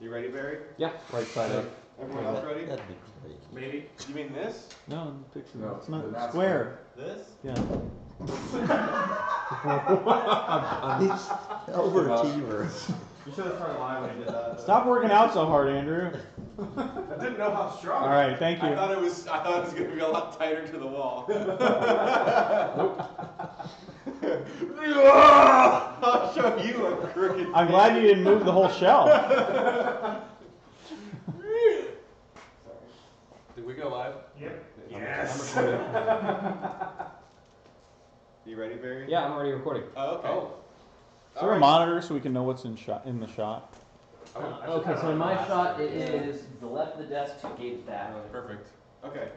You ready, Barry? Yeah, right side up. Everyone else ready? That'd be great. Maybe. You mean this? No, picture. No, It's not that's square. This? Yeah. Overachiever. You should have started live when you did that. Stop working out so hard, Andrew. I didn't know how strong. All right, thank you. I thought it was going to be a lot tighter to the wall. I'll show you a crooked. I'm glad you didn't move the whole shelf. Did we go live? Yep. Yes. You ready, Barry? Yeah, I'm already recording. Oh, okay. Is there a monitor so we can know what's in the shot? Okay, so in my shot it is the left of the desk, 2 gates back. Perfect. Okay.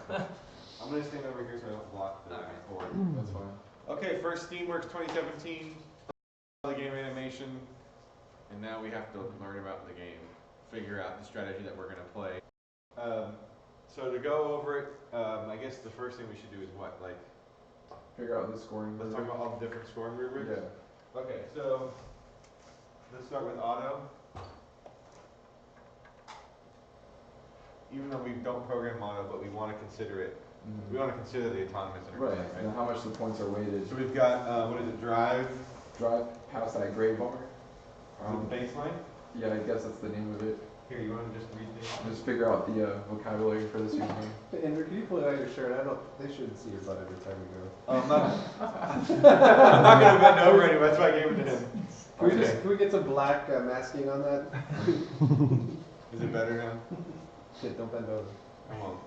I'm gonna stand over here so I don't block the board. That's fine. Okay, first Steamworks 2017, the game animation, and now we have to learn about the game, figure out the strategy that we're gonna play. So to go over it, I guess the first thing we should do is what, like, Figure out the scoring. let's talk about all the different scoring rubrics. Yeah. Okay, so let's start with auto. Even though we don't program auto, but we want to consider it. Mm-hmm. We want to consider the autonomous Right. interface, And how much the points are weighted. So we've got what is it? Drive. Drive past that gray bar. The baseline. Yeah, I guess that's the name of it. Here, you want to just read these? Just figure out the vocabulary for this game. Hey, Andrew, can you pull it out of your shirt? They shouldn't see your butt every time we go. Oh, I'm not. I'm not gonna bend over anyway. That's why I gave it to him. Can we get some black masking on that? Is it better now? Shit, don't bend over. I won't.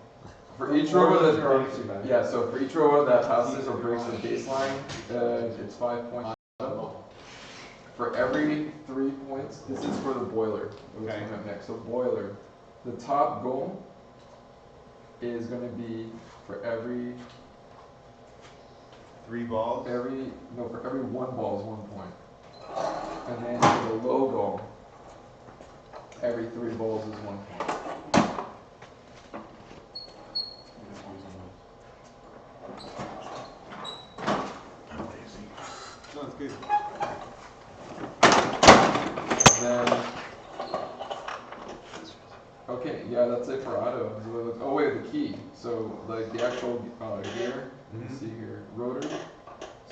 For each robot Too that bad. yeah, so for each robot that passes or breaks the baseline, it's 5 points. For every 3 points, this is for the boiler. What's coming up next? So boiler, the top goal is going to be for every 3 balls. for every 1 ball is 1 point, and then for the low goal, every 3 balls is 1 point. No, it's good. Then, okay, yeah, that's it for auto. Oh wait, the key. So like the actual gear, you can see here, rotor.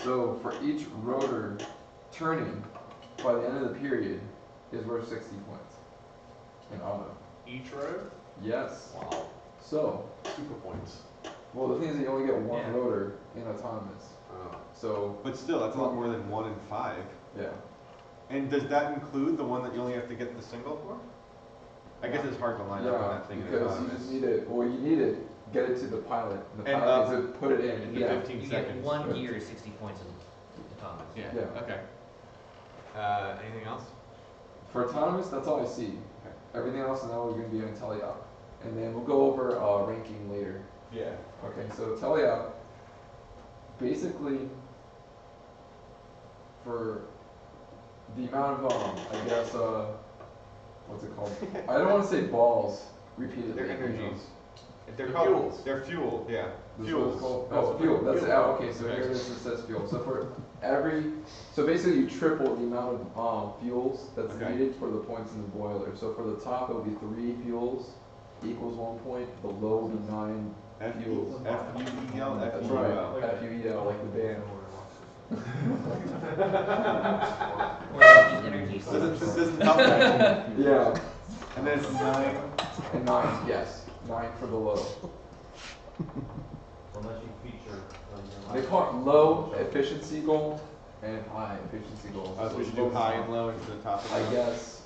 So for each rotor turning, by the end of the period, is worth 60 points in auto. Each row? Yes. Wow. So, Super points. well, the thing is that you only get 1 Yeah. rotor in autonomous. Oh. So, But still, that's a lot more than 1 in 5. yeah. And does that include the one that you only have to get the single for? I guess it's hard to line up on Yeah, that thing in because you autonomous. just need it. Well, you need to get it to the pilot. And the And, pilot needs to put it in. in Yeah. 15 You seconds. get 1 gear is 60 points in autonomous. Yeah. Yeah. Okay. Anything else? For autonomous, that's all I see. Okay. Everything else now we're going to be on teleop. And then we'll go over ranking later. Yeah. Okay, so teleop, basically, for the amount of, I guess, what's it called? I don't want to say balls repeatedly. They're you know. energies. They're They're called fuels. They're fuel. Yeah. This is what Fuels. it's called. That's Oh, what fuel. they're- That's it. Oh, okay, so Okay. here it is. It says fuel. So for so basically you triple the amount of fuels that's Okay. needed for the points in the boiler. So for the top, it will be 3 fuels equals 1 point. The low will be 9 fuels. F-U-E-L, That's F-U-E-L. right. F-U-E-L, like the band. Or like these energy This doesn't systems. help that. Yeah. And then it's 9. And 9, yes. 9 for the low. Unless you feature. They call it low efficiency goal and high efficiency goal. So we should do high and low into the top. I guess.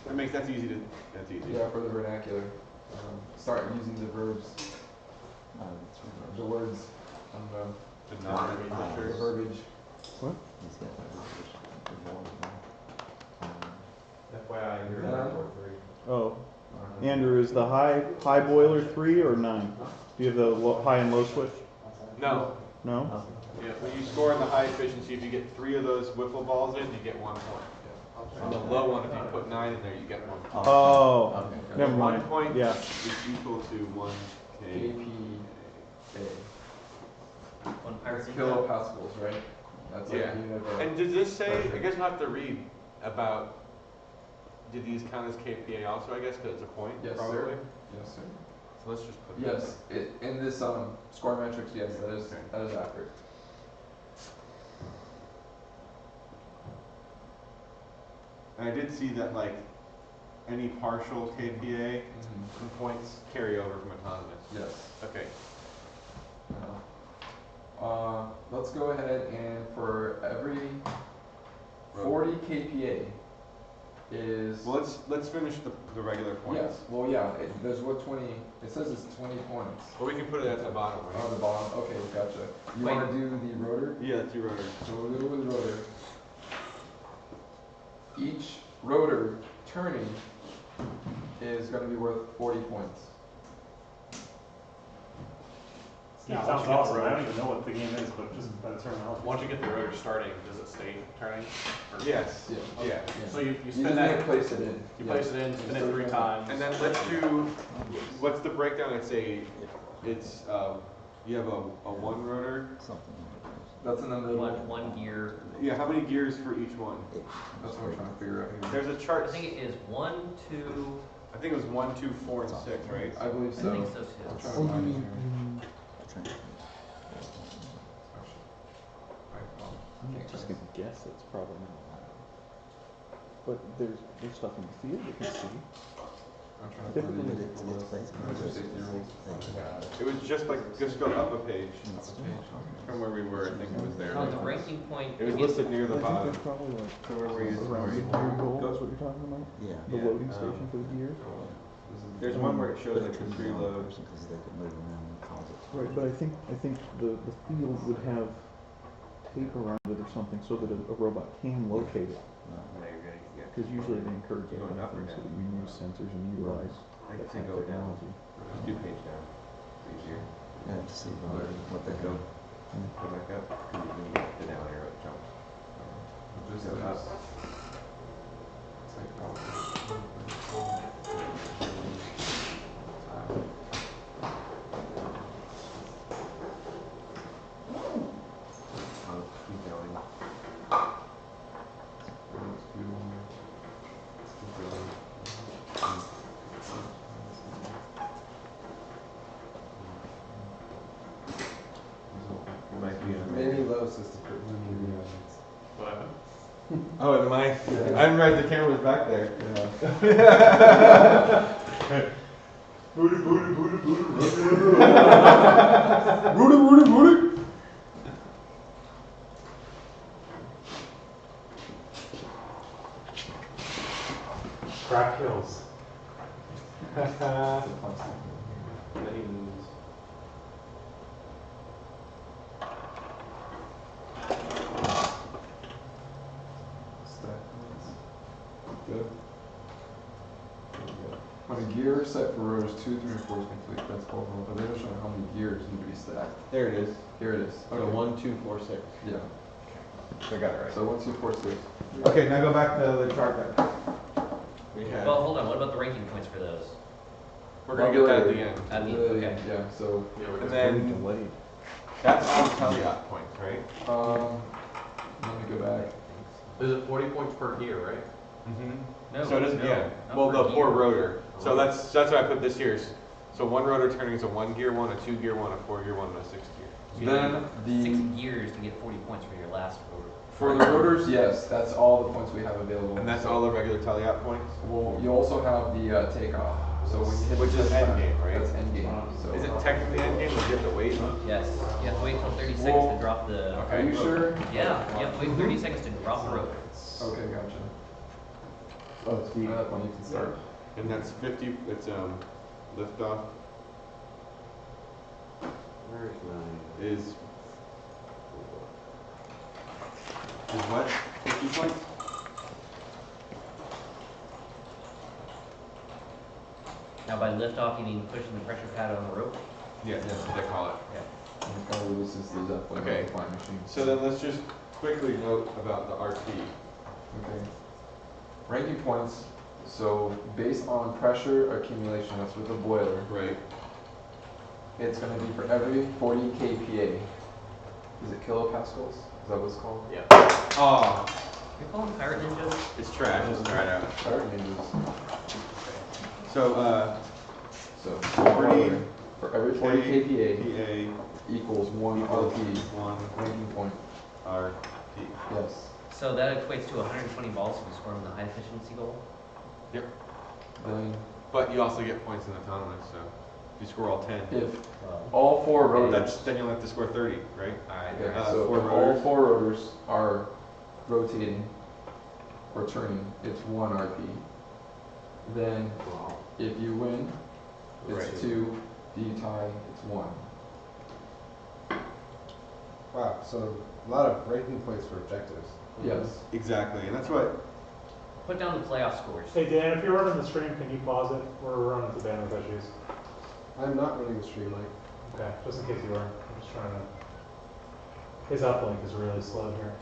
That's easy to. That's easy. Yeah, for the vernacular. Start using the verbs. The words. The non-features. The verbiage. What? FYI, you're Yeah. at 3. Oh, Andrew, is the high boiler 3 or 9? Do you have the high and low switch? No. No. Yeah, when you score in the high efficiency, if you get 3 of those wiffle balls in, you get 1 point. And the low one, if you put 9 in there, you get 1 point. Oh, never 1 mind. point Yeah. is equal to 1 K. KPA. 1 pirate thing. Kilopascals, right? That's like Yeah. unit of. And does this say, I guess we'll have to read about, did these count as KPA also, I guess, because it's a point? Yes, probably? sir. Yes, sir. So let's just put Yes, in this score metrics, yes, Okay. that is accurate. And I did see that, like, any partial KPA and points carry over from autonomous. Yes. Okay. Let's go ahead and for every 40 KPA is. Well, let's finish the regular points. Yes. Well, yeah. There's what 20. It says it's 20 points. Well, we can put it at the bottom, right? On the bottom. Okay, gotcha. You Wait. want to do the rotor? Yeah, let's do rotor. So we'll do it with rotor. Each rotor turning is going to be worth 40 points. It sounds awesome. I don't even know what the game is, but just by the terminology. Once you get the rotor starting, does it stay turning? Or- Yes. Yeah. Yeah. So you You spin just that, need to place it in. you place it in, spin it 3 times. And then let's do, what's the breakdown? It's you have a one rotor. That's in the middle. One gear. Yeah, how many gears for each one? That's what we're trying to figure out. There's a I chart. think it is 1, 2. I think it was 1, 2, 4, and 6, right? I believe I so. think so I'm too. trying to find it here. I'm just gonna guess it's probably not. But there's stuff in the field you can see. I'm trying to find the safety rules. It was just go up a page from where we were. I think it was there. Oh, the ranking point. It was listed near the I think bottom. there's probably like So where were you? around the gear goal, is what you're talking about? Yeah. The loading station for the gears? There's one where it shows like the preload. Because they could move around and cause it. Right, but I think the field would have tape around it or something so that a robot can locate it. Because usually they encourage you Going to up or so down? that you use sensors and utilize I that think kind of go down. technology. Do page down. It's easier. Yeah, to see what they go. Go back up. When you get the down arrow, it jumps. Just Go up. It's like, Keep going. Maybe low system for What happened? Oh, and I didn't realize the camera was back there. Booty, booty, booty, booty, booty, booty, booty. Crap kills. Many moves. Good. When a gear set for rotors 2, 3, and 4 is complete, that's all. But they don't show how many gears need to be stacked. There it is. Here it is. So Okay. 1, 2, 4, 6. Yeah. I got it right. So 1, 2, 4, 6. Okay, now go back to the chart then. We had. Well, hold on. What about the ranking points for those? We're gonna get that at the end. At the okay. Yeah. So And Very then delayed. that's all Teliot points, right? let me go back. Is it 40 points per gear, right? Mm-hmm. No. So it doesn't, no, yeah. not Well, per the four gear. rotor. So that's why I put this here. So one rotor turning is a 1 gear one, a 2 gear one, a 4 gear one, and a 6 gear. So you Then need 6 the gears to get 40 points for your last rotor. for the rotors, yes, that's all the points we have available. And that's all the regular Teliot points? Well, you also have the takeoff. So when you hit Which the is test end time, game, right? That's end game. So Is it technically end game, or do you have to wait? Yes. You have to wait till 30 seconds Well, to drop the. Are you sure? Yeah. You have to wait 30 seconds to drop the rotor. Okay, gotcha. Oh, it's the. At that point you can start. And that's 50, it's lift off Where is mine? is what? 50 points? Now by lift off, you mean pushing the pressure pad on the rope. Yes, that's what they call it. And it kind of releases the Zeppelin Okay. flying machine. So then let's just quickly note about the RT. Okay. Ranking points. So based on pressure accumulation, that's with the boiler. Right. It's going to be for every 40 kPa. Is it kilopascals? Is that what it's called? Yeah. Oh, You call them pirate ninjas? It's trash, just throw it out. Pirate ninjas. So, So 40 for every 40 kPa PA equals 1 equals RP 1 ranking point. RP. Yes. So that equates to 120 balls if you score on the high efficiency goal. Then But you also get points in autonomous, so if you score all 10, if all 4 rotors, then you'll have to score 30, right? Alright. yeah, so so four if all rotors. 4 rotors are rotating or turning, it's 1 RP. Then if you win, it's Right. 2. If you tie, it's 1. Wow, so a lot of ranking points for objectives. Yes. Exactly, and that's what. Put down the playoff scores. Hey Dan, if you're running the stream, can you pause it? We're running into bandwidth issues. I'm not running the stream, Mike. Okay, just in case you are. I'm just trying to. His uplink is really slow here.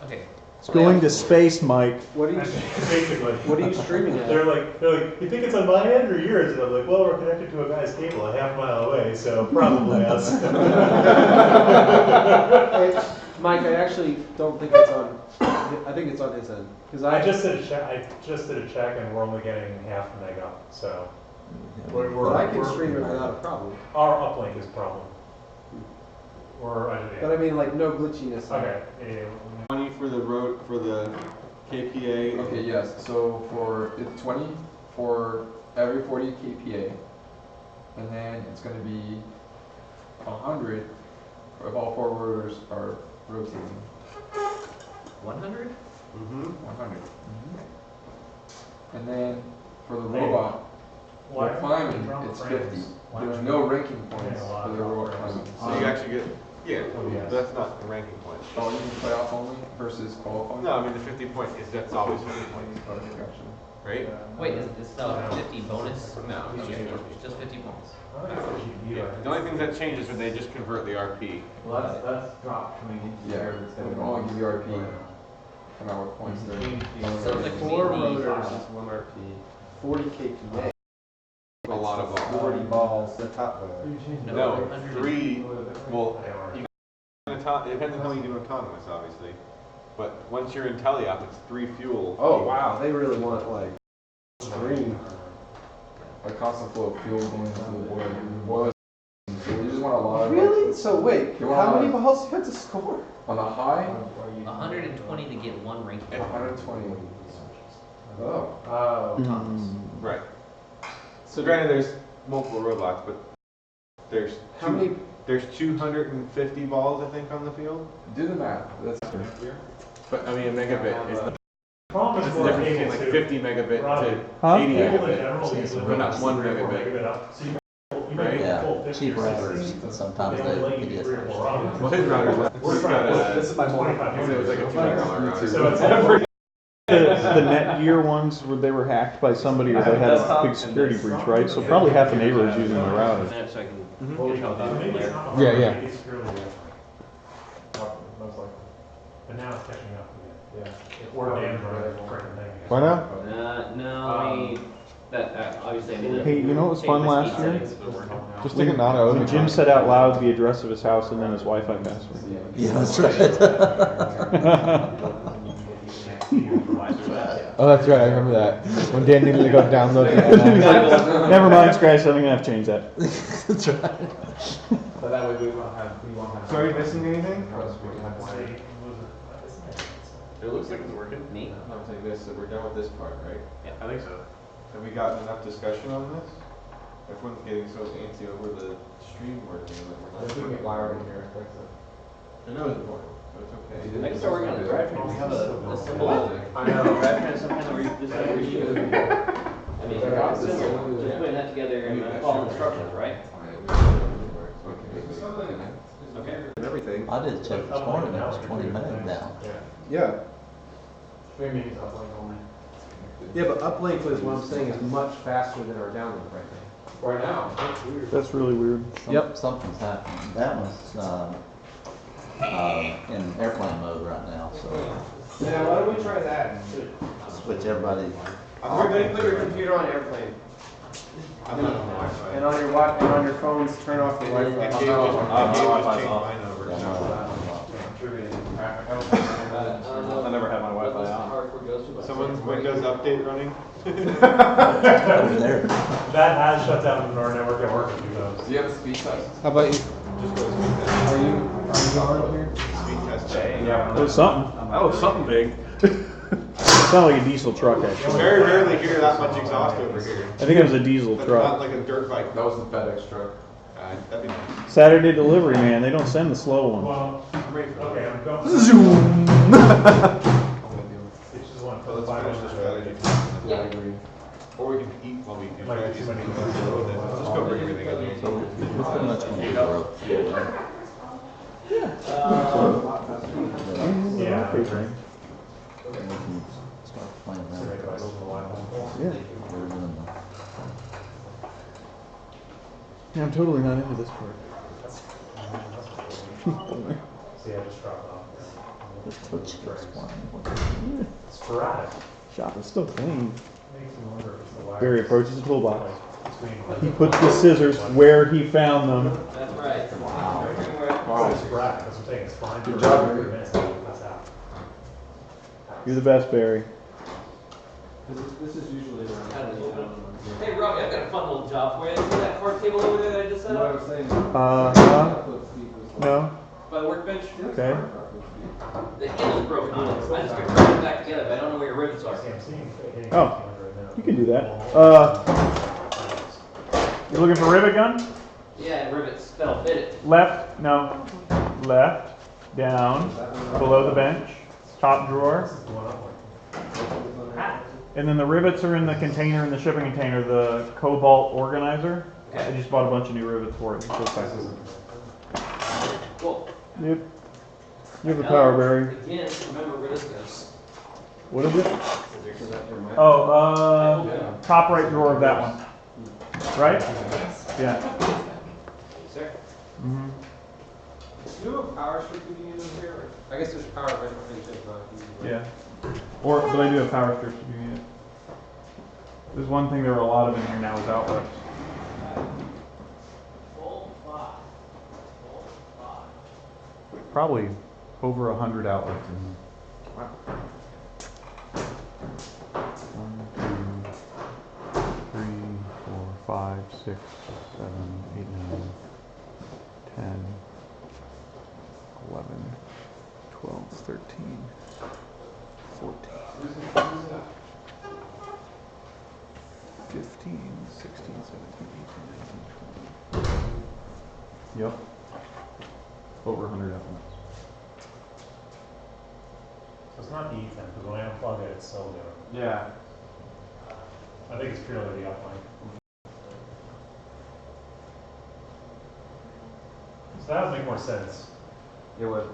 Okay. It's going to space, Mike. What are you, Basically. what are you streaming at? They're like, you think it's on my end or yours? And I'm like, well, we're connected to a guy's cable a half mile away, so probably us. Hey, Mike, I actually don't think it's on, I think it's on his end. Because I just did a check. And we're only getting half a mega. So But I can stream it without a problem. our uplink is a problem. But I mean, like, no glitchiness. Okay. Yeah. 20 for the road for the KPA. Okay, yes. So for it's 20 for every 40 kPa, and then it's going to be 100 if all 4 rotors are rotating. 100? Mm-hmm. 100. And then for the robot, for climbing, it's 50. There's no ranking points for the robot climbing. So you actually get, yeah, Oh, yes. but that's not the ranking point. Oh, you mean playoff only versus qualifying? No, I mean the 50 point is that's always 50 points, Okay, gotcha. right? Wait, is this 50 bonus? No, it's just 50. Just 50 points. Yeah. The only thing that changes is they just convert the RP. Well, that's drop coming into Yeah, here. That's we gonna can only give you RP. And our points there. So it's like 4 the- rotors is 1 RP. 40 kPa. A lot of balls. 40 balls, the top rotor. No, 100. 3. Well, you it depends on how you do autonomous, obviously. But once you're in teleop, it's 3 fuel. Oh, wow, they really want, like, stream. A constant flow of fuel going into the boiler. Boiler. So you just want a lot of. Really? So wait, You want how a many lot balls do you have to score? on the high, 120 to get 1 ranking point. 120. Oh. Right. So Granted, there's multiple robots, but there's how many? There's 250 balls, I think, on the field. Do the math. That's But I mean, a megabit is the Problem is difference more between cable like too. 50 megabit Robbie. to Huh? 80 Cable in megabit. general usually But not runs 1 3 or 4 megabit. megabit up. So you Right? make Yeah, a full 50 cheap or routers, 60. and sometimes They they only let you can do get 3 or 4 routers. Well, his router was We're trying to, This is my moment. 25 it was like a $200 router. So it's every. The Netgear ones, where they were hacked by somebody or they had a big security breach, right? So probably half the neighborhood is using the router. So I can Mhm. get help out Maybe it's there. not Yeah, hard, yeah. maybe it's purely most likely. But now it's catching up again. Yeah. Or Dan's running a different thing. Why not? No, I mean, that obviously I need to. Hey, you know what was change fun my last speed year? settings, but we're- Just take it auto. When Jim said out loud the address of his house and then his Wi-Fi password. Yeah, that's right. Oh, that's right. I remember that. When Dan needed to go download the Never mind, scratch that. I'm gonna have to change that. That's right. But that way we won't have. So are you missing anything? It looks like it's working. Me? I'm saying this, so we're done with this part, right? I think so. Have we gotten enough discussion on this? Everyone's getting so antsy over the stream working that we're not. If we get wired in here, fix it. I know it's important, so it's okay. I can start working on the drivetrain. We have a simple I know. drivetrain, some kind of this kind of review. I mean, it's simple. Just putting that together and following instructions, right? Okay. And everything. I did check this morning, it was 20 meg down. Yeah. Streaming is uplink only. Yeah, but uplink was what I'm saying is much faster than our downlink right now. Right now. That's really weird. Something's happening. That was in airplane mode right now, so Yeah, why don't we try that? switch everybody. We're going to put your computer on airplane. I'm not on Wi-Fi. And on your watch, and on your phones, turn off the Wi-Fi. Gabe just changed mine over. Yeah, So- no. Someone's Windows update running. Over there. That has shut down our network at work a few times. Do you have a speed test? How about you? Just go to speed test. Are you on here? Speed test. That was something. That was something big. Sounded like a diesel truck, actually. Very rarely hear that much exhaust over here. I think it was a diesel That's truck. not like a dirt bike. That was the FedEx truck. That'd be nice. Saturday delivery, man. They don't send the slow one. Well, okay, I'm going. Zoom. It's just one So let's finish the strategy. Yeah, I agree. Or we can eat while we do Might be strategies. too many Let's just go bring everything So up. we're pretty much gonna do growth. Yeah. Okay, Frank. And we can start playing So make it around. like over the line. Yeah. We're doing the- Yeah, I'm totally not into this part. See, I just dropped off. This touch keeps flying. It's sporadic. Shop is still clean. Makes me wonder if it's the wire. Barry approaches the toolbox. Between. He puts the scissors where he found them. That's right. Wow. It's sporadic, that's what I'm saying, it's fine. Good for job, 30 Barry. minutes, that's out. You're the best, Barry. This is usually around. Hey, Robbie, I've got a fun little job for you. See that card table over there that I just set What I up? was saying. No? By the workbench? Okay. The handle's broken on it. I just got to put it back together, but I don't know where your rivets are. See, I'm seeing it hitting Oh, 1500 right now. You can do that. You looking for rivet gun? Yeah, and rivets that'll fit it. Left, no. Left, down, below the bench, top drawer. This is the one up like. And then the rivets are in the container, in the shipping container, the Cobalt organizer. I just bought a bunch of new rivets for it. So fast. Cool. Yep. You have the power, Barry. Again, remember where this goes. What is it? Oh, top right drawer of that one. Right? Yeah. Sir? Mm-hmm. Do you have a power strip you can use in here? I guess there's power right behind you, but. Yeah. Or, but I do have power strips if you need it. There's one thing there are a lot of in here now is outlets. Probably over 100 outlets in here. Wow. 1, 2, 3, 4, 5, 6, 7, 8, 9, 10, 11, 12, 13, 14, 15, 16, 17, 18, 19, 20. Yep. Over 100 outlets. So it's not the E10, because when I unplug it, it's still doing. Yeah. I think it's purely the upline. So that would make more sense. It would.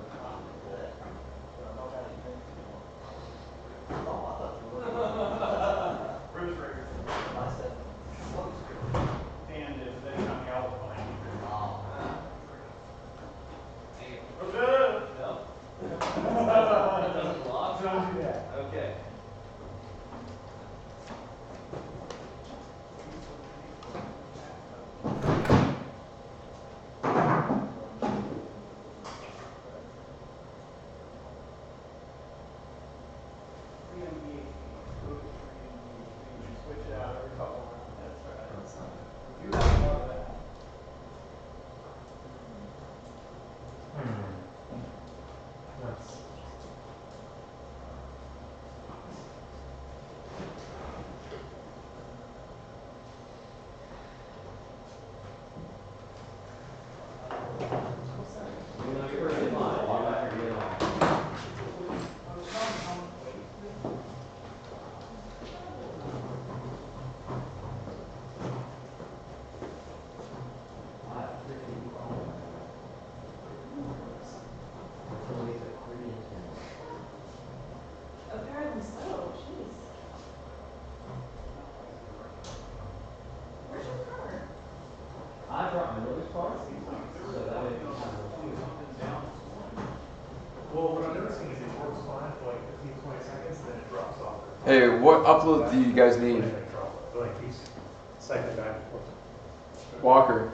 Okay. That's. Apparently so, jeez. Where's your car? I brought my nose car, so that way you can have one too. Well, what I'm noticing is it works fine for like 15, 20 seconds, then it drops off. Hey, what upload do you guys need? So like each second back and forth. Walker.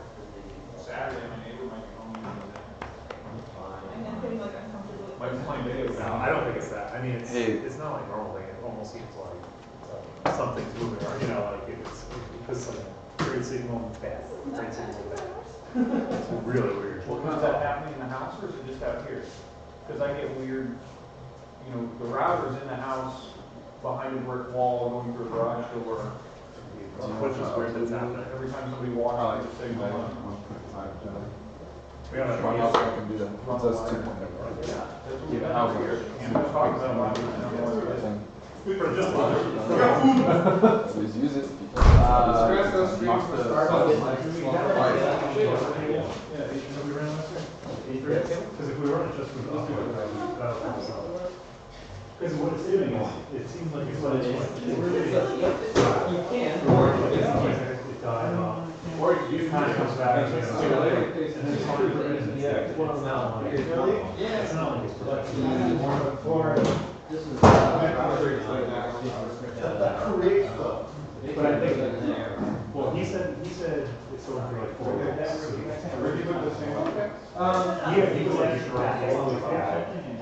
Saturday, my neighbor might be home using that. I'm getting like uncomfortable. Like playing video now. I don't think it's that. I mean, Hey. it's not like normal thing, it almost seems like something's moving, or, you know, like it's like a green signal, bad, green signal, bad. It's really weird. Well, is that happening in the house or is it just out here? Because I get weird, you know, the router's in the house, behind a brick wall, going through a garage door. Which is weird that's happening. Every time somebody walks, there's a signal. We have My house I can do that. It says 2.0. Keep it out here. And we're talking about a lot of For just Please use it. Because if we run it just with because what it's doing is, it seems like it's what it is. You can, or It died off. Or you kind of comes back, you know, and then it's fine for it. Yeah. Well, it's not like it's not like it's production. this is. But I think well, he said it's going for like 4 weeks. Yeah, he was like just right.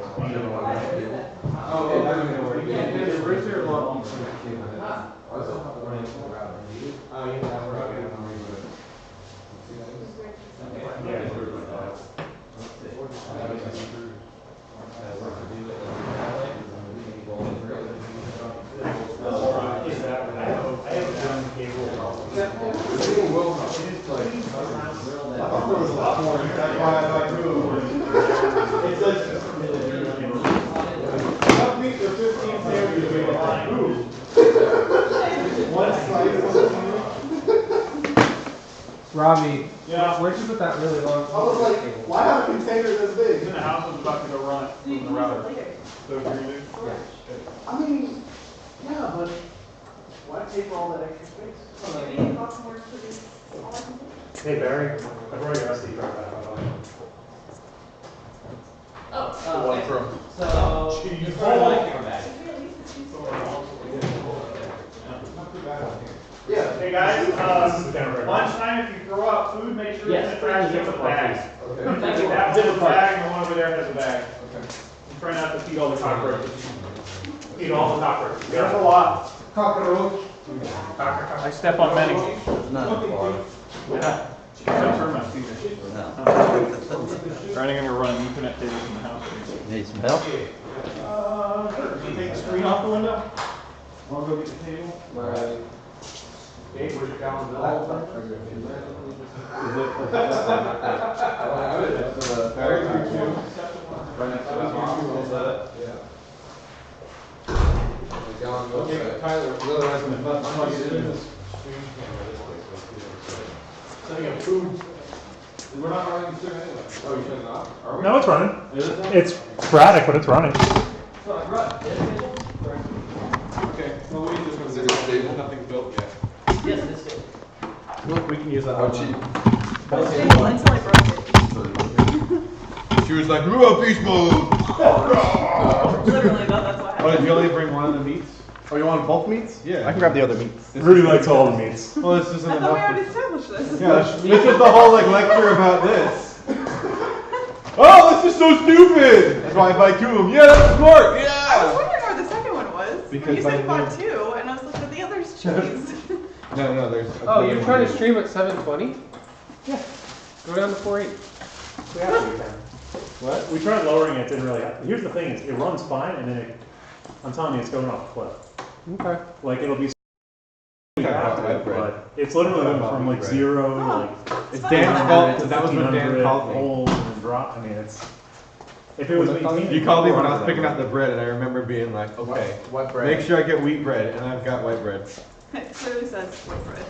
Robbie, Yeah. where'd you put that really long? I was like, why have a container this big? The house was about to go run it from the router. So agree with? I mean, yeah, but why pay for all that extra space? Hey Barry, I brought your SD card back. Oh, One from. so, Jeez. you probably like your bag. Yeah. Hey guys, lunchtime, if you throw out food, make sure Yes, it's in the trash, give a bag. Okay. Thank you. That one's a bag, and the one over there has a bag. Okay. And try not to feed all the cockroaches. Feed all the cockroaches. There's a lot. Cockroach. I step on many. There's not a bar. Yeah. Don't turn my feet. No. Running gonna run Ethernet cables in the house. Need some help? Sure. Can you take the screen off the window? Wanna go get the table? Dave, where's your gallon bill? Okay, Tyler, otherwise I'm gonna plug it in. Setting up food. We're not running through anyway. Oh, you shut it off? Are we? No, it's running. Is it? It's sporadic, but it's running. Okay, well, we just Is it stable? nothing's built yet. Yes, this is. Look, we can use that. How cheap? Until I broke it. She was like, "Move up, beast mode." Literally, that's what Oh, happened. did you only bring one of the meats? Oh, you want both meats? Yeah. I can grab the other meats. Rudy likes all the meats. Well, this isn't I thought we enough. already established this. Yeah, this is the whole like lecture about this. Oh, this is so stupid! That's why I buy 2 of them. Yeah, that's smart. I was Yeah. wondering where the second one was. Because you by said the bought name- 2, and I was looking at the others cheese. No, there's. Oh, you're trying to stream at 720? Yeah. Go down to 480. What? We tried lowering it, didn't really. Here's the thing: it runs fine, and then I'm telling you, it's going off a cliff. Okay. Like it'll be. White bread. But it's literally went from like 0, like It's fine. Dan's fault. That was what Dan 1500 called me. holes and drop. I mean, it's. If it was maintained, You called me when I was picking out the bread, and I remember being like, "Okay, What make sure I get wheat bread," and I've got white bread. It clearly says white bread.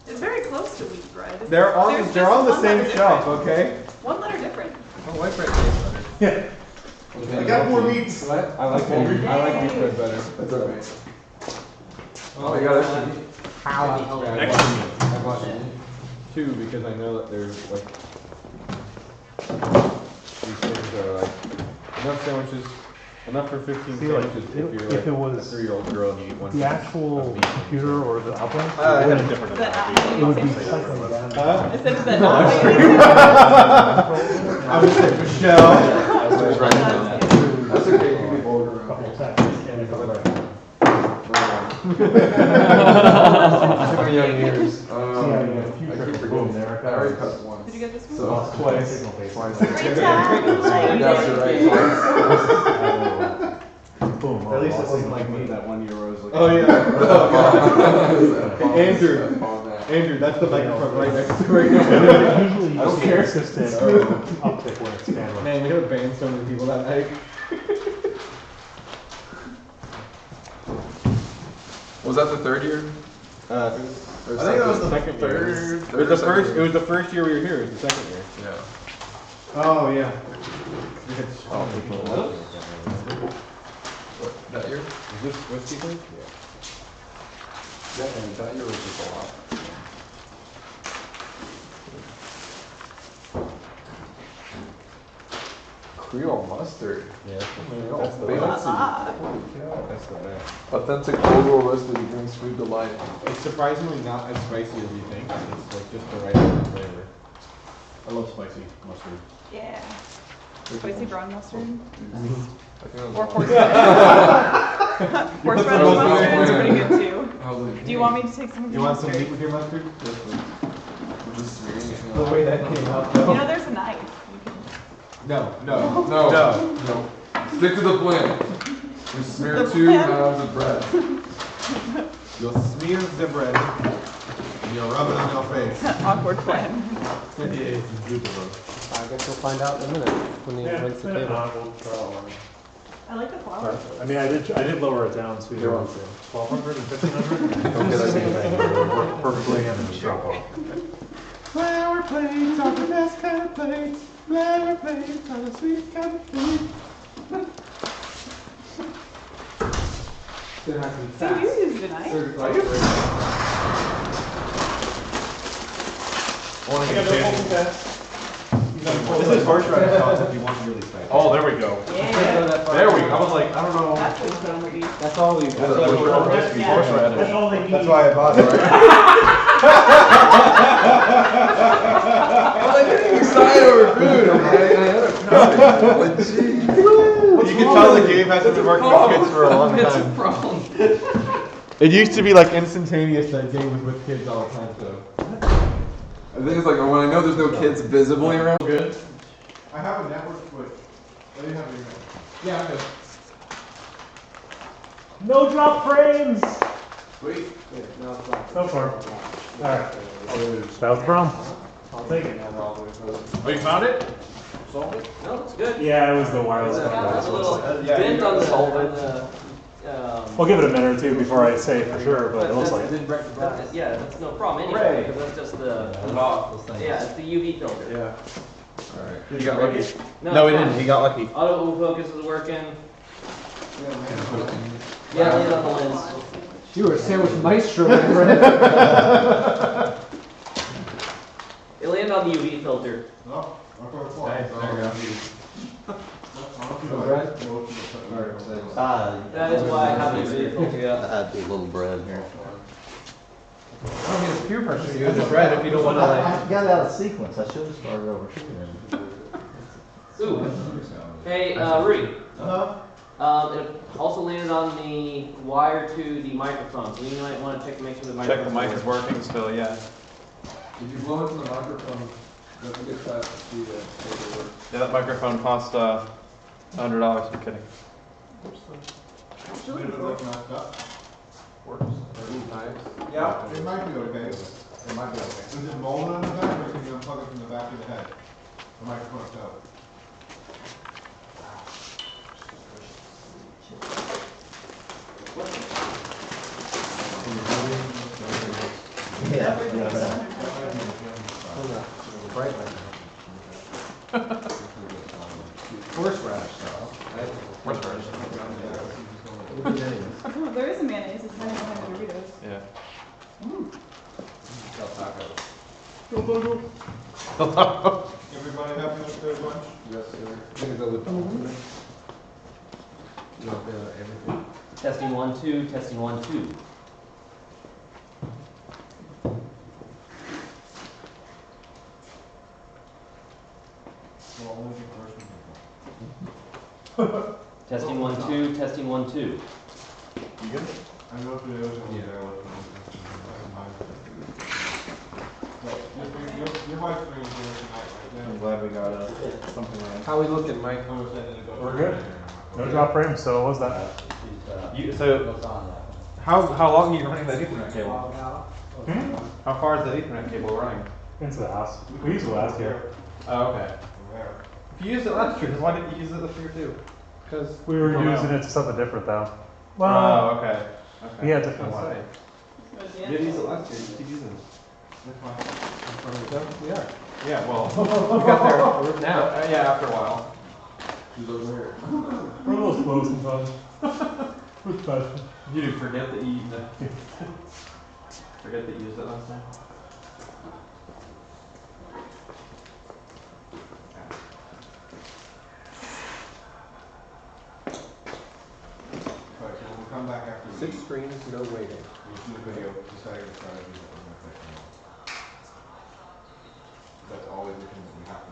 It's very close to wheat bread. They're There's on just the one same letter shelf, different. okay? One letter different. Oh, white bread tastes better. Yeah. I got more meats. What? I like wheat bread better. That's alright. Oh, you got extra meat? Extra meat. I bought 2 because I know that there's like these things are like enough sandwiches, enough for 15 See, like, sandwiches if you're if like it a was 3-year-old girl and you eat one. The actual computer or the uplink, I it had would a be different. That It would be cycling down. Huh? I said that. I was like, Michelle. That's okay, you can order around. How young years? See how you have a few I keep trickles, forgetting. boom, there it I already goes. cut once. Did you get this one? So Twice. twice. Great job. I got you right twice. Boom. At least it wasn't like me that 1 year where I was like. Oh yeah. Andrew. Oh, man. Andrew, that's the microphone right next to right now. Usually I don't you see care. a consistent uptick when it's standing. Man, we could have banned so many people that night. Was that the third year? I Or think that was the second year. Third It was the or second first. year? It was the first year we were here. It was the second year. Yeah. Oh, yeah. We had so many people. What, that year? Is this whiskey thing? Yeah, and that year was just a lot. Creole mustard. Yeah. That's the best. Ah. That's the best. Authentic local roasted drinks food delight. It's surprisingly not as spicy as you think. It's like just the right amount of flavor. I love spicy mustard. Yeah. Spicy brown mustard. I think that was Or one. horseradish. Horseradish mustard is pretty good too. I was like, Do you want me to take some of You your want some mustard? meat with your mustard? Yes, please. We're just smearing it. The way that came out. You know, there's a knife. You can... No, no. No. No. No. Stick to the plan. You smear The 2 plan? pounds of bread. You'll smear the bread and you'll rub it on your face. Awkward plan. Yeah, it's super good. I guess we'll find out in a minute when he wins the table. I like the flour. I mean, I did lower it down to Yeah. 1,200 and 1,500. Don't get us Perfectly and then just drop off. Flower plates are the best kind of plates. Flower plates are the sweet kind of food. So you used a knife? Are you? I got no open test. This is horseradish sauce if you want really spicy. Oh, there we go. Yeah. There we go. I was like, I don't know. That's what's gonna be. That's all we. That's what we're Horseradish. Yeah. Horseradish. That's all they need. That's why I bought it. I'm like getting excited over food. I'm like, I had a comment. Like, geez. You can tell the game hasn't been working with kids for a long It's a time. problem. It used to be like instantaneous that game was with kids all the time, so. I think it's like when I know there's no kids visibly around. Good. I have a network switch. I didn't have it. Yeah, okay. No drop frames! Sweet. So far. Alright. That was the problem. I'll take it. Oh, you found it? Solved it? No, it's good. Yeah, it was the wireless. There's a little Yeah, bend you on the, solved I'll give it a minute or two before I say for sure, but it looks like it. Yeah, that's no problem anyway, Hooray. because that's just the, Yeah. yeah, it's the UV filter. Yeah. Alright. You got lucky? No, it's he didn't. fine. He got lucky. Autofocus is working. Can I put it in? Yeah, lean on the lens. You were a sandwich maestro, It landed on the UV filter. No? Nice, there you go. That is why I have the UV filter, yeah. Add a little bread here. I mean, it's peer pressure to use the bread if you don't want to like. I got out of sequence. I should have started over here. Ooh. Hey, Rudy. Uh-huh. It also landed on the wire to the microphone, so you might want to check to make sure the microphone. Check the mic is working still, yeah. Did you blow into the microphone? Don't forget that to make it work. Yeah, that microphone cost $100. I'm kidding. Works. Nice. Yeah, it might be okay. It might be okay. Is it molded on the back or can you unplug it from the back of the head? The microphone itself. Horseradish style. Horseradish. Oh, there is a mayonnaise. It's hiding behind the Doritos. Yeah. Everybody happy with their lunch? Yes, sir. Testing 1, 2, testing 1, 2. Well, only the first one. Testing 1, 2, testing 1, 2. You good? I know if there was one there. Your wife's bringing here tonight, right? I'm glad we got something right. How we looking, Mike? We're good. No drop frame, so what was that? So, how long are you running that Ethernet cable? How far is the Ethernet cable running? Into the house. We used it last year. Oh, okay. If you used it last year, then why didn't you use it this year too? Because We were using it to something different though. Oh, okay. Okay. Yeah, different one. You didn't use it last year. You keep using it. We are. Yeah, well, we got there now. Yeah, after a while. She's over here. We're a little slow sometimes. We're special. You did forget that you used it. Forget that you used it last time. Alright, so we'll come back after we 6 screens, no waiting. do the video deciding the strategy that we're going to pick. That's always the thing that we have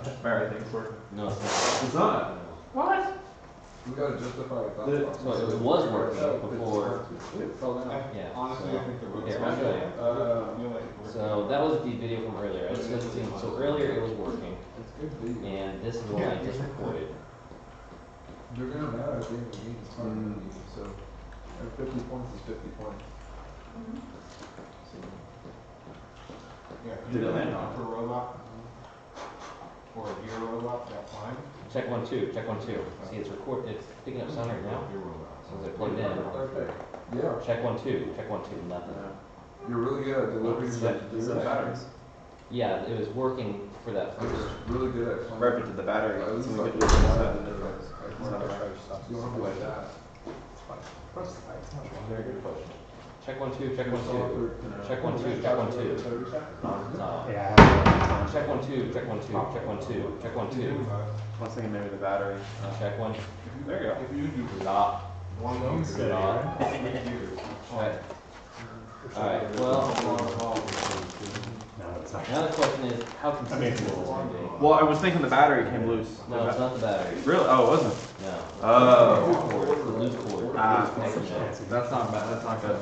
to do. Mary, thanks for. No, it's not. It's not. What? We gotta justify it. No, it was working before. It fell down. Yeah. Honestly, I think the road's Okay, I'll show you. feel like it works. So that was the video from earlier. I just got to see. So earlier it was working, It's good video. and this is the one I just recorded. You're gonna matter at the end of the game, it's hard to beat, so, every 50 points is 50 points. So, Yeah, if Did you it do land an on? upper robot or a gear robot, that's fine. Check 1 2. Check 1 2. See, it's record. It's picking up sound right now. Gear robot. So is it plugged in? Okay, yeah, Check 1 2. Check 1 2. Nothing. you're really good at delivering Set the batteries. Yeah, it was working for that You're first. really good at finding. Right to the battery. At least So we like could this just one, set and it. then like whatever. You don't have to like that. Very good question. Check 1 2. Check 1 2. Check 1 2. Check 1 2. No. Yeah. Check 1 2. Check 1 2. Check 1 2. Check 1 2. I was thinking maybe the battery. Check 1. There you go. If you do Stop. one gear, Stop. gears, Check. Alright, well, No, it's not. now the question is, how consistent is this going to be? Well, I was thinking the battery came loose. No, it's not the battery. Really? Oh, it wasn't. No. Oh. It's the loose cord. Ah, Connection. that's not bad. That's not good.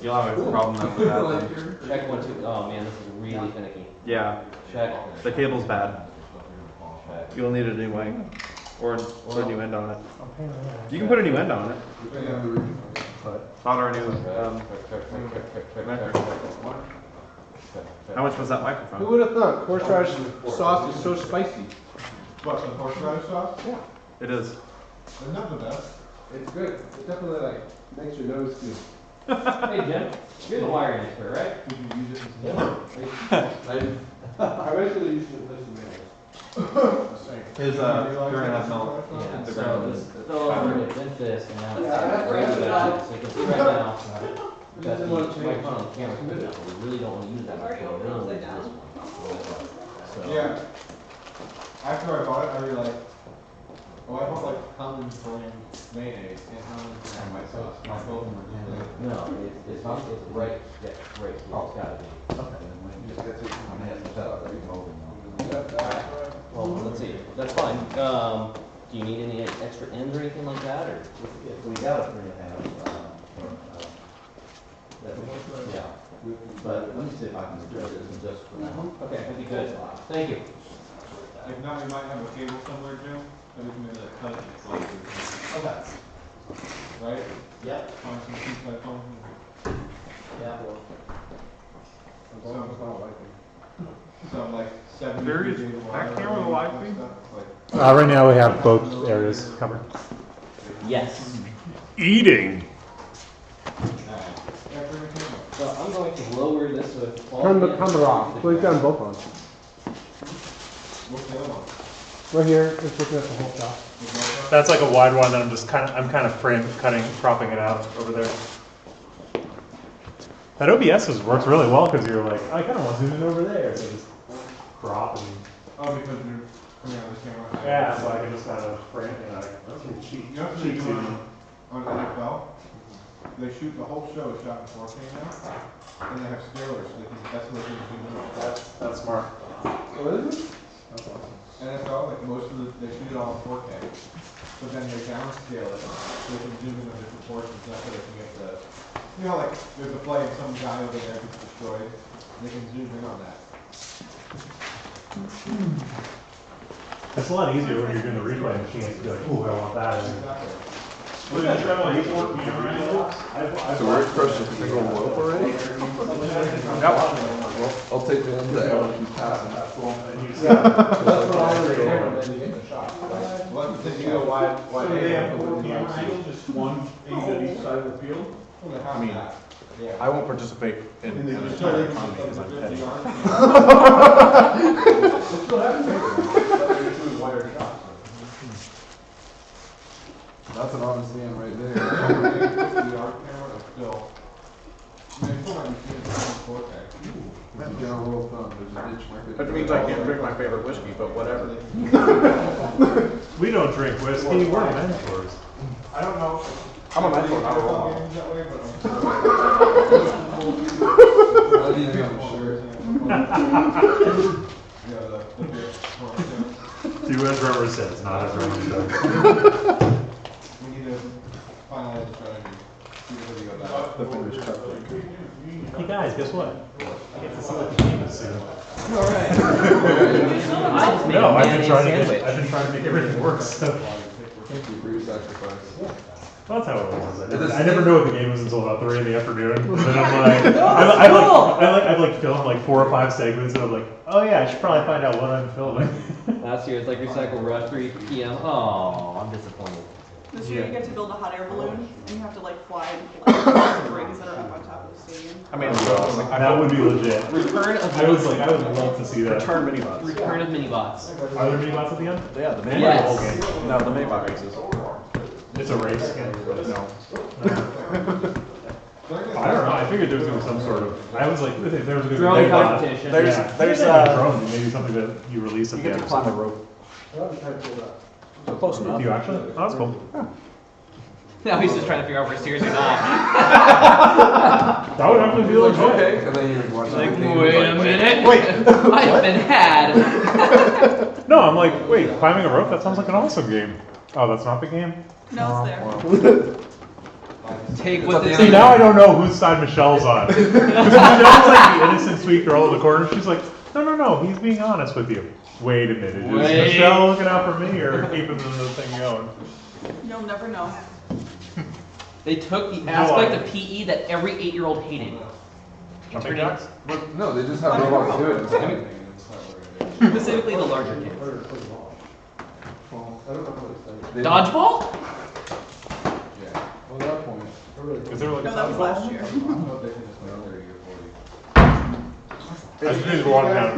You'll have a problem then with that. Then. Check 1 2. Oh man, this is really finicky. Yeah, Check. the cable's bad. Check. You'll need a new wing or put a new end on it. You can put a new end on it. Not our new. How much was that Who microphone? would have thought horseradish sauce is so spicy? What, the horseradish sauce? Yeah. It is. They're not the best. It's good. It definitely like makes your nose good. Hey Jim, you're the wiring expert, right? Would you use it as I basically used it to listen to His during that melt. Yeah, The so ground this is. fell over, it bent this, and now it's Yeah, right that's back. So you can see right now, that Just the want to change microphone on the camera is good enough, but we really don't want to use that microphone, we really want to use this one. So, Yeah. After I bought it, I really like, oh, I bought like Hellman's brand mayonnaise and Hellman's brand white sauce. And both of them are really good. No, it's right, yeah, right, here. It's gotta be. You just got to, I'm gonna have to shut Well, let's see, that's fine. Do you need any extra ends or anything like that, or? We got a 3.5. Yeah. But let me see if I can address this just for now. Okay, that'd be good. Thank you. If not, we might have a cable somewhere, Jim, that we can maybe like cut it and slice Okay. it, right? Yep. Find some cheap headphones. Yeah. Some like 70. There is back camera with live feed? Right now we have both areas covered. Yes. Eating. So I'm going to lower this so it falls. Turn the camera off. We've done both ones. What's the other one? Right here, it's looking at the whole shop. That's like a wide one that I'm kind of frame cutting, cropping it out over there. That OBS works really well because you're like, I kind of want to zoom in over there, so just crop and Oh, because you're coming out of the camera. yeah, so I can just kind of frame, you know, like, cheat, You know what cheat they do zoom. on the NFL? They shoot, the whole show is shot in 4K now, and they have spoilers, so they can, that's what they can do. That's smart. What is it? That's awesome. NFL, like most of the, they shoot it all in 4K. But then they downscale it, so they can zoom in on different portions, that's how they can get the, you know, like, there's a play and some guy over there gets destroyed, and they can zoom in on that. It's a lot easier when you're doing the replay machine to be like, ooh, I want that. Exactly. We're gonna try like 14 So we're crushing single loaf already? I'll take the end that I want to keep passing. That's what I was Well, then you know why So do they have 14 they triangles, just one aimed at each side of the field? I mean, I won't participate in an entire economy because I'm petty. That's an honest man right there. That's a general rule of thumb. There's a ditch market. That means I can't drink my favorite whiskey, but whatever. We don't drink whiskey, we're mentors. I don't know. I'm a mentor, not a role model. I didn't even have a shirt. Do as Rover says, not as Rover does. We need to finalize the strategy. See where we go back. The fingers chopped. Hey guys, guess what? I get to see what the game is soon. No, I've been trying to make everything work, so. Thank you for your sacrifice. Well, that's how it was. It is- I never know what the game is until about 3 in the afternoon. And then I'm like, I've like filmed like 4 or 5 segments, and I'm like, oh yeah, I should probably find out what I'm filming. Last year, it's like recycle rush 3 p.m. Oh, I'm disappointed. This year you get to build a hot air balloon, and you have to like fly and collect the rings that are up on top of the stadium. I mean, That would be legit. Return of I was like, I would love to see that. return mini bots. Return of mini bots. Are there mini bots at the end? Yeah, the mini Yes. bot game. No, the mini bot races. It's a race. No. I don't know. I figured there was going to be some sort of. I was like, there was going to be Drone a mini bot. competition. There's drone, maybe something that you release at you the get end. to climb a rope. Close enough. Do you actually? Oh, that's cool. Now he's just trying to figure out if we're serious or not. That would actually be legit. Okay. And then you're watching Like, the game. wait a minute. Wait. I've been had. No, I'm like, wait, climbing a rope? That sounds like an awesome game. Oh, that's not the game? No, it's there. Take what this See, now I don't know whose side Michelle's on. Because Michelle's like the innocent sweet girl in the corner. She's like, no, he's being honest with you. Wait a minute, is Michelle looking out for me or keeping the thing going? You'll never know. They took the aspect of PE that every 8-year-old hated. Jumping jacks? No, they just have robots do it. Specifically the larger kids. They- Dodgeball? Yeah. Well, at that point. Is there like No, a that was last year. I just need to walk down.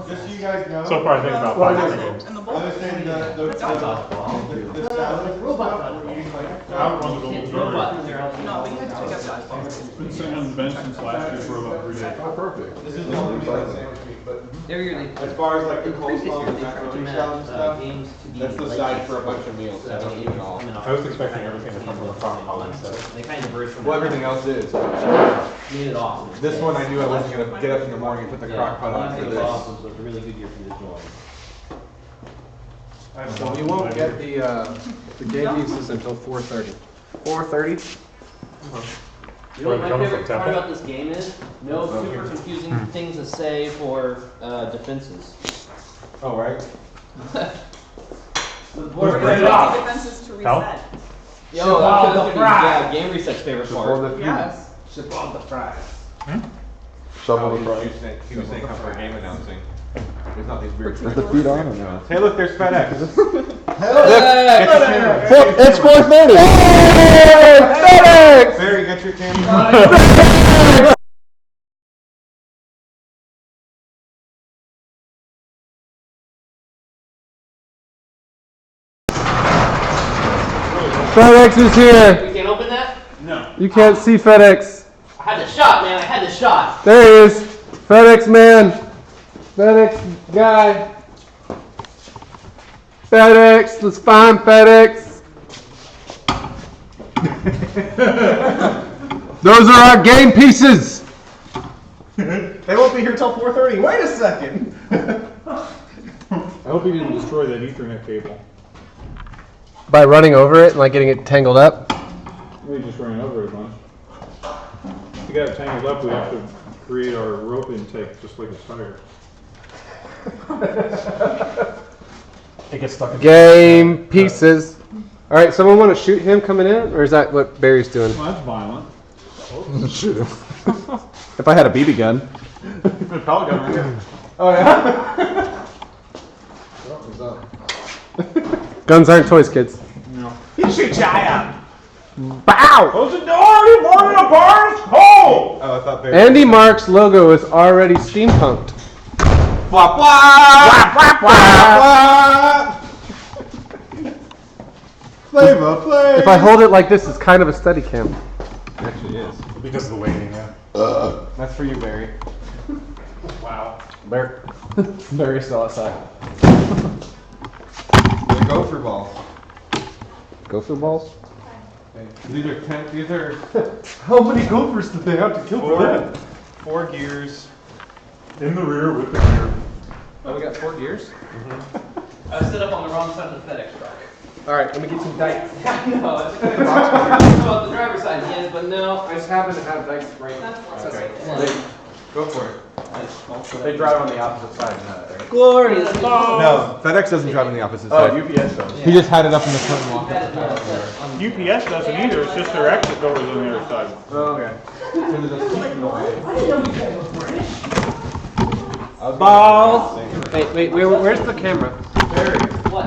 Just so you guys know. So far, I think about 5 different games. And the I bowl. understand the salad stuff, we're using like. Out on the gold Robot. No, but you had to take out that. Been sitting on the bench since last year for about 3 days. Oh, perfect. This is the only sandwich meat, but They're your as far as like the previous coleslaw year and they tried to macaroni match salad and stuff, games to be that's the like side this. for a bunch of meals, I don't eat it all. I was expecting everything to come from the front column instead. They kind of diverged from Well, that. everything else is. Made it awesome. This one I knew I wasn't gonna get up in the morning and put the crock pot on Last for year was this. awesome, so it's a really good year for this one. So you won't get the game pieces until 4:30. 4:30? You know what my Coming from favorite part Temple? about this game is? No super confusing things to say for defenses. Oh, right? We're We're gonna gonna take defenses to Hell? reset. Yo, that's gonna be yeah, game reset's favorite part. Yes. Shovel the fries. He was saying come for game announcing. There's not these weird. Is the feet on or no? Hey, look, there's FedEx. It's 4:30! FedEx! Barry, get your camera. FedEx is here. We can't open that? You can't see FedEx. I had the shot, man. I had the shot. There he is. FedEx man. FedEx guy. FedEx. Let's find FedEx. Those are our game pieces. They won't be here till 4:30. Wait a second! I hope he didn't destroy that Ethernet cable. By running over it and like getting it tangled up. We just ran over it a bunch. To get it tangled up, we have to create our rope intake just like a tire. It gets stuck in Game pieces. All right, someone want to shoot him coming in, or is that what Barry's doing? Well, that's violent. Shoot him. If I had a BB gun. the pellet gun right here. Oh yeah. Guns aren't toys, kids. No. You shoot your eye out. Bow! Close the door, you morning a bar's cold! Oh, I thought Barry. Andy Mark's logo is already steampunked. Flop, flop! Flap, flap, Flavor, flavor. If I hold it like this, it's kind of a steady cam. It actually is. Because of the weighting, yeah. That's for you, Barry. Wow. Barry's still outside. They're gopher balls. Gopher balls? These are How many gophers did they have to kill for that? 4 gears. In the rear with the rear. Oh, we got 4 gears? I stood up on the wrong side of the FedEx truck. Alright, let me get some dikes. I know, it's kind of well, the driver's side yes, but no. I just happen to have dikes right now. Okay. Go for it. They drive on the opposite side, right? Glorious. No, FedEx doesn't drive on the opposite side. UPS does. He just had it up in the front and walked up. UPS doesn't either, it's just their exit doors on the other side. Oh, okay. Balls. Wait, where's the camera? What?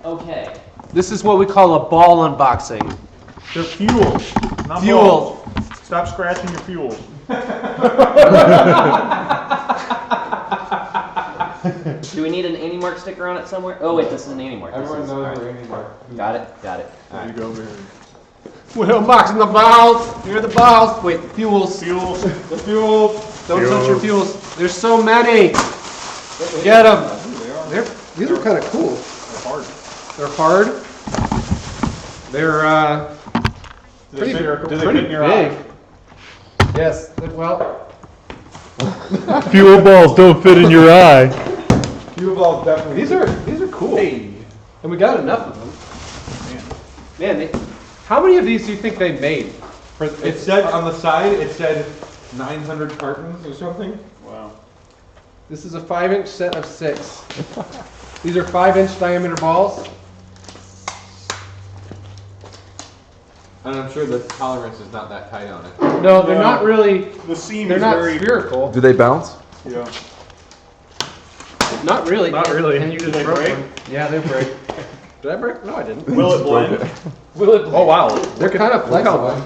Okay. This is what we call a ball unboxing. They're fuel, not Fuel. balls. Stop scratching your fuel. Do we need an Andy Mark sticker on it somewhere? Oh wait, this is an Andy Mark. This Everyone is- knows alright. where Andy Mark. Got it. Got it. There you go, Barry. We're unboxing the balls. Here are the balls. Wait, fuels. Fuel. The fuel. Don't touch your fuels. There's so many. Get them. These are kind of cool. They're hard. They're hard. They're pretty, Do they fit pretty in your big. eye? Yes. Well, Fuel balls don't fit in your eye. Fuel balls definitely. these are cool. And we got enough of them. Man, how many of these do you think they made? It said on the side, it said 900 cartons or something. Wow. This is a 5-inch set of 6. These are 5-inch diameter balls. And I'm sure the tolerance is not that tight on it. No, they're not really. The seam They're is not very. spherical. Do they bounce? Yeah. Not really. Not really. Can you Do just they broke break? one. Yeah, they break. Did I break? No, I didn't. Will it blend? Will it? Oh wow. They're kind of flexible.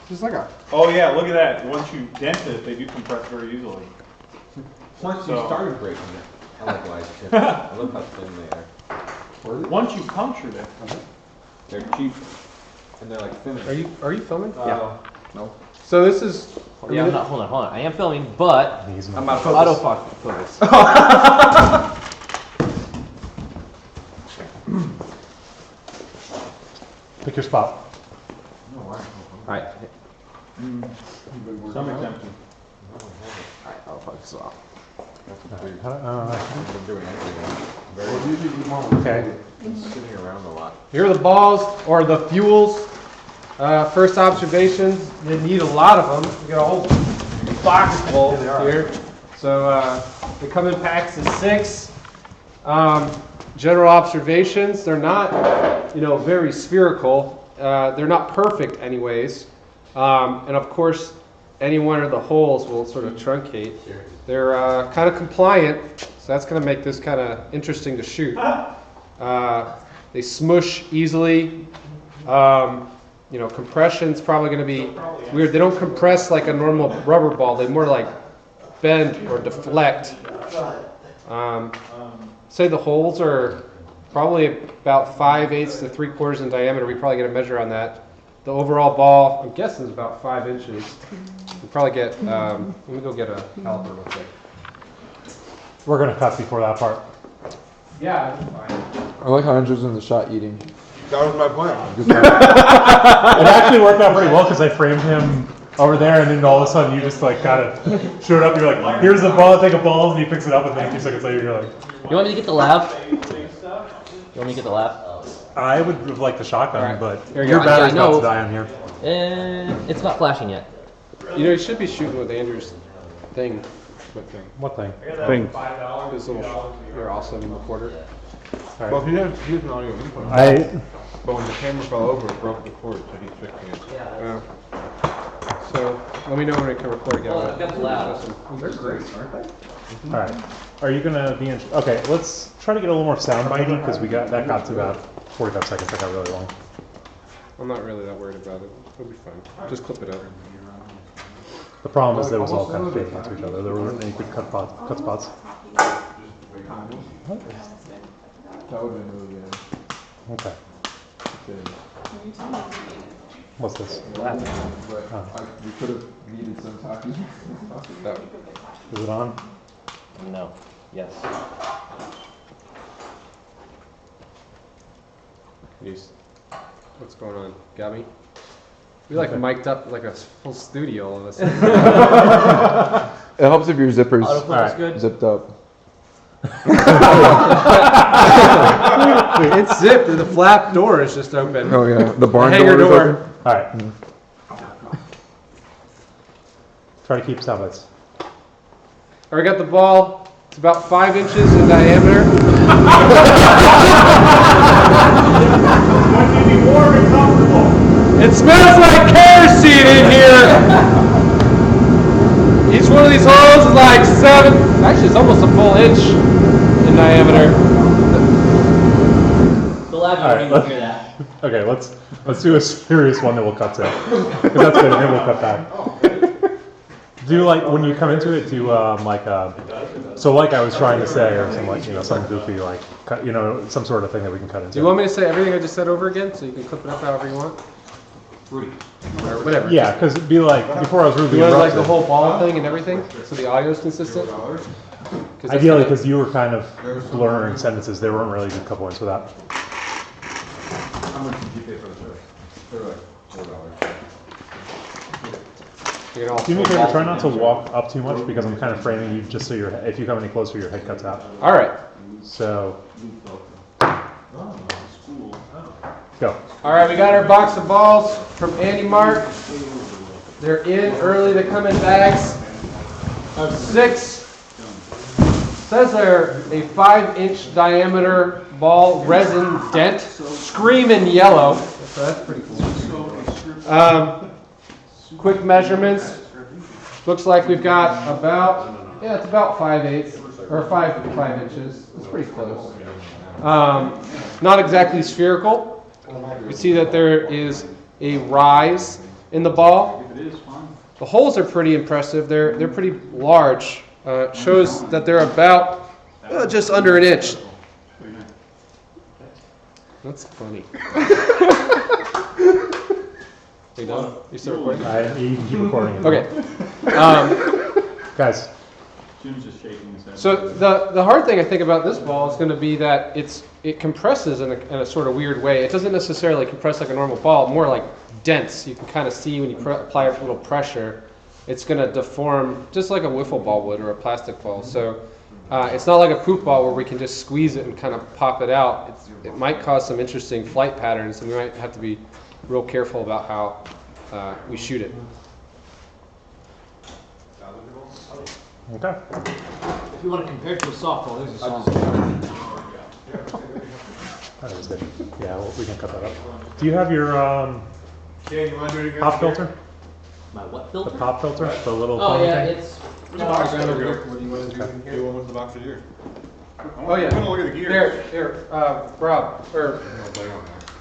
Just like a. Oh yeah, look at that. Once you dent it, they do compress very easily. Once you So- started breaking it, I like wide chips. I love how thin they are. Once you punctured it. They're cheap and they're like thin. Are you filming? Yeah. No. So this is. Yeah, I'm not. Hold on. I am filming, but I'm out of focus. Pick your spot. All right. Some exemption. I'll focus off. Okay. Sitting around a lot. Here are the balls or the fuels. First observations. You need a lot of them. We got a whole box full here. So they come in packs of 6. General observations. They're not, very spherical. They're not perfect, anyways. And of course, any one of the holes will sort of truncate. They're kind of compliant, so that's going to make this kind of interesting to shoot. They smush easily. Compression's probably going to be weird. They don't compress like a normal rubber ball. They more like bend or deflect. Say the holes are probably about 5/8 to 3/4 in diameter. We probably get a measure on that. The overall ball, I'm guessing, is about 5 inches. We'll probably get, let me go get a caliper real quick. We're gonna cut before that part. Yeah, that's fine. I like how Andrew's in the shot eating. That was my plan. It actually worked out pretty well because I framed him over there, and then all of a sudden you just like kind of showed up. You're like, here's the ball, take a ball, and he picks it up, and then 2 seconds later you're like, You want me to get the lab? You want me to get the lab? I would have liked the shotgun, Alright. but Here you your go. battery's I about know. to die on here. It's not flashing yet. You know, you should be shooting with Andrew's thing. What thing? Thing. His little, your awesome recorder. Well, he has an audio input. But when the camera fell over, it broke the cord, so he's fixing it. Yeah. So let me know when I can record again. Well, I've got the lab. They're great, aren't they? All right. Are you gonna be in? Okay, let's try to get a little more sound bitey because that got to about 45 seconds. That got really long. I'm not really that worried about it. It'll be fine. Just clip it out. The problem is that it was all kind of fading into each other. There weren't any good cut spots. That would have been really good. Okay. What's this? But we could have needed some talkies. Is it on? No. Yes. What's going on? Got me? We like mic'd up like a full studio all of us. It helps if your zipper's Autofocus good? zipped up. It's zipped and the flap door is just open. Oh yeah, the barn Hangar door is door. open. All right. Try to keep sound bites. I got the ball. It's about 5 inches in diameter. It smells like kerosene in here. Each one of these holes is like 7. Actually, it's almost a full inch in diameter. The lab All right, won't even hear that. Okay, let's do a serious one that we'll cut to. 'Cause that's good, and then we'll cut back. Do like when you come into it, do so like I was trying to say, or some like something goofy like cut, some sort of thing that we can cut into. Do you want me to say everything I just said over again so you can clip it up however you want? Or whatever. Yeah, because it'd be like before I was rudely You want like the interrupted. whole ball thing and everything so the audio is consistent? Ideally, because you were kind of blurring sentences, there weren't really good cut points for that. How much did you pay for the shirt? They're like $4. Do me a favor, try not to walk up too much because I'm kind of framing you just so if you come any closer, your head cuts out. All right. So, go. All right, we got our box of balls from Andy Mark. They're in early. They come in bags of 6. Says they're a 5-inch diameter ball, resin dent, screaming yellow. So that's pretty cool. Quick measurements. Looks like we've got it's about 5/8 or 5 inches. It's pretty close. Not exactly spherical. You see that there is a rise in the ball. The holes are pretty impressive. They're pretty large. Shows that they're about just under an inch. That's funny. Are you done? You still recording? You can keep recording it. Okay. Guys. Jim's just shaking his head. So the hard thing I think about this ball is going to be that it compresses in a sort of weird way. It doesn't necessarily compress like a normal ball, more like dense. You can kind of see when you apply a little pressure, it's going to deform just like a wiffle ball would or a plastic ball. So it's not like a poop ball where we can just squeeze it and kind of pop it out. It might cause some interesting flight patterns, and we might have to be real careful about how we shoot it. Okay. If you want to compare it to a softball, there's a softball. That was good. Yeah, we can cut that up. Do you have your You want to do it again? pop filter? My what The filter? pop filter? The little Oh foamy yeah, thing? it's. Where's the box cutter go? What do you want to do in Do here? one with the box of gears. Oh yeah. I want to look at the gears. Here, Rob, or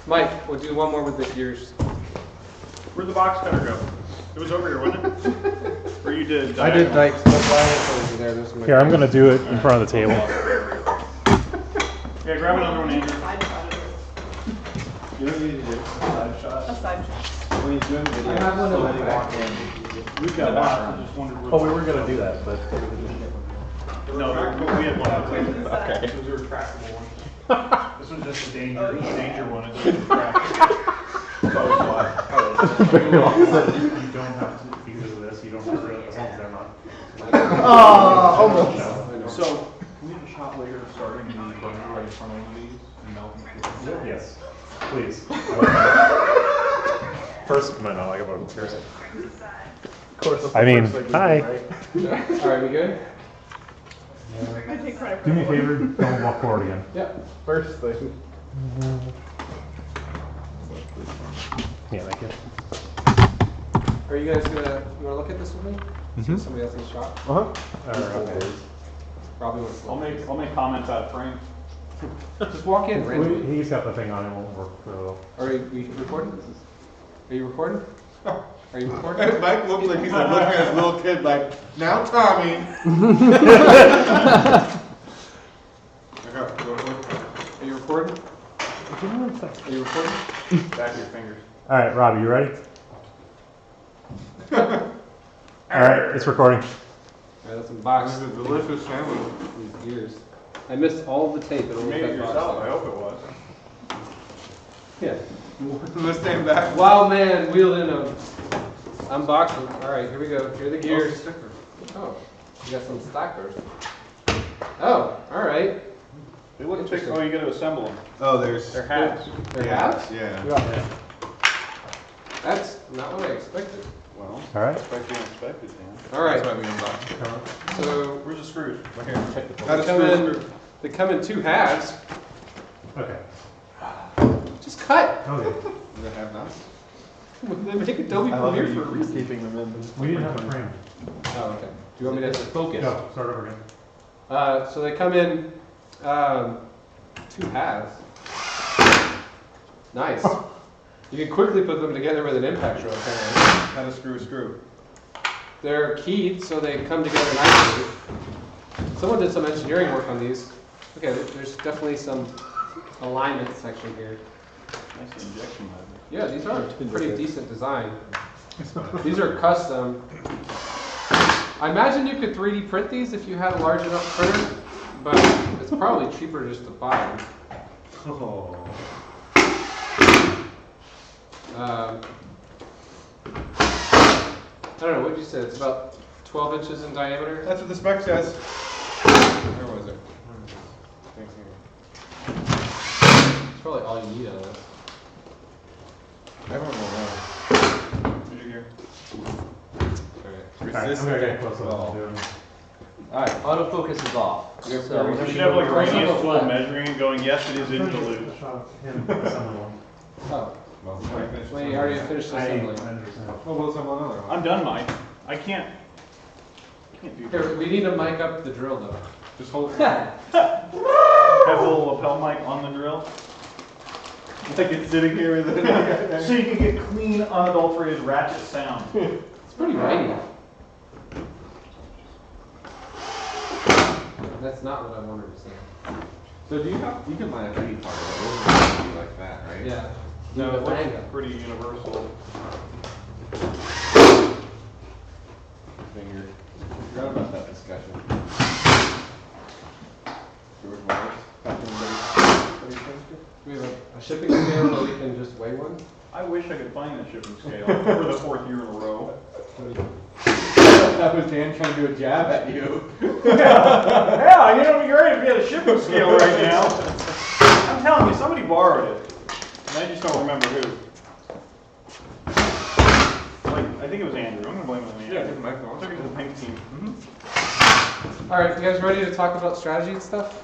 Mike, we'll do one more with the gears. Where'd the box cutter go? It was over here, wasn't it? Or you did? I did like Here, I'm going to do it in front of the table. Yeah, grab another one, Andrew. Side shot of it. You don't need to do a side shot. A side shot. When he's doing video, I have one so in when the he back. walk in, we've got that. I just wondered where. Oh, we were going to do that, but... No, we had one. Okay. Those are retractable ones. This one's just a danger one. It doesn't retract. You don't have to be Almost. So, can we have a shot later of starting the burner right in front of one of these and melting it? Yes, please. First, no, I got one first. Of course, that's the I mean, first thing we do, hi. right? All right, we good? I take credit for Do me a that. favor, don't walk forward again. Yep. First thing. Yeah, thank you. Are you guys gonna, you wanna look at this with me? See if somebody else has a shot? Okay. Probably wants to. I'll make comments out of frame. Just walk in, randomly. He's got the thing on, it won't work for a little. Are you recording? Are you recording? Are you recording? Mike looks like he's like looking at his little kid like, now Tommy. Are you recording? Are you recording? Back of your fingers. All right, Robbie, you ready? All right, it's recording. All right, let's unbox This is a delicious sandwich. these gears. I missed all of the tape. You made it yourself, I hope it was. Yeah. Let's stand back. Wow, man, wheeling a unboxing. All right, here we go. Here are the gears. Oh, you got some stackers. Oh, all right. They look thick. Oh, you got to assemble them. Oh, there's. They're halves. They're halves? Yeah. That's not what I expected. Well, All right. expect the unexpected, man. All right. That's why we unboxed it. So Where's the screws? Right here. Check the they come in two halves. Okay. Just cut. Okay. Does it have nuts? They make Adobe I love Premiere you for a reason. keeping them in. We didn't have a frame. Oh, okay. Do you want me to focus? No, start over again. So they come in two halves. Nice. You can quickly put them together with an impact drill. How to screw a screw. They're keyed, so they come together nicely. Someone did some engineering work on these. Okay, there's definitely some alignment section here. Nice injection molding. Yeah, these are pretty decent design. These are custom. I imagine you could 3D print these if you had a large enough printer, but it's probably cheaper just to buy them. Oh. I don't know, what did you say? It's about 12 inches in diameter? That's what the spec says. Where was it? It's probably all you need out of this. Everyone will know. Did you hear? All right, I'm gonna get close up. Alright, autofocus is off. We should have like a radius tool measuring going, yes, it is in the loop. Oh, wait, you already finished the assembly. Oh, well, some another one. I'm done, Mike. I can't do that. Here, we need to mic up the drill though. Just hold it. Have a little lapel mic on the drill. Like it's sitting here with it. So you can get clean, unadulterated ratchet sound. It's pretty mighty. That's not what I wanted to say. So do you can line up any part of it. It doesn't be like that, right? Yeah. No, The it's Fanga. pretty universal. Finger. Forgot about that discussion. George Morris. We have a shipping scale where we can just weigh one. I wish I could find that shipping scale for the 4th year in a row. That was Dan trying to do a jab at you. Yeah, you know, it'd be great if we had a shipping scale right now. I'm telling you, somebody borrowed it. And I just don't remember who. Like, I think it was Andrew. I'm gonna blame it on Andrew. Yeah, I think Mike I wants took it to the pink team. All right, you guys ready to talk about strategy and stuff?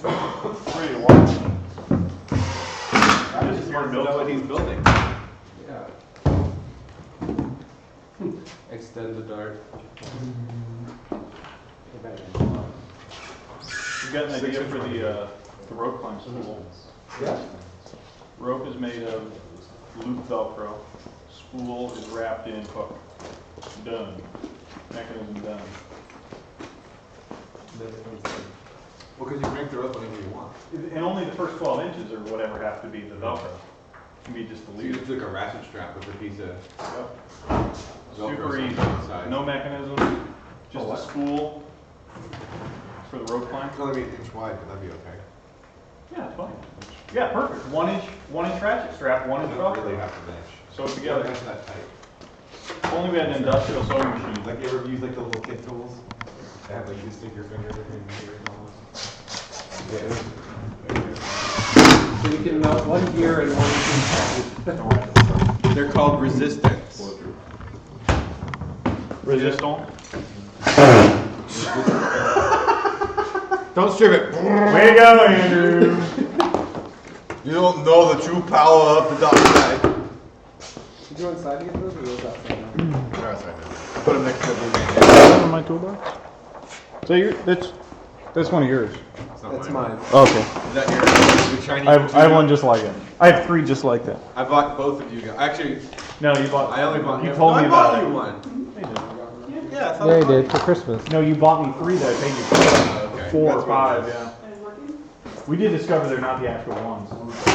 Ready to watch. I'm just here to build know what he's building. Yeah. Extend the dart. You got an idea for the rope climb spool. Yeah. Rope is made of loop Velcro. Spool is wrapped in hook. Done. Mechanism done. Well, because you can make the rope whenever you want. And only the first 12 inches or whatever have to be the Velcro. It can be just the So you lead. just took a ratchet strap with a piece of Yep. Velcro Super easy. inside. No mechanism. Just a spool for the rope climb. It's only an inch wide, but that'd be okay. Yeah, it's fine. Yeah, perfect. 1 inch ratchet strap, 1 inch You don't really Velcro. have to mesh. Sew it together. Don't mesh that tight. If only we had an industrial sewing machine. Like you ever use like the little kid tools? They have like you stick your finger between here and all this. So you can melt one gear and one They're called resistance. Resistant. Don't strip it. Way to go, Andrew. You don't know the true power of the dark side. Did you go inside to get those, or was that outside now? They're outside now. Put them next to the In my toolbox. So that's one of yours. That's mine. Okay. Is that your shiny? I have one just like it. I have 3 just like that. I bought both of you guys. Actually, No, you bought. I only bought. You told me I about bought it. you one. Yeah, I thought Yeah, I you bought did for Christmas. No, you bought me 3 that I paid you for. Okay. 4 or That's what 5, it is. yeah. We did discover they're not the actual ones.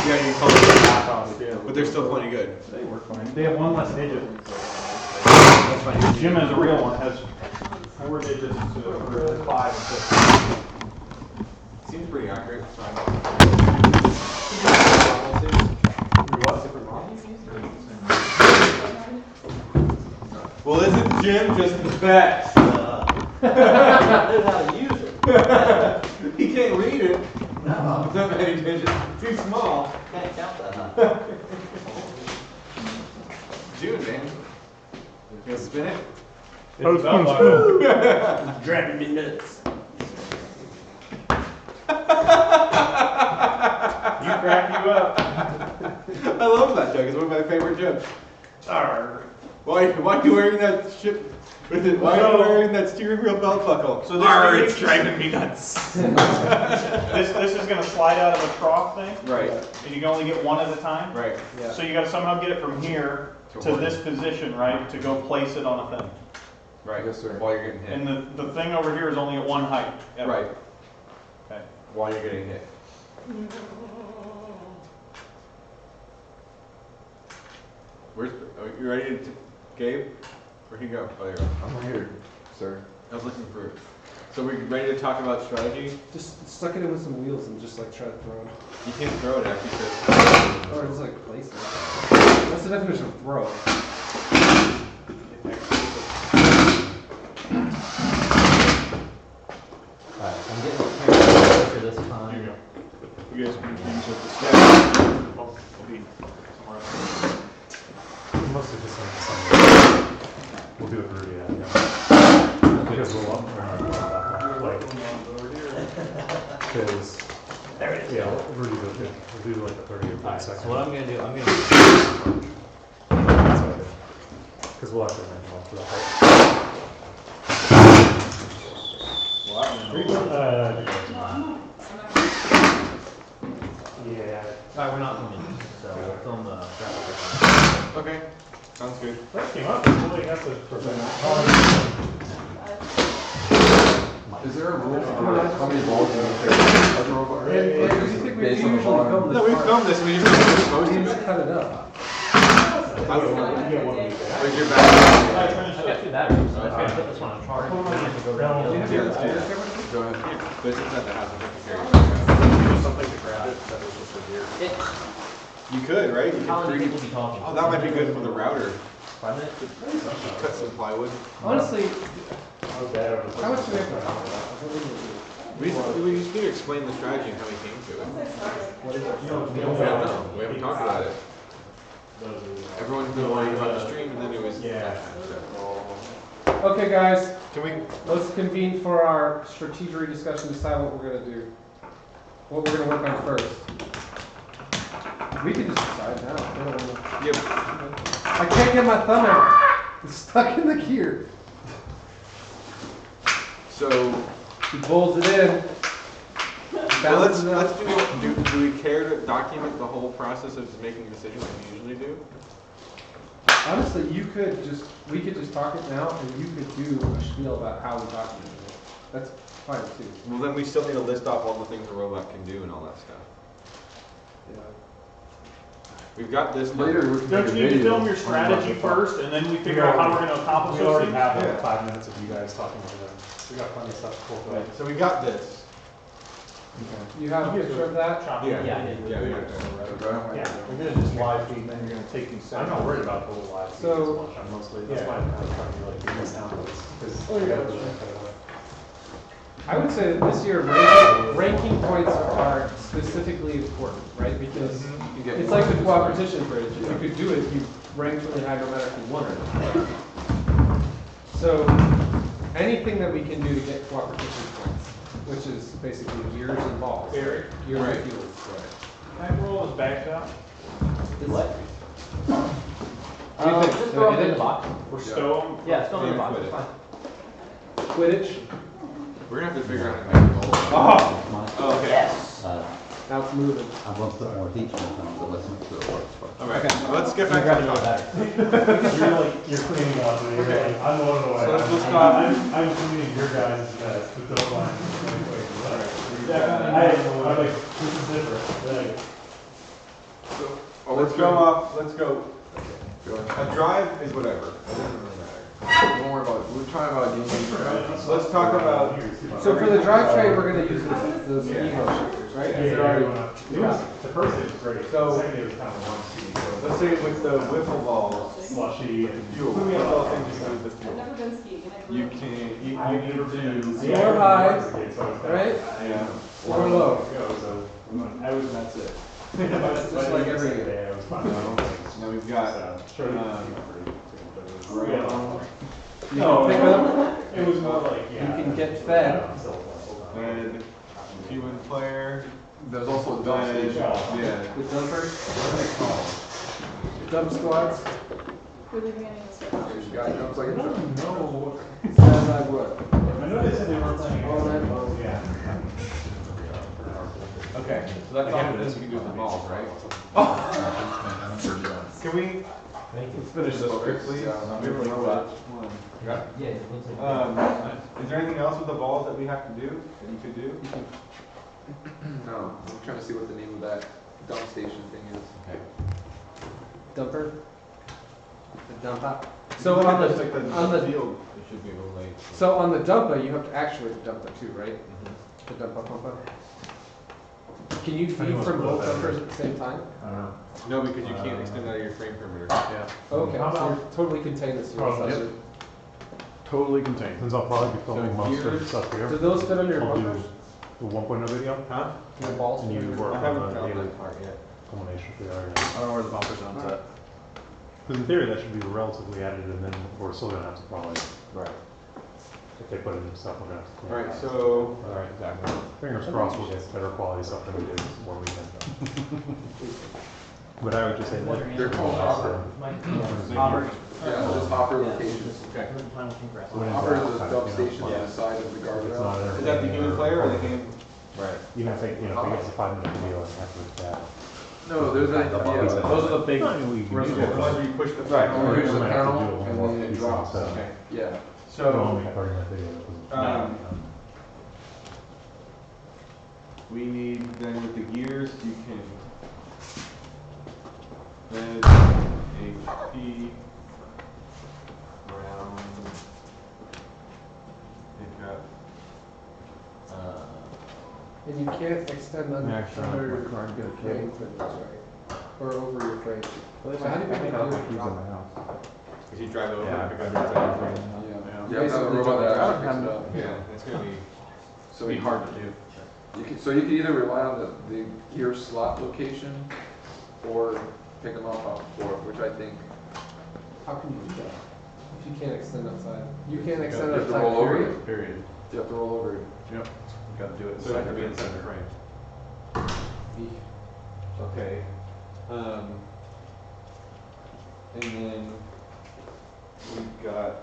Yeah, you called them, Yeah. but they're still plenty good. They work fine. They have 1 less digit. That's fine. Jim has a real one, has 4 digits instead of 5 and 6. Seems pretty accurate. It's fine. Well, isn't Jim just the best? Knows how to use it. He can't read it. No. It's not many digits. Too small. Can't count that, huh? June, man. You gonna spin it? It's Driving me nuts. You crack you up. I love that joke. It's one of my favorite jokes. Arr. Why are you wearing that shit? Why are you wearing that steering wheel belt buckle? So this it's driving me nuts. this is going to slide out of a trough thing, Right. and you can only get 1 at a time. Right. Yeah. So you got to somehow get it from here to this position, right, to go place it on a thing. Right. Yes, sir. While you're getting hit. And the thing over here is only at 1 height. ever. Right. Okay. While you're getting hit. Are you ready to, Gabe? Where'd he go? Oh, there you go. I'm here, sir. I was looking for. So we ready to talk about strategy? Just stuck it in with some wheels and just like try to throw it. You can't throw it actually. Or just like place it. What's the definition of throw? Alright, I'm getting closer this time. Here you go. You guys can use it to step. Oh, it'll be somewhere else. Mostly just like some. We'll do it Rudy, yeah. Because we'll up like, because There it is. yeah, Rudy's okay. We'll do like a 30 or 40 Alright, second. so what I'm gonna do, I'm gonna Because we'll have to run off the height. Yeah. Alright, we're not filming, so we'll film the Okay. Sounds good. That came up. Really has to prevent. Is there a rule for how many balls you can carry as a robot? You think we Based on the usually volume? film No, this we part? filmed this. We just weren't supposed We to. just cut it up. Where's your back? I got 2 batteries, so I was gonna put this one on charge. And then I have to go around the other. Yeah, let's do that. Go ahead. But it's inside the house. We have to carry Something to grab it that was just a gear. It, You could, right? You how could many free- people be talking? Oh, that might be good for the router. 5 minutes? Cut some plywood. Honestly, how much do we have to talk about? We just need to explain the strategy and how we came to it. What is it? We don't know. We haven't talked about it. Everyone's been worrying about the stream, and then it was. Yeah. Okay, guys, Can we? let's convene for our strategic discussion, decide what we're gonna do. What we're gonna work on first. We can just decide now. We don't wanna- Yeah. I can't get my thumb out. It's stuck in the gear. So He pulls it in. well, let's Balances it out. do we care to document the whole process of making a decision like we usually do? Honestly, we could just talk it now, and you could do a spiel about how we document it. That's fine too. Well, then we still need to list off all the things a robot can do and all that stuff. Yeah. We've got this Later, we can Don't make a you need to video film your on strategy the- first, and then we figure out how we're going to accomplish We those already things? have like Yeah. 5 minutes of you guys talking over them. We got plenty of stuff to pull through. So we got this. You have a picture of that? Yeah, Yeah. we got it. Yeah, we're gonna just live feed, and then you're gonna take these. I'm not worried about the little live feeds So- as much. I'm mostly, that's Yeah. why I'm kind of trying to like get this down, because Oh, yeah, I gotta that's do right. that kind of way. I would say that this year ranking points are specifically important, right? Because it's like the competition bridge. If you could do it, you rank really high no matter if you won or not. So anything that we can do to get competition points, which is basically gears and balls. Eric? Gears Right. and fuels. Can I roll his back out? What? What do you think? Just Did I throw get them in it? the box. Or stow him? Yeah, still in the Yeah, box, quit it's it. fine. Quidditch. We're gonna have to figure out how to make it Oh! Oh, okay. Yes. Now it's moving. I want to put more teaching time, so let's make sure it works first. All right, let's get back Grab to the another topic. battery. You're like, you're cleaning up, and you're Okay. like, I'm one of the way. So let's I'm stop. cleaning your guys' the dough line. Yeah, I'm like, this is different. Like, Let's go off, let's go. A drive is whatever, it doesn't really matter. Don't worry about it. We're talking about gaming. So let's talk about, So for the drivetrain, we're going to use the ego shifters, right? yeah, Is it already? it was, the first day was great. So- The second day was kind of one speed, so let's say with the wiffle balls, slushy and fuel, what are all things you can do with the I've fuel? never been skiing. And I You grew up- can, you I need never to, did. Or high, right? yeah. Or low. I was, that's it. Just like every day, I was fine. Now we've got, Sure. rail, You No, can pick up, it was more like, yeah. you can get fed. and human player, There's also a dump then, station. yeah. the dumpers, What are they called? dump squads. We're leaving any of this stuff. There's a guy jumps like a truck. No. Says I would. I know they said they weren't planning. Oh, that- Yeah. Okay, so that's all it is, you can do with the balls, right? Can we, Let's finish this quickly. we have a robot. Yeah, it looks like. Is there anything else with the balls that we have to do, that you could do? No, I'm trying to see what the name of that dump station thing is. Okay. Dumper. The dump out. So on the, field, it should be related. so on the dumper, you have to actuate the dumper too, right? The dumper pumper. Can you feed from both dumpers at the same time? I don't know. No, because you can't extend out of your frame perimeter. Yeah. Okay, How so about- you're totally contained this year. Oh, so- yep. Totally contained. Since I'll probably be filming So most of the here's- stuff here. Do those fit under your I'll do bumpers? the 1.0 video, Huh? Your balls? and fit you under your work I on haven't the found data that part yet. culmination for the other. I don't know where the bumper's on set. Because in theory, that should be relatively added, and then we're still gonna have to probably, Right. if they put in new stuff, we're gonna have to. clean it Alright, up. so, Alright, exactly. Fingers crossed we'll get better quality stuff than we did one weekend. But I would just say that. They're called hopper. Hopper. Yeah, just hopper locations. okay. Hopper is a dump station on the side of the It's guardrail. not Is that the human player or the game? Right. Even if they, you know, if it gets a 5-minute video and after that. No, there's a, yeah. Those are the big. Not we can use Yeah, it. the ones where you push the. Right, panel. here's the We might have to panel, do a little and more then it piece drops. of, Okay, Yeah. Don't so, make 30-minute videos. we need, then with the gears, you can bed, HP, round, pick up, And you can't extend under, Actually, under my your car and get a frame cable. for this, right? Or over your frame. So how do you I make don't it use do in it? my house. if you drive over, Yeah. pick up your side frame. Yeah. You have to have a robot that actually picks it up. Yeah, it's gonna be, So be you- hard to do. So you can either rely on the gear slot location or pick them up off the floor, which I think How can you do that? If you can't extend outside? You can't extend you have to outside, roll over period? it. Period. You have to roll over it. Yep. Gotta do it. So it has to be inside the frame. Okay. And then we've got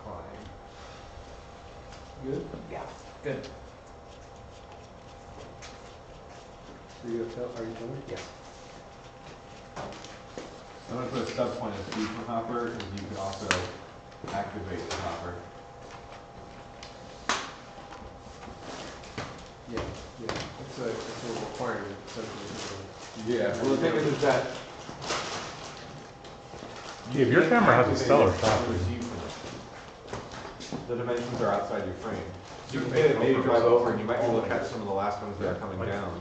climb. Good? Yeah, good. Are you done? Yes. I'm gonna put a sub point of speed for hopper, because you can also activate the hopper. Yeah, yeah. It's a requirement, essentially. Yeah. Well, the thing is that. If your camera has a stellar shot, The dimensions are outside your frame. You can hit it, maybe drive over, and you might be able to catch some of the last ones that are coming down.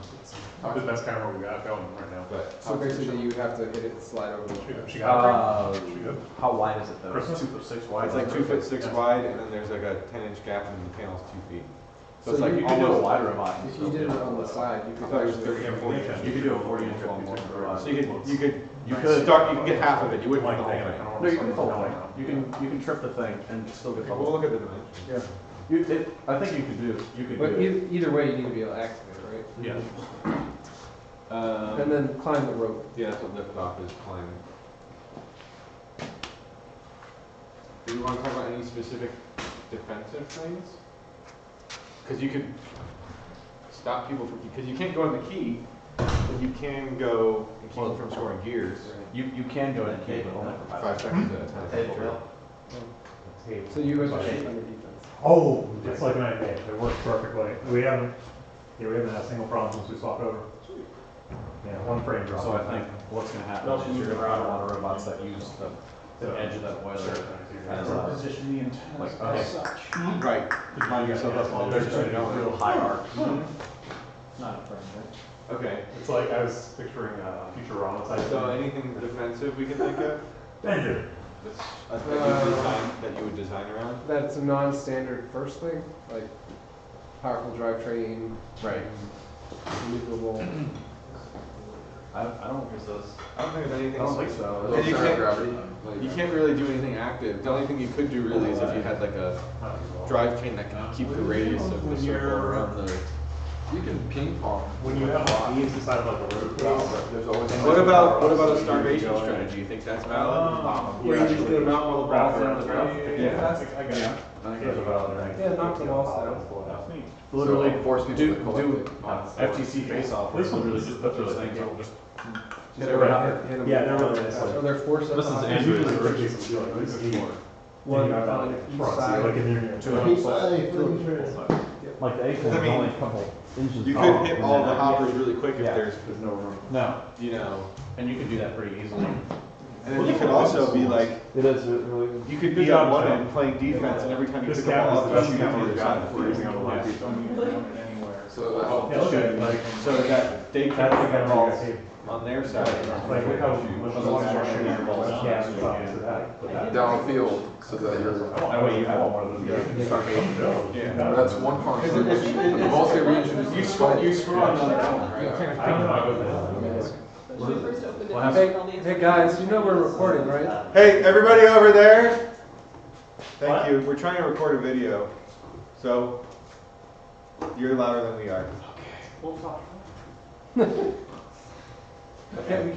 That's kind of what we got going right now. But So basically, you would have to hit it and slide over. She got it. She good. How wide is it though? Christmas? 2'6" wide. it's like 2'6" wide, and then there's like a 10-inch gap, and the panel's 2 feet. So it's So like you You can do a almost. wider robot. If you did it on the side, you I could thought it was actually. 30 or 40 inches. You could do a 40-inch long robot. So you could start. You can get half of it. You wouldn't like the whole thing. No, you can get the whole thing. You can trip the thing and still get the We'll whole. look at the dimensions. Yeah. I think you could do. You could But do it. either way, you need to be able to activate it, right? Yeah. And then climb the rope. Yeah, that's what lift off is climbing. Do you want to talk about any specific defensive things? Because you could stop people from, because you can't go in the key, but you can go and keep them from scoring gears. You can go and keep it only for 5 seconds at a time. So you have to shoot under defense. Oh, it's like an idea. It works perfectly. We haven't had a single problem since we swapped over. Yeah, one frame drop. So I think what's going to happen is you're going to run a lot of robots that use the edge of that boiler as a, Position the antennas like, okay. as such. Right. Line yourself up on They're just a real high arc. Not a frame, right? Okay. It's like I was picturing Futurama type. So anything defensive we can think of? Engine. That you would design around? That's a non-standard first thing, like powerful drivetrain. Right. Maneuverable. I don't think so. I don't think there's anything. I don't think so. And you Zero can't, gravity. you can't really do anything active. The only thing you could do really is if you had like a drivetrain that can keep the radius of the circle around the. You can ping pong. When you have beams inside of like a road, There's always. What about a starvation strategy? You think that's valid? Where you just do a knock all the balls down the ground? Yeah. I got it. I think that's a valid thing. Yeah, knock the walls down. That's neat. Literally force people do to collect it. FTC face off. Where you literally just put those things on. Just Hit them. Yeah, they're really nice. Are there four sets? This is of Android. Usually the case of like this is more. One on on the each front, so side. like in your two Each side, pretty like the A-Class I mean, only a couple inches. You tall, could hit and all then the that- hoppers really quick if Yeah. there's, no room. No, you know, and you could do that pretty easily. and then you could also be like, It is really. you could Good be job, on one John. end playing defense, and every time you This pick the ball cab up, is you the best shoot it cab to the we've other got side of for the using on the field. line. Yeah. Don't even mount it anywhere. So that's Yeah, look at it, like, So that they that's the can kind of ball balls. on their side. Like, look how much longer shooting your balls. Yeah, it's about to that. downfield so that you're. That way you have one of those guys. Yeah. That's one function. Mostly reintroduced. You score on the other one, right? Yeah. I don't know, I go there. Should we first open it? Well, and Hey, all the hey guys, you know we're recording, right? Hey, everybody over there. Thank you. We're trying to record a video, so you're louder than we are. We'll talk. We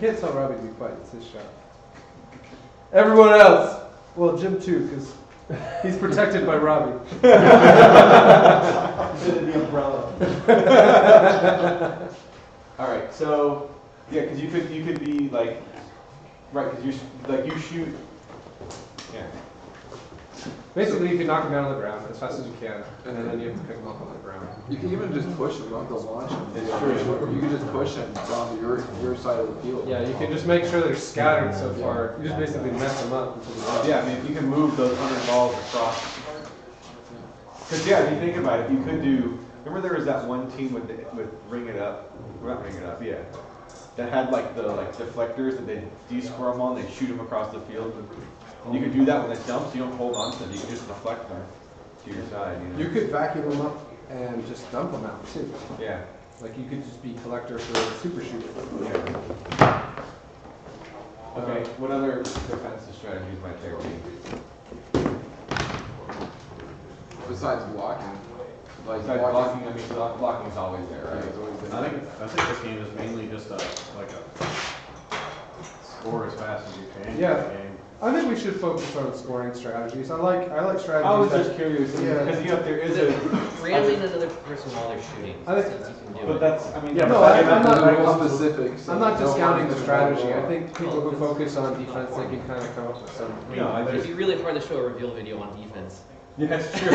can't tell Robbie to be quiet. It's his shot. Everyone else, well, Jim too, because he's protected by Robbie. The umbrella. All right, so yeah, because you could be like, right, because you shoot. Yeah. Basically, you can knock them down on the ground as fast as you can, and then you have to pick them up on the ground. You can even just push them, not the launch them. It's true. You can just push them down to your side of the field. Yeah, you can just make sure they're scattered so far. You just basically mess them up. Yeah, I mean, you can move those 100 balls across. Because yeah, if you think about it, you could do. Remember, there was that one team with Ring It Up, well, not Ring It Up, yeah, that had like the deflectors that they de-squirm on. They shoot them across the field. And you could do that when it dumps. You don't hold on to them. You can just deflect them to your side. You know? You could vacuum them up and just dump them out too. Yeah. Like you could just be collector for the super shooter. Okay. What other defensive strategies might there be? Besides blocking, like Besides blocking, I mean, blocking is always there, right? It's always there. I think this game is mainly just a score as fast as you can. Yeah. Game. I think we should focus on scoring strategies. I like strategies. I was that- just curious Yeah. because there is a. Railing another person while they're shooting. I think- since you can do But it. that's, I mean. Yeah, No, but I'm not specific. I'm not discounting the strategy. I think people who focus on defense, they can kind of come up with some. No, I It'd just. be really hard to show a reveal video on defense. Yeah, that's true.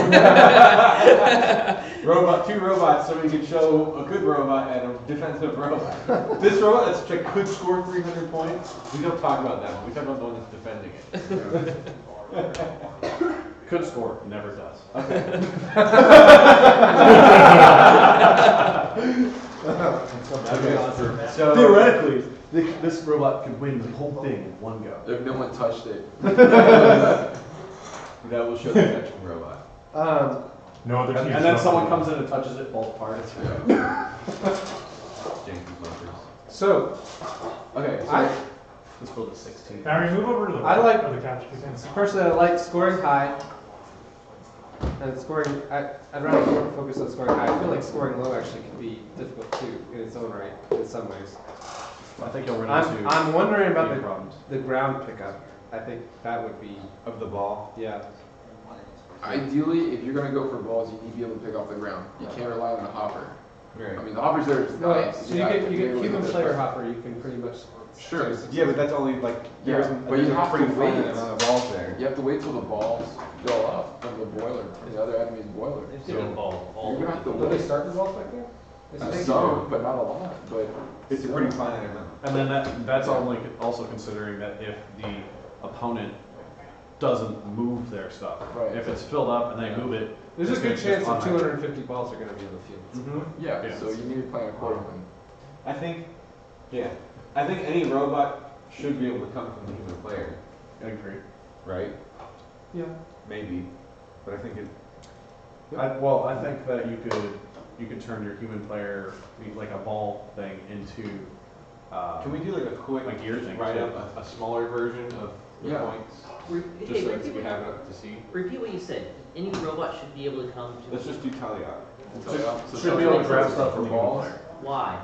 Two robots, so we could show a good robot and a defensive robot. This robot that could score 300 points, we don't talk about that one. We talk about the one that's defending it. Could score, never does. So Theoretically, this robot could win the whole thing in one go. If no one touched it. that will show the touching robot. No other teams. And then someone comes in and touches it, falls apart. It's So, Okay, so Let's build a 16. Barry, move over to the I like- of the couch. if you can. personally, I like scoring high. And scoring, I'd rather focus on scoring high. I feel like scoring low actually can be difficult too, in its own right, in some ways. I think you'll run into I'm wondering about big problems. the ground pickup. I think that would be, Of the ball. yeah. ideally, if you're gonna go for balls, you need to be able to pick off the ground. You can't rely on the hopper. Right. I mean, the hopper's there. It's No, nice. so you have to get be able to human hit player the- hopper, you can pretty much. Sure. Yeah, but that's only like Yeah, but you have to pretty wait. finite amount of balls there. You have to wait till the balls fill up from the boiler, from the other enemy's boiler. They've seen ball all You're gonna have to Do they wait. start the balls back there? Some, but not a lot. But It's a pretty finite amount. And then that's only also considering that if the opponent doesn't move their stuff. Right. If it's filled up and they move it, There's a it's good just chance that automatic. 250 balls are gonna be on the field. yeah, Yeah. so you need to plan accordingly. I think any robot should be able to come from the human player, I agree. right? Yeah. Maybe, but I think it. I think that you could turn your human player, like a ball thing, into. Can we do like a quick Like gear thing, write too. up a smaller version of the Yeah. points, just Hey, so that we have it to see? repeat what you said. Any robot should be able to come to. Let's just do tally out. Should be able to grab stuff from the human balls. player. Why?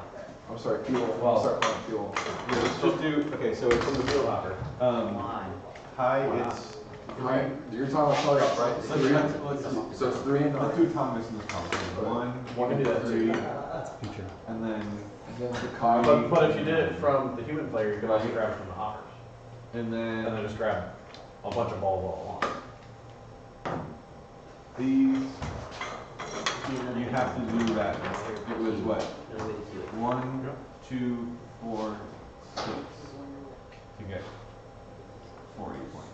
I'm sorry, fuel. Well- Start playing fuel. Let's just do. Okay, so it's from the field hopper. Why? High, it's. Right. You're talking about color up, right? Let's Three. do So it's 3 and 9. let's do Thomas in this column. You can do that too. And then And then the cog. But if you did it from the human player, you could also grab it from the hoppers. and And then then just grab a bunch of balls all at once. these. You have to do that. It was what? No way to do it. 1, 2, 4, 6 to get 40 points.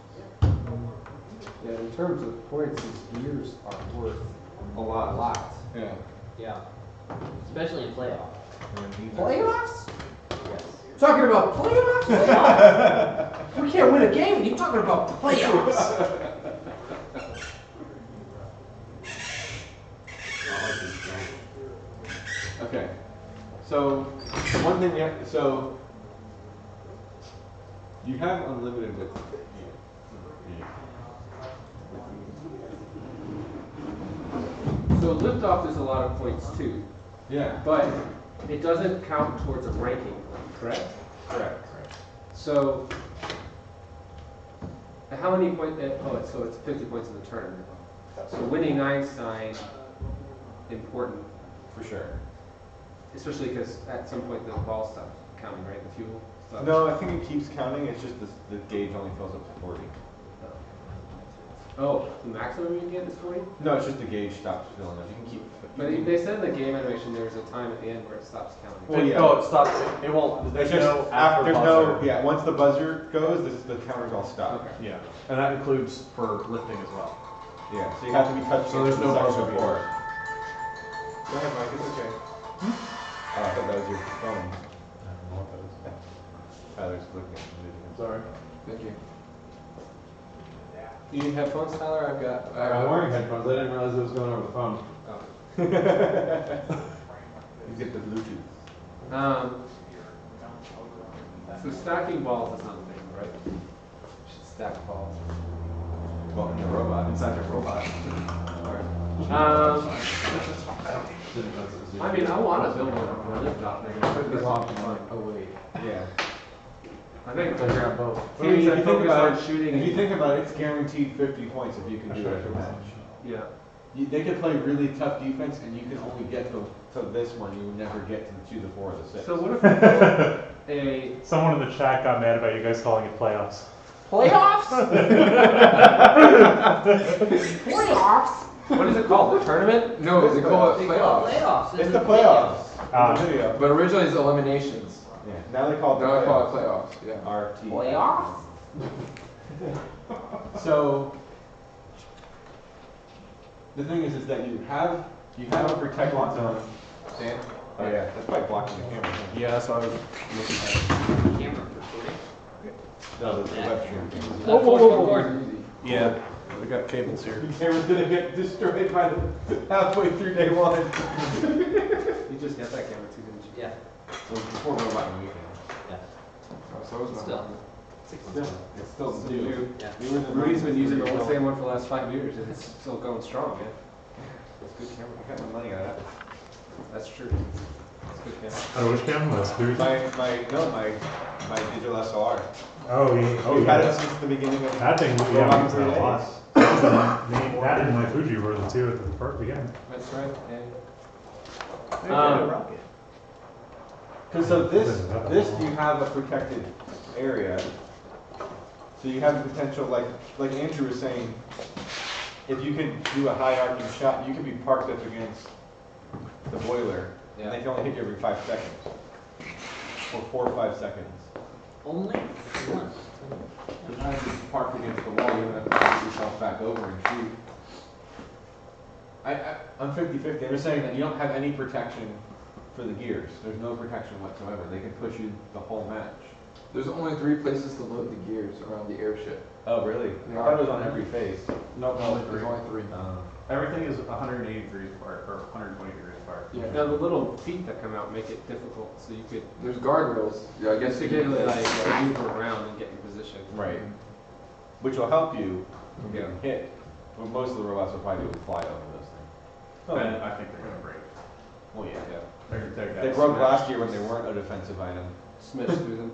Yeah, in terms of points, these gears are worth A lot. Yeah. Yeah. Especially in playoff. Playoffs? Yes. Talking about playoffs? We can't win a game and you're talking about playoffs. Okay. So one thing you have unlimited with. So liftoff is a lot of points too, Yeah. but it doesn't count towards a ranking point, correct? Correct. So, how many points, so it's 50 points in the tournament. So winning Einstein, important, For sure. especially because at some point the ball stops counting, right? The fuel stops. No, I think it keeps counting. It's just the gauge only fills up to 40. Oh, the maximum you can get is 40? No, it's just the gauge stops filling up. You can keep. But they said in the game animation there's a time at the end where it stops counting. Well, yeah. Oh, it stops. It won't. There's There's no just after there's buzzer. no yeah. Once the buzzer goes, the counters all stop. Okay. Yeah, and that includes for lifting as well. Yeah. So you have to be touched. So there's no buzzer before. before. Go ahead, Mike. It's okay. Oh, I thought that was your phone. Tyler's looking at the video. Sorry. Thank you. You need headphones, Tyler? I've got. I'm wearing headphones. I didn't realize it was going over the phone. You get the Bluetooth. So stacking balls is something, right? You should stack balls. Well, in your robot, inside your robot. I mean, I want to build one for a liftoff thing. It took this long to find. Oh wait. Yeah. I think I grab both. Well, teams if that you think focus about on it, shooting. if you think about it, it's guaranteed 50 points if you can do it for match. Yeah. They could play really tough defense, and you can only get to this one. You would never get to the 2, the 4, or the 6. So what if we build a Someone in the chat got mad about you guys calling it playoffs. playoffs? Playoffs? What is it called? The tournament? No, they call it They call it playoffs. playoffs. It's the playoffs. Ah. In the video. But originally it's eliminations. Yeah. Now they call it the Now I call it playoffs. playoffs. Yeah. RT. Playoffs? So the thing is that you have a protected zone. Stan? Oh yeah, that's probably blocking the camera. Yeah, that's what I was looking at. Camera recording. No, the web stream. Yeah, we got cables here. The camera's gonna get destroyed by the halfway through day one. You just got that camera too, didn't you? Yeah. So before robot in the weekend. So it's not. Still. It's still So new. Yeah. Rudy's been using the same one for the last 5 years, and it's still going strong, man. It's a good camera. I got my money out of that. That's true. It's a good camera. Oh, which camera? That's Ri3D? My digital SLR. Oh, yeah. We've had it since the beginning of That thing, yeah, Robot we used that a 3D. lot. That and my Fuji were the two at the first beginning. That's right. Because so this you have a protected area. So you have the potential, like Andrew was saying, if you could do a high arcing shot, you could be parked up against the boiler, and they can only hit you every 5 seconds, or 4 or 5 seconds. Only once. Sometimes you're parked against the wall, you don't have to push yourself back over and shoot. I'm 50-50. I'm just saying that you don't have any protection for the gears. There's no protection whatsoever. They can push you the whole match. There's only 3 places to load the gears around the airship. Oh, really? I thought it was on every face. No, There's only 3. everything is 180 degrees apart, or 120 degrees apart. Yeah. Now the little feet that come out make it difficult, so you could There's guardrails. Yeah, I guess you get could like maneuver around and get in position. Right. Which will help you from Yeah. getting hit. But most of the robots will probably do is fly over those things. Then I think they're gonna break. Well, yeah. They're They broke last year when they weren't a defensive item. Smash through them.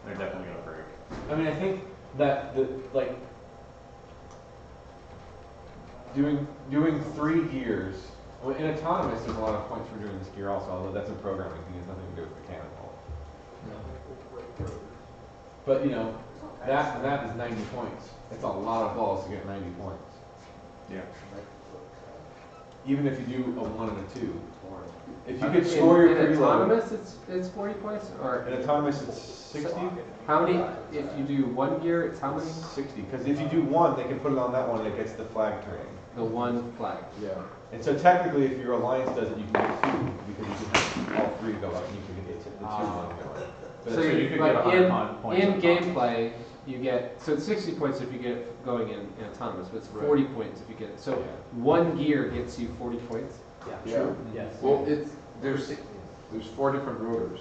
They're definitely gonna break. I mean, I think that doing 3 gears. Well, in autonomous, there's a lot of points for doing this gear also, although that's a programming thing. It has nothing to do with mechanical. But you know, that is 90 points. It's a lot of balls to get 90 points. Yeah. Even if you do a 1 and a 2. If you could score your in preload. autonomous, it's 40 points, or In autonomous, it's 60. how many? If you do 1 gear, it's how many? 60. Because if you do 1, they can put it on that one and it gets the flag turning. The 1 flag. Yeah. And so technically, if your alliance does it, you can get 2 because you can have all 3 go up and you can get the 2 one going. So, So you could like get 100 points in on gameplay, you get, so it's 60 points if you get it going in autonomous, but it's 40 points if you get it. So Yeah. 1 gear gets you 40 points. Yeah. Yes. Well, there's 4 different rotors.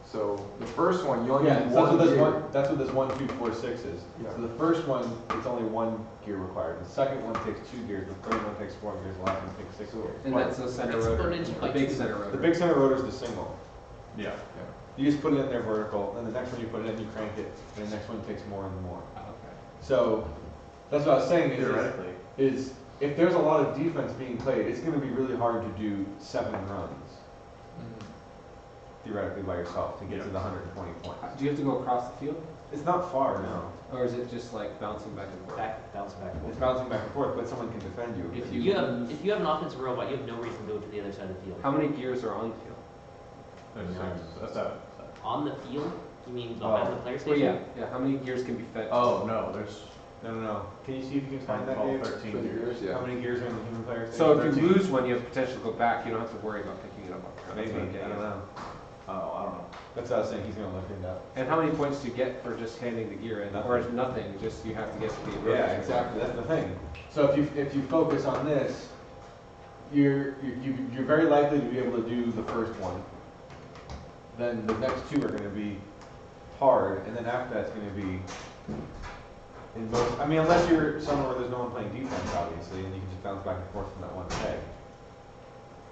So the first one, you only Yeah, need so one gear. that's what this 1, 2, 4, 6 is. Yeah. So the first one, it's only 1 gear required. The second one takes 2 gears. The third one takes 4 gears. The last one takes 6 gears. And that's the center rotor, Exponential, the like, big center rotor. The big center rotor is the single. Yeah. You just put it in there vertical, and the next one you put it in, you crank it, and the next one takes more and more. Okay. So that's what I was saying Theoretically. is if there's a lot of defense being played, it's going to be really hard to do 7 runs theoretically by yourself to get to the 120 points. Do you have to go across the field, It's not far now. or is it just like bouncing back and forth? Bouncing back and It's forth. bouncing back and forth, but someone can defend you. If If you you have an offensive robot, you have no reason to go to the other side of the field. How many gears are on the field? There's 7. On the field? You mean behind the player Well, station? yeah. How many gears can be fed? Oh, no, there's No. Can you see if you can 10, find that, 12, Dave? 13 For the years. gears, How yeah. many gears are in the human player station? So if you 13? lose one, you have potential to go back. You don't have to worry about picking it up. Maybe, I don't know. Oh, I don't know. That's what I was saying, he's going to look it up. And how many points do you get for just handing the gear in? Or is nothing, just you have to get the rotor? Yeah, exactly, that's the thing. So if you focus on this, you're very likely to be able to do the first one. Then the next 2 are going to be hard, and then after that's going to be in most. I mean, unless you're somewhere where there's no one playing defense, obviously, and you can just bounce back and forth from that one peg,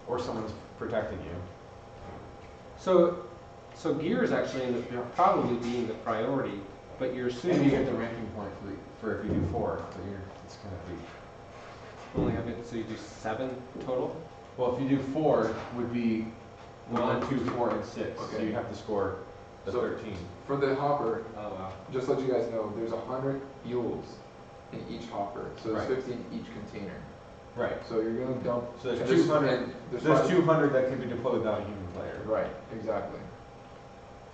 or someone's protecting you. So gears actually end up probably being the priority, but you're And assuming you get the ranking point for if you do 4, but it's going to be. only have it, so you do 7 total? Well, if you do 4, would be 1, 2, 4, and 6. So Okay. you have to score the So- 13. For the hopper, Oh, wow. just to let you guys know, there's 100 fuels in each hopper. So there's Right. 50 in each container. Right. So you're gonna dump. So there's and 200. and There's probably- 200 that can be deployed without a human player. Right, exactly.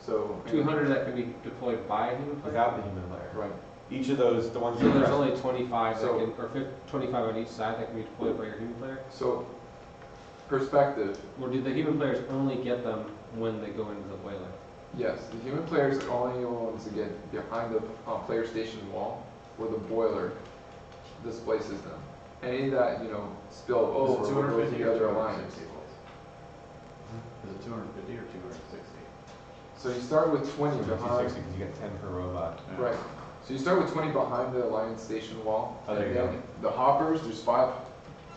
So. 200 that can be deployed by a human player? Without the human player. Right. each of those, the ones So that there's press. only 25 So- that can, or 25 on each side that can be deployed by your human player? So, perspective, Or do the human players only get them when they go into the boiler? yes, the human players are only ones to get behind the player station wall where the boiler displaces them. Any that, spill over Is it will go to 250 the or other 260 alliance. volts? Is it 250 or 260? So you start with 20 260 behind, because you get 10 per robot. right. So you start with 20 behind the alliance station wall. Oh, there and you go. then the hoppers, there's 5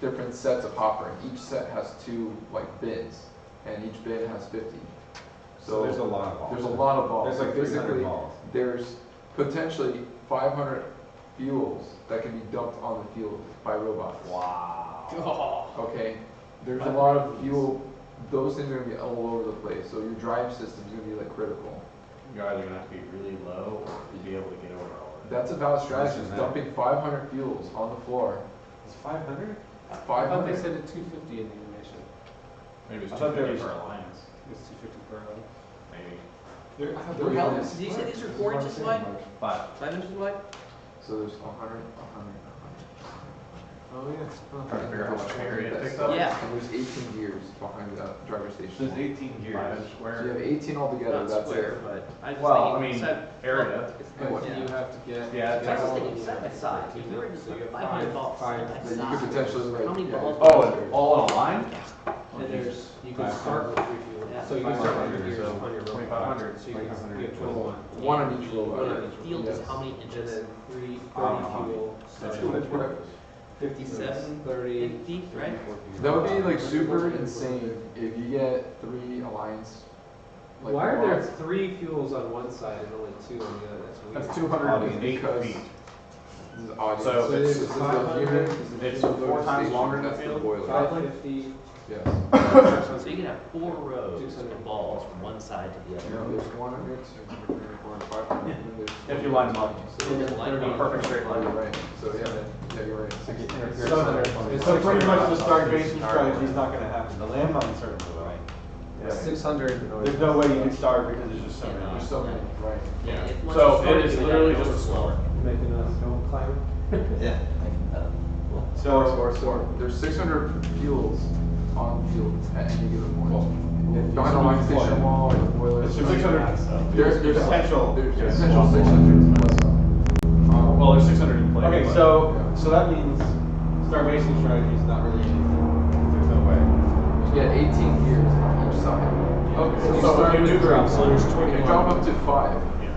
different sets of hopper. And each set has 2 bins, and each bin has 50. So there's a lot of balls. There's a lot of balls. There's like 300 Basically, balls. there's potentially 500 fuels that can be dumped on the field by robots. Wow. Okay, there's a lot of fuel. Those things are gonna be all over the place. So your drive system's gonna be critical. You're either gonna have to be really low or be able to get over all of it. That's a valid strategy. Listen, Is that- dumping 500 fuels on the floor. It's 500? I thought they 500. said at 250 in the animation. Maybe it's I thought there 250 was- per alliance. It's 250 per round. Maybe. I thought There there we was- go. Did you say these are 4 inches wide? 5. 5 inches wide? So there's 100. Oh, yes. Trying to figure out how much area it picks up. Yeah. And there's 18 gears behind the driver station. There's 18 gears. 5 inch So you square. have 18 altogether. Not That's square, it. but I just Well, think I mean, side- area. it's And what- You have to get. Yeah, I it's just like- think side by side. If you were to So you put have 500 five- balls five- side by That you side, could potentially how many yeah. balls? Oh, and all on a line? And there's, you can 500. start with 3 fuels. Yeah. So you can start 500, with your gears so on your row. 2500. So you can 2500. you have 21. One on each One robot. on each field is Yes. how many And inches? then 30 how fuel. That's so what Right. 57, 30. 50, right? That would be super insane if you get 3 alliance. Why are there robots. 3 fuels on one side and only 2 on the other? That's weird. That's 208 Because- feet. This is audience. So This it's is the 500, human- this is the it's human 4 times station, longer than that's the the field? boiler. 550. Yes. So you can have 4 rows of balls from one side to the No, other. there's 100, 200, 300, 400, 500. and then there's If you line them up. So, And then line them up. Perfect straight oh, you're line. right. So yeah, you're right. So pretty much the start basing strategy is not going to happen. The landmine certainly will. Yeah. 600. There's no way you can start because there's just so many. There's so many, right. Yeah. If once So you start it is doing literally that, just a it's score. Making a stone climber. Yeah. So there's 600 fuels on field at any given point. Behind the line station wall or the boiler. It's 600. There's potential. There's potential 600 plus. Well, there's 600 in play. Okay, but- so that means start basing strategy is not really anything. There's no way. You get 18 gears on each side. Okay, So you So start you with do drop, so there's you 21. drop up to 5, Yeah.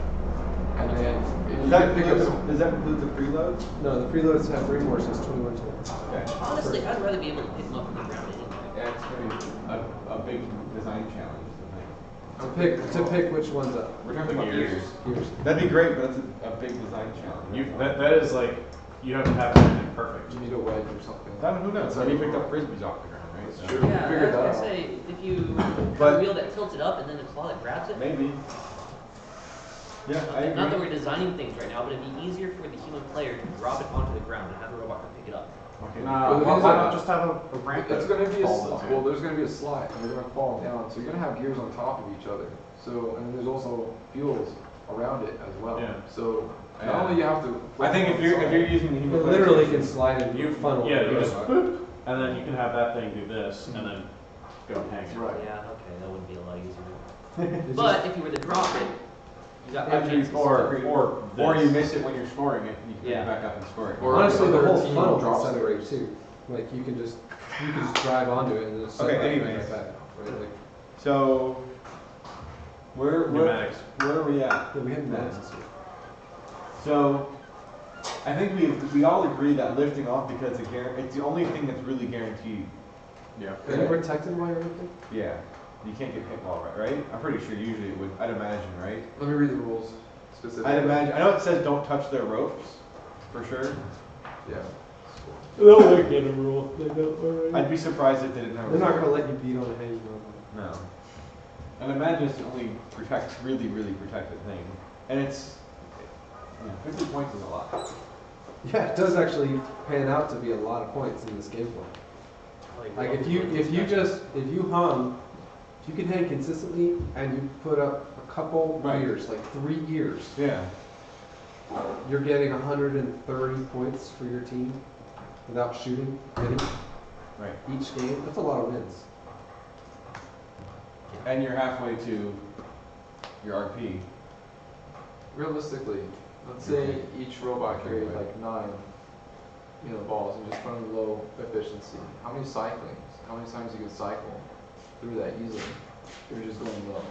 and then if Does you that can pick up include some. does that include the preloads? No, the preloads have 3 more, so it's 21 total. Okay. Honestly, I'd rather be able to pick them up from the ground anyway. Yeah, it's going to be a big design challenge. To pick which one's up. We're talking about Gears. gears. That'd be great, but that's a big design challenge. That is like, you have to have everything perfect. You need a wedge or something. Who knows? Maybe you picked up frisbees off the ground, right? That's So- true. We Yeah, I figured was that gonna out. say, if you have But- a wheel that tilts it up and then a claw that grabs it. Maybe. Yeah, I agree. Not that we're designing things right now, but it'd be easier for the human player to drop it onto the ground and have the robot come pick it up. Okay. Well, Why these why are- not just have a ramp? It's that going to be a folds it to? well. There's going to be a slide, and they're going to fall down. So you're going to have gears on top of each other. So and there's also fuels around it as well. Yeah. So not Yeah. only you have to. I think if you're using the You human player- literally can slide and You funnel. Yeah, you it. just boop, and then you can have that thing do this, and then go hang it. Right. Yeah, okay, that wouldn't be a lot easier. But if you were to drop it, you got Actually, chances. or you miss it when you're scoring it, and you can Yeah. get back up and score it. Or Honestly, the other whole team funnel drops is it. great too. Like you can just drive onto it and just Okay, set it anyways. right back. Right? Like, So, where Pneumatics. are we at? yeah, we have Pneumatics. pneumatics. So, I think we all agree that lifting off because it's the only thing that's really guaranteed. Yeah. Are you protected by everything? Yeah, you can't get hit while right? I'm pretty sure usually it would. I'd imagine, right? Let me read the rules specifically. I'd imagine. I know it says don't touch their ropes, for sure. Yeah. They'll let get a rule. They don't. I'd be surprised if they didn't have. They're not gonna let you beat on a hanging robot. No. And imagine it's the only really protected thing, and it's 50 points is a lot. Yeah, it does actually pan out to be a lot of points in this gameplay. Like if you can hang consistently and you put up a couple Right. gears, like 3 gears, Yeah. you're getting 130 points for your team without shooting any Right. each game. That's a lot of wins. And you're halfway to your RP. Realistically, let's say each robot carried like 9, balls and just running low efficiency. How many cyclings? How many times you can cycle through that easily? You're just going low.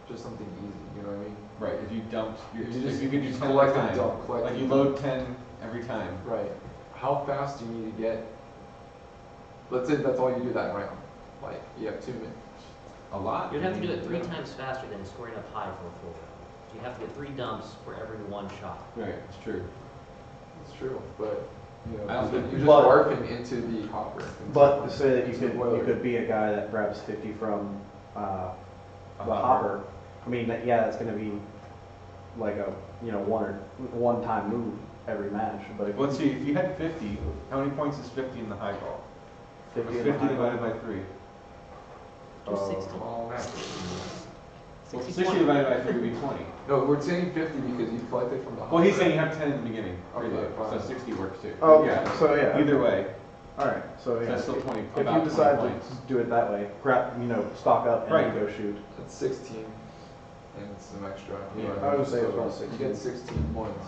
Just something easy, you know what I mean? Right. If you dumped, You if just you could do 10 collect at a and time. dump, collect Like and you dump. load 10 every time. Right. How fast do you need to get? Let's say that's all you do that round. Like you have 2 minutes. A lot. You'd have to do it 3 times faster than scoring up high for a full round. So you have to get 3 dumps for every 1 shot. Right. It's true. It's true, but I don't think- you're just But- barfing into the hopper. But to say that you Into could, boiler. you could be a guy that grabs 50 from the hopper. hopper. I mean, yeah, it's going to be like a one-time move every match. But if Let's see. If you had 50, how many points is 50 in the high ball? 50 What's in the 50 high divided ball, by 3? Do 60. Oh, man. 60, 60 divided by 3 would be 20. No, we're saying 50 because you collected from the hopper. Well, he's saying you have 10 in the beginning. Okay, reload, fine. so 60 works too. Oh, yeah. so yeah. Either way, All right, so yeah. that's still 20. If about you 20 decide points. to do it that way, stock up and Right. go shoot. It's 16, and it's some extra. Yeah, I would say it's So around You 16. get 16 points,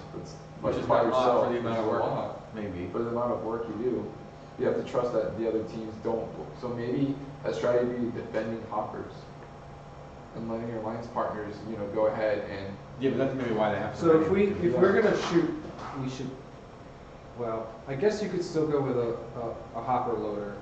Which is by not a lot yourself. for the amount of which is a work, lot. maybe. For the amount of work you do, you have to trust that the other teams don't. So maybe a strategy would be defending hoppers and letting your alliance partners, go ahead and. Yeah, but that's maybe why they have to. So if we're gonna shoot, we should. Well, I guess you could still go with a hopper loader,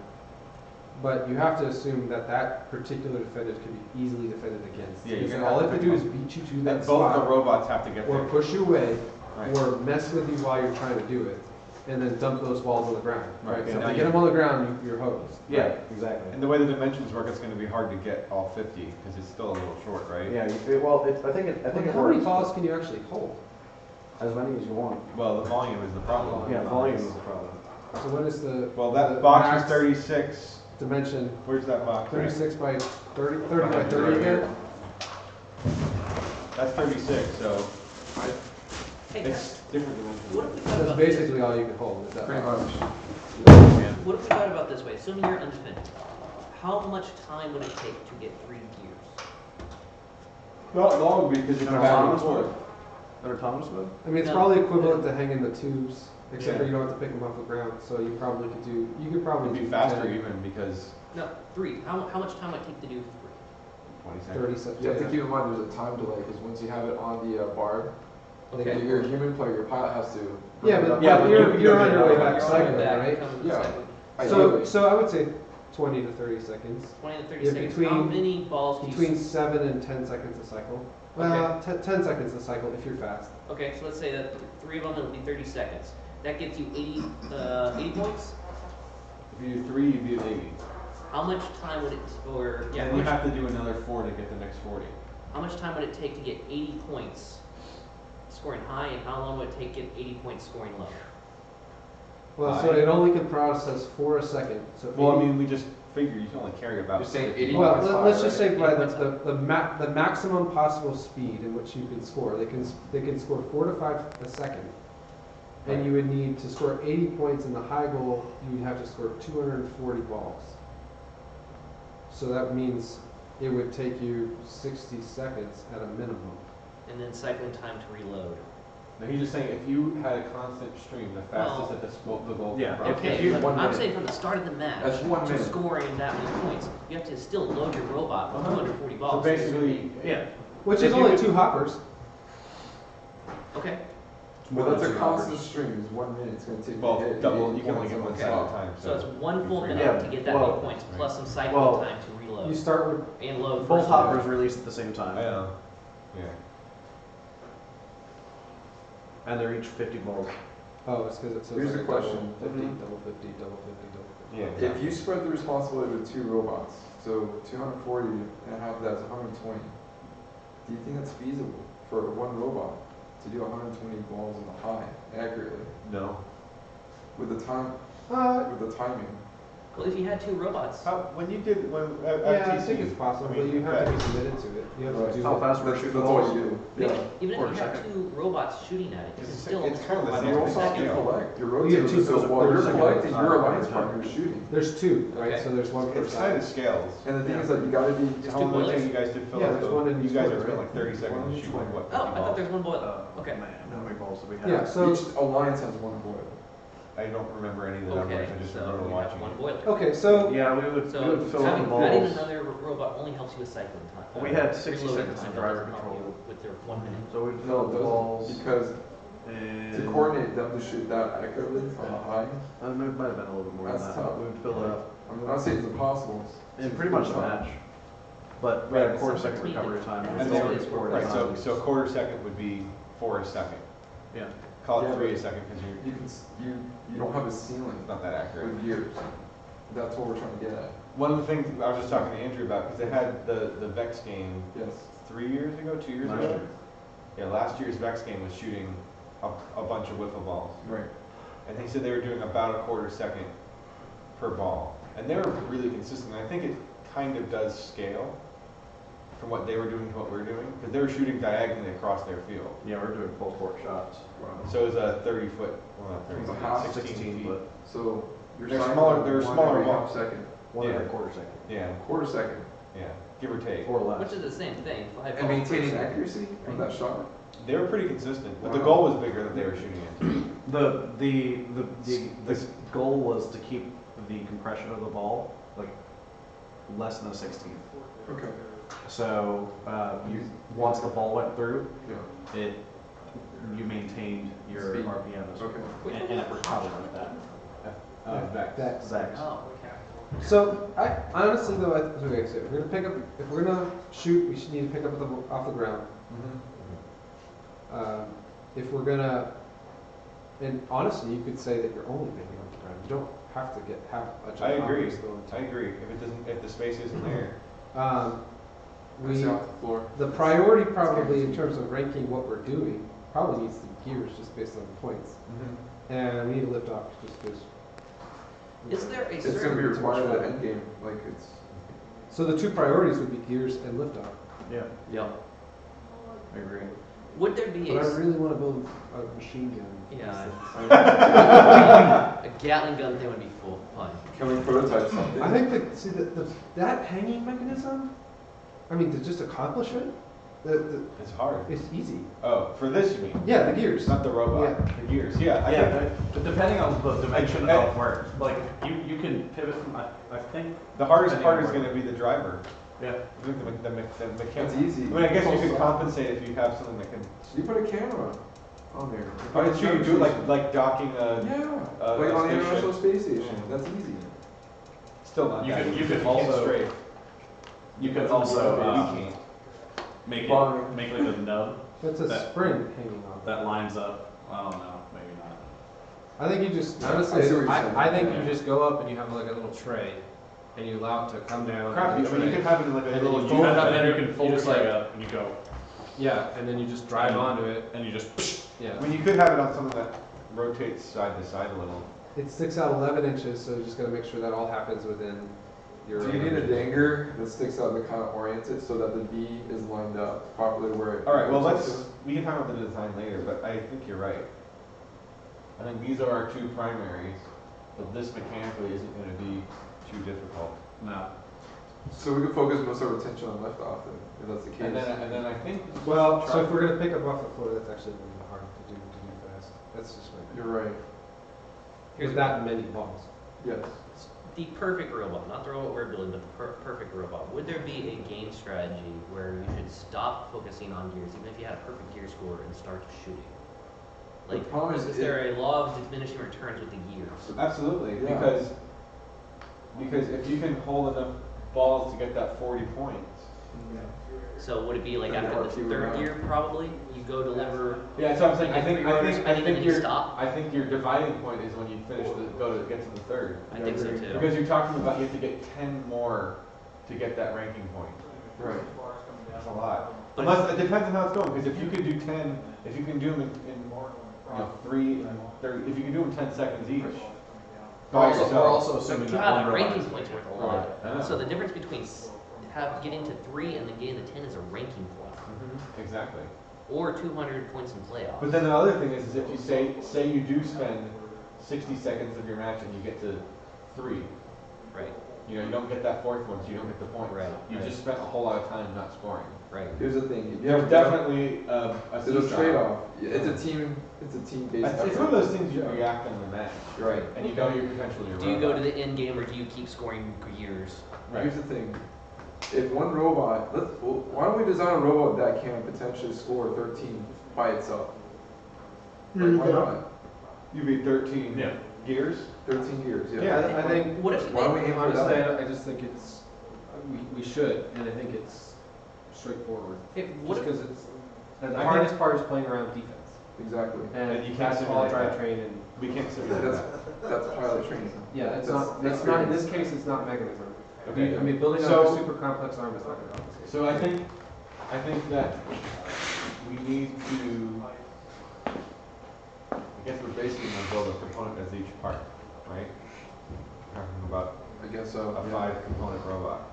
but you have to assume that that particular defendant can be easily defended against. Yeah, you're Because gonna all have they to do is pick beat you to And that both the spot, robots have to get or there. push you away, Right. or mess with you while you're trying to do it, and then dump those walls on the ground. Right, So so if now you get you- them on the ground, you're hosed. Yeah, exactly. And the way the dimensions work, it's going to be hard to get all 50 because it's still a little short, right? Yeah, I think it How many works. balls can you actually hold? As many as you want. Well, the volume is the problem. Yeah, volume is the problem. So what is the Well, that the box is max 36. dimension? Where's that box? 36 by 30, 30 by 30 Right again? here. That's 36, so Hey, it's different dimensions. what if we thought That's about this? basically all you can hold. Is that Pretty box. much. What if we thought about this way? Assuming you're undefended, how much time would it take to get 3 gears? Not long because you An can back and autonomous forth. mode? An autonomous mode? I mean, it's No. probably equivalent to hanging the tubes, except for Yeah. you don't have to pick them off the ground. So you probably could do. You could probably It'd be do faster 10, even because No, 3. How much time would it take to do 3? 20 seconds. 30 seconds. You have to keep in mind there's a time delay because once you have it on the bar, Okay. you're a human player, your pilot has to. Yeah, bring it but up. Yeah, but you're, you you're go on get your way another back one. cycling, Back, right? come to Yeah. cycling. Ideally. So I would say 20 to 30 seconds. 20 to 30 Yeah, seconds. between- How many balls do you Between 7 and 10 seconds a cycle. Well, 10 seconds a cycle if you're fast. Okay, so let's say that 3 of them, it'll be 30 seconds. That gets you 80 points. If you do 3, you'd be at 80. How much time would it, or, yeah, And you have to do another 4 to get the next 40. how much time would it take to get 80 points scoring high, and how long would it take to get 80 points scoring low? Well, so it only can process 4 a second. So Well, I 80 mean, we just figure you can only carry about. You're saying 50. 80 Well, points let's high, just right? say by the maximum possible speed in which you can score. They can score 4 to 5 a second, and you would need to score 80 points in the high goal. You would have to score 240 balls. So that means it would take you 60 seconds at a minimum. And then cycling time to reload. No, he's just saying if you had a constant stream, the fastest Well, at the goal. Yeah. Okay, you- but 1 I'm minute. saying from the start of the match That's 1 to minute. scoring that many points, you have to still load your robot with 240 So balls. basically, Yeah. Which If is you only could- 2 hoppers. Okay. Well, that's a constant stream. It's 1 minute. It's going to take well, you to hit double. 80 You can only points get on one the side at a clock. time. So it's 1 full minute Yeah, to get that well, many points, plus some cycling well, time to You reload start with and load. Both first hoppers load. release at the same I time, know. Yeah. and they're each 50 balls. Oh, it's because it says Here's like a question. double 50, Mhm. double 50, double 50, double 50. Yeah. If Exactly. you spread the responsibility with 2 robots, so 240 and half of that's 120, do you think that's feasible for 1 robot to do 120 balls in the high accurately No. with the time Uh, with the timing? Well, if you had two robots, When you did, when, Yeah, I FTC, think it's possible, I but mean, you have to be had- committed to it. You have Right. to do How it. fast we're shooting That's all balls. you do. Yeah. even if Quarter you had second. two robots shooting at it, it's still it's kind of the almost same You thing. also have to Scale. collect. Your You rotator have two so for while you're second. collecting, your Sorry. alliance partner is shooting. There's two, right? Okay. So there's one per It's kind of side. scales. And the thing is that you gotta be. There's How two long did it boilers? take you guys to fill Yeah, out there's the, one in you each guys boiler, would spend right? like 30 seconds to shoot like what? Oh, 50 I thought balls? there's one boiler. Oh, Okay. man, how many balls do we have? Yeah, so, Each alliance has one boiler. I don't remember any of the numbers, Okay, I just so remember you have watching one it. boiler. okay, so, Yeah, we would So fill out the adding balls. another robot only helps you with cycling time. Well, we had 60 reloading seconds time, of that driver doesn't help control. you with their 1 minute. So we'd No, fill it out the balls. doesn't, because And to coordinate them to shoot that accurately from behind, It might have been a little bit more than That's that. tough. We would fill it up. I'm not saying it's impossible. And pretty much a match. But we had a quarter second recovery time. And they they were- were, right, so a quarter second would be 4 a second. Yeah. Call it Yeah, 3 a but second because You can, you don't have a ceiling it's not that accurate. with gears. That's what we're trying to get at. One of the things I was just talking to Andrew about, because they had the Vex game Yes. 3 years ago, 2 years Last ago? year. Yeah, last year's Vex game was shooting a bunch of wiffle balls. Right. And he said they were doing about a quarter second per ball. And they were really consistent. I think it kind of does scale from what they were doing to what we're doing, because they were shooting diagonally across their field. Yeah, we're doing full court shots. So it was a 30 foot, well not 30, It's a half 16 feet. foot. So you're They're cycling smaller- they're one smaller every balls. half second, One Yeah. and a quarter second. Yeah, quarter second, yeah, give or take. Or less. Which is the same thing. 5 and balls per maintaining second. accuracy of that shot. They were pretty consistent, but the Wow. goal was bigger that they were shooting into. The goal was to keep the compression of the ball like less than a 16th. Okay. So once the ball went through, Yeah. you maintained your Speed. RPMs, Okay. and it recovered like that. Vex. that's, Vex. Oh, okay. so, I honestly though, okay, so if we're gonna pick up, if we're gonna shoot, we should need to pick up off the ground. If we're gonna, and honestly, you could say that you're only picking up the ground. You don't have to have a I agree. gyrometer still I agree. If it doesn't, if the space isn't there, We, off the floor. the priority probably in terms of ranking what we're doing, probably needs to be gears just based on the points. And we need to lift off just because. Is there a It's gonna certain be Too much required at fun. end game, like it's. So the two priorities would be gears and lift off. Yeah, yeah? I agree. Would there be But I a really want to build a machine gun. Yeah. instead. a Gatling gun thing would be full fun? Can we prototype something? I think that, see, that hanging mechanism, I mean, to just accomplish it, it's hard. it's easy. Oh, for this you mean? Yeah, the gears. Not the robot, the gears. Yeah, I Yeah, think but depending on the dimension I- of where, like, you can pivot from, I think, the hardest depending part on is where- going to be the driver. yeah. I think the That's mechanic. easy. I mean, I guess you could Also- compensate if you have something that can. You put a camera on there. Oh, it's true. You do it like docking a. Yeah, a like on the spaceship. International Space Station. That's easy. Still not You that could- easy. you could You can't also- strafe. You could That's also, we can't. make Bond. it, make like a nub That's a That- spring hanging on. that lines up, I don't know, maybe not. I think you just, I see honestly, what you're saying. I think Yeah. you just go up and you have like a little tray and you allow it to come down. Crap, I the mean, you tray. could have it in like a And then little. you You fold have it up that, and you can fold you the just like- tray up and you go, Yeah, and then you just drive onto it. and you just, Yeah. I mean, you could have it on something that rotates side to side a little. It sticks out 11 inches, so you just gotta make sure that all happens within your. Do you need a danger that sticks out that kind of orients it so that the V is lined up properly where it? All right, well, goes we can talk about the design later, but I think you're right. I think these are our two primaries, but this mechanically isn't going to be too difficult. no. So we could focus most of our attention on lift off then, if that's the case. And then I think. Well, so if we're gonna pick up off the floor, that's actually really hard to do fast. That's just like, You're right. with that many balls. Yes. The perfect robot, not the robot we're building, but the perfect robot. Would there be a game strategy where you should stop focusing on gears, even if you had a perfect gear score, and start shooting? Like, The problem is is there a law of diminishing returns with the gears? Absolutely, Yeah. because if you can hold enough balls to get that 40 points. So would it be like And after the RP third around. gear, probably? You go deliver. Yeah, so I'm saying I Like think three rotors, and then you your stop? I think your dividing point is when you finish get to the third. I think so too. Because you're talking about you have to get 10 more to get that ranking point. Right. That's a lot. But- Unless it depends on how it's going. Because if you could do 10, if you can do them in 3 and 30, if you can do them 10 seconds each, We're also assuming that one robot ranking is points worth a Right. lot. I know. So the difference between getting to 3 and then getting to 10 is a ranking point, Exactly. or 200 points in playoffs. But then the other thing is if you say you do spend 60 seconds of your match and you get to 3, Right. you know, you don't get that fourth one, so you don't get the point. Right. You just spent a whole lot of time not scoring. Right. Here's the thing. If you There's have definitely a There's a seesaw. trade-off. It's a team based It's one of those things you react on the match, Right. and you know you're potentially a Do you go robot. to the end game or do you keep scoring gears? Right. Here's the thing. If one robot, why don't we design a robot that can potentially score 13 by itself? Like, why not? You beat 13 Yeah. gears? 13 gears, yeah. Yeah. I think, What if Why don't we aim for honestly, that? I just think it's, we should, and I think it's straightforward. what Just if, because it's, and the I hardest part is playing around defense. Exactly. And you can't that's all simulate that. drivetrain and, We can't simulate That's, that. that's pilot training. yeah, it's That's- not, that's it's not, in fair. this case, it's not mechanism. Okay. I mean, building So- up a super complex arm is not gonna help us. So I think that we need to, I guess we're basically going to build a component as each part, right? Talking about I guess so. a 5-component robot.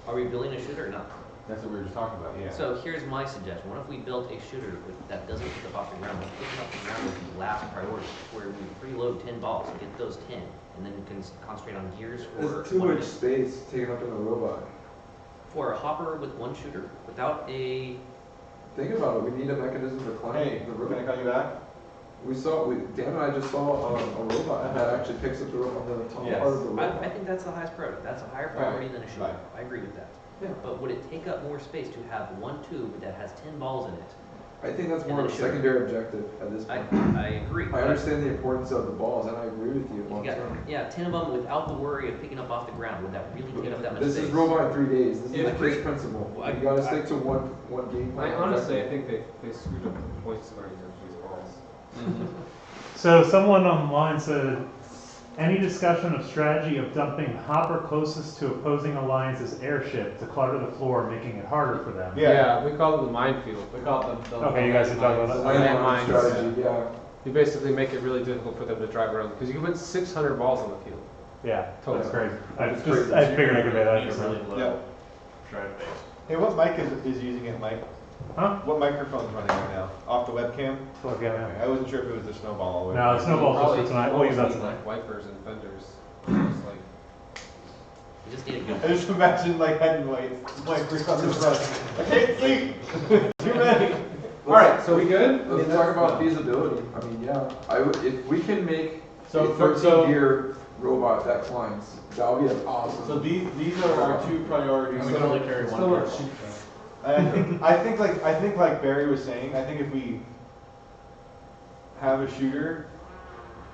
are we building a shooter or not? That's what we were just talking about, yeah. So here's my suggestion. What if we built a shooter that doesn't pick up off the ground, but picking up the ground would be last priority, where we preload 10 balls, get those 10, and then we can concentrate on gears for There's too much space taken up in the robot. for a hopper with one shooter without a. Think about it. We need a mechanism to climb Hey, the can I robot. call you back? Dan and I just saw a robot that actually picks up the robot on the top Yes. part of the robot. I think that's the highest priority. That's a higher priority than a shooter. Right. I agree with that. Yeah. But would it take up more space to have one tube that has 10 balls in it? I think that's And more then of a a shooter. secondary objective at this I point. agree. I understand the importance of the balls, and I agree with you If long you got, term. yeah, 10 of them without the worry of picking up off the ground. Would that really take up that much This space? is robot in 3 days. This is Yeah, the agree. first principle. Well, You gotta stick to one game I plan. honestly, I think they screwed up the point scoring of these balls. So someone online said, any discussion of strategy of dumping hopper closest to opposing alliance's airship to clutter the floor, making it harder for them? Yeah, we call it the minefield. We call it the Okay, you guys are talking about The that. Landmine landmine strategy, yeah. You basically make it really difficult for them to drive around, because you can put 600 balls on the field. Yeah, Totally. that's crazy. I It's just, crazy. I figured I could make that. Need a really low Yeah. drive base. Hey, what mic is using it, Mike? Huh? What microphone's running right now? Off the webcam? Look, yeah, Okay, I wasn't sure if it was the snowball. No, the snowball's just Probably for tonight. We'll use that need, tonight. like wipers and fenders. Just like, You just need a good. I just imagine like head and weights, microphone in front. I can't see. Too many. all right, so we good? Let's talk about feasibility. I mean, yeah, if we can make So a for- 13 gear robot that climbs, that would be an awesome. So these are our two priorities. And we can only carry one Still not person. cheap though. I think like Barry was saying, I think if we have a shooter,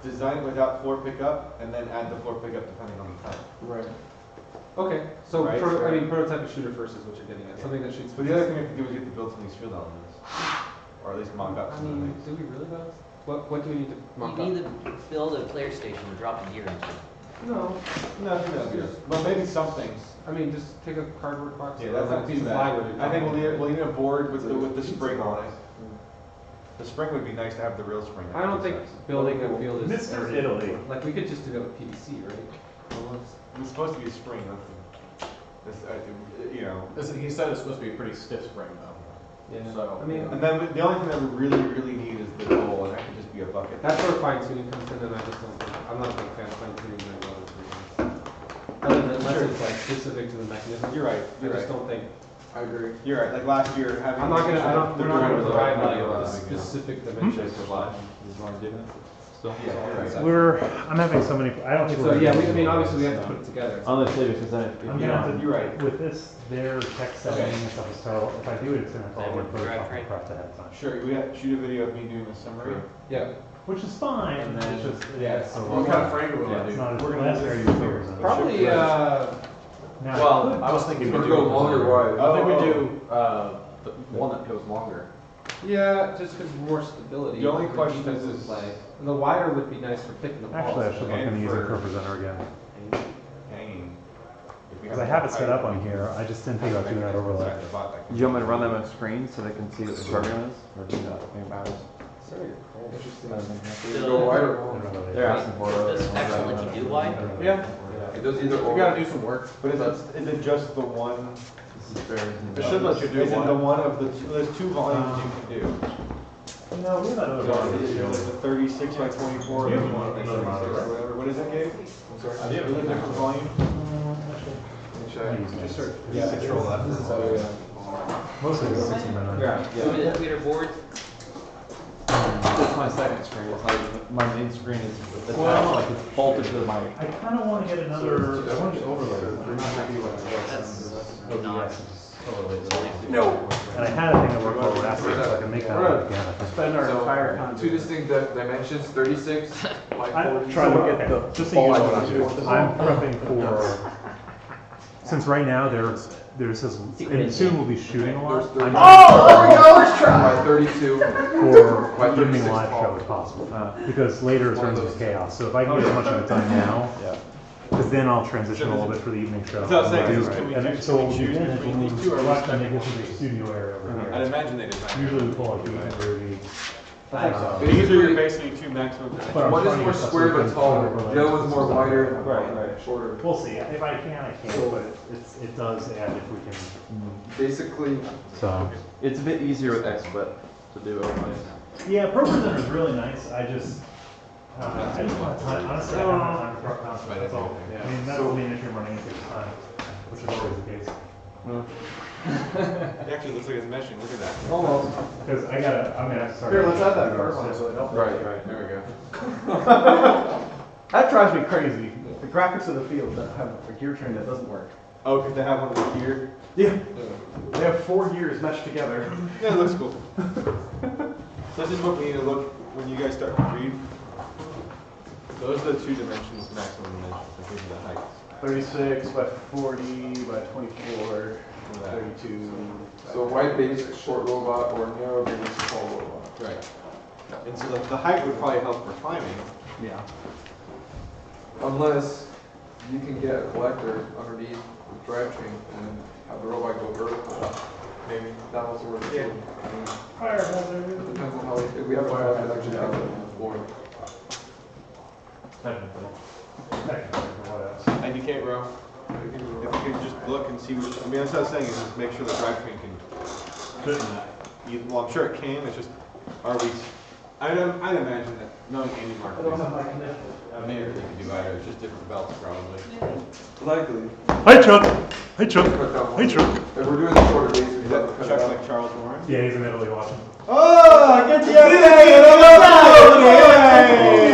design it without floor pickup, and then add the floor pickup depending on the type. Right. Okay, so Right, I right. mean, prototype a shooter first is what you're getting at, something that shoots. But the other thing we have to do is get to build some of these field elements, or at least mock up I some of the mean, things. do we really though? What do we need to mock You up? need to build a player station to drop a gear into. No, No, I think that'll be it. Well, maybe some things. I mean, just take a cardboard box. Yeah, or that's like not a piece too of bad. plywood. I think we'll need a board with the spring on it. The spring would be nice to have the real spring. I don't think building a field is. Mr. as- Italy. Like, we could just do it with PVC, right? Almost. It's supposed to be a spring, you know. Listen, he said it's supposed to be a pretty stiff spring though. Yeah. So, I mean, And then the only thing that we really need is the goal, and that could just be a bucket. that's where fine tuning comes in, and I just don't think, I'm not a big fan of fine tuning in other reasons. Other than unless it's like specific to the mechanism. You're right, I you're just right. don't think, I agree. You're right, like last year, having. I'm not gonna, we're not gonna provide like a Yeah, specific dimensions for life. you're right. I'm having so many, I don't think So, we're. yeah, I mean, obviously we have to put it together. I'll let you because then I'm gonna have to, You're right. with this, their tech setting and stuff is terrible. If I do it, it's gonna Same fall with with drivetrain. craft ahead of time. Sure, we have, shoot a video of me doing a summary. Yeah. Which is fine, And then- it's just, Yeah, it's so What kind of frame do we yeah, want it's to do? not, We're gonna last use year I this used for- figures on it. Probably, Now, Well, I was thinking we We'll do. go longer wide. I think we Oh, do, the one that goes longer. yeah, just because more stability. The only for question defensive is- play. And the wider would be nice for picking the balls. Actually, I should look And into using for- ProPresenter again. Hanging. Because I have it set up on here, I just didn't think about doing that overlay. Do you want me to run them on screen so they can see what the program is? Or do you not think about it? Go wider. They're asking for Does it. actually let you do wide? Yeah. It does either You or. gotta do some work. But is it just the one? It should let you do Is it one. the one of the, there's two volumes you can do. No, we have another There's the 36 by 24 and the one of the 36 or whatever. What is it, Gabe? I'm sorry. Is it a different volume? Just search. Yeah, control F. Mostly it's 60 minutes. Yeah. Tweeter board. It's my second screen. It's like my main screen is attached, like it's bolted to my. I kind of want to get another. I want to overlay. I'm not happy with That's it. not totally. No. And I had a thing that worked well with after, so I can make that work again. I think. Spend our entire So, time. two distinct dimensions, 36 by 40. I'm trying to get the, just so you know what I'm doing. I'm prepping for, since right now there's this, and soon we'll be shooting a lot. I'm By 32. for By the evening 36 live show if possible, because later it turns into chaos. So if I can get as much of it done now, because then I'll transition a little bit for the evening show. That's what I was saying, is can we And do so what we'll choose do then is between we'll these two, or we'll we have to spend make more this into a studio area over I'd here. imagine they designed. Usually we pull like 8 and 30. These are your basically two maximum. But I'm One is trying to more get square stuff but so taller. we can The other one's more wider. Right. Shorter. We'll see. If I can, I can, but it does add if we can. Basically, So. It's a bit easier with XSplit to do otherwise. Yeah, Pro Presenter is really nice. I just want time. Honestly, I don't have time to prep content. That's all. I mean, that's the main issue I'm running into is time, which is always the case. It actually looks like it's meshing. Look at that. Almost. Because I gotta, I'm gonna have to start. Here, let's add that first one so it don't. right. There we go. That drives me crazy. The graphics of the field that have a gear train that doesn't work. Oh, because they have one of the gear. Yeah. They have 4 gears meshed together. Yeah, it looks cool. This is what we need to look when you guys start to read. Those are the two dimensions, maximum dimensions, that gives you the height. 36 by 40 by 24, 32. So wide base, short robot, or narrow base, tall robot. Right. And so the height would probably help for climbing. Yeah. Unless you can get a collector underneath the drivetrain and have the robot go vertical. Maybe that also works too. Yeah. It depends on how, if we have a collector that actually have it on the floor. Technically. What else? IDK, bro. If you can just look and see which, I mean, that's what I was saying, is just make sure the drivetrain can fit in that. Well, I'm sure it can, it's just, are we, I'd imagine that knowing Andy Mark, maybe they can do either, it's just different belts probably. Likely. Hi Chuck. Hi Chuck. Cut down Hey, one. Chuck. If we're doing the shorter base, we Is have that to cut Chuck it out. like Charles Warren? Yeah, he's in Italy watching. Oh, good to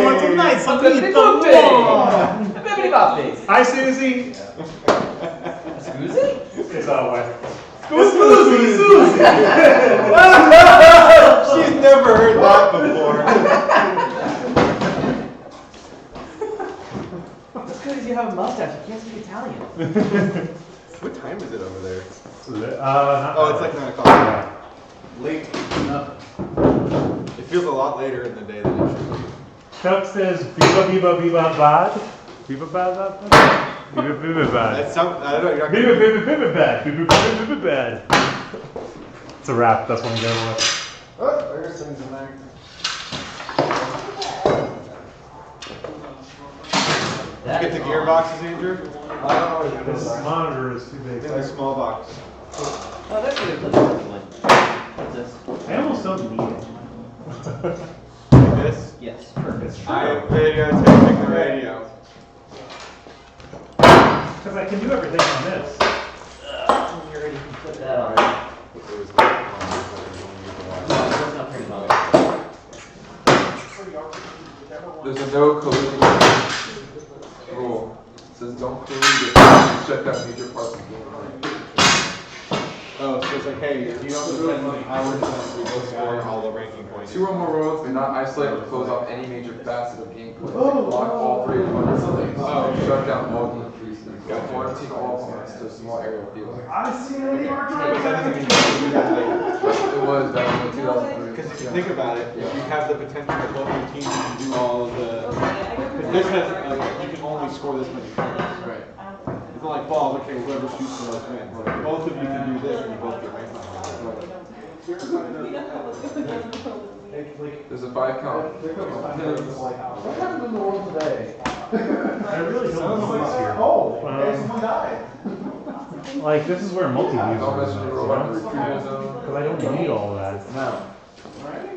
What's a nice Bibbidi boppity. Hi Susie. Scusi? It's wet. She's never heard that before. That's because you have a mustache. You can't speak Italian. What time is it over there? Not Oh, it's like 9 o'clock. Late. It feels a lot later in the day than it should be. Chuck says viva viva viva bad. Viva bad bad. Viva viva bad. That's some, I don't know, you're not Viva gonna... viva viva bad. Viva viva viva bad. It's a wrap. That's what I'm going with. Oh, there's things in there. Get the gearboxes, Andrew? This monitor is too big. In the small box. Oh, that's a good place for one. What's this? I almost don't need it. Like this? Yes, perfect. I am videotaping the radio. Because I can do everything on this. You're ready to put that on. It was like, It's not pretty well. There's a no collision rule. It says don't collision if you check out major parts of the game. oh, so it's like, hey, if you don't spend money, I would go score all the ranking points. 2 or more roads may not isolate or close off any major facet of gameplay. Block all 3 opponents' lanes. Oh. Shut down all game pieces. Quarantine all opponents to a small area of field. I see any more But that doesn't mean you can do that later. It was back in 2003. Because if you think about it, if you have the potential that both your teams can do all of the, this has, you can only score this many points. Right. It's not like balls, okay, whoever shoots the most wins. Like, both of you can do this and you both get ranked on it. Like There's a 5 count. There comes time where it's like, what happened in the world today? I really don't know what's here. Oh, someone died. Like, this is where multi-views Don't are, mention the robot retrieval zone. because I don't need all of that. Now, Right?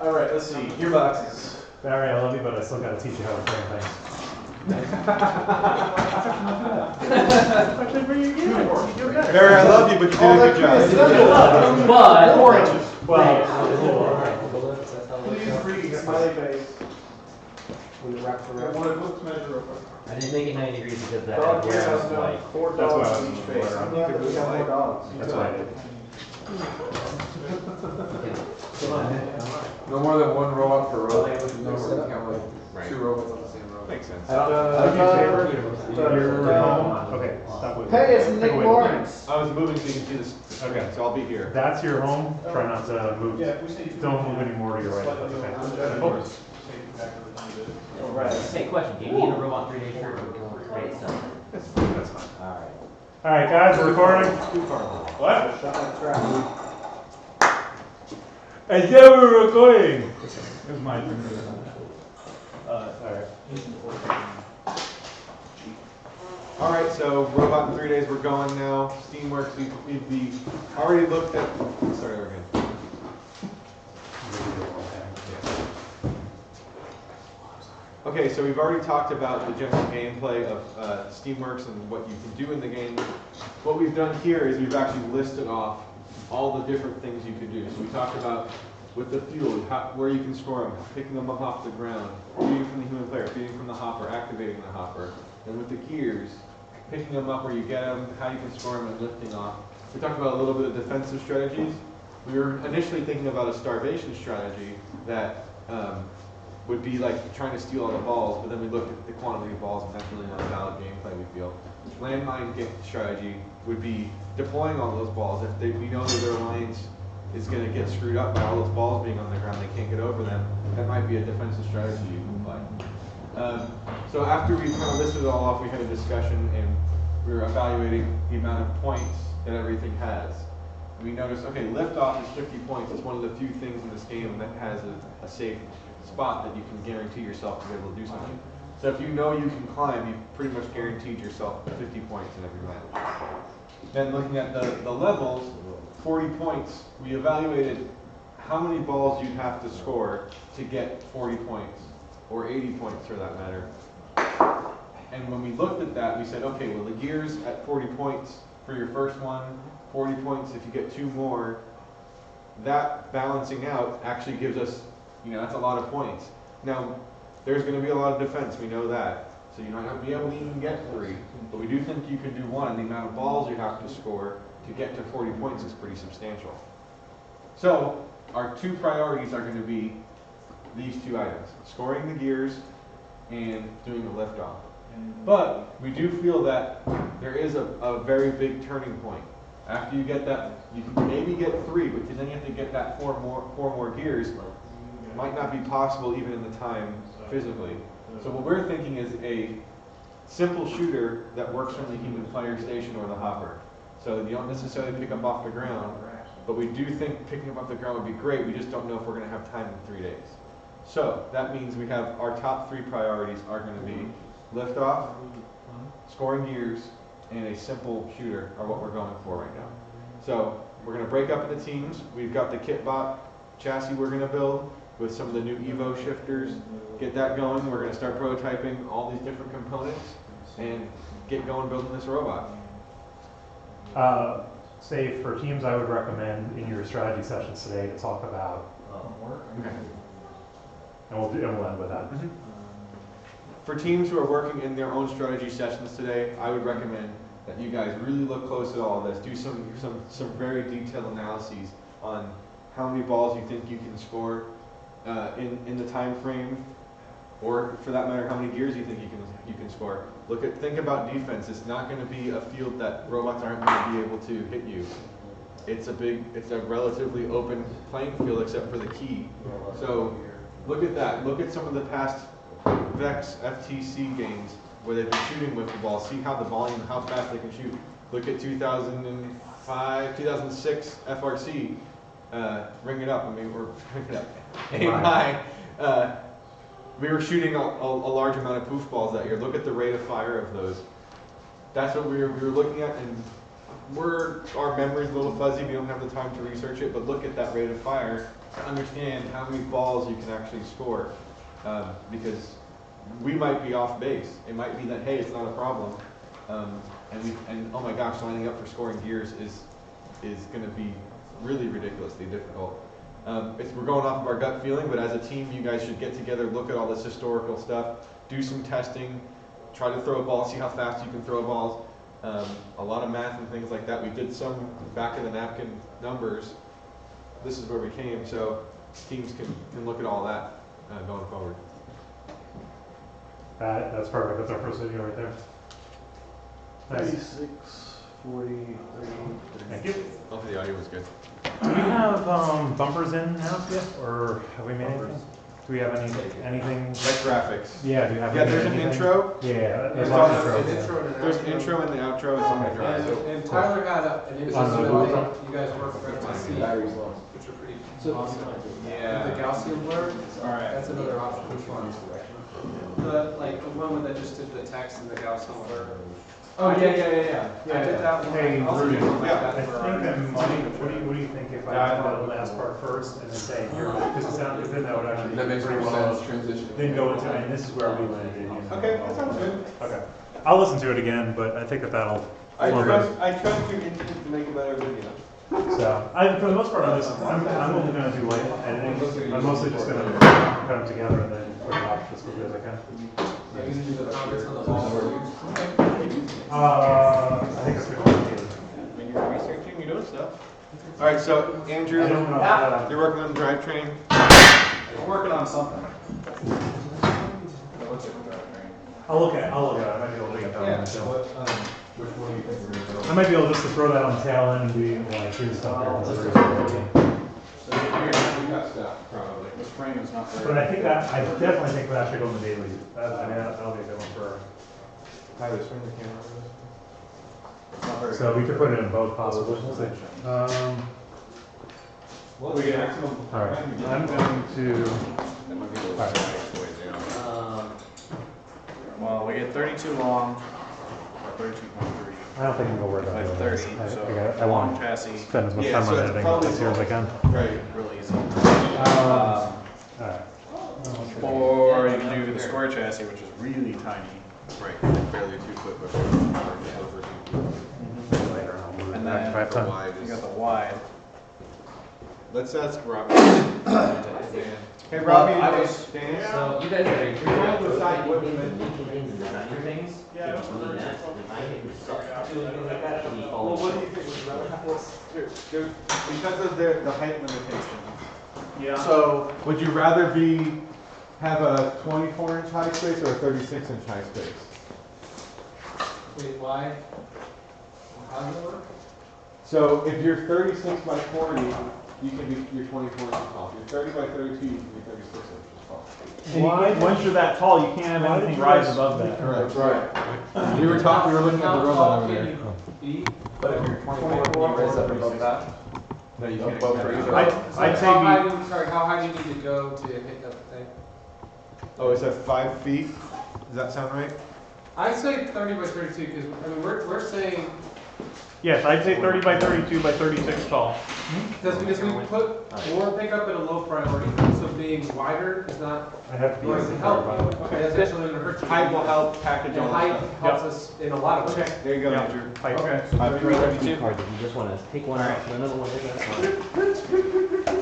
All right, let's see. Gearboxes. Barry, I love you, but I still gotta teach you how to frame things. Actually, pretty good. You do better. Barry, I love you, but you did a good job. But 4 inches. Well, Please read smiley face. When the wraps around. Let's measure real quick. I didn't make it 90 degrees because that Dog here awareness has light. 4 That's why I dogs was in each wondering. face. I'm I'm glad that we have more dogs. that's what I did. no more than 1 robot per row. No, we can't like Right. 2 robots on the same row. Makes sense. You're home. Okay, stop with Hey, it's Take Nick away the- Lawrence. I was moving so you can see this. Okay, so I'll be here. That's your home. Try not to move. Yeah, if we say. Don't move any more to your right. That's okay. Oh, Oh, right. Hey, question, do you need a robot 3D shirt to create stuff? that's fine. That's fine. Alright. All right, guys, we're recording. What? Shut that trap. And yeah, we're recording. It was my turn. All right. All right, so robot in 3 days, we're going now. Steamworks, we've already looked at. Start over again. Okay, so we've already talked about the general gameplay of Steamworks and what you can do in the game. What we've done here is we've actually listed off all the different things you could do. So we talked about with the fuel, where you can store them, picking them up off the ground, feeding from the human player, feeding from the hopper, activating the hopper. And with the gears, picking them up where you get them, how you can store them, and lifting off. We talked about a little bit of defensive strategies. We were initially thinking about a starvation strategy that would be like trying to steal all the balls, but then we looked at the quantity of balls, and that's really not a valid gameplay, we feel. Landmine strategy would be deploying all those balls. If we know that their alliance is going to get screwed up by all those balls being on the ground, they can't get over them, that might be a defensive strategy you can play. So after we kind of listed it all off, we had a discussion, and we were evaluating the amount of points that everything has. We noticed, okay, liftoff is 50 points. It's one of the few things in this game that has a safe spot that you can guarantee yourself to be able to do something. So if you know you can climb, you've pretty much guaranteed yourself 50 points in every match. Then looking at the levels, 40 points, we evaluated how many balls you'd have to score to get 40 points, or 80 points for that matter. And when we looked at that, we said, okay, well the gears at 40 points for your first one, 40 points if you get 2 more, that balancing out actually gives us, that's a lot of points. Now, there's going to be a lot of defense, we know that. So you might not be able to even get 3, but we do think you can do 1, and the amount of balls you have to score to get to 40 points is pretty substantial. So, our 2 priorities are going to be these 2 items, scoring the gears and doing the liftoff. But we do feel that there is a very big turning point. After you get that, you can maybe get 3, but then you have to get that 4 more gears. Might not be possible even in the time physically. So what we're thinking is a simple shooter that works from the human player station or the hopper. So you don't necessarily pick them off the ground, but we do think picking them off the ground would be great. We just don't know if we're going to have time in 3 days. So that means we have our top 3 priorities are going to be liftoff, scoring gears, and a simple shooter are what we're going for right now. So we're going to break up into teams. We've got the kitbot chassis we're going to build with some of the new Evo shifters. Get that going. We're going to start prototyping all these different components and get going building this robot. Say for teams, I would recommend in your strategy sessions today to talk about work. Okay. And we'll end with that. Mm-hmm. For teams who are working in their own strategy sessions today, I would recommend that you guys really look close at all of this. Do some very detailed analyses on how many balls you think you can score in the time frame, or for that matter, how many gears you think you can score. Think about defense. It's not going to be a field that robots aren't going to be able to hit you. It's a relatively open playing field except for the key. So look at that. Look at some of the past Vex FTC games where they've been shooting with the ball. See how the volume, how fast they can shoot. Look at 2005 2006 FRC, ring it up. I mean, we're ring it up. Aim high. We were shooting a large amount of poof balls that year. Look at the rate of fire of those. That's what we were looking at, and our memory's a little fuzzy. We don't have the time to research it, but look at that rate of fire to understand how many balls you can actually score. Because we might be off base. It might be that, hey, it's not a problem. And oh my gosh, lining up for scoring gears is going to be really ridiculously difficult. We're going off of our gut feeling, but as a team, you guys should get together, look at all this historical stuff, do some testing, try to throw a ball, see how fast you can throw balls. A lot of math and things like that. We did some back of the napkin numbers. This is where we came, so teams can look at all that going forward. That's perfect. That's our first video right there. Nice. 36, 40, 30. Thank you. Hopefully the audio was good. Do we have bumpers in house yet, or have we made anything? Do we have anything? Like graphics. Yeah. Do you have? Yeah, there's an anything? intro. Yeah, There's lots also of an intros. intro and an There's outro. intro and the outro is on the drive. And Tyler had an interesting On the one Google. that you guys worked for FTC, which are pretty awesome. Yeah. The Gaussian blur, Alright. that's another option. Which one? The one that just did the text and the Gaussian blur. Oh, yeah. I did that one. Hey, Also Rudy, did one like yeah, that I for think that our- money. What do you think if I did the last part first and then say here? Because then that would actually That be makes pretty more well. sense, transition. Then go into and this is where we landed. You know. Okay, that sounds good. Okay. I'll listen to it again, but I think that'll. I flow trust your instinct to make a better video. So, for the most part, I'm only going to do light editing. I'm mostly just going to cut them together and then put them up as quickly as I can. Are you gonna do the comments on the ball? I think that's good. When you're researching, you're doing stuff. All right, so Andrew, I don't know. you're working on the drivetrain. I'm working on something. I'll look at it. I might be able to get that on the tail. Which one do you think we're gonna go? I might be able just to throw that on the tail end and be like, here's stuff there. You got stuff, probably. This frame is not very. But I definitely think that should go in the daily. That'll be a good one for. Tyler, swing the camera. So we could put it in both possible. We get maximum. All right. I'm going to. All right. Well, we get 32 long, or 32.3. I don't think I'm gonna worry about Like it. 30, I so want long chassis, to spend as much Yeah, time so on it's editing probably this year as I can. Right. really easy. All right. Or you can do the square chassis, which is really tiny. Right, barely 2 foot before over 2 feet. And Back then five The times. wide you is. got the wide. Let's ask Robbie. Hey, Robbie, I was- Dan? So you guys are Yeah, the side would be- making things and designing things. Yeah, Doing that, designing yourself, doing things like that. Should be Well, followed. what do you think was better? Because of the height limitations. Yeah. So, would you rather have a 24-inch high space or a 36-inch high space? Wait, why? How does it work? So, if you're 36 by 40, you can be you're 24 inches tall. If you're 30 by 32, you can be 36 inches tall. Once you're that tall, you can't have anything rise above that. Correct. Right. We were looking at the robot over there. But if you're 24, can you raise up above that? No, you No, can't both extend are it. either. I'd say how high do you, sorry, how high do you need to go to hit that thing? Oh, is that 5 feet? Does that sound right? I'd say 30 by 32 because I mean we're saying Yes, I'd say 30 by 32 by 36 tall. because we put more pickup at a low priority, so being wider is not I have to be. going to help you. Okay, It's actually going to hurt you. Height will help package all And the height stuff. helps us in a lot of ways. Okay, there you go, Yeah. Andrew. Height. Okay. 3 by 2 cards, if you just want to take one out, and another one, that's fine.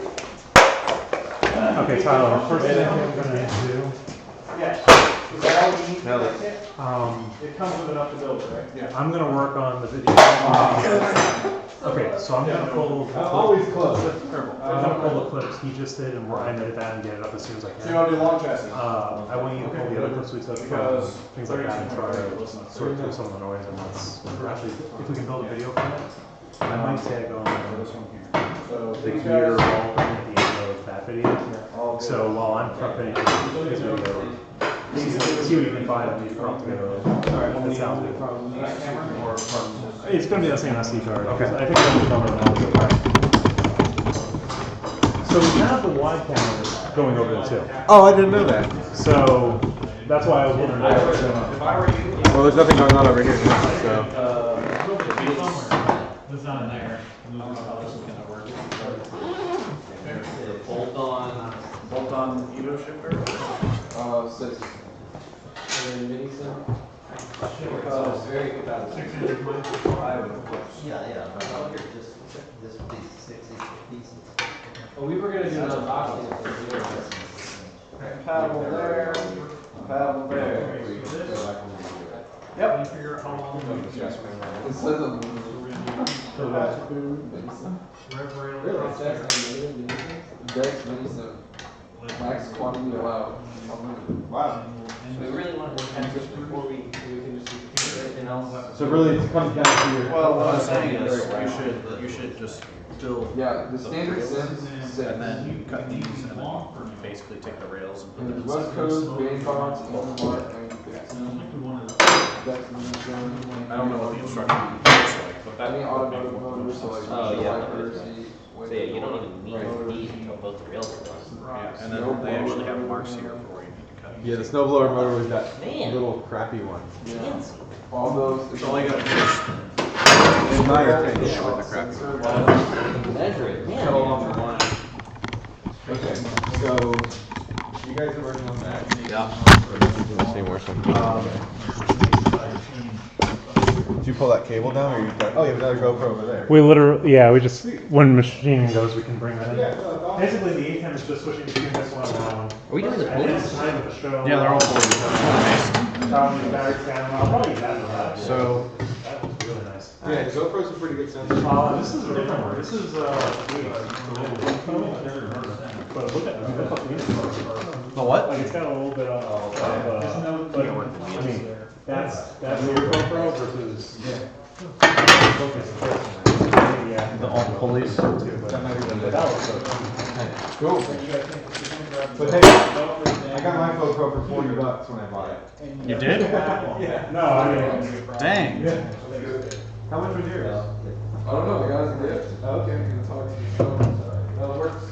Okay, Tyler, first thing I'm gonna do. Yes. Is that all you need? No. That's it? It comes with enough to build it, right? Yeah. I'm gonna work on the video. Okay, so I'm gonna pull. Always close. I'm gonna pull the clips he just did and work edit that and get it up as soon as I So you can. want to do long chassis? I want you to pull the other clips we took from Because things like that and try to sort through some of the noise and let's actually, if we can build a video from it, I might tag on This one here. So the these gear guys. wall thing at the end of that video. So while I'm prepping his video, See what you can find on these problems. It sounds good. It's going to be the same SD card. Okay. I think I'm going to So we have the wide camera going over there too. Oh, I didn't know that. So that's why I was wondering. Well, there's nothing going on over here now, so. It's not in there. I don't know how this is gonna work. Bolt on Evo shifter? 6. And then mini sim. Oh, very good. 6 inches might. Yeah. This piece, 6 pieces. Well, we were gonna do an unboxing of the video. Paddle there, paddle there. Yep. You figure out how long. It says on Dex mini sim. Max quantity allowed. Wow. We really want to look at this before we can just do everything else. So really, it comes down to your. Well, what I'm saying is, you should just build. Yeah, the standard sims 6. And then you cut these, and then you basically take the rails and put them There's in. West Coast, Gearbox, Mark, 2015. Dex mini sim. I don't know what the instruction looks like, but that. Any automotive motors, so like Oh, yeah. wipers, So yeah, you don't even need until both the rails are done. Yeah, and then they actually have marks here for where you need to cut. Yeah, the snowblower motor was that Man. little crappy one. Fancy. all those. So all you gotta do In my opinion, it was the crappy one. Measure it, man. is cut along the line. Okay, so you guys are working on that. Yeah. Steamworks one. Did you pull that cable down, or you? Oh, you have another GoPro over there. We literally, yeah, we just, when machining goes, we can bring that in. Basically, the 810 is just switching between this one and that one. Are we doing the And it's pulleys? time of the show. Yeah, they're all fully. Probably battery scanner. I'll probably use that for that. So- That looks really nice. Yeah, the GoPro's a pretty good sensor. This is a different one. This is, but look at, I mean, that's what we need. The what? Like, it's got a little bit of, but, I mean, that's your GoPro versus. Yeah. The all pulleys. Cool. But hey, I got my GoPro for $40 when I bought it. You did? Yeah. No, I mean. Dang. How much was yours? I don't know, I got us a gift. Okay, I'm gonna talk to you. Well, it works.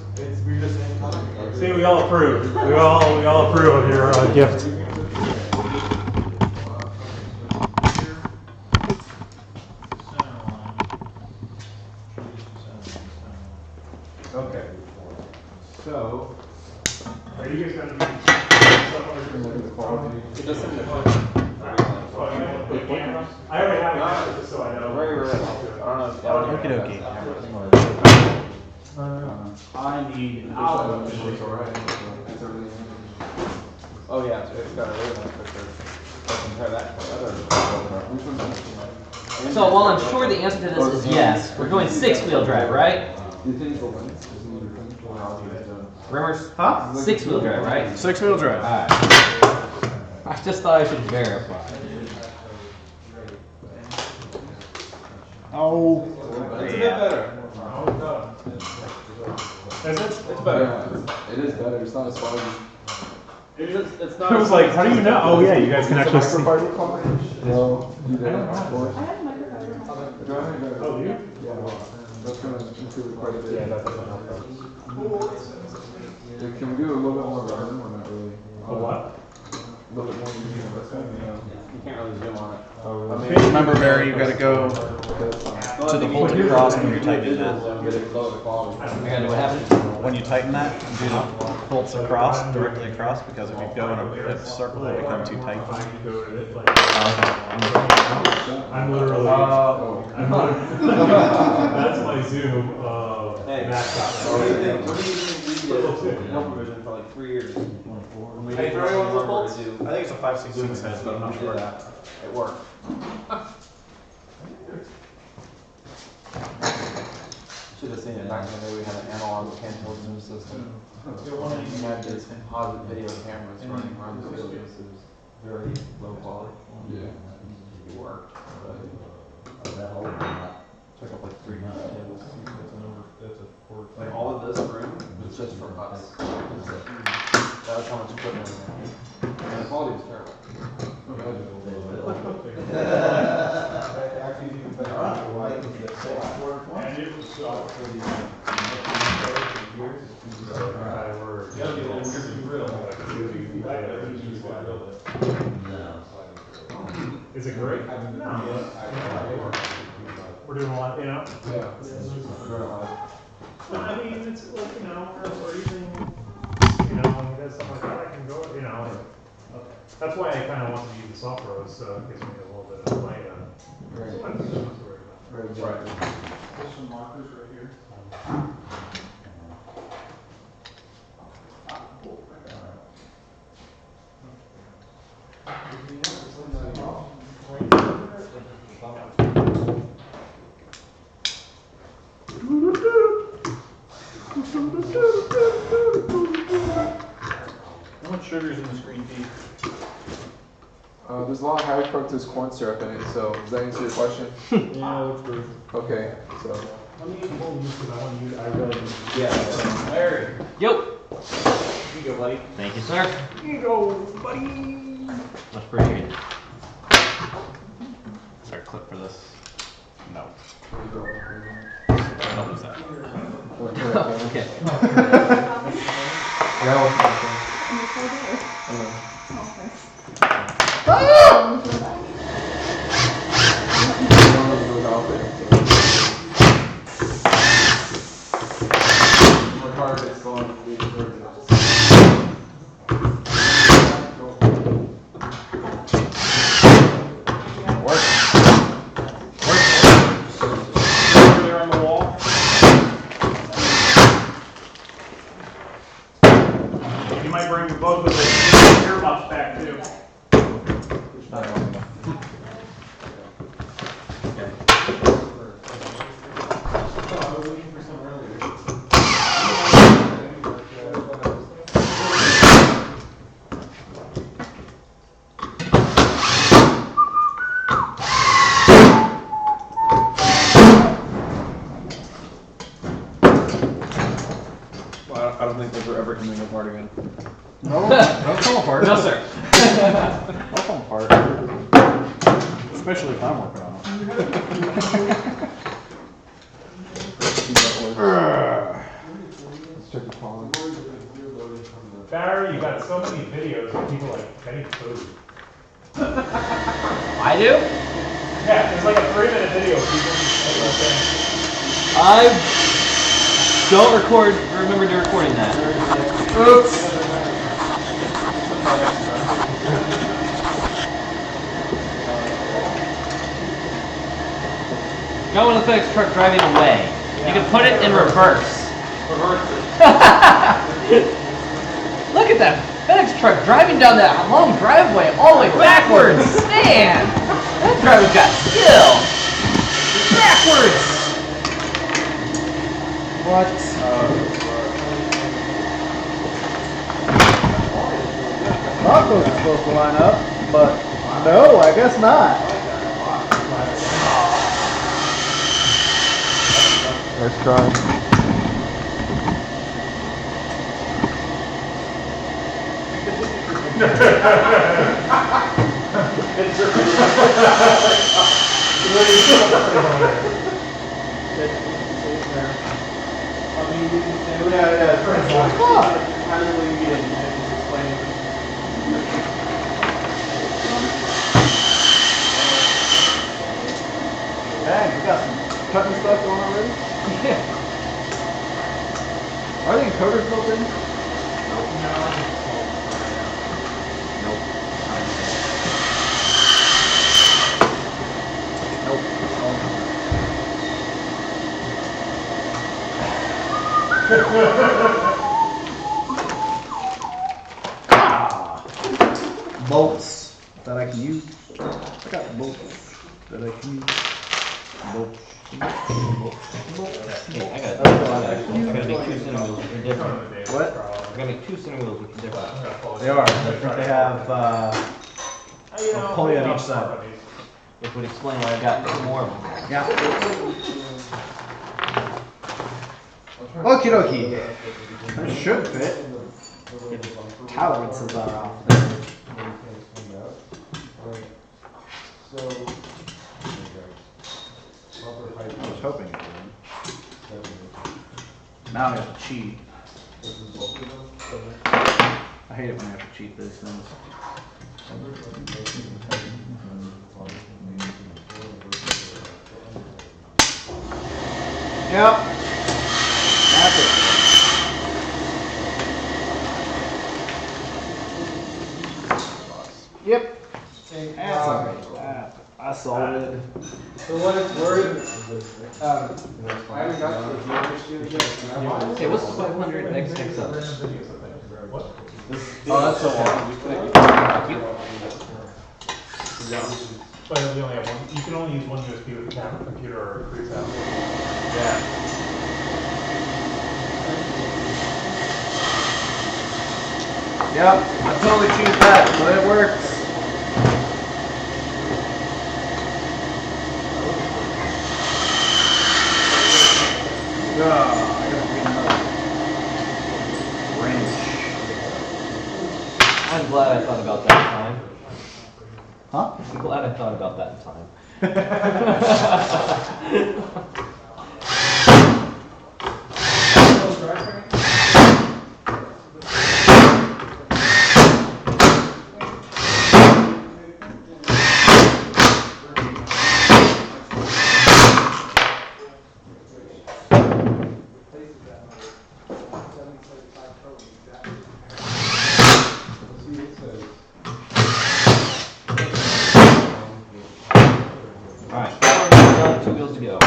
We're just saying contact. See, we all approve. We all approve of your gift. Okay. So, Are you guys gonna be? It doesn't. I already have it, just so I know. Very rare. Okie dokie. I need an Oh, outlet. it's alright. It's everything. oh yeah, it's got a really nice picture. I'll compare that to the other. Which one's So while I'm sure the answer to this is yes, we're going 6-wheel drive, right? you think the lens is in your thing? Or how do you guys do it? Rimmers? Huh? 6-wheel drive, right? 6-wheel drive. I just thought I should verify. Oh. It's a bit better. Is it? It's better. Yeah, it is better. It's not as foggy. It's not. I was like, how do you know? Oh yeah, you guys can actually see. Microfiber coverage? No. You didn't? I have a microphone. Oh, you? Yeah, that's gonna improve it quite a bit. Yeah, that doesn't help. Yeah, can we do a little bit more random or not really? A what? A little bit more random. You can't really zoom on it. Remember, Barry, you gotta go to the bolt across when you're tightening that. And what happens? When you tighten that, do the bolts across, directly across, because if you go in a circle, they become too tight. I'm literally. That's my Zoom. Mascot. What do you think we did no provision for like 3 years? Hey, throw you one of those bolts? I think it's a 5/16 head, but I'm not sure. It worked. Should have seen it back in the day. We had an analog handheld zoom system. We had these composite video cameras running around the field. This is very low quality. Yeah. It worked, but took up like 3 tables. Like all of this room was just for us. That was how much equipment we had. The quality is terrible. Actually, even better. And it was soft for the years. Yeah, the old grill. Is it great? No. We're doing a lot, you know? Yeah. I mean, it's like, you know, or even, you know, when you guys stuff like that, I can go, you know. That's why I kind of want to use the soft roads, so it gives me a little bit of play to. Right. There's some markers right here. How much sugar's in this green tea? There's a lot of high fructose corn syrup in it, so does that answer your question? Yeah, that's true. Okay, so. Let me hold this because I want to use, I really need to. Yeah. Larry. Yo. Here you go, buddy. Thank you, sir. Here you go, buddy. Much appreciated. Is there a clip for this? No. Don't use that. Okay. You might bring both of the Gearbox back too. I don't think those are ever coming apart again. No, don't fall apart. No, sir. Don't fall apart. Especially if I'm working on them. Barry, you got so many videos of people like getting food. I do? Yeah, there's like a 3-minute video of people just like I don't remember recording that. Oops. Got one of the FedEx truck driving away. You can put it in reverse. Look at that FedEx truck driving down that long driveway all the way backwards. Man, that driver got skill. Backwards. What? Thought those were supposed to line up, but no, I guess not. Nice try. Dang, we got some cutting stuff going already? Yeah. Are they encoders built in? Bolts that I can use. I got bolts that I can use. Bolts. Hey, I gotta make 2 center wheels, which are different. What? I gotta make 2 center wheels, which are different. They are. I think they have a pulley on each side. Which would explain why I've got 2 more of them. Yeah. Okie dokie. That should fit. Tolerances are off there. So, I was hoping it would. Now I have to cheat. I hate it when I have to cheat those things. Yep. That's it. Yep. That's alright. I solved it. So what it's worth, I haven't got to the geometry yet. Okay, what's the 500 XX of? Oh, that's so long. But we only have one. You can only use one USB with a camera, computer, or preset. Yeah. Yep, I totally choose that, but it works. I gotta get another wrench. I'm glad I thought about that in time. Huh? I'm glad I thought about that in time. Alright, 2 wheels to go.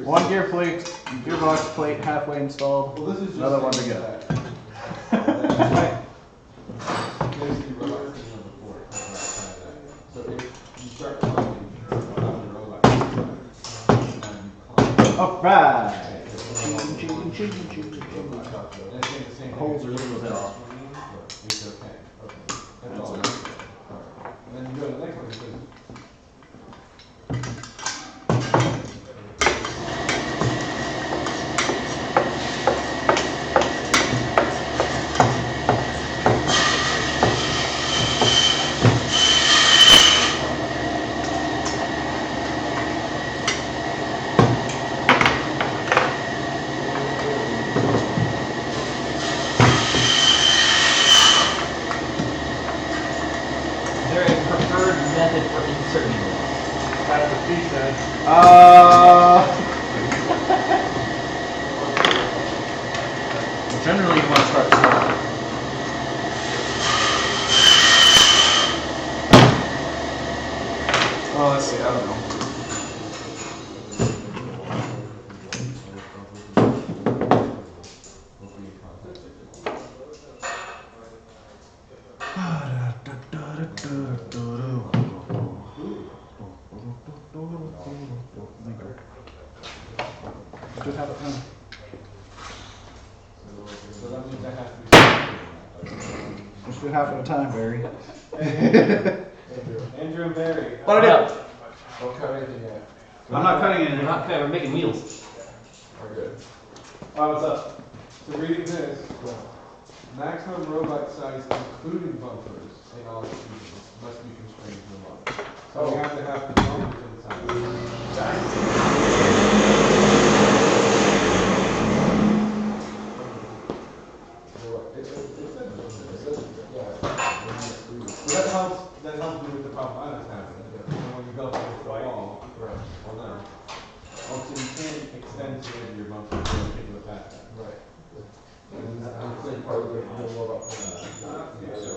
One gear plate, gearbox plate halfway installed. well, this is just. Another one to go. Basically, robots in number 4. So if you start climbing on the robot, and you climb. Alright. The Holes are little as hell. It's okay. That's all. Alright. And then you go to the next one, it says, Is there a preferred method for inserting this? That's what she said. Generally you want to start small. Oh, let's see, I don't know. Just have it done. so that means I have to be. Just do half at a time, Barry. Andrew and Barry. What I do? Don't cut anything yet. I'm not cutting We're anything. not we're making wheels. We're good. Oh, what's up? So reading this, maximum robot size including bumpers in all seasons must be constrained to 1. So we have to have the bumpers inside. That helps me with the problem I was having. When you go up against the wall, well then, also you can't extend to your bumper to a particular path. Right.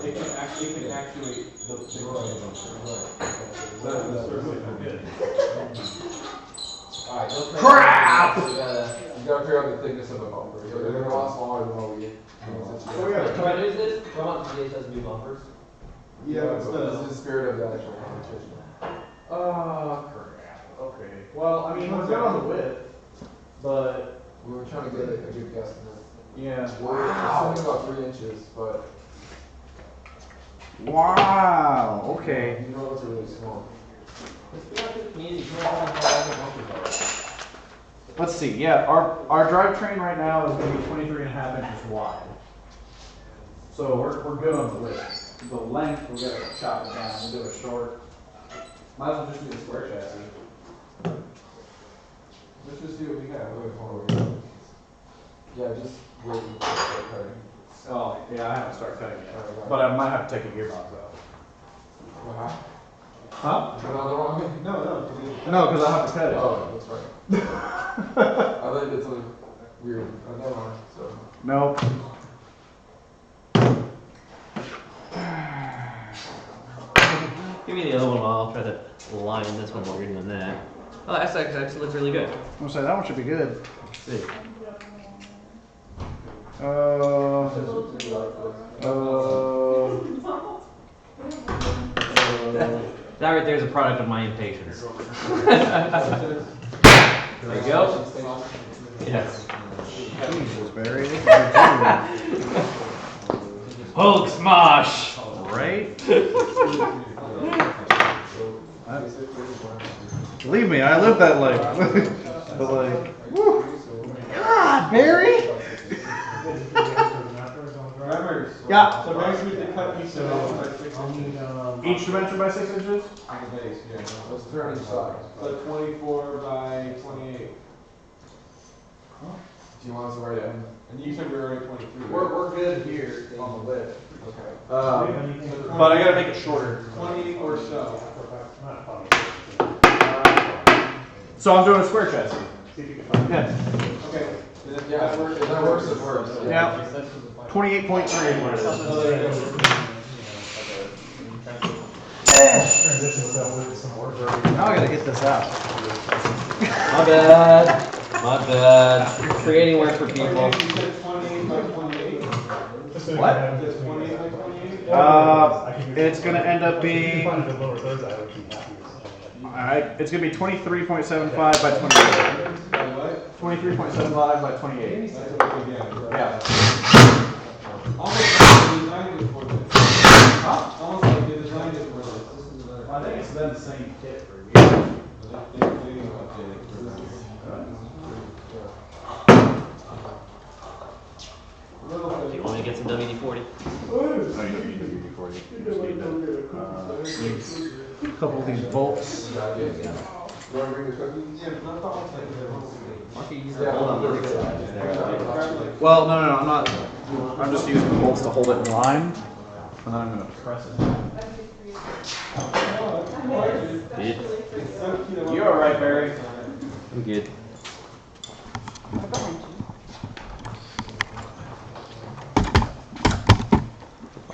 It can actuate the bumper. Alright, don't Crap! You gotta figure out the thickness of the bumper. They're gonna want smaller than what we get. So we gotta Can I use this? Vermont GH has new bumpers. Yeah, This is the spirit of the actual competition. Crap. Okay. Well, I mean, we're good on the width, but We were trying to get a good guesstimate. yeah. We're assuming about 3 inches, but Wow. Okay. you know those are really small. Let's see. Yeah, our drivetrain right now is going to be 23.5 inches wide. So we're good on the width. the length, we're gonna chop it down. We'll do it short. Might as well just do the square chassis. Let's just see what we have. Wait, hold on. Yeah, just wait and start cutting. Oh, yeah, I haven't started cutting yet. But I might have to take a gearbox out. Wow. Huh? Another one? No. No, because I have to cut it. Oh, that's right. I thought you did something weird. Oh, never mind. So. Nope. Give me the other one. I'll try to line this one longer than that. Oh, that actually looks really good. I'm gonna say that one should be good. Good. That right there is a product of my impatience. There you go. Yes. Jesus, Barry. Hulk smash! Right? Believe me, I live that life. But like, whew. God, Barry! Yeah. So basically they cut each dimension by 6 inches. Each dimension by 6 inches? On the base, yeah. Let's turn each side. So 24 by 28. Do you want us to write it in? And you said we were already 23. We're good here on the width. Okay. But I gotta make it shorter. 20 or so. So I'm doing a square chassis. Yeah. Okay. Yeah, if that works, it works. Yeah. 28.3. Now I gotta get this out. My bad. My bad. Creating work for people. You said 28 by 28. What? Is it 28 by 28? It's gonna end up being. Alright, it's gonna be 23.75 by 28. What? 23.75 by 28. That's a big gap. Yeah. Almost like the design is for this. Huh? Almost like the design is for this. I think it's then the same kit for you. They updated it for this. Do you want me to get some WD-40? A couple of these bolts. You want to bring the cookies? Yeah, but that's almost like the Why don't you use the hold on the other side? Is there- Well, no, I'm not. I'm just using the bolts to hold it in line. And then I'm gonna press it. Dude, You alright, Barry? I'm good.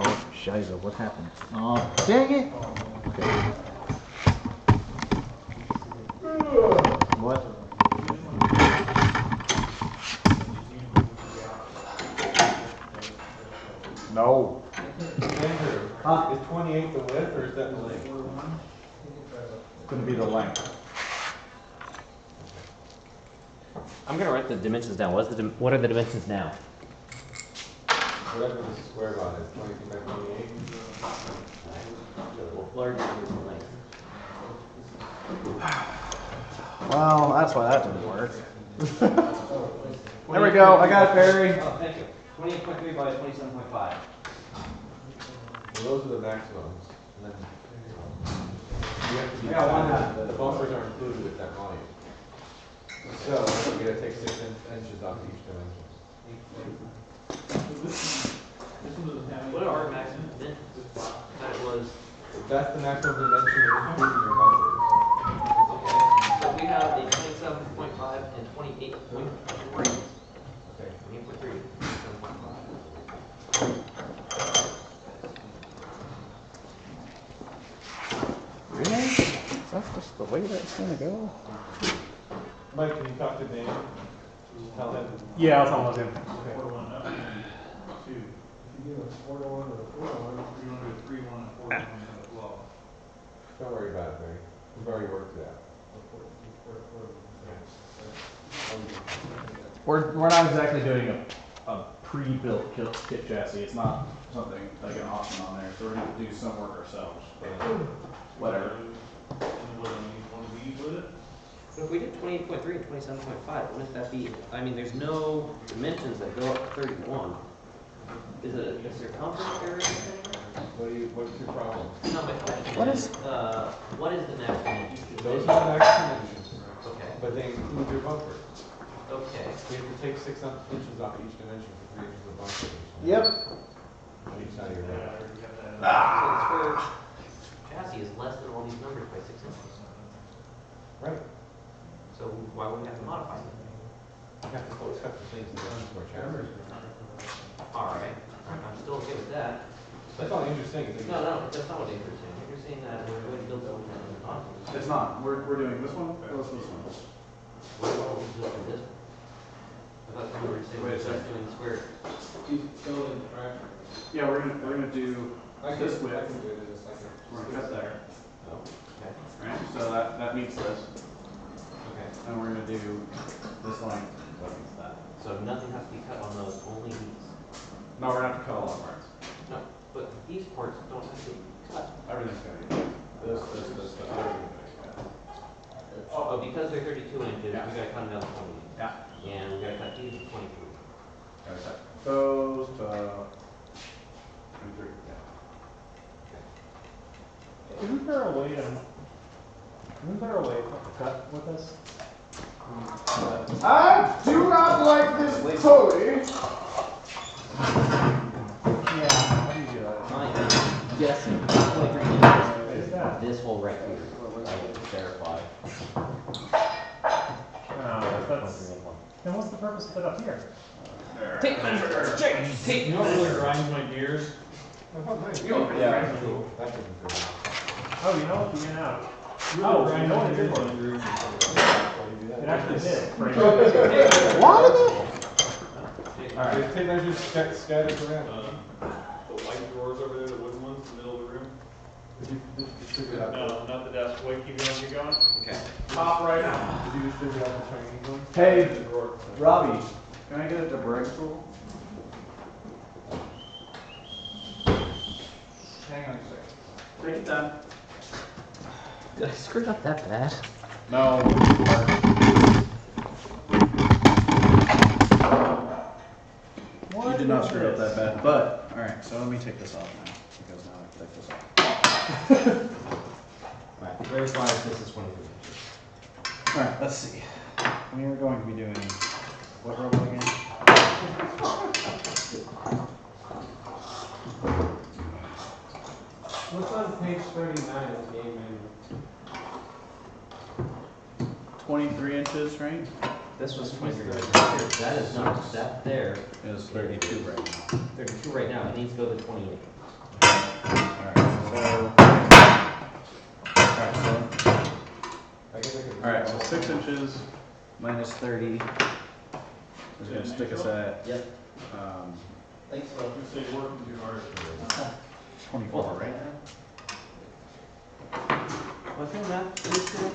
Oh, shiza, what happened? Oh, dang it! Okay. What? No. Andrew, Huh? is 28 the width or is that the length? It's gonna be the length. I'm gonna write the dimensions down. What are the dimensions now? Whatever the square line is, 22 by 28. What are the length? Well, that's why that didn't work. There we go. I got it, Barry. Oh, thank you. 28.3 by 27.5. Well, those are the maximums. And then you have to be the bumpers are included with that volume. So you gotta take 6 inches off each dimension. What are our maximum dimensions? That was. That's the maximum dimension including your bumpers. So we have a 27.5 and 28.3. Okay. 28.3. 27.5. Really? Is that just the way that's gonna go? Mike, can you talk to Dan? Tell him. Yeah, I'll tell him. Don't worry about it, Barry. We've already worked it out. We're not exactly doing a pre-built kit chassis. It's not something like an option on there. So we're gonna do some work ourselves. But whatever. So if we did 28.3 and 27.5, wouldn't that be, I mean, there's no dimensions that go up to 31. Is it a circumference there or anything? What's your problem? No, my question What is, what is the next one? You should Those mention? are the next dimensions, Okay, but they include your bumper. okay. We have to take 6 inches off each dimension for 3 inches of bumper. Yep. On each side of your road. So the square chassis is less than all these numbers by 6 inches. Right. So why would we have to modify them? You have to cut the things that run for chassis. All right, I'm still okay with that. That's all you're saying. Is that No, that's not what you're saying. You're saying that we're going to build that one on. It's not. We're doing this one. Or this one. What about we just do this one? I thought you were saying we're just doing the square. He's building the tractor. Yeah, we're gonna do this width. I can do it in a second. We're gonna cut there, Oh, okay. right? So that meets this, Okay. and we're gonna do this length. That meets that. So nothing has to be cut on those, only these. No, we're gonna have to cut all the parts. No, but these parts don't have to be cut. Everything's gonna be this, everything's gonna be cut. Oh, because they're 32 inches, Yeah. we gotta cut them down to 20. Yeah. And we gotta cut these to 23. Gotta cut those to 23. Yeah. Isn't there a way to cut with this? I do not like this toy. Yeah, how do you do that? I'm guessing 23 inches. What is that? This hole right here. I will verify. That's, then what's the purpose of it up here? Tape measure. Tape You know what really grinds my gears? Yeah. That's a Oh, you know what? You went out. Really Oh, you grinds know my what it gears, did? Andrew. It actually did. Right. Alright, take measures scattered around. The white drawers over there, the wooden ones in the middle of the room? Did you distribute out? No, not the desk. Wait, keep going. Okay. Pop right now. Did you distribute out the Chinese ones? Hey, The drawer. Robbie, can I get a debris tool? Hang on a second. Take it down. Did I screw it up that bad? No. You did not screw it up that bad, but, alright, so let me take this off now, because now I have to take this off. Alright, verify if this is 23 inches. Alright, let's see. We are going to be doing, what robot again? What's on page 39 of the game manual? 23 inches, right? This was 23 inches. That is not, that there, It is 32 right now. 32 right now, it needs to go to 28. Alright, so 6 inches minus 30 is gonna stick us at, Yep. Thanks, bro. You say you're working too hard. 24, right? What's your math? Please do it.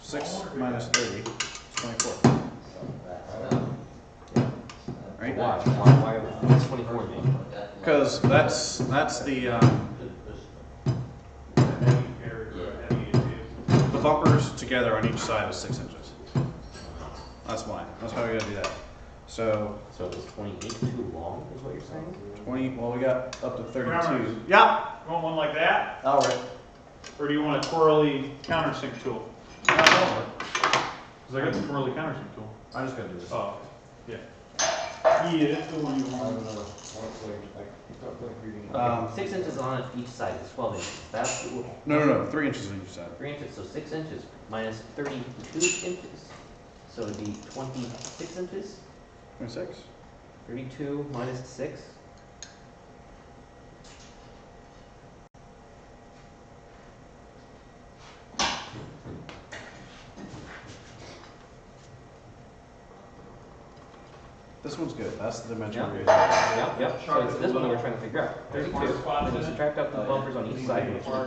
6 minus 30 is 24. Right? Why, it's 24 maybe. Because that's the bumpers together on each side is 6 inches. That's why. That's why we gotta do that. So So it was 28 too long, is what you're saying? 20. Well, we got up to 32. Parameters. Yeah. You want one like that? All right. Or do you want a twirly countersink tool? Because I got the twirly countersink tool. I'm just gonna do this. Oh, yeah. Yeah, that's the one you I want. don't know. I don't like reading. 6 inches on each side is 12 inches. That's No. 3 inches on each side. 3 inches, so 6 inches minus 32 inches. So it'd be 26 inches. 26. 32 minus 6. This one's good. That's the dimension. Yep. we're using. Yep. So it's this one that we're trying to figure out. 32. Then you subtract out the bumpers on each side. Which Huh?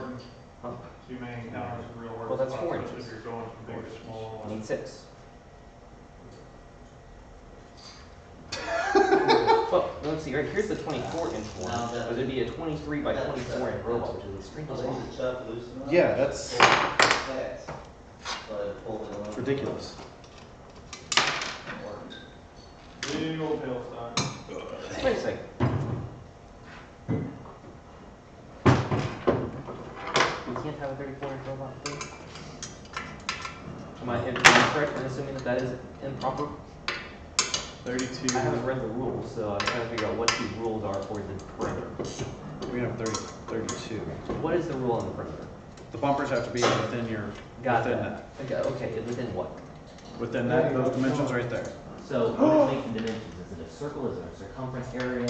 Too many counters are real hard. Well, that's to 4 process inches. If you're going from big to small. I need 6. Well, let's see, right here's the 24-inch one, but it'd be a 23 by 24-inch robot, which is extremely long. Yeah, that's ridiculous. Big old tailstock. Wait a second. We can't have a 34-inch robot, please? Am I correct in assuming that that is improper? 32. I haven't read the rules, so I'm trying to figure out what the rules are for the perimeter. We have 32. What is the rule on the perimeter? The bumpers have to be within your, Got within that. Okay, within what? Within that, those dimensions right there. So what is making dimensions? Is it a circle? Is it a circumference area?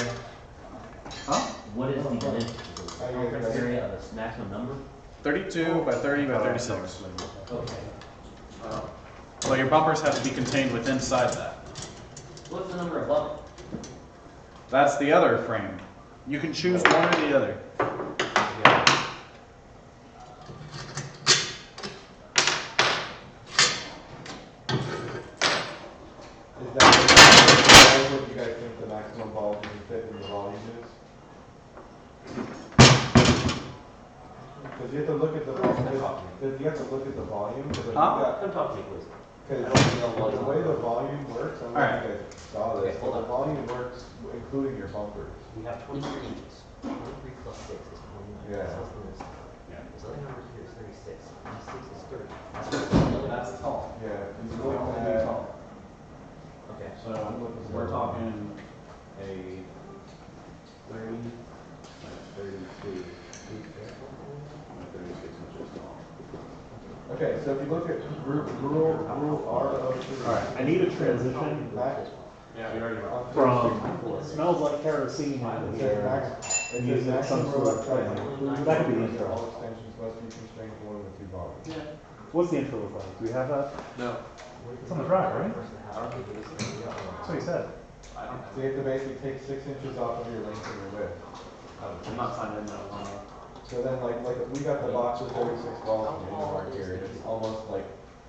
Huh? What is the dimensions? Is it a circumference area of a maximum number? 32 by 30 by 36. Okay. So your bumpers have to be contained within inside that. What's the number above it? That's the other frame. You can choose one or the other. Is that what you guys think the maximum volume fit in the volume is? Because you have to look at the volume. You have to look at the volume. Come talk to me, please. Because the way the volume works, I don't know if you guys saw this, Okay, hold but the on. volume works including your bumpers. We have 23 inches. 23 plus 6 is 29. Yeah. That's less than this. Yeah. This other number here is 36. Plus 6 is 30. That's tall. Yeah. It's going to be tall. Okay. So we're talking a 30 by 32. 36 inches tall. Okay, so if you look at rule R of 3. Alright, I need a transition Yeah, we already were. from smells like kerosene It out says here. it Use says some maximum sort of robot size thing. including That could be bumpers, intro. all extensions must be constrained to one of the two volumes. What's the intro look like? Do we have that? No. It's on the drive, right? That's what he said. So you have to basically take 6 inches off of your length and your width. I'm not signing that one. So then like if we got the box with 36 balls from Gearbox here, it's almost like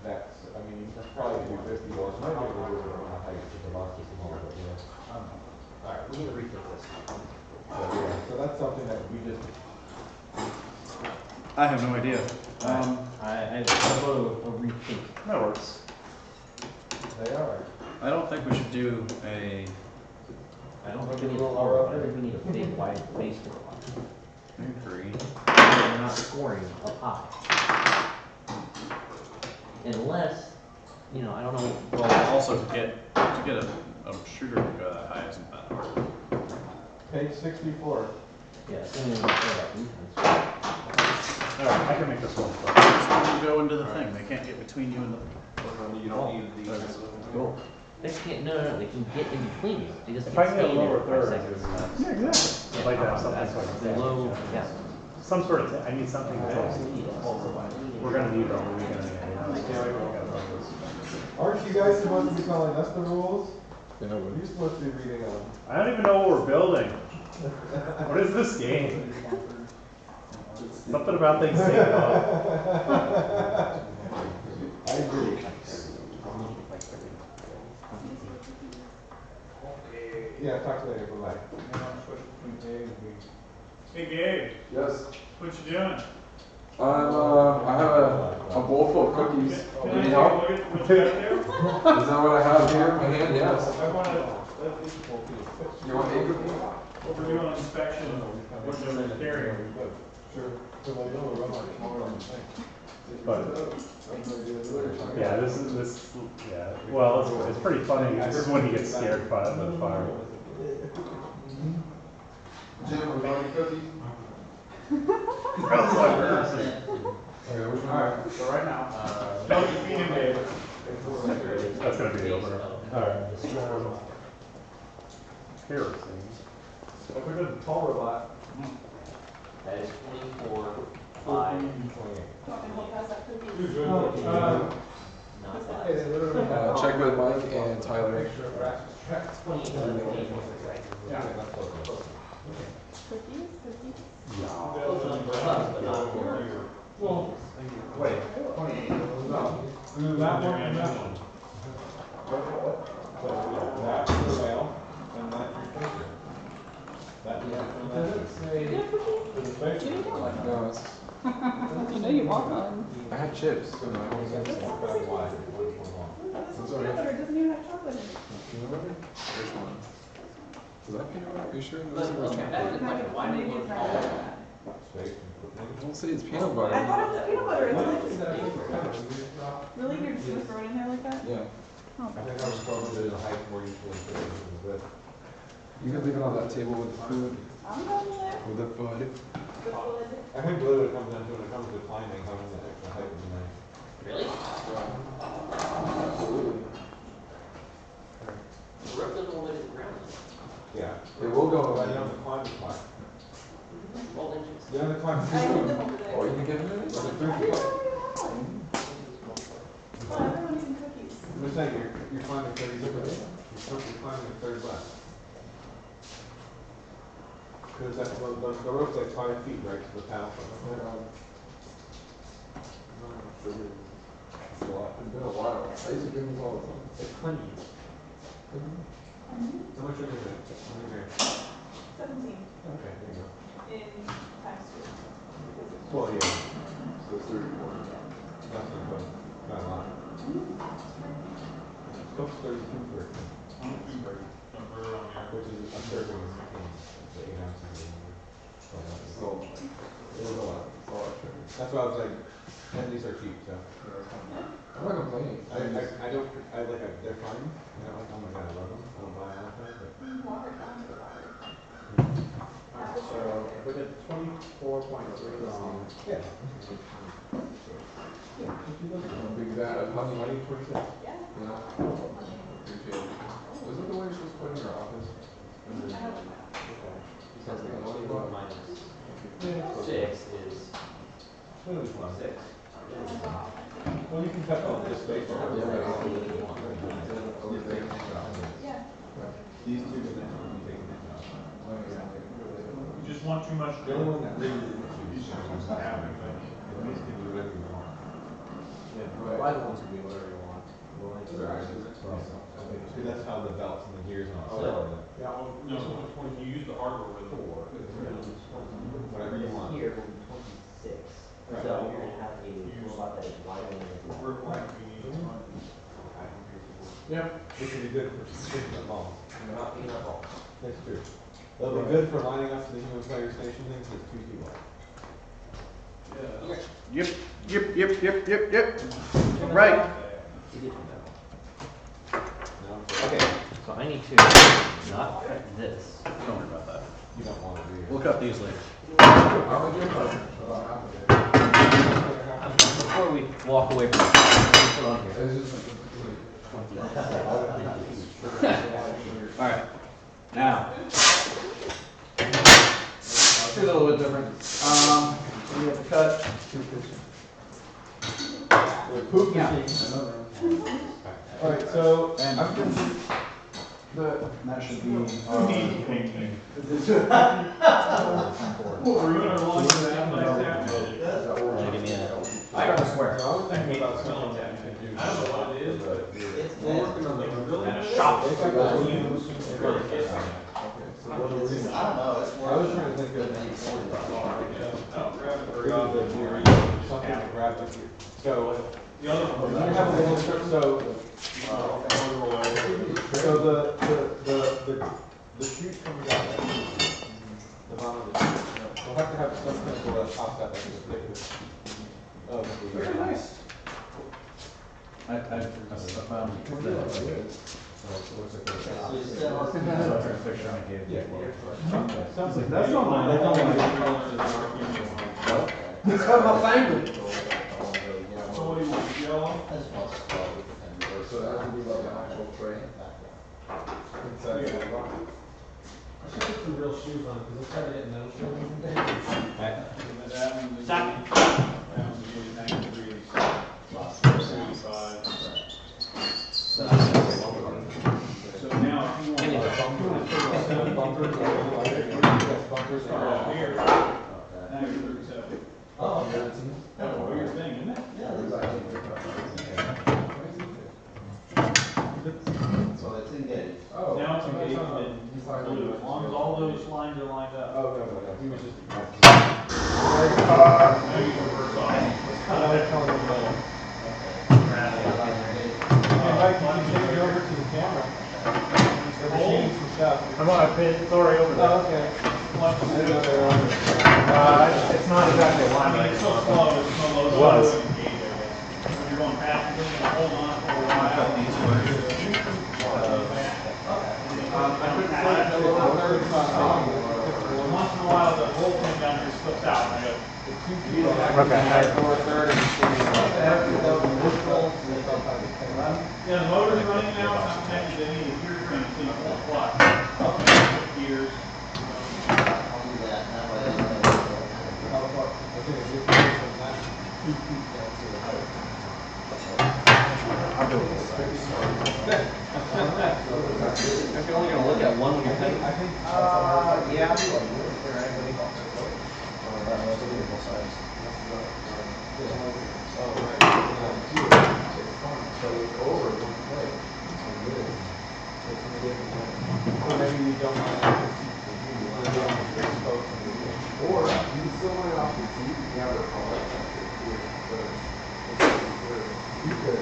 that's, I mean, you could probably do 50 balls. You might be able to do it on the height if the box is smaller, but yeah. Alright, we need to rethink this. So yeah, so that's something that we just, I have no idea. I vote a rethink. That works. they are. I don't think we should do a. I don't think we need a tall robot. I think we need a big, wide base robot. I agree. We're not scoring up high. Unless, you know, I don't know. Well, also to get a shooter to go that high isn't that hard. Page 64. Yeah, assuming we don't care about defense. Alright, I can make this one. So you go into the thing. They can't get between you and the. You don't need the. Cool. They can't, no, they can get in between you. They just If can't I can get a stay there lower for third, 5 seconds. yeah, exactly. I'd like to have something so I can say. Below, yeah. Some sort of, I need something that we're gonna need over the weekend. Aren't you guys supposed to be telling us the rules? Yeah, You're supposed to be reading them. I don't even know what we're building. What is this game? Something about things taking off. I agree. Yeah, talk to you later, bye-bye. Hey Gabe, Yes. what you doing? I have a bowl full of cookies. Can I Need take a help? look at what you got there? Is that what I have here in my hand? Yes. I wanna, You want a cookie? what we're doing inspection, what they're carrying. Sure. So they know we're running tomorrow on the thing. But, yeah, well, it's pretty funny. This is when you get scared by the fire. Jim, are we going to cookies? Okay, which one? Alright, so right now, Don't you feed him, Dave. That's gonna be the opener. Alright. Kerosene. If we did the tall robot, That is 24, 5, Want me to help pass that cookie? not that. Check with Mike and Tyler. 28, Cookies? close enough for us, but not for wait, 28. No, that one and that one. That's the rail, and that's your picture. That one and that one. For the picture. No, it's, You know you walk on. I had chips. That's peanut butter, it doesn't even have chocolate in it. Which one? Is that peanut butter? Are you sure? But, okay, back to the question, why do you want to call it that? Don't say it's peanut butter. I thought it was peanut butter. It's like, really? You're just gonna throw it in there like that? Yeah. Oh. I think I was told to the height where you should put it in the bed. You can leave it on that table with the food. I'm going there. With the food. I think really what it comes down to when it comes to climbing, having that extra height would be nice. Really? The roof doesn't hold it to the ground. Yeah. It will go. But you don't have to climb as far. 12 inches. You don't have to climb I as moved far. them over there. Oh, you can get it in I it? didn't know you had one. Well, everyone's eating cookies. I'm just saying, you're climbing 30 different. You're climbing a third less. Because that's the rope's like 5 feet right to the path. It's been a while. I used to do these all the time. It's clingy. How much are you doing? 17 Okay, there you go. in times 2. Well, yeah. So it's 34. That's not bad. Not a lot. Scope's 32 for it. Which is a third of the 8 ounces. So, it was a lot. It's a lot of sugar. That's why I was like, and these are cheap, so. I'm not complaining. I don't, they're fine. I don't like, oh my god, I love them. I don't buy all the time, but. Water, water. So, if we did 24.3 long. Yeah. I'm a big fan of honey. Money 26. Yeah. Yeah. Appreciate it. Was it the way she was put in her office? I have one. Because the 21 minus Yeah. 6 is Really fun. 6. Well, you can cut off this space. Yeah. These two dimensions, you take them out. You just want too much. The only one that really is happening, but at least can do whatever you want. Right. I don't want to do whatever you want. See, that's how the belts and the gears and all So- that. Yeah, well, no, when you use the hardware with it. Whatever you want. Here will be 26. Right. So you're going to have a robot that is wider than the We're going to need. Yeah. Which would be good for picking up balls. You're not picking up all. That's true. It'll be good for lining up to the human player station things with 2 people. Yeah. Yep. Right. No? Okay, so I need to not cut this. Don't worry about that. You don't want to do We'll cut these later. How would you put about half of it? Before we walk away from this, put on here. It's just All right. Now. Here's a little bit different. We have to cut. Alright, so And I'm thinking that should be. Thinking. Give me a. I got the square. I was thinking about something that you could do. I don't know what it is, but It's We're working on the and a shop. It's like a use. I don't know, it's I was trying to think of something to grab the gear. So, The other you one. have a little strip, the chute comes out like this. The bottom of the chute. We'll have to have some kind of a top that is Very nice. I found Sounds like that's not mine. That's not mine. He's got my finger. So what do you want, yellow? So that would be like an actual tray. Inside the box. I should put some real shoes on, because I tried to get no shoes. Second. That was the 93, 75. So now, if you want to Bumpers start are off here, now you're 37. Oh, That's a weird thing, isn't it? So it's engaged. Oh. Now it's so that's engaged not- in he's not blue, doing as long as all those lines are lined up. Oh, no, he was just. Now you can reverse off. Hey, Mike, you can take it over to the camera. The machines and stuff. I'm on a pit. It's already over there. Oh, okay. It's not exactly a line. I mean, it's so slow, it's so low. It was. When you're going fast, you're going to hold on for a while. Cut these first. Once in a while, the whole thing down here slips out. And I go, Okay. yeah, the motor's running now. Sometimes they need a gear train to see full clutch. Gears. If you're only gonna look at one when you're cutting. Yeah. Maybe you don't want to or you still want it off the seat. You have a car. You could.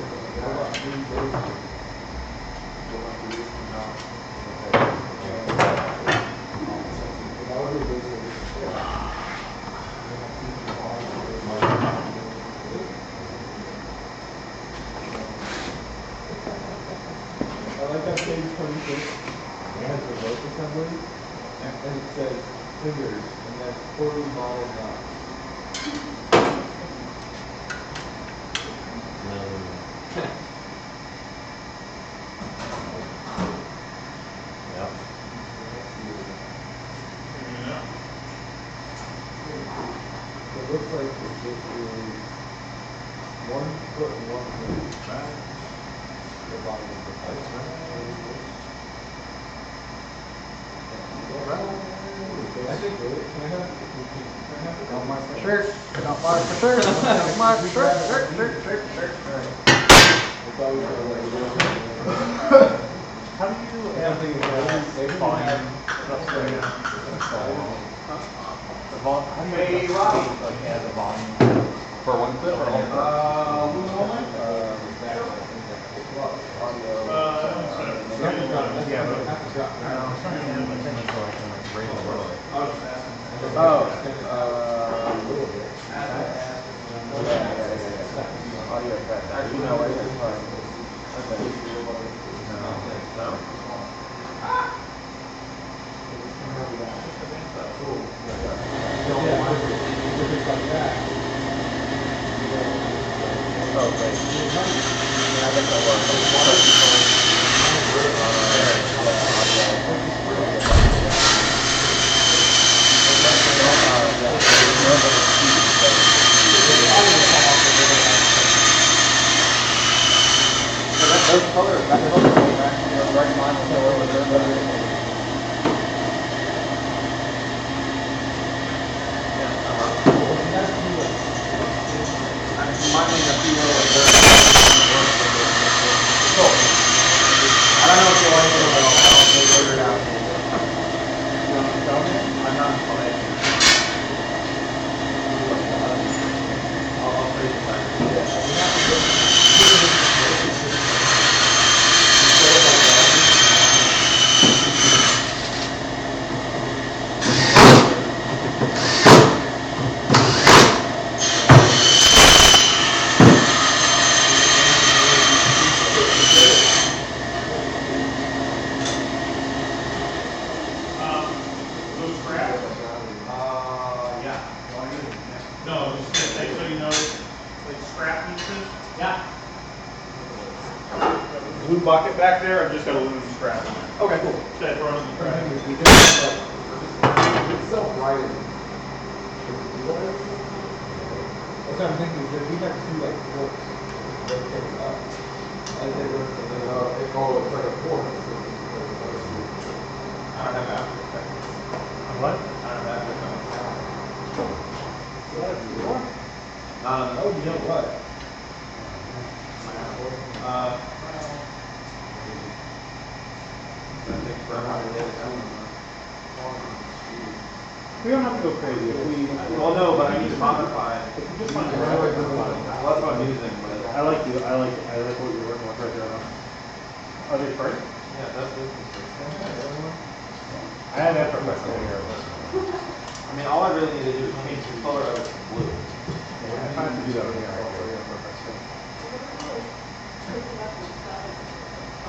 I like that page 26. It has the rope assembly, and it says fingers, and that's poorly modeled knots. Yep. It looks like it is 1 foot and 1 foot. The bottom of the pipe. I think, can I have Don't mark the shirt. Don't mark the shirt. Don't mark the shirt. Shirt. it's always like How do you have things like volume? How do you like add the volume? For 1 foot or all? Yeah, but I'm trying to handle my thing so I can like raise the roller. Audio track. Actually, no, right there. No? Oh, great. Yeah, I guess that those colors, that color is actually a right line with the I don't know if you like it or not. I'll figure it out. You want to tell me? I'm not fine. I'll figure it out. Those scraps? Yeah. No, just to say, so you know, like scrap pieces? Yeah. Blue bucket back there, I've just got aluminum scrap in there. Okay, cool. That throw it in the trash. It's self-writing. That's what I'm thinking, is that we have two like forks that pick it up. As they work, and then it's like a fork. I don't have that. What? I don't have that. Oh, you know what? We don't have to go crazy. If we, well, no, but I need to modify it. If we just find the right way, well, that's what I'm using. But I like what you're working with right there. Are they free? Yeah, that's I had that for myself here. I mean, all I really need to do is change the color of it to blue. Yeah, I have to do that with the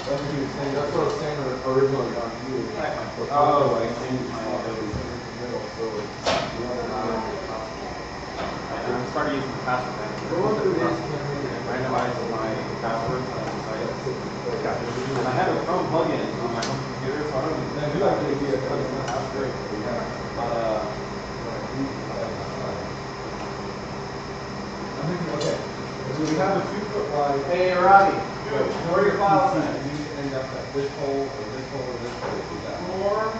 That's what he was saying, that's what I was saying originally on you. Oh, I changed my middle, so it's. I'm starting using the password manager. Randomize my password on the site. And I have a Chrome plugin on my home computer, so I don't even. Now, you like the idea of cutting the house great, but we have. I'm thinking, okay, so we have a 2-foot wide. Hey, Robbie. Good. Where are your files at? You need to end up at this hole or this hole or this hole. Do that. Four.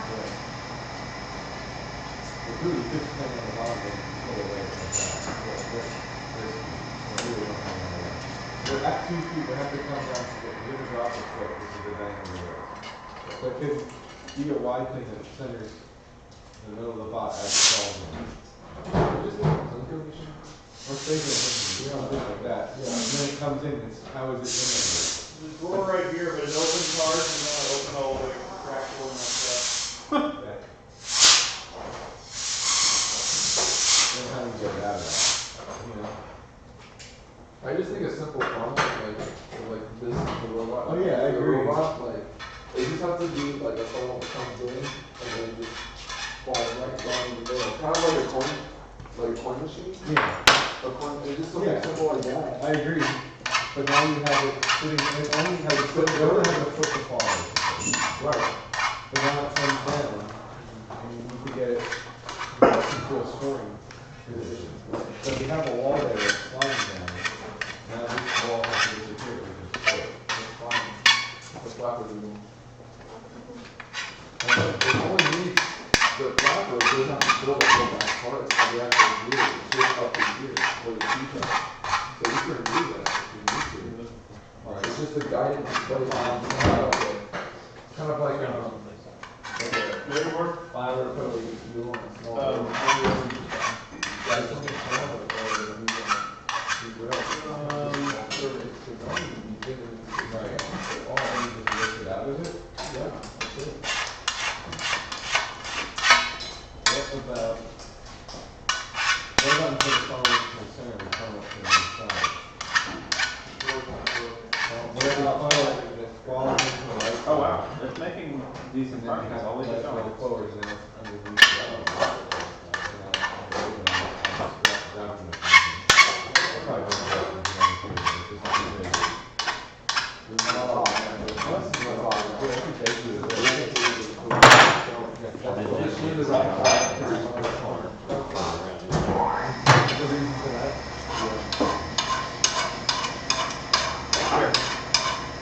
It's really just depending on the bottom and pull away like that. We're at 2 feet, we have to come down to the drop the foot. This is the diameter of it. So it could be a wide thing that centers in the middle of the bot as it falls in. Just or stabilizing, like that. Yeah. And then it comes in, it's, how is it in there? There's a drawer right here, but it opens hard and then it opens all the way crackable and like that. Okay. Then how do you get out of that? You know? I just think a simple prompt, like this is the robot. Oh, yeah, I the agree. Robot, like, they just have to be like a funnel that comes in and then just fall right down in the middle. Kind of like a coin machine. Yeah. It's just something simple like that. I agree. But now you have it sitting, it only has a foot, it only has a foot to fall. Right. But now it comes down, and you need to get it into a scoring position. So if you have a wall there that's sliding down, now this wall has to disappear, we can support it. That's fine. The flapper doing. It only needs, the flapper doesn't have to build up the back parts of the actual gear. It's just up the gear for the feature. So you can do that if you need to. Alright, it's just the guidance placed on the side. Kind of like a File or totally you want a small. Right. All I need is to lift it out of it. Yeah, that's it. What about until the funnel is to the center and the funnel to the side? What about the funnel that falls into the right? Oh, wow. It's making And decent then you progress. have Always that's where the going. floor is, and it's underneath the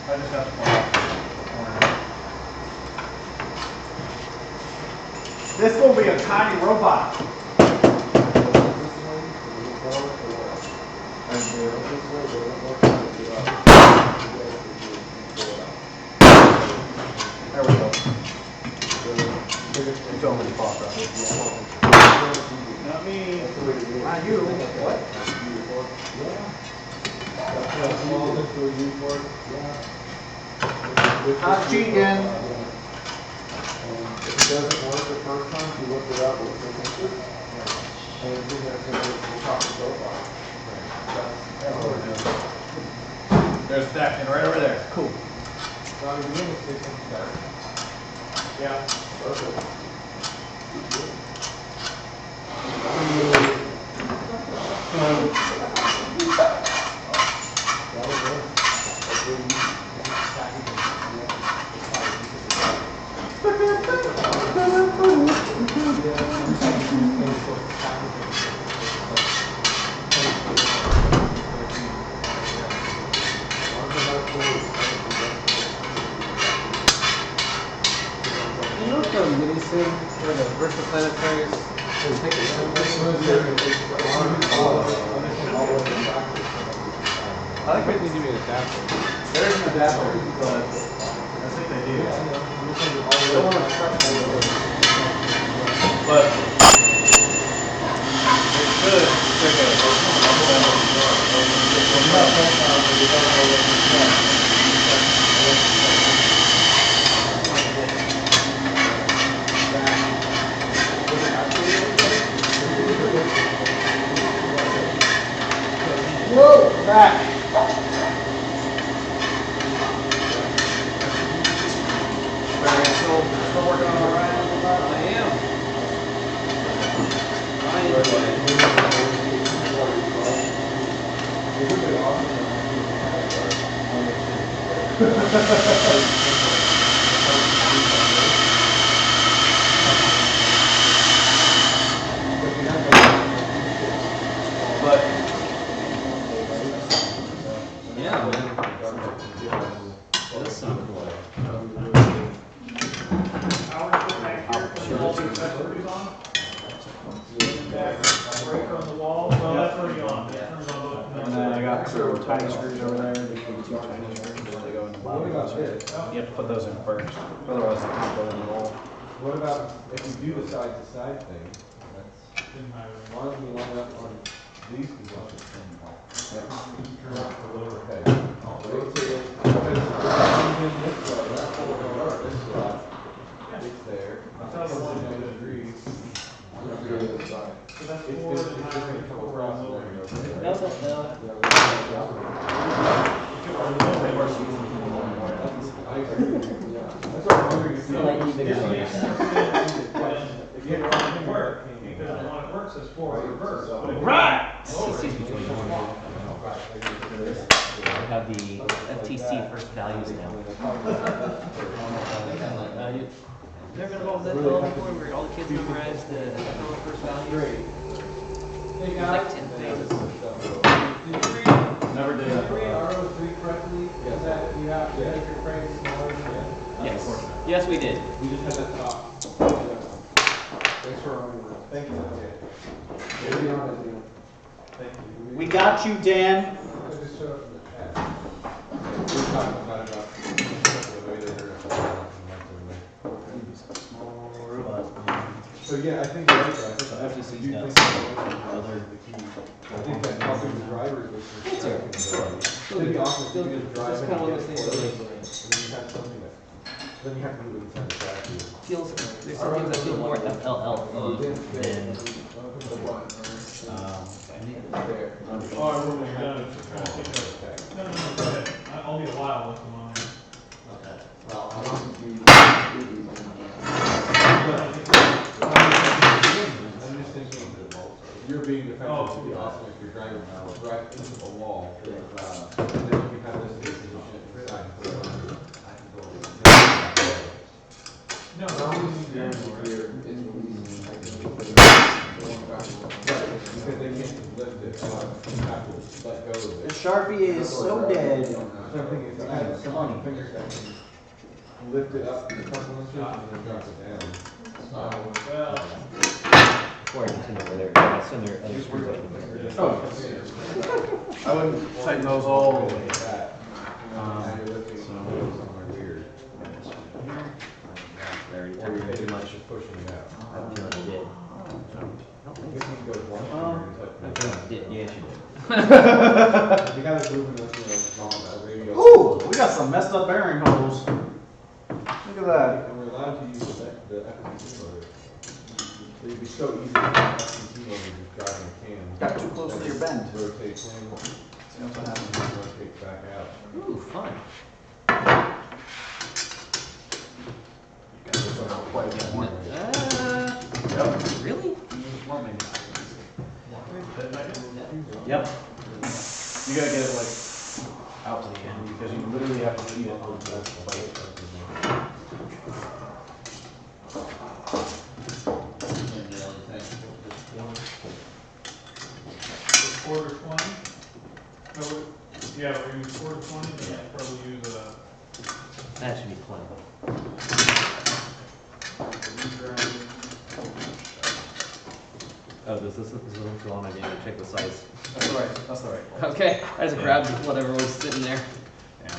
I just got the corner. This will be a tiny robot. There we go. Not me. Not you. What? Not cheating. If it doesn't work the first time, you look it up with the picture. And then that's going to top the profile. There's that and right over there. Cool. Yeah. Perfect. You know the mini sim where the virtual planetaries take a I like when they give me an adapter. There's an adapter, but I think they do. But it should take a But Yeah, man. That does sound cool. Breaker on the wall, well, that's already on. It turns on both. And then I got two tiny screws over there. They can be two tiny screws. They go in the bottom. What about this? You have to put those in first. Otherwise, they can't go in the wall. What about if you do the side-to-side thing? Why don't we line up on these components? Turn off the lower head. Rotate it. Because this way, that's all over this side. It's there. It's 1 degrees. It's just gonna come across and then go there. No. I agree. That's what I'm wondering if you Like you bigger than If you want it to work, because the one that works is forward reverse. But if- Right! I have the FTC first values now. They're gonna go that level before where all the kids memorize the first values. Hey Like guys. 10 pages. Did you read? Never did. Did you read RO3 correctly? Is that you have to make your frame smaller than that? Yes. Yes, we did. We just had that talk. Thanks for remembering. Thank you. What are you on, Ian? Thank you. We got you, Dan. I just showed up in the chat. We were talking about the way they heard it. Small robot. So yeah, I think you're right. Though. I think FTC's you got think other the key. I think that helping the drivers was for It's second. It'd be awesome if you could drive It's and kind of one get of those things it, that and then you have something that, then you have to move it inside the factory. feels, there's some things that feel more FLL than, There. Oh, I wouldn't have done it. No, go ahead. I'll need a while with them on there. Well, how long do you I'm just thinking, you're being defensive, it'd be awesome if you're driving right into the wall, and then you can have this position inside. No, Because they can't lift it, so you have to let go of The it. Sharpie is so dead. So I'm thinking, it's I have some fingers that can lift it up a couple inches and then drop it down. well, before I continue over there, I send their other screws over there. I wouldn't tighten those all the way. Like that. Now you're lifting it somewhere weird. They already Or told me you're pretty much. just pushing it out. I don't feel like I did. I guess you can go one finger and touch I did, yes you did. it. You gotta move it, long, radio. Ooh, we got some messed up bearing holes. Look at that. And we're allowed to use the FTC motor. It'd be so easy to have FTC motor just driving a can. Got too close to your bend. Rotates in, See what happens. and rotates back out. Ooh, fun. Quite a bit more. Really? More maybe. Yep. You gotta get it like out to the end because you literally have to feed it on the plate. quarter 20? No, yeah, we use quarter 20, then probably use That should be plenty. Oh, this is what's going on. I didn't even check the size. That's the right. That's the right. Okay, I just grabbed whatever was sitting there. Yeah.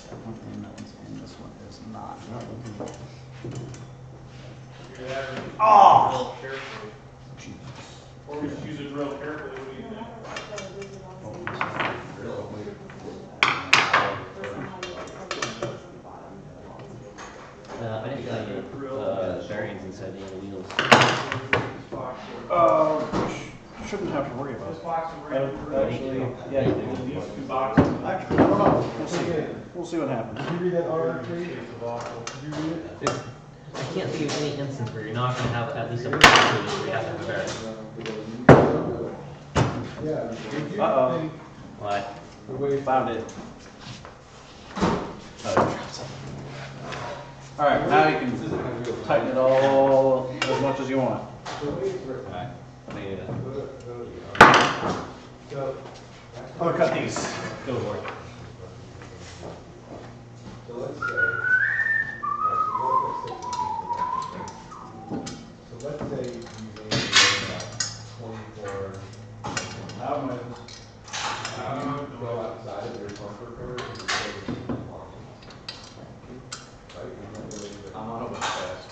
That one in, that one's in, this one is not. Oh! Carefully. Or we just use it real carefully, what do you think? I didn't get any bearings inside the other wheels. Shouldn't have to worry about This it. box is brand new. Actually, yeah, you do. These two boxes. Actually, I don't know. We'll see. We'll see what happens. Did you read that RO3? It's awful. Did you read it? I can't think of any instance where you're not going to have at least a person where you have to have a bearing. Uh-oh. What? Found it. Alright, now you can tighten it all as much as you want. Alright. I'm gonna cut these. Go for it. So let's say, you made about 24. Now I'm gonna Go outside of your bumper curve and say, right? I'm on it with fast.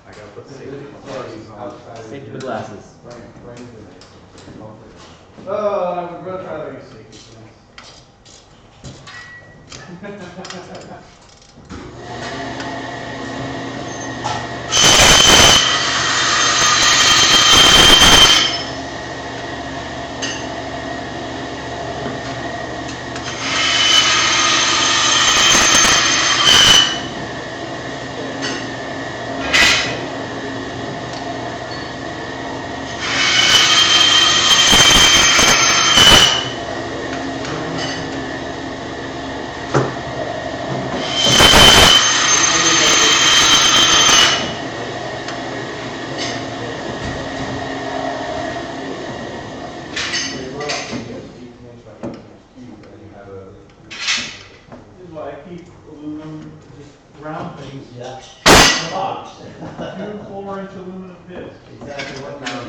I gotta put safety glasses on. Safety with glasses. Oh, I'm gonna try to get safety round things. Yeah. Box. 2 4-inch aluminum discs. Exactly what now?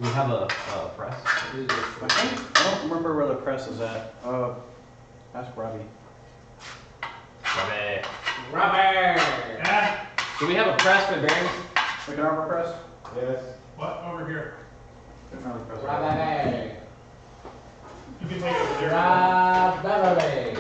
Do we have a press? I don't remember where the press is at. Ask Robbie. Rubber! Do we have a press for bearings? Like an arbor press? Yes. What? Over here. Ravioli. You can take it over there. Ravioli.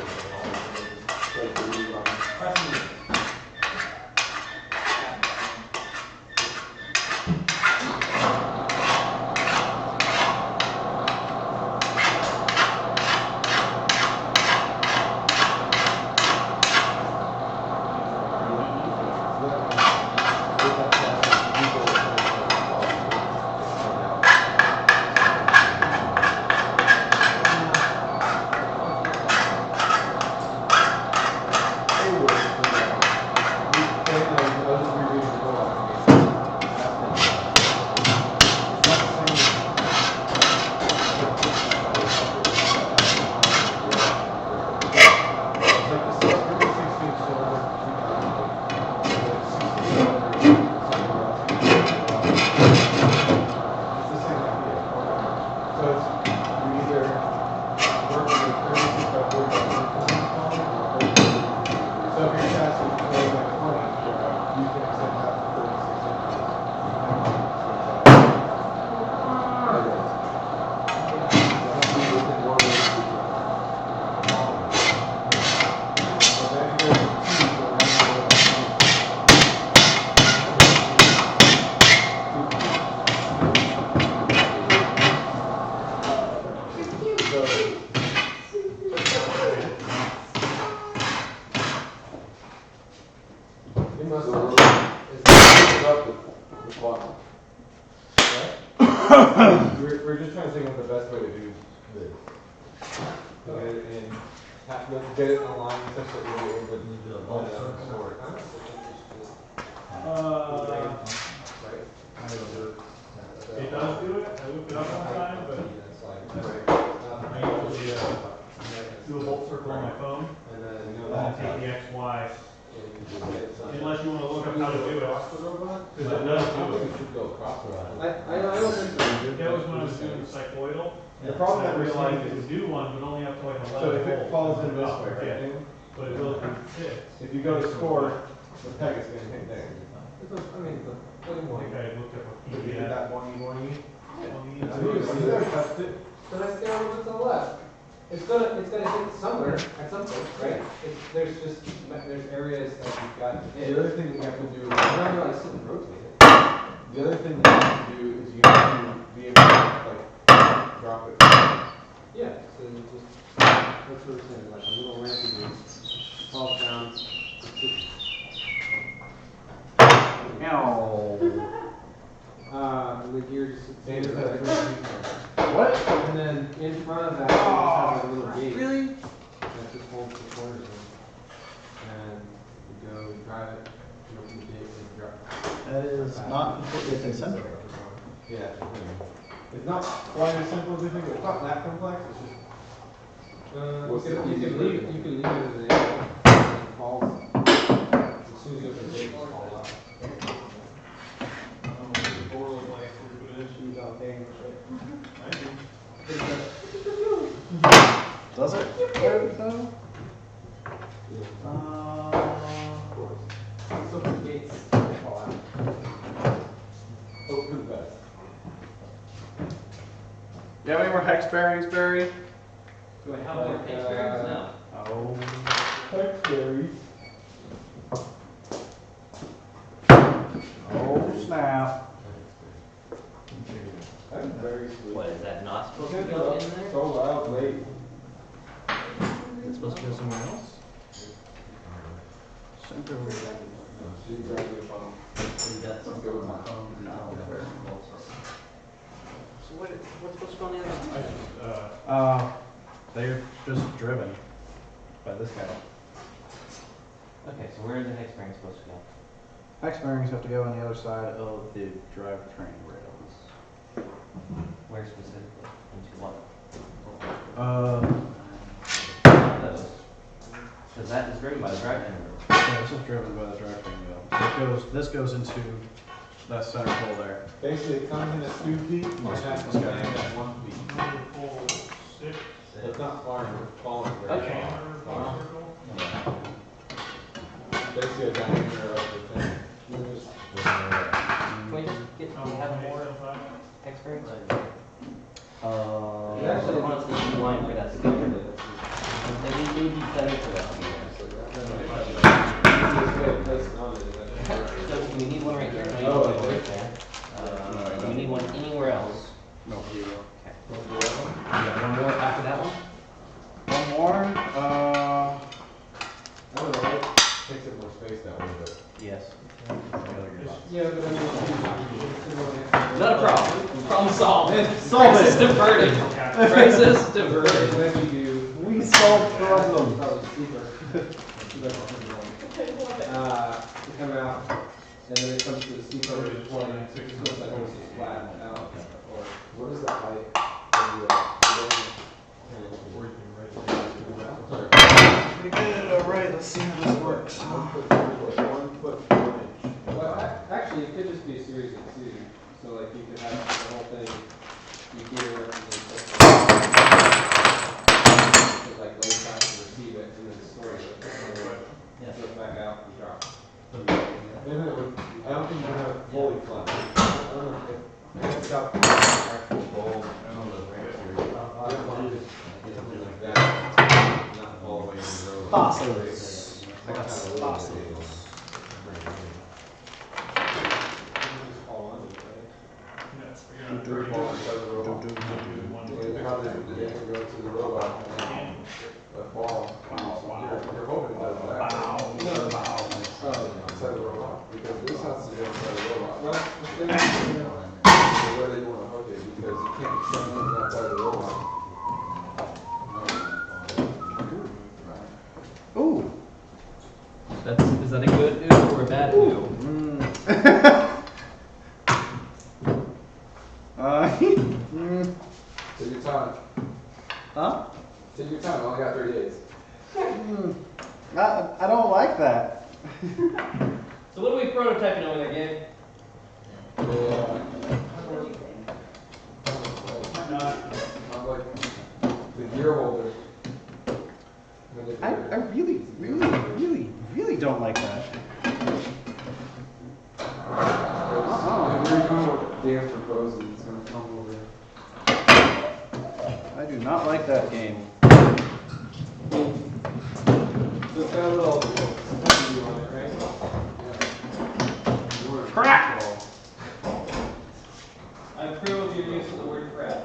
We're just trying to think of the best way to do this. Let's get it aligned such that we'll be able to do the ball sort. It does do it. I looked it up one time, but I usually do a bolt circle on my phone And then and then take the X, Y. Unless you want to look up how to do it. Because it does do it. should go across the robot. I don't think so. That was when I was doing cycloidal. The problem I that we're realized seeing it is, would do one, but only up to like 11 so if it volts. falls in this Oh, way, yeah. right? But it will do 6. If you go to score, the peg is gonna hit there. I mean, I think I looked up a If you did PDF. that boingy. I've never touched it. But I see over to the left. It's gonna hit somewhere at some point, right? There's areas that you've got to hit. The other thing that you have to do, I'm not really sitting rotate it. the other thing that you have to do is you have to be able to like drop it. Yeah, so you just, that's what we're saying, like a little rampy boost, falls down. The gear just sits Same as there, that right? What? And then in front of that, you just have a little gate. Really? That just holds the corners in. And you go, you drive it, you open the gate, and you drop it. That is not completely concentric. Yeah. It's not quite as simple as you think. It's not that complex. It's just You can leave it as an angle, and it falls. As soon as you open the gate, it falls out. Does it? though? Let's open the gates, they fall out. hope for the best. You have any more hex bearings, Barry? Do I have more hex bearings now? Oh. Thanks, Gary. Oh, snap. That's very sweet. What, is that not supposed to Look at go that. in there? So loud, late. It's supposed to go somewhere else? Center over there. She grabbed your phone. Is that Let's go with my phone. So what's supposed to go on the other side? They're just driven by this guy. Okay, so where are the hex bearings supposed to go? Hex bearings have to go on the other side of the drivetrain rails. Where specifically? Into what? Those. Because that is driven by the drivetrain wheel. Yeah, this is driven by the drivetrain wheel. So this goes into that center hole there. Basically, it comes in at 2 feet, and it has to stand at 1 feet. 6. So it's not far, it's falling very Okay. far. Circle. Basically a diameter of the thing. Can we just get, do you have more? Actually, honestly, in line for that to be there. It would be better for that to be there. So we need one right here. We need one right there. We need one anywhere else. No. Okay. You got one more after that one? One more. I don't know, it takes up more space that way, but. Yes. Yeah, but I mean. Not a problem. Problem solved. Crisis diverted. Crisis diverted. When you do. We solve problems. Come out, and then it comes to the steep over the 20, it looks like it's just flat out. Or what is the height of Pretty good. All right. Let's see how this works. 1 foot 4 inch? Well, actually, it could just be a series of two. So, like, you could have the whole thing, you gear, and then like lay back to receive it, and then store it. Yeah. So it's back out and drop. Then it would, I don't think you have it fully flat. I don't know if it's got the actual bulb. I don't know if something like that, not all the way in the road. Fossils. I got fossils. How did the game go to the robot? A ball. You're hoping it does that. Inside the robot, because this has to go inside the robot. Well, where do you want to hook it? Because you can't send it outside the robot. Ooh. Is that a good ooh or a bad ooh? Take your time. Huh? Take your time. I only got 3 days. I don't like that. So what are we prototyping over there, Gabe? Not like the gear holder. I really don't like that. You're doing what Dan's proposing. It's going to come over. I do not like that game. So it's got a little view on it, right? Crap! I approve of your use of the word crap.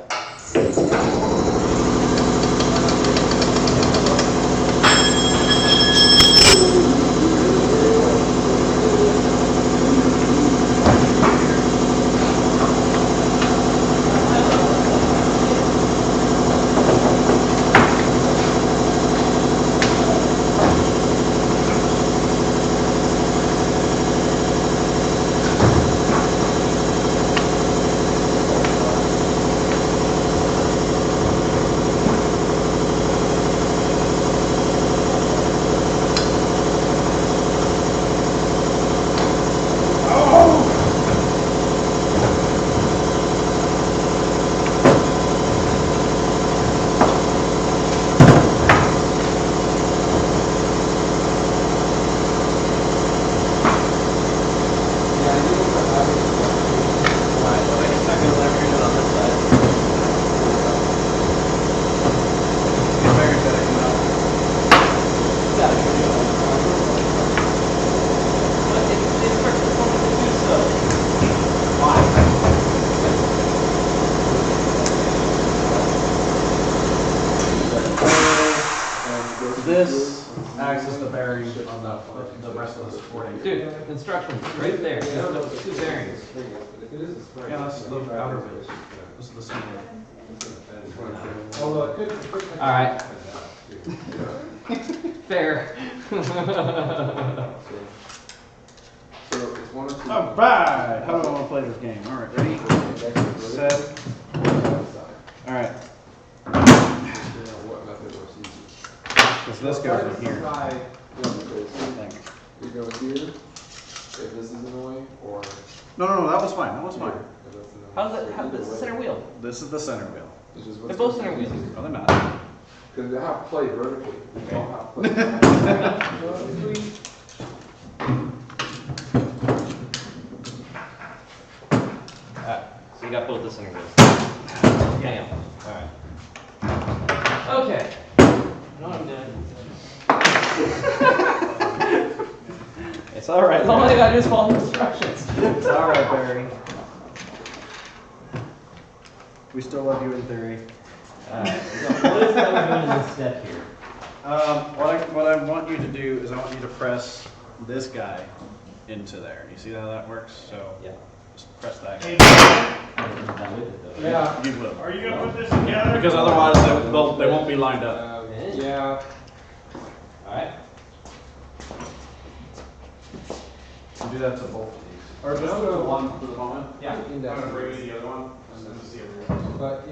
This acts as the bearing on the rest of the supporting. Dude, instructions right there. Two bearings. Yeah, that's the outer bit. This is the center. Although it could. All right. Fair. So it's 1 or 2. All right. How do I want to play this game? All right, ready, set. All right. What method works easier? Because this goes in here. I think. You go here, if this is annoying, or No, that was fine. That was fine. if that's annoying. How's that? How's the center wheel? This is the center wheel. Which is They're both center wheels. No, they're not. Because they have play vertically. They all have play. So you got both the center wheels. Damn. Alright. Okay. No, I'm done. It's alright. All I gotta do is follow instructions. It's alright, Barry. We still love you in theory. Alright, so what is that we're doing in this step here? What I want you to do is I want you to press this guy into there. You see how that works? So Yeah. just press that guy. Not with it though. Yeah. You will. Are you gonna put this together? Because otherwise they won't be lined up. Yeah. Alright. You do that to both of these. Or just No, do no. one for the moment. Yeah. I'm gonna bring you the other one and then see everyone. But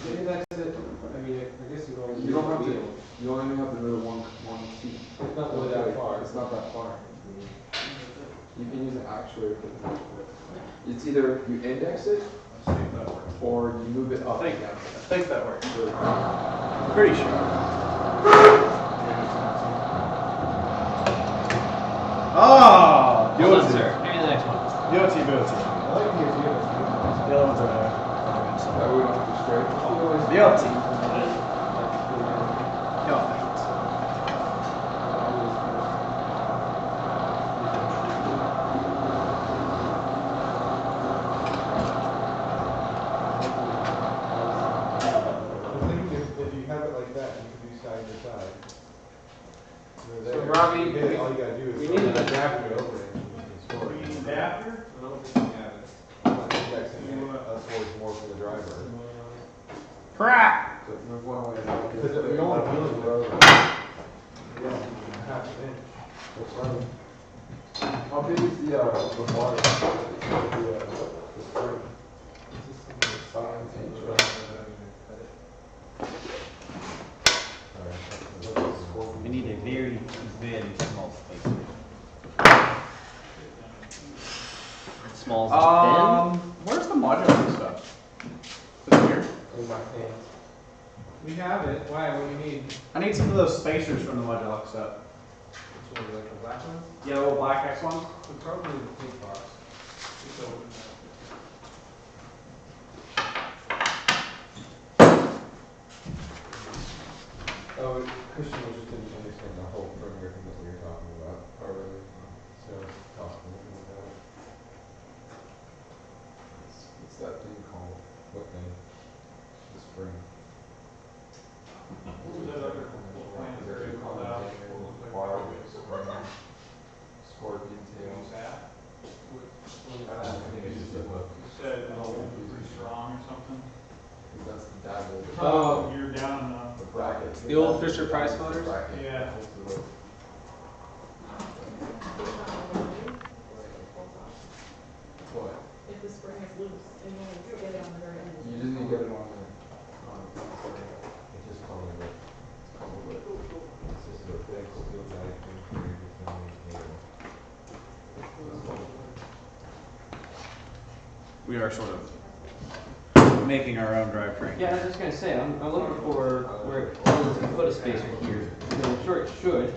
maybe that's it. I mean, I guess you don't. You don't have to. You only have to move one seat. It's not really that far. It's not that far. You can use an actuator for the dashboard. It's either you index it Let's see if that works. or you move it up. I think that works. Pretty sure. Ah! Hold on, sir. Give me the next one. Beauty. I like the idea of The other ones are there. That way we don't have to straight. Beauty. I think if you have it like that, you can do side to side. You're So, there. Robbie, You get it, all you gotta do is we throw need the an adapter over it. and you can store We it. need an adapter? I don't think you have it. Indexing it, that's always more for the driver. Crap! So move one way. Because we only deal with half an inch. That's right. How big is the water? The spring? We need a very, very small space. Small as Where's the modular stuff? Is it here? in my hands. We have it. Why? What do you need? I need some of those spacers from the modular stuff. Which one, like the black one? Yeah, the little black X ones. Probably the pink box. It's open. Oh, Christian was just didn't understand the whole perimeter thing that we were talking about. Oh, really? So, possible looking at that. What's that thing called? What thing? The spring. What was that other planetary called out? Bar, spring, scorpion tail. What's that? I think it's just a hook. You said, pretty strong or something? That's the dagger. Oh. You're down, The bracket. The old Fisher Price motors? Bracket. Yeah. What? If the spring is loose, and you want to get it on the very end. You just need to get it on the It's just calling it. probably. It's just a big steel diaphragm carried between the cable. We are sort of making our own drivetrain. Yeah, I was just gonna say, I'm looking for where it was to put a spacer here. I'm sure it should,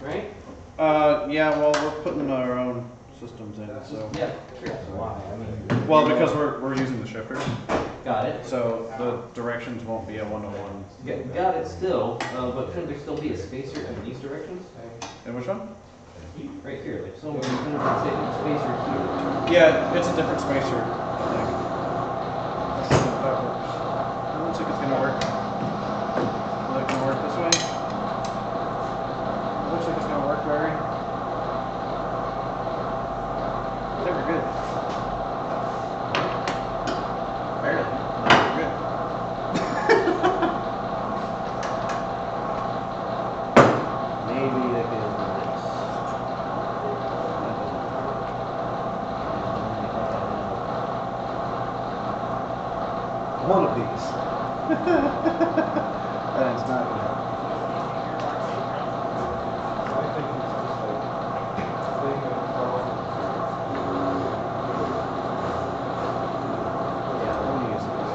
right? Yeah, well, we're putting our own systems in, so. Yeah, sure. So why? I mean, Well, because we're using the shifters, got it. so the directions won't be a one-to-one. Got it still, but couldn't there still be a spacer in these directions? And which one? Right here, like somewhere, couldn't there say a spacer here? Yeah, it's a different spacer, I think. Let's see if that works. It looks like it's gonna work. Will it gonna work this way? It looks like it's gonna work, Barry. I think we're good. Barely. No, we're good. Maybe they can do this. One of these. And it's not gonna happen. I think it's just like, thing of all. Yeah, we'll use this.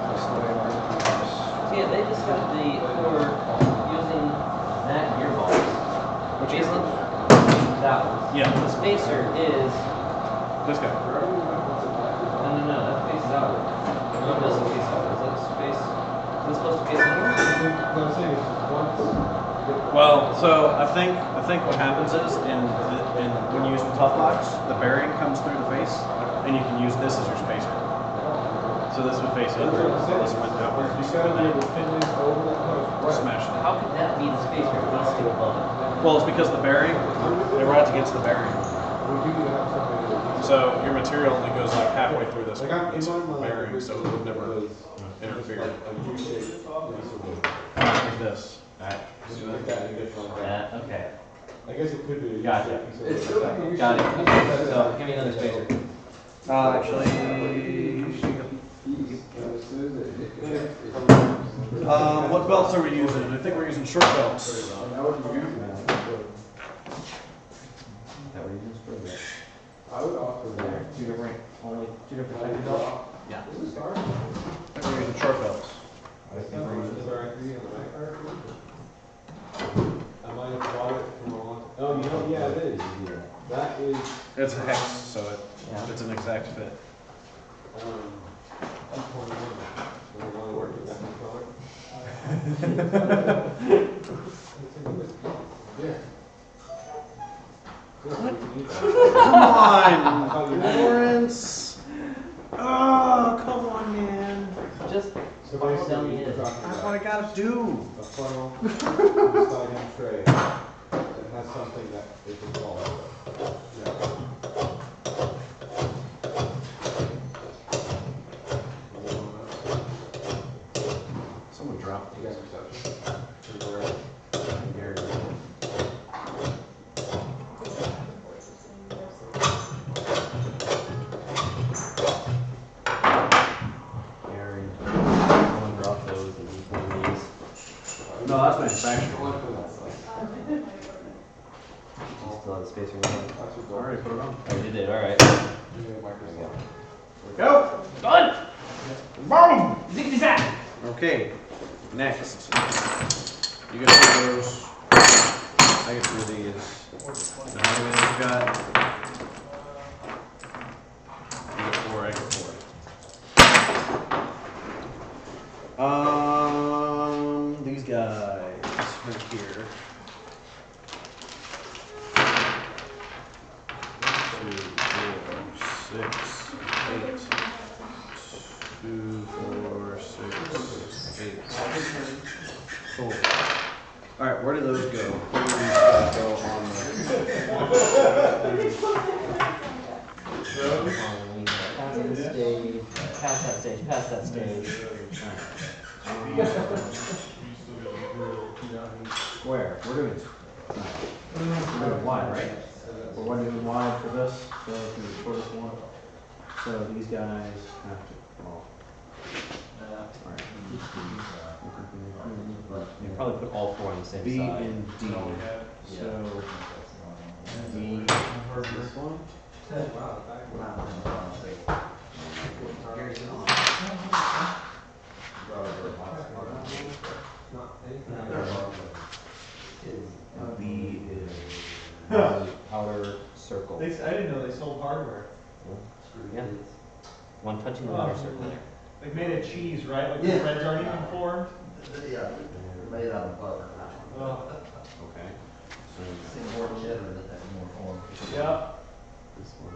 That's the way it works. So yeah, they just got for using that gearbox. Which Basically, gearbox? that one. Yeah. The spacer is, This guy. no, that spacer supposed to face inward? No, I'm saying it's just once. Well, so I think what happens is when you use the tough box, the bearing comes through the face, and you can use this as your spacer. So this would face That's inward, what I'm saying. this went outward, You gotta be able to pin this over the post. smash it. How could that be the spacer if it needs to go above it? Well, it's because the bearing, it rides against the bearing. We do need to have somebody that. So your material only goes like halfway through this, Like I'm, in this my mind, bearing, so it would never was interfere. like a U-shaped piece of wood. Like this. Just like that, and it gets like that. Okay. I guess it could be a Gotcha. U-shaped piece of wood. Got it. So give me another spacer. What belts are we using? I think we're using short belts. I would offer that. Only two different types of belts? Yeah. I think we're using short belts. I think we're using Ri3D on the back. I might have bought it from a long. Oh, you know, yeah, it is. That is. It's a hex, so it's an exact fit. That's 21. Do you want to work with that controller? Yeah. Come on, Lawrence. Oh, come on, man. Just So punch down the basically, end. we're talking That's about what I gotta do. a funnel, a sliding tray that has something that it can fall out of. Yeah. Someone dropped You these. guys reception? Aaron, someone dropped those and he's one of these. No, that's manufactured. You still have the spacer going? All right, put it on. Oh, you did, alright. Go. Done! Boom. Zig-zag! Okay, next. You get through those. I get through these. And how many you got? You get 4, I get 4. These guys right here. 2, 4, 6, 8. 2, 4, 6, 8. Cool. All right, where do those go? Where do these go on Pass that stage, pass that stage. Square, we're doing wide, right? We're doing wide for this, so it's the shortest one. So these guys have to fall. You can probably put all 4 on the same B side. and D. So D is this one. B is Outer circle. I didn't know they sold hardware. Yeah. One touching the outer circle. They made a cheese, right? Like Yeah. the threads aren't even formed. Yeah, made out of butter. Oh, Okay. Same more cheddar that has more form. yeah. This one.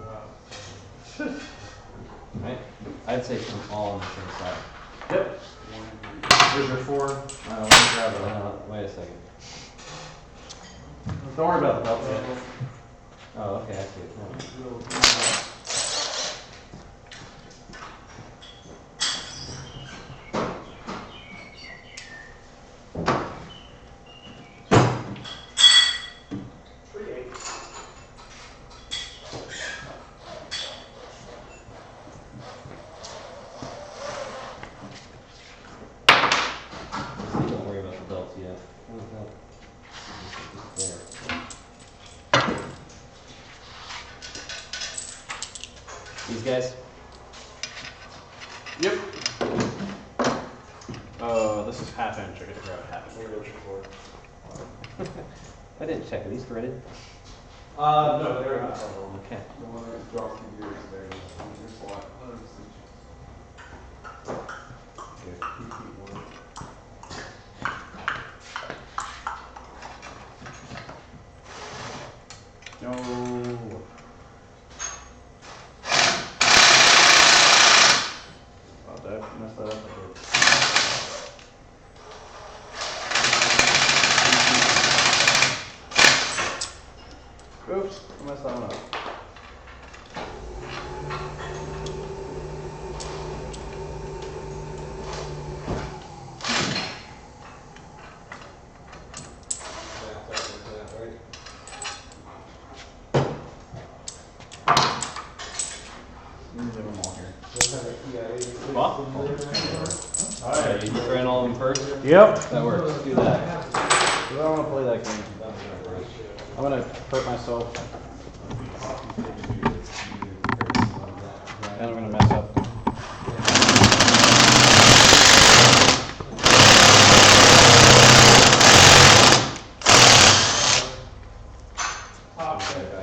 Right? I'd say put them all on the same side. Yep. Here's your 4. Let me grab it. Wait a second. Don't worry about the belts yet. Oh, okay, I see it. Don't worry about the belts yet. There. These guys? Yep. This is half inch. I get to grab a half inch. I didn't check. Are these threaded? No, they're not. Okay. The one that drops the gears there. Just a lot. mess that up. Oops, I messed that one up. Alright, you throwing all of them first? Yep. That works. Do that. I don't want to play that game. I'm gonna hurt myself. And I'm gonna mess up.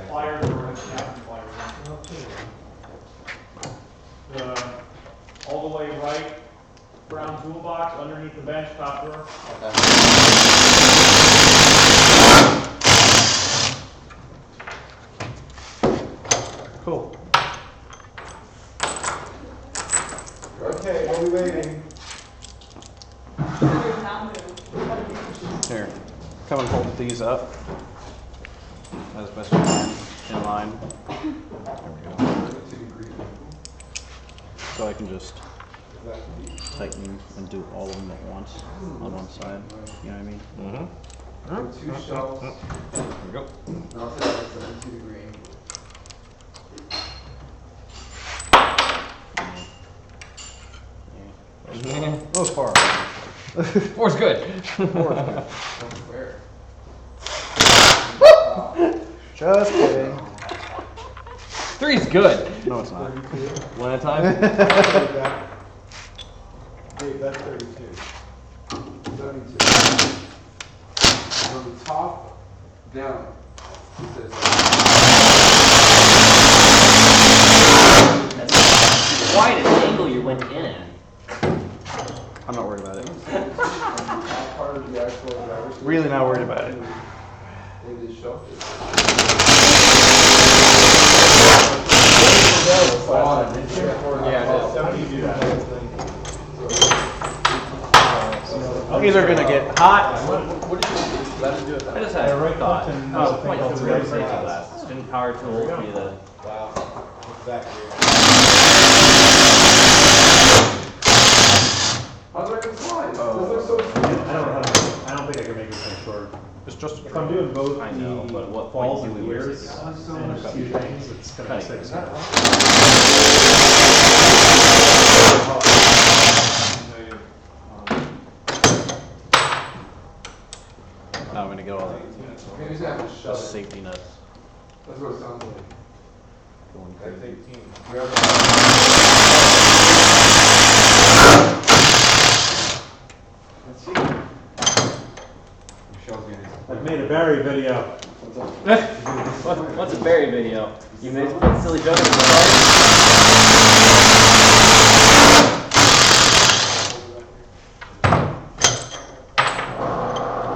Pliers or captain pliers. All the way right, brown toolbox underneath the bench, top drawer. Cool. Okay, what are we waiting? Here, come and hold these up as best you can in line. There we go. So I can just tighten and do all of them at once on one side. You know what I mean? Put 2 shelves. There we go. And I'll set it 72 degree angle. That was far. 4's good. Where? Just kidding. 3's good. No, it's not. One at a time. Dave, that's 32. 72. From the top down, it says. That's quite an angle you went in at. I'm not worried about it. Part of the actual driver's seat. Really not worried about it. In the shelf. I'm either gonna get hot. I just had a thought. Oh, point to the right glass. Spin power tool will be the. Wow. What's that here? How's that gonna slide? Oh. Those look so I don't think I can make this thing short. It's just If I'm doing both I know, the but what balls point and do we gears use it? and a few things, it's gonna Cutting. take Now I'm gonna get all Maybe just have to the shove it. safety nuts. That's what it sounds like. Going That's crazy. 18. Let's see. Michelle's getting. I've made a Barry video. What's a berry video? You made put silly jokes in the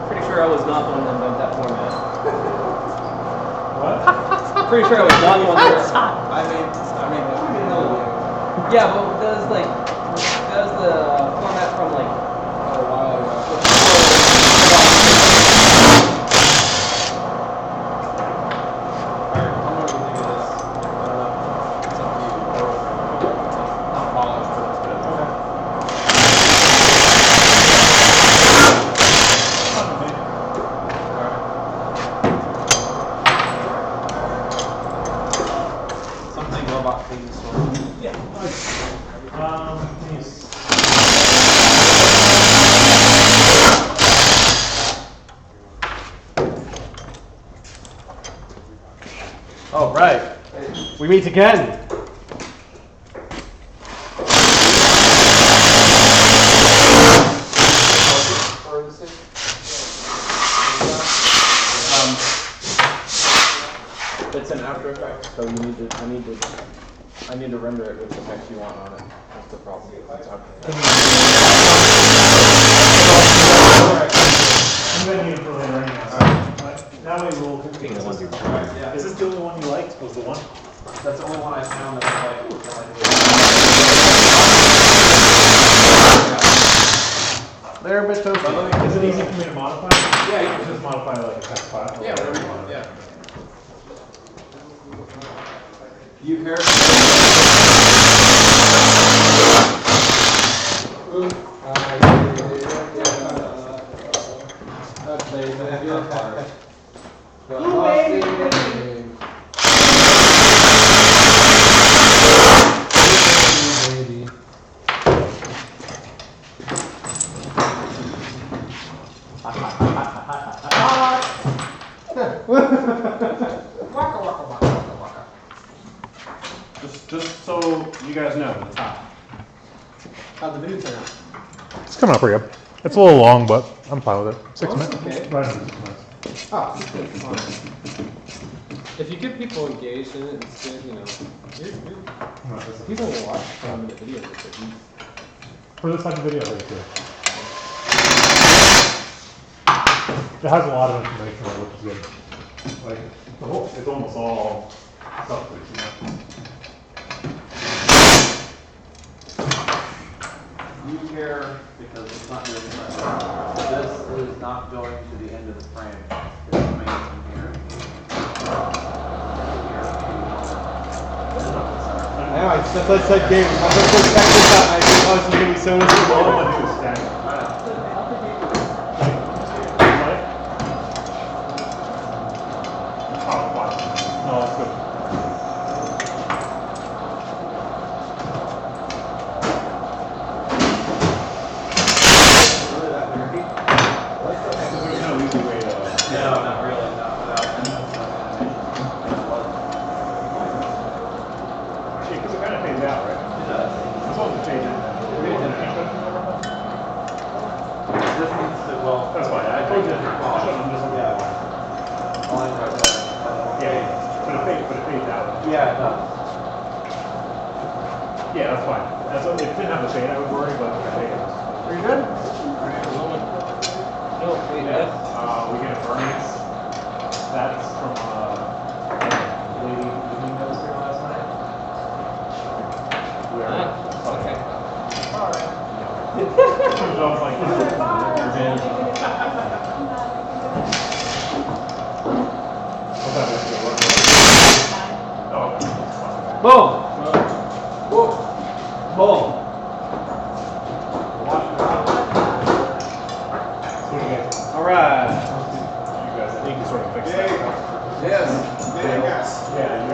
Pretty sure I was not the one that invented that format. What? Pretty sure I was not the one that. Yeah, but that was the format from like a while ago. Something robot things. All right, we meet again. It's an After Effects, so you need to. I need to render it with the text you want on it. That's the problem. It's After Effects. I'm gonna need it for later anyway. That way we'll. Is this the only one you liked? Was the one? That's the only one I found that was like. They're a bit But toasty. is it easy for me to modify? Yeah, you can just modify like a text file. Yeah, whatever you want. Yeah. You hear? That's your part. Just so you guys know, it's hot. How'd the video turn out? It's coming out pretty good. It's a little long, but I'm fine with it. 6 minutes. Okay. Right under 6 minutes. Oh, it's good. Fine. If you get people engaged in it, it's good, you know. People will watch 5-minute videos if they're deep. For this type of video, I think too. It has a lot of information on it, which is good. Like, it's almost all substance, you know. You care because it's not doing it. This is not going to the end of the frame. It's coming from here. I know, it's just like that game. I'm just going to check this out. I think this is going to be so much All fun. I do is stack. Oh, watch. No, it's good. There's no easy way to. No, not really. Not without Because it kind of fades out, right? It does. As long as it changes. This needs to, well, That's fine. I told you. I'm just looking at it. line right there. Yeah, but it fades out. Yeah, it does. Yeah, that's fine. That's what, if it didn't have the fade, I would worry, but the fade is. Are you good? No, wait, We get a Bernie's. That's from lady evening that was here last night. Okay. Alright. I was like, what's that? Oh, okay. Boom! Boom! Alright. You guys, I think you sort of fixed that. Yes. Yeah, you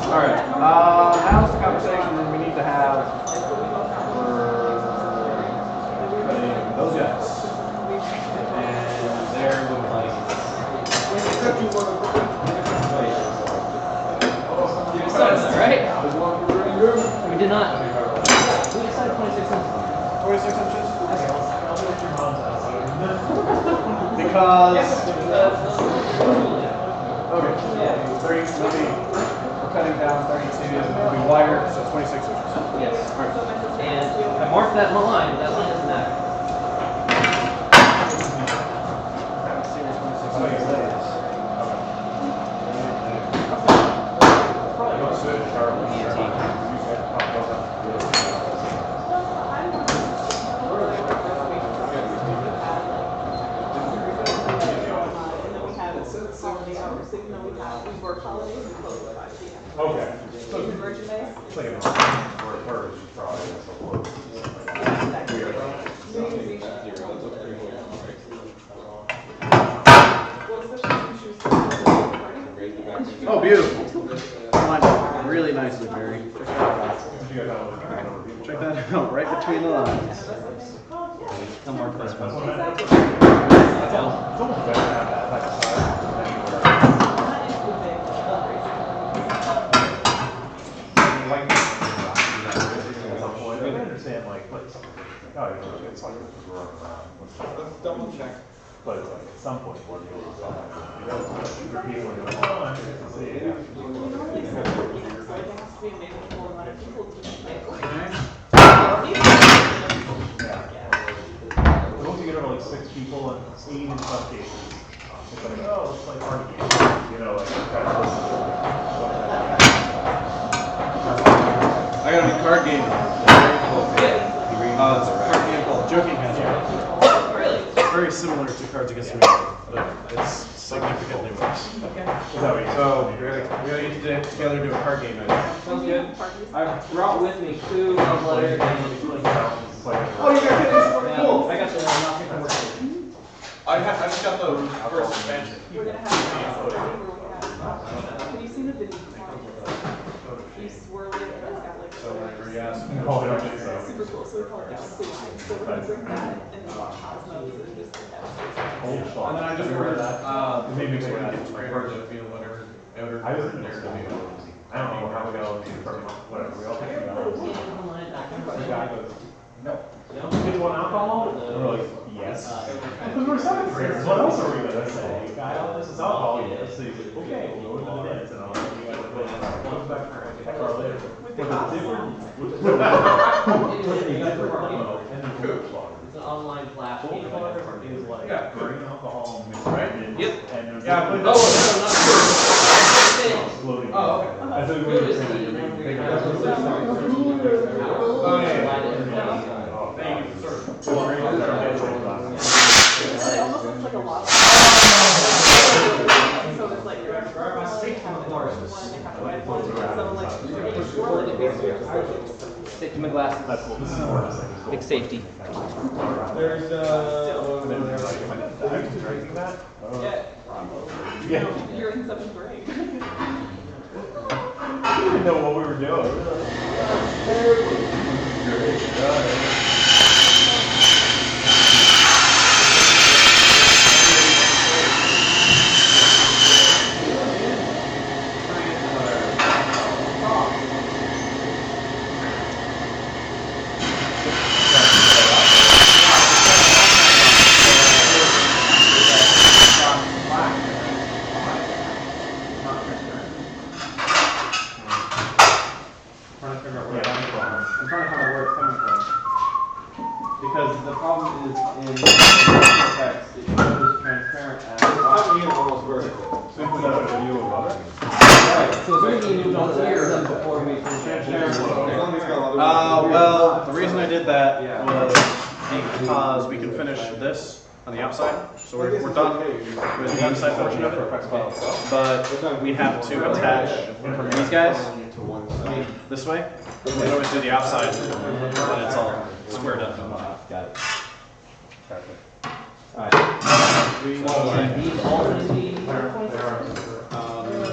Alright, now's the conversation that we need to have for those guys. And they're moving like. You decided that, right? We did not. We decided 26 inches. 26 inches? Because. Okay. 30, maybe we're cutting down 32, it'll be wider, so 26 inches. Yes. And I marked that in the line, but that line doesn't matter. We work holidays and close at 5 p.m. Okay. So merchandise. It's like an or probably support. Oh, beautiful. Lined up really nicely, Barry. Check that out, right between the lines. I'll mark this one. It's almost better to have that type of size. I understand, like, something like, oh, you know, it's like a running around. Let's double check. But it's like, at some point, we're able to stop. You know, for people, you're like, oh, I'm just gonna see it. So it has to be made with more money. People just like, Once you get over like 6 people and 8 in some cases, it's like, oh, it's like hard game. You know, like, kind of listen to it. I got a new card game. Very cool. It's a card game called Joking Hazard. Really? It's very similar to Cards Against Humanity, but it's significantly worse. Okay. So we're gonna get together and do a card game night. Sounds good. I brought with me 2 love letters and Oh, you got it. cool. I got the paperwork. I just got the first expansion. We're gonna have have you seen the video? You swirl it and it's got like super cool. So we call it Galaxy Line. So we're gonna bring that and then watch Cosmos and just like that. And then I just ordered maybe we can get sprayers if you whatever. I was in there. I don't know how we got whatever. We all think about it. The guy goes, no. You want alcohol? And we're like, yes. Because we're seventh graders. What else are we going to say? Guy, oh, this is alcohol. Yes. So he's like, okay, we'll go to the dance. And I'm like, you guys are going to go back for a car later. With the Cosmos. It's an online flash game. Is like green alcohol mixed Right? in. Yep. And there's Yeah, like but floating. Oh, okay. I thought we were saying that you're making bigger. Oh, yeah. Thank you, sir. It almost looks like a lava. So it's like you're one, they have white one, so like when you swirl it, it basically just like Safety my glasses. That's what this is for. Big safety. There's And then they're like, am I gonna die from drinking that? yeah, you're in 7th grade. I didn't even know what we were doing. Because the problem is in effects, it shows transparent as almost vertical. So is that a view of other? So it's really moved on here before we finish. well, the reason I did that was because we can finish this on the outside. So we're done with the inside portion of it. But we have to attach these guys this way. We always do the outside when it's all squared up. Got it. Alright. These all going to be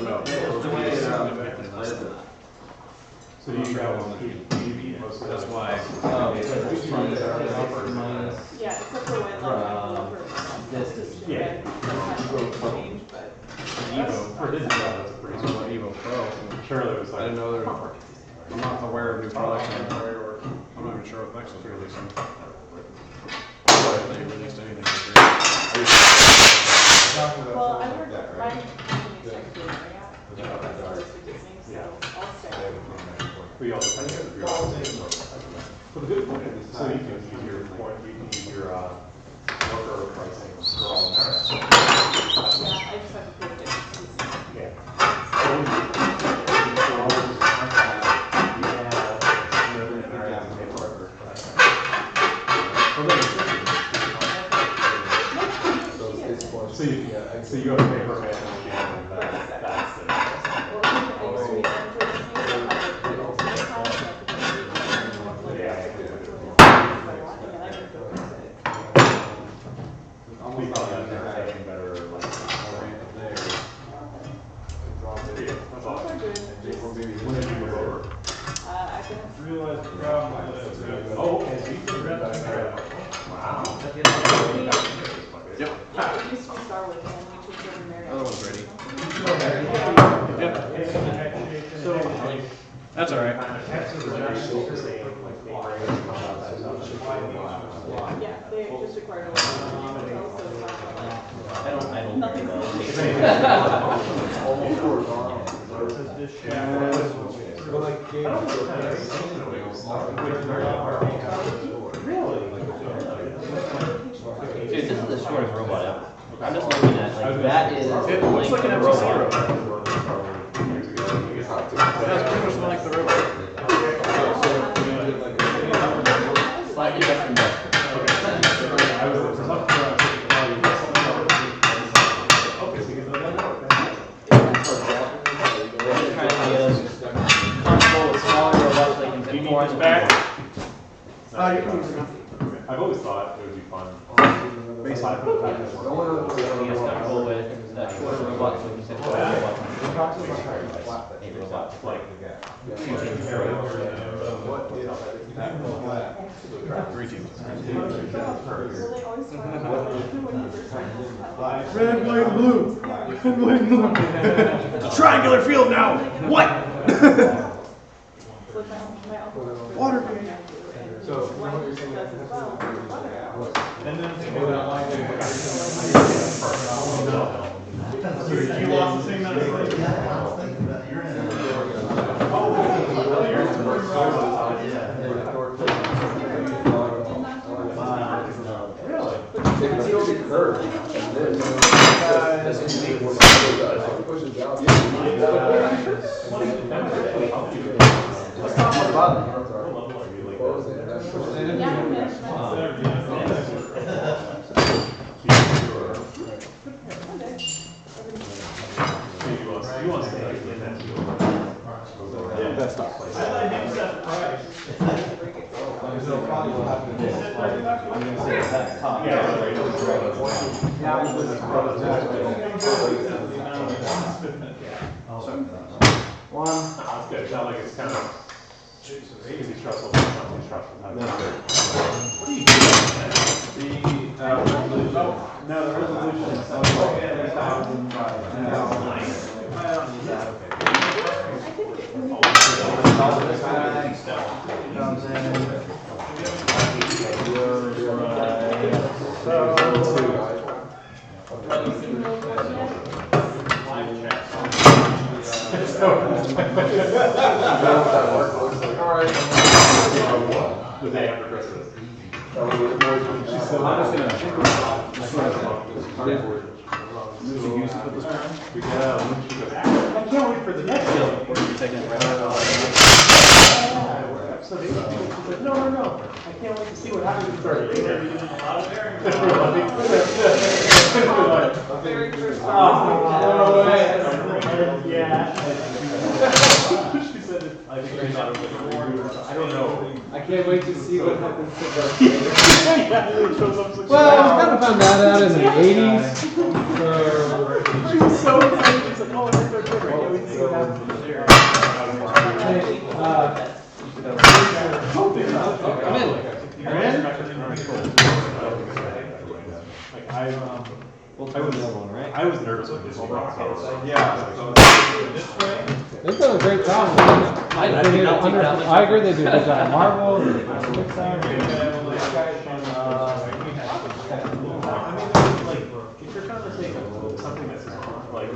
No. So you got one. That's why. Yeah, except for when like this is Yeah. change, but Evo. For Disney, that's a pretty This is what Evo Pro. Surely it was I like. didn't know there was. I'm not aware of new products. I'm not even sure what next one's releasing. They released anything this year. well, I work my company's technically area. Close to Disney, so I'll stay. We also kind of get the But the good point is, so you can use your point, you can use your worker pricing for all that. Yeah, I just have to put it in. Yeah. So you go to paper man and that's it. We thought that they were taking better, like, more there. Yeah, that's all. When did you move over? I've been Realize the problem is Oh, okay, so you can read that. Wow. Yep. yeah, it used to be Star Wars and we changed over Mary. Other one's ready. So, that's all right. Yeah, they just acquired a lot of hotels, so it's not like, I don't nothing's care. but like games. Dude, this is the shortest robot ever. I'm just looking at, like, that is. It looks like an the FTC robot. robot. That's pretty much like the robot. Slightly better one back. You can use enough. I've always thought it would be fun. Aside from the fact that we're He is comfortable with that short robot, so he said, like teaching Three teams. Red, white, blue. Red, white, blue. It's a triangular field now. What? Water. So, what you're saying is And then you lost the same amount of sleep. It can still be curved. And this is push it down. Let's talk about it. Close it, and then push it in. You want to stay in that field. That's not place. I let him set the price. So probably will happen to this. I'm gonna say that top. One. That's good. It's not like it's kind of easy stressful, but it's not too stressful. What are you doing? The resolution. No, the resolution is 3,000 by The day after Christmas. I can't wait for the next deal. So they said, no. I can't wait to see what happens in 30 days. Very first Yeah. She said it. I think they thought it was like a reward. I don't know. I can't wait to see what happens to Darth Well, we kind of found that out in the 80s. She was so excited. She's like, oh, it's so good. I can't wait to see what happens there. Come in. You're in? Like, I was nervous with this one. Yeah. They've done a great job. I agree, they do a good job. Marvel, Pixar. Like, if you're trying to take something that's like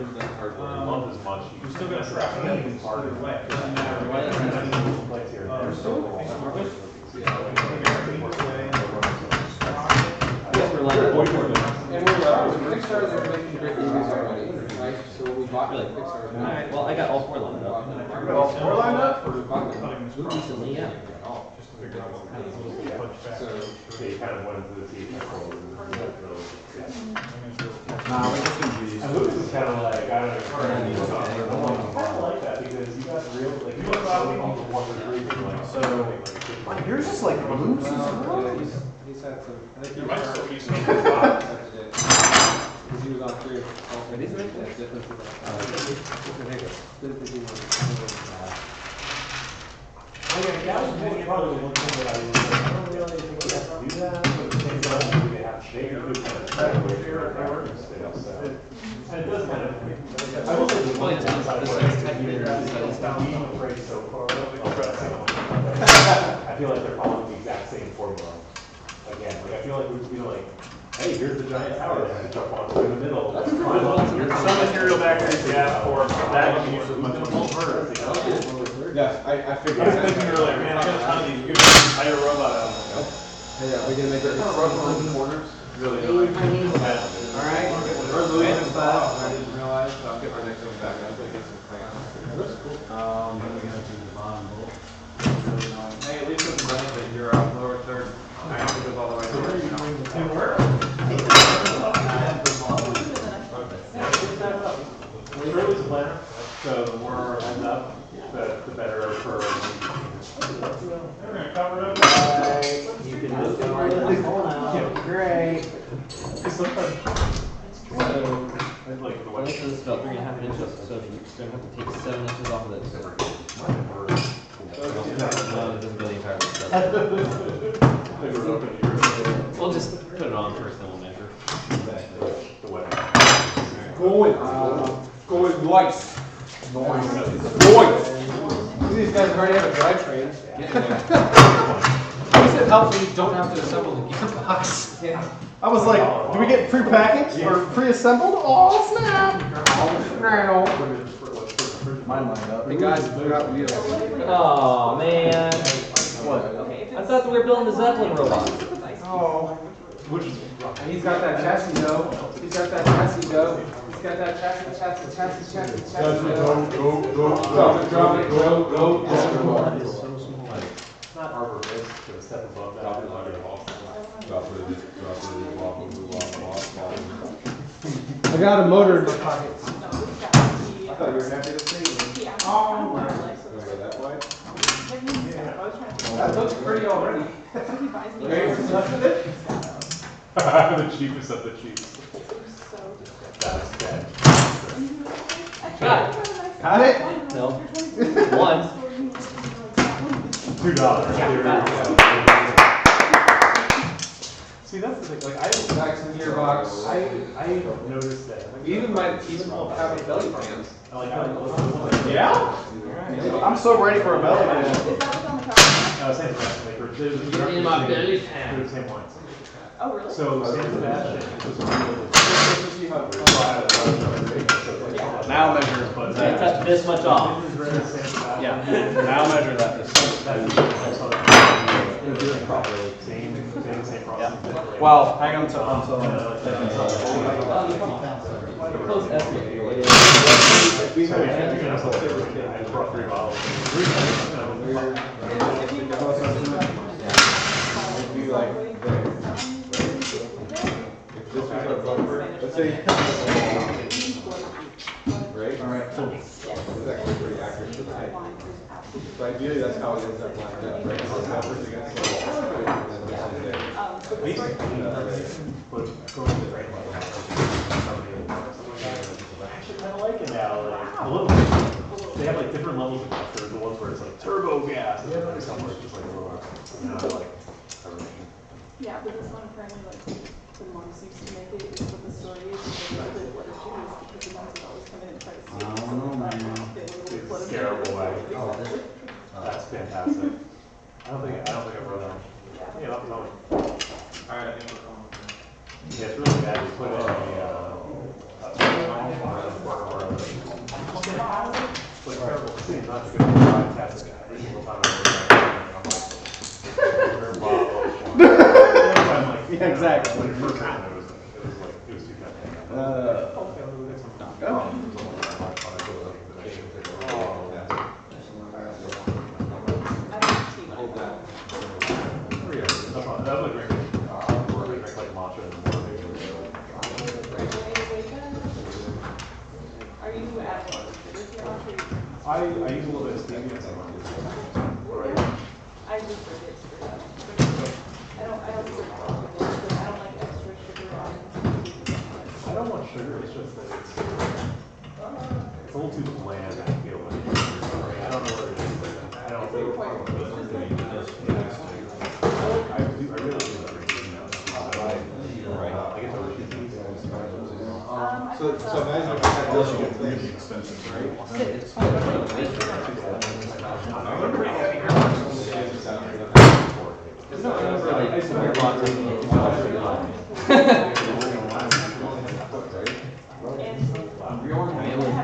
lump as much, you still got to scrap it even harder way. Doesn't matter what place here. And Pixar, they're making great movies already, right? So we bought like Pixar. Well, I got all four lined up. All four lined up? Or we bought them. Recently, yeah. So, They kind of went into the teeth. Nah, we're just gonna do these. And Lucas is kind of like, I don't know, I kind of like that because you got real, like, you got so many people want to agree with you, like, so. yours is like loose as well. He's had some. I think he might still be some. Because he was on 3 of all. These make that difference. That was probably the one thing that I don't really think we have to do that, but at the same time, they have to shake it, kind of track with your work and stuff, so. And it does kind of, I will say the one downside of it is being afraid so far, I feel like they're following the exact same formula. Again, like, I feel like we would be like, hey, here's the giant tower that you jump on in the middle. Here's some material back there you asked for, that you can use as much as birds, you know? Yeah, I figured. I was thinking earlier, man, I got a ton of these, you can hire a robot out. Hey, are we gonna make it front quarters? Really? Alright, resolution fast, I didn't realize, but I'll get my next one back, I'm gonna get some things. Hey, at least with the benefit, you're out lower third. I have to go all the way through. We're always a planner, so the more ends up, the better for. We're gonna cover it up. You can move it right in the hole now. Great. Like the way. This is about 3.5 inches, so you're gonna have to take 7 inches off of this. No, it doesn't go the entire way. We'll just put it on first, then we'll measure. Going lights. Noise. These guys already have a drivetrain. At least it helps when you don't have to assemble the gearbox. Yeah. I was like, do we get pre-packaged or pre-assembled? Oh snap! Mine lined up. Hey guys, we got wheels. Oh man. What? I thought we were building the Zeppelin robot. Oh. He's got that chassis though. He's got that chassis though. He's got that chassis. Drop it, go. That is so small. It's not Arbor Base, but a step above that. I got a motor in my pocket. I thought you were happy to see me. That way? That looks pretty already. The cheapest of the cheapest. That's dead. Got it. Got it? No. 1. $2. Yeah. See, that's the thing. Like I Jackson gearbox. I noticed that. Even have a belly fan. Yeah. I'm so ready for a belly fan. Same thing. Get in my belly pan. They're the same ones. Oh, really? So San Sebastian was Now measure. It's up this much off. Yeah. Now measure that. Same process. Well, hang on to Close estimate. I brought 3 bottles. Let's say. Right? Alright. It's actually pretty accurate to the height. So ideally, that's how it ends up lined up, right? So numbers against the wall. Actually, kind of like it now. Like, a little bit. They have like different levels of gas. There's the ones where it's like turbo gas, and then somewhere it's just like a little, like everything. Yeah, but this one apparently, like, the monks used to make it, is what the story is, and they literally let it shoot because the monks would always come in and try to steal it. So they literally let It's it terrible. shoot. That's fantastic. I don't think I wrote that. Yeah, that's fine. Alright, I think we're calling. Yeah, it's really bad. You put in like terrible. It seems not to go to drive test guy. Every single time I I'm like, Yeah, exactly. When it first happened, it was too bad. That was like drinking like matcha in the morning. Are you at one? I use a little bit of Steamworks. I just drink it straight up. I don't drink coffee, but I don't like extra sugar on it. I don't want sugar, it's just that it's a little too bland, I feel like. I don't know what it is. I don't think I really do everything. I get the Ri3D. So imagine if I had this, you get really expensive, right?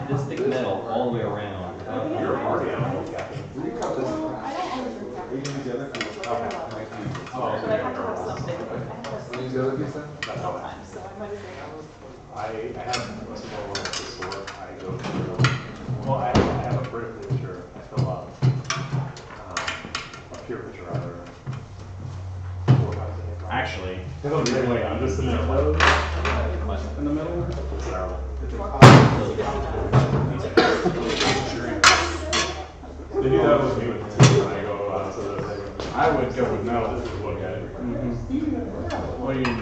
This thick metal all the way around. You're a party animal, Captain. I don't always drink coffee. You can use the other piece. But I have to have something. I have to have Use the other piece then? That's how sometimes, so I might as well. I have a similar one at the store. I go through, well, I have a British picture. I fill up a pure picture rather. 4 times a day. Actually, Anyway, I'm just in there. in the middle. It's terrible. They do that with me when I go out to the I would go with no. What do you do?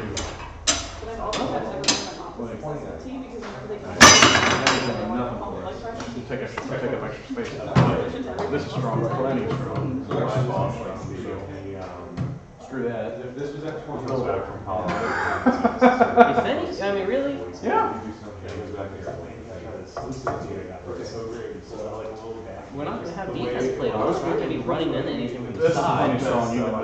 But I've also had never been my office tea because whenever they come You take up extra space. This is strong, plenty strong. Screw that. If this was at 20. Go back from college. If any, I mean, really? Yeah. We're not going to have defense played on us. We're not going to be running into anything from the This is side. plenty strong. You got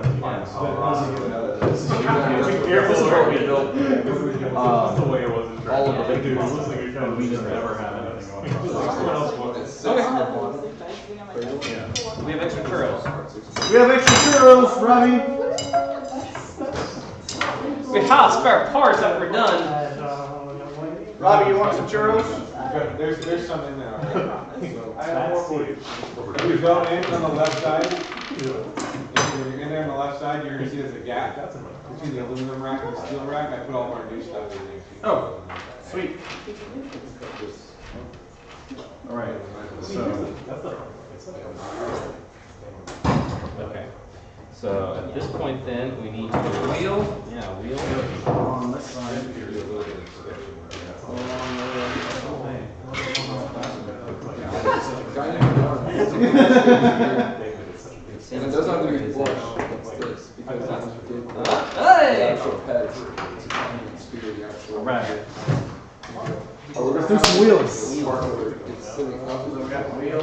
it. Be careful of what we built. That's the way it was in all of the big Dude, ones. it looks like you're trying to We do just that. never have anything going on. Someone else wants it. It's Yeah. We have extra churros. We have extra churros, Robbie. We have spare parts that we're done. Robbie, you want some churros? There's some in there. So, I have more for you. If you go in on the left side, if you're in there on the left side, you're gonna see there's a gap between the aluminum rack and the steel rack. I put all our new stuff in there. Oh, sweet. All right. So Okay. So at this point then, we need to wheel. Yeah, wheel. on this side. And it doesn't have to be flush, it's this, because that's the Hey! actual pads sphere, the actual. All right. Let's do some wheels. Part of it, it's sitting up. So we got wheel.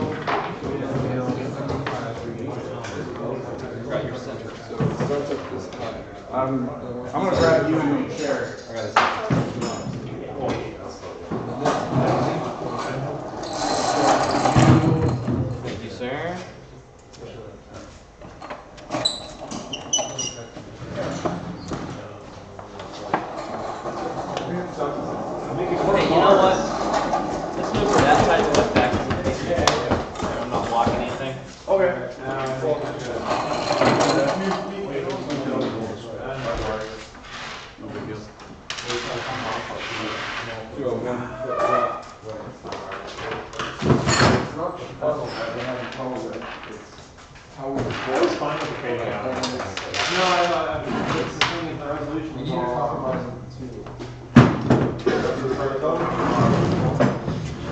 Got your center. So it starts up this high. I'm gonna grab you and your chair. I got a Thank you, sir. Okay, you know what? Let's move to that side and look back in case I'm not blocking anything. Okay. No big deal. It's not the puzzle that they have a problem with, it's how we. I was fine with the K down. It's the thing with the resolution. We need to compromise on the two.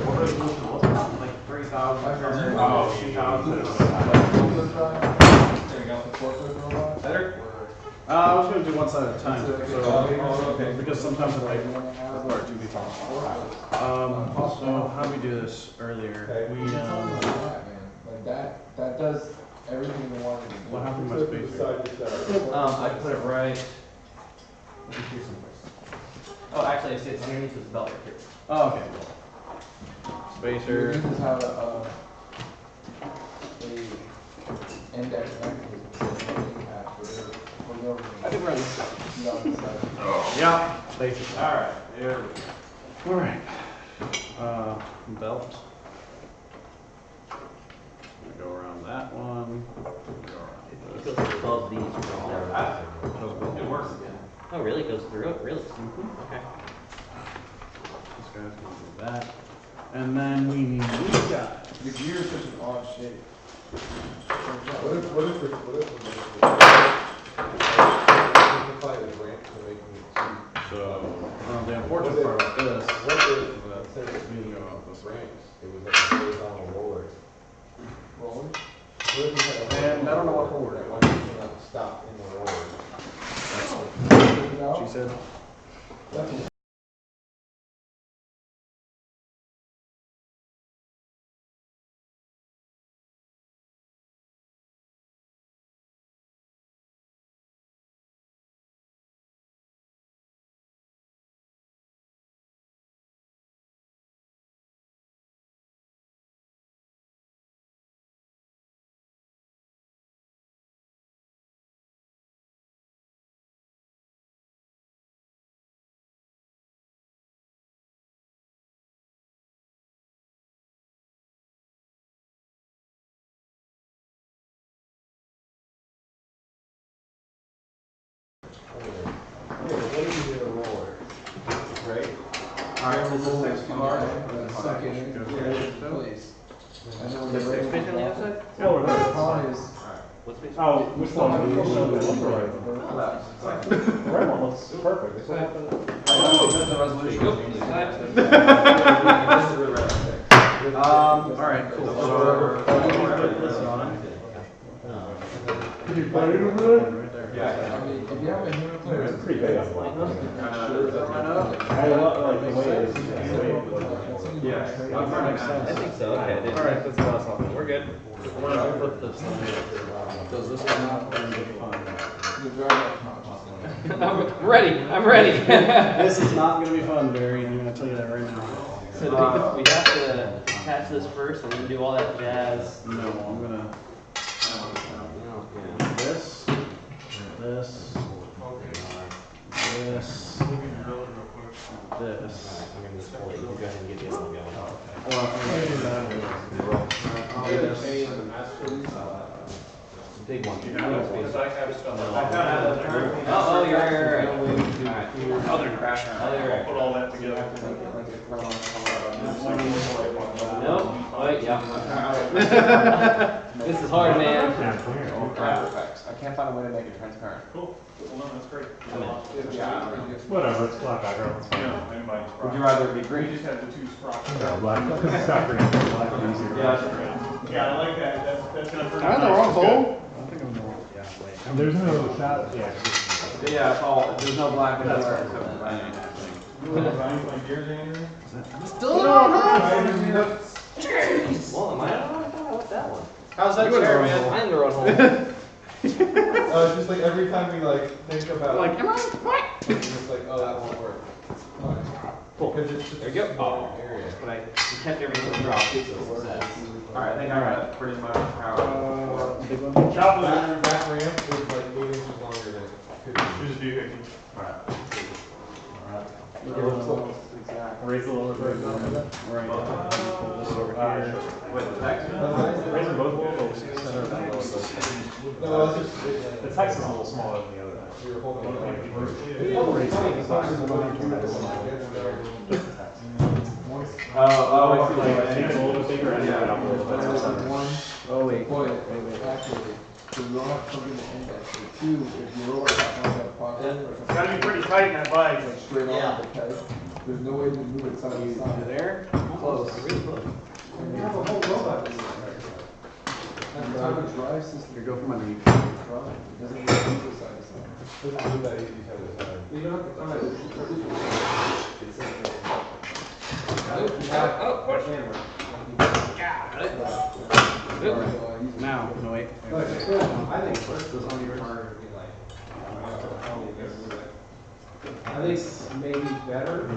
What resolution was it? Like 3,000? Oh, 2,000. Better? I was gonna do one side at a time, so, because sometimes it might require two people. So how do we do this earlier? We, Like that does everything they wanted to do. what happened to my space here? I put it right. Oh, actually, I see it's underneath this belt right here. Oh, okay. You Spacer. just have a index mechanism. I think we're on this side. Yeah. Spacer. All right. There we go. All right. Belt. Go around that one. Go around It this. goes above these. It works again. Oh, really? It goes through it? Really? Okay. This guy's gonna do that. And then we need these guys. The gear is such an odd shape. What if the ramp to make me So, the unfortunate part about this is that we go out this way. ramps? It was like a horizontal roller. Rolling? And I don't know what forward it Why was. don't you not stop in the roller? She said. Suck it in place. And then when the Is there ring space on the other side? Yeah, we're the there. pawn is What's space? Oh, which one? The right one. Collapse. The right one looks perfect. It's like, That's the resolution. Alright, cool. So, this on. Can you play it over there? Yeah, I mean, if you have a human player, it's pretty big. I I love like the way it is. Yeah. I think so. Okay. Alright, that's what I was hoping. We're good. I'm gonna flip this one. Does this one not be fun? The drive. I'm ready. I'm ready. This is not going to be fun, Barry. I'm going to tell you that right now. So do we have to attach this first and then do all that jazz. No, I'm going to. This. This. This. This. I'm gonna just pull it. You go ahead and get the other one going. Big one. Oh, you're right. Alright. Oh, they're crashing. Oh, you're right. Put all that together. Nope. Oh, wait, yeah. This is hard, man. I can't find a way to make it transparent. Cool. Well, no, that's great. Whatever, it's black background. It's fine. Would you rather it be green? We just had the two sprockets. No, black, because it's got green. Black is easier. Yeah, I like that. That's gonna turn. Am I in the wrong hole? And there's no shadow. Yeah. Yeah, it's all, there's no black in there except for Still in the wrong hole. Well, am I? I like that one. How's that chair, man? I'm in the wrong hole. Just like every time we like think about Like, am I? What? it's just like, oh, that won't work. Cool. Because it's just There you go. a area. But I kept everything dropped. So it's success. Alright, I think I got pretty much how. Big one? That ramp is like 8 inches longer than it could be. Just do it. Raise the lower third. Right. This over here. Wait, the text? Raising both wheels. Center of the lower third. No, it's just, The text is a little smaller than the other. you're holding it. Raise the size of the motor. Just the text. Oh, I see. Like, I think it's a little bit bigger and then up a little bit. Oh, wait. Actually, so you don't have something to index it. Two, if your robot has that pocket, It's gotta be pretty tight in that bike. like straight off the head, there's no way to move it side to side. There? Close. Really close. And you have a whole robot. And the drive system. Here, go from underneath. Drive, it doesn't move side to side. Doesn't move that easy side to side. You don't have to come at it. Now, no, wait. I think first is on your part would be like, I think maybe better.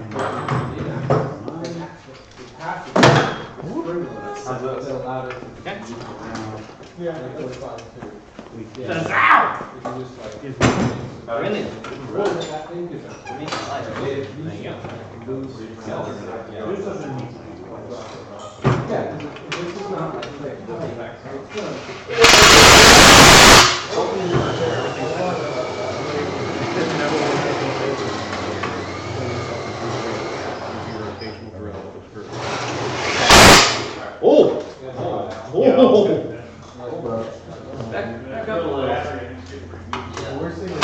Yeah, that's fine too. That's out! You can just like. Really? That thing is. There you go. This doesn't need to be. Yeah, this is not like. Oh! Oh! Back up a little. We're seeing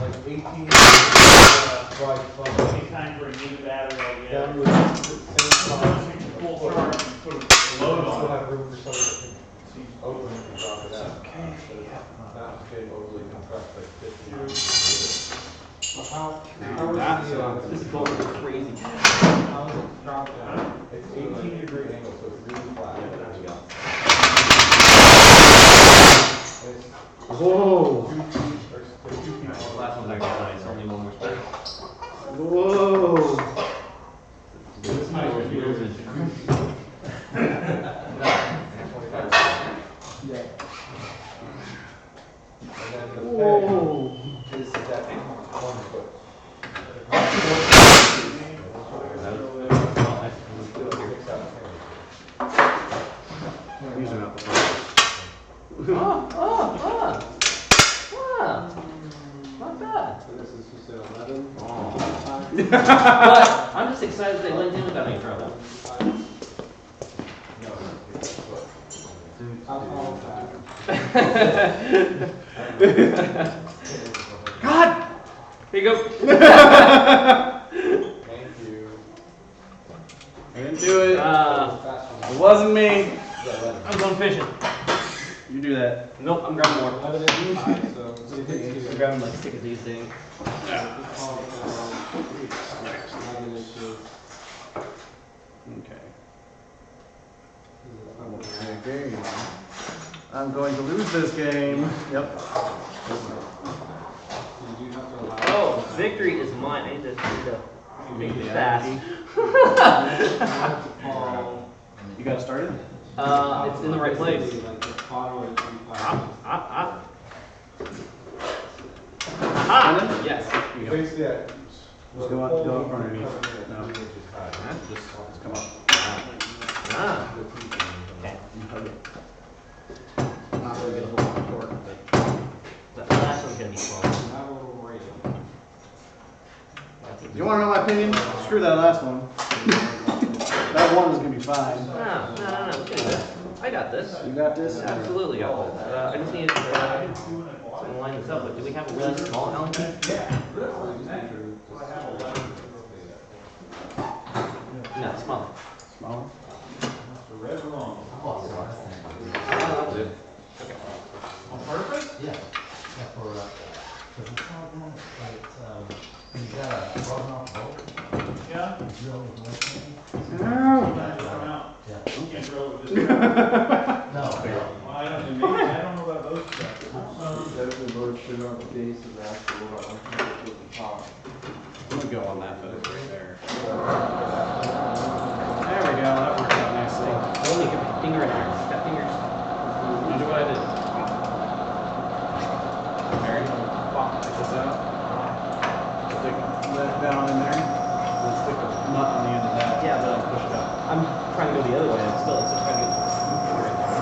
like 18 Time for a new battery, I guess. That would Full charge, and put a load on still it. have room for someone that can see open and drop it out. Not getting overly compressed like this. How is the, This is going crazy. how is it dropped down? It's 18-degree angle, so it's really flat. Whoa! Last one's actually nice. Only one more spin. Whoa! This is nice. Yeah. And then the peg is that 1 foot. Using up the Not bad. So this is just an 11. But I'm just excited they went in without any trouble. No, it's a foot. God! Here you go. Thank you. I didn't do it. Uh, It wasn't me. I'm going fishing. You do that. Nope, I'm grabbing more. Other than you, so if it's I'm grabbing like 6 of these things. Okay. Okay. I'm going to lose this game. Yep. Oh, victory is mine. I need to make it fast. You got it started? It's in the right place. Aha! Yes. Basically, yeah. Just go up underneath. No. Just come up. Ah. Okay. Not really gonna hold on torque, but the last one's gonna be slow. You want to know my opinion? Screw that last one. That one is going to be fine. No. We can do this. I got this. You got this? Absolutely got this. I just need to line this up. But do we have a really small LED? No, smaller. Smaller? Red or wrong? That's it. On purpose? Yeah, for, because it's not going, like, you got a broken off bolt, Yeah. drill with one thing. Come out. Yeah. You can't drill with this. No, Well, I don't know about those stuff. Definitely load shit on the base of the actual with the top. I'm going to go on that foot right there. There we go. That worked out nicely. Only get my finger in there. Got fingers. You do what I did. There you go. Take this out. Stick that down in there. And stick a nut on the end of that. Yeah, and but push it up. I'm trying to go the other way. It's still trying to get the finger in there.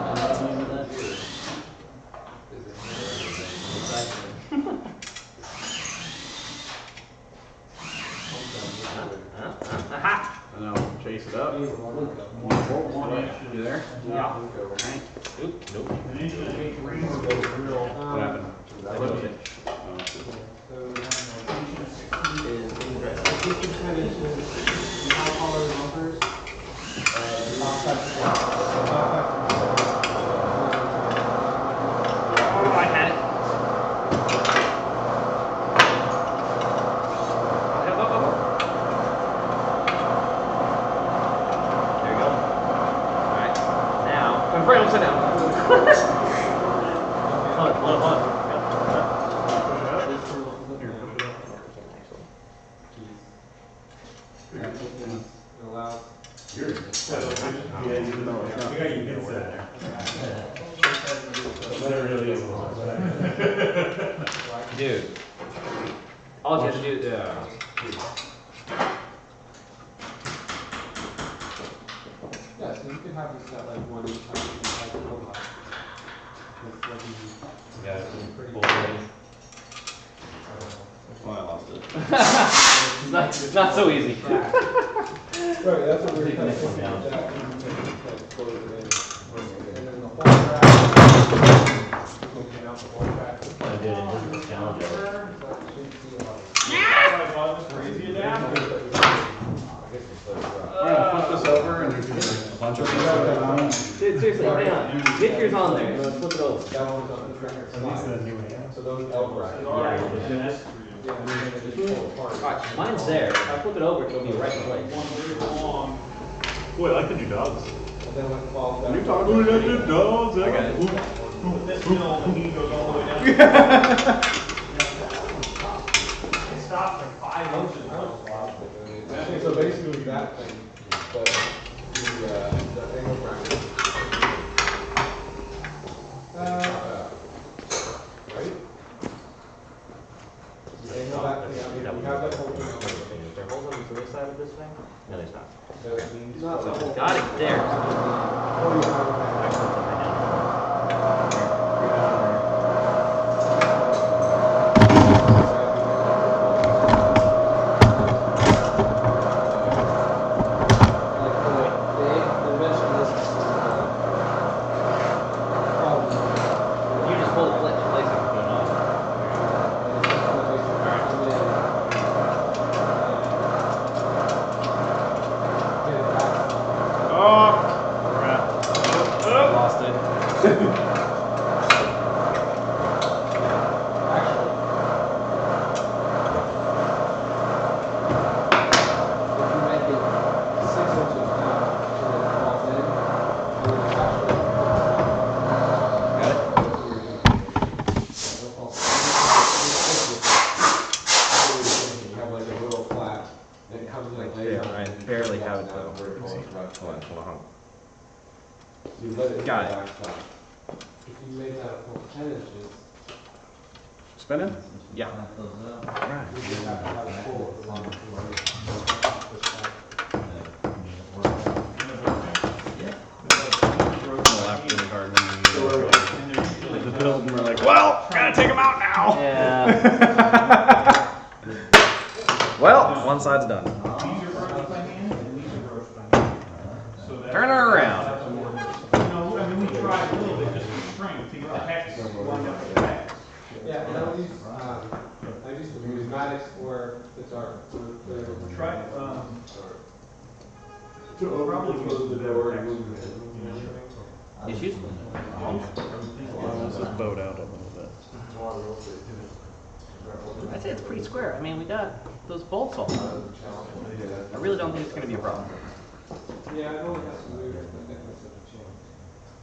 And that's the end of that. Aha! And now chase it up. You there? Yeah. Alright. Oop, nope. What happened? I closed it. Oh. Is ingress. Oh, I had it. Up. There you go. Alright. Now, I'm right upside down. Hold on. Dude. All you have to do, Yeah, so you can have this at like one each time, like a robot. Well, I lost it. it's not so easy. Right, that's what we were kind of thinking of that, and then close it in. And then the whole track, looking out the whole track. We're going to flip this over and there's a bunch of things going on. Dude, seriously, hang on. Get yours on there. Let's flip it over. That one's on the track. So those elbows. Yeah. Yeah, and then they just pull apart. Alright, mine's there. If I flip it over, it'll be right in place. Boy, I like to do dogs. And then when it falls down. You talking to dogs. I got it. This middle knee goes all the way down. It stops like 5 inches. Okay, so basically that thing, the angle grinder. Right? The angle back thing, I mean, we have that whole thing. They're holding to this side of this thing? No, there's not. That means. Got it there. Barely have it though. Hold on. Got it. If you made that a full 10 inches, Spinning? Yeah. Alright. you just have to have it full as long as you want it. After the garden, the build, and we're like, well, gotta take them out now. Yeah. Well, one side's done. Turn her around. We tried a little bit just to string to get the hex lined up with the hex. Yeah, and I use the pneumatics or the dark. Try, probably use the better hex. Issues? Let's just boat out a little bit. I'd say it's pretty square. I mean, we got those bolts all done. I really don't think it's going to be a problem. Yeah, it only has to move the thickness of the channel.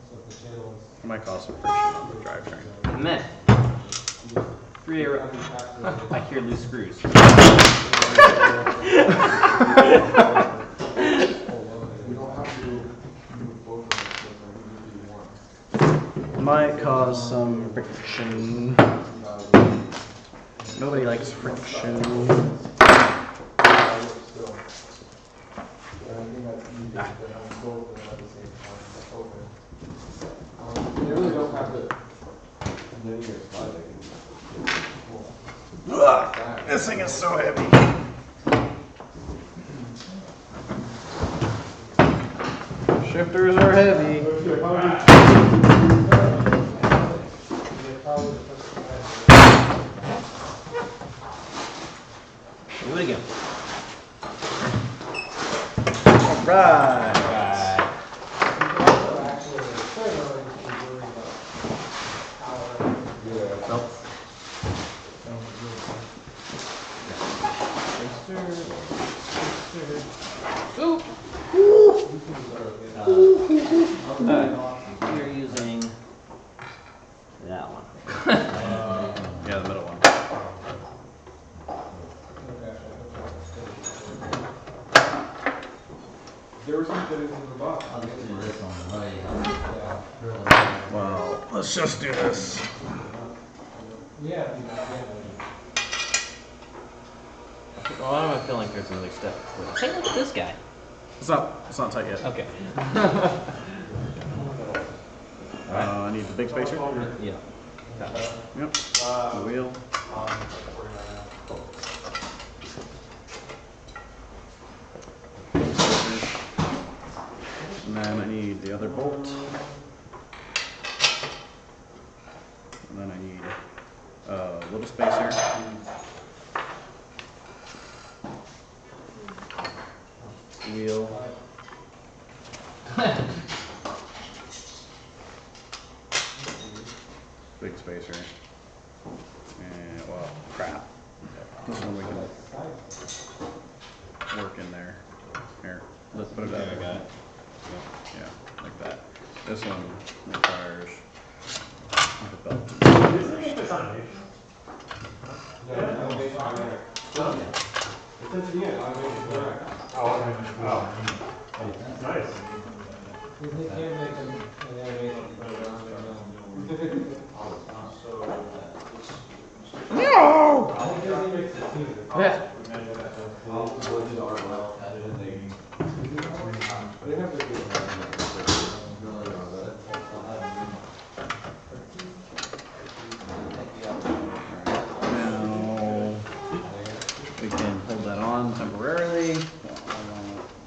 So if the channel is. It might cause some friction on the drivetrain. And then, I hear loose screws. Might cause some friction. Nobody likes friction. They really don't have to. This thing is so heavy. Shifters are heavy. Do it again. All right. You're using that one. Yeah, the middle one. There was something that is in the box. I'll just do this on the way. Well, let's just do this. Yeah. Well, I don't feel like there's another step. Hey, look at this guy. It's not tight yet. Okay. I need the big spacer. Yeah. Yep. The wheel. And then I need the other bolt. And then I need a little spacer. Wheel. Big spacer. And, well, crap. This one we can work in there. Here, let's put it up. I got it. Yeah, like that. This one requires the belt. It's at the end, automation direct. Nice. They can't make an animation for it on their own. No! I think they make the team. Yeah. They have to do it. Now, we can hold that on temporarily.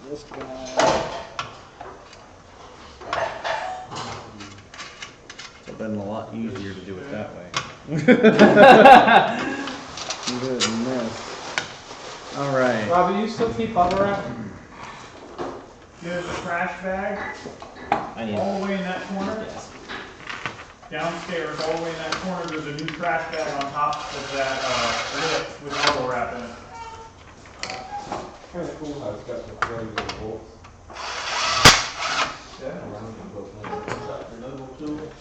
This guy. It's been a lot easier to do it that way. Goodness. All right. Robbie, you still keep bubble wrap? There's a trash bag I need. all the way in that corner. Yes. downstairs, all the way in that corner, there's a new trash bag on top of that lid with bubble wrap in it. Kind of cool how it's got the threads and the bolts. Yeah. Around the bolt. Another tool.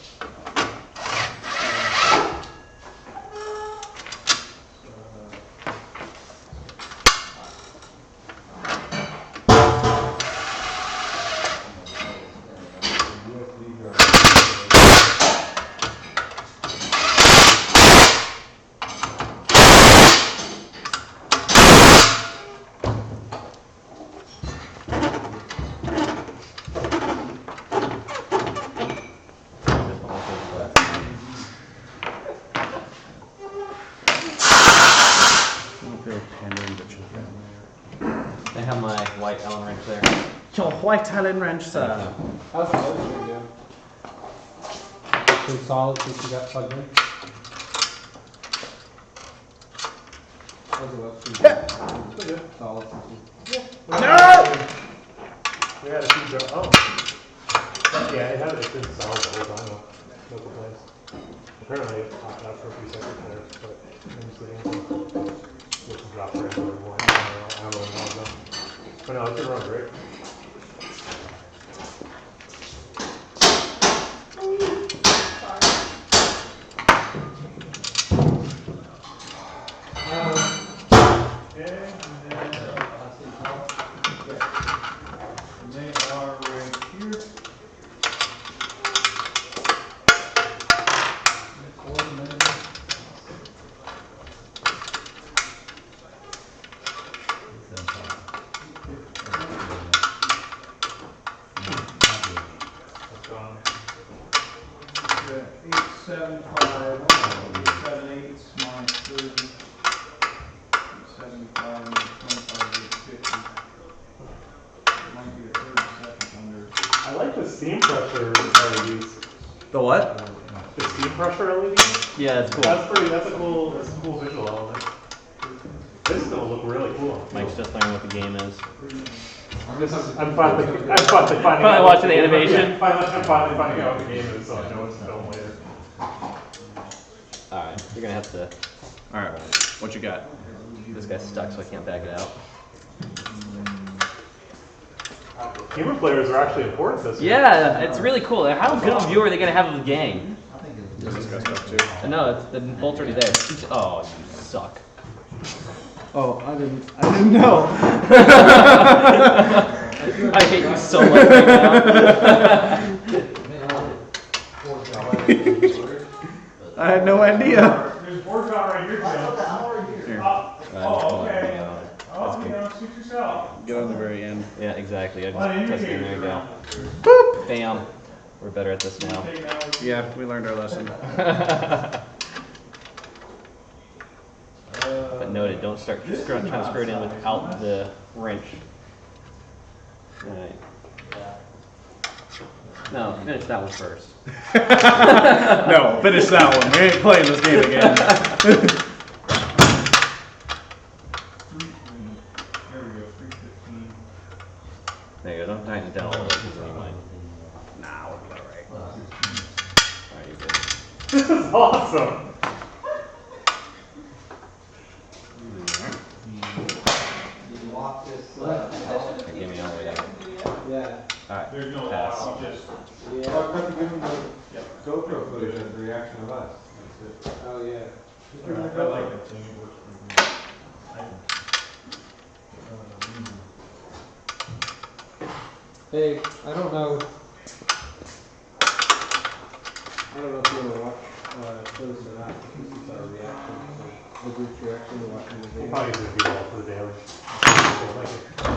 I have my white Allen wrench there. Your white Allen wrench, sir. How's the other thing doing? Pretty solid since you got plugged in. How's the left thing doing? Solid since you. We had a few yeah, it had it been solid the whole time. No complaints. Apparently it popped out for a few seconds there, but I'm just getting with some drop frames or more. I don't know how ago. But no, it's been running great. I like the steam pressure LEDs. The what? The steam pressure LEDs? Yeah, it's cool. That's a cool visual element. This is gonna look really cool. Mike's just learning what the game is. I'm finally finding Finally watching the animation. Yeah, I'm finally finding out what the game is, so I know what's film later. Alright, you're gonna have to. Alright, what you got? This guy's stuck, so I can't back it out. Human players are actually important this game. Yeah, it's really cool. How good of a view are they gonna have of the game? This has got stuff too. No, it's, the bolt's already there. Oh, you suck. Oh, I didn't know. I hate you so much right now. I had no idea. There's board shot right here, Joe. Here. Oh, okay. Oh, you know, shoot yourself. Get on the very end. Yeah, exactly. I Well, just tested it. indicator, There you go. Boop! Bam. We're better at this now. Okay, now we- Yeah, we learned our lesson. But noted, don't start trying to screw it in without the wrench. Alright. No, finish that one first. No, finish that one. We ain't playing this game again. There we go, 315. There you go, don't tighten it down all the way because then you might. Nah, we're about right. Alright, you're good. This is awesome. Here, give me all the way down. Yeah. Alright, There's no pass. lock, you just. Yeah. I'll have to give him the GoPro footage as a reaction of us. That's it. Oh, yeah. Just give him the I like GoPro. that thing, it works for me. Hey, I don't know. I don't know if you want to watch shows or not. This is our reaction. The group's reaction to watching the We'll video. probably do the all for the daily.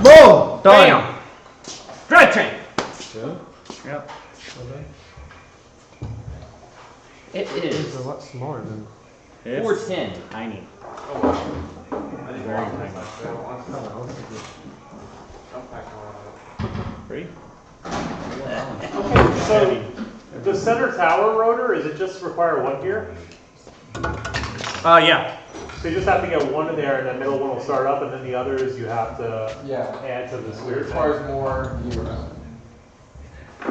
Boom! Done. Bam! Drivetrain! Yeah? Yep. It is These are a lot smaller than. 410. Tiny. Very tiny. Ready? So, the center tower rotor, is it just require one gear? Yeah. So you just have to get one in there and the middle one will start up and then the others you have to Yeah. add to the It sphere. requires more gears.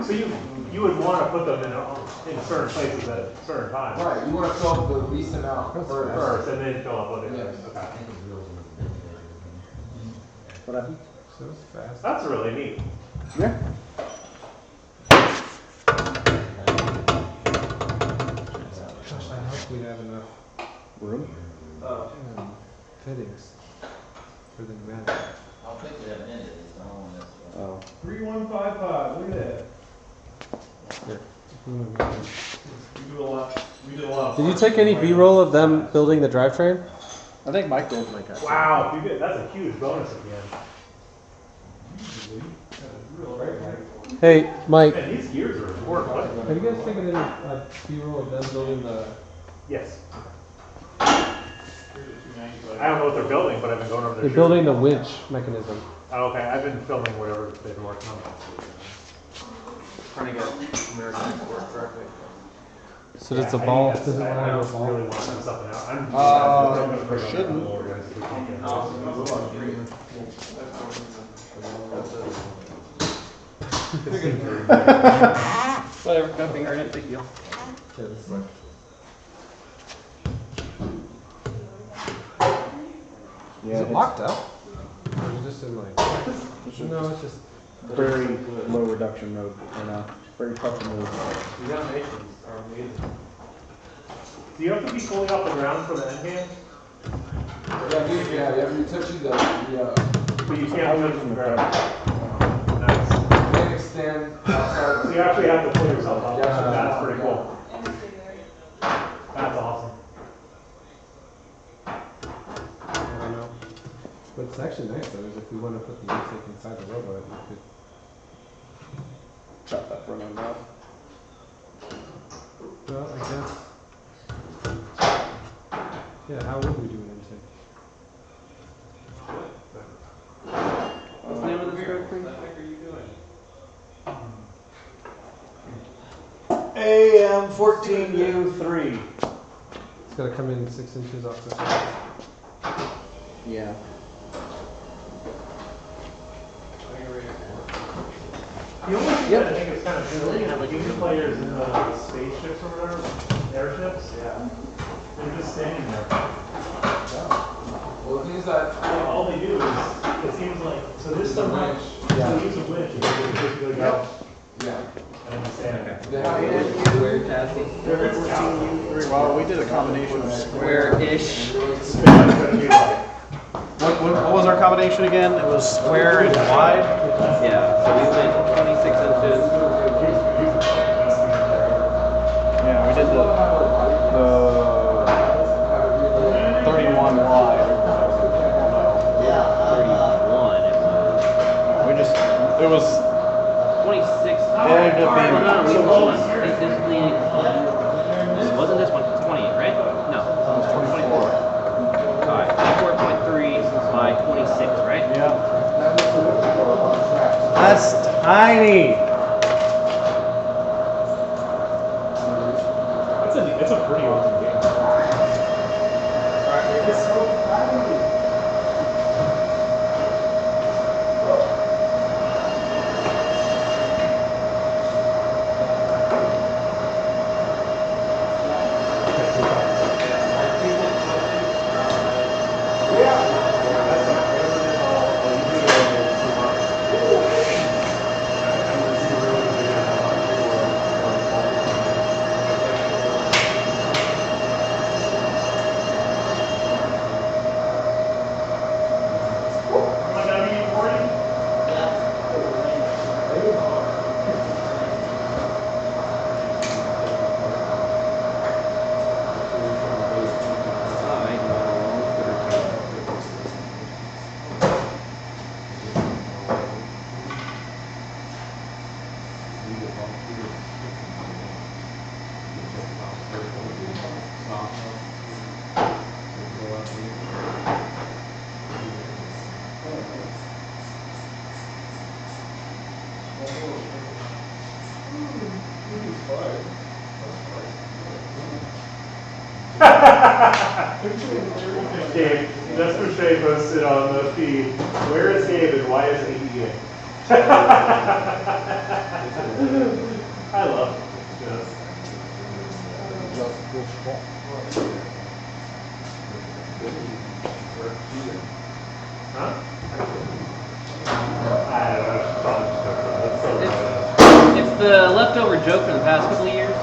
So you would want to put them in certain places at certain times. Right, you want to fill up the least amount First, and then fill up other Yes. things. Okay. What happened? So it's fast. That's really neat. Yeah. Gosh, I hope we'd have enough Room? fittings for the matter. I don't think we have any of these, I don't want this. Oh. 3155, look at that. We do a lot. Did you take any B-roll of them building the drivetrain? I think Mike did like that. Wow, you get, that's a huge bonus at the end. Hey, Mike, Man, these gears are important. have you guys taken any B-roll of them building the? Yes. I don't know what they're building, but I've been going over there. They're building the winch mechanism. Oh, okay, I've been filming whatever they've been working on. Trying to get American to work correctly. So does the ball? Does it I have a don't ball? really want to send something out. I'm shouldn't. Whatever, got a finger in it, big deal. Yeah, this is like. Yeah, Is it locked out? Or is it just in like? No, it's just. very low reduction mode right now. Very tough to move. These animations are amazing. Do you have to be fully off the ground for the end game? Yeah, you touching the But you can't touch the ground. Nice. can't extend outside. So you actually have to pull yourself up. Yeah. That's pretty cool. And it's getting there. That's awesome. I don't know. What's actually nice though is if we want to put the intake inside the robot, we could. Chop that front end off. Well, I guess. Yeah, how would we do an intake? What's the name of this drug thing? AM14U3. It's got to come in 6 inches off the surface. Yeah. The only thing that I think is kind of silly is like these players in the spaceships or whatever, airships, yeah. They're just standing there. Well, the thing is that All they do is, it seems like, so this Use a somehow, winch. so use a winch, and they just go down yeah, and stand there. they have Square chassis. Well, we did a combination of Square-ish. Gonna be like, What was our combination again? It was square and wide? Yeah, so we went 26 inches. Yeah, we did the 31 wide. 31 We just, it was, 26. it ended up being, No, we won. Basically, wasn't this one 28, right? No, it was 24. Alright, 24.3 by 26, right? yeah. That's tiny. It's a pretty awesome game. Gabe, just for Shay posted on the feed, where is Gabe and why is he eating? I love It's the leftover joke from the past couple of years. It's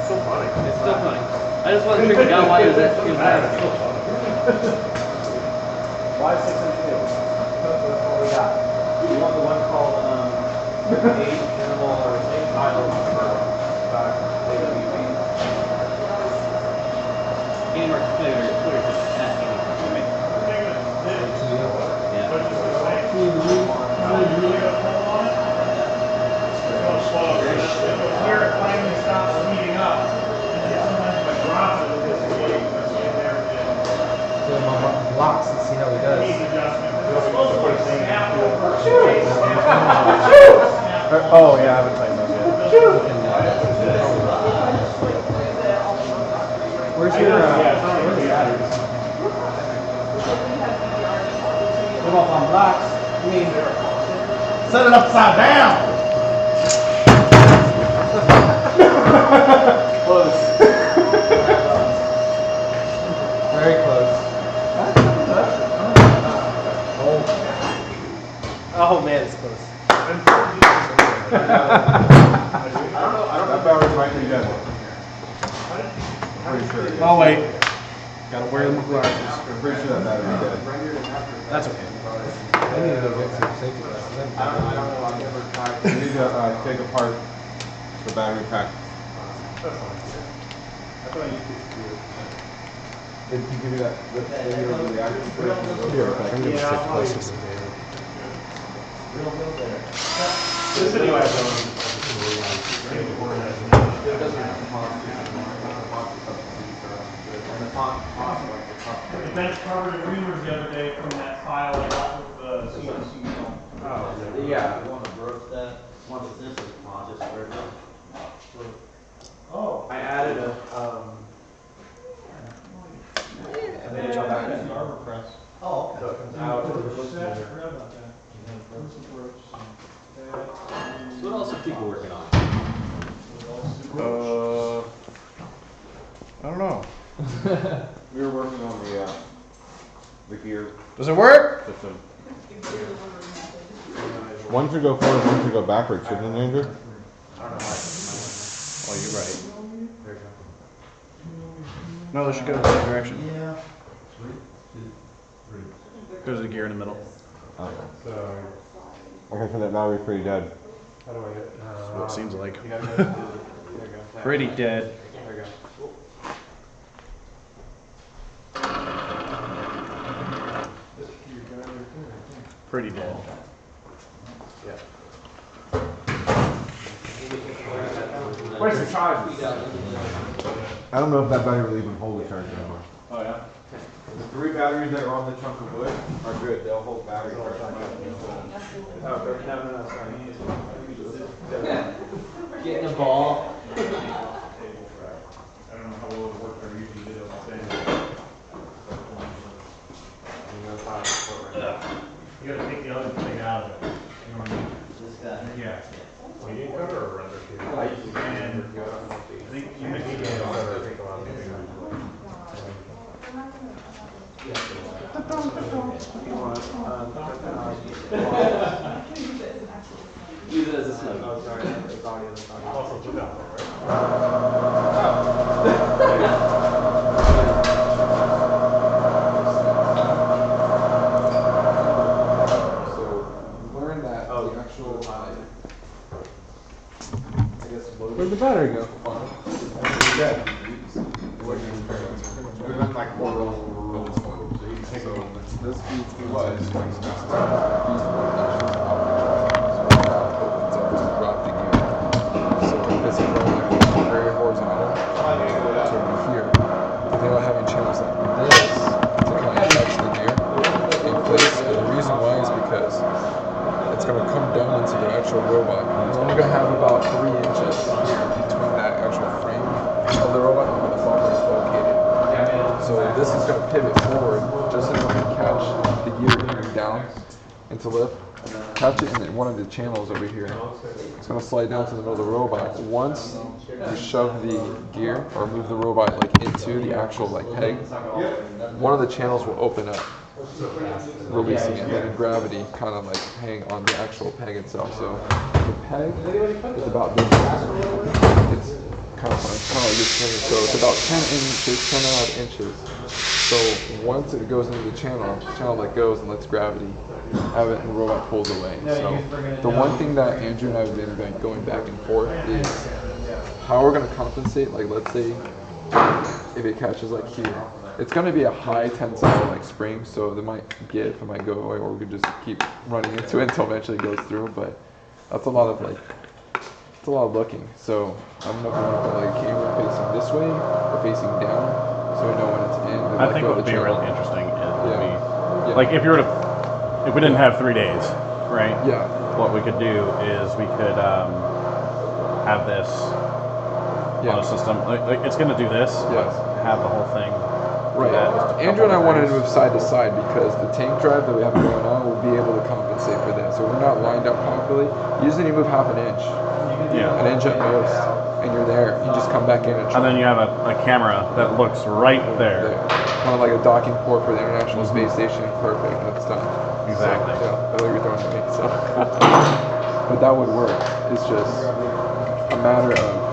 so funny. It's still funny. I just wasn't sure if you got why he was there. Why 6-inch wheels? That's what we got. You want the one called Age, Animal, or Age Title for AWP? Steamworks Twitter just asking me, right? Here it finally stops speeding up, and then sometimes if I drop it, it'll disengage. That's in there. Do him on blocks and see how he does. Needs adjustment. It's supposed to like snap over. Oh yeah, I haven't tightened those yet. Where's your where's the batteries? Put off on blocks. I mean, set it upside down. Close. Very close. Oh man, it's close. I don't know if batteries might be dead. Pretty sure. Oh wait. Gotta wear them glasses. I'm pretty sure that battery's dead. That's okay. I need to go get some safety glasses. I don't know. I've never tried. You need to take apart the battery pack. Did he give you that video of the reaction? Here, I can give you safety glasses. This video I The bench covered in reamers the other day from that file I got with the CNC film. Oh, yeah, the one that broke that, one that this is just for Oh. I added a And then jump back in the arbor press. Oh, okay. so it comes out. I forgot about that. So what else are people working on? I don't know. We were working on the gear Does it work? system. One should go forward, one should go backwards, shouldn't it, Andrew? Oh, you're right. No, they should go in the same direction. Yeah. There's a gear in the middle. Okay. Like I said, that battery's pretty dead. That's what it seems like. Pretty dead. Pretty dead. Where's the charge? I don't know if that battery will even hold the charge anymore. Oh yeah? The 3 batteries that are on the chunk of wood are good. They'll hold battery charge. Getting a ball. I don't know how well it worked, I usually did it all day. You gotta take the other thing out of it. You know what I mean? This guy. Yeah. Well, you cut or a render kit? I think you may need to Use it as a smoke. Oh, sorry. It's audio. Also put that one, So learn that the actual Where'd the battery go? Dead. We've been like 4 rolls of this one. So this beat was these 4 inches out. So it opens up to drop the gear. So this is very horizontal. So over here, without having channels like this to kind of catch the gear in place. And the reason why is because it's going to come down into the actual robot. It's only going to have about 3 inches here between that actual frame of the robot and where the bumper is located. So this is going to pivot forward just enough to catch the gear going down and to lift. catch it in one of the channels over here. It's going to slide down to the middle of the robot. Once you shove the gear or move the robot like into the actual like peg, one of the channels will open up, releasing it, and then gravity kind of like hang on the actual peg itself. So the peg is about this. It's kind of like this thing. So it's about 10 inches, 10 odd inches. So once it goes into the channel like goes and lets gravity have it, and the robot pulls away. So the one thing that Andrew and I have been like, going back and forth is how we're going to compensate. Like let's say if it catches like here, it's going to be a high tensile like spring, so it might give, it might go away, or we could just keep running into it until eventually it goes through. But that's a lot of like, it's a lot of looking. So I don't know if we want to put like a camera facing this way or facing down, so we know when it's in. I think what would be really interesting is like if you were to, if we didn't have 3 days, right? Yeah. What we could do is we could have this on a system. Like it's going to do this, but have the whole thing. Right. Andrew and I wanted to move side to side because the tank drive that we have going on will be able to compensate for that. So we're not lined up properly. Usually you move half an inch. Yeah. An inch at most. And you're there. You just come back in and then you have a camera that looks right there. Kind of like a docking port for the International Space Station. Perfect. That's done. Exactly. So, yeah, that's what you're throwing at me. So. But that would work. It's just a matter of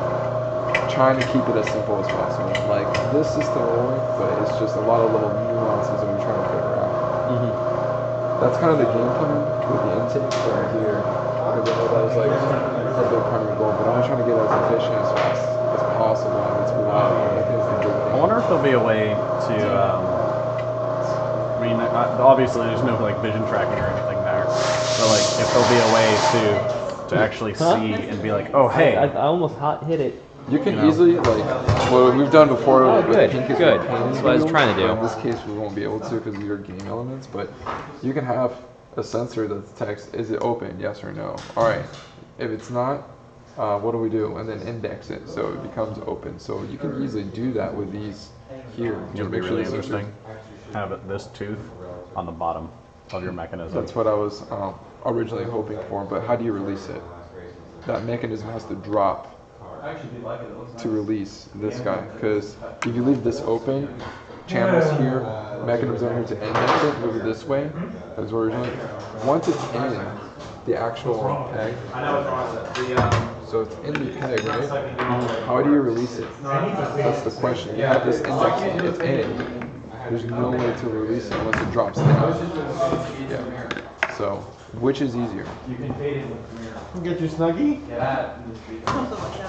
trying to keep it as simple as possible. Like this system will work, but it's just a lot of little nuances that we're trying to figure out. That's kind of the game plan with the intake right here. Because I know that was like a big primary goal, but I'm trying to get as efficient as fast as possible and it's reliable. I think it's the good thing. I wonder if there'll be a way to. I mean, obviously there's no like vision tracking or anything there, but like if there'll be a way to actually see and be like, oh hey, I almost hit it. You can easily, like, what we've done before with pink is good. painting That's what I was trying to do. In this case, we won't be able to because these are game elements, but you can have a sensor that detects, is it open, yes or no? All right, if it's not, what do we do? And then index it so it becomes open. So you can easily do that with these here. it would be really interesting. Have this tooth on the bottom of your mechanism. That's what I was originally hoping for, but how do you release it? That mechanism has to drop to release this guy, because if you leave this open, channels here, mechanisms are here to index it, move it this way, as originally. Once it's in the actual peg, so it's in the peg, right? How do you release it? That's the question. You have this index in, it's in. There's no way to release it unless it drops down. Yeah. So, which is easier? You can fade it with Get your Snuggie? Something like that.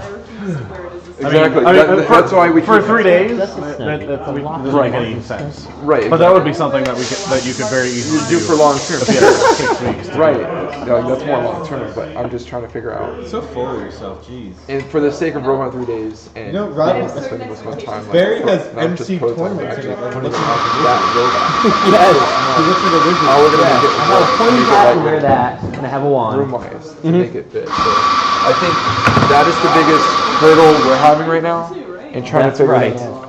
I refuse to wear it as a Exactly. That's why we for keep 3 days. That's a That Snuggie. doesn't make any sense. Right. But that would be something that you could very easily do for long term. if you had 6 weeks. Right. Yeah, that's more long term, but I'm just trying to figure out. So full of yourself, jeez. And for the sake of Robot 3 days, and You know, Rob- I'm spending this much time. Barry like, has not just MC prototyping, tournaments actually in it. putting it on that robot. Yes. How we're gonna make it I have a work, pointy make it hat right and wear with that, and I have a wand. room-wise to make it fit. So I think that is the biggest hurdle we're having right now, and trying That's to figure right. it out.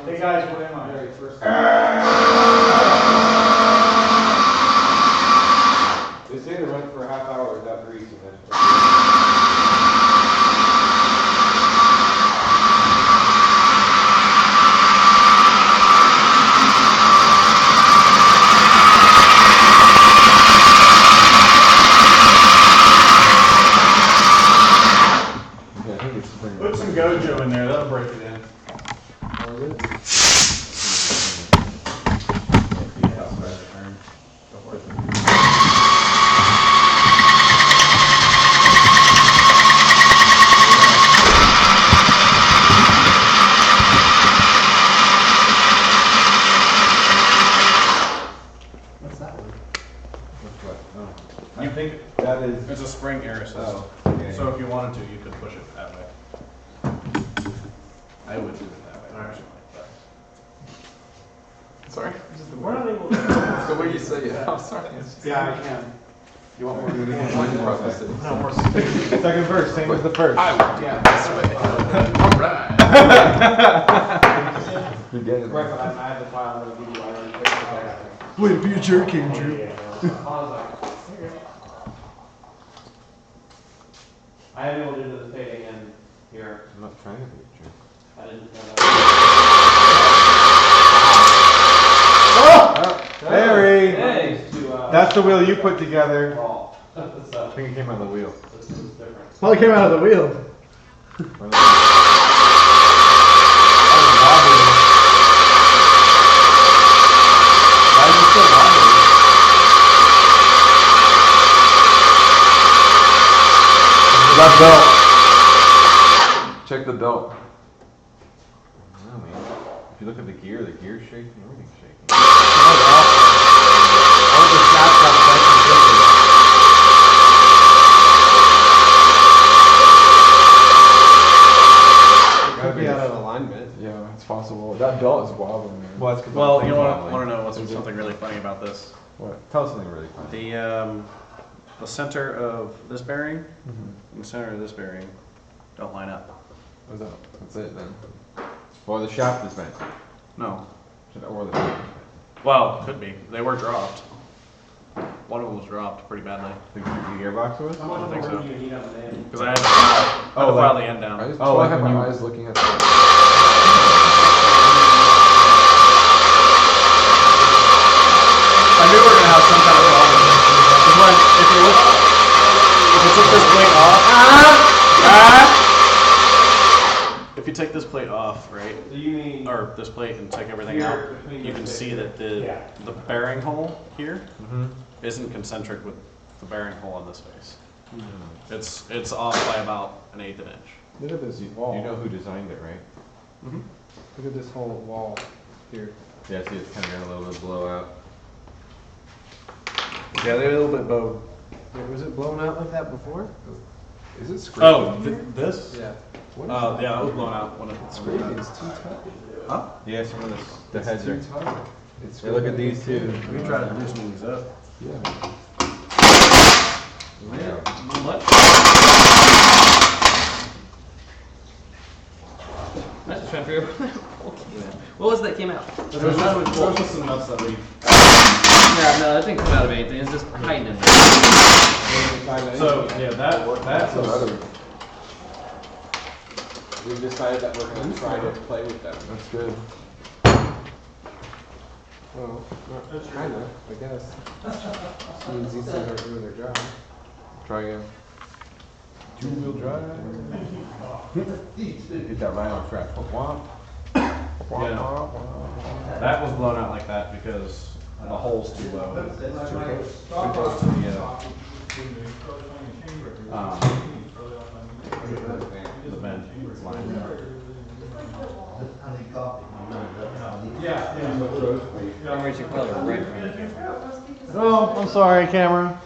Hey guys, what am I? First. They say to run for a half hour without grease, and then. Put some Gojo in there, that'll break it in. I think that is. It's a spring air assist. Oh, So if you wanted to, you could push it that way. I would do it that way personally. Sorry. We're not able to. It's the way you say it. I'm sorry. Yeah, I can. You want more? Trying to process it. No, more. Second verse, same as the first. I would do it this way. All right. Forget Right, it. but I have the file and I'll give you, I already fixed it. Wait, be a jerk, Andrew. I haven't able to do the fading in here. I'm not trying to be a jerk. I didn't. Barry! Hey! That's the wheel you put together. I So, think it came out of the wheel. this is different. Well, it came out of the wheel. That belt. Check the belt. I don't know, man. If you look at the gear's shaking, everything's shaking. Could be out of alignment. Yeah, it's possible. That belt is wobbling, man. Well, that's Well, you want to know what's something really funny about this? What? Tell us something really funny. The center of this bearing and the center of this bearing don't line up. What's that? That's it then. Or the shaft is bent. No. Or the shaft is bent. Well, could be. They were dropped. One of them was dropped pretty badly. The gearbox was? I don't think so. Do you need on the end? Because I had to file the end down. I just Oh, I like have when my you- eyes looking at the. I knew we were gonna have some kind of problem. Because when, if you took this plate off, if you take this plate off, right, Do you mean? or this plate and take everything out, you can see that the bearing hole here isn't concentric with the bearing hole on this face. It's off by about 1/8 of an inch. Look at this You wall. know who designed it, right? Look at this whole wall here. Yeah, see, it's kind of got a little bit of blowout. Yeah, they're a little bit bowed. Wait, was it blown out like that before? Is it scraping? Oh, this? Yeah. What is Yeah, it was blown out when it scraping? It's too tight. Huh? Yeah, some of the heads Too are. tight. It's Hey, look at these two. We tried to loosen these up. Yeah. Not much. That's just trying to figure out what was that came out. There was just some nuts that we. Yeah, no, that didn't come out of anything. It's just hiding in there. So yeah, that That's another. We've decided that we're gonna try to play with them. That's good. Well, not kinda, I guess. This means these things aren't doing their job. Try again. Two-wheel drive. Get that right on track. Womp. that was blown out like that because the hole's too low. Too close to the bend line. I'm reaching color right from the camera. Oh, I'm sorry, camera.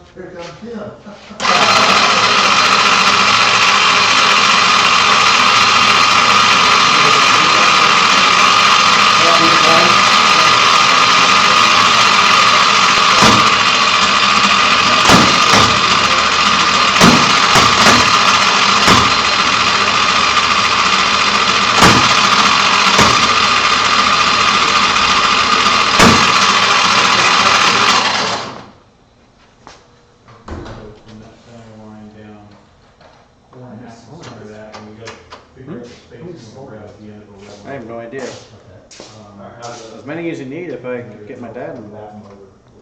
I have no idea. As many as you need if I could get my dad involved.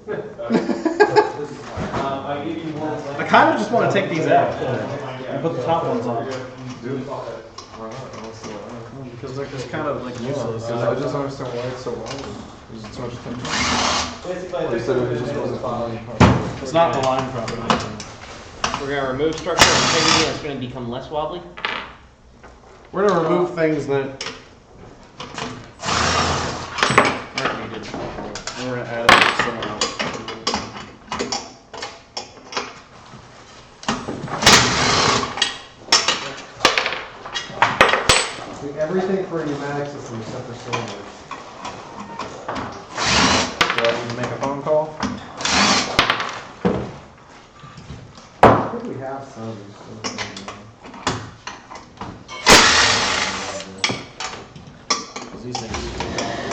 I give you one. I kind of just want to take these out and put the top ones on. Because they're just kind of like useless. I just don't understand why it's so long. There's too much tension. Basically, They said it just wasn't fine. It's not the line properly. We're gonna remove structure and integrity, and it's gonna become less wobbly. we're gonna remove things that Aren't needed. And we're gonna add somewhere else. Everything for a pneumatic system except for cylinders. Do I need to make a phone call? I think we have some. Because these things.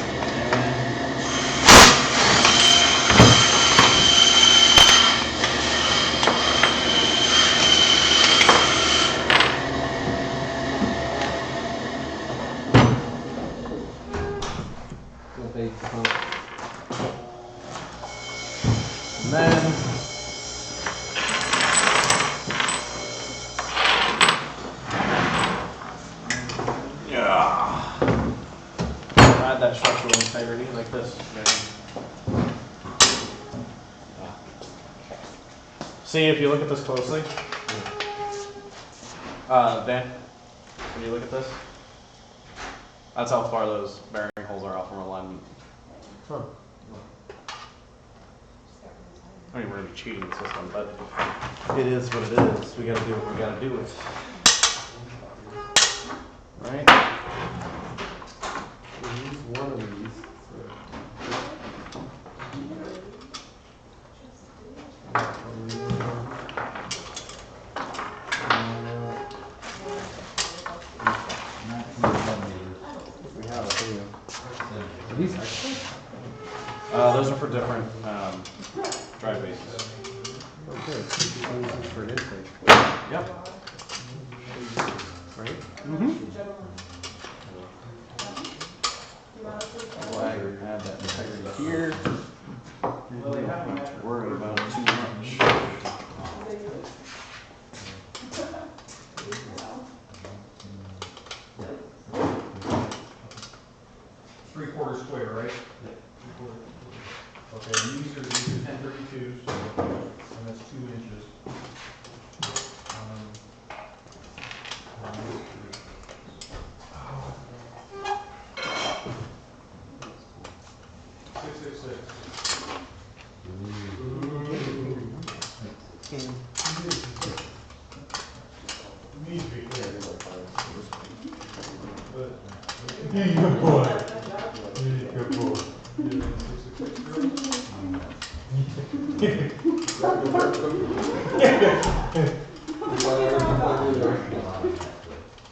add that structural integrity like this. See, if you look at this closely, Dan, when you look at this, that's how far those bearing holes are off from alignment. Huh. I mean, we're gonna be cheating the system, but It is what it is. We gotta do what we gotta do with. right. We use one of these. We have a few. Are these extra? Those are for different drive bases. Okay. For an intake. Yep. Right? Mm-hmm. Well, I add that integrity here. Really not worried about it too much. 3/4 square, right? Okay, and these are 1032s, and that's 2 inches. 666. Needs to be clear. But good boy. Good boy.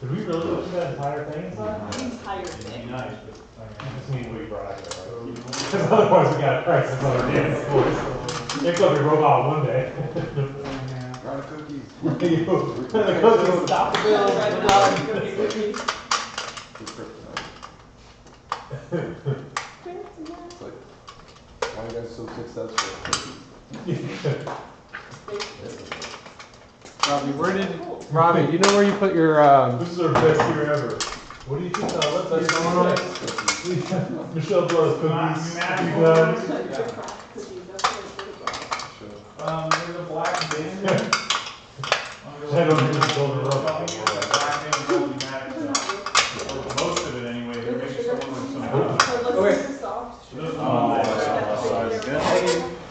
Did we really look at that entire thing? The entire thing. Nice, but I just need what you brought out there, right? Because otherwise we gotta price this other damn voice. It's gonna be robot one day. Got cookies. The cookies stop the bill. It's like, why are you guys so successful? Robbie, you know where you put your This is our best year ever. What do you think? What's going on? Michelle brought us cookies. You guys. There's a black bin. I don't think it's building a robot. Black bin is all pneumatic stuff. Or most of it anyway. There may be someone with some. Okay.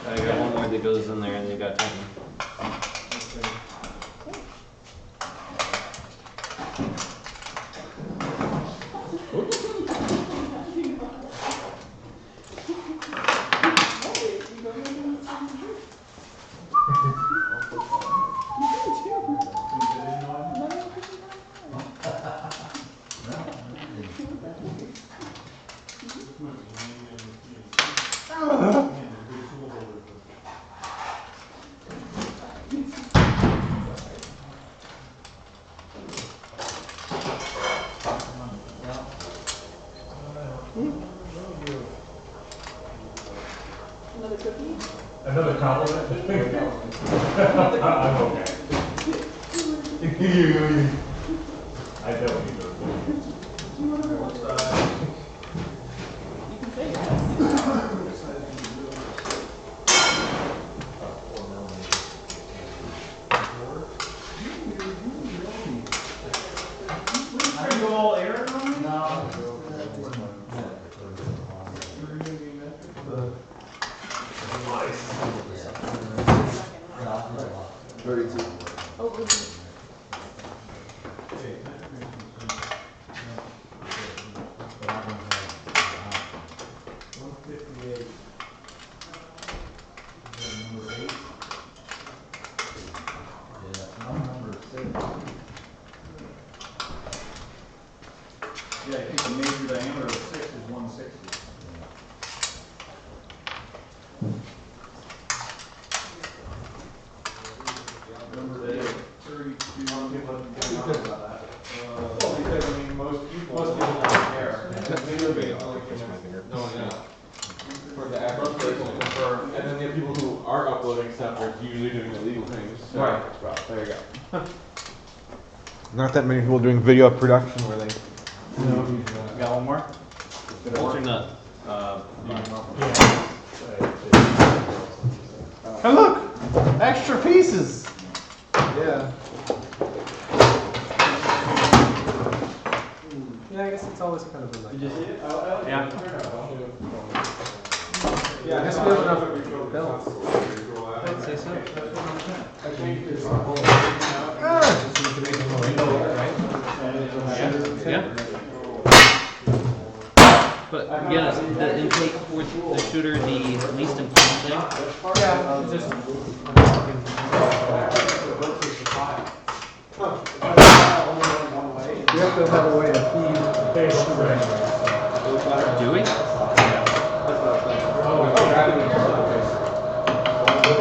I got one more that goes in there and you got 10. Another cookie? Another compliment? I'm okay. I don't need those. You want to know what you can say yes. Are you all air on me? No. 32. Oh, okay. Yeah, I think the major diameter of 6 is 160. Number 8, 32. Well, because I mean, most people don't care. No, yeah. For the actual people confirm, and then the people who are uploading stuff are usually doing illegal things. So, Right. well, there you go. Not that many people doing video production where they. Got one more? bolts or nut? Oh look! Extra pieces! Yeah. Yeah, I guess it's always kind of been like that. Yeah. Yeah, I guess we have enough belts. I'd say so. I think there's Yeah. But again, is the intake for the shooter the least important thing? Yeah, it's just. We have to have a way to feed the fish. Do we?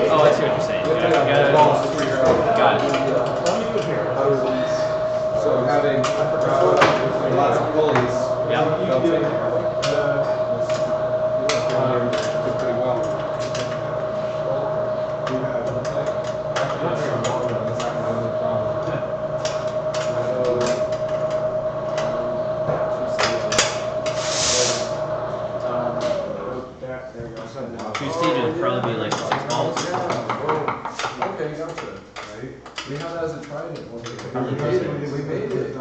Oh, I see what you're saying. Yeah, got it. so having lots of pulleys. Yeah. Belting. Did pretty well. Two stages would probably be like 6 balls. Okay, gotcha. We have that as a trident. We made it.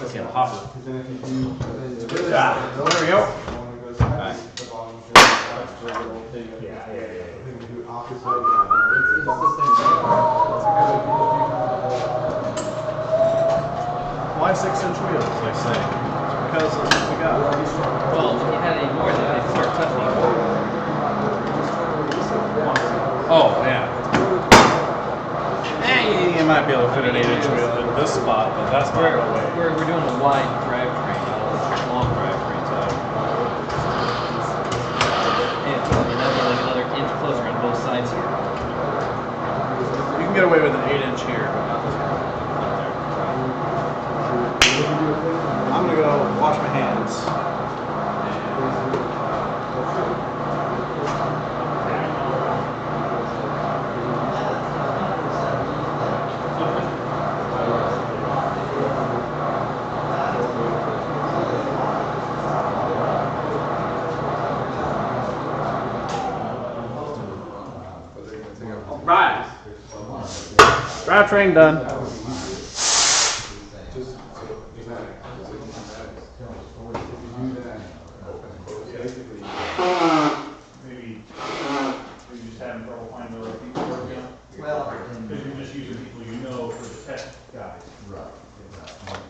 Let's get a hopper. There we go. Alright. Why 6-inch wheels, they say? Because of what we got. Well, if you had any more, then they'd start touching you. Oh, yeah. You might be able to fit an 8-inch wheel in this spot, but that's not the way. We're doing a wide drivetrain, not a long drivetrain, so. And that'd be like another inch closer on both sides here. You can get away with an 8-inch here, but not this one. I'm gonna go wash my hands. Right. Drivetrain done. Maybe you're just having trouble finding the right people working on? Well, Because you're just using people you know for the test guys. right.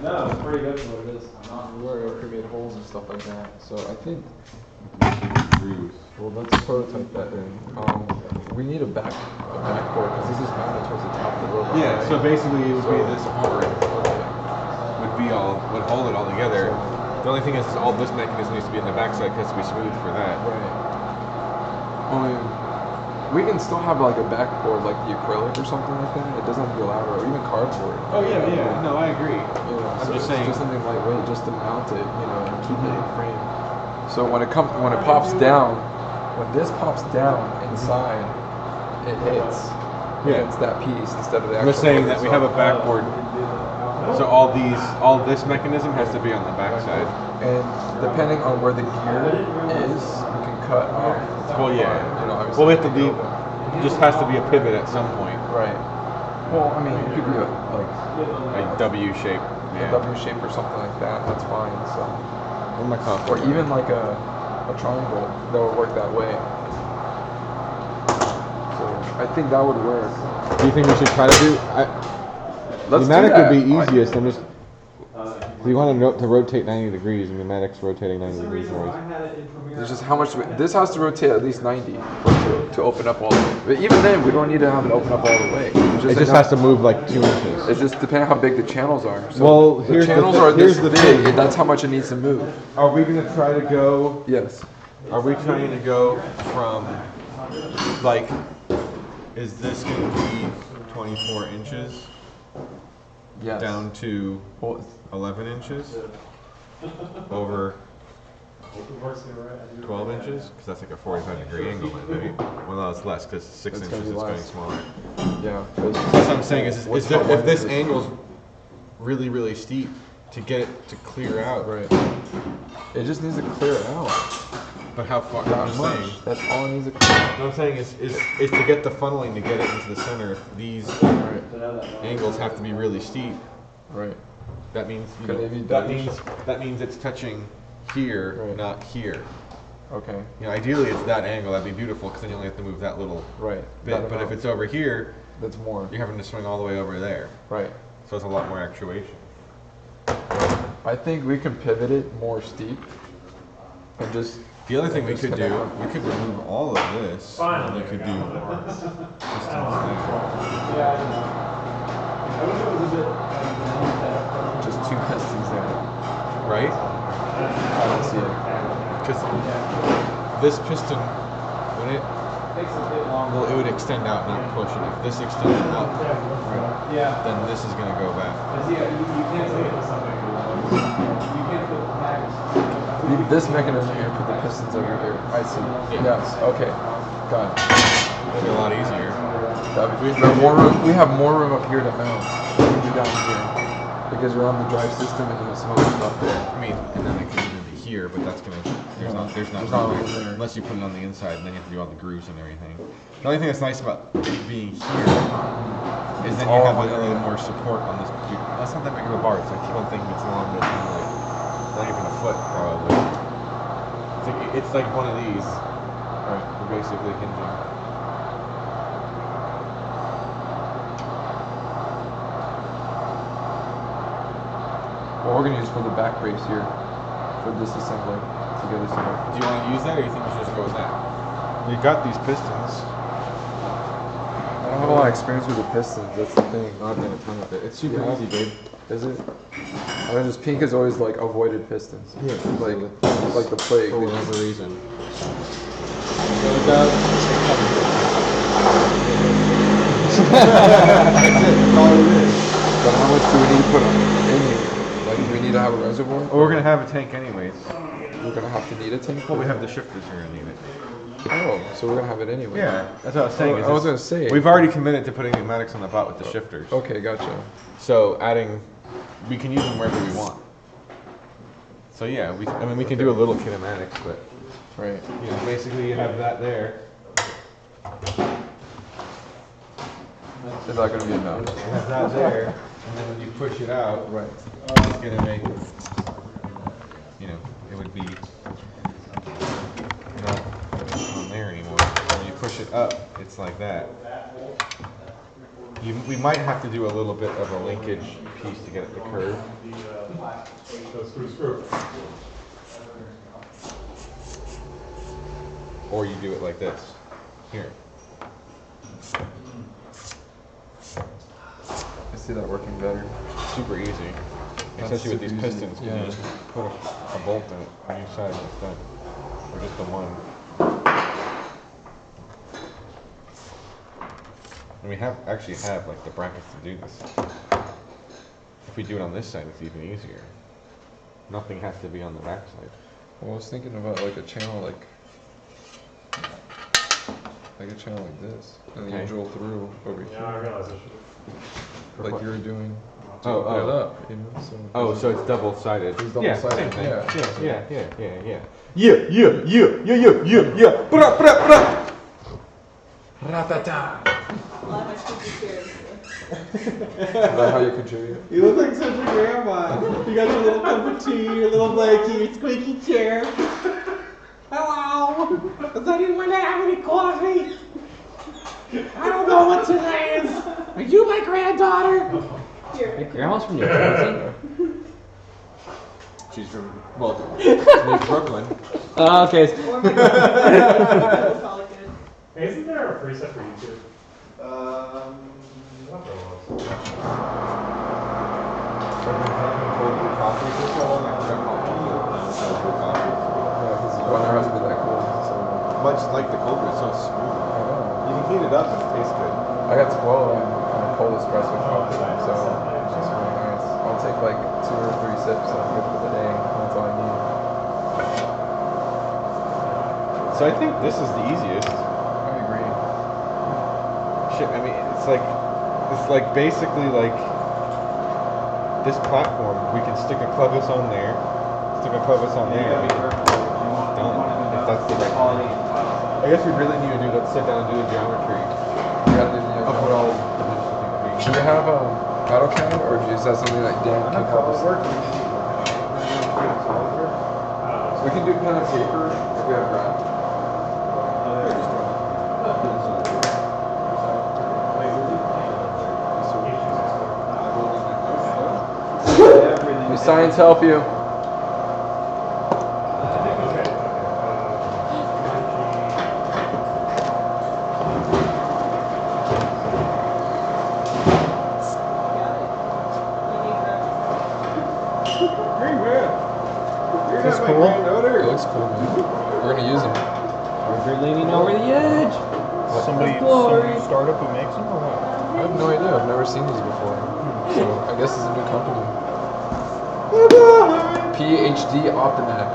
No, it's pretty good for what it is. We already create holes and stuff like that. So I think, well, let's prototype that then. We need a backboard because this is mounted towards the top of the robot. Yeah, right? so basically it would be this arm would hold it all together. The only thing is all this mechanism needs to be in the backside because to be smooth for that. Right. We can still have like a backboard like the acrylic or something like that. It doesn't have to be elaborate, or even cardboard. Oh yeah, no, I agree. I'm just just saying- just something lightweight just to mount it, and keep it in frame. So when it pops down, when this pops down inside, it hits against that piece instead of the I'm actual. just saying that we have a itself. backboard, so all this mechanism has to be on the backside. And depending on where the gear is, you can cut off. Well, yeah. Obviously Well, we have to make it leave. open. It just has to be a pivot at some point, Right. Well, I mean, it could be like W shape. a Yeah. W shape or something like that. That's fine. So. I'm not Or confident. even like a triangle that would work that way. So I think that would work. Do you think we should try to do? Let's do pneumatic that. would be easiest. I'm just. If you want to rotate 90 degrees, pneumatic's rotating 90 degrees. Right? It's just how much this has to rotate at least 90 to open up all the way. But even then, we don't need to have it open up all the way. It just has to move like 2 inches. It's just depending on how big the channels are. So Well, the here's the channels thi- are this here's the big. thing. That's how much it needs to move. Are we gonna try to go? Yes. Are we trying to go from like? Is this gonna be 24 inches Yes. down to Well, 11 inches over 12 inches? Because that's like a 45-degree angle, right? Well, no, it's less because 6 It's inches gonna be is going less. smaller. Yeah. That's what I'm saying is What's that the if this length? angle's really, really steep, to get it to clear out. Right. It just needs to clear out. But how far? That I'm just much. saying. That's all it needs to clear out. What I'm saying is to get the funneling to get it into the center. If these angles have to be really steep, Right. that means Could they be that done? means it's touching here, Right. not here. Okay. You know, ideally it's that angle. That'd be beautiful because then you only have to move that little Right. bit. That But if amount. it's over here, That's more. you're having to swing all the way over there. Right. So it's a lot more actuation. I think we can pivot it more steep and just. The other thing we just could do, connect them. we could remove all of this, and we could do pistons there. Just two pistons there. Right? I don't see it. Because this piston, when it well, it would extend out, not push. And if this extended up, then this is going to go back. This mechanism here, put the pistons over here. I see. Yeah. Yes. Okay. Got it. It'd be a lot easier. We have more room. We have more room up here to mount than we do down here because we're on the drive system and there's some other stuff there. I mean, and then it could even be here, but that's gonna there's not room there. Unless you put it on the inside, and then you have to do all the grooves and everything. The only thing that's nice about being here is then you have a little more support on this. That's not that big of a bar. It's like people think it's long, but it's only like not even a foot probably. It's like one of these. Right. We're basically hinging. What we're gonna use for the back brace here for this assembly together. Do you want to use that, or you think we should just go with that? You got these pistons. I don't have a lot of experience with the pistons. That's the thing. I've done a ton of it. It's super Yeah. easy, babe. Is it? I mean, just Pink has always like avoided pistons. Yeah. Like the plague. For whatever reason. But how much do we need to put in here? Like, do we need to have a reservoir? Well, we're gonna have a tank anyways. We're gonna have to need a tank. Well, we have the shifters. We're gonna need it. Oh, so we're gonna have it anyway. Yeah, that's what I was saying. I was gonna say. We've already committed to putting pneumatics on the bot with the shifters. Okay, gotcha. So adding, we can use them wherever we want. So yeah, I mean, we can do a little kinematics, but right. You know, basically you have that there. Is that gonna be enough? You have that there, and then when you push it out, right, it's gonna make, you know, it would be not on there anymore. When you push it up, it's like that. We might have to do a little bit of a linkage piece to get it to curve. Or you do it like this. Here. I see that working better. Super easy. That's Especially with these super easy. pistons, Yeah. you just put a bolt in it on each side and it's done. Or just the one. And we actually have like the brackets to do this. If we do it on this side, it's even easier. Nothing has to be on the back side. Well, I was thinking about like a channel like a channel like this, and then you drill through over here. Yeah, I realize I should. Like you were doing. To Oh, open it oh. up, you know. So Oh, so it's double-sided. It's double-sided. Yeah, same thing. Yeah. Yeah. Yeah. Bra. Ratata. Well, how much did you share? Is that how you contribute? You look like such a grandma. You got your little cup of tea, your little blankie, your squeaky chair. Hello. Does anyone have any coffee? I don't know what today is. Are you my granddaughter? Here. Grandma's from New Jersey? She's from, Brooklyn. Okay. Or my grandmother. Call it good. Hey, isn't there a preset for YouTube? This Water has been that cool. So. Much like the cold brew, it's so smooth. You can heat it up and it tastes good. I got spoiled on cold espresso coffee, so it's just really nice. I'll take like 2 or 3 sips and I'm good for the day. That's all I need. So I think this is the easiest. I agree. Shit, I mean, it's like basically like this platform. We can stick a clevis on there, stick a clevis on there. I mean, it's done. If that's the right quality. I guess we really need to do. Let's sit down and do the geometry. Yeah, Of what all the dimensions think do you have AutoCAD or is that something like Dan can help us? We can do pen and paper if we have graph. May science help you. Is this cool? It looks cool, man. We're gonna use them. You're leaning over the edge. Somebody startup who makes them or what? I have no idea. I've never seen these before. So I guess it's a new company. PhD Optimax.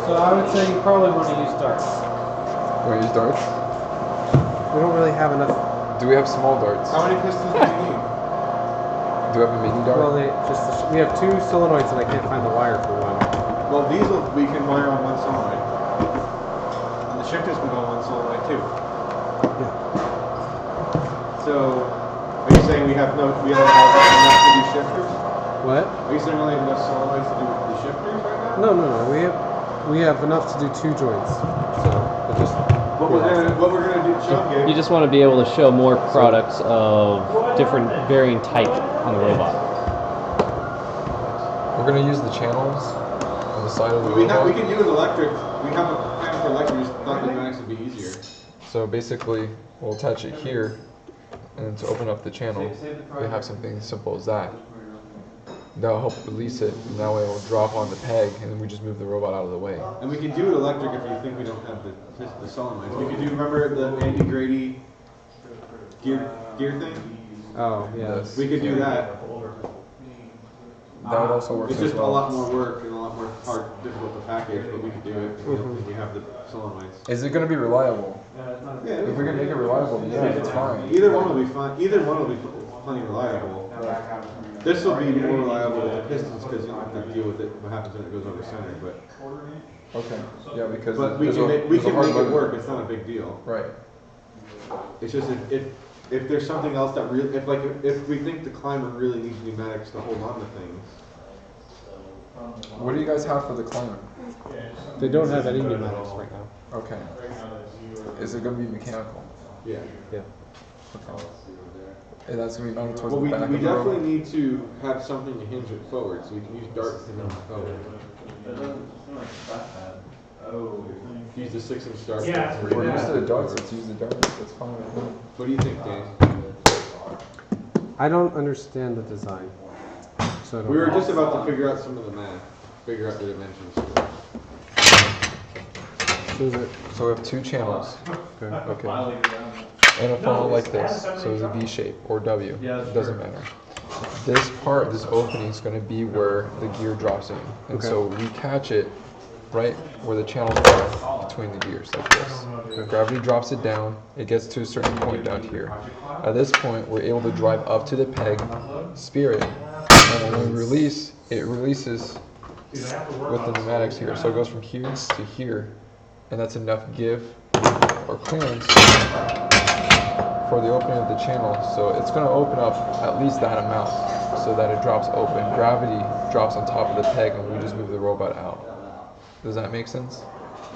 So I would say you probably want to use darts. Want to use darts? We don't really have enough. Do we have small darts? How many pistons do you need? Do we have a mini dart? Well, we have two solenoids and I can't find the wire for one. Well, these we can wire on one solenoid. And the shifters can go on one solenoid too. Yeah. So, are you saying we don't have enough to do shifters? What? Are you saying we only have enough solenoids to do the shifters right now? No. We have enough to do two joints. So just. What we're gonna do, Sean, You just want to be able to show more products of different varying type on the robot. We're gonna use the channels on the side of the we robot. can do an electric. We have a plan for electric. Just thought the pneumatics would be easier. So basically, we'll attach it here, and then to open up the channel, we have something simple as that. That'll help release it, and that way it will drop on the peg, and then we just move the robot out of the way. And we can do it electric if you think we don't have the solenoids. We could do. Remember the Andy Grady gear thing? Oh yeah. Yes. We could do that. That would also work It's as just well. a lot more work and a lot more difficult to package, but we could do it if we have the solenoids. Is it going to be reliable? Yeah, If we can make it reliable, then yeah, it's fine. Either one will be fine. Either one will be plenty reliable. This will be more reliable with the pistons because you don't have to deal with it. What happens when it goes over center? But Yeah, because we there's can a- make there's a hard it limit. work. It's not a big deal. Right. It's just if there's something else that really if we think the climber really needs pneumatics to hold on to things. What do you guys have for the climber? They don't have any pneumatics right now. Okay. Is it going to be mechanical? Yeah. Yeah. Okay. And that's going to be mounted towards Well, the back we of the robot? definitely need to have something to hinge it forward, so we can use darts to hinge it forward. Use the 6-inch dart. Yeah. We're used to the darts, let's use the darts, that's fine. What do you think, Dan? I don't understand the design. So I don't We were know. just about to figure out some of the math, figure out the dimensions. So we have two channels. Okay. And a funnel like this, so it's a V shape or W, it doesn't matter. This part, this opening is going to be where the gear drops in. And so we catch it right where the channels are between the gears, like this. Gravity drops it down, it gets to a certain point down here. At this point, we're able to drive up to the peg, spear it, and when we release, it releases with the pneumatics here. So it goes from here to here, and that's enough give or clearance for the opening of the channel. So it's going to open up at least that amount so that it drops open. Gravity drops on top of the peg and we just move the robot out. Does that make sense?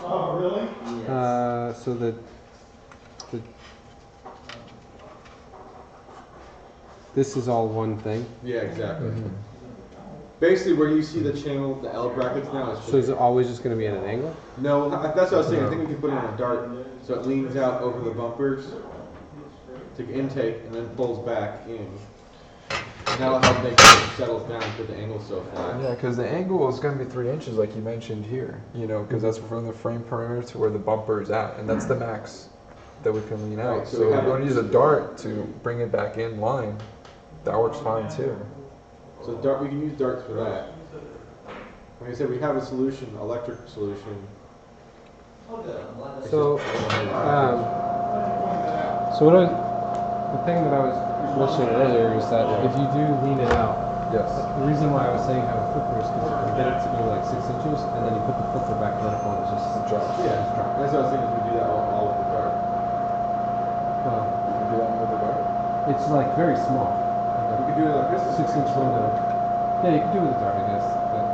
Oh, really? So this is all one thing. Yeah, exactly. Basically, where you see the channel, the L brackets now, So is it always just going to be at an angle? no, that's what I was saying. I think we can put it on a dart so it leans out over the bumpers to intake and then pulls back in. And that'll help make sure it settles down because the angle's so flat. Yeah, because the angle is going to be 3 inches like you mentioned here, you know, because that's from the frame perimeter to where the bumper is at, and that's the max that we can lean out. Right, so so we if have you want to use a dart to bring it back in line, that works fine too. So we can use darts for that. Like I said, we have a solution, electric solution. So, the thing that I was mentioning earlier is that if you do lean it out, Yes. the reason why I was saying have a flipper is because you get it to go like 6 inches, and then you put the flipper back vertical, and it just drops. Yeah, that's what I was thinking. We do that all with the dart. Well, You do that with the dart? it's like very small. We could do it like this. 6-inch window. Yeah, you can do it with a dart, I guess. But,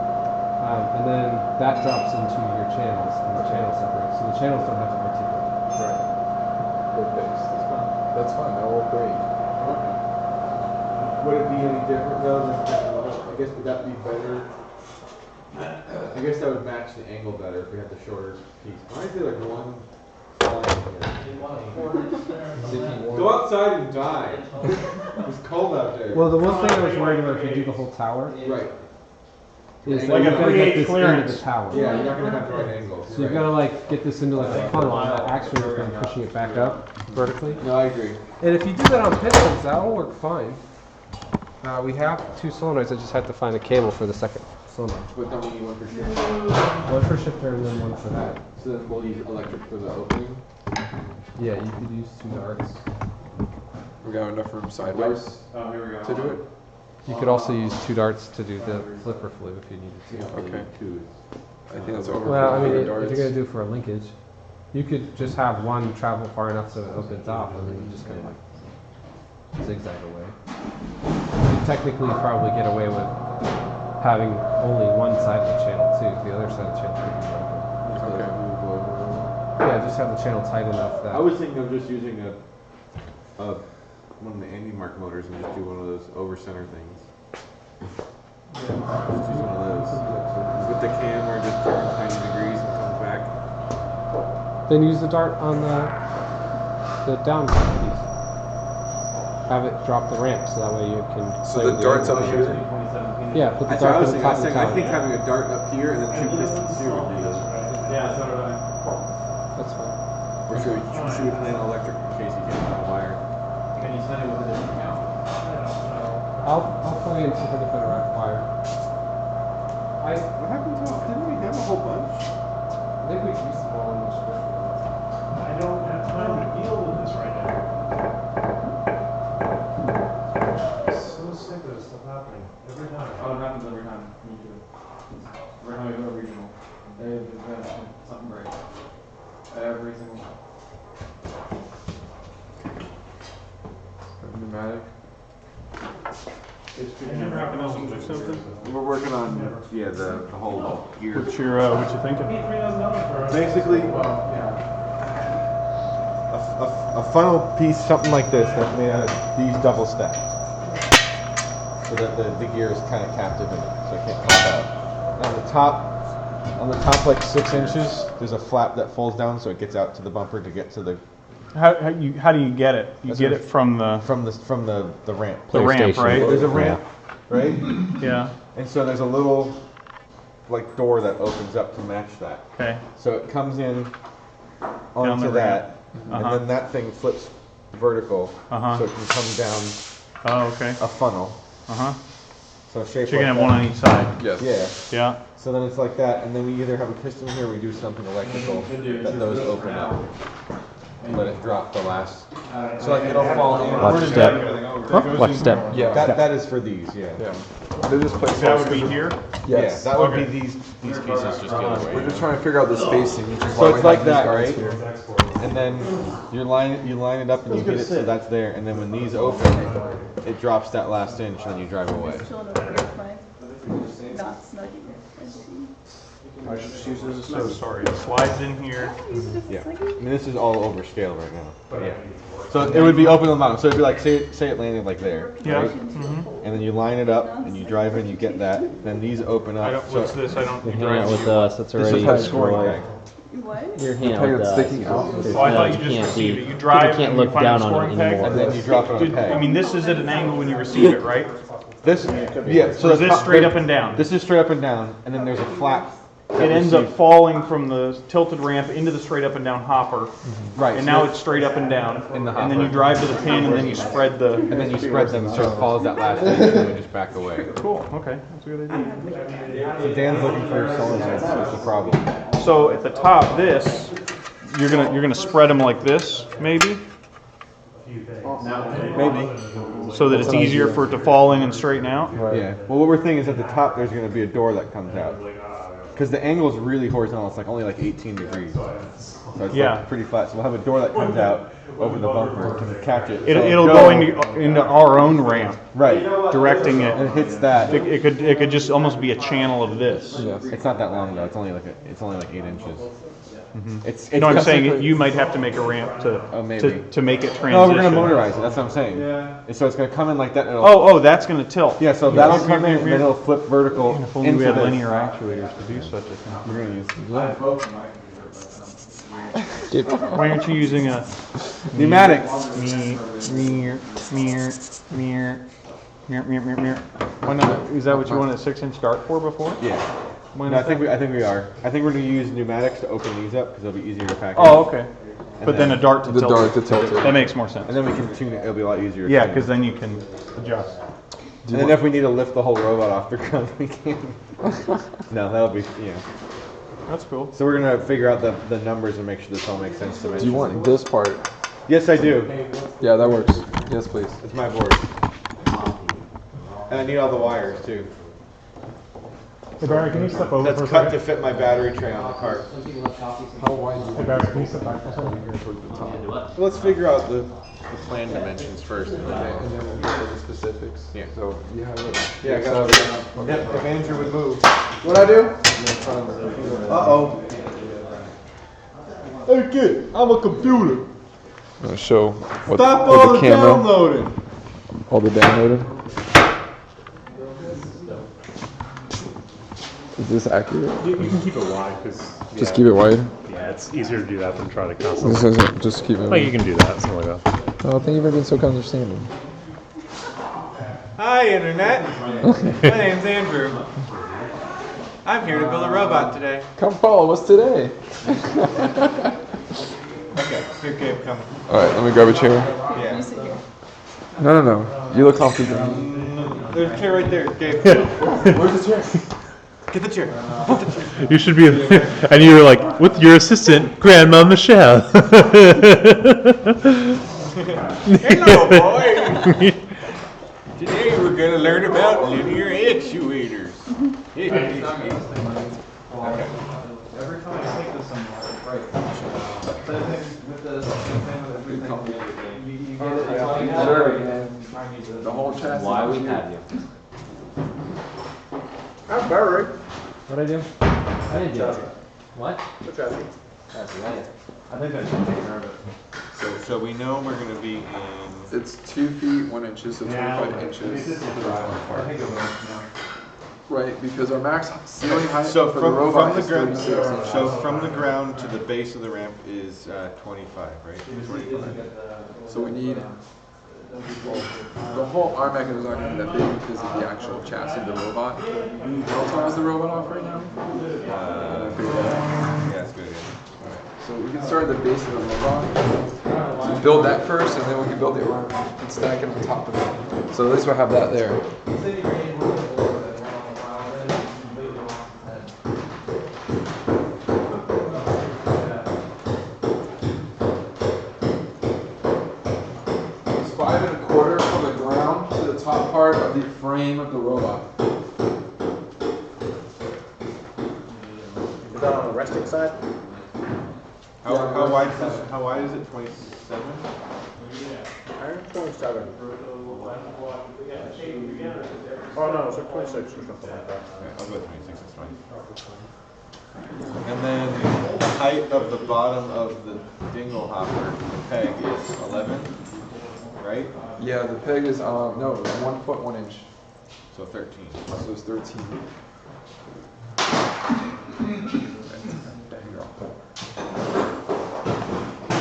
and then that drops into your channels, and the channels separate. So the channels don't have to articulate. Right. Good fix. That's fine. That will work great. Would it be any different though? I guess would that be better? I guess that would match the angle better if we had the shorter piece. Why is there like one line here? Go outside and die. It's cold out there. Well, the one thing I was worried about if you do the whole tower Right. is that Like you've a got to get 3/8 this clearance. into the tower. Yeah, you're not gonna have the right angle. So you've got to like get this into like a funnel, and that actually is going to pushing it back up vertically. No, I agree. And if you do that on pistons, that will work fine. We have 2 solenoids. I just had to find a cable for the second solenoid. But then we need one for shifter. One for shifter and then one for that. So then we'll use electric for the opening. Yeah, you could use 2 darts. We got enough room sideways Oh, here we go. to do it? You could also use 2 darts to do the flipper flip if you needed to. Okay. I think that's over. Well, I mean, if darts. you're going to do it for a linkage, you could just have one travel far enough so it opens up, and then you just kind of like zigzag away. You technically probably get away with having only one side of the channel too. The other side of the channel could be open. Okay. Yeah, just have the channel tight enough that. I was thinking of just using one of the Andy Mark motors and just do one of those over center things. Just use one of those. With the camera, just turn 90 degrees and comes back. Then use the dart on the down piece. Have it drop the ramp so that way you can. So play the with dart's angle. up here? Yeah, put the That's what I dart was on the thinking. top of the I tower. think having a dart up here and then 2 pistons here would be good. Yeah, so did I. That's fine. Or should we plan electric in case you can't find a wire? Can you send it with a different count? I'll play and see if I can find a rack wire. What happened to it? Didn't we have a whole bunch? I think we used them all in the script. I don't have time to deal with this right now. I'm so sick of this stuff happening every time. Oh, it happens every time. Me too. Every time I go to regional, something breaks. Every single time. Pneumatic. I never have to know or something. We're working on the whole gear. What you thinking? Basically, a funnel piece, something like this, that's made out of these double stacked, so that the gear is kind of captive in it, so it can't pop out. And on the top, like 6 inches, there's a flap that folds down, so it gets out to the bumper to get to the How do you get it? You get it from the ramp. the ramp, right? There's a ramp, right? Yeah. And so there's a little like door that opens up to match that. Okay. So it comes in Down onto the that, ramp. and then that thing flips vertical, so it can come down Oh, okay. a funnel. So shape. So you're gonna like have one on that. each side. Yes. Yeah. Yeah. So then it's like that, and then we either have a piston here, or we do something electrical that those open up. And let it drop the last. So like it'll fall in. Watch step. Watch step. Yeah. That is for these, yeah. They're just placed. That would be here. Yes. Yeah, that would be these pieces just the other way. We're just trying to figure out the spacing, which is So why it's we like have that, these right? darts here. And then you line it up and you hit it so that's there, and then when these open, it drops that last inch and then you drive away. Chilling over here, fine. Not snugging. So sorry. It slides in here. Yeah. I mean, this is all over scale right now. But yeah. So it would be open on the bottom. So it'd be like, say it landed like there. Yeah. Right? And then you line it up and you drive in, you get that. Then these open up. What's this? I don't. You're hanging out with us. That's This already is how scoring destroyed. peg. What? You're hanging out Peg with that's us. sticking out. There's Oh, I thought you no- just can't received be- it. You drive you can't and look you find down the on scoring it peg. anymore. And then you drop it on a peg. I mean, this is at an angle when you receive it, right? This, yeah. So Or is the this top- straight up and down? This is straight up and down, and then there's a flap it ends up falling from the tilted ramp into the straight up and down hopper. Right. And now it's straight up and down. In the And then you hopper. drive to the pin and then you spread the. And then you spread them so it follows that last inch and then we just back away. Cool. Okay, that's a good idea. So Dan's looking for solenoids. That's the problem. So at the top, this you're gonna spread them like this, maybe. Maybe. So that it's easier for it to fall in and straighten out. Yeah. Well, what we're thinking is at the top there's going to be a door that comes out. Because the angle is really horizontal. It's like only like 18 degrees. So it's like pretty flat. So we'll have a door that comes out over the bumper to catch it. It'll go into our own ramp. Right. Directing it. And it hits that. It could just almost be a channel of this. Yes. It's not that long though. It's only like 8 inches. It's no, I'm saying you might have to make a ramp to make it transition. No, we're going to motorize it. That's what I'm saying. Yeah. So it's going to come in like that. And that's going to tilt. Yeah, so that'll come in and then it'll flip vertical. If only we had linear actuators to do such a thing. We're going to use Why aren't you using a pneumatics? Why not? Is that what you wanted a 6-inch dart for before? Yeah. Why No, not I think we are. I think we're going to use pneumatics to open these up because it'll be easier to package. Oh, okay. But then a dart to tilt it. tilt it. That makes more sense. And then we can tune it. It'll be a lot easier. Yeah, because then you can adjust. And then if we need to lift the whole robot off the ground, we can. No, that'll be That's cool. So we're gonna figure out the numbers and make sure this all makes sense to me. Do you want this part? Yes, I do. Yeah, that works. Yes, please. It's my board. And I need all the wires too. Hey Barry, can you step over That's for a cut to second? fit my battery tray on the cart. How wide do you Hey Barry, can you step back for a second? So let's figure out the plan dimensions first. and then we'll get to the specifics. Yeah. So you have it. Yeah, I got it. Yep, if Andrew would move. What I do? Uh-oh. Hey kid, I'm a computer. I'm gonna show what, Stop what all the the camera, downloading. all the downloading. Is this accurate? You can keep it wide because Just keep it wide. yeah, it's easier to do that than try to custom. Just keep it. Like you can do that, something like that. Oh, thank you for being so understanding. Hi, Internet. My name's Andrew. I'm here to build a robot today. Come follow us today. Okay, here, Gabe, come. All right, let me grab a chair. Yeah. You sit here. No. You look comfortable. There's a chair right there, Gabe. Where's the chair? Get the chair. You should be, and you were like, with your assistant, Grandma Michelle. Hello, boy. Today we're going to learn about linear actuators. Every time I take this somewhere, it's right. But I think with the same thing with everything, you get it, it's like that. The whole chassis. Why we have you? I'm Barry. What'd I do? I didn't do it. What? The chassis. Chassis, I did. I think I should take care of it. So we know we're going to be in... It's 2 feet 1 inch, so 25 inches. I think it will, yeah. Right, because our max ceiling height So for from the robot the is ground, 36 inches. so from the ground to the base of the ramp is 25, right? 25. So we need the whole arm mechanism is not going to be that big because of the actual chassis of the robot. How tall is the robot off right now? Yeah, that's good. So we can start at the base of the robot. So build that first, and then we can build the arm and stack it on top of it. So at least we'll have that there. It's 5 1/4 from the ground to the top part of the frame of the robot. Is that on the resting side? How wide is it? 27? I'm 27. Oh no, it's like 26 or something like that. Okay, I'll go 26, that's fine. And then the height of the bottom of the dingle hopper, the peg, is 11, right? Yeah, the peg is no, 1 foot 1 inch. So 13. So it's 13.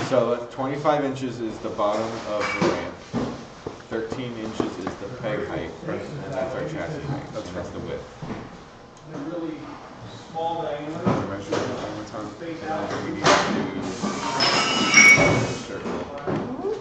So that's 25 inches is the bottom of the ramp. 13 inches is the peg height, and that's our chassis height. That's the width. Really small diameter. then we need to do a circle.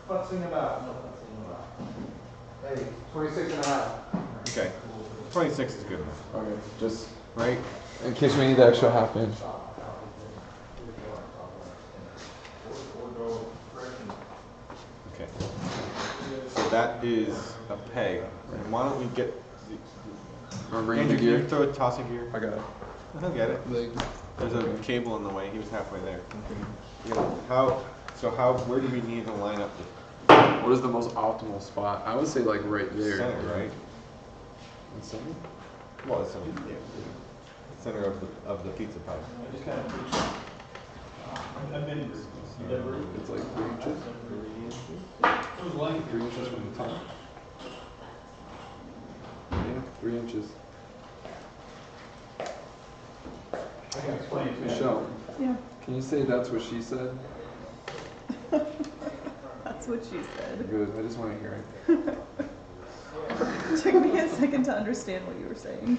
Futzing about. Hey, 26 and a half. Okay, 26 is good enough, Okay, just right? in case we need the extra half inch. Okay. So that is a peg. And why don't we get Remember Andrew, the can you gear? throw a tossing gear? I got it. He'll get it. There's a cable in the way. He was halfway there. Where do we need to line up What is the most optimal spot? I would say like right the there. center, right? In center? Well, it's yeah, the center of the pizza pie. I just kind of I've been It's like 3 inches. Who's like 3 inches from the top. Yeah, 3 inches. I can explain it to you. Michelle, Yeah, can you say that's what she said? that's what she said. Good. I just want to hear it. It took me a second to understand what you were saying.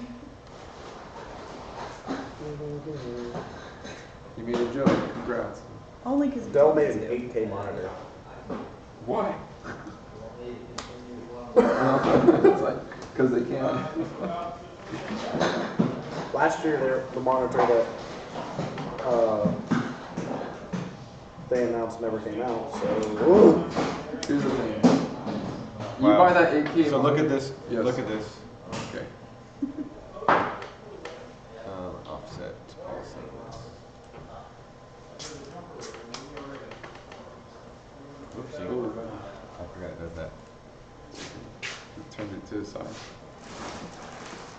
You made a joke. Congrats. Only because Dell made an 8K monitor. Why? It's like because they can. Last year, the monitor that they announced never came out, so. Here's the thing. You Wow. buy that 8K. So look at this. Yes. Look at this. Okay. Offset. Oopsie. Oh, I forgot it does that. turned it to the side.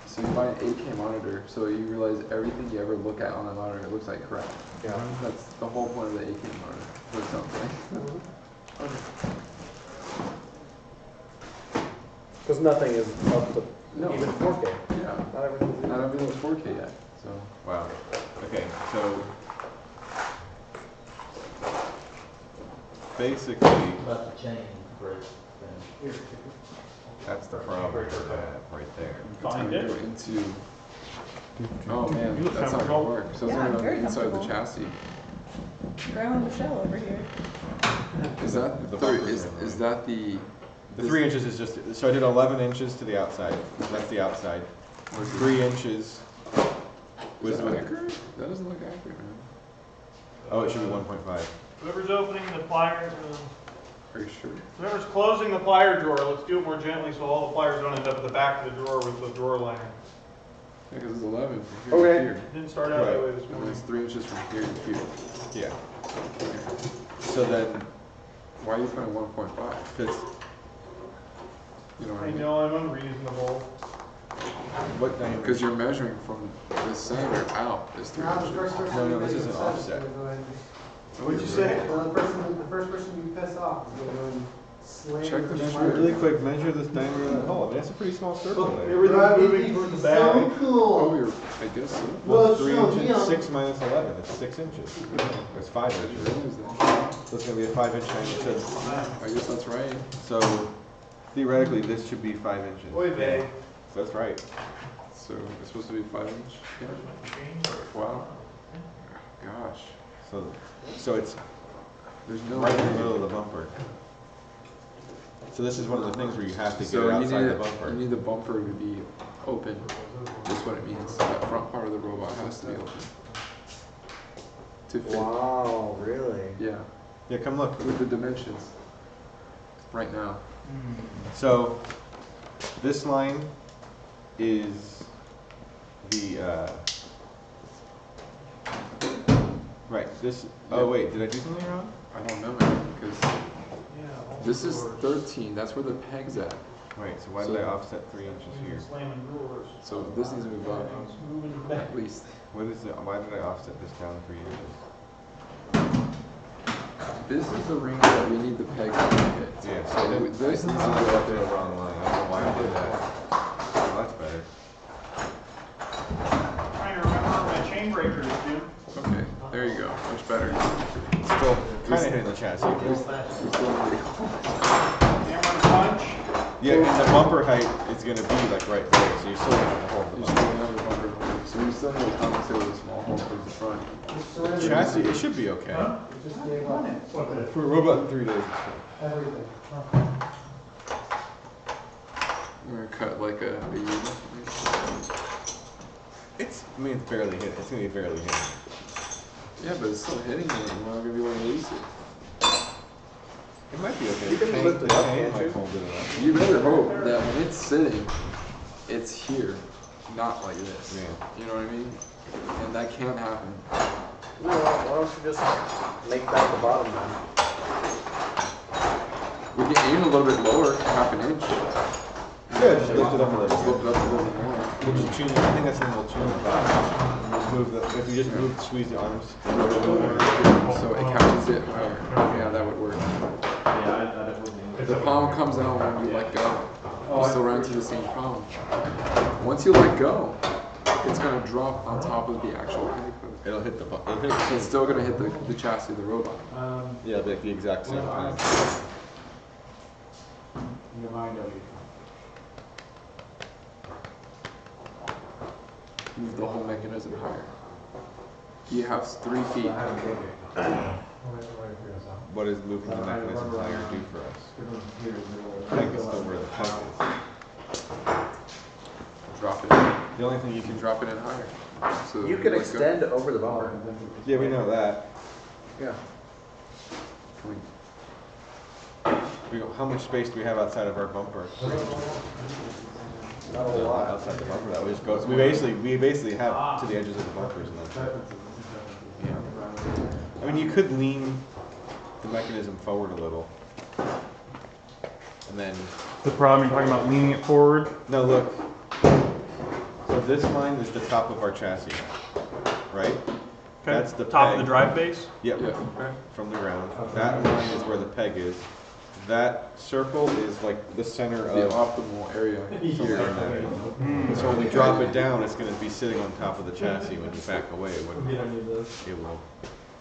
So you buy an 8K monitor, so you realize everything you ever look at on the monitor, it looks like crap. Yeah. That's the whole point of the 8K monitor. What it sounds like. Because nothing is up to No. even 4K. Yeah. Not everything's 4K yet. So. Wow. Okay, so basically, About to change, break, then. that's the problem with that right there. Find Go it. into. Oh man, You look that's not gonna comfortable. work. So it's Yeah, going on the very inside of the comfortable. chassis. Grandma Michelle over here. Is that The third? bumpers Is in there. is that the? The 3 inches is just, so I did 11 inches to the outside. That's the outside. 3 inches Is that with, accurate? That doesn't look accurate, man. oh, it should be 1.5. Whoever's opening the plier, Are you sure? whoever's closing the plier drawer, let's do it more gently so all the pliers don't end up at the back of the drawer with the drawer liner. Yeah, because it's 11 from here Okay. to here. Didn't start out that way this And morning. it's 3 inches from here to here. Yeah. So then, Why are you putting 1.5? because, You know what I I mean? know I'm unreasonable. what diameter? Because you're measuring from the center out is 3 inches. No, this is an offset. What'd you say? The first person you piss off is gonna go and slam. Check the Measure measure. really quick, measure the diameter of that hole. I mean, that's a pretty small circle there. Everything's moving toward the back. So cool. Oh, you're, I guess so. Well, Well, 3 show inches, me. 6 minus 11, it's 6 inches. It's 5 I inches. didn't realize that. So it's gonna be a 5-inch diameter. I guess that's right. So theoretically, this should be 5 inches. Oy vey. So that's right. So it's supposed to be 5 inch? Yeah. Wow. Gosh. So it's There's no right in the way. middle of the bumper. So this is one of the things where you have to get So it you outside need the it, bumper. you need the bumper to be open. That's what it means. That front part of the robot has to be open. To fit. Wow, really? Yeah. Yeah, come look. With the dimensions. Right now. So this line is the right. This. Oh wait, did I do something wrong? I don't know, man, because this is 13. That's where the peg's at. Wait. So why did I offset 3 inches here? Slamming drawers. So this needs to move up. Moving back. At least. What is it? Why did I offset this down 3 inches? This is the ring that we need the pegs to hit. Yeah, So this needs to go up the there. wrong line. I don't know why I did that. Oh, that's better. Trying to remember my chain breakers, Jim. Okay, there you go. Much better. Still kind of hitting the chassis. Hammer and punch. Yeah, and the bumper height is going to be like right there, so you still have to hold the You bumper. still have the bumper hole. So we still need to compensate with a small hole towards the front. The chassis, it should be okay. Just gave up. For a robot in 3 days, it's fine. Everything. We're gonna cut like a U. I mean, it's barely hit. It's going to be barely hit. Yeah, but it's still hitting it. We're not gonna be able to release it. It might be okay. You can lift it up, can't might you? hold it enough. You better hope that when it's sitting, it's here, not like this. Yeah. You know what I mean? And that can't happen. Why don't you just make that the bottom then? We can aim a little bit lower, half an inch. Yeah, just lift it up a little Just bit. lift it up a little bit more. We'll just tune it. I think that's something we'll tune it back. Move the, if you just squeeze the arms. So it catches it higher. Yeah, that would work. The palm comes out when you let go. You still run into the same problem. Once you let go, it's going to drop on top of the actual helicopter. It'll hit the button. It's still going to hit the chassis of the robot. Yeah, like the exact same time. Your mind over. Move the whole mechanism higher. You have 3 feet. What does moving the mechanism higher do for us? I think it's still where the peg is. Drop it in. The only thing you You can can drop it in higher. So You can let go. extend over the bumper. Yeah, we know that. Yeah. How much space do we have outside of our bumper? Not a whole lot. Outside the bumper, that we just go. So we basically have to the edges of the bumpers, and that's it. Yeah. I mean, you could lean the mechanism forward a little, and then. The problem you're talking about leaning it forward. No, look. So this line is the top of our chassis, right? That's the top peg. of the drive base. Yep. From the ground. That line is where the peg is. That circle is like the center The of optimal area here. So when we drop it down, it's going to be sitting on top of the chassis. When you back away, it wouldn't. It won't.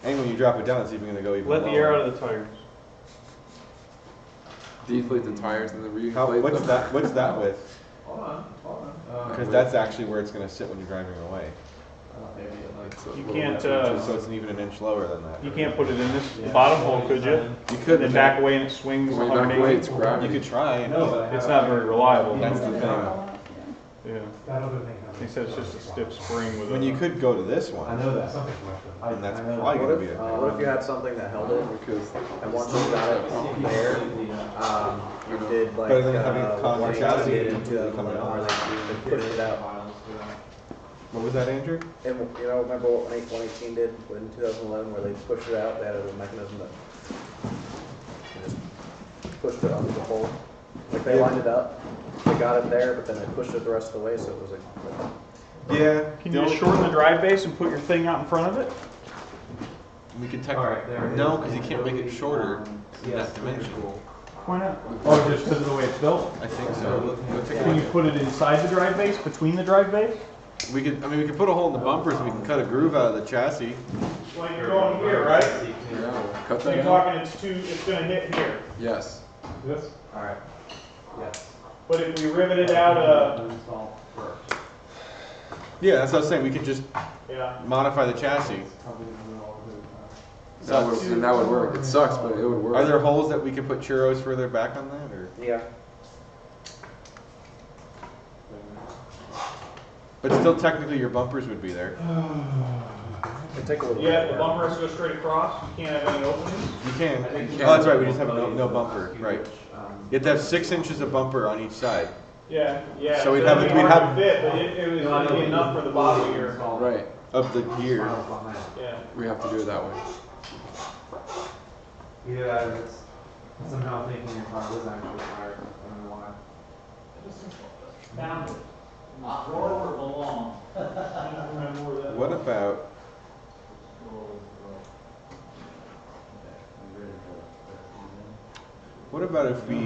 And when you drop it down, it's even going to go even Let lower. the air out of the tires. Deflate the tires and then reflate What's them. that? What's that with? Hold on. Because that's actually where it's going to sit when you're driving away. It's a You little can't, bit- So it's even an inch lower than that. You can't put it in this bottom hole, could you? You could Then back away and it swings When you back away, it's 180. gravity. You could try. It's not very reliable. That's the thing. Yeah. That other thing. They said it's just a stiff spring with a. When you could go to this one, I know that. Something and that's probably going to be a. What if you had something that held it, Because and once you got it there, you did like Better than having a common what chassis did in and 2011 coming where out. they pushed it out. What was that, Andrew? And you know, remember what 118 did in 2011 where they pushed it out? They had a mechanism that just pushed it onto the pole. Like they lined it up, they got it there, but then they pushed it the rest of the way, so it was like. Yeah. Can you just shorten the drive base and put your thing out in front of it? We could technically. No, because you can't make it shorter in that dimension. Why not? Oh, just because of the way it's built? I think so. Can you put it inside the drive base, between the drive base? We could. I mean, we could put a hole in the bumpers, and we can cut a groove out of the chassis. Like you're going here, right? yeah, cut So that you're out. talking it's gonna hit here. Yes. This? Alright. Yes. But if we rivet it out, Install first. Yeah, that's what I was saying. We could just yeah. modify the chassis. That would work. It sucks, but it would work. Are there holes that we could put churros further back on that, or? Yeah. But still, technically, your bumpers would be there. It'd take a little Yeah, bit. the bumper has to go straight across. You can't have any openings. You can. Oh, that's right. We just have no bumper. Right. You have to have 6 inches of bumper on each side. Yeah, yeah. So we'd it's have gonna it- be we'd hard have- to fit, but it was gonna be enough for the bottom of your. Right. Of the gear. Yeah. We have to do it that way. Either that or it's somehow thinking your car was actually fired. I don't know why. Found it. Wherever it belongs. What about? What about if we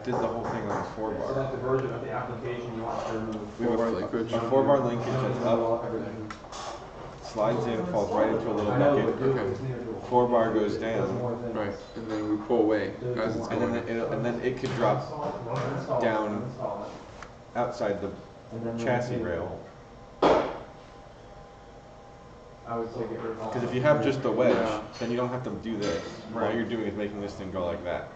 did the whole thing on a 4-bar? Select the version of the application you want to remove. We have a 4-bar linkage that's up, slides in, falls right into a little bucket. Okay. 4-bar goes down, Right. And then we pull away as it's and going. then it could drop down outside the chassis rail. I would say get rid of all. Because if you have just the wedge, Yeah. then you don't have to do this. All you're doing is making this thing go like that.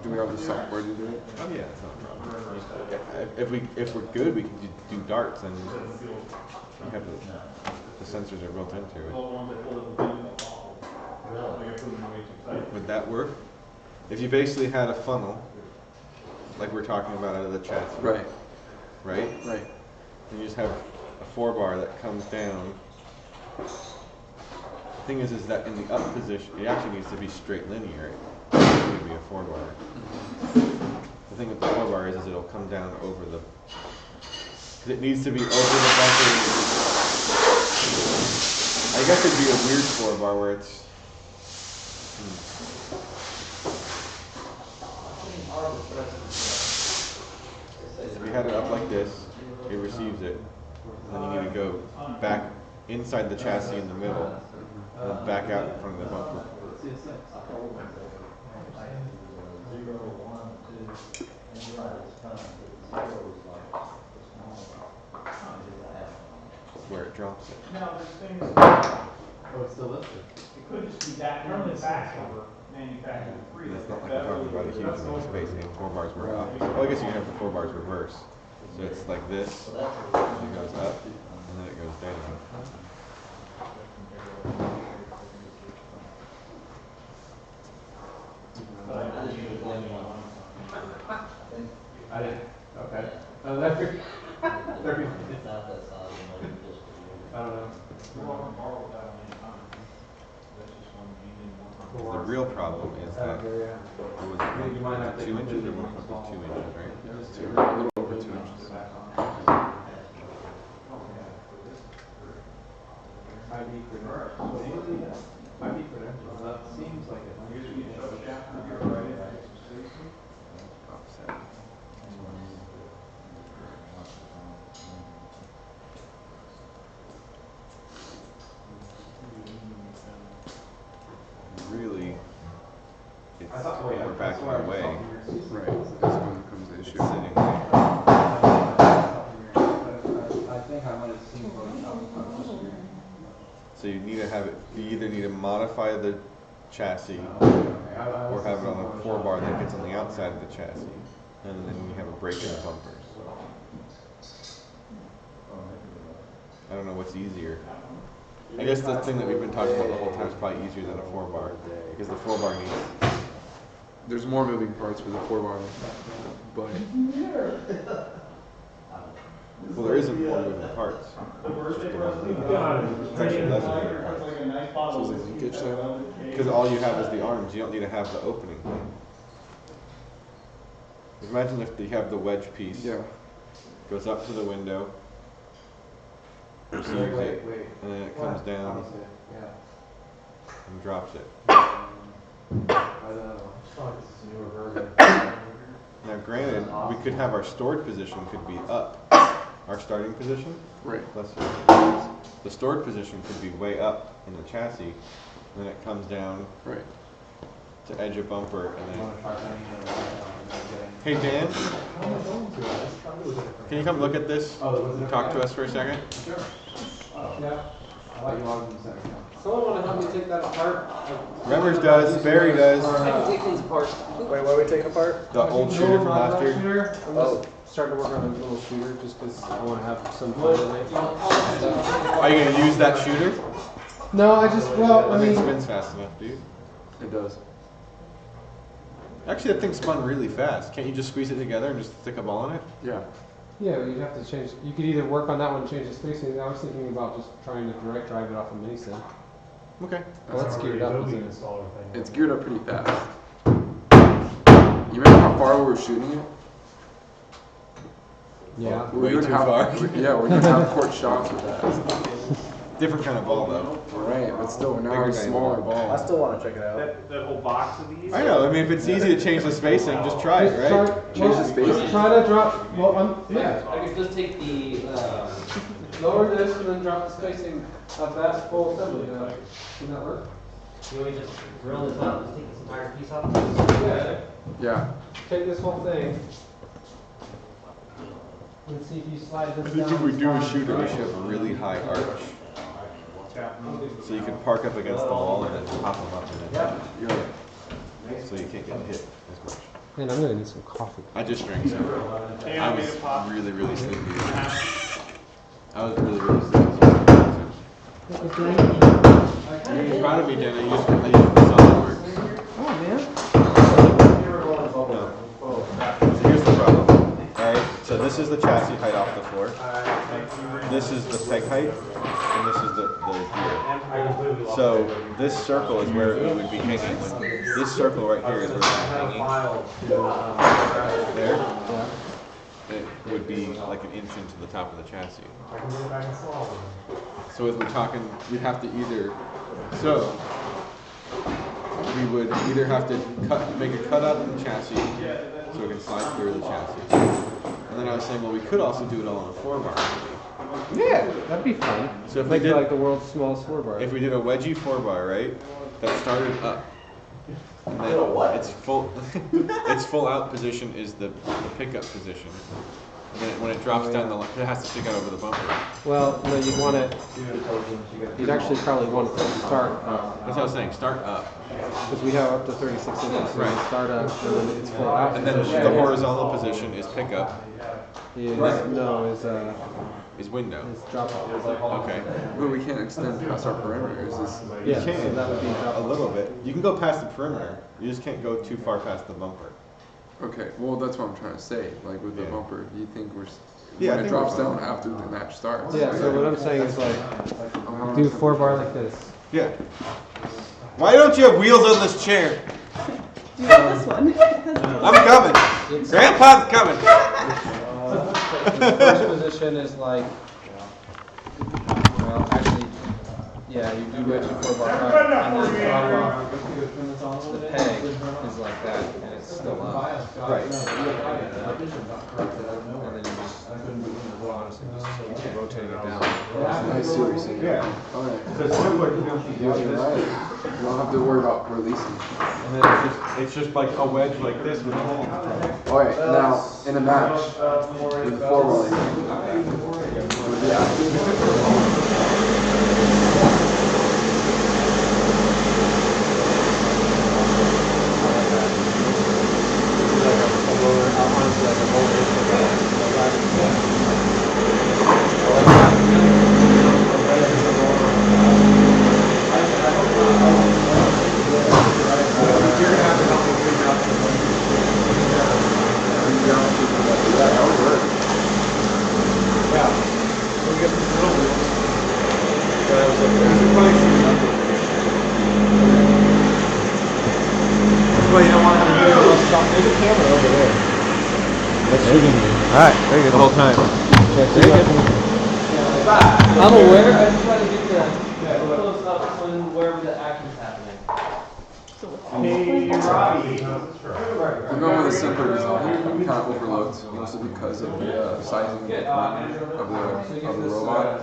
Do we have the software to do it? Oh yeah, it's not a problem. If we're good, we can do darts, and you have the sensors are built into it. Would that work? If you basically had a funnel, like we're talking about out of the chassis, Right. right? Right. And you just have a 4-bar that comes down. The thing is that in the up position, it actually needs to be straight linear. It needs to be a 4-bar. The thing with the 4-bar is it'll come down over the. Cause it needs to be over the bumper. I guess it'd be a weird 4-bar where it's. If you had it up like this, it receives it. Then you need to go back inside the chassis in the middle, and then back out in front of the bumper. Where it drops it. Now, there's things, Oh, it's still listed. it could just be that normally backs over manufactured free. And it's not like we're talking about a huge amount of space, and 4-bars were up. Well, I guess you can have the 4-bars reverse. So it's like this, and it goes up, and then it goes down. I didn't, okay. Oh, that's good. I don't know. The real problem is that what was it, You might have to 2 inches or completely 1.2 inches, right? A little over 2 inches. ID credentials. ID credentials, that seems like it. Offset. Really, it's we're backing away. Right. That's when it comes to It's issue. sitting there. I think I might have seen Photoshop. So you need to have it. You either need to modify the chassis, or have it on a 4-bar that gets on the outside of the chassis, and then you have a break in the bumpers. I don't know what's easier. I guess the thing that we've been talking about the whole time is probably easier than a 4-bar, because the 4-bar needs. There's more moving parts for the 4-bar, but Well, there isn't more moving parts. It's just the one. It's actually less moving parts. so is it linkage then? Because all you have is the arms. You don't need to have the opening thing. Imagine if you have the wedge piece. Yeah. Goes up to the window, receives it, and then it comes down and drops it. I don't know. It's like this is a newer version. Now, granted, we could have our stored position could be up. Our starting position, Right. the stored position could be way up in the chassis, and then it comes down Right. to edge a bumper, and then. Hey Dan, can you come look at this? Talk to us for a second. Sure. Yeah. I like you logged in a second. Someone want to help me take that apart? Remmers does, Barry does. I can take these apart. Wait, what are we taking apart? The old shooter from last year. Oh. Starting to work on a little shooter just because I want to have some fun with it. Are you gonna use that shooter? No, I just, well, I I think it mean, spins fast enough, dude. It does. Actually, that thing spun really fast. Can't you just squeeze it together and just stick a ball in it? Yeah. yeah, you'd have to change, you could either work on that one and change the spacing. I was thinking about just trying to direct drive it off a mini sim. Okay. Well, that's geared up, isn't it? It's geared up pretty fast. You remember how far we were shooting it? Yeah. We're Way gonna too have, far. Yeah, we're gonna have court shots with that. Different kind of ball though. Right, but still, now Bigger it's diameter smaller ball. I ball. still want to check it out. That whole box of these? I know. I mean, if it's easy to change the spacing, just try it, right? Change the spacing. Try to drop. Well, yeah. I could just take the, Lower this and then drop the spacing of that full assembly. Can that work? you want me to just drill this out, just take this entire piece off? Yeah. Yeah. Take this whole thing. And see if you slide I this think down. if we do a shooter, we should have a really high arch. So you can park up against the wall and then pop them up and then so you can't get hit as much. Man, I'm gonna need some coffee. I just drank some. I was really, really sleepy. I was really, really sleepy. You're proud of me, Dan. I used SolidWorks. Oh man. So here's the problem. Alright, so this is the chassis height off the floor. This is the peg height, and this is the gear. So this circle is where it would be hanging. This circle right here is where it's hanging. There. It would be like an inch into the top of the chassis. So as we're talking, we'd have to either, we would either have to make a cutout in the chassis so it can slide through the chassis. And then I was saying, well, we could also do it all on a 4-bar. Yeah, that'd be fun. So if we Make did it like the world's smallest 4-bar. If we did a wedgie 4-bar, right, that started up, and then its full, its full out position is the pickup position. And then when it drops down the line, it has to stick out over the bumper. Well, no, you'd want it. You'd actually probably want it to start up. That's what I was saying. Start up. Because we have up to 36 inches. So Right. Start up, and then it's full out. And then the horizontal position is pickup. Is Window. Is drop off. Okay. But we can't extend past our perimeters. You Yeah, can. so that would be drop A off. little bit. You can go past the perimeter. You just can't go too far past the bumper. Okay, well, that's what I'm trying to say. Like with the Yeah. bumper, do you think we're Yeah, I when it think drops we're down fine. after the match starts? Yeah, so what I'm saying is like, do 4-bar like this. Yeah. Why don't you have wheels on this chair? Do you have this one? I'm coming. Grandpa's coming. The first position is like, well, actually, yeah, you do wedgie 4-bar up, and then drop off the peg is like that, and it's still up. Right. And then you just, honestly, just keep rotating it down. I see what you're saying. Yeah. Alright. So it's similar to Yeah, you're right. You don't have to worry about releasing. And then it's just like a wedge like this with a hole in the front. Alright, now, in a match, with the 4-bar, would the Well, you don't want to have a video of stuff. There's a camera over there. That's shooting you. Alright, very good. The whole time. I'm aware, I just try to get the close up when wherever the action's happening. Remember the simpler design kind of overlooked, mostly because of the sizing of the robot.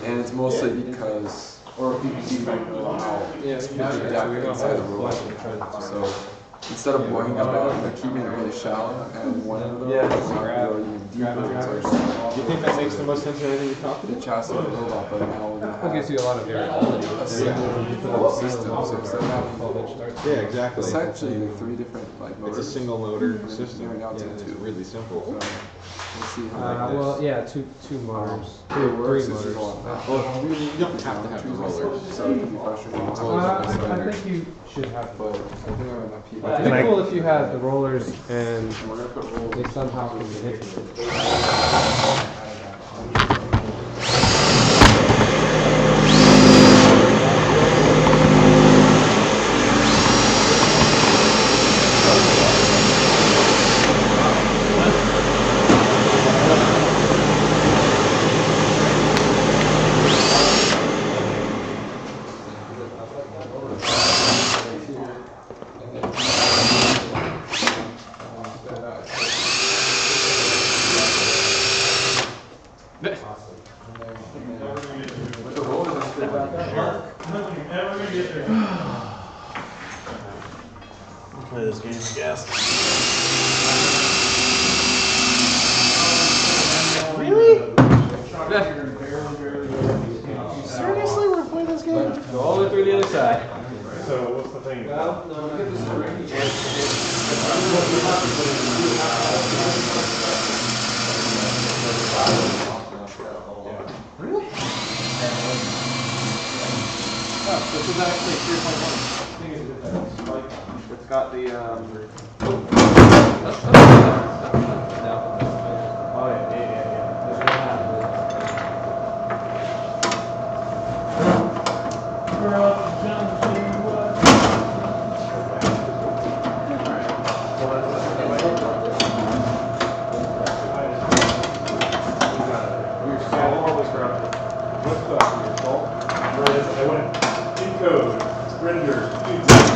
And it's mostly because, or people don't know how to put the depth inside the robot. So instead of boring it down, they're keeping it really shallow and one of them go even deeper inside. Do you think that makes the most sense of anything you talked the chassis of the robot, but now we're going to That gives you a lot of variability. a single system. So instead of having Yeah, exactly. essentially 3 different like motors. It's a single motor system. Right now it's It's two. really simple. So we'll see how that Well, yeah, two motors. it works. Three It's just a motors. lot. Well, you don't have to have the rollers. So it can be frustrating. I think you should have both. I think I have enough people. It'd be cool if you had the rollers and We're gonna put rolls. they somehow can be hit. With the rollers, it's still back up. Play this game, I guess. Really? Seriously, we're playing this game? Go all the way through the other side. So what's the thing? Well, no, look at this spring. Really? Oh, this is actually 3.1. It's got the Oh, yeah. I went encode, render,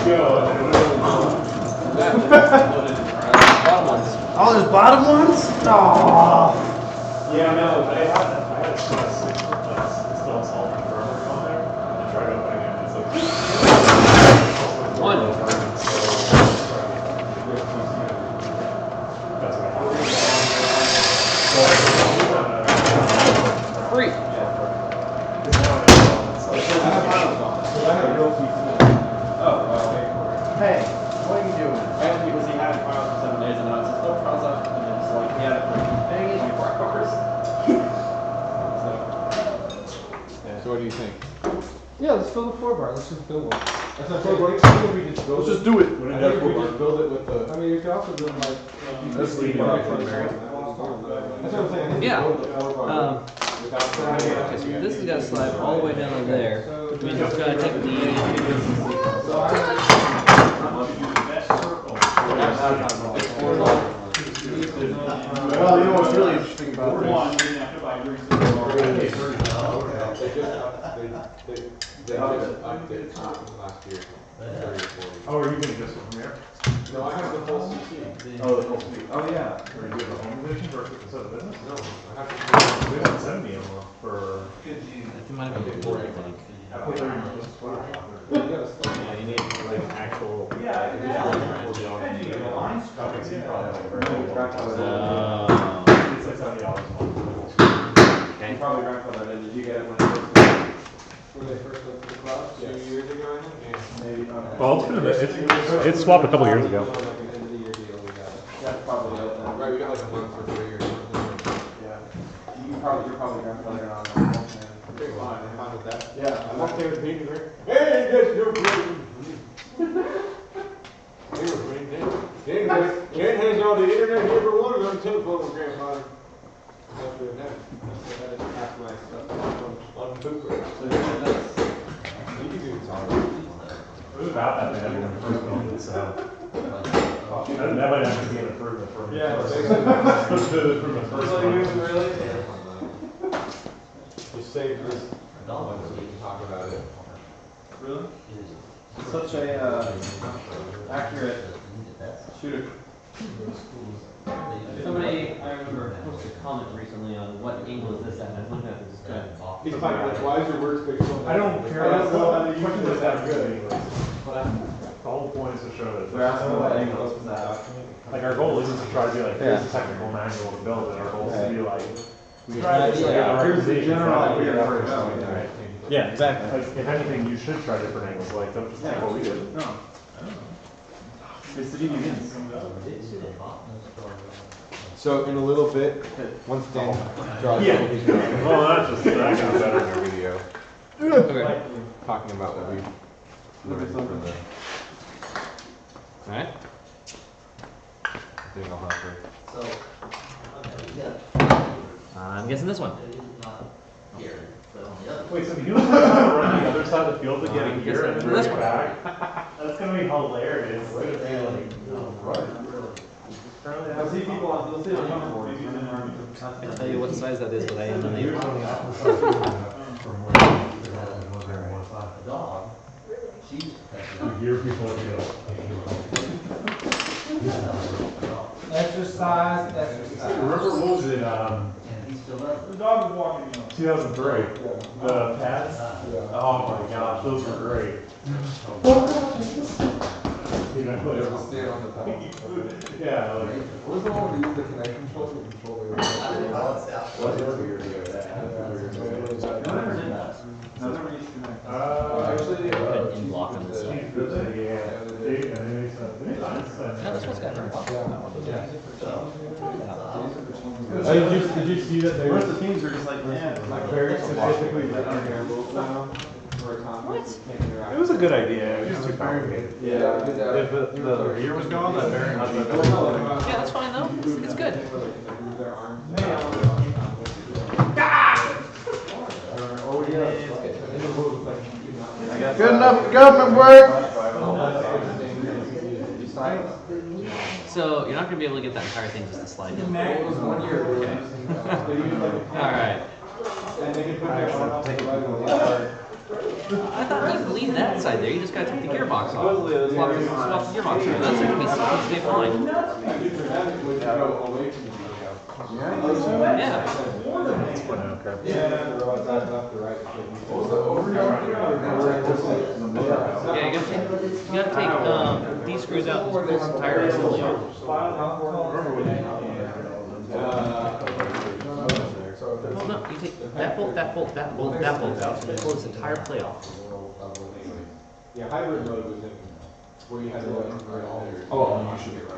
go, and Oh, there's bottom ones? Oh. yeah, no, I had a 6 request install salt firmware on there. I tried opening it, it's like One. Three. Hey, what are you doing? And because he had files for 7 days and now it says, no files up. And it's like, he had it for, dang it, 4 hours. So what do you think? Yeah, let's fill the 4 bar. Let's just build one. That's not what we just build. Let's just do it. I think we just build it with the. I mean, you can also do like. Let's leave it up for Mary. That's what I'm saying. I think Yeah. build the 4 bar without Okay, so this has got to slide all the way down to there, which means it's got to take the. Well, you know what's really interesting about this? They updated last year. 30 or 40. oh, are you going to just from here? No, I have the whole CC. Oh, the full speed. Oh, yeah. Are you doing the home division versus the set of business? No, I have They didn't send me them for. It might have been 4, I think. I thought they were just to. Yeah, you need like actual. It's like $70 a month. You probably grandfathered in. Did you get it when they first went to the cloud 2 years ago, I think? Yeah. Maybe. Well, it's been it's swapped a couple years ago. Like an end of the year deal we got. That's probably it. Right, we got like a month or 3 years. Yeah. You're probably grandfathered on. Okay, fine. I'm fine with that. Yeah, I'm okay with being there. Hey, that's your problem. Ken has all the internet he ever wanted on telephone, grandfather. After that, I just pass my stuff on Cooper. You can do this all right. It was about that they had an improvement, so. That might actually be an improvement for me. Yeah, first. basically. The improvement first. Really? Just save this. So we can talk about it. Really? Such a accurate shooter. Somebody, I remember, posted a comment recently on what angle is this at, and I was looking at this good. He's like, why is your workspace so I don't care. I don't know how to use Question it is that that good good. anyways. The whole point is to show that. They're asking what angle is that. Like our goal isn't to try to be like, here's the technical manual to build it. Our goal is to be like, we try to Here's the general idea of where to go. Yeah, exactly. Like, if anything, you should try different angles. Like, don't just take what we did. No. It's the begins. So in a little bit, once Dan draws Yeah. what he's doing, Well, that's just that got better. our video Okay. talking about what we learned from the Alright. thing I'll have I'm guessing this one. Wait, so you have to run the other side of the field to get in here and then This bring it one. back? That's gonna be hilarious. It's gonna be like, I see people on, let's see on I'll tell you what size that is, but I am unable. you hear people go. Exercise, exercise. Remember what was it? The dog was walking, 2003. The pads? Oh my gosh, those were great. Stand on the pedal. Yeah, like. What was the one where you used the Kinect control to control the Actually, in block on this side. No, this one's got no block. Did you see that The rest of the teams are just like, man, like very specifically written rules down for a conference? It was a good idea. It was just too complicated. yeah, if the rear was gone, that bearing would be Yeah, that's fine though. It's good. Good enough government work. So you're not gonna be able to get that entire thing just to slide in. It was 1 year. All right. I thought you could leave that side there. You just gotta take the gearbox off. Swap the gearbox around. That's gonna be stay fine. Yeah. Yeah, you gotta take these screws out and pull this entire assembly off. Well, no, you take that bolt, that bolt, that bolt, that bolt out, and pull this entire plate off. Yeah, hybrid mode was in where you had to go in for all. Oh, you should be right.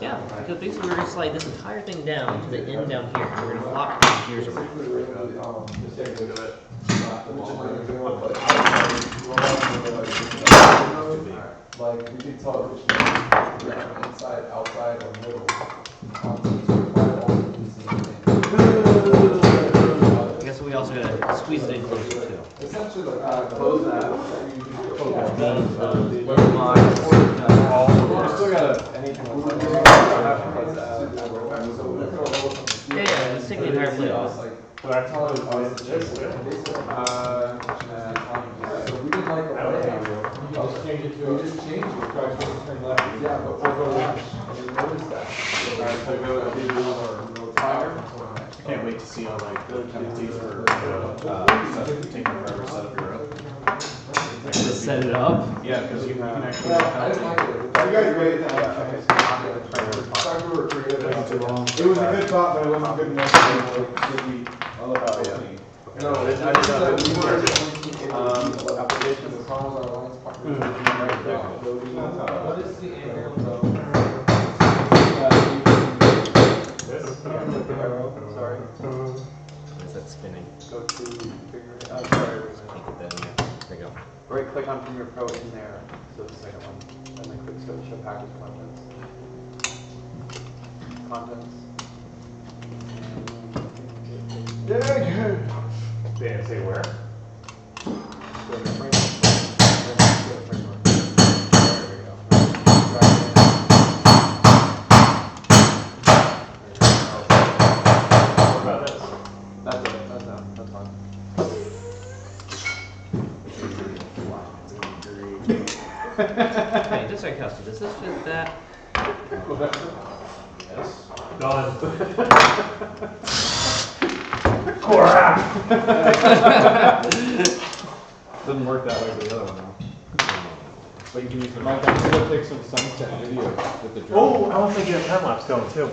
Yeah, because basically we're gonna slide this entire thing down to the end down here, and we're gonna flop the gears around. Like, we could tell which inside, outside, or middle. I guess we also gotta squeeze it in closer too. Essentially, like, close that. Yeah, let's take the entire plate off. That's all So we did like a layout. Just change it to. We just changed it. Try to turn left. Yeah, but we'll go left. I didn't notice that. Alright, so go to I can't wait to see all like the penalties for taking forever to set up your rope. Just set it up. Yeah, because you can actually. I didn't like it. You guys rated that. Thought we were creative. It was a good thought, but it wasn't good enough to be. No, I did not. Application, the problem with our lines part. What is the angle? Sorry. Is that spinning? Go to figure it out. Sorry. Can't get that in there. There you go. Right click on Premiere Pro in there. So the second one. And then click show package contents. Contents. Dan, say where? Go to framework. Go to framework. There we go. What about this? That's it. That's fine. Okay, just like custom. Does this fit that? Yes. Done. Doesn't work that way for the other one though. But you can use the Mike, I'm gonna take some sunset video with the drone. Oh, I want to get a time lapse going too.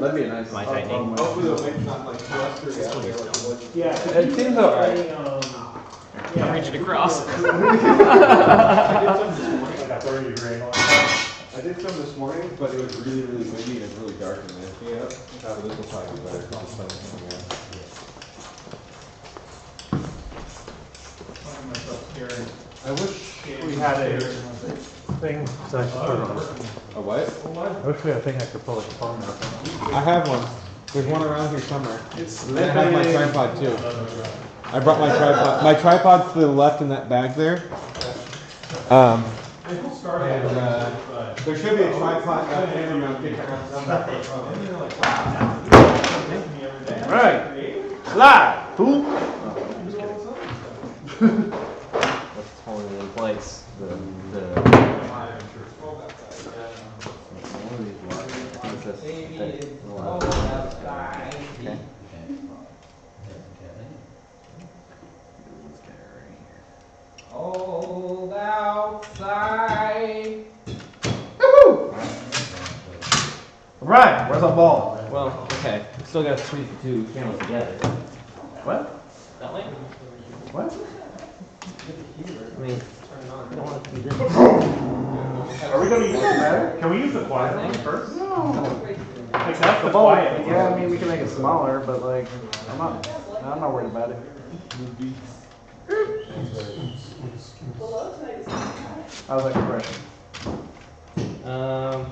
That'd be a nice. Am I tightening? Hopefully the wind's not like flustered out there like it was. Yeah, It seems alright. I'm reaching across. I did some this morning, but it was really, really windy and really dark in there. Yeah. But this will probably be better because the sun is coming out. I wish we had a thing so I could put it on. A what? I wish we had a thing I could pull like a phone out. I have one. There's one around here somewhere. And I have my tripod too. I brought my tripod. My tripod's to the left in that bag there. And there should be a tripod up there. Right. Slide. Fool. That's totally in place. The Okay. Cold outside. Right, where's our ball? Well, okay. We still got to squeeze the two cameras together. What? That way? What? I mean, I don't want it to be this. Are we gonna use that? Can we use the quiet one first? No. Like that's the ball. quiet. Yeah, I mean we can make it smaller, but like I'm not worried about it. Below tonight is. How's that compression? I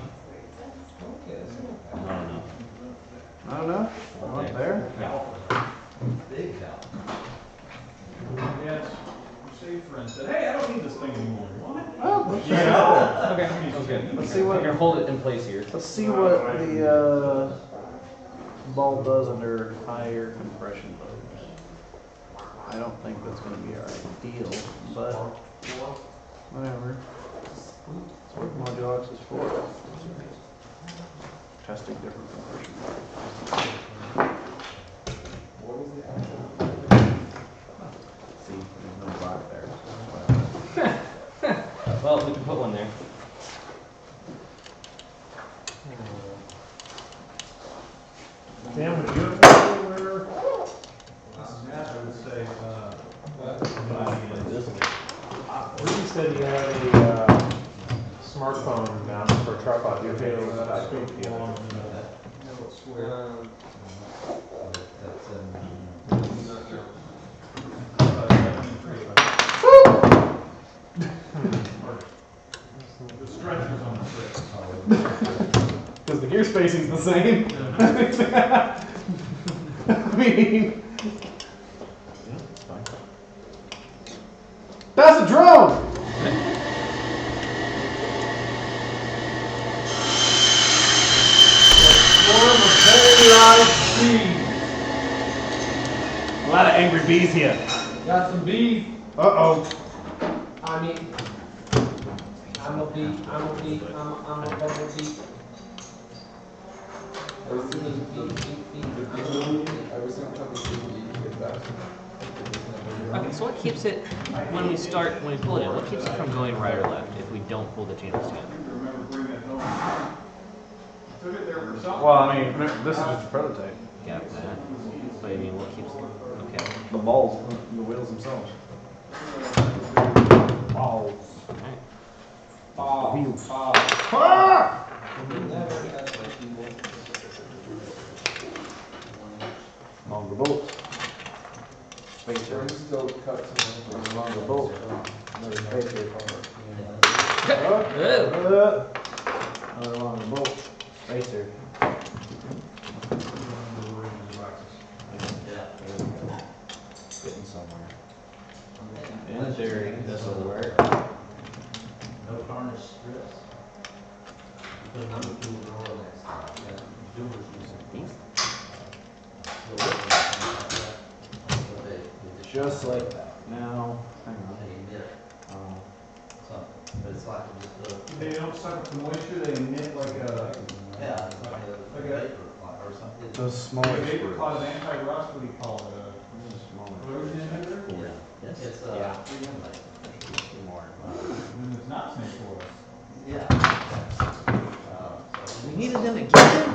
don't know. I don't know. Up there? Yeah. Yes. Your friend said, hey, I don't need this thing anymore. What? Oh, let's just Okay. Okay. Let's see what. We're gonna hold it in place here. Let's see what the bulb does under higher compression loads. I don't think that's going to be our ideal, but whatever. That's what Modulox is for. Testing different compression loads. See, there's no block there. Well, we can put one there. Dan, would you have where? I would say, Rudy said he had a smartphone mount for a tripod. You okay with that? the stretchers on the trip. Because the gear spacing's the same. I mean, that's a drone! A lot of angry bees here. Got some beef. Uh-oh. I mean, I'm a bee, I'm a bumblebee. Okay, so what keeps it, when we pull it in, what keeps it from going right or left if we don't pull the channels together? Remember bringing it home. Took it there for something. Well, I mean, this is just a prototype. Yeah, that. But I mean, what keeps, okay. The balls, the wheels themselves. Balls. Alright. Wheels. Longer bolts. Spacer. Longer bolts. Spacer. Another longer bolt. Spacer. Getting somewhere. In theory, this will work. No harness strips. Put them on the tool drawer next time. Doers using these. Just like that. Now, hang on. But it's like just They don't suck up the moisture, they knit like a, yeah, it's like a vapor or something. Those smaller vapor screws. cause anti-rust, what do you call it? Corrosion inhibitor? Yeah. Yes? It's Yeah. More. And it's not snake oil. Yeah. We needed them again?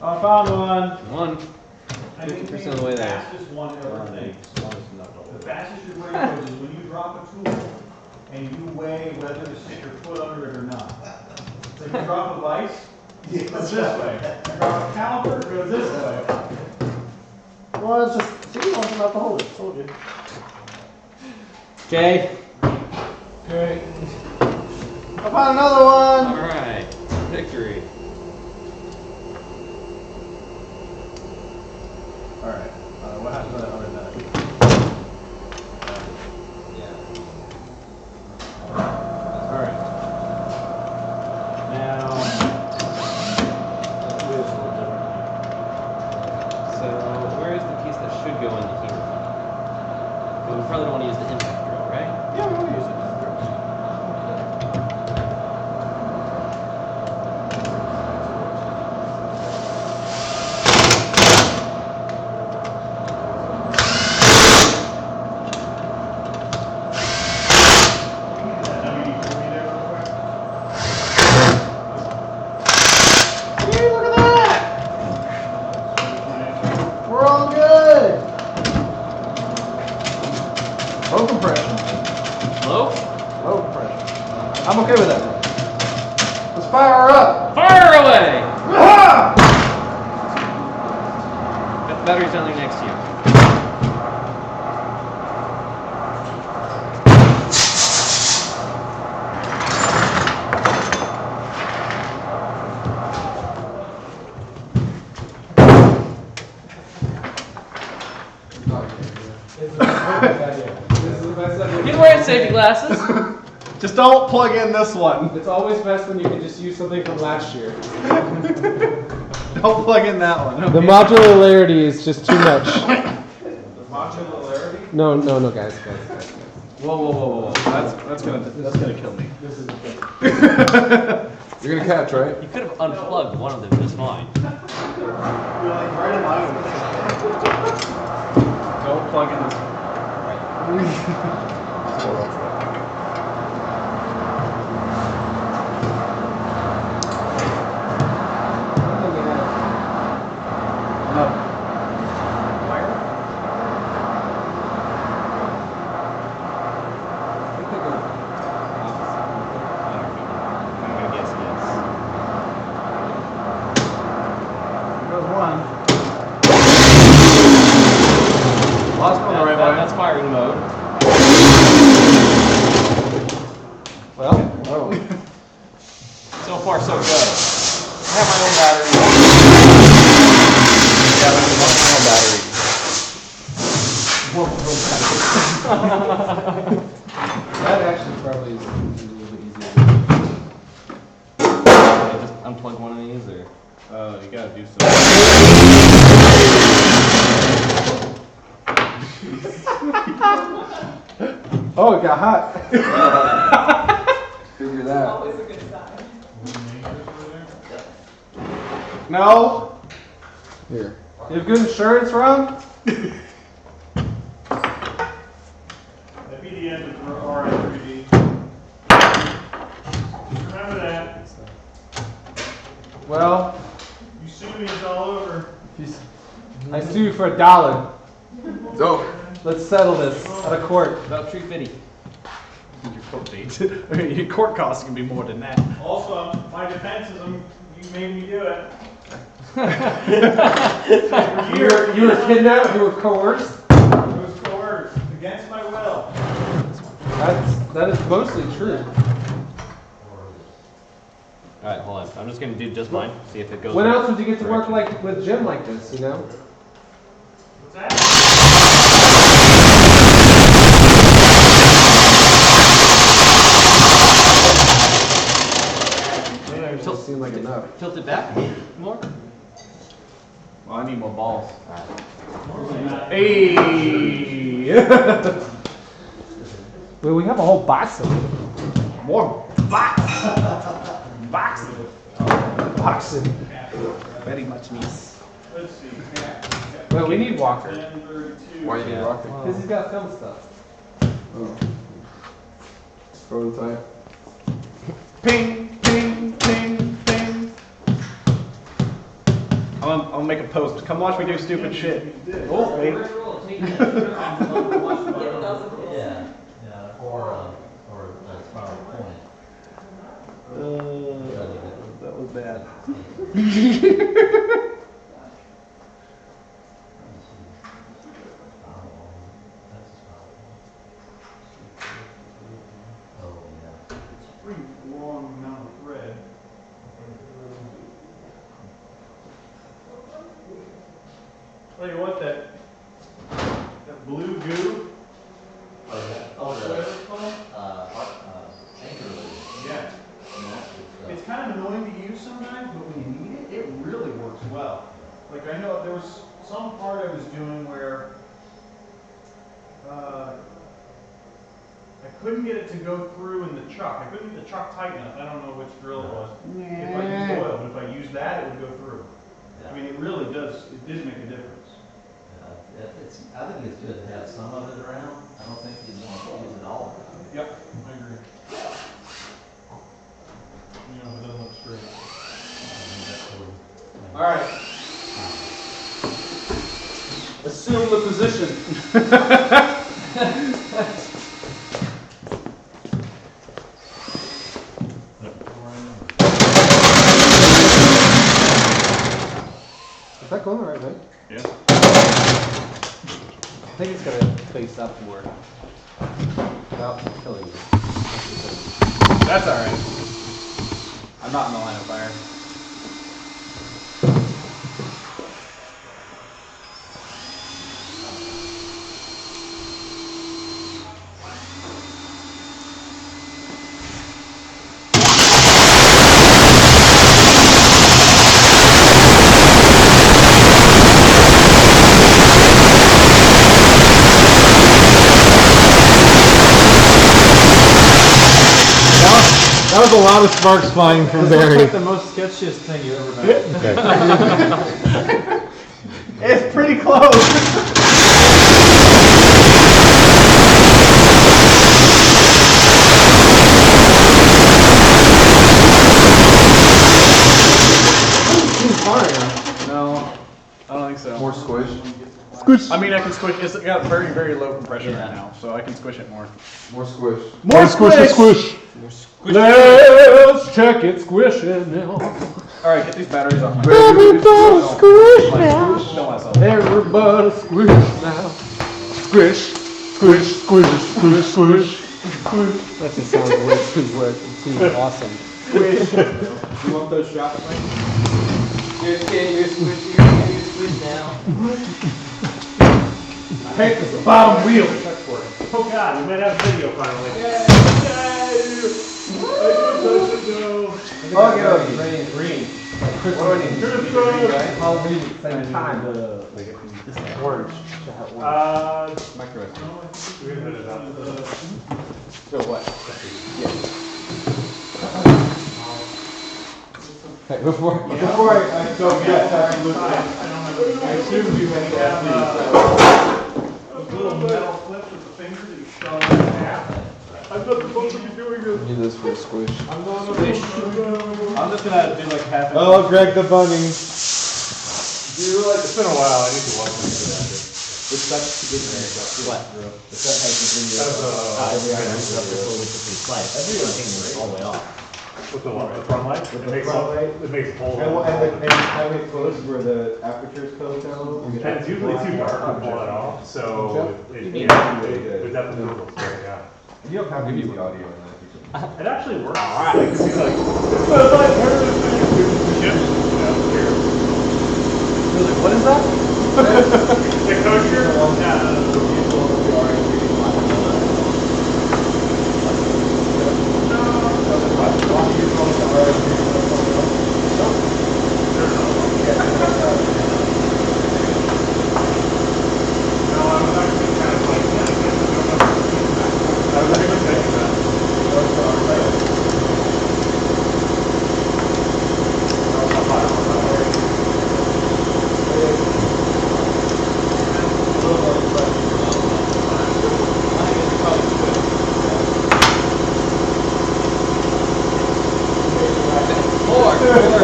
I found one. One. I think 50% of the way there. The fastest one ever made. The fastest your brain goes is when you drop a tool and you weigh whether to stick your foot under it or not. So you drop a vise, it goes this way. You drop a caliper, it goes this way. Well, it's just, see, you want enough to hold it. Told you. Okay. Okay. I found another one. Alright. Victory. Alright. What happened to that other nut? Alright. Now, the wheel's a little different. So, where is the piece that should go into here? But we probably don't want to use the impact drill, right? Yeah, we will use it. Let's fire up! Fire away! Got the batteries down there next to you. Get wearing safety glasses. Just don't plug in this one. It's always best when you can just use something from last year. Don't plug in that one. The modularity is just too much. The modularity? No, guys. Whoa. That's gonna kill me. You're gonna catch, right? You could have unplugged one of them just fine. Don't plug in this one. That's firing mode. Well, so far so good. I have my own battery. Yeah, that's my own battery. that actually probably is a little bit easier. Just unplug one of these, or You gotta do something. Oh, it got hot. Figure that. Always a good sign. No. Here. You have good insurance, Ron? That'd be the end of Ri3D. Remember that. Well, You sue me, it's all over. I sue you for $1. It's over. Let's settle this out of court. about $350. Your court date. Your court costs can be more than that. Also, my defense is you made me do it. You were kidnapped. You were coerced. It was coerced against my will. That is mostly true. Alright, hold on. I'm just gonna do just mine, see if it goes. When else would you get to work like with Jim like this? You know. What's that? It doesn't seem like enough. Tilt it back more. Well, I need more balls. Hey! Well, we have a whole box of them. More boxing. Very much nice. Let's see. Well, we need Walker. 1032. Why you need rocket? Because he's got film stuff. Oh. Prototype. Ping, ping, ping, ping. I'm gonna make a post. Come watch me do stupid shit. Oh, wait. Yeah, or PowerPoint. That was bad. Pretty long amount of thread. Tell you what, that blue goo. Whatever it's called. Yeah. It's kind of annoying to use sometimes, but when you need it, it really works well. Like I know there was some part I was doing where I couldn't get it to go through in the chuck. I couldn't get the chuck tight enough. I don't know which drill it was. If I used oil, but if I used that, it would go through. I mean, it really does. It did make a difference. I think it's good to have some of it around. I don't think you want to use it all the time. Yep, I agree. You know, it doesn't look straight. All right. Assume the position. that's going the right way. Yeah. I think it's gonna face upward without killing you. That's alright. I'm not in the line of fire. That was a lot of sparks flying from Barry. This looks like the most sketchiest thing you've ever done. It's pretty close. No, I don't think so. More squish. Squish. I mean, I can squish. It's got very, very low compression right now, so I can squish it more. More squish. More squish. Squish. Let's check it, squish it now. Alright, get these batteries off my Everybody squish now. Kill myself. Everybody squish now. Squish. Squish. Squish. Squish. Squish. Squish. That just sounds way too awesome. Squish. You want those shots, Mike? You're getting your squish, you're getting your squish now. Hey, it's the bottom wheel. Oh god, we might have a video finally. Yay! Oh, yeah, green. What do I need? I'll read it same time. Orange. Microwave. We're gonna put it out. So what? Hey, before I so yes, I assume you have those little metal clips with the fingers that you shove in half. I'm not supposed to be doing this. Need this for a squish. I'm just gonna do like half. Oh, Greg the bunny. It's been a while. I need to watch this. It sucks to get there. What? The set has the video. Every item is up before we put these slides. Every thing all the way off. With the front light? It makes the whole. And have it close where the aperture's closed down. And it's usually too dark to pull it off, so it definitely looks great, yeah. You don't have to use the audio in that. It actually works. Alright. Like, it seems like, it's like, What is that? the kosher?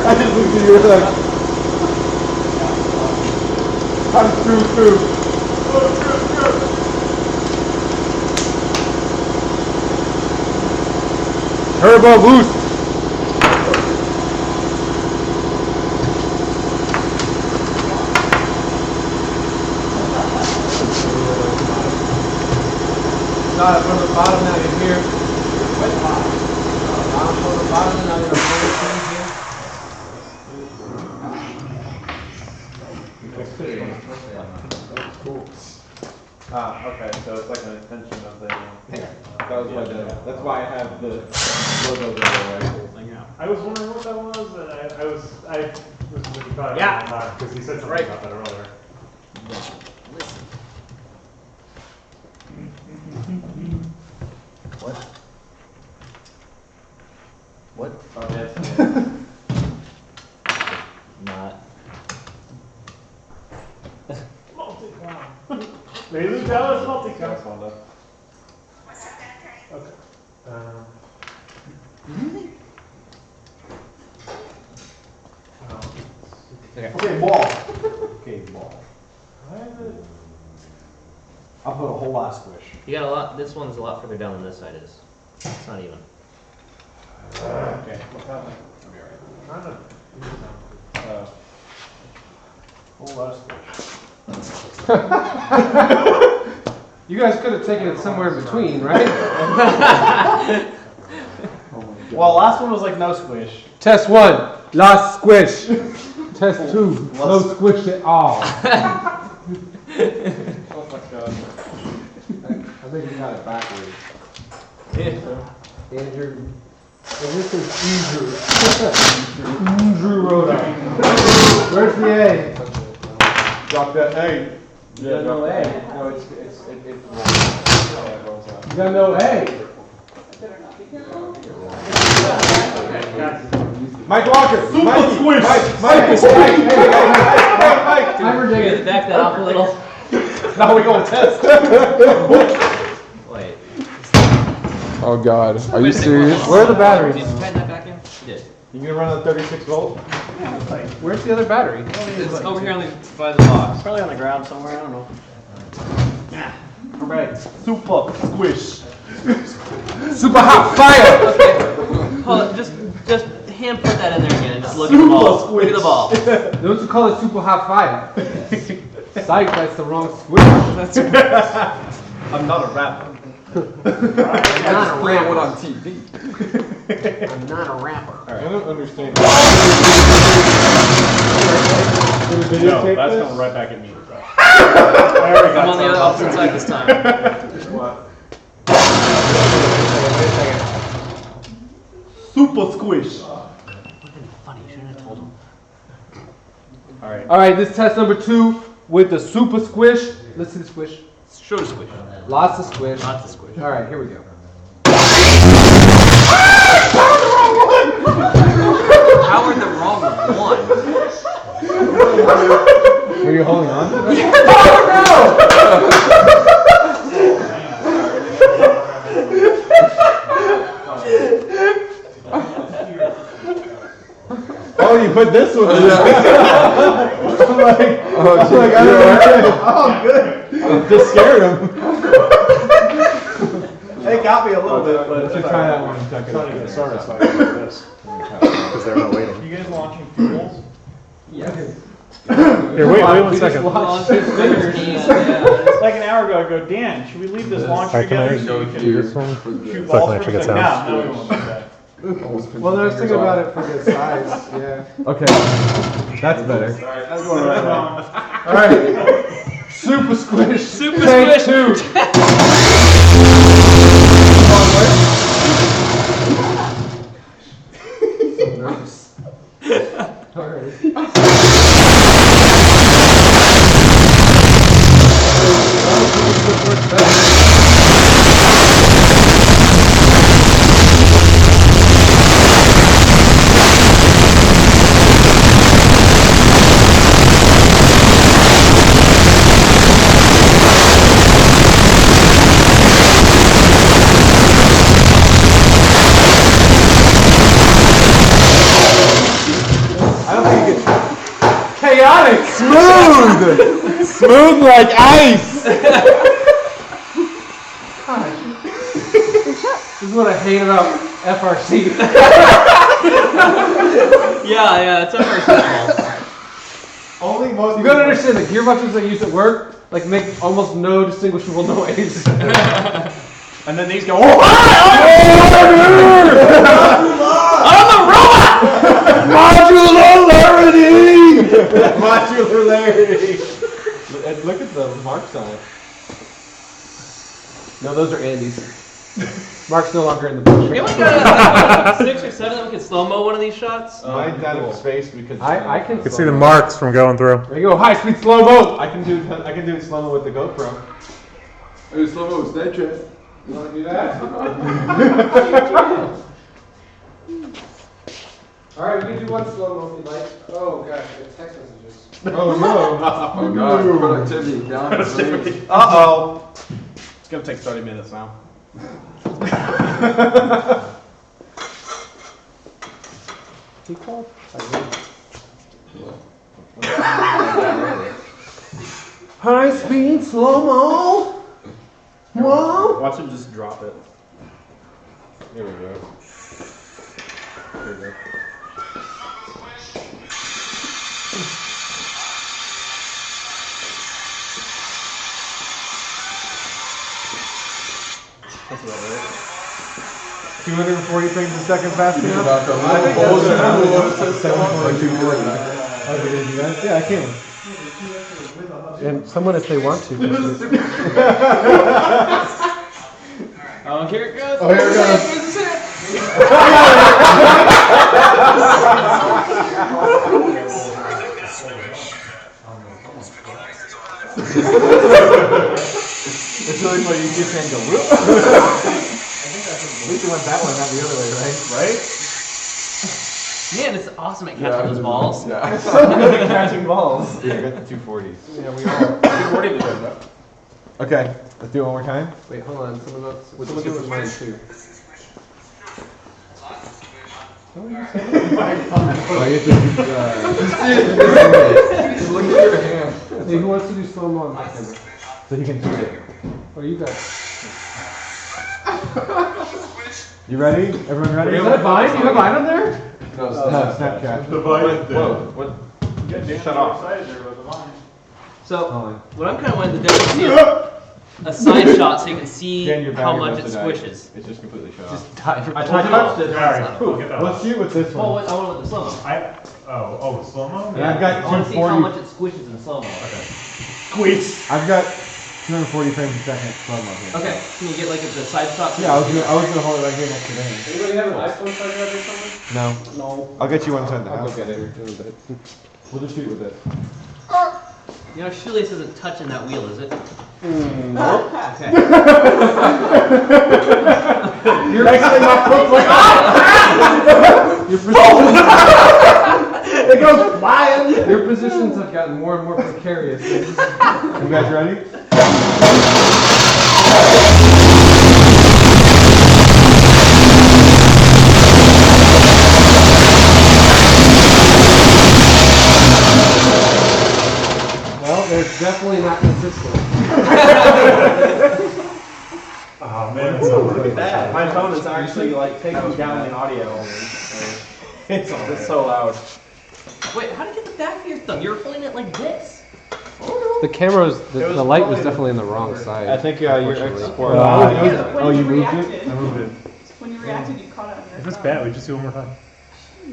I just looked at you and like, I'm true. Turbo boost. Got it from the bottom, now you're here. Down from the bottom, now you're here. Cool. Okay, so it's like an extension of the. That was why that's why I have the logo there, right? I was wondering what that was, and I was looking about it Yeah. because he said something about that earlier. What? Oh, yes. Not. Multi-clown. Ladies and gentlemen, multi-clown. Okay. Okay, ball. Okay, ball. I'll put a whole lot of squish. You got a lot. This one's a lot further down than this side is. It's not even. Okay. What's happening? I'll be alright. Trying to do something. Hold You guys could have taken it somewhere in between, right? Well, last one was like no squish. Test 1, last squish. Test 2, no squish at all. Oh my god. I think you got it backwards. Andrew. And this is Andrew Rhoda. Where's the A? Drop that A. You got no A. No, it's You got no A. Mike Walker. Super squish. Mike. I'm ridiculous. Back that up a little. Now we gonna test. Wait. Oh god, are you serious? Where are the batteries? Did you tighten that back in? You did. You gonna run a 36 volt? Where's the other battery? It's over here on the by the box. Probably on the ground somewhere. I don't know. All right. Super squish. Super hot fire! Okay. Hold it. Just hand put that in there again and just look at the ball. Look at the ball. Don't you call it super hot fire? Psych, that's the wrong squish. I'm not a rapper. I'm not a rapper. on TV. I'm not a rapper. I don't understand. No, that's coming right back at me. I'm on the other opposite side this time. Super squish. Funny, you shouldn't have told him. All right, this is test number 2 with the super squish. Let's see the squish. Show the squish. Lots of squish. Lots of squish. All right, here we go. How are the wrong one? Are you holding on? Oh, you put this one in. I'm like, I don't know. Oh, good. Just scared him. It got me a little bit, but Let's try that one. Trying to get started so I can do this. Because they're not waiting. You guys launching fuels? Yes. Here, wait 1 second. Like an hour ago, I go, Dan, should we leave this launch Alright, can I together so we do can this one? shoot So I balls can actually first? get Like, sound. no, we won't do that. Well, I was thinking about it for the size. Yeah. Okay, that's better. That's going right now. All right. Super squish. Super Take squish. 2. All right. Chaotic. Smooth! Smooth like ice! This is what I hate about FRC. Yeah, it's FRC's fault. Only most. You gotta understand the gearboxes they use at work like make almost no distinguishable noise. and then these go. I'm the robot! Modularity! Modularity. And look at the marks on it. No, those are Andy's. Mark's no longer in the picture. You only got 6 or 7 that we can slow-mo one of these shots? Mine's out of space because I can. You can see the marks from going through. There you go, high speed slow mo. I can do it slow-mo with the GoPro. Hey, slow-mo with Snapchat. You wanna do that? All right, we can do one slow mo if you like. Oh gosh, I got text messages. Oh no! Oh god, productivity down to 3. Uh-oh. It's gonna take 30 minutes now. He called. High speed slow mo. Whoa. Watch him just drop it. Here we go. Here we go. 240 frames a second fast enough? I think that's Are we gonna do that? Yeah, I can. And someone, if they want to. Oh, here it goes. Oh, here it goes. It's really funny. You just can't go whoop. At least you went that way, not the other way, right? Right? Man, it's awesome at catching those balls. Yeah. So good at catching balls. Yeah, I got the 240s. Yeah, we all. 240 to go though. Okay, let's do it one more time. Wait, hold on. Someone else. Someone gets mine too. Oh, you have to, look at your hand. Hey, who wants to do slow mo on my camera? so you can shoot it. Oh, you guys. You ready? Everyone ready? Is that Vine? You have Vine on there? No, No, Snapchat. The Vine thing. Whoa, what? Shut off. So, what I'm kind of wanting to do is see a side shot so you can see Dan, your how battery much it must have died. squishes. It's just completely shut off. I touched it. Let's shoot with this Oh, one. I want to let the slow mo. Oh, slow-mo? And I've got I want to see how 240. much it squishes in slow mo. Squeeze. I've got 240 frames a second slow mo here. Okay, can you get like the side shot? Yeah, I was gonna hold it right here next to Danny. Anybody have an iPhone charger or something? No. No. I'll get you one inside the I'll house. go get it in a bit. We'll just shoot with it. You know, shoelace isn't touching that wheel, is it? No. Okay. You're actually not like Your positions. It goes flying. Your positions have gotten more and more precarious. You guys ready? Well, there's definitely not consistent. Oh man, that's so really Bad. My phone is actually like taking down the audio. It's so loud. Wait, how did you get the back of your thumb? You were holding it like this. The camera's, the light was definitely on the wrong side. I think your export. Oh, you moved it? I moved it. When you reacted, you caught it on your If it's thumb. bad, we just do it one more time. Want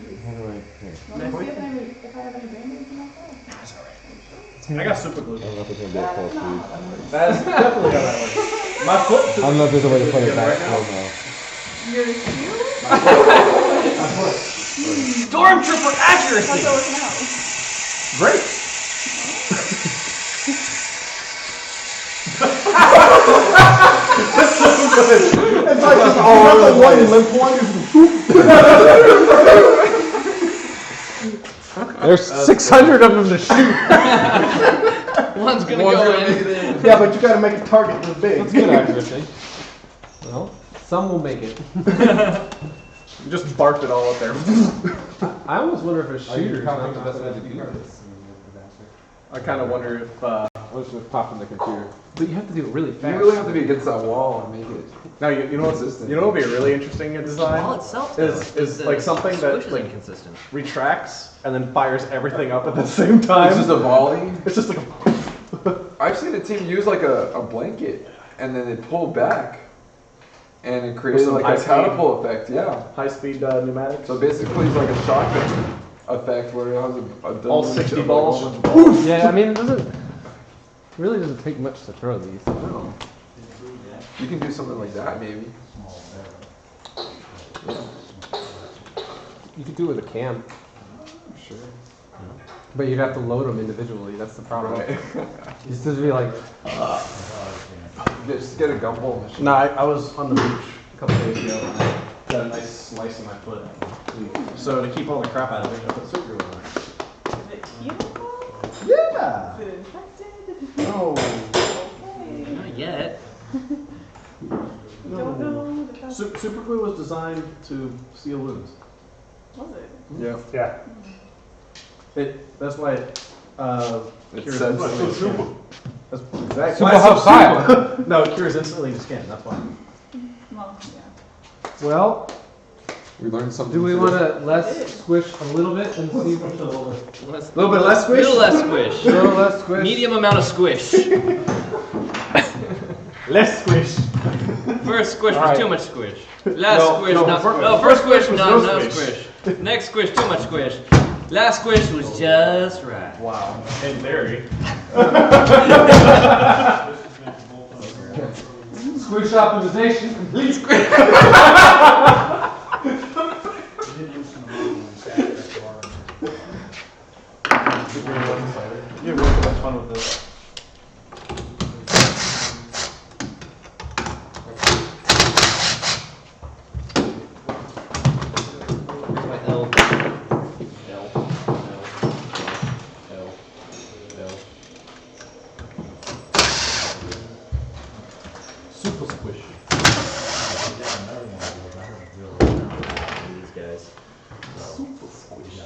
to see if I have any band-aids in my phone? I got super glue. I don't know if it's gonna be a full speed. That's definitely how that works. My foot. I don't know if there's a way to put it back slow mo. Your shoe? Stormtrooper accuracy! How's that working out? Great. It's like just all over the place. There's 600 of them to shoot. One's gonna go in. Yeah, but you gotta make a target this big. That's good accuracy. Well, some will make it. You just barked it all up there. I almost wonder if a shooter is not the best way to do this. I kind of wonder if. Let's just pop in the computer. But you have to do it really You fast. really have to be against that wall and make it. No, you know what's consistent. you know what would be really interesting in The design ball itself though, is the like something squish that is like inconsistent. retracts and then fires everything up at the same time. It's just a volley. It's just like a. I've seen a team use like a blanket and then they pull back and it creates some like high a speed- catapult effect. Yeah. High-speed pneumatics. So basically it's like a shotgun effect where it has a All dozen 60 like, balls. all those balls. Yeah, I mean, it really doesn't take much to throw these. No. You can do something like that maybe. You could do it with a cam, Sure. but you'd have to load them individually. That's the problem. Right. It's just be like, Just get a gumball machine. No, I was on the beach a couple days ago and I got a nice slice in my foot. So to keep all the crap out of it, I put super glue on it. Is it chemical? Yeah. Is it infected? No. Okay. Not yet. Don't know. But that's- Super glue was designed to seal wounds. Was it? Yeah. Yeah. That's why it cures says instantly to skin. That's exactly Super why it's so hostile. super. No, it cures instantly to skin. That's why. Well, yeah. well, We learned something. do we today. want to less squish a little bit and see? Less, A little bit less squish? little less squish. A little less squish. Medium amount of squish. Less squish. First squish All was right. too much squish. Last squish, first squish was no squish. Next squish, too much squish. Last squish was just right. Wow. In theory. Squish optimization complete. You have really much fun with this. Here's my L. Super squishy. These guys. Super squishy.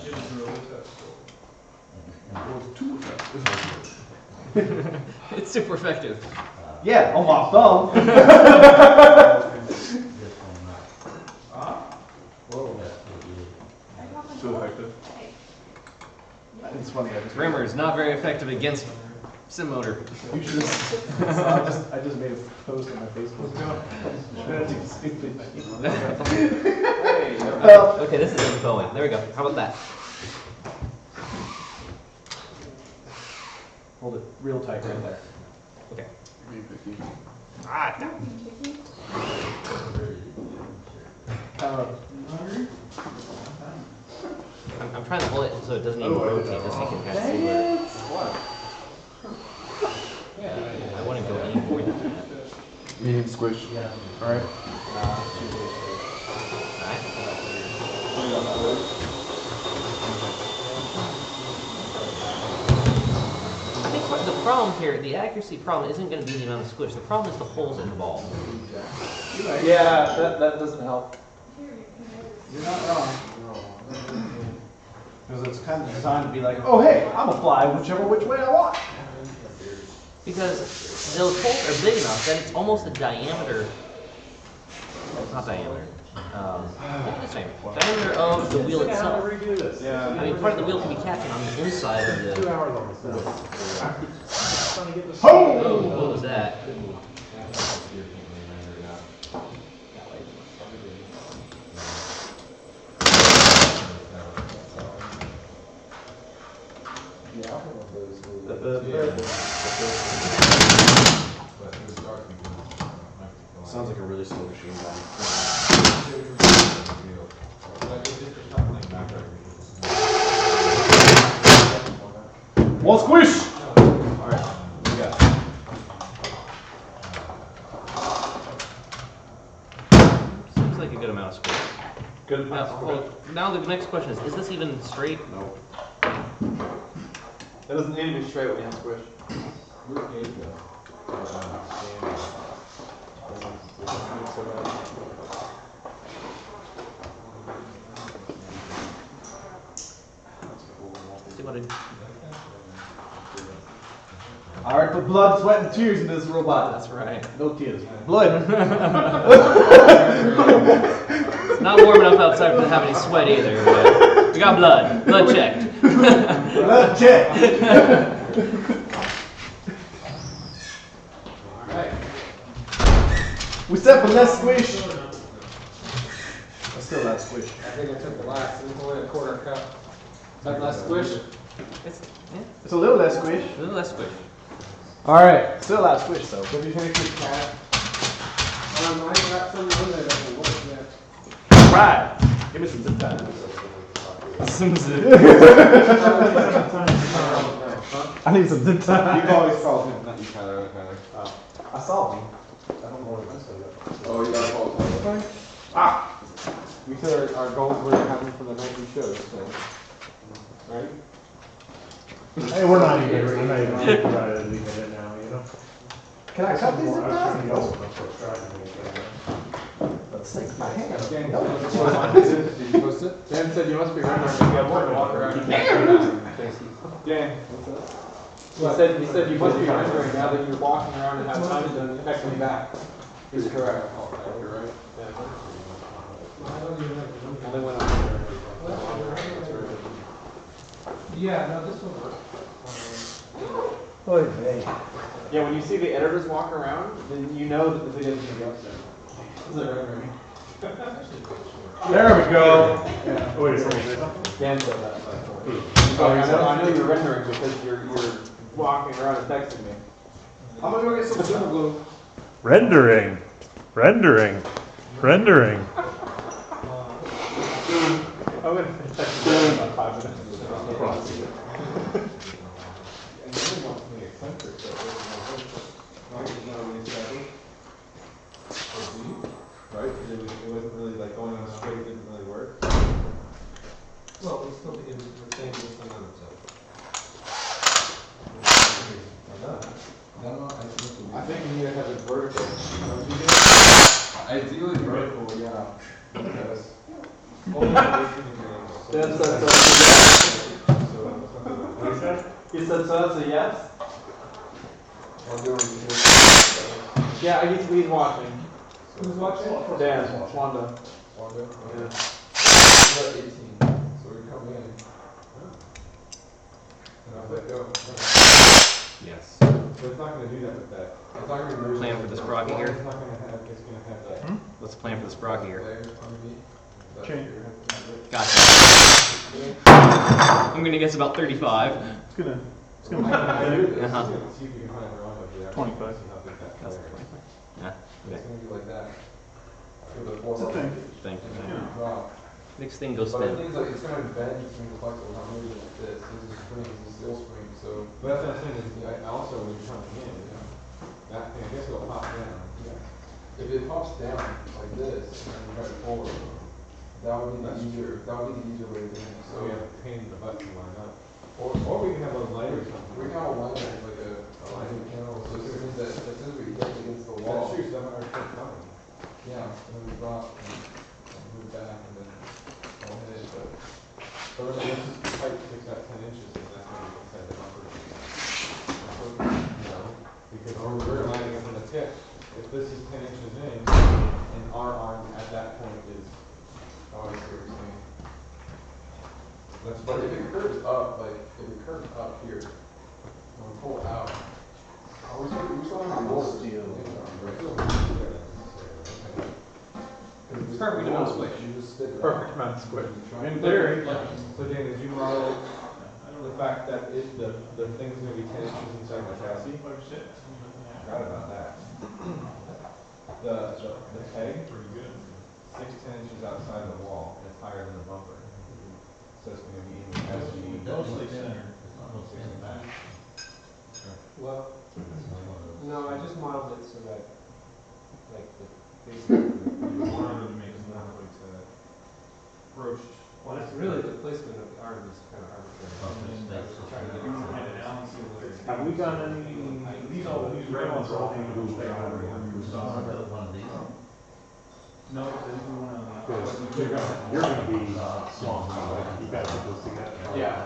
It's super effective. Yeah, on my thumb. Too effective. It's funny. Rimmer is not very effective against sim motor. You should have. I just made a post on my Facebook. Okay, this is going. There we go. How about that? Hold it real tight right there. Okay. Ah, down. I'm trying to hold it so it doesn't even rotate, just so you can kind of see where. Yeah, I want to go any more than that. Medium squish. Alright. I think the problem here, the accuracy problem isn't going to be the amount of squish. The problem is the holes in the ball. Yeah, that doesn't help. You're not wrong. Because it's kind of designed to be like, oh hey, I'm gonna fly which way I want. Because those holes are big enough that it's almost the diameter. Not diameter. Maybe the same. Diameter of the wheel itself. Yeah. I mean, part of the wheel can be catching on the inside of the. 2 hours on this. Oh, what was that? Sounds like a really slow machine gun. One squish! Alright, what we got? Seems like a good amount of squish. Good amount of squish. Now the next question is this even straight? No. That doesn't need to be straight when you have squish. See what I Alright, put blood, sweat, and tears in this robot. That's right. No tears. Blood. It's not warm enough outside to have any sweat either, but we got blood. Blood checked. Blood check. Alright. We set for less squish. That's still less squish. I think I took the last. It's only a quarter cup. Is that less squish? It's a little less squish. A little less squish. Alright. Still a lot of squish though. What do you think, Cat? I got some on there that will work next. Right. Give me some zip time. Some zip. I need some zip time. You can always follow him, not you, Tyler. I saw him. I don't know what this is. Oh, you gotta follow the Ah. We said our goals were to have them for the night we showed, so. Right? Hey, we're not even thinking about it as we get it now, you know? Can I cut these zip ties? No. Let's take my hand. Did you post it? Dan said you must be running. You got more to walk around. Dan. He said you must be rendering now that you're walking around and have time to connect me back. He's correct. You're right. Only went on. Yeah, no, this will work. Oy vey. Yeah, when you see the editors walk around, then you know that the video's gonna be up there. There we go. Oh, wait, somebody say something? Dan said that. So I know you're rendering because you're walking around and texting me. I'm gonna go get some super glue. Rendering. Rendering. Rendering. I'm gonna text you in about 5 minutes. Right? Because it wasn't really like going on straight, it didn't really work. Well, we still it was the same amount of stuff. I think you need to have it vertical. Ideally vertical, yeah. Because He said so, that's a yes? Yeah, he's watching. Who's watching? Dan, Wanda. Wanda? Yeah. 18. So we come in. And I'll let go. Yes. So it's not going to do that with that. It's not going to Plan for the sprocket here. It's not going to have, it's going to have that. Let's plan for the sprocket here. Chain. Gotcha. I'm gonna guess about 35. It's gonna See if you can find a wrong of the 25. That's 25. Yeah. Okay. It's going to be like that. It's a thing. Thank you. Wow. Next thing goes But the spin. thing's like, it's going to bend, it's going to be flexible, not moving like this. This is a spring, this is a steel spring, so. But that's what I'm saying, is also when you're coming in, that thing, I guess it'll pop down. If it pops down like this, and then you drive it forward, that would be the easier way to do it. So we have a pain in the butt to line up. Or we can have a lighter or something. we can have a line that is like a lining panel, so as soon as we hit against the wall. That's true, some are coming. Yeah, and then we drop and move back and then I'll hit it, but. But let's just pipe sticks out 10 inches and that's going to be inside the bumper. Because we're lining up in the tip. If this is 10 inches in, and our arm at that point is, oh, I see what you're saying. But if it curves up, like, if it curves up here, when we pull it out, we still have to roll steel. Perfect amount of squish. Perfect amount of squish. In theory. So Dan, did you model the fact that the thing's going to be 10 inches inside the chassis? Forgot about that. The peg, 6 to 10 inches outside the wall, and it's higher than the bumper. So it's going to be in the chassis. Mostly centered. Almost in the back. Well, No, I just modeled it so that, like, the you wanted to make it more like broached. well, it's really the placement of the arm is kind of arbitrary. Have we got any? These red ones are all things to stay on. One of these. No, there's one on Because you're gonna be long, like, you gotta put this together. Yeah.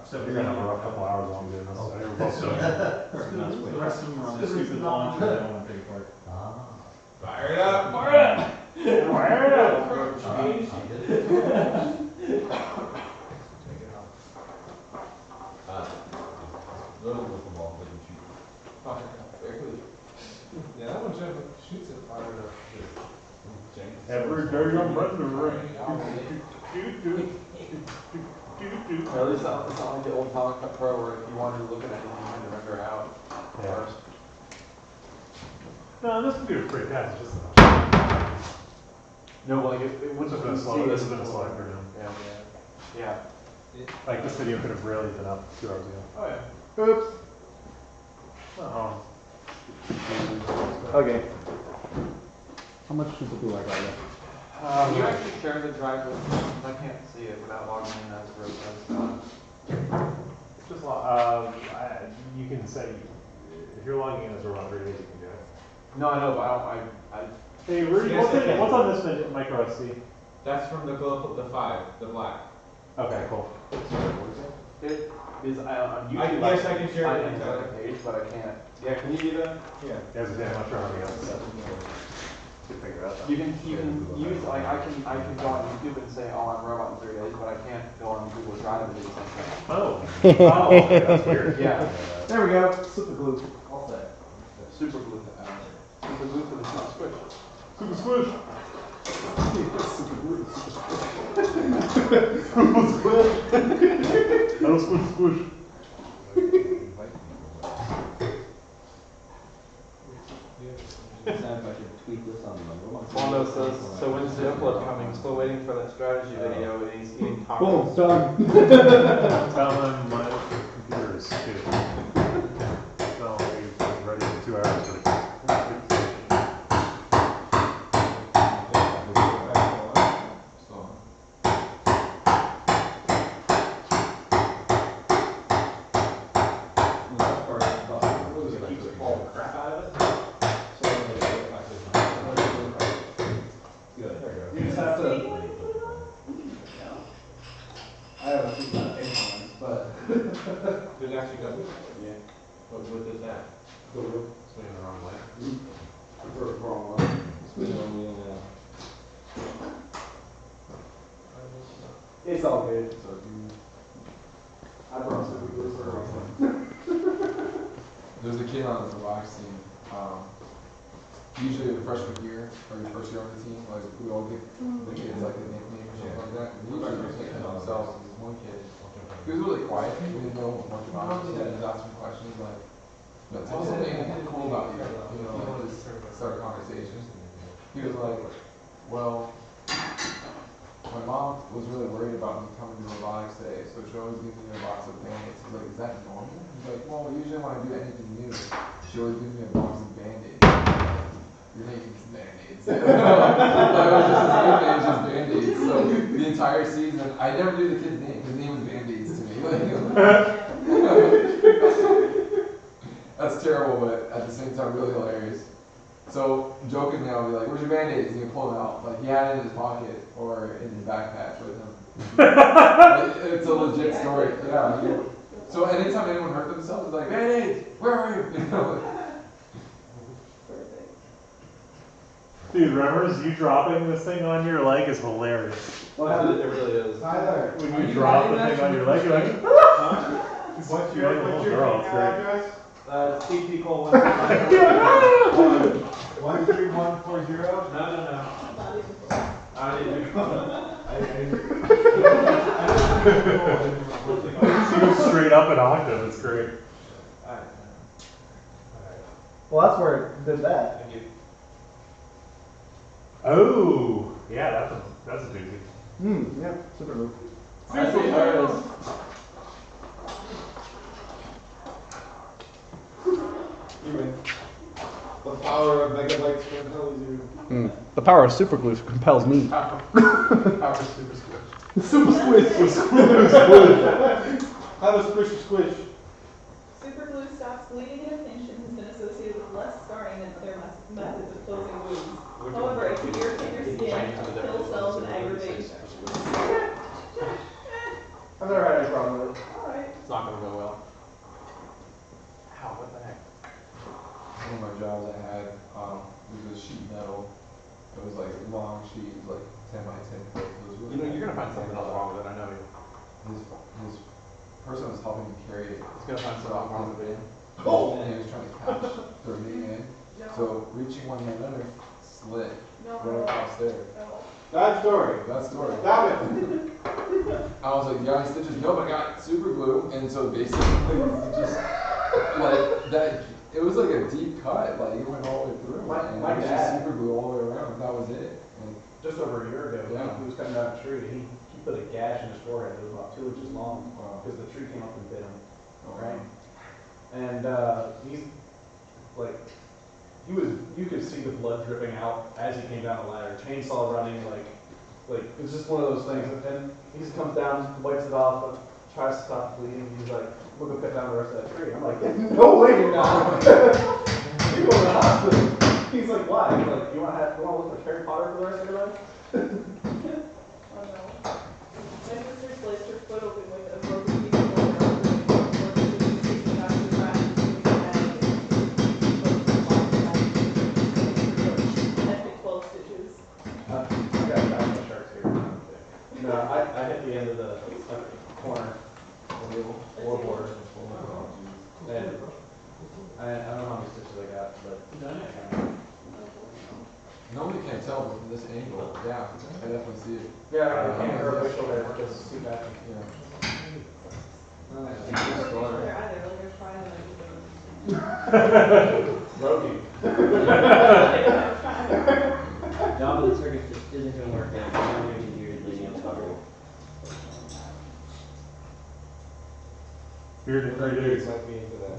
So you're gonna have a couple hours long doing this. So you're both doing it. the rest of them are on the stupid launcher that I don't want to take apart. Fire it up! Fire it up! Fire it up! Little with the ball, but you shoot. Yeah, that one shoots it far enough. Every day I'm rendering. Or at least it's not like the old Final Cut Pro where if you wanted to look at anything, you had to render out first. No, this computer's pretty fast. It's just No, like it wouldn't been slow. This has been a slow afternoon. Yeah. Like this video could have really been up 2 hours ago. Oh yeah. Oops. Oh. Okay. How much super glue I got left? Can you actually share the drive with me? I can't see it without logging in as Just you can say if you're logging in as a Ri3D, you can do it. No, I know, but I Hey, Rudy, what's on this micro SD? That's from the black. Okay, cool. it is I'm usually I guess I can share it on with the page, but I can't. Yeah, can you do that? Yeah. As a damn, I'm not sure how many else. Figure out You can use like I can go on YouTube and say, oh, I'm a robot in 3 days, but I can't go on Google Drive and do the same thing. Oh. Oh, okay, that's weird. Yeah. There we go. Super glue. All set. Super glue. Super glue for the squish. Super squish. That'll squish, squish. Mondo says, so when's the upload coming? Still waiting for that strategy video and he's eating tacos. Boom, done. Tell him my computer is stupid. Tell him he's ready in 2 hours for the There's actually nothing. Yeah. What is that? The wheel. Swinging the wrong way. Wrong one. Swinging on the It's all good. So I brought some glue for there's a kid on the robotics team. Usually the freshman year or your first year on the team, like we all get the kids like a nickname or something like that. And usually they're taking themselves. This one kid, he was really quiet. He didn't know much about it. He was asking questions like, tell me something cool about you. You know, like just start a conversation. He was like, well, my mom was really worried about me coming to robotics today, so she always gives me a box of Band-Aids. He's like, is that normal? He's like, well, usually when I do anything new, she always gives me a box of Band-Aids. Your name is Band-Aids. His nickname is just Band-Aids. So the entire season, I never knew the kid's name. His name was Band-Aids to me. That's terrible, but at the same time, really hilarious. So jokingly, I'll be like, "Where's your Band-Aids?" And he'll pull them out. Like he had it in his pocket or in his backpack with him. It's a legit story. Yeah. So anytime anyone hurt themselves, it's like, "Band-Aids, where are you?" You know? Dude, remember you dropping this thing on your leg is hilarious. Well, it really is. Hi there. When you drop the thing on your leg, you're like, What's your email address? TP Cole 13140? No. I didn't do you go straight up an octave. It's great. Well, that's where it did that. Thank you. Oh, yeah, that's a doozy. Yeah, super move. I see how it is. You win. The power of megabytes compels you. The power of super glue compels me. Power of super squish. Super squish. Have a squish squish. Super glue stops bleeding in a pinch and has been associated with less scarring than other methods of closing wounds. However, it can irritate your skin, kill cells, and aggravate. I've never had any problem with it. Alright. It's not going to go well. Ow, what the heck? One of my jobs I had, it was a sheet metal. It was like a long sheet, it was like 10 by 10 foot. It was really You're going to find something else wrong with it, I know you. His person was helping me carry it. He's going to find something wrong with it. And he was trying to catch the in. So reaching one hand under, slid right across there. That story. That story. Stop it. I was like, you got any stitches? No, but I got super glue. And so basically, just like that, it was like a deep cut. Like it went all the way through. My and it was just dad- super glue all the way around. That was it. Like, Just over a year ago, Yeah. he was cutting down a tree and he put a gash in his forehead that was about 2 inches long wow. because the tree came up and bit him. Oh, Right? And he's like, you could see the blood dripping out as he came down the ladder, chainsaw running, like it's just one of those things. And he just comes down, wipes it off, but tries to stop the bleeding. He's like, we'll go cut down the rest of that tree. I'm like, no way you're not. You go to the hospital. He's like, why? He's like, you want to look like Harry Potter for the rest of your life? Oh no. My sister sliced her foot open with a broken piece of wood. Epic 12 stitches. I got my sharks here. No, I hit the end of the corner of the floorboard. And I don't know how many stitches I got, but Nobody can tell, but from this angle, yeah, I definitely see it. Yeah, the camera visual there, it's too bad. Yeah. I can't remember either, like I tried and I just don't Rogie. Job of the circuit just isn't going to work out. I'm going to be here leading up to Bearded 3D. Might be into that.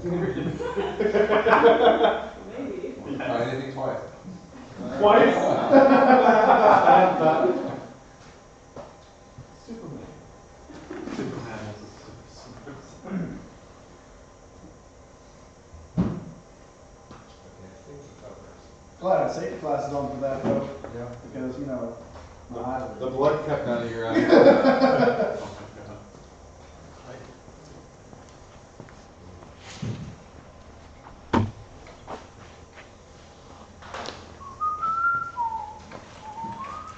Maybe. Try anything twice. Twice? Superman. Glad I safety classes on for that though, Yeah. because you know, my eyes The are. blood kept out of your eye.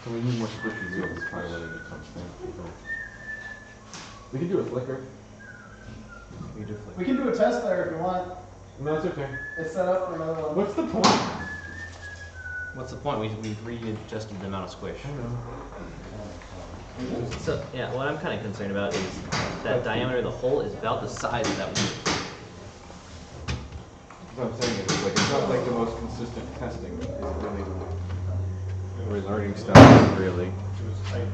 So we need more squishy wheels, probably letting it come stand. We can do a flicker. We do flicker. We can do a test there if you want. No, it's okay. It's set up for another one. What's the point? What's the point? We've readjusted the amount of squish. I know. So, yeah, what I'm kind of concerned about is that diameter of the hole is about the size of that wheel. What I'm saying is, like, it's not like the most consistent testing is really. We're learning stuff, really. There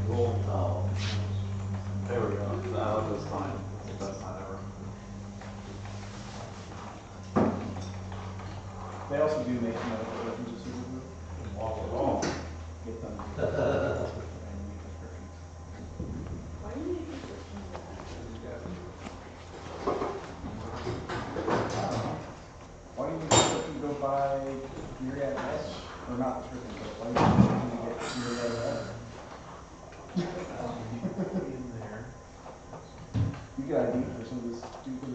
we go. That was fine. That's not ever. They also do make medical references to the get them. Why do you make descriptions of Why do you need to go buy Myriad S? Or not description, but why do you get Myriad S? You get ID for some of this stupid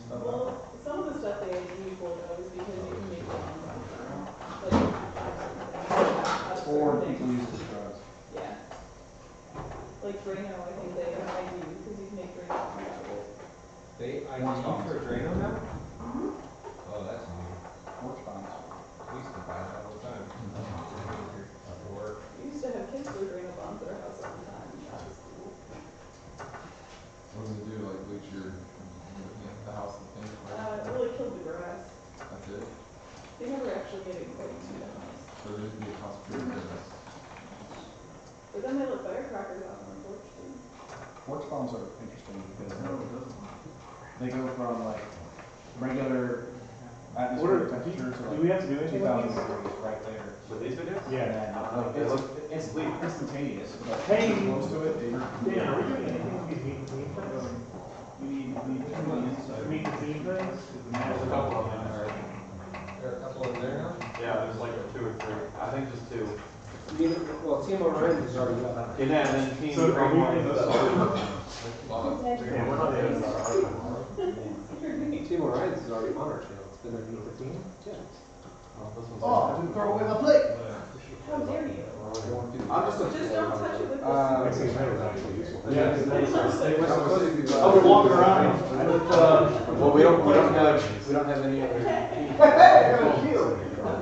stuff. Well, some of the stuff they ID for though is because you can make your own drone. Like, you can buy certain things. Or people use the drugs. Yeah. Like Drano, I think they have ID because you can make Drano out of it. They ID for Drano now? Oh, that's new. Work bombs. We used to buy that all the time. We used to have kids do Drano bombs at our house all the time. That was cool. What does it do? Like bleach the house and paint? It really killed the grass. That's it. They never actually get it quite to the house. So there needs to be a concentrated goodness. But then they let firecrackers off on the porch too. Porch bombs are interesting because they go from like regular atmospheric temperature to like do we have to do anything 2,000 with these? degrees right there. With these videos? Yeah, it's instantaneous. But Hey! close to it, Dan, are we doing anything with these meet things? we need 2 million. So Meet the theme things? There's a couple of them in there. There are a couple in there now? Yeah, there's like 2 or 3. I think just 2. Well, Team Ri3D is already done. And then Team So are we Ri3D. in this? Yeah, we're not in Team Ri3D is already on our channel. It's been there for 15. Yeah. Oh, didn't throw away my plate. How dare you? I'm just a. Just don't touch it with this. Oh, we're walking around. Well, we don't have any other.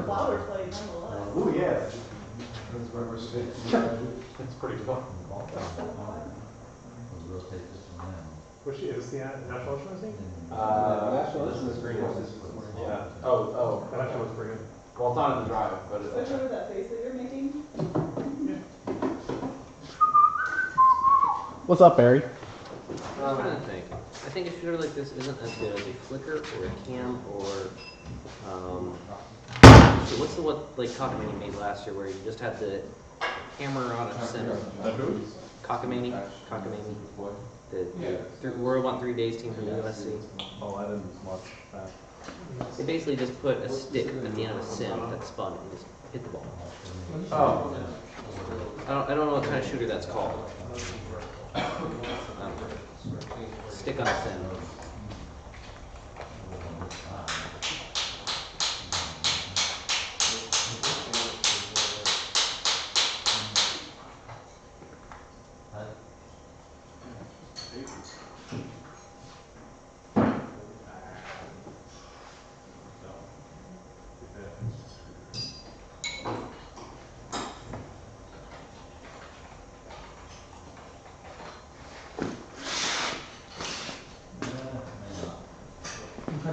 Flower plate nonetheless. Ooh, yeah. That's where we're sitting. It's pretty cool. Which is the National Ocean, I think? National, this is green. Yeah. Oh. The National was pretty good. Well, it's not in the drive, but So it's. show me that face that you're making. What's up, Barry? I'm trying to think. I think a shooter like this isn't as good as a flicker or a cam or so what's the what like Cockamani made last year where you just had the hammer on a center. Cockamani. The World won 3 days team from the USC. Oh, I didn't watch that. They basically just put a stick at the end of a sim that spun and just hit the ball. Oh. I don't know what kind of shooter that's called. Stick on a sim. So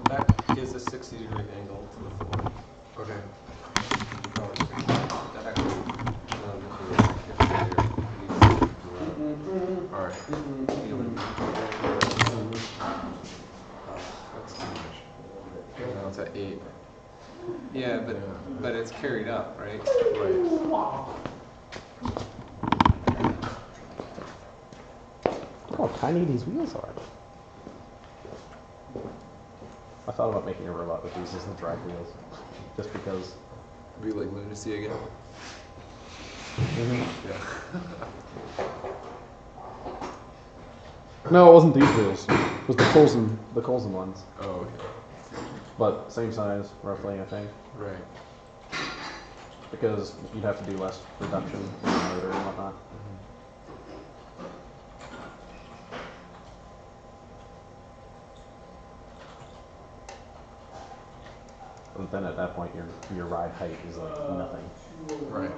that gives a 60-degree angle to the floor. Okay. That actually, Alright. That's too much. Now it's at 8. yeah, but it's carried up, right? Right. Look how tiny these wheels are. I thought about making a robot with these as the drive wheels, just because. Be like lunacy again. Yeah. No, it wasn't these wheels. It was the Coulson ones. Oh, okay. But same size, roughly, I think. Right. Because you'd have to do less reduction in the motor and whatnot. But then at that point, your ride height is like nothing. Right.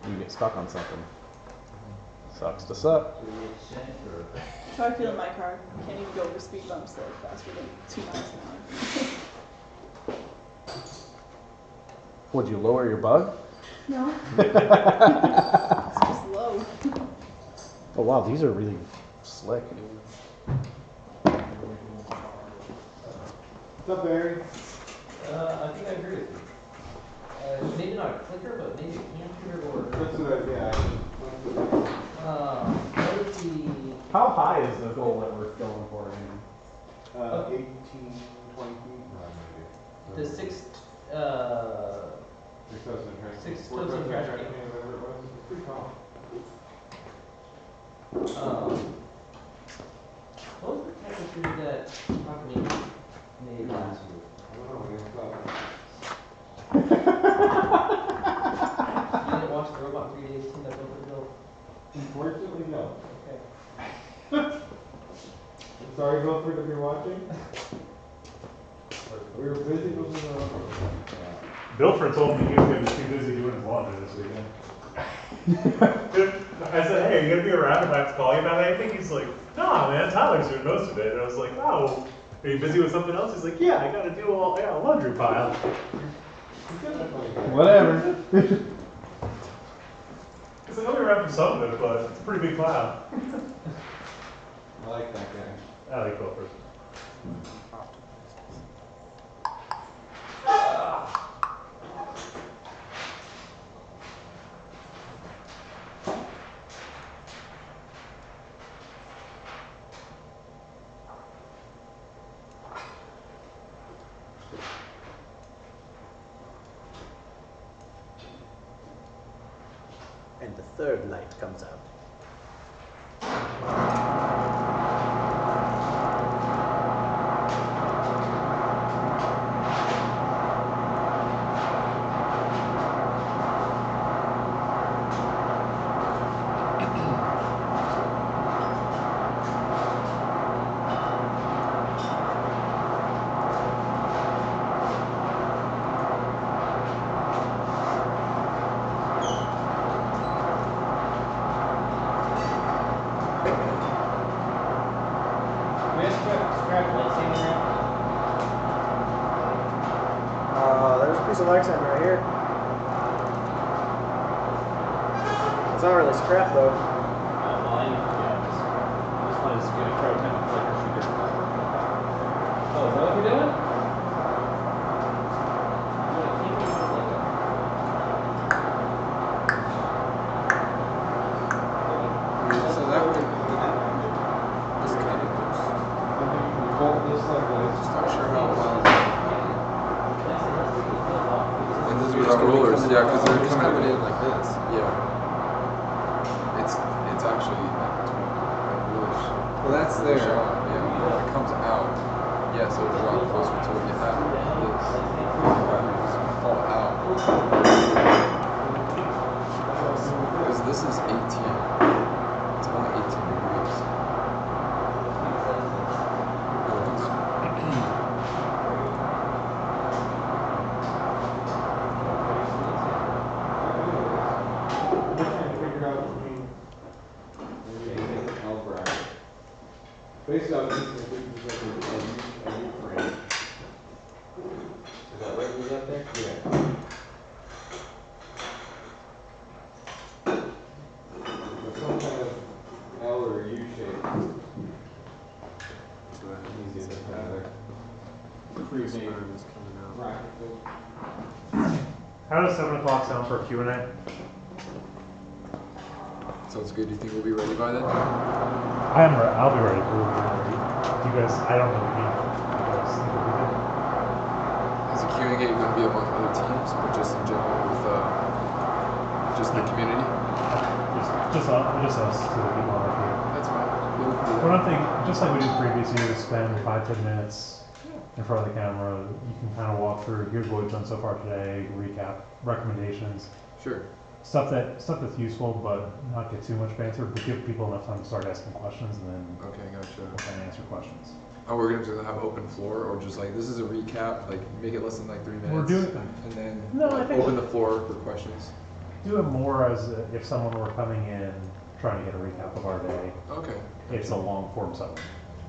You get stuck on something. Sucks to suck. That's how I feel in my car. I can't even go over speed bumps that are faster than 2 miles an hour. Would you lower your bug? No. It's just low. Oh wow, these are really slick. What's up, Barry? I think I agree with you. Maybe not a clicker, but maybe a hand tuner or. That's what What is the? How high is the goal that we're going for? 18, 20 feet? The 6 6,000 trash. 6,000 trash can. Whatever it was. It's pretty tall. What was the temperature that Proclamation made last year? I don't know. What do you thought? You didn't watch the Robot 3 Days team that built the build? Unfortunately, no. Okay. I'm sorry, Wilfred, if you're watching. We were busy moving around. Bilford told me he was going to be too busy doing his laundry this weekend. I said, hey, are you going to be around if I have to call you about anything? He's like, nah, man, Tyler's doing most of it. And I was like, oh, are you busy with something else? He's like, yeah, I got to do I got a laundry pile. Whatever. Because I know you're around for some of it, but it's a pretty big pile. I like that guy. I like Bilford. And the third light comes out. There's a piece of Lexan right here. It's not really scrap though. I just wanted to get a prototype of clicker shooter. Oh, is that what you're doing? So that would this kind of goes. Bolt this like this. Just not sure how well. And those are just rollers, yeah, because they're just coming in like this. Yeah. It's actually really. Well, that's there. Yeah. When it comes out, yeah, so it'll draw closer to what you have. This. Just fall out. Because this is 18. It's only 18 degrees. Basically, I was thinking if we could just like a U-frame. Is that what you got there? Yeah. With some kind of L or U shape. Easy to gather. Practical. How does 7 o'clock sound for Q&A? Sounds good. Do you think we'll be ready by then? I'll be ready. We'll be ready. Do you guys? I don't know. You guys think we'll be good? Is the Q&A going to be among other teams, or just in general with just the community? Just us to the people on our team. That's fine. One other thing, just like we did previous years, spend 5-10 minutes in front of the camera. You can kind of walk through. Here's what we've done so far today. Recap, recommendations. Sure. Stuff that's useful, but not get too much banter. But give people enough time to start asking questions, and then Okay, gotcha. we'll kind of answer questions. Oh, we're gonna have open floor, or just like this is a recap, like make it less than like 3 minutes. We're doing- and then No, I like, think- open the floor for questions. Do it more as if someone were coming in trying to get a recap of our day. Okay. It's a long form summary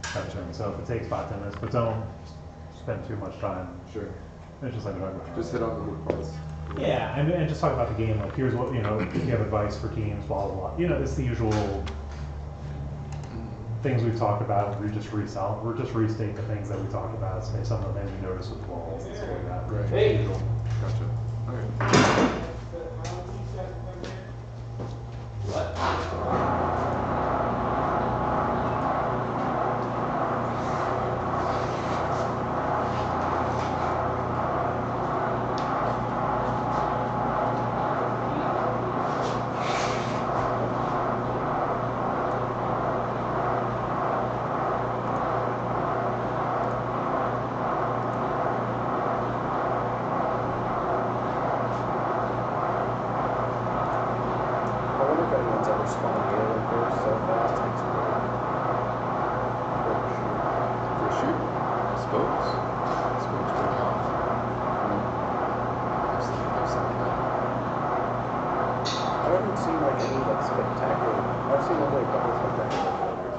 kind of thing. So if it takes 5-10 minutes, but don't spend too much time. Sure. It's just like we're talking about. Just hit on the good parts. Yeah, and just talk about the game. Like, here's what, if you have advice for teams, blah, blah, blah. It's the usual things we've talked about. We just resell. We're just restate the things that we talked about. Say some of the things we noticed with walls and stuff like that. Right. Hey. Gotcha. Okay. I wonder if anyone's ever spun a gear like this so fast. It's For shoot, spokes going off. I've seen that. I haven't seen like any like spectacular. I've seen only a couple of spectacular failures.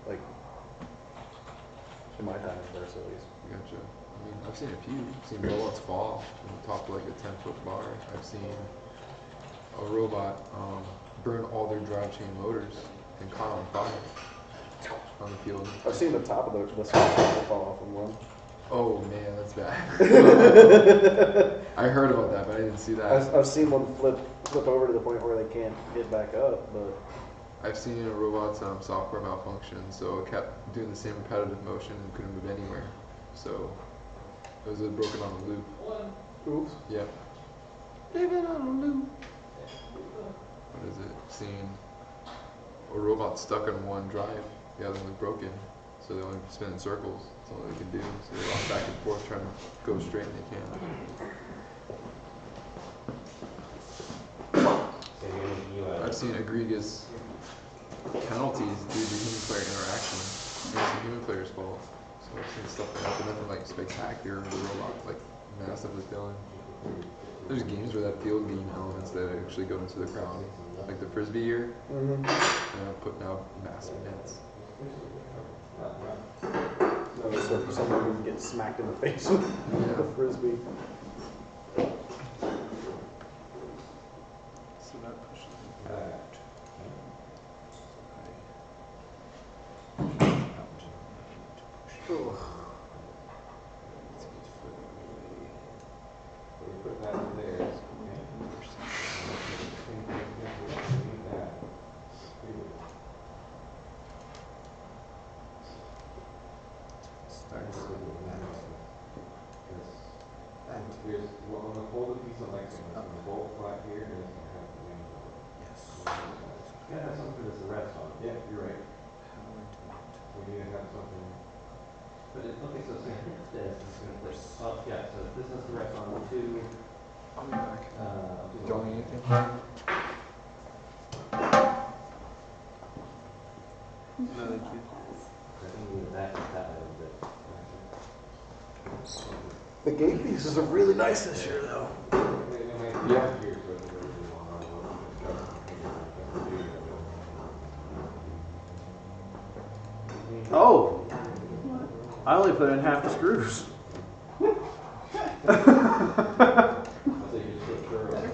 Like in my time in Versa at least. Gotcha. I mean, I've seen a few. I've seen robots fall from the top of like a 10-foot bar. I've seen a robot burn all their drive chain motors and caught on fire on the field. I've seen the top of the side fall off in one. Oh man, that's bad. I heard about that, but I didn't see that. I've seen one flip over to the point where they can't get back up, but I've seen a robot's software malfunction, so it kept doing the same repetitive motion and couldn't move anywhere. So it was broken on a loop. oops. Yep. Living on a loop. What is it? Seeing a robot stuck on one drive, the other one's broken, so they only spin in circles. That's all they can do. So they walk back and forth trying to go straight, and they can't. I've seen egregious penalties due to human-player interaction. It's the human player's fault. So I've seen stuff like that, but nothing like spectacular. The robot like massively failing. There's games where that field game elements that actually go into the crowd, like the frisbee year, and putting out massive nets. So someone would get smacked in the face with the frisbee. So that pushes it out. Put that in there. Here's, well, on the folded piece of Lexington, it's going to bolt flat here, and it's going to have the wings on it. Yes. Yeah, that's something for this to rest on. Yeah, you're right. We need to have something. But it, okay, so say this is going to place. Oh, yeah, so this has to rest on two. Don't need anything? No, thank you. I think we need that a little bit. The gate pieces are really nice this year, though. Yeah. Oh! I only put in half the screws. Better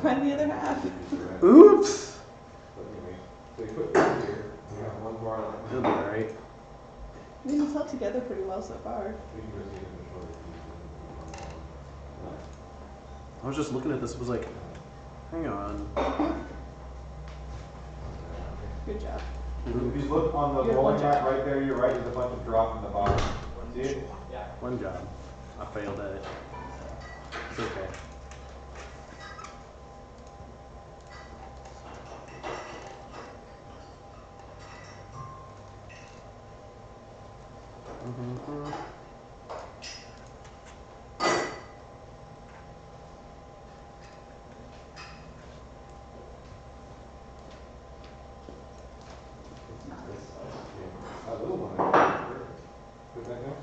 find the other half. Oops! So you put this here, you have one bar like It'll be alright. I mean, it's held together pretty well so far. I was just looking at this, it was like, hang on. Good job. If you look on the rolling mat right there, you're right, there's a bunch of drop in the bottom. See it? Yeah. One job. I failed at it. It's okay. That little one, put that down.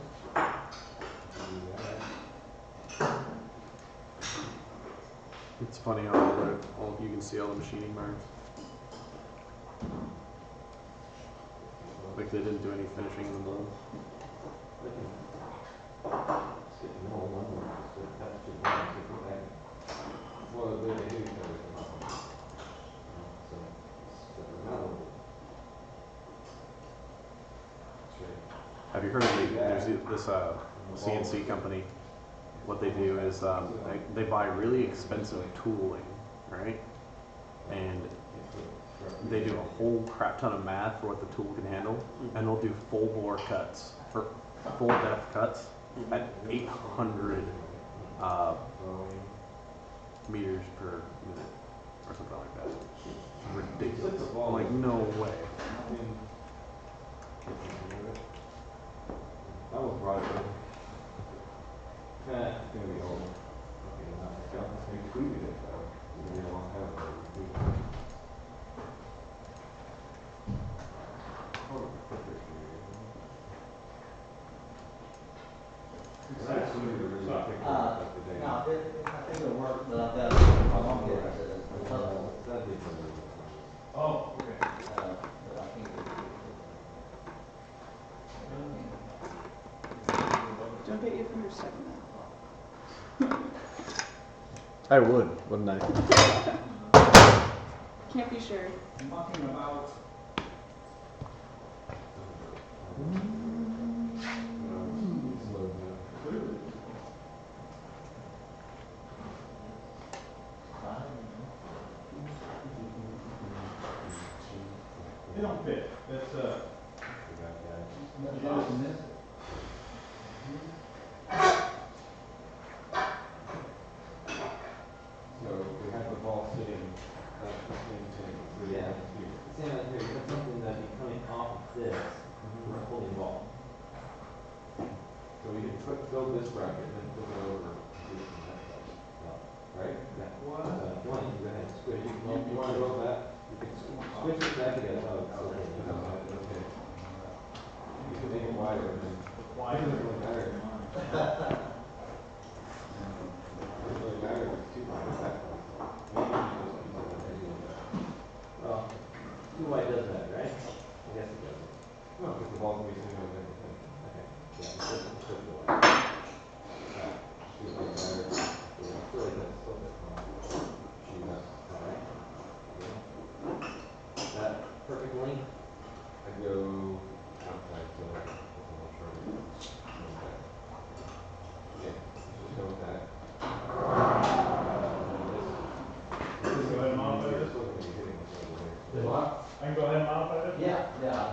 It's funny how all you can see all the machining marks. Like they didn't do any finishing in the mold. Well, they hit each other. Have you heard of there's this CNC company? What they do is they buy really expensive tooling, right? And they do a whole crap ton of math for what the tool can handle, and they'll do full bore cuts for full depth cuts at 800 meters per minute or something like that. It's ridiculous. I'm like, no way. I almost brought it up. It's gonna be old. We tweeted it though. It's gonna be a long time ago. We tweeted it. No, I think it'll work, but I've got a long get at it. Oh, okay. But I think Don't get your fingers stuck in that. I would, wouldn't I? Can't be sure. Talking about. They don't fit. That's So we have the ball sitting at the same thing. Yeah. Stand out here, you have something that be coming off of this, for a holding ball. So we can build this bracket and then flip it over to that side. Right? Yeah. One, go ahead, switch. You wanna build that? You can Switch it back together. Oh, okay. You can make it wider and then. Why does it really matter? It doesn't really matter if it's too wide or that wide. well, too wide does that, right? I guess it doesn't. No, because the ball's gonna be sitting on a different thing. Okay, yeah, it's just the way. It doesn't matter. Yeah, I feel like that's still a bit wrong. Shoot up. Alright. Is that perfect length? I go outside, so it's a little shorter. Yeah, let's just go with that. Just go ahead and modify this. Still gonna be hitting this over The there. what? I can go ahead and modify this? Yeah.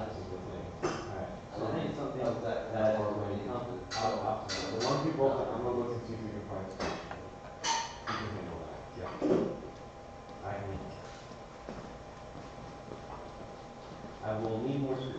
This is the thing. Alright, so I need something that when you come to So once we bolt it, I'm gonna look and see if we can find space. You can handle that. Yeah. I will need more screws.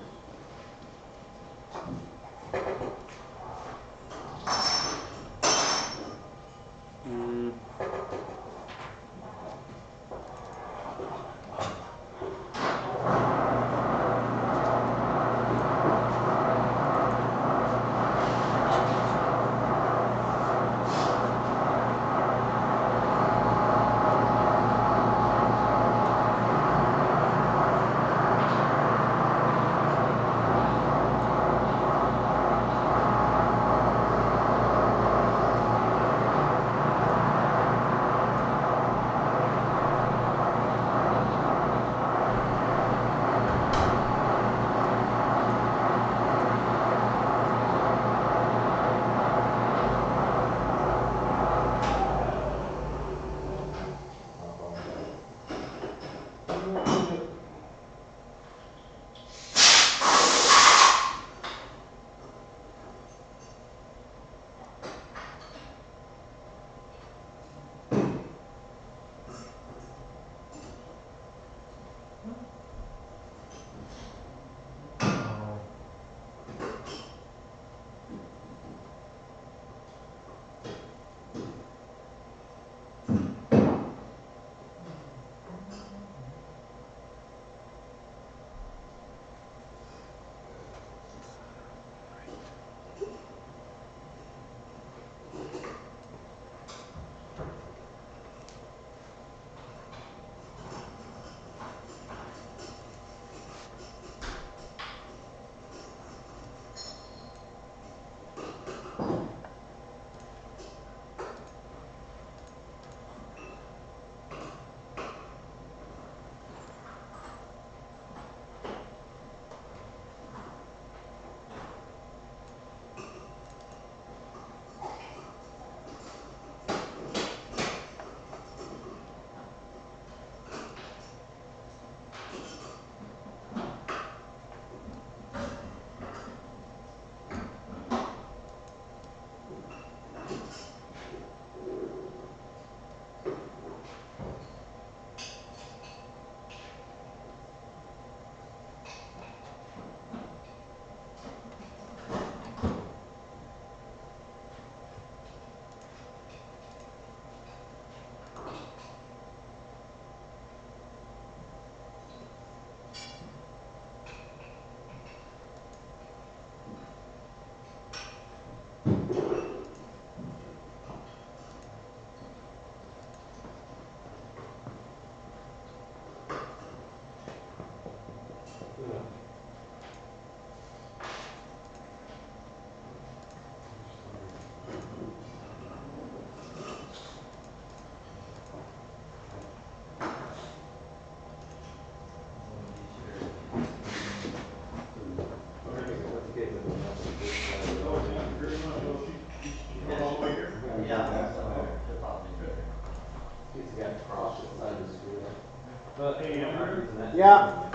Yeah.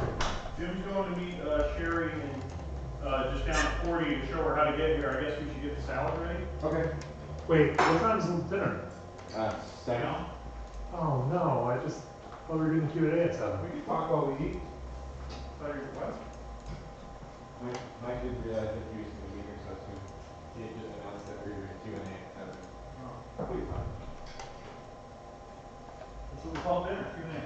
Jim's going to meet Sherry and just down at 40 to show her how to get here. I guess we should get the salad ready. Okay. Wait, what time's dinner? 7. Oh no, I just thought we were doing Q&A at 7. We can talk while we eat. What? My kids realized that he was going to be here so soon. He had just announced that we were doing Q&A at 7. Oh. It'll be fun. That's what we call dinner, Q&A.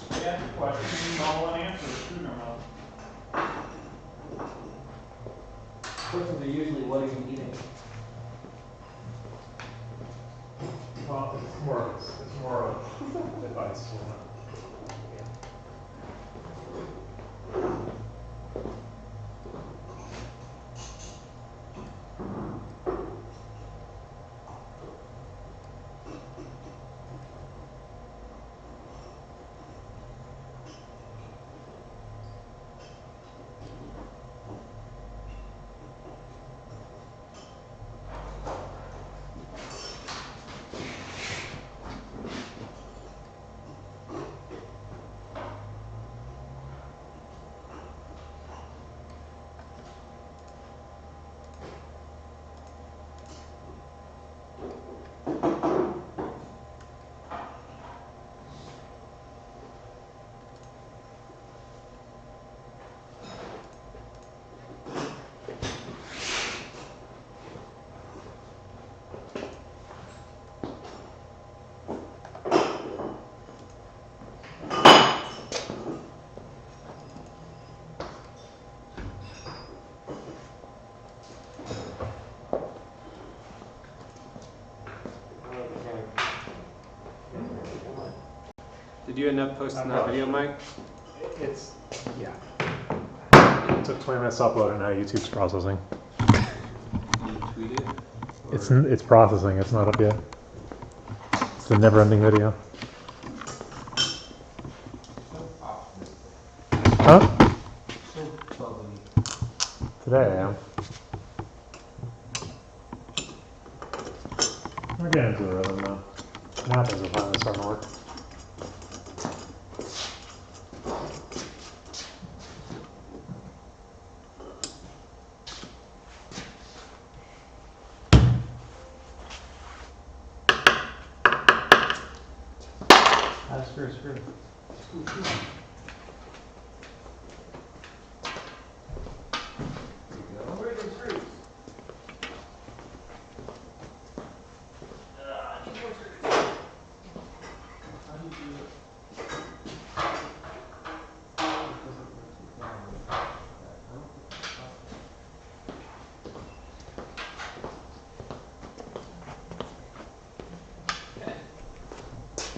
They ask a question, you know one answer, student or not. Questions are usually, what are you eating? Well, it's more of advice. Did you end up posting that video, Mike? Yeah. It took 20 minutes to upload and now YouTube's processing. You tweet it? It's processing, it's not up yet. It's the never-ending video. Huh? Today I am. We're getting into the rhythm now. Now things are finally starting to work. Screw. Where are the screws?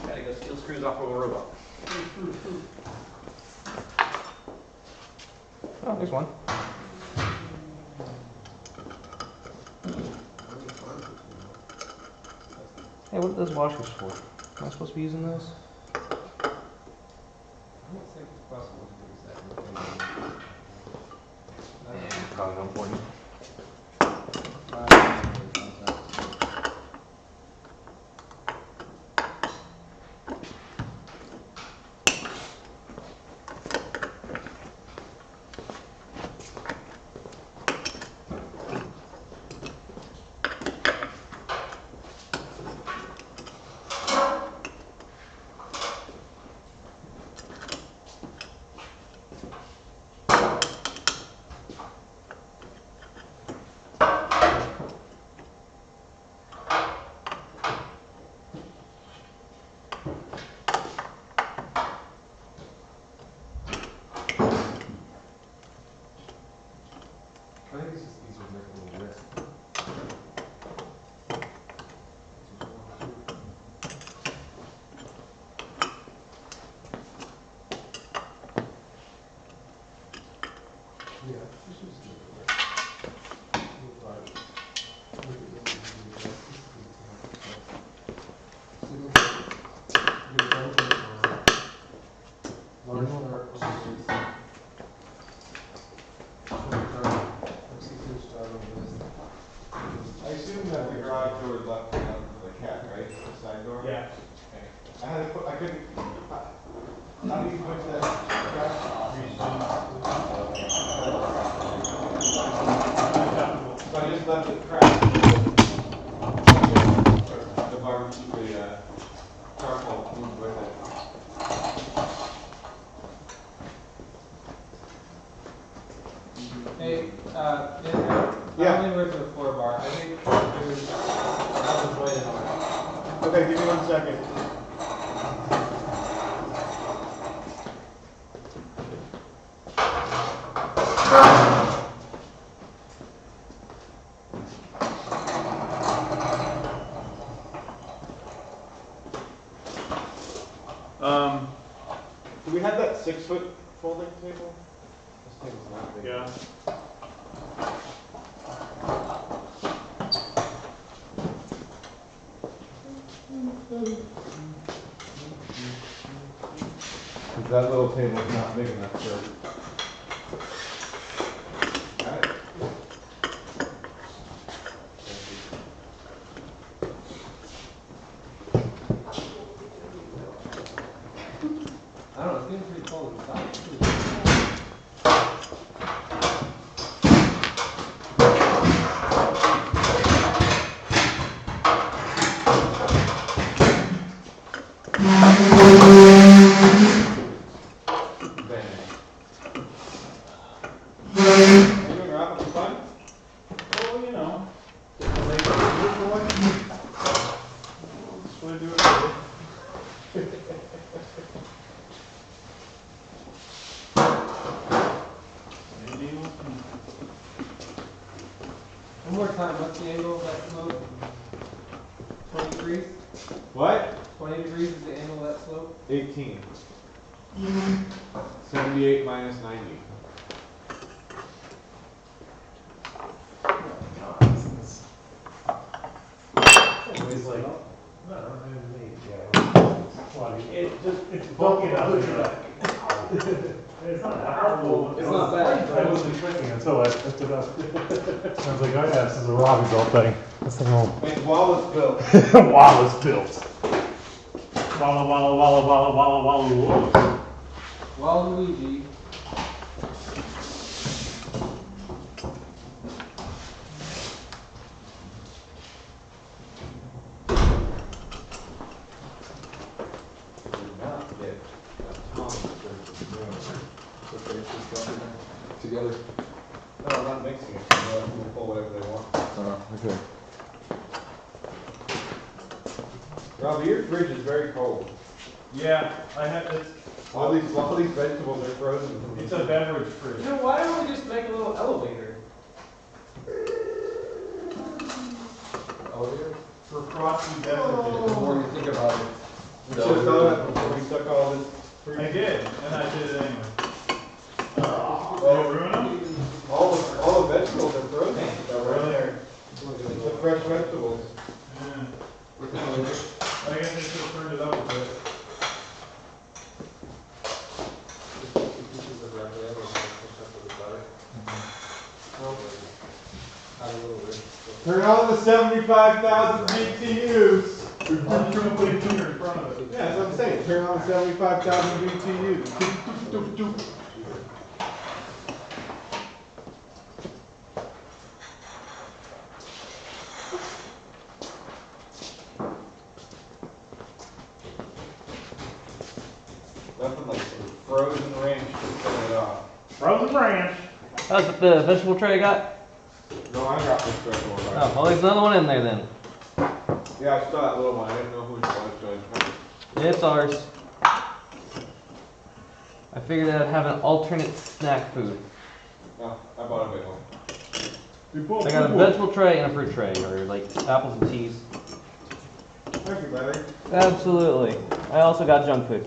Gotta go steal screws off of a robot. Oh, there's one. Hey, what are those washers for? Am I supposed to be using those? I don't think it's possible to do exactly. Probably not important. How do you put that track so I just left it cracked. The barbecue, the charcoal moved with it. Hey, Yeah. I'm in the floor bar. I think there's another way to know. Okay, give me 1 second. Do we have that 6-foot folding table? This table's not big. Yeah. That little table is not big enough for. Got it. I don't know, it's getting pretty cold inside. One more time, what's the angle of that slope? 20 degrees? What? 20 degrees is the angle of that slope? 18. 78 minus 90. It's like, it's bulky enough. It's not that hard. It's not bad. I wasn't expecting it until I picked it up. I was like, oh yeah, this is a Robbie built thing. This thing will. It's Wallace built. Wallace built. Walla walla walla walla walla walla walla. Waluigi. Together. No, I'm not mixing it. We'll pull whatever they want. Okay. Robbie, your fridge is very cold. Yeah, I have this. All these vegetables are frozen. It's a beverage fridge. You know, why don't we just make a little elevator? Elevator? For frosty The beverages. more you think about it. We should have done that before we took all this. I did, and I did it anyway. Well, ruin them? all the vegetables are frozen. They're right there. The fresh vegetables. Yeah. I guess I should have turned it up a bit. Turn on the 75,000 BTUs. I'm just gonna put your finger in front of it. Yeah, that's what I'm saying. Turn on the 75,000 BTUs. Nothing like some frozen ranch to turn it off. Frozen ranch. How's the vegetable tray I got? No, I got this special one. Oh, well, there's another one in there then. Yeah, I saw that little one. I didn't know who it was, so I just It's ours. I figured I'd have an alternate snack food. Oh, I bought a big one. I got a vegetable tray and a fruit tray, or like apples and teas. Thank you, Barry. Absolutely. I also got junk food.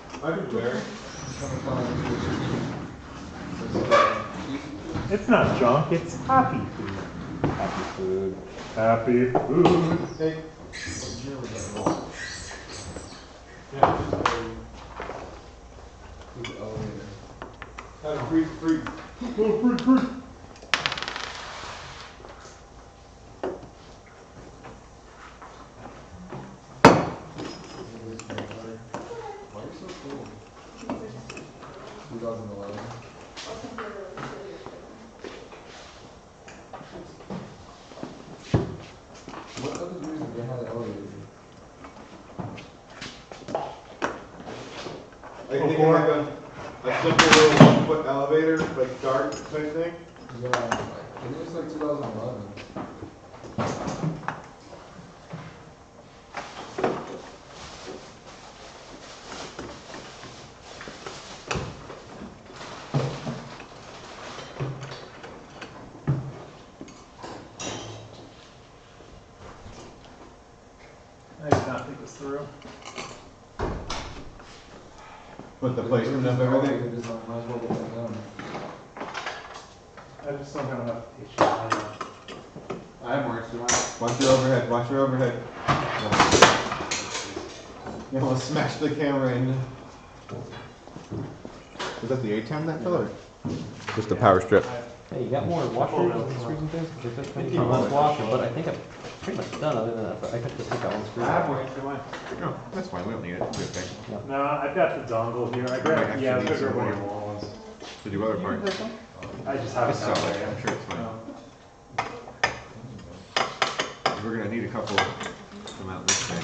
Thank you, Barry. It's not junk, it's happy food. Happy food. Happy food. Hey. Have a free. so cool. 2011. What other reason they had an elevator? I think like a simple little 1-foot elevator, like dart type thing. Yeah, I think it's like 2011. I did not think this through. With the placement of everything. They just might as well get that done. I just don't have enough patience. I have more extra. Watch your overhead. Watch your overhead. You almost smashed the camera in. Is that the A10 that filler? Just the power strip. Hey, you got more washers and screws and things? Because there's just one washer, but I think I'm pretty much done other than that. But I could just take that one screw. I have more extra mine. No, that's fine. We don't need it. It's okay. No, I've got the dongle here. I grabbed, yeah, the bigger one. Ones. To do other parts. I just have it It's down solid. there. I'm sure it's fine. We're gonna need a couple come out this way.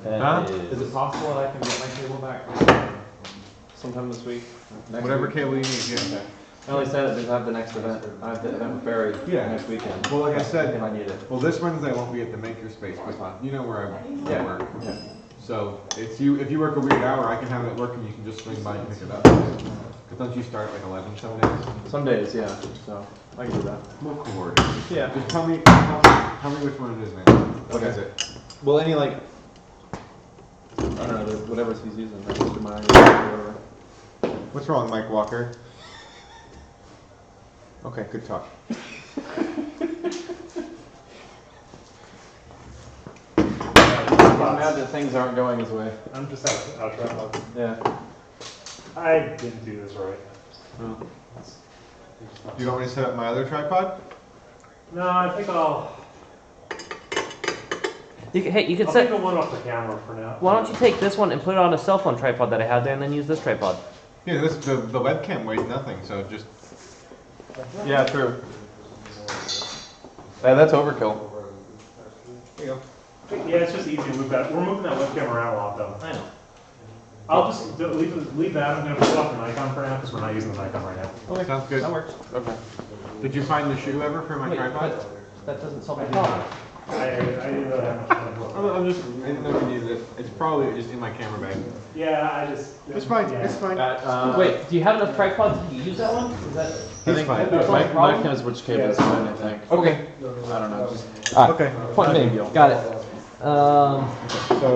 That Is it possible that I can get my cable back sometime this week? Whatever cable you need. Yeah. I only said it because I have the next event. I have the event with Barry next weekend. Well, like I said, If I need it. well, this Wednesday won't be at the makerspace, but you know where I Yeah. work. So if you work a weird hour, I can have it work and you can just swing by and pick it up. But don't you start at like 11 some days? Some days, yeah. So I can do that. We'll coordinate. Yeah. Just tell me which one it is, man. What is it? Well, any like, I don't know, whatever he's using, like Mr. Myers or whatever. What's wrong, Mike Walker? Okay, good talk. I'm mad that things aren't going his way. I'm just out of Yeah. I didn't do this right. Oh. You want me to set up my other tripod? No, I think I'll You could take set. the one off the camera for now. Why don't you take this one and put it on a cell phone tripod that I have there, and then use this tripod? Yeah, the webcam weighs nothing, so just. Yeah, true. Yeah, that's overkill. There you go. Yeah, it's just easy to move that. We're moving that webcam around a lot, though. I know. I'll just leave that. I'm going to put off the Nikon for now because we're not using the Nikon right now. Okay, sounds good. That works. Okay. Did you find the shoe ever for my Wait, tripod? but that doesn't solve my problem. I didn't really have much fun. I didn't know if you needed it. It's probably just in my camera bag. Yeah, I just. It's fine. Yeah. It's fine. Wait, do you have enough tripods to use that one? Is that? It's fine. Mike knows which cable is fine, I think. Okay. I don't know. Just Okay. Point me. Got it. So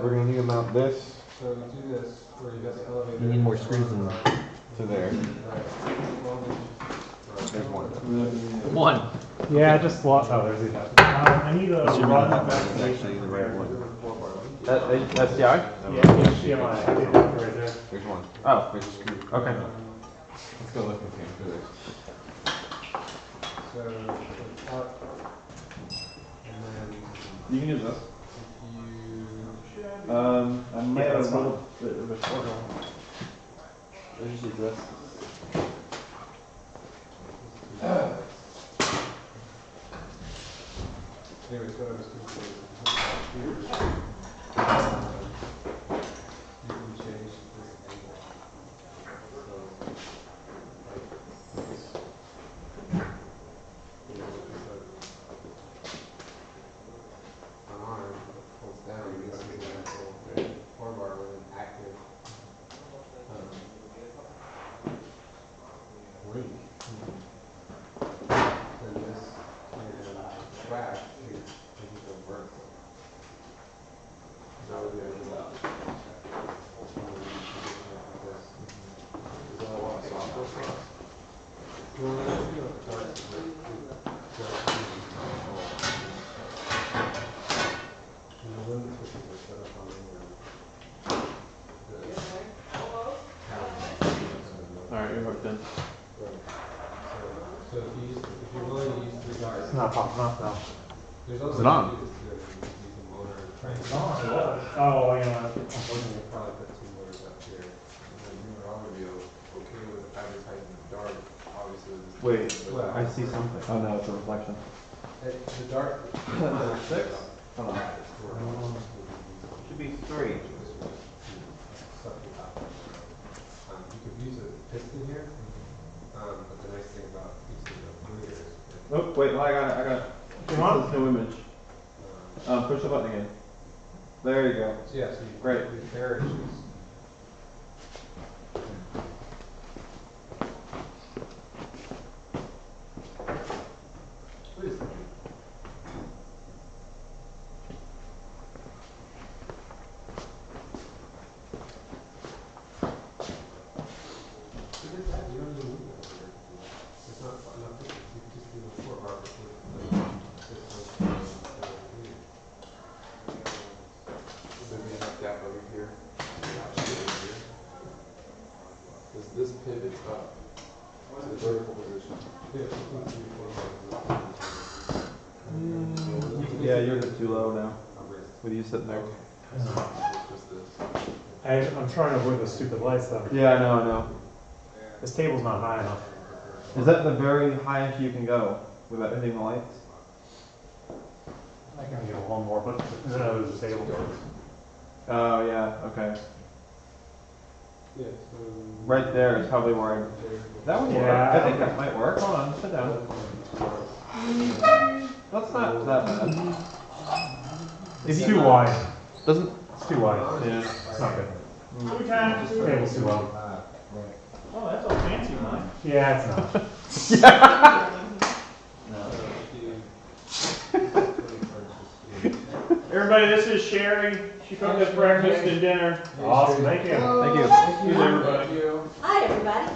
we're gonna need to mount this So do this, where you got the elevator. You need more screws than to there. There's one. one. Yeah, just swap. Oh, there's the. I need a rod back. Actually, the right one. that's the eye? Yeah, HDMI. I did that right there. There's one. Oh. There's a screw. Okay. Let's go look and see through this. So, the top, and then You can use this. you, I might Yeah, have that's a little bit of a shorter one. I just use this. anyway, so I was thinking, here, you can change this angle. So, like this. You know, it's an arm pulls down, this is the actual bar with an active link. Then this can track if it go vertical. That would be a good option. Is that a lot of software for us? Well, let's do it. The limit switches are set up on the Alright, you're hooked in. So if you're willing to use 3 wires. It's not popping up now. There's also Is it on? you can motor train. Oh, yeah. Unfortunately, we'll probably put 2 motors up here. And then you would already be okay with advertising the dark, obviously. Wait, Well, I see something. Oh no, it's a reflection. The dark. 6? Oh no. Should be 3. You could use a piston here, but the nice thing about using the fluid is Oh, wait, I got it. Come on. This is new image. Push the button again. There you go. so yeah, so you Great. with their issues. What is that? You don't even need that here. It's not enough. You can just do the 4 bar There'd be enough gap over here. This pivots up to the vertical position. Yeah, you're a bit too low now. With you sitting there. Just this. I'm trying to avoid the stupid lights though. Yeah, I know. This table's not high enough. Is that the very highest you can go without hitting the lights? I can get a little more, but then I lose the table. Oh yeah, okay. Yeah, so Right there is probably where that would work. Yeah. I think that might work. Hold on, sit down. That's not that bad. It's too wide. Doesn't. It's too wide. Yeah. It's not good. Table's too low. Oh, that's all fancy, mine. Yeah, it's not. Everybody, this is Sherry. She cooked us breakfast and dinner. Awesome, thank you. Thank you. Here's everybody. Hi, everybody.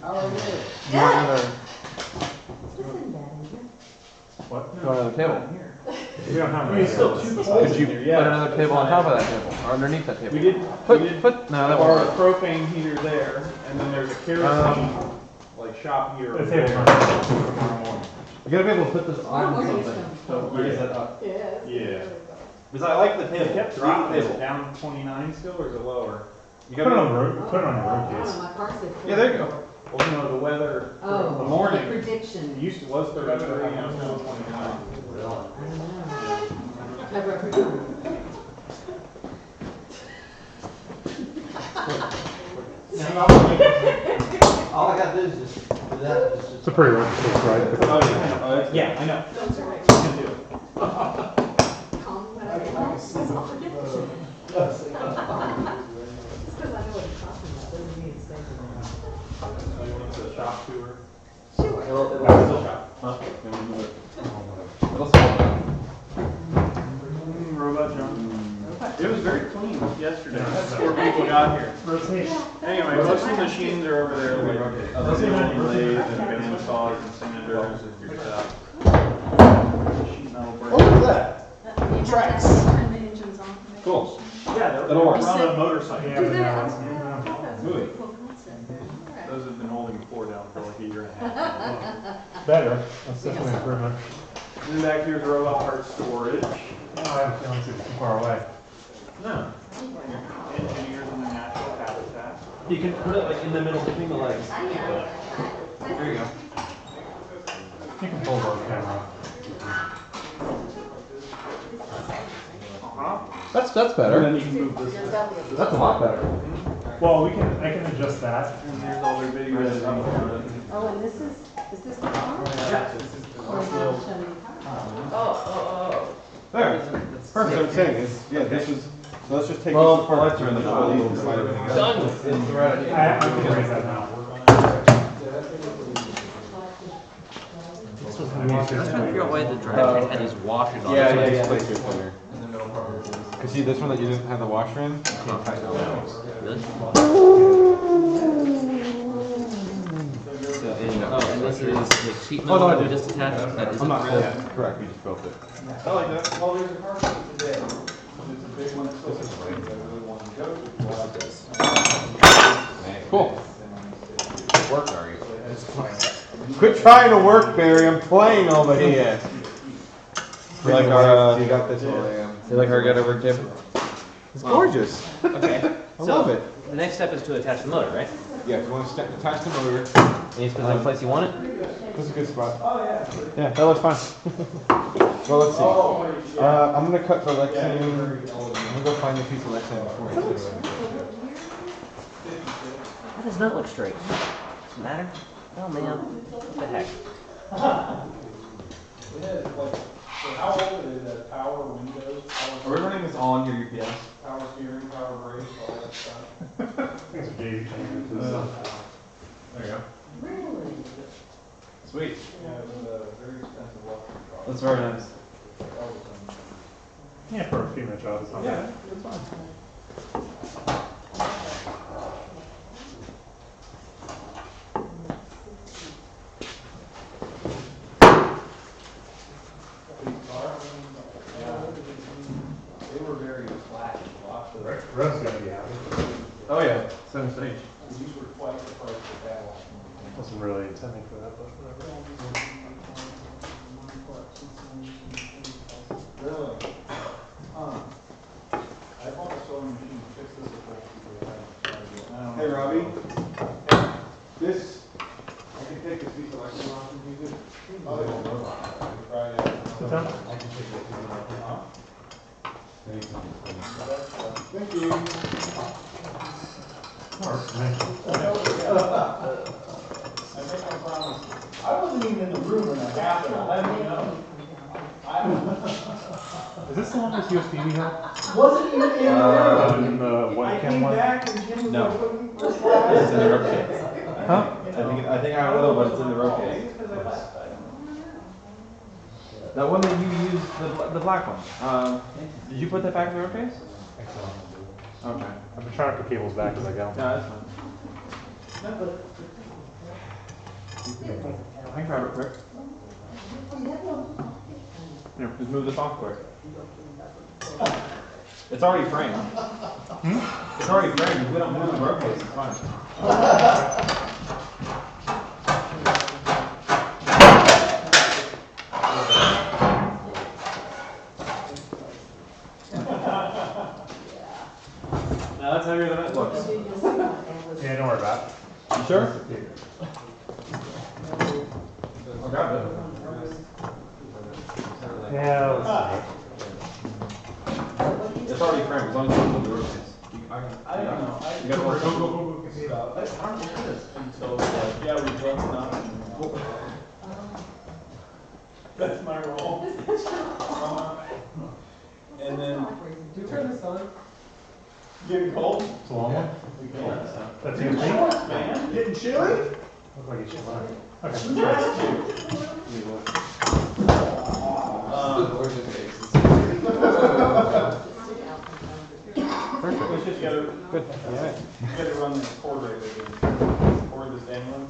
How are you? You want another? What? You want another table? We don't have I mean, it's still too cold Could in you here, put yeah. another table on top of that table, or underneath that table? We did Put. No, that borrow a won't. propane heater there, and then there's a kerosene, like shop heater. The over table's there. not tomorrow morning. You gotta be able to put this on Oh, something. So raise it up. Yes. Yeah. Because I like the They table. kept dropping. Is it down 29 still, or is it lower? You Put gotta it be on the able road. Put it on your road I don't case. know, my car said. Yeah, there you go. Well, you know, the weather for Oh, the morning, the prediction. it used to was 33, now it's down 29. I know. I represent. All I gotta do is just do that. It's a pretty road case, right? Yeah, I know. Those are right. You can do it. Calm, but I don't know. It's all prediction. It's because I know what it's talking about, doesn't mean it's saying it. You want the shop tour? Sure. It'll shop. Huh? It'll slow down. Robot jump. It was very clean yesterday. Before people got here. Anyway, most of the machines are over there, like the lathe and bandsaws and sanders and your stuff. Sheet metal brake. You have to turn the engines on. to make Cool. sure. Yeah, That'll work. Run a motorcycle. Yeah, Do but that. no, I thought that was a Really? really cool concept. Alright. Those have been holding the floor down for like a year and a half. Better. That's definitely an improvement. Then back here's robot part storage. Oh, I have a feeling it's too far away. No. Engineers in their natural habitat. You can put it like in the middle between the legs. There you go. You can pull the camera. That's And better. then you can move this. That's a lot better. Well, I can adjust that. And there's all their videos. Oh, and this is this the car? Yeah, this is the Or is it showing the car? There. Perfect. What I'm saying is, yeah, this is. So let's just take Well, this apart. lights are in the Done. middle, slide everything else. Done. It's ready. I can raise that now. I was trying to figure out why the drivetrain had these washers on it. Yeah, It's yeah. place here somewhere. In the middle part is. Cause see, this one that you didn't have the washer in, you can't tighten it. Really? And, Oh, and this is the sheet Oh, no, metal I that we did. just attached that isn't I'm not, real. yeah, correct, we just built it. I like that. Well, there's a car show today. There's a big one at Silver Lake that I really want to go to. Cool. Work, are you? Quit trying to work, Barry, I'm playing over here. Like our, You got this one. You like our get over table? It's gorgeous. Okay. I love it. The next step is to attach the motor, right? Yeah, if you want to attach the motor. Any specific place you want it? That's a good spot. Oh, yeah. Yeah, that looks fine. Well, let's see. I'm gonna cut the Lexan. I'm gonna go find the piece of Lexan before I do it. That does not look straight. Does it matter? Oh man, what the heck? It has like, so how old is that? Power windows? Are we running this all on your UPS? Power steering, power brakes, all that stuff. It's a gauge changer. There you go. Really? Sweet. Yeah, it was a very expensive electric car. That's very nice. Yeah, for a few minute job, it's not bad. It's fine. They were very flat and lots of. Russ gonna be happy. Oh yeah, center stage. These were twice the price of that one. Wasn't really intending for that, but whatever. Really? I bought a sewing machine to fix this at Hey Robbie, this I can take this piece of Lexan off and use it. Oh, they don't know about that. Try it out. Sit down. Thank you. I think I promised. I wasn't even in the room when that happened. I'll let you know. Is this the one with USB we have? Wasn't even in the room. In the I webcam came one? back and Jim was No. like, looking for It's in the slides. rope case. Huh? I think I have a little, but it's in the rope case. That one that you used, the black one. Did you put that back in the rope case? Okay. I've been trying to put cables back as I go. Yeah, that's fine. I can grab it quick. Here, just move this off quick. It's already framed. It's already framed. If we don't move the rope case, it's fine. Now that's heavier than it looks. Yeah, don't worry about it. You sure? I got it. Yeah, let's It's already framed. As long as you don't move the rope case. I don't know. You gotta work. I don't know this until, yeah, we drove enough. That's my role. And then. Do you turn this on? Getting cold? It's a long one. That's Getting USB? shorts, man. Getting chilly? Look like it should run. Okay. It's just gotta, Good. you gotta run this cord right again. Cord this dangling.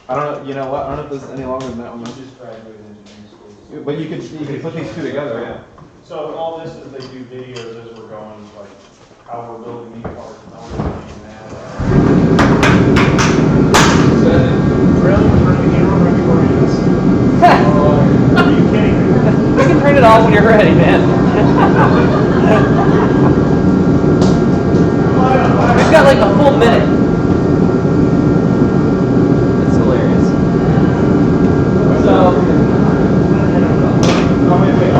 I don't know. You know what? I don't know if this is any longer than that one. You just graduated engineering school. But you can put these two together, yeah. So all this is they do videos as we're going, like how we're building these parts and how we're doing that. Really? Are you kidding me? You can turn it off when you're ready, man. We've got like a full minute. It's hilarious. So. Oh, wait, there you go.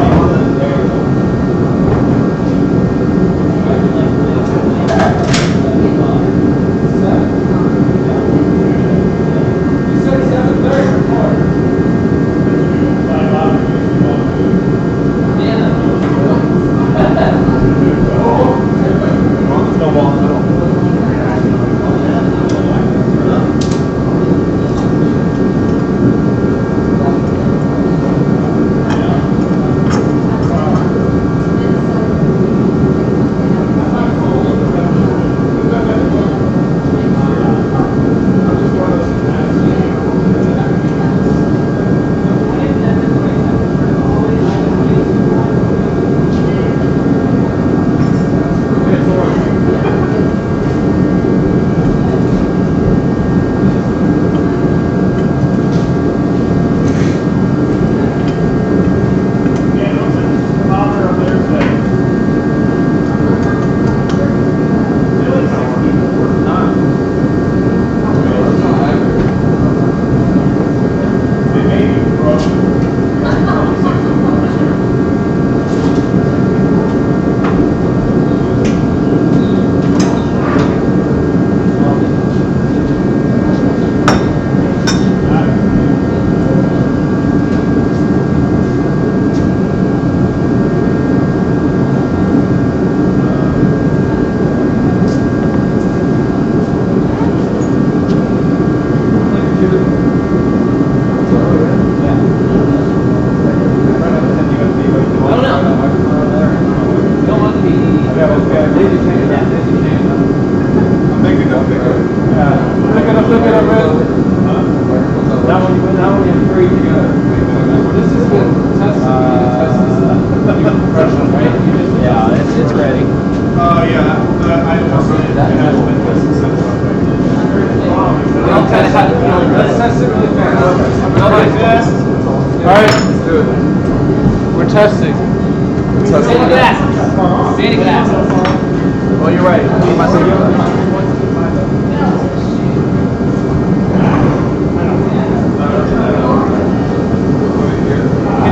Can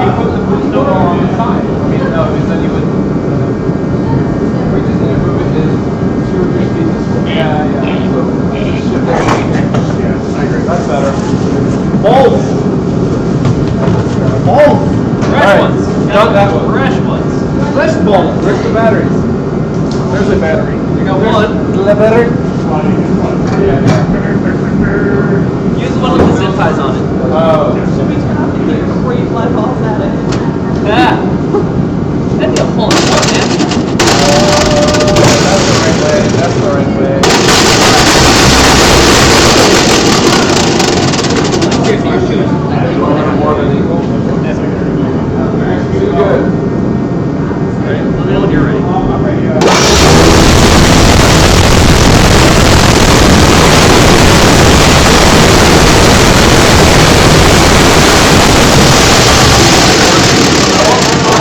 you put the boost node on the side? I mean, no, because then you would. We just need to move it in 2 or 3 feet this way. Yeah. So just shift that. That's better. Bolt! Bolt! Fresh ones. Done that one. Fresh ones. Fresh bolt. Where's the batteries? There's a battery. You got one. The battery? Use the one with the zip ties on it. Oh. Should we turn off the heat before you fly off at it? Ah. That'd be a full sport, man. That's the right way. That's the right way. Here's your shoes. More than equal. Good. Ready? Let me know when you're ready. I'm ready.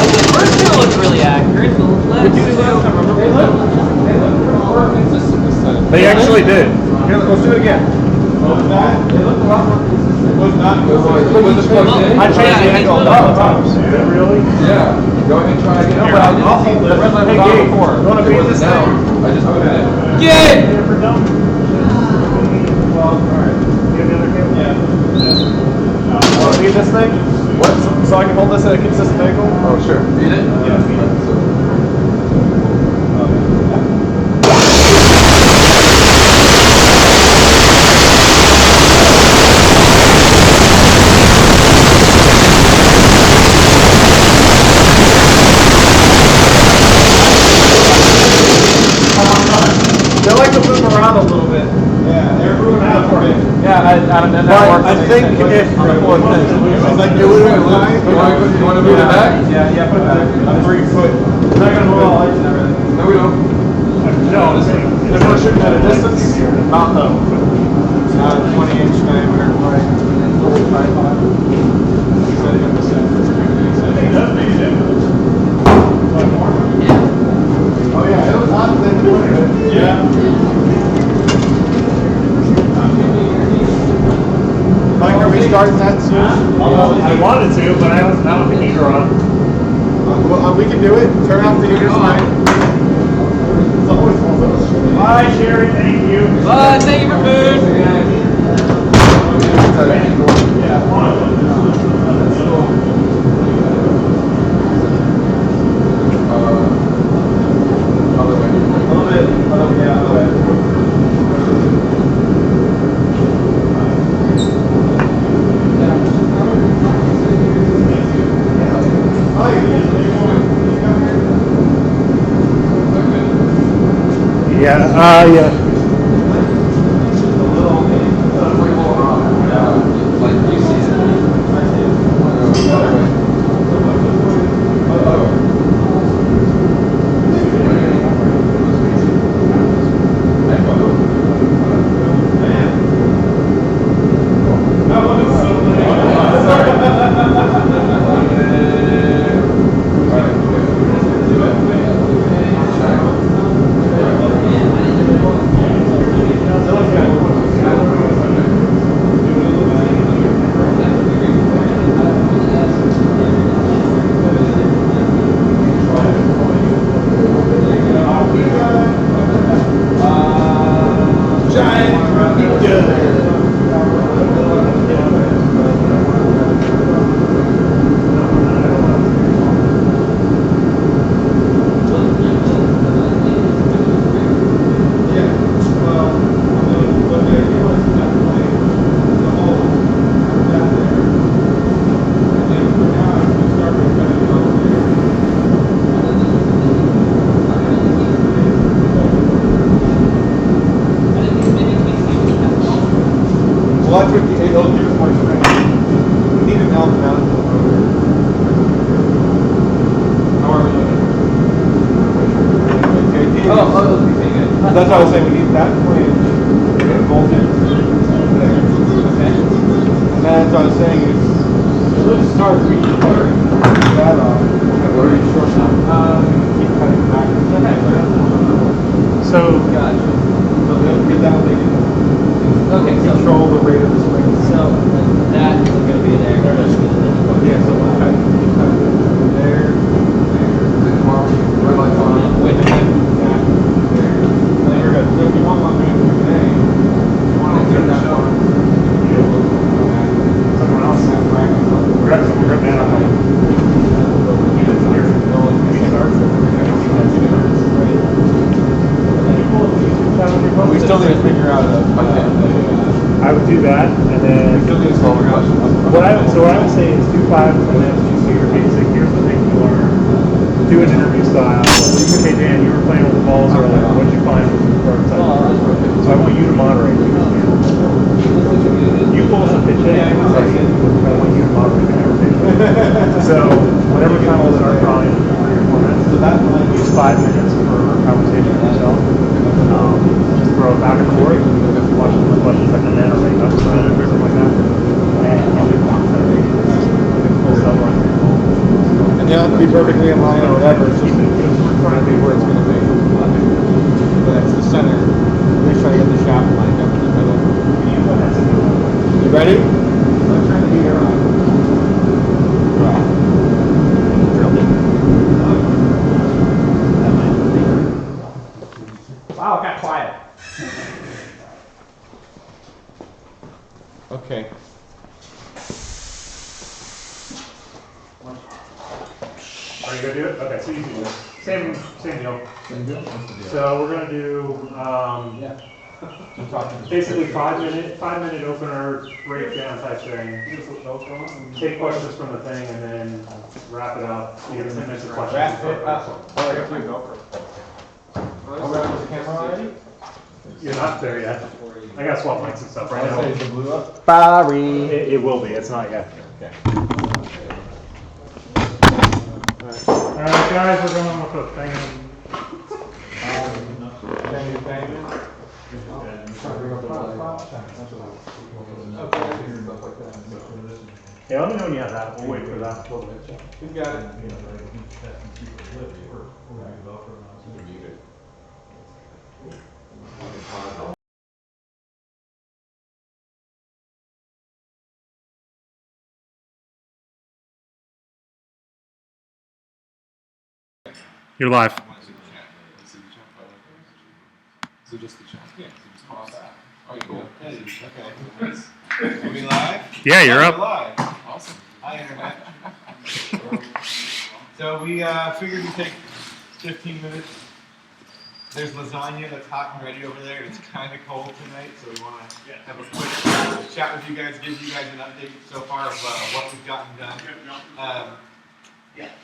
The first two looked really accurate, but let's do They actually did. Here, let's do it again. They look a lot more consistent. Was not. Was it plugged in? I changed the angle a lot of times. Really? Yeah. Go ahead and try again. No, but I'll hold the red light was on before. You want to beat this thing? I just put it in. Get! Well, alright. You have the other cable? Yeah. Want to beat this thing? What? So I can hold this at a consistent angle? Oh, sure. Beat it? Yeah, beat it. They like to move around a little bit. Yeah, they're moving out a bit. Yeah, I think if It's like you're literally alive. You want to move it back? Yeah, put it back. I'm 3 foot. We're not gonna move all lights and everything. No, we don't. No, if we're shooting at a distance, not though. It's not a 20-inch diameter. Right. It does make a difference. Oh yeah, it was hot then. Yeah. Mike, are we starting that soon? I wanted to, but I don't have the heater on. We can do it. Turn off the heater tonight. It's always one of those. Bye, Sherry. Thank you. Bye, thank you for food. Yeah, one of them. Yeah. That's why I was saying we need that point voltage. And that's what I was saying is let's start reaching that off. We're short now. Keep cutting back. So, Okay, so Control the rate of the spring. so that is going to be there. Yeah, so we'll cut there, red lights on. Wait a minute. You're good. If you want one minute per day, you want to turn that on. someone else. Grab that. We still need to figure out I would do that, and then what I would say is do 5 minutes just so you're basic. Here's the thing you learn. Do an interview style. Okay, Dan, you were playing with the balls earlier. What did you find with the prototype? So I want you to moderate. You pull some pitch in. I want you to moderate the conversation. So whatever tunnels are drawing for your format. So that use 5 minutes for conversation with yourself. Just throw it back and forth. Questions that come in or make up something like that. And you don't have to be perfectly in line or whatever, it's just trying to be where it's going to be. But it's the center. Make sure I get the shaft lined up in the middle. You ready? I'm trying to be here on. Wow, it got quiet. Okay. Are you gonna do it? Okay, so you do it. Same deal. So we're gonna do basically 5 minute opener breakdown type thing. Take questions from the thing and then wrap it up. You have 10 minutes of questions. Wrap it up. Oh, I got my GoPro. Oh, we're the camera already? You're not there yet. I got swap mics and stuff right now. Is it blue up? Sorry. It will be. It's not yet. Okay. All right, guys, we're going with the thing. Yeah, let me know when you have that. We'll wait for that. Who's got it? You're live. So just the chat. Yeah, so just pause that. Oh, cool. Hey, okay. Are we live? Yeah, you're up. We're live. Awesome. Hi, Internet. So we figured we'd take 15 minutes. There's lasagna that's hot and ready over there. It's kind of cold tonight, so we want to have a quick chat with you guys, give you guys an update so far of what we've gotten done.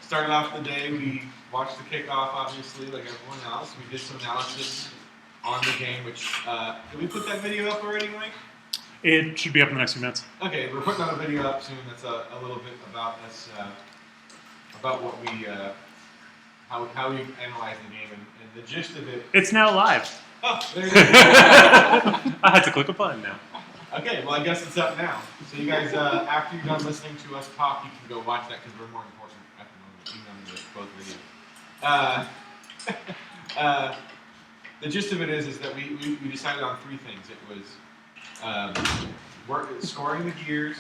Started off the day, we watched the kickoff, obviously, like everyone else. We did some analysis on the game, which, did we put that video up already, Mike? It should be up in the next few minutes. Okay, we're putting on a video up soon that's a little bit about us, about what we, how we analyze the game, and the gist of it. It's now live. Oh, there it is. I had to click a button now. Okay, well, I guess it's up now. So you guys, after you're done listening to us talk, you can go watch that because we're more important at the moment, even though both videos. The gist of it is that we decided on 3 things. It was scoring the gears,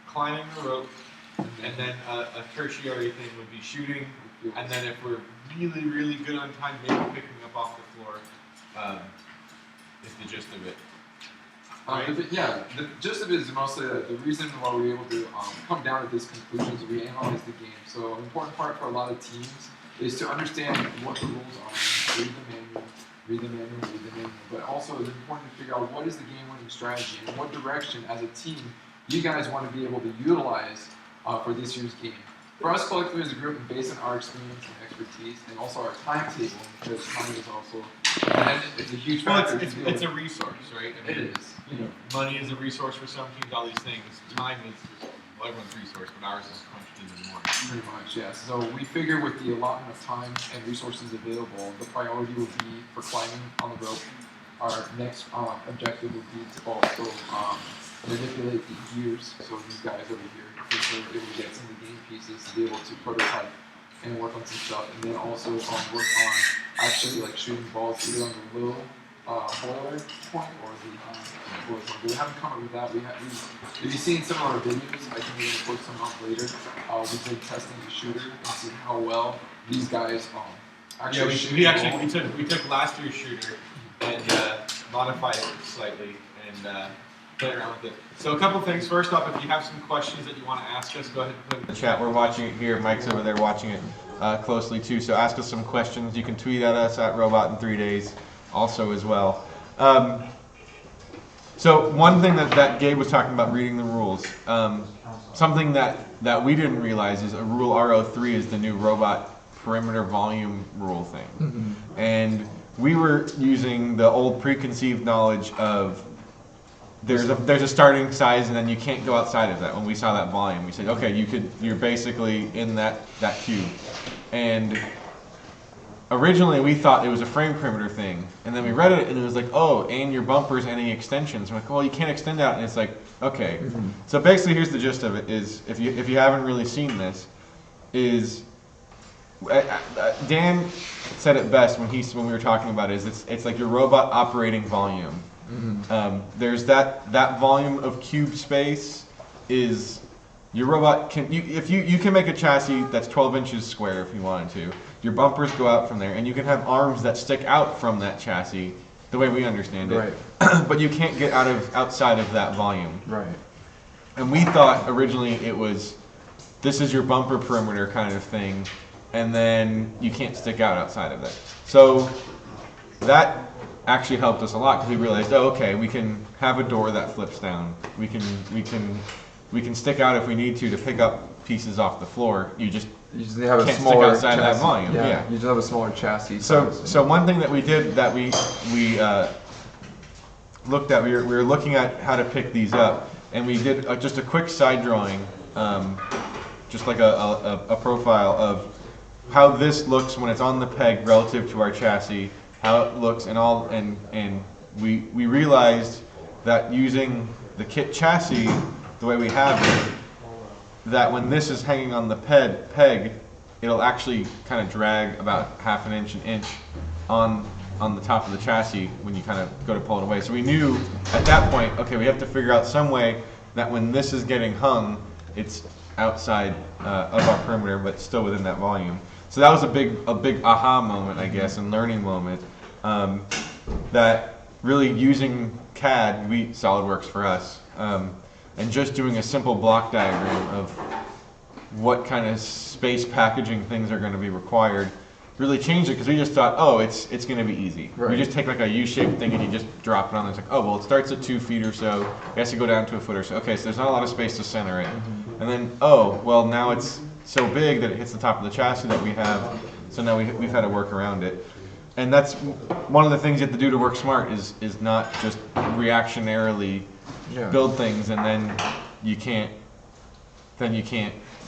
climbing the rope, and then a tertiary thing would be shooting. And then if we're really, really good on time, maybe picking up off the floor is the gist of it. The gist of it is mostly the reason why we were able to come down to this conclusion is we analyzed the game. So an important part for a lot of teams is to understand what the rules are, read the manual, but also it's important to figure out what is the game-winning strategy and what direction as a team you guys want to be able to utilize for this year's game. For us collectively as a group, and based on our experience and expertise, and also our timetable, because time is also it's a huge factor. It's a resource, right? I mean, it is. You know, money is a resource for some teams. All these things. Time is everyone's resource, but ours is crunched even more. Pretty much, yes. So we figure with the allotment of time and resources available, the priority would be for climbing on the rope. Our next objective would be to also manipulate the gears. So these guys over here, if we're able to get some of the game pieces to be able to prototype and work on some stuff, and then also work on actually like shooting balls either on the low boiler point or the boiler point. But we haven't come up with that. If you've seen some of our videos, I can maybe post some up later. We've been testing the shooter and seeing how well these guys actually shoot. We took last year's shooter and modified it slightly and play around with it. So a couple things. First off, if you have some questions that you want to ask us, go ahead and put it in the chat. We're watching it here. Mike's over there watching it closely too. So ask us some questions. You can tweet at us at Robot in 3 Days also as well. So one thing that Gabe was talking about, reading the rules. Something that we didn't realize is a rule RO3 is the new robot perimeter volume rule thing. Mm-hmm. And we were using the old preconceived knowledge of there's a starting size and then you can't go outside of that. When we saw that volume, we said, okay, you're basically in that cube. And originally we thought it was a frame perimeter thing, and then we read it and it was like, oh, and your bumpers, any extensions. I'm like, well, you can't extend out, and it's like, okay. Mm-hmm. So basically, here's the gist of it: is if you haven't really seen this, is Dan said it best when we were talking about it. Is it's like your robot operating volume. Mm-hmm. There's that volume of cube space is your robot can you can make a chassis that's 12 inches square if you wanted to. Your bumpers go out from there, and you can have arms that stick out from that chassis, the way we understand it. Right. But you can't get outside of that volume. Right. And we thought originally it was, this is your bumper perimeter kind of thing, and then you can't stick out outside of that. So that actually helped us a lot because we realized, oh, okay, we can have a door that flips down. We can stick out if we need to pick up pieces off the floor. You just have can't a smaller stick outside chassis. that volume. Yeah, you just have a smaller chassis. So one thing that we did that we looked at, we were looking at how to pick these up, and we did just a quick side drawing, just like a profile of how this looks when it's on the peg relative to our chassis, how it looks, and we realized that using the kit chassis the way we have it, that when this is hanging on the peg, it'll actually kind of drag about half an inch on the top of the chassis when you kind of go to pull it away. So we knew at that point, okay, we have to figure out some way that when this is getting hung, it's outside of our perimeter, but still within that volume. So that was a big aha moment, I guess, and learning moment. That really using CAD, SolidWorks for us, and just doing a simple block diagram of what kind of space packaging things are going to be required really changed it, because we just thought, oh, it's going to be easy. Right. We just take like a U-shaped thing and you just drop it on there. It's like, oh, well, it starts at 2 feet or so. It has to go down to a foot or so. Okay, so there's not a lot of space to center it. Mm-hmm. And then, oh, well, now it's so big that it hits the top of the chassis that we have. So now we've had to work around it. And that's one of the things you have to do to work smart is not just reactionarily build things and then you can't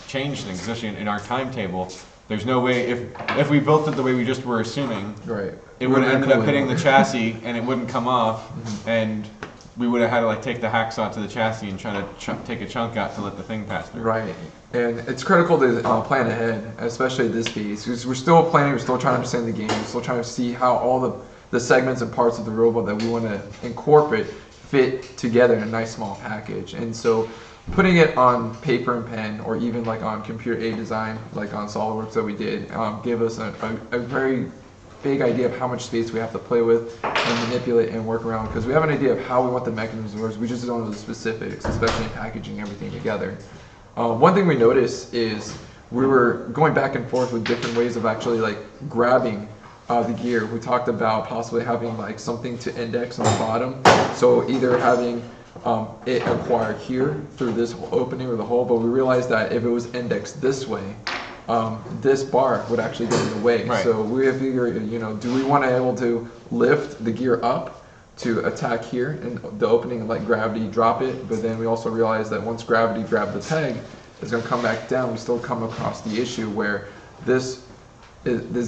change things, especially in our timetable. There's no way, if we built it the way we just were assuming, right, it would have ended up hitting the chassis and it wouldn't come off, and we would have had to like take the hacksaw to the chassis and try to take a chunk out to let the thing pass through. Right, and it's critical to plan ahead, especially at this phase, because we're still planning, we're still trying to understand the game, we're still trying to see how all the segments and parts of the robot that we want to incorporate fit together in a nice small package. And so putting it on paper and pen, or even like on computer aided design, like on SolidWorks that we did, gave us a very big idea of how much space we have to play with and manipulate and work around, because we have an idea of how we want the mechanism to work. We just don't know the specifics, especially in packaging everything together. One thing we noticed is we were going back and forth with different ways of actually like grabbing the gear. We talked about possibly having like something to index on the bottom, so either having it acquired here through this opening or the hole, but we realized that if it was indexed this way, this bar would actually get in the way. Right. So we have to figure, do we want to be able to lift the gear up to attack here in the opening and let gravity drop it, but then we also realized that once gravity grabbed the peg, it's going to come back down. We still come across the issue where this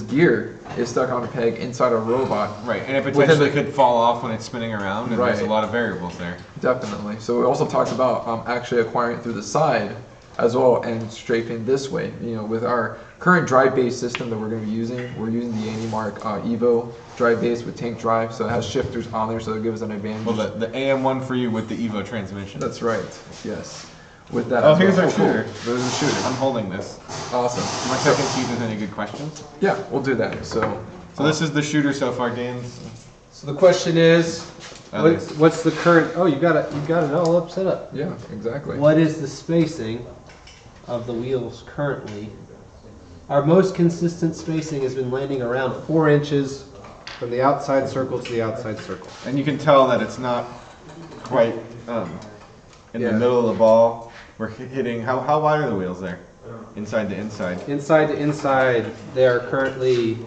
gear is stuck on a peg inside a robot. Right, and it potentially could fall off when it's spinning around, and there's a lot of variables there. Definitely. So we also talked about actually acquiring it through the side, as well, and strafing this way. You know, with our current drive base system that we're going to be using, we're using the AnyMark Evo drive base with tank drive, so it has shifters on there, so it gives us an advantage. Well, the AM1 for you with the Evo transmission. That's right. Yes. With that. Oh, here's our shooter. There's a shooter. I'm holding this. Awesome. My second see if there's any good questions. Yeah, we'll do that. So this is the shooter so far, Dan's. So the question is, what's the current? Oh, you got it all up set up. Yeah, exactly. What is the spacing of the wheels currently? Our most consistent spacing has been landing around 4 inches from the outside circle to the outside circle. And you can tell that it's not quite in the middle of the ball. We're hitting, how wide are the wheels there? Inside to inside? Inside to inside, they are currently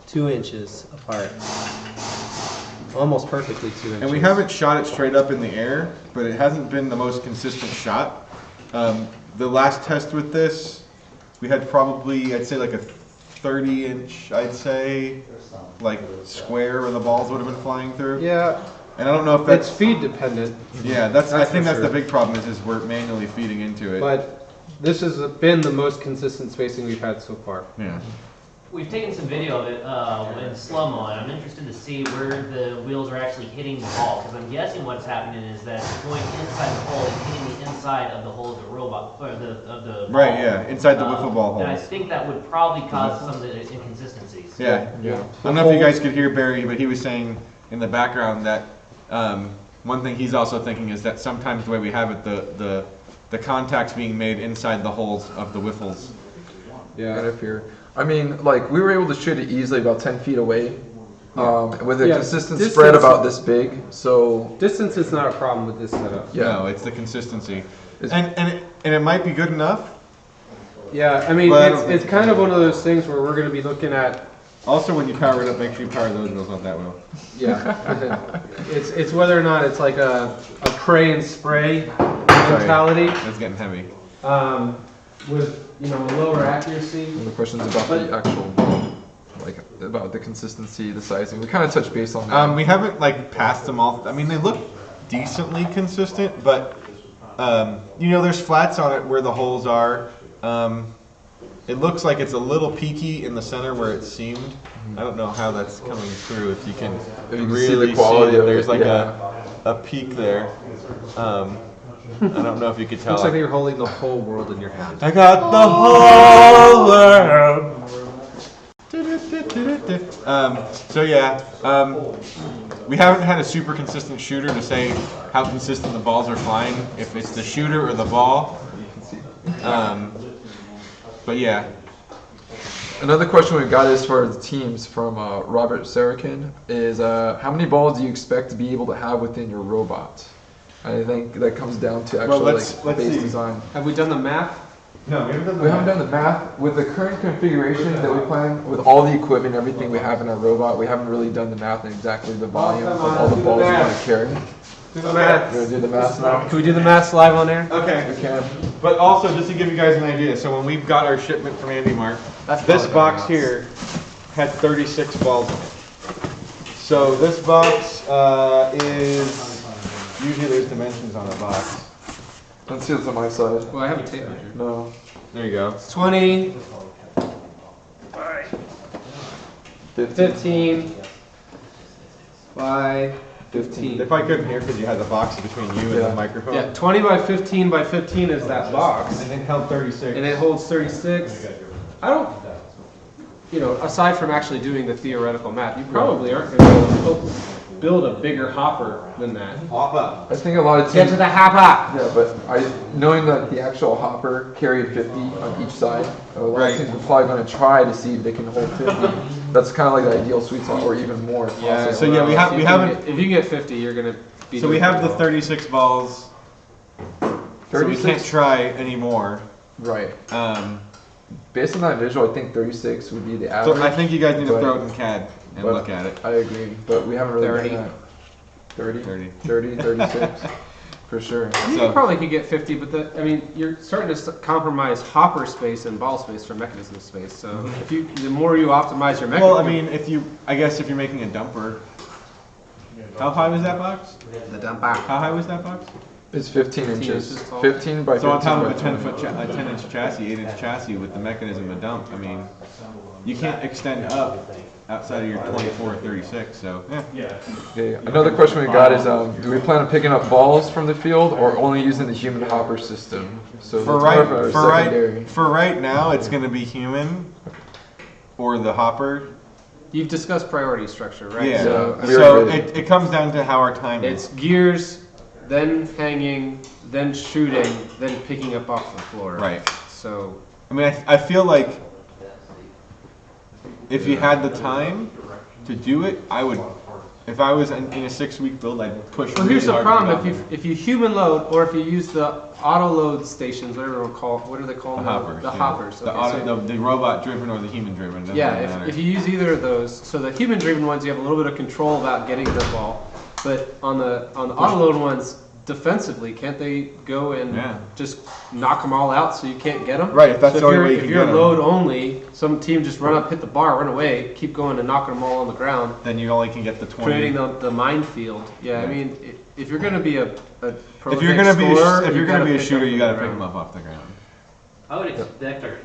2 inches apart. Almost perfectly 2 inches. And we haven't shot it straight up in the air, but it hasn't been the most consistent shot. The last test with this, we had probably, I'd say like a 30-inch, I'd say, like square where the balls would have been flying through. Yeah. And I don't know if that's... It's feed dependent. Yeah, I think that's the big problem is we're manually feeding into it. But this has been the most consistent spacing we've had so far. Yeah. We've taken some video of it in slow-mo, and I'm interested to see where the wheels are actually hitting the ball, because I'm guessing what's happening is that it's going inside the hole and hitting the inside of the hole of the robot, or of the Right, ball. yeah, inside the wiffle ball hole. And I think that would probably cause some of the inconsistencies. Yeah. I don't know if you guys could hear Barry, but he was saying in the background that one thing he's also thinking is that sometimes the way we have it, the contact's being made inside the holes of the wiffles. Yeah. Right up here. I mean, like, we were able to shoot it easily about 10 feet away, with a consistent spread about this big, so... Distance is not a problem with this setup. Yeah. No, it's the consistency. And it might be good enough. Yeah, I mean, it's kind of one of those things where we're going to be looking at... Also, when you power it up, make sure you power those wheels, not that wheel. Yeah. it's whether or not it's like a pray and spray mentality. It's getting heavy. With, you know, lower accuracy. And the questions about the actual, like, about the consistency, the sizing. We kind of touched base on that. We haven't, like, passed them all. I mean, they look decently consistent, but, you know, there's flats on it where the holes are. It looks like it's a little peaky in the center where it's seamed. I don't know how that's coming through. If you can really see the quality of there's like a peak there. I don't know if you could tell. Looks like you're holding the whole world in your hand. I got the whole world. So yeah, we haven't had a super consistent shooter to say how consistent the balls are flying, if it's the shooter or the ball. But yeah. Another question we've got as far as the teams from Robert Sarakin is how many balls do you expect to be able to have within your robot? I think that comes down to actually let's base design. Have we done the math? No, we haven't done the math. We haven't done the math. With the current configuration that we plan, with all the equipment, everything we have in our robot, we haven't really done the math and exactly the volume of all the balls we want to carry. Do the math. You want to do the math now? Can we do the math live on air? Okay. We can. But also, just to give you guys an idea, so when we got our shipment from AnyMark, this box here had 36 balls in it. So this box is, usually there's dimensions on a box. Let's see what's on my side. Well, I have a tape measure. No. There you go. 20. 15. By 15. If I couldn't hear because you had the box between you and the microphone. Yeah, 20 by 15 by 15 is that box. And it held 36. And it holds 36. I don't, you know, aside from actually doing the theoretical math, you probably aren't going to be able to build a bigger hopper than that. Hopper. I think a lot of teams... Get to the hopper! Yeah, but knowing that the actual hopper carried 50 on each side, a lot of teams are probably going to try to see if they can hold 50. That's kind of like the ideal sweet spot, or even more. Yeah, so yeah, we haven't... If you get 50, you're going to be... So we have the 36 balls, 36? So we can't try anymore. Right. Based on that visual, I think 36 would be the average. So I think you guys need to throw it in CAD and look at it. I agree, but we haven't really done that. 30, 36, for sure. You probably could get 50, but I mean, you're starting to compromise hopper space and ball space for mechanism space. So if you, the more you optimize your mechanism. Well, I mean, I guess if you're making a dumper, how high was that box? The dumper. How high was that box? It's 15 inches. 15 by 15 So on top by of a 10-foot, 20. a 10-inch chassis, 8-inch chassis with the mechanism to dump, I mean, you can't extend up outside of your 24 or 36. So yeah. Okay, another question we got is, do we plan on picking up balls from the field or only using the human hopper system? So For that's more of our secondary. right now, it's going to be human or the hopper. You've discussed priority structure, right? Yeah. So it comes down to how our time It's is. gears, then hanging, then shooting, then picking up off the floor. Right. So I mean, I feel like if you had the time to do it, I would. If I was in a 6-week build, I'd push. Well, here's the really hard problem: to get out if you human load, or if you use the auto load stations, whatever they're called, what are they called? the hoppers. The yeah. hoppers. The, Okay, so- the robot driven or the human driven. doesn't yeah, really matter. if you use either of those, so the human driven ones, you have a little bit of control about getting the ball, but on the auto load ones, defensively, can't they go and Yeah. just knock them all out so you can't get them? Right, if that's so the only way you if can you're get 'em. load only, some team just run up, hit the bar, run away, keep going and knocking them all on the ground, Then you only can get the 20. creating the minefield. Yeah, I mean, if you're going to be a if you're gonna be a shooter, you got to pick them up off the ground. I would expect our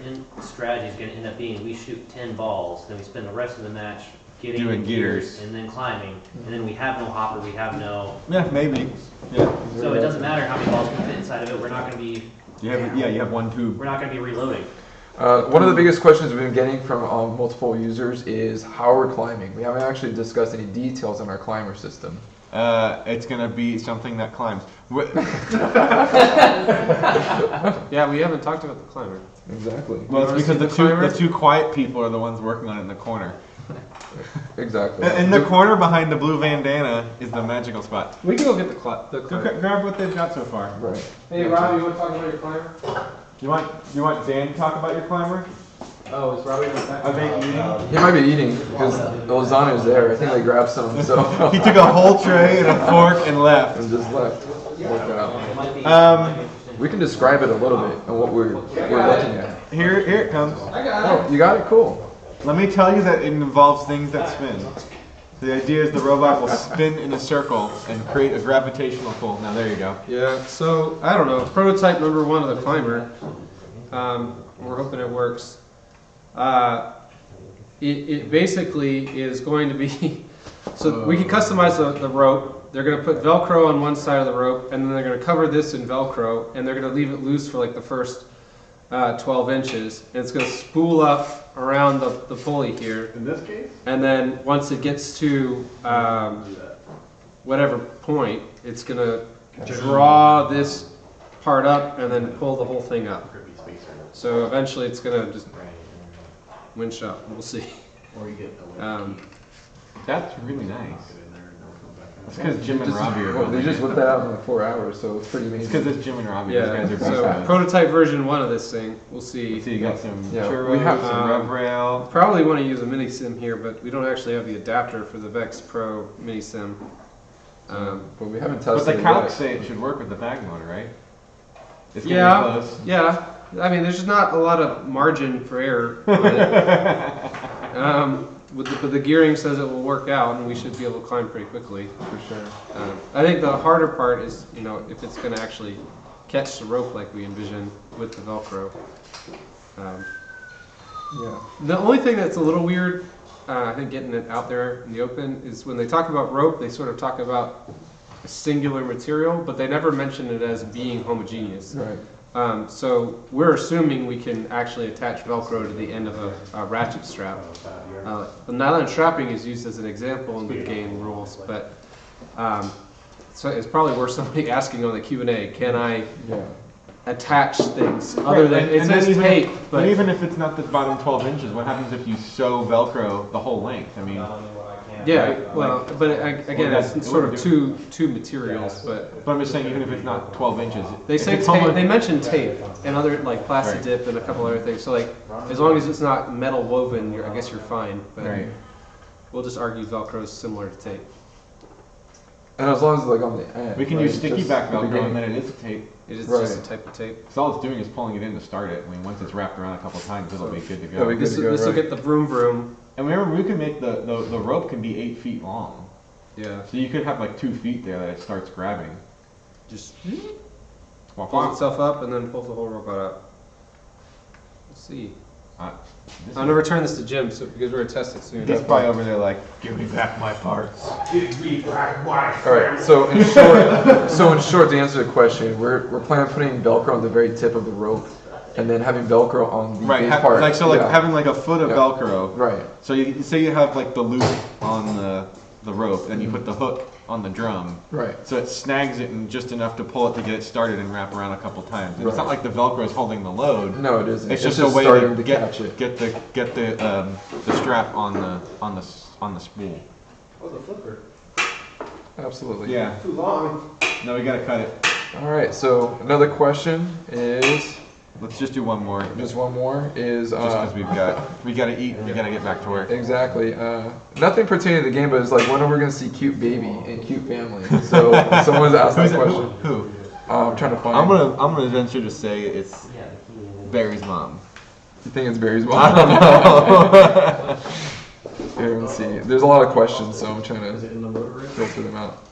strategy is going to end up being we shoot 10 balls, then we spend the rest of the match getting Doing in gears. and then climbing, and then we have no hopper, we have no. Yeah, maybe. Yeah. So it doesn't matter how many balls can fit inside of it. We're not going to be. You have one tube. We're not going to be reloading. One of the biggest questions we've been getting from multiple users is how we're climbing. We haven't actually discussed any details on our climber system. It's gonna be something that climbs. Yeah, we haven't talked about the climber. Exactly. Well, it's wanna because see the two quiet people are the ones working on it in the corner. Exactly. In the corner behind the blue bandana is the magical spot. We can go get the Go climber. grab what they've got so far. Right. Hey, Rob, you want to talk about your climber? You want Dan to talk about your climber? Oh, is Robbie not back? Are they eating? He might be eating because the lasagna's there. I think they grabbed some, so He took a whole tray and a fork and left. and just left. Worked out. We can describe it a little bit and what we're looking at. Here it comes. Oh, you got it. Cool. Let me tell you that it involves things that spin. The idea is the robot will spin in a circle and create a gravitational pull. Now there you go. Yeah, so I don't know. Prototype number 1 of the climber. We're hoping it works. It basically is going to be, so we can customize the rope. They're going to put Velcro on one side of the rope, and then they're going to cover this in Velcro, and they're going to leave it loose for like the first 12 inches. And it's going to spool up around the pulley here. In this case? And then once it gets to whatever point, it's going to draw this part up and then pull the whole thing up. So eventually it's going to just winch up. We'll see. That's really nice. It's because Jim and Robbie are. Well, they just whipped that out in like 4 hours, so it's pretty amazing. It's because it's Jim and Robbie. Yeah, These guys are so best prototype version 1 of this thing. We'll see. So you got some Yeah, churros, we have some rev rail. Probably want to use a mini sim here, but we don't actually have the adapter for the Vex Pro mini sim. But we haven't But tested the it calcs yet. say it should work with the bag motor, right? It's getting Yeah, close. yeah. I mean, there's just not a lot of margin for error on it. But the gearing says it will work out, and we should be able to climb pretty quickly. For sure. I think the harder part is, if it's going to actually catch the rope like we envision with the Velcro. Yeah. The only thing that's a little weird, I think getting it out there in the open, is when they talk about rope, they sort of talk about a singular material, but they never mention it as being homogeneous. Right. So we're assuming we can actually attach Velcro to the end of a ratchet strap. The nylon strapping is used as an example in the game rules, but so it's probably worth somebody asking on the Q&A, can I attach things other than, it says tape, but even if it's not the bottom 12 inches, what happens if you sew Velcro the whole length? I mean, yeah, well, but again, it's sort of two materials, but I'm just saying, even if it's not 12 inches, they say tape, they mention tape and other like plastic Right. dip and a couple other things. So like, as long as it's not metal woven, I guess you're fine. But Right. we'll just argue Velcro is similar to tape. And as long as it's like on the end. we can right? use sticky Just back the Velcro beginning. and then it is tape. It is Right. just a type of tape. So all it's doing is pulling it in to start it. I mean, once it's wrapped around a couple times, it'll be good to It'll go. be good This to go, will right. get the vroom vroom. And remember, we can make the rope can be 8 feet long. Yeah. So you could have like 2 feet there that it starts grabbing. just pulls itself up and then pulls the whole robot up. Let's see. I'll never turn this to Jim, so because we're gonna test it soon. He's probably over there like, Give me back my parts. All right. So in short, to answer the question, we're planning on putting Velcro on the very tip of the rope, and then having Velcro on the base part. having like a foot of Velcro. Right. So you say you have like the loop on the rope, and you put the hook on the drum. Right. So it snags it and just enough to pull it to get it started and wrap around a couple times. And It's not like the Velcro is holding the load. No, it isn't. It's just a way to catch it. get the strap on the spool. Oh, the flipper. Absolutely. Yeah. Too long. No, we gotta cut it. All right. So another question is. Let's just do one more. Just one more is. Just because we gotta eat and we gotta get back to work. Exactly. Nothing pertaining to the game, but it's like when are we gonna see Cute Baby and Cute Family? So someone's asked that question. Who? I'm trying to find. I'm gonna venture to say it's Barry's mom. You think it's Barry's mom? I don't know. Here, let's see. There's a lot of questions, so I'm trying to filter them out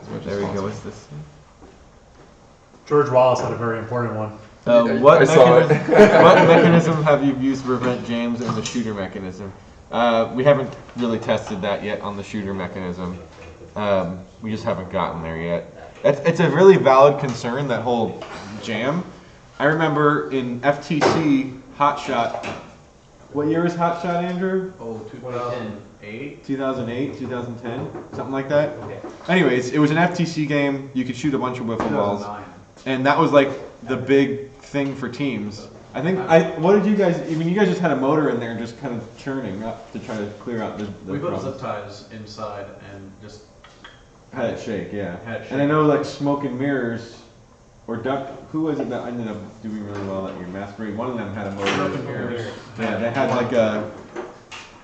as much There as we go. possible. What's this? George Wallace had a very important one. What mechanism have you used to prevent jams in the shooter mechanism? We haven't really tested that yet on the shooter mechanism. We just haven't gotten there yet. It's a really valid concern, that whole jam. I remember in FTC Hotshot. What year was Hotshot, Andrew? Oh, 2008? 2008, 2010, something like that. Okay. Anyways, it was an FTC game. You could shoot a bunch of wiffle balls. And that was like the big thing for teams. I think, what did you guys, I mean, you guys just had a motor in there and just kind of churning up to try to clear out the We put problems. zip ties inside and just Had it shake, yeah. Had it shake. And I know like Smoke and Mirrors, or Duck, who was it that ended up doing really well that year? Masquerade, one of them had a motor. Smoke and Mirrors. Yeah, they had like a...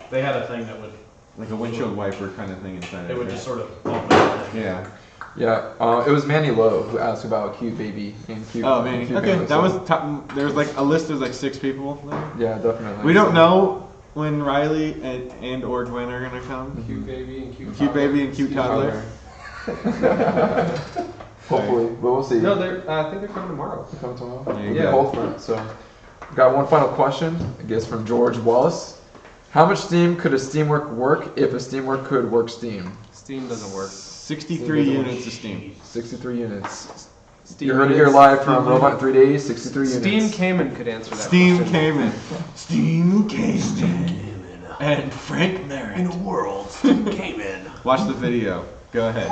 They had a thing that would... Like a windshield wiper kind of thing inside It would right? just sort of bump it. Yeah. Yeah, it was Manny Lowe who asked about Cute Baby and Cute. Oh, Manny. Cute Okay, Family, that so- was top, there was like a list of like 6 people there. Yeah, definitely. We don't know when Riley and or Gwen are gonna come. Cute Baby and Cute Cute Baby and Cute Toddler. Hopefully, but we'll see. No, I think they're coming tomorrow. They come tomorrow. There you Yeah, go. both for it. So, got one final question, I guess, from George Wallace. How much Steam could a Steamwork work if a Steamwork could work Steam? Steam doesn't work. 63 units of Steam. 63 units. Steam You heard it units. here live from Robot 3D, 63 units. Steam Cayman could answer that Steam question. Cayman. Steam Cayman. And Frank Merritt. In a world, Steam Cayman. Watch the video. Go ahead.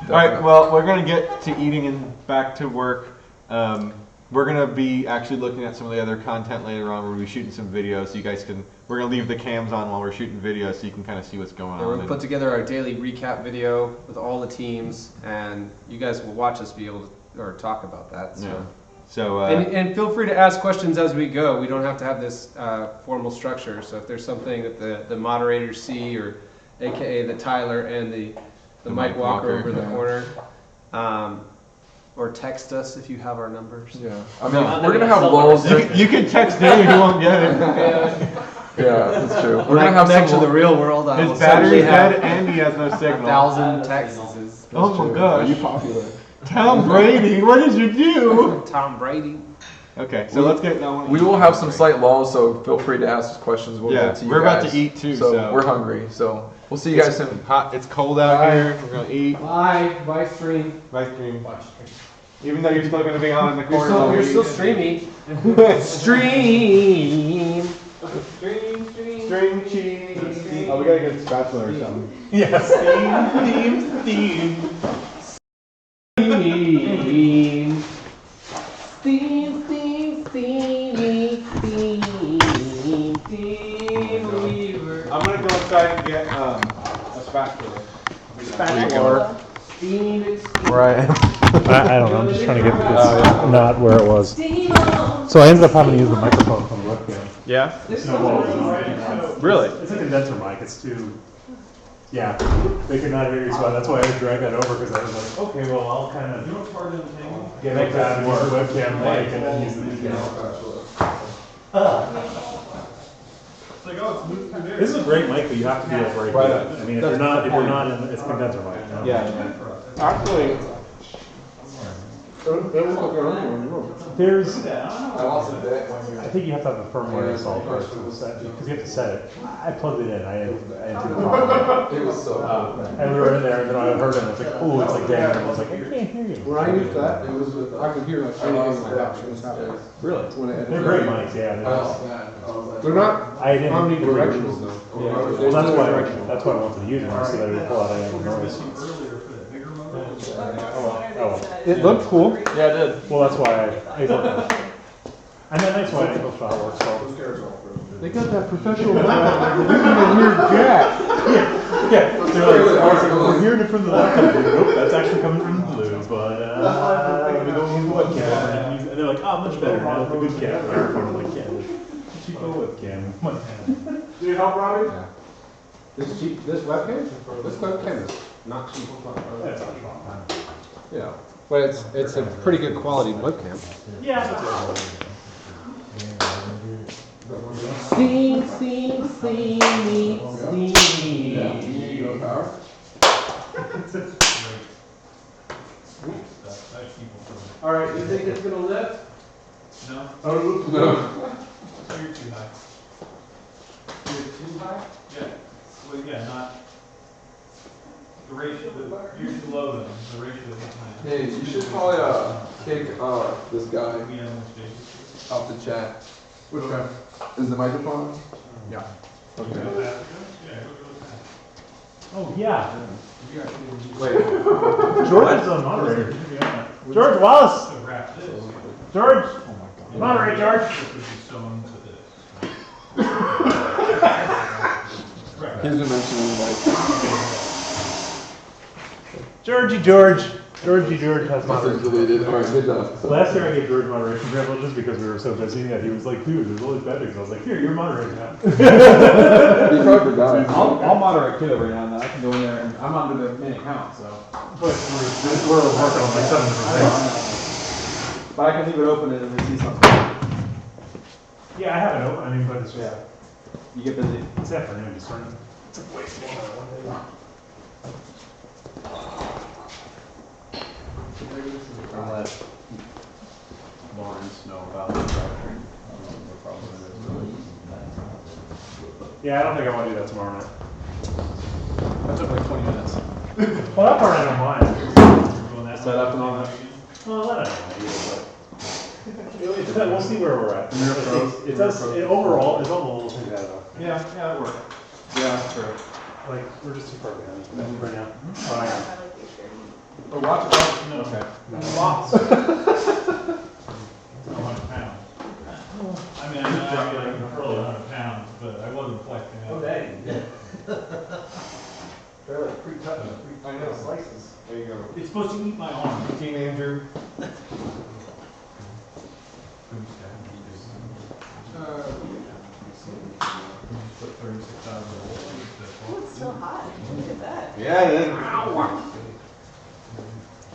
Alright, well, we're going to get to eating and back to work. We're going to be actually looking at some of the other content later on. We'll be shooting some videos so you guys can, we're going to leave the cams on while we're shooting videos so you can kind of see what's going Yeah, we're on. gonna put together our daily recap video with all the teams, and you guys will watch us be able to or talk about that. So. Yeah. So, And feel free to ask questions as we go. We don't have to have this formal structure. So if there's something that the moderators see, or AKA the Tyler and the Mike Walker over in the corner, or text us if you have our numbers. Yeah, I mean, we're gonna have lulls. You can text him, you won't get it. Yeah, that's true. We're When gonna I have connect some to the real world, I His will suddenly battery's have dead and he has no signal. 1,000 texts. Oh my Are gosh. you popular? Tom Brady, what did you do? Tom Brady. Okay, so let's get that one. We will have some slight lulls, so feel free to ask us questions. We'll Yeah, get to you we're about guys. to eat too, so so- we're hungry. So we'll see you guys soon. Hot, it's cold out here. We're gonna eat. Bye. Bye, stream. Bye, stream. Even though you're still gonna be on in the corner. You're still streamy. Stream. String cheese. Oh, we gotta get a spatula or something. Yes. I'm gonna go inside and get a spatula. Spatula. Where I am. I don't know. I'm just trying to get this not where it was. So I ended up having to use the microphone from the webcam. Yeah? Really? It's a condenser mic. It's too. Yeah, they could not hear you, so that's why I dragged that over because I was like, okay, well, I'll kind of get like that and use the webcam mic and then use the This is a great mic, but you have to be like very good. I mean, if you're not in, it's condenser mic. Yeah. Actually, There's, I lost a bit when I think you have to have the firmware installed first because you have to set it. I plugged it in. I didn't do the problem. It was so And we were in there, and then I heard it. I was like, "Oh, it's like damn!" And I was like, "I can't hear you." When I used that, it was with, I could hear like anything in my house. It was happening. Really? When it They're great mics, yeah. They're not I didn't. omnidirectional though. Yeah. Well, that's why I wanted to use one so that it would pull out any noise. It looked cool. Yeah, it did. Well, that's why I worked. And then that's why I English file works well. They got that professional background. They're using a weird jack. Yeah. They're like, we're hearing it from the laptop. Nope, that's actually coming from the blue, but I'm gonna go use the webcam. And they're like, oh, much better now with the good camera. I'm like, yeah, cheapo webcam. Do you help, Robbie? Yeah. This cheap, this webcam? This webcam is not cheap. Yeah, but it's a pretty good quality webcam. Yeah. Sing, sing, sing, sing. All right, you think it's gonna lift? No. Oh, No. You're too high. You're too high? Yeah. Well, yeah, not. The ratio, you're too low though. The ratio is not high. Hey, you should probably kick this guy Yeah, that's off the chat. Which guy? Is the microphone on? Yeah. Okay. Oh, yeah. Wait. George is on moderator. George Wallace. So wrap this. George. Moderate, George. This would be sewn to this. Right. Here's a mention invite. Georgie George has moderation. Deleted. All right, good job. Last year I gave George moderation privilege just because we were so busy that he was like, dude, there's all these bad things. I was like, here, you're moderating now. You probably forgot it. I'll moderate too every now and then. I can go in there and I'm under the main account, so. But we're working on like 7 different things. But I can leave it open and then see something. Yeah, I have it open. I mean, but it's just, Yeah. You get busy. it's afternoon, just starting. Wait, I'll let Lawrence know about the drivetrain. What problem it is. yeah, I don't think I want to do that tomorrow night. That took like 20 minutes. Well, that part I don't mind. Set up and all that. Well, that I don't mind either, but we'll see where we're at. It does, overall, it's all the little things out of it. Yeah, that worked. Yeah, that's true. Like, we're just too far behind right now. I like the shirt. Oh, watch it. No. Okay. Lots. 100 pounds. I mean, I know I'd be like probably 100 pounds, but I wasn't flexing out. Oh, dang. They're like pre-cut, I know, slices. There you go. It's supposed to eat my arm. Team Andrew. Put 36,000 Oh, it's still hot. Look at that. Yeah, it is.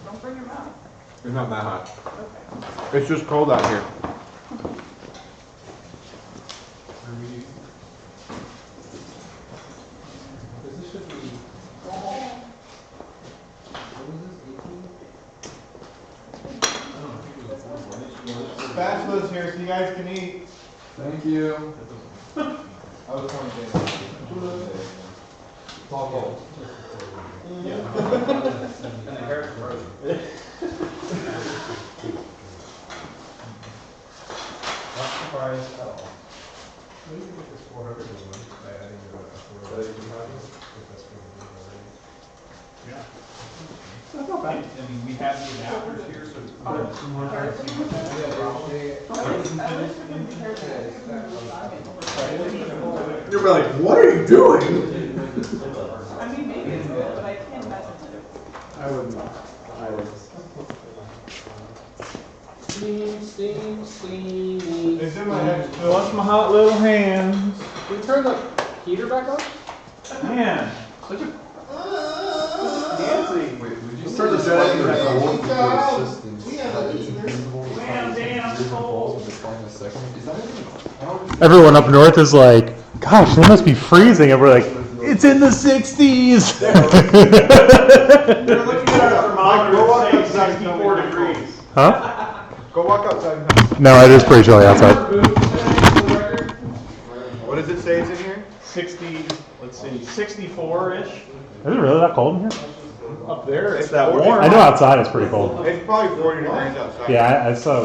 Don't bring your mouth. It's not that hot. Okay. It's just cold out here. This should be. Spatula's here so you guys can eat. Thank you. I was trying to get it. Paul Cole. And the hair's frozen. Not surprised at all. Maybe make this 400 one by adding a 400. Yeah. That's not bad. I mean, we have the adapters here, so it's probably some more time. You're like, what are you doing? I mean, maybe it's good, but I can't imagine that it. I wouldn't. I would. Steam, steam, steam. It's in my head. Wash my hot little hands. Can we turn the heater back on? Man, such a Nancy. Wait, would you Let's say turn the this jet light engine is back on. gold for assistance? We have That a it's invisible. It's Damn, not damn, different cold. balls with the a second. Is that even? Everyone up north is like, gosh, they must be freezing. And we're like, it's in the 60s. We're looking at our thermometer, it's saying 64 degrees. Huh? Go walk outside and have No, it is pretty chilly outside. What does it say it's in here? 60, let's see, 64-ish. Is it really that cold in here? Up there, it's It's that 40. warm. I know outside it's pretty cold. It's probably 40 degrees outside. Yeah, I saw.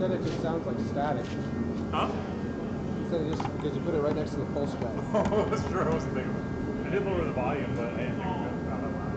said it just sounds like static. Huh? He said it just because you put it right next to the pulse guy. Oh, that's true. I wasn't thinking about it. I did lower the volume, but I didn't think about that loud.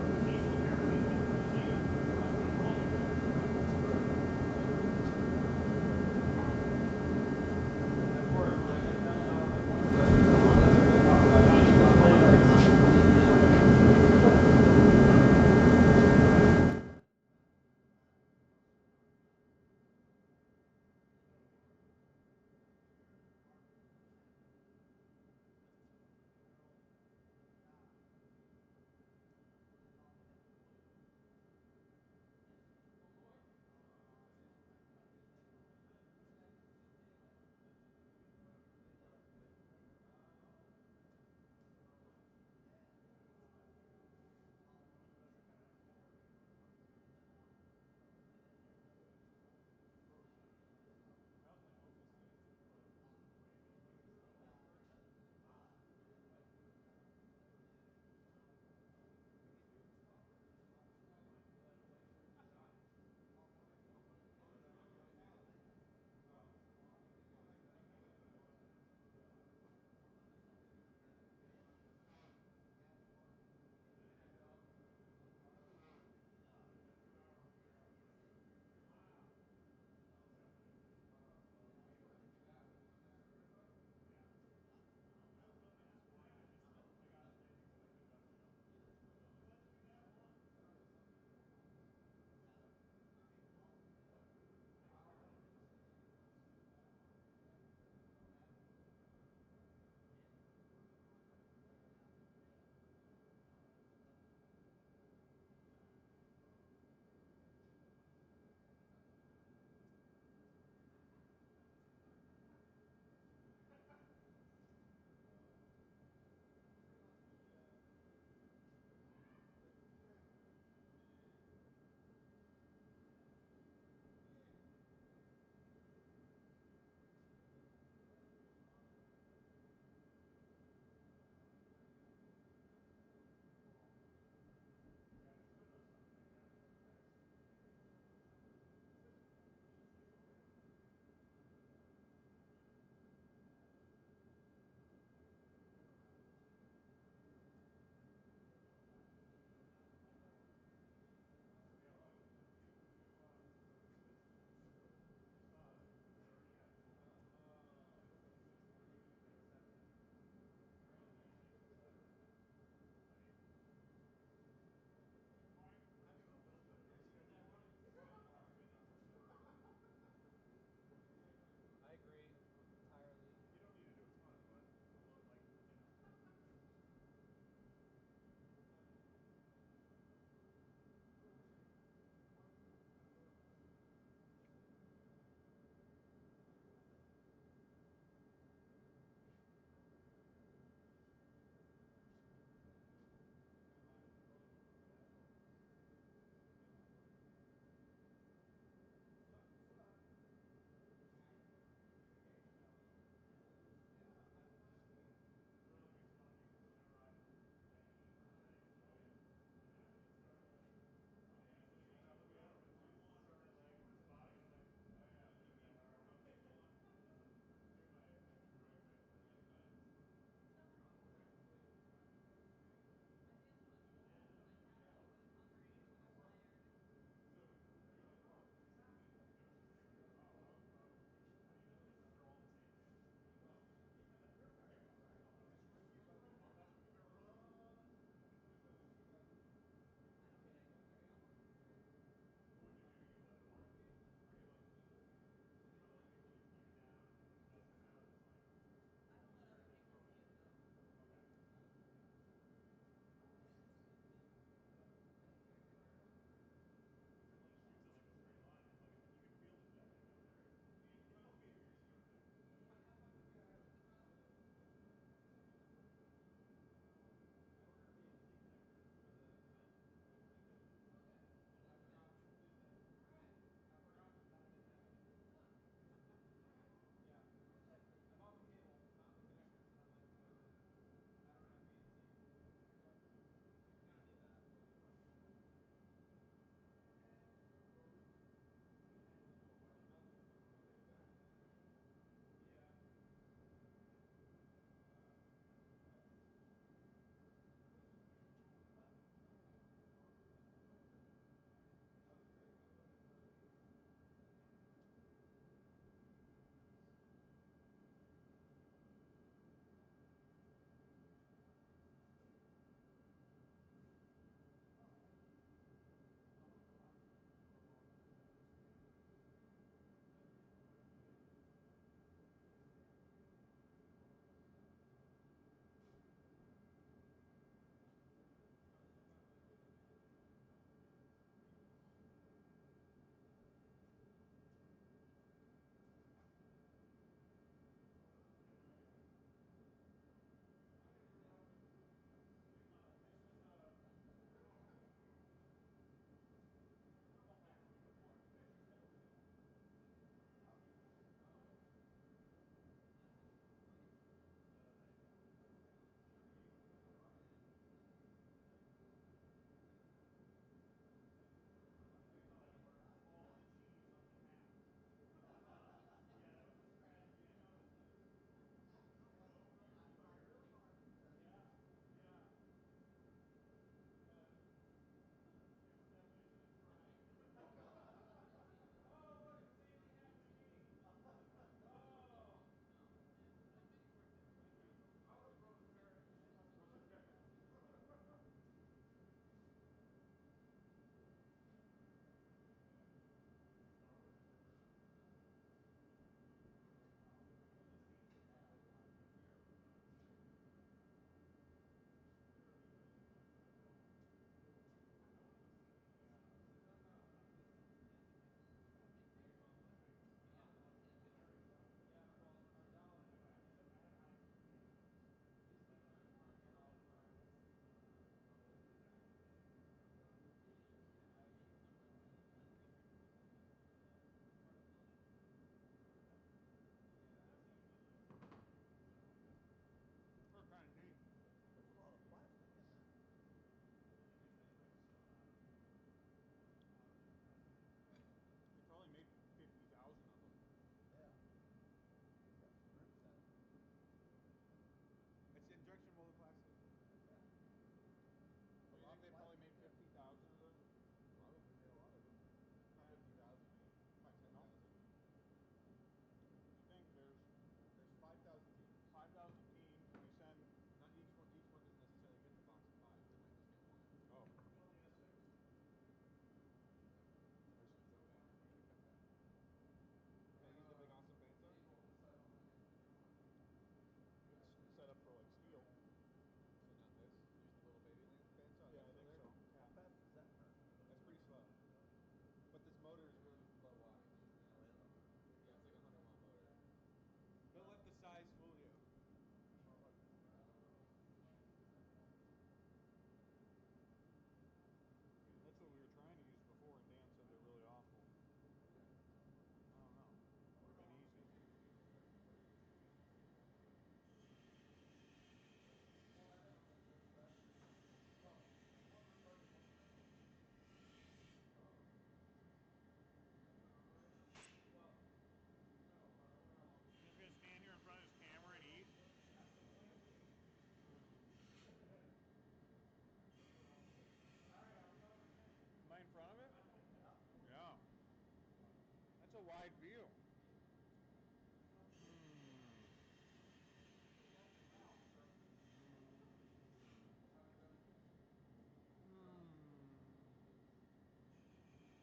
side view.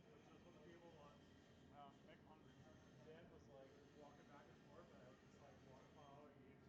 Which is what the people want. Mick on Dan was like walking back and forth, and I was just like following each.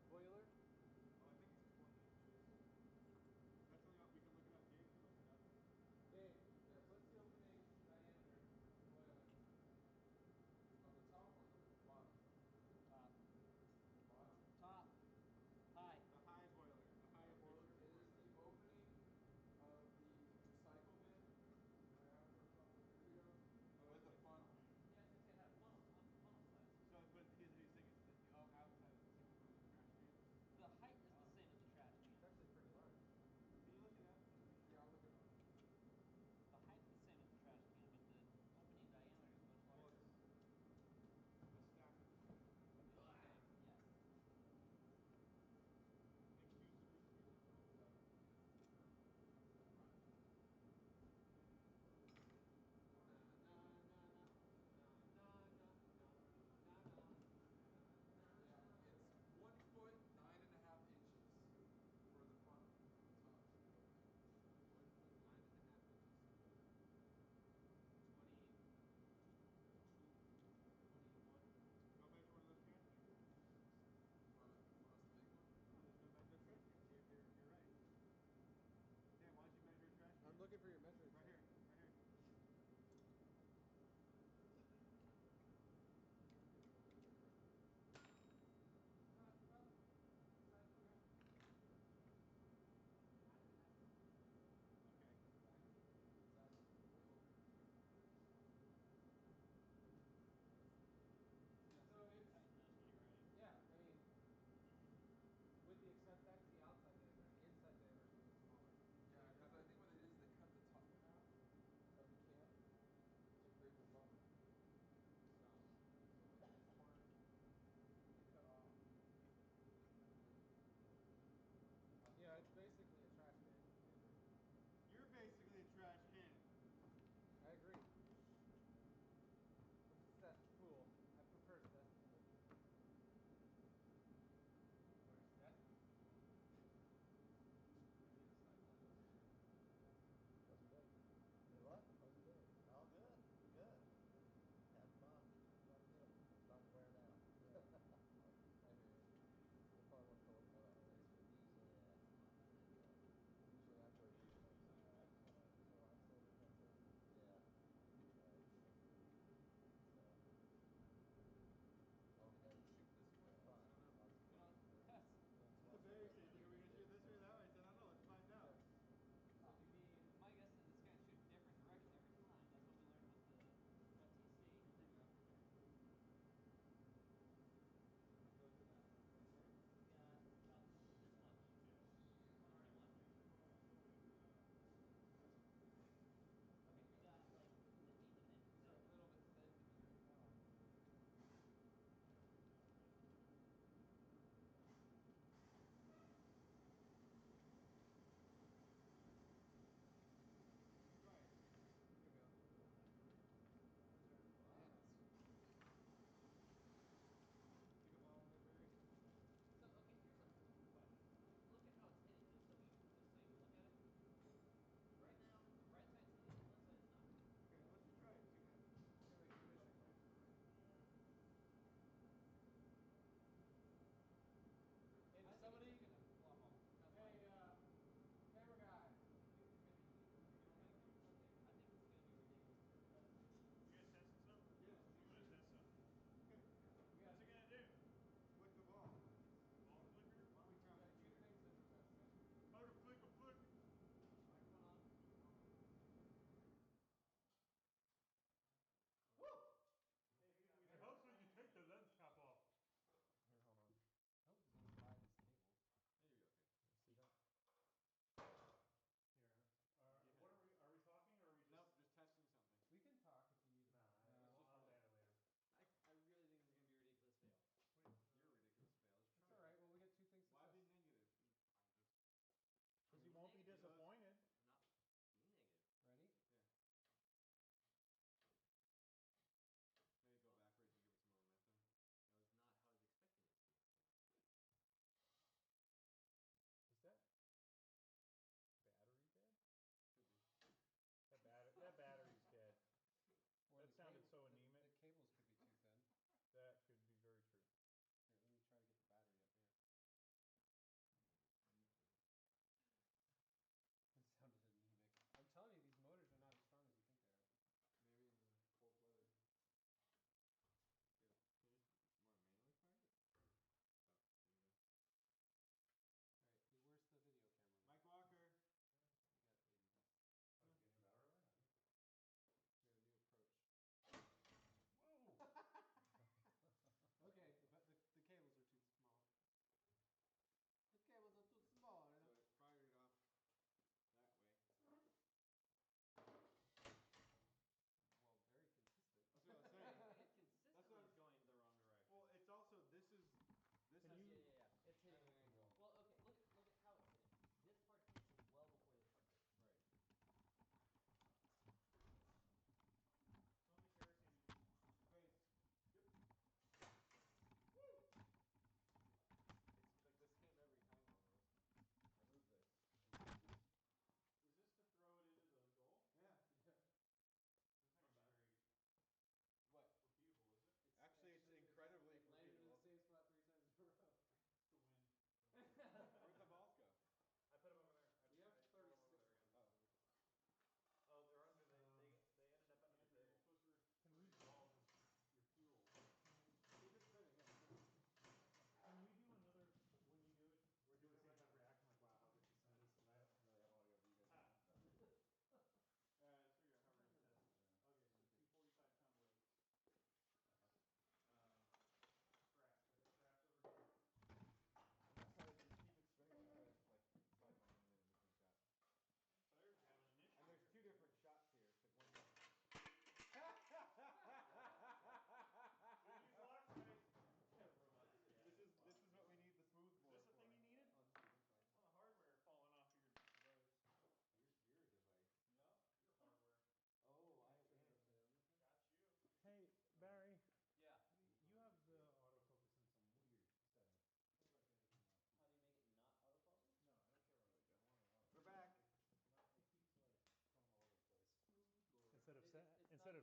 boiler? Oh, I think it's 20 inches. That's something we can look it up. Gabe can look it up. Okay, yeah, what's the opening diameter of the boiler? On the top or the bottom? Top. Bottom? Top. High. The high boiler. The high Well, pressure it is boiler. the opening of the recycle bin. I asked for a couple of years ago. With the funnel. Yeah, they have funnel slides. So, but here's the thing: is that the outside of the single from the trash can.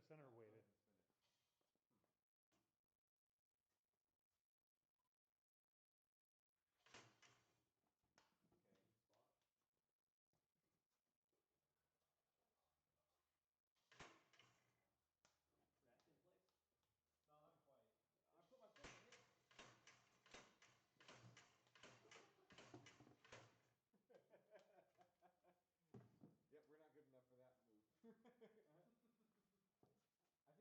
center weighted. Okay. Racked in place? No, not quite. I put my foot in it. Yep, we're not good enough for that move. I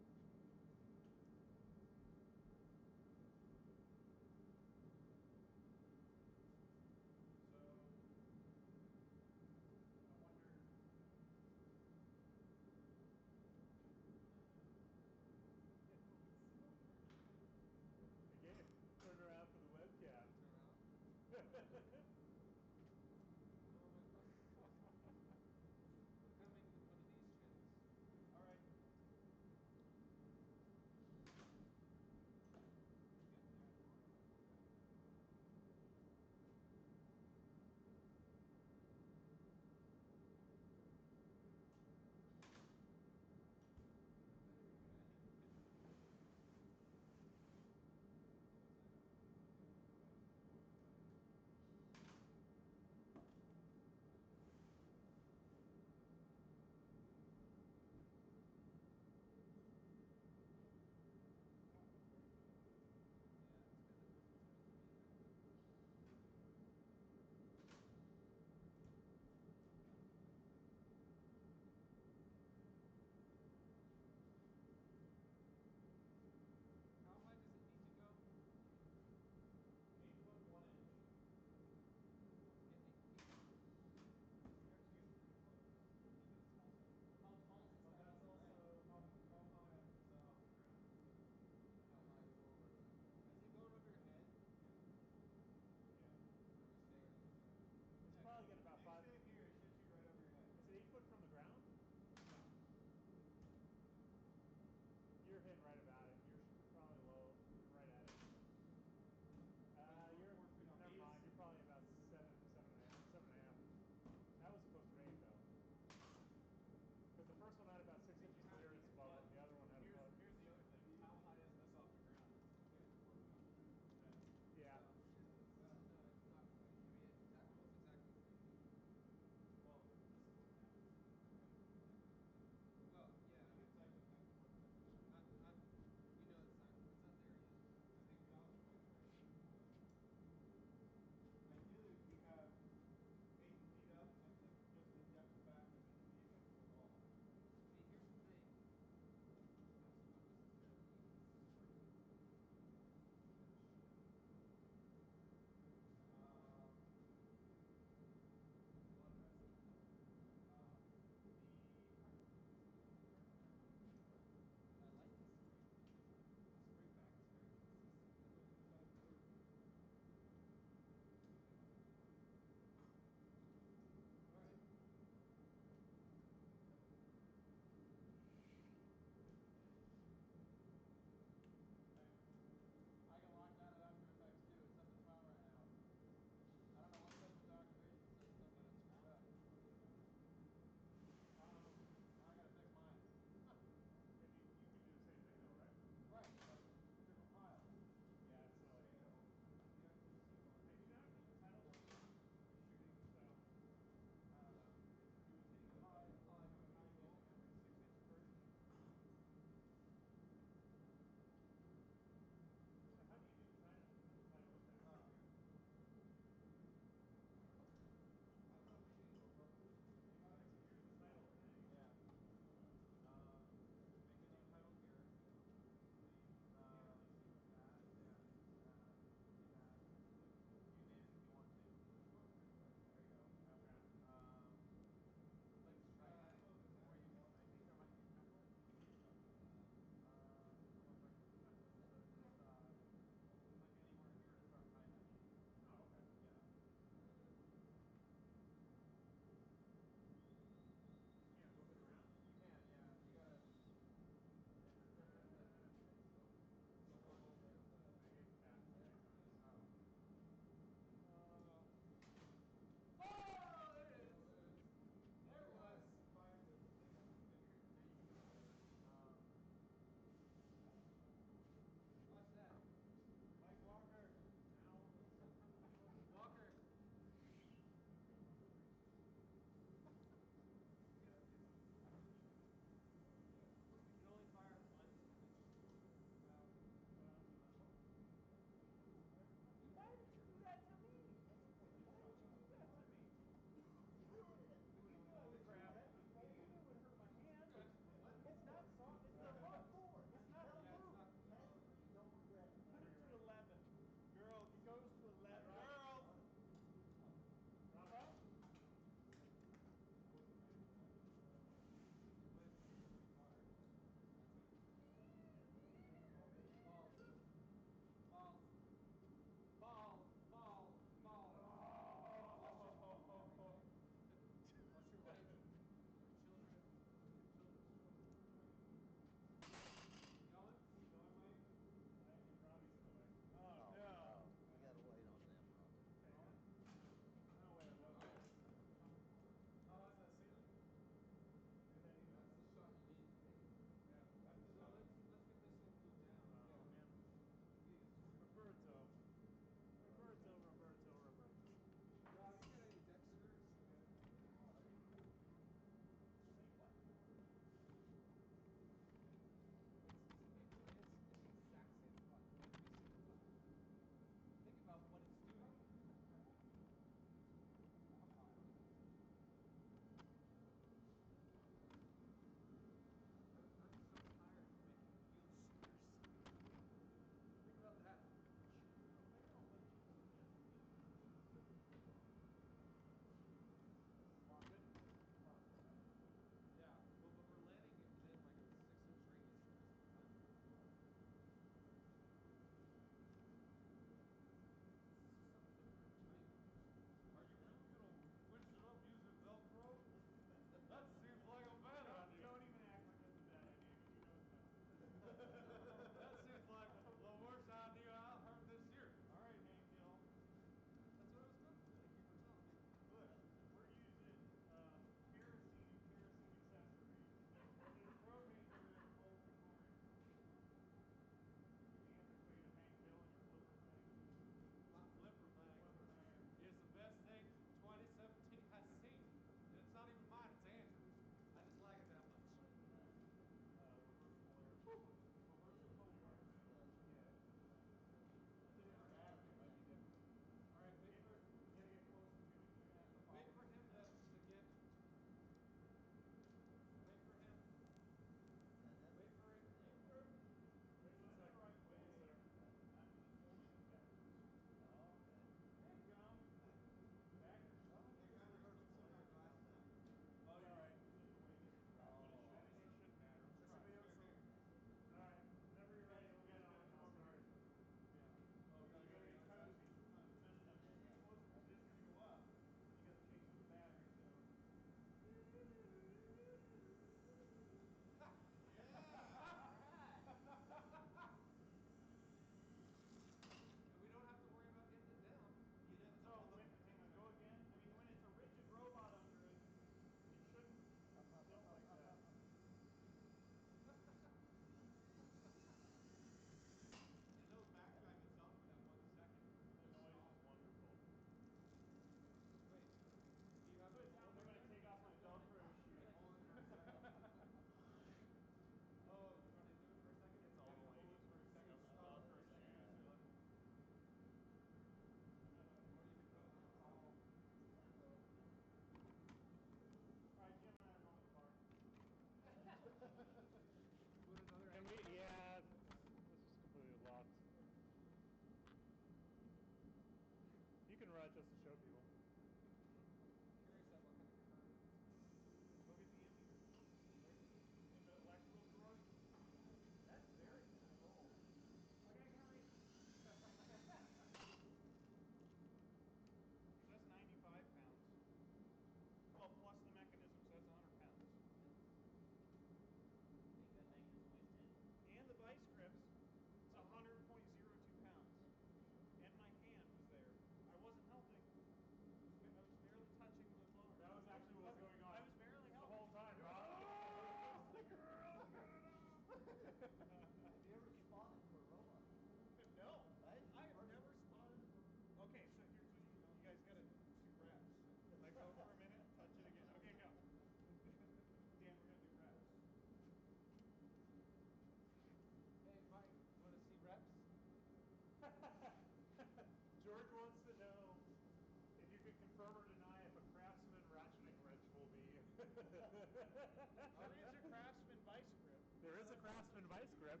There is a Craftsman vice grip.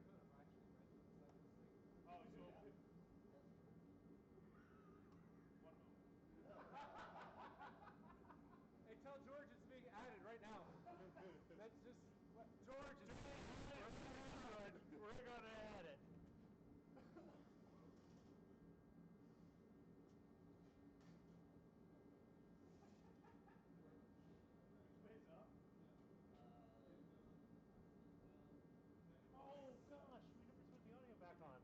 Hey, tell George it's being added right now. That's just George is We're gonna add it. Oh gosh, we never put the audio back on.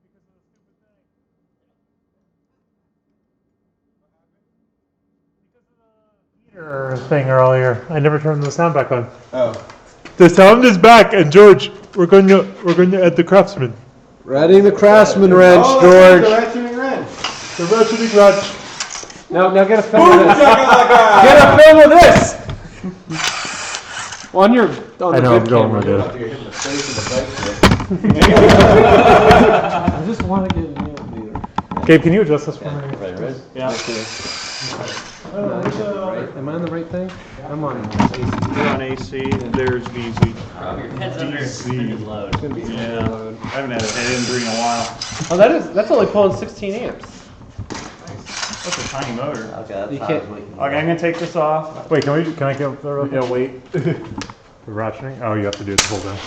Because of the stupid thing. What happened? Because of the heater thing earlier. I never turned the sound back on. Oh. The sound is back, and George, we're going to add the Craftsman. readying the Craftsman wrench, George. The ratcheting wrench. The ratcheting wrench. Now get a film of this. Get a film of this. On your. On I the know, I'm good going camera. with it. I just want to get near. Gabe, can you adjust this for me? Right. Yeah. Am I on the right thing? I'm on AC. You're on AC, there's VZ. Your head's under suspended load. Yeah, I haven't had a head injury in a while. Oh, that's only pulling 16 amps. That's a tiny motor. Okay, that's You how can't- it's making Okay, I'm gonna take this off. Wait, can I get the real Yeah, wait. The ratcheting? Oh, you have to do it the whole time.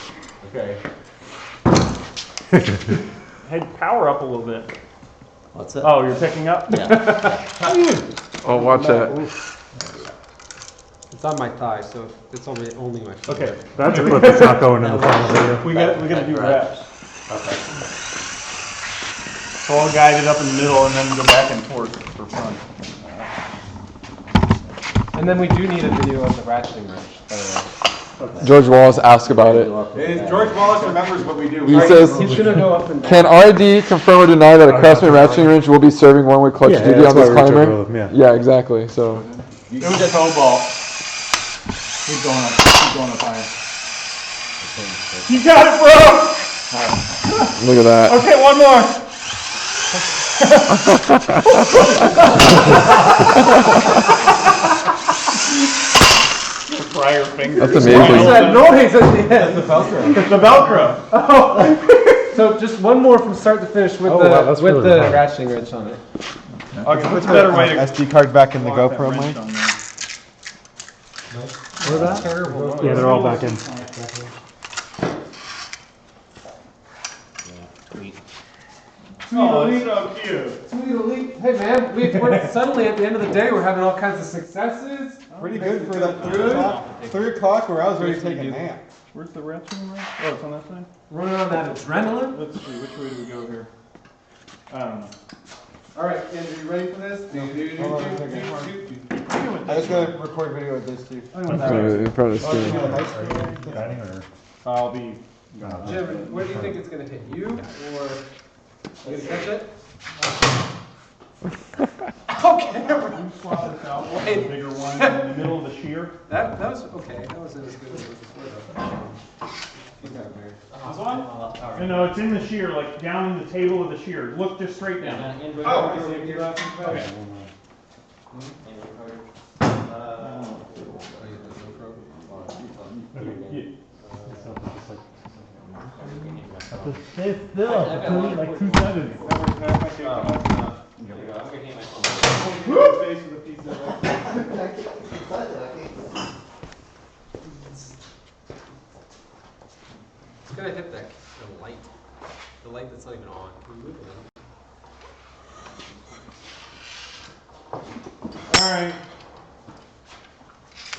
Okay. Hey, power up a little bit. What's it? Oh, you're picking up? Yeah. Oh, watch that. It's on my thigh, so it's only my foot. Okay. That's a clip that's not going in the final video. We gotta do reps. Okay. So I'll guide it up in the middle and then go back and forth for fun. And then we do need a video of the ratcheting wrench, by the way. George Wallace asked about it. George Wallace remembers what we do. He says, He's gonna go up and down. can RD confirm or deny that a Craftsman ratcheting wrench will be serving one-way clutch Yeah, duty that's on this why we took climber? with him, Yeah, exactly. So It was a cobalt. Keep going up higher. You got it, bro! look at that. Okay, one more. Prior fingers. That's amazing. What's that noise at the end? It's the Velcro. Oh. So just one more from start to finish with that's with really the fun. ratcheting wrench on it. Okay, what's a better way to SD card back in the lock that GoPro wrench mic? on there? What about? Terrible. Yeah, they're all back in. Oh, it's so cute. Sweet elite. Hey man, we're suddenly at the end of the day we're having all kinds of successes. Pretty good for that 3 o'clock. 3 o'clock where I was ready to take a nap. Where's the ratcheting wrench? Oh, it's on that side? Running on that adrenaline. Let's see, which way do we go here? I don't know. All right, Andrew, you ready for this? Hold on a second. I just gotta record video with this too. in front of the screen. I'll be. Jim, where do you think it's gonna hit? You or you gonna catch it? Okay. You swap this out, the bigger one in the middle of the shear. That was okay. That wasn't as good as it was before though. This one? No, it's in the shear, like down in the table of the shear. Look just straight down. Oh. Okay. Stay still. Like 2 seconds. It's gonna hit the light. The light that's not even on. Remove it. Alright,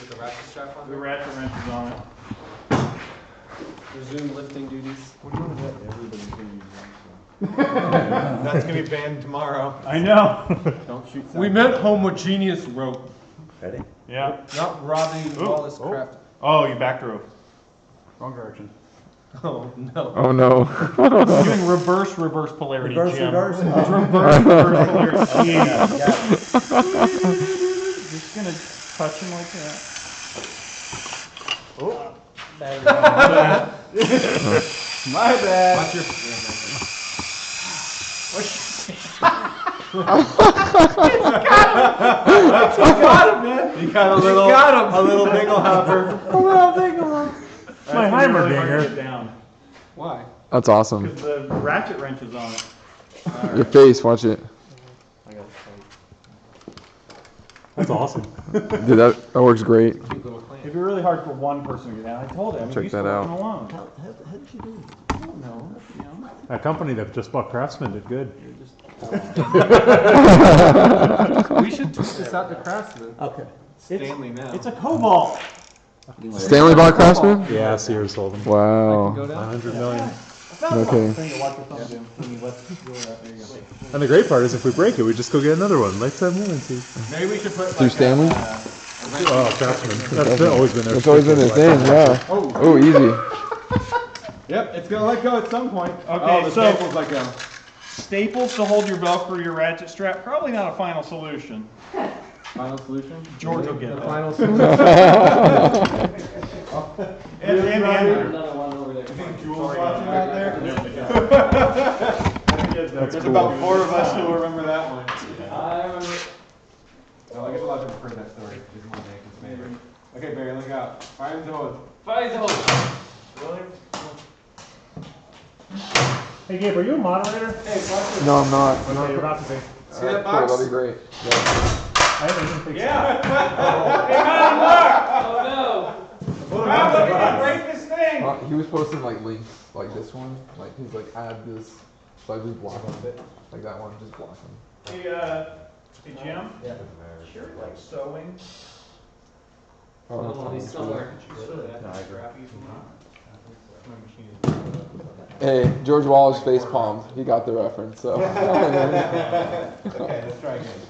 With the ratchet strap on the there. ratchet wrench is on it. Resume lifting duties. That's gonna be banned tomorrow. I know. Don't shoot We meant homogeneous rope, Ready? Yeah. not Robbie Wallace craft. Oh, you back drove. Wrong direction. Oh no. Oh no. You're doing reverse polarity, Jim. Reverse. It's reverse polarity. Yeah. Just gonna touch him like that. Oh. My bad. Watch your. He got a little, got him. a little dingle hopper. Oh, Timer really hard to dinger. get down. Why? That's awesome. Because the ratchet wrench is on it. Your face, watch it. That's awesome. Dude, that works great. It'd be really hard for one person to get down. I told him. Check that out. Alone. How did you do it? I don't know. You know? That company that just bought Craftsman did good. We should tweet this out to Craftsman. Okay. Stanley now. It's a Cobalt. Stanley bought Craftsman? Yeah, Sears sold them. Wow. 900 million. Okay. And the great part is if we break it, we just go get another one. Lifetime warranty. Maybe we should put Through Stanley? Oh, Craftsman. That's always been their It's always been his thing, yeah. Oh, easy. Yep, it's gonna let go at some point. Okay, the so staples let go. staples to hold your Velcro, your ratchet strap. Probably not a final solution. Final solution? George will get The that. final solution. And Another one over there. You think Jules watching out there? That's There's cool. about 4 of us who will remember that one. I remember. Oh, I guess a lot of people heard that story. It's one of Nathan's favorite. Okay, Barry, look out. Fire and hold. Fine, hold. Really? Hey, Gabe, are you a moderator? No, I'm not. Okay, you're about to be. See that Cool, box? that'd be great. I didn't think Oh no! break this thing. He was posting like links, like this one. Like he's like, add this. So I just block it. Like that one, just block him. Hey, Jim? Yeah. Sure, like sewing. Oh, he's somewhere. Hey, George Wallace face palmed. He got the reference, so. Okay, let's try again.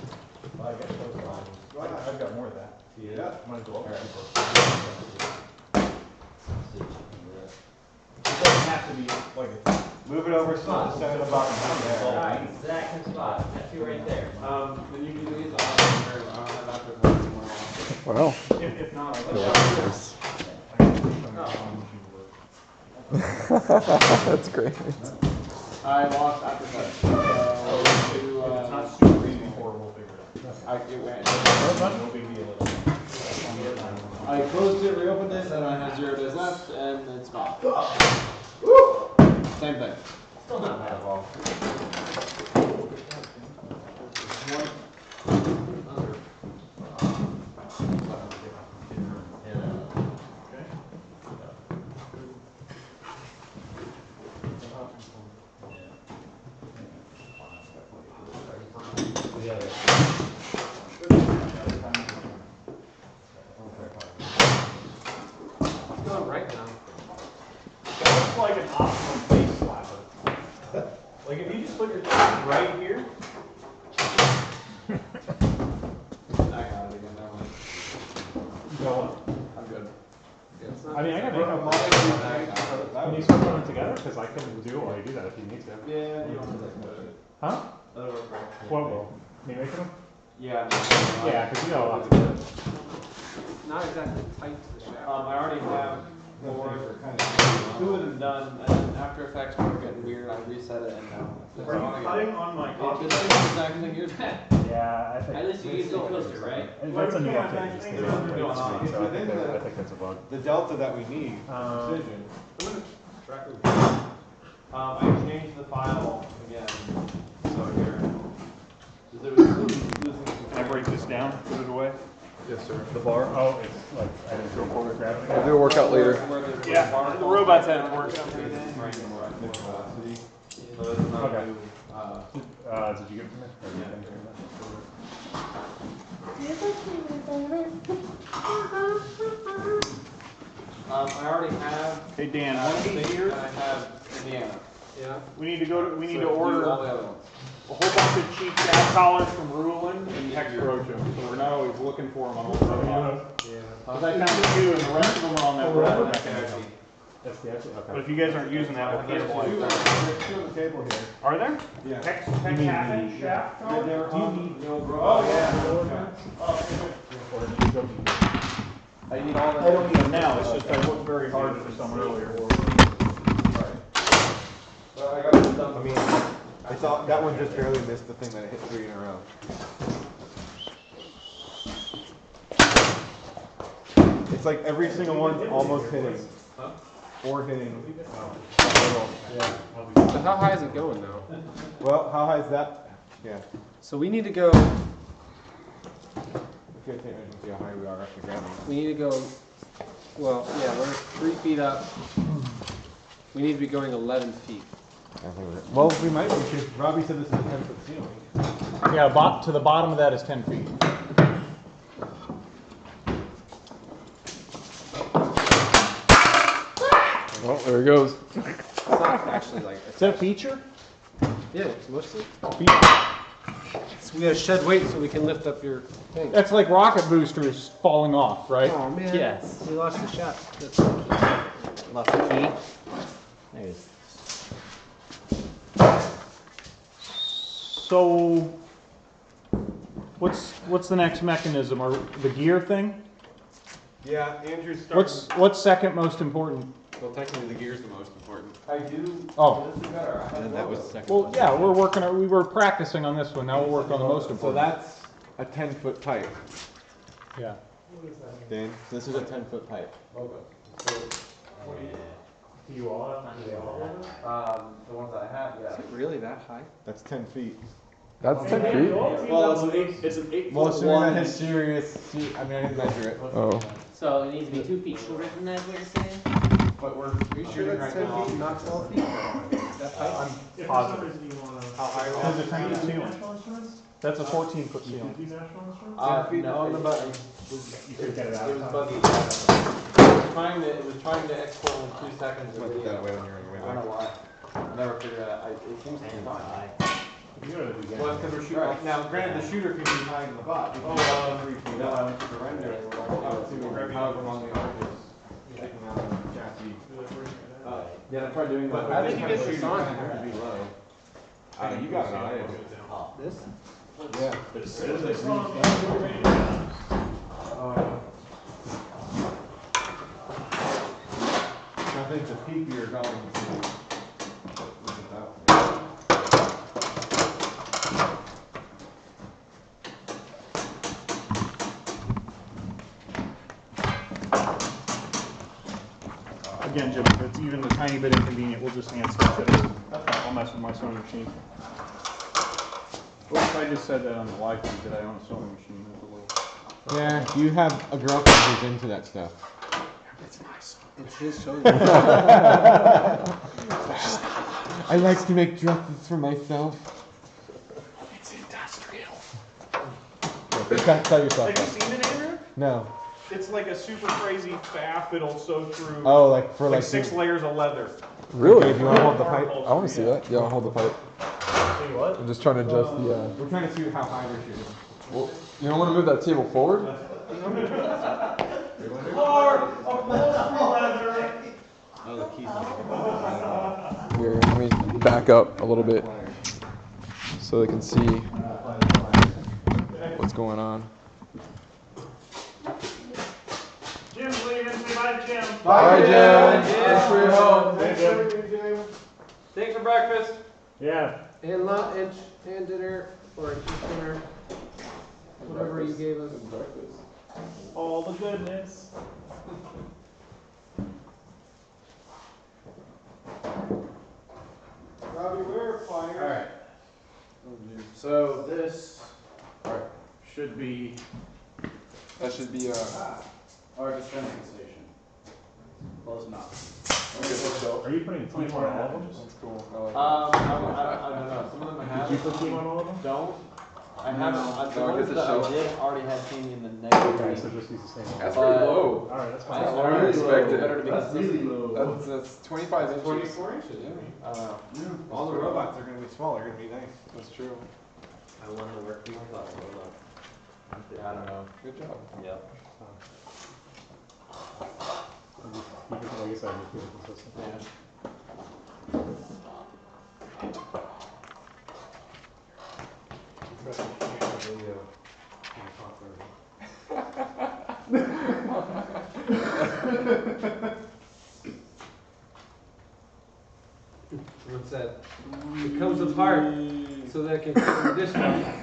I've got more of that. Yeah. I'm gonna go over. It doesn't have to be like a Move it over so the center of the bottom. There. exact spot. That's you right there. Then you can do these. Well. If not, I'll That's great. I lost after that. If it's not super easy for, we'll figure it out. It went. No big deal. I closed it, reopened it, and I had 0 days left, and it's gone. Same thing. Still not bad at all. Going right now. That looks like an optional face slapper. Like if you just put your thumb right here. I got it again, that one. Go I'm good. I mean, I can make up Can Can you start putting them together? Because I can do it while you do that if you need to. Yeah, you don't have to do it. Huh? That'll work right. What will? Me making them? Yeah. Yeah, because you got a lot to do. Not exactly tight to the shaft. I already have 2 of them done, and After Effects were getting weird, I reset it, and now. Are you cutting on my copy? It's the exact thing you're doing. Yeah, I think. At least you use the coaster, right? That's a new Yeah, update. it's It's within so I think that's a bug. the delta that we need for precision. I changed the file again, so here. It was losing. Can I break this down, put it away? Yes, sir. The bar? Oh, it's like, I didn't do a photograph. We'll do a workout later. Yeah, the robots have it work. Okay. Did you get it from me? Or you didn't I already have. Hey Dan, one of these here, And I have Indiana. Yeah. we need to So order do all a the other ones. whole bunch of cheap gas collars from Ruland and Hex Rojo, so we're not always looking for them on all the robots. Because I found 2 and the rest of them are on that roller mechanism. That's the actual, But okay. if you guys aren't using that, we'll cancel it. There's 2 on the table here. Are there? Yeah. Hex mean half the- inch shaft collars? They're Do you on need- the old Oh, robot. yeah. I need all I don't need them now, it's just I looked very hard for some earlier. Well, I got it done. I mean, I thought that one just barely missed the thing that it hit 3 in a row. It's like every single one's almost hitting. or hitting. Yeah. So how high is it going now? Well, how high is that? Yeah. So we need to go. If you take measurements, see how high we are off the ground. We need to go. Well, yeah, we're 3 feet up. We need to be going 11 feet. Well, we might. Robbie said this is a 10-foot ceiling. Yeah, to the bottom of that is 10 feet. Well, there it goes. It's not actually like. Is that a feature? Yeah, it's mostly. Feature. So we gotta shed weight so we can lift up your thing. That's like rocket boosters falling off, right? Oh man. Yes. We lost the shot. Lost the key. There it is. So, what's the next mechanism, or the gear thing? Yeah, Andrew's starting. What's second most important? Well, technically, the gear's the most important. I do. Oh. This is better. I And that was the second. Well, yeah, we were practicing on this one. Now we'll work on the most So important. that's a 10-foot pipe. Yeah. Dan, this is a 10-foot pipe. You all? The ones I have, yeah. Is it really that high? That's 10 feet. That's 10 feet? Well, it's an 8 Well, foot assuming one. that has serious. I mean, I didn't measure it. Oh. So it needs to be 2 feet shorter than that, is what you're saying? But we're Sure shooting that's right 10 now. feet, not 12 feet? That high? I'm positive. How high are That's we? a 10-foot ceiling. That's a 14-foot ceiling. No, the button. You could get it out. It was buggy. It was trying to export in 2 seconds. Might put that away when you're on your way I don't know back. why. I never figured it out. It seems to be fine. Well, it's because we're shooting. Now, granted, the shooter can be high in the butt. The rendering, up to however long the arc is sticking out of the chassis. Yeah, I tried doing that. But I think you get shooting kind of to be low. You got it on. I didn't do it. This? Yeah. I think the peak you're going to. Again, Jim, if it's even a tiny bit inconvenient, we'll just hand sketch it. I'll mess with my sewing machine. What if I just said that on the live feed that I own a sewing machine? That's a little... Yeah, you have a girlfriend who's into that stuff. It's my song. It's his show. I like to make dresses for myself. It's industrial. Tell yourself Have you that. seen it, Andrew? No. It's like a super crazy faff. It'll sew through Oh, like for like 6 layers of leather. Really? Okay, do you want to hold the pipe? I want to see that. Yeah, I'll hold the pipe. See what? I'm just trying to adjust the. We're trying to see how high they're shooting. Well, you don't want to move that table forward? Oh, the keys. Here, let me back up a little bit so they can see what's going on. Jim's leaving. Say bye to Jim. Bye, Jim. Thanks for your help. Thanks for breakfast. Yeah. And lunch and dinner, or just dinner. Whatever you gave us. All the goodness. Robbie, we're flying. All right. So this should be That should be our dispensing station. Close enough. Are you putting team on all of them? That's cool. I don't know. Some of them I have. Did you put team on all of them? Don't. I haven't. The No, I ones get the that shelf. I did already had seen in the negative. Okay, so just use the same one. That's pretty low. All right, that's fine. That's I didn't expect it. better to be consistent. That's 25 inches. 24 inches. I don't know. All the robots are going to be small. They're going to be nice. That's true. I won the work week class. I don't know. Good job. Yep. Keep it, like I said, just keep it consistent. Yeah. What's that? It comes apart so that it can fit in the dishwasher.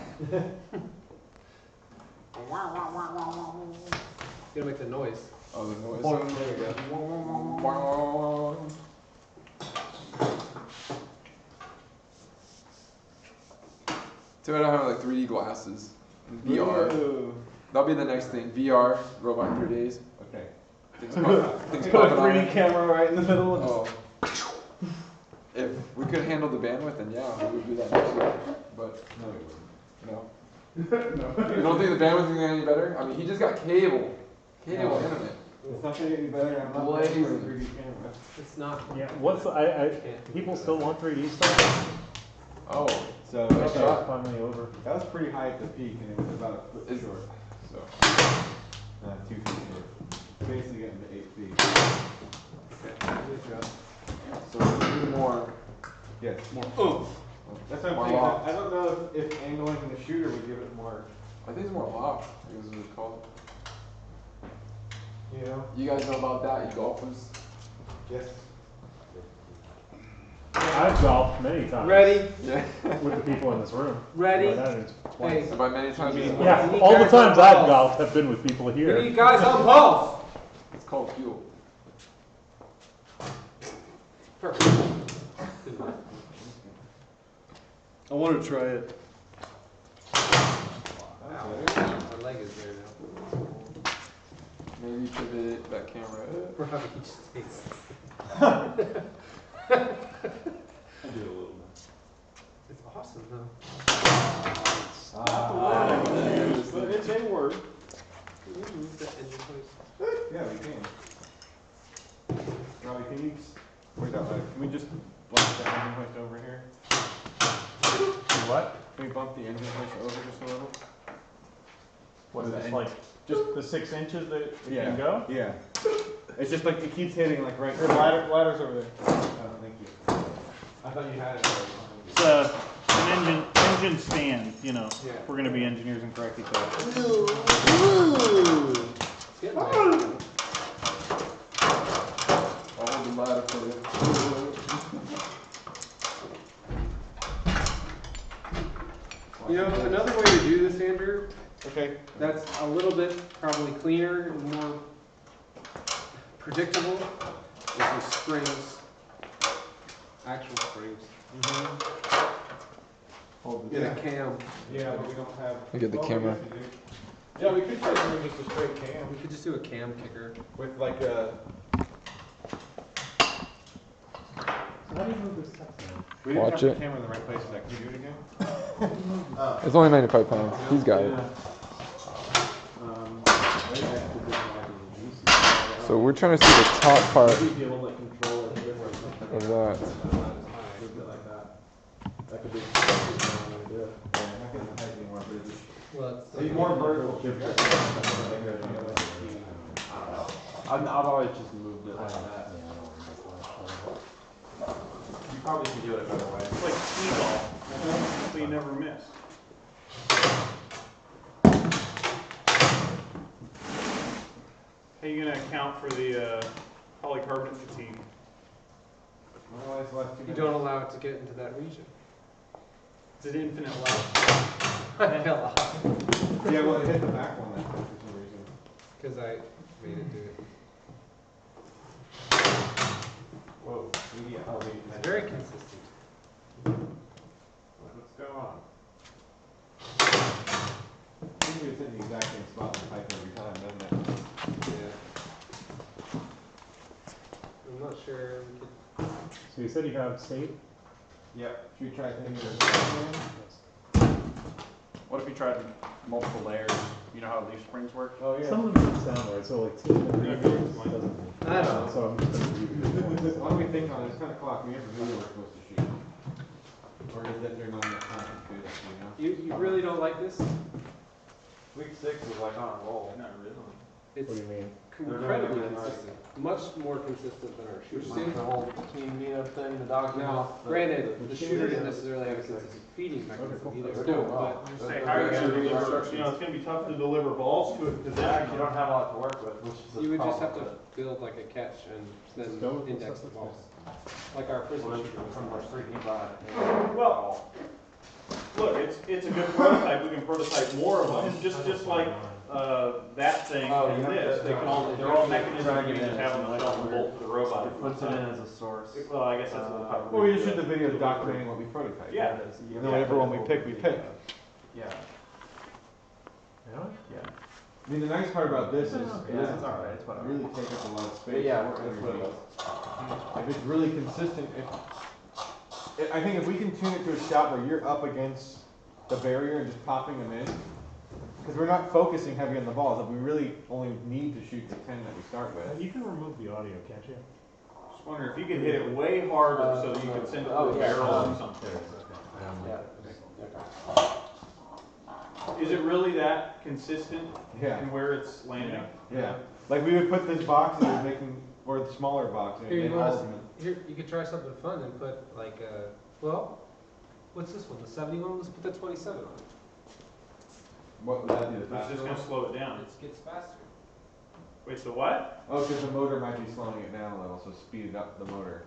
Gotta make the noise. Oh, the noise. Boing, there you go. Too bad I don't have like 3D glasses. And VR. That'll be the next thing. VR, robot in 3 days. Okay. Things Put a popping 3D out. camera right in the middle of Oh. If we could handle the bandwidth, then yeah, we would do that next year. But No, we wouldn't. no. No. You don't think the bandwidth is gonna get any better? I mean, he just got cable. Cable No. internet. It's not gonna get any better. I'm not paying for a 3D camera. It's not. Yeah, what's people still want 3D stuff? Oh, So nice okay, shot. Finally over. that was pretty high at the peak, and it was about a foot Is- short. So, 2 feet short. Basically getting to 8 feet. so we need more. Yes, more. Oh. That's what I'm More saying. loft. I don't know if angling the shooter would give it more. I think it's more loft. I think is what it's called. You know? You guys know about that, you golfers? Yes. I've golfed many times. Ready? Yeah. With the people in this room. Ready? By that means twice. Hey. And by many times, you mean Yeah, need all the guys on times I've balls. golfed have been with people We here. need guys on balls. it's called fuel. Perfect. I want to try it. My leg is there now. Maybe pivot that camera. Robbie just thinks. I do a little bit. It's awesome though. But it's a word. Can you move that engine please? Yeah, we can. Robbie, can you, where's that light? Can we just bump the engine hoist over here? What? Can we bump the engine hoist over just a little? What's With this, the like, just the 6 inches that it Yeah. can go? Yeah. It's just like, it keeps hitting like right. Ladder's over there. Oh, thank you. I thought you had it. It's an engine stand, you know. Yeah. We're gonna be engineers and correct each other. Get my I'll hold the ladder for you. You know, another way to do this, Andrew, Okay. that's a little bit probably cleaner and more predictable is the springs. Actual springs. Hold Get a cam. Yeah, but we don't have. Look at the well, camera. yes, we do. Yeah, we could try doing just a straight cam We could just do a cam kicker. with like a. How do you move this stuff now? We didn't Watch have it. the camera in the right place. Can you do it again? It's only 95 pounds. He's got it. So we're trying to see the top part of that. That could be. Well, Need more vertical. I've always just moved it like that. You probably could do it a better way. It's like speed ball, so you never miss. How are you gonna account for the polycarbonate fatigue? Otherwise, left 2 You minutes. don't allow it to get into that region. Is it infinite loud? I fell off Yeah, well, it hit the back one that time for some reason. because I made it do it. Whoa, media elevation. It's very consistent. What's going on? Seems to be hitting the exact same spot in the pipe every time, doesn't it? Yeah. I'm not sure we could. So you said you have state? Yep. Should we try thinking of What if you tried multiple layers? You know how leaf springs work? Oh, yeah. Some of them don't sound right, so like Team Ri3D doesn't. I don't know. So I'm just gonna leave it. Why don't we think on it? It's 10 o'clock. We have a video we're supposed to shoot. Or is that during on the conference too, you know? You really don't like this? Week 6 is like on a roll. Not really. It's What do you mean? incredibly consistent. Much more consistent than our shooter. The whole team meetup thing, the document. Now, granted, the shooter didn't necessarily have a consistent feeding mechanism either. But Say, how are you gonna deliver, you know, it's gonna be tough to deliver balls to a position. You don't have a lot to work with, which is the you would just have problem to build like a catch and then Just go with index the what's balls. Like our prison with it. shooter. From our 3D bot. Well, look, it's a good prototype. We can prototype more of them. Just like that thing Oh, and you have this, to- they can all, you they're have all to mechanisms drag you it can just in. have on the shelf and bolt to the robot. It puts it in as a source. Well, I guess that's a little Well, we just did the video documenting what we prototyped. Yeah. And then whatever one we pick, we pick. Yeah. Really? Yeah. I mean, the nice part about this is it Yeah, doesn't it's alright, it's whatever. really take up a lot of space. Yeah, or that's what it energy. is. If it's really consistent, I think if we can tune it to a shot where you're up against the barrier and just popping them in, because we're not focusing heavy on the balls. If we really only need to shoot the 10 that we start with. You can remove the audio, can't you? Just wondering if you could hit it way harder so that you could send it through a barrel or something. Is it really that consistent Yeah. in where it's landing? Yeah. Like we would put this box and we're making, or the smaller box, and Here, it'd you make want ultimate. here, you could try something fun and put like, well, what's this one, the 71? Let's put the 27 on it. What would that be? The It's faster just one? gonna slow it down. It gets faster. Wait, so what? Oh, because the motor might be slowing it down a little, so speed up the motor.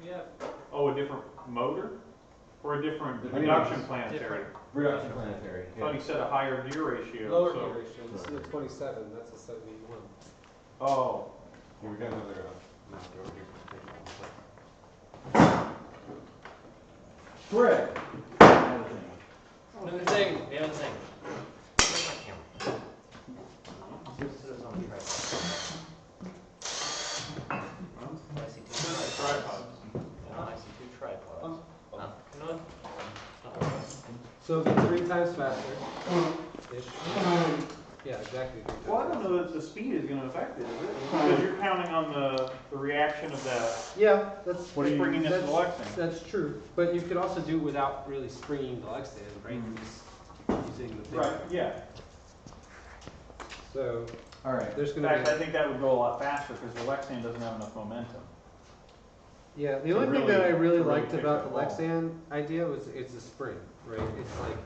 Yeah. Oh, a different motor? Or a different Different. reduction planetary? Reduction planetary. I thought he said a higher gear ratio. Lower so. gear ratio. This is a 27. That's a 71. Oh. Here we got another. Fred. Another thing, the other thing. Where's my camera? This is on the tripod. I see two tripods. I see two tripods. No. So it'll be 3 times faster. Ish. Yeah, exactly. 3 times Well, I don't know that the speed is gonna affect it, is it? Because you're counting on the reaction of that. Yeah, that's Springing this to the leg stand. That's true, but you could also do it without really springing the leg stand, right? Just using the thing. Right, yeah. So, all right. There's In going to fact, be. I think that would go a lot faster because the leg stand doesn't have enough momentum. Yeah, the to only thing that I really to liked kick about that the leg ball. stand idea was it's a spring, right? It's like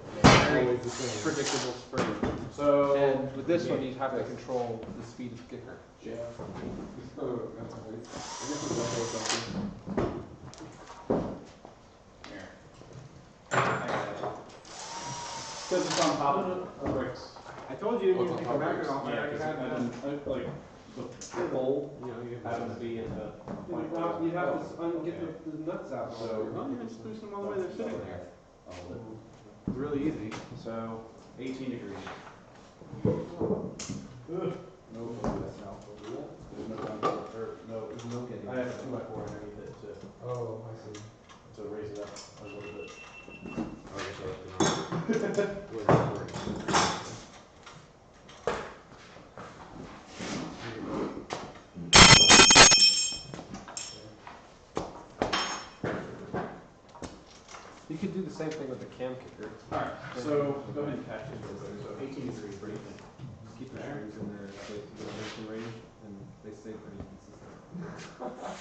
very Always the same. predictable spring. So And with this one, you'd have to control the speed of the kicker. Yeah. So that's always. I guess it's something. Because it's on top of the bricks. I told you, Oh, you it's take on the top magnet of off, Yeah, I because had it like the bowl, you know, you happen to be at the point where it's- You'd have to get the nuts out. So, no, you just loosen them all the way they're sitting there. It's really easy. So, 18 degrees. Ugh. No, there's no down, or no getting. I have a 2x4 underneath it to Oh, I see. raise it up a little bit. You could do the same thing with the cam kicker. Alright, so go ahead and catch it real quick. So 18 degrees, what do you think? Keep the strings in their vibration range, and they stay pretty consistent.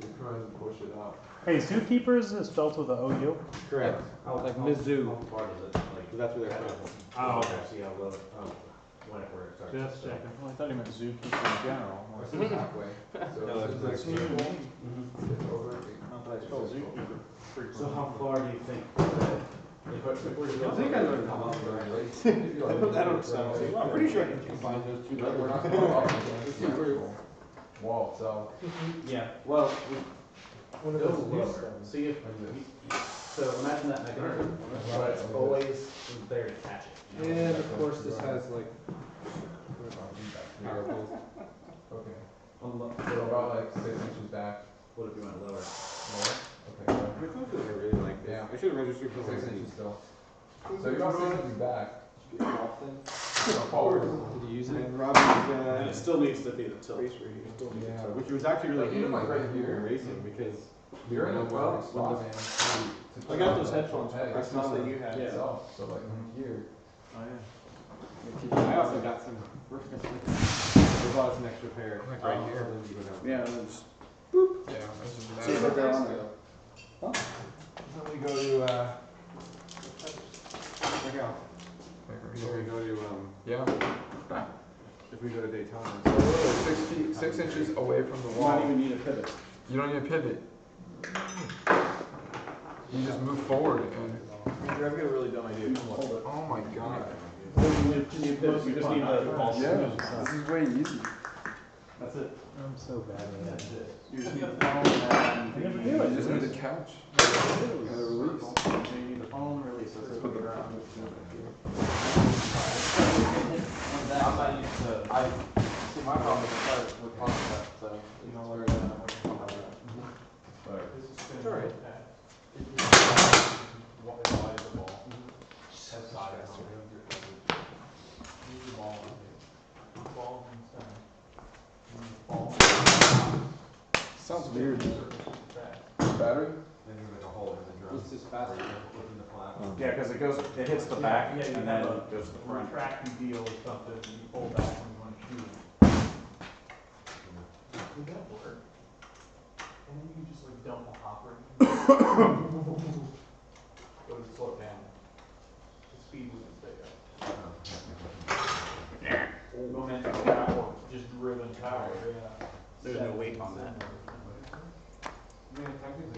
You try and push it out. Hey, Zookeepers is spelled with a OU? Correct. Like Mizzou. How far is it? Like, That's where they're from. Oh, okay. See how low, where it starts. Just checking. Well, I thought he meant zookeeper in general. This is halfway. So No, this is that's like good. it's over. Not that I spelled zookeeper. So how far do you think? I think I learned how I put that on the side. Well, I'm pretty sure I can combine those two. We're not going up against the actual wall itself. Yeah, well, One of those those lower, see if, so imagine that mechanism, but it's always there to catch it. you know? And of course, this has like power pulls. Okay. On the- So about like 6 inches back. What if you went lower? More? Okay. I really like this. Yeah. I should have registered for 6 1 inches still. So you're about 6 inches back. Forward. Did you use it? And Robbie's, And it still needs to be the tilt. Yeah. which was actually really Even handy like right when we were here. racing because You're in a well spot, man. I got those headphones. I saw that you had. Itself. So like here. Oh, yeah. I also got some. We bought us an extra pair. Like right here. Yeah, and then just. Yeah. That's just See if that. they're on there. Then we go to check out. So we go to Yeah. if we go to Daytona. So we're 6 feet, 6 inches away from the You wall. don't even need a pivot. You don't need a pivot. You just move forward and I've got a really dumb idea. Oh my god. You just need the ball. Yeah, this is way easy. That's it. I'm so bad at that. You just need the phone and I never do You it. just need a couch. And a release. You need the phone release. Let's put the ground. I'm not used to. See, my problem is I start with concept, so you know where It's alright. Sounds weird. Battery? It's just faster within the flat. Yeah, because it hits the back Yeah, you and have then a goes to the front. retracting deal or something, and you pull back when you want to shoot. Would that work? And then you can just like dump a hopper. Go to slow it down. The speed would stay up. Momentum power, just driven power, yeah. There's no weight on that.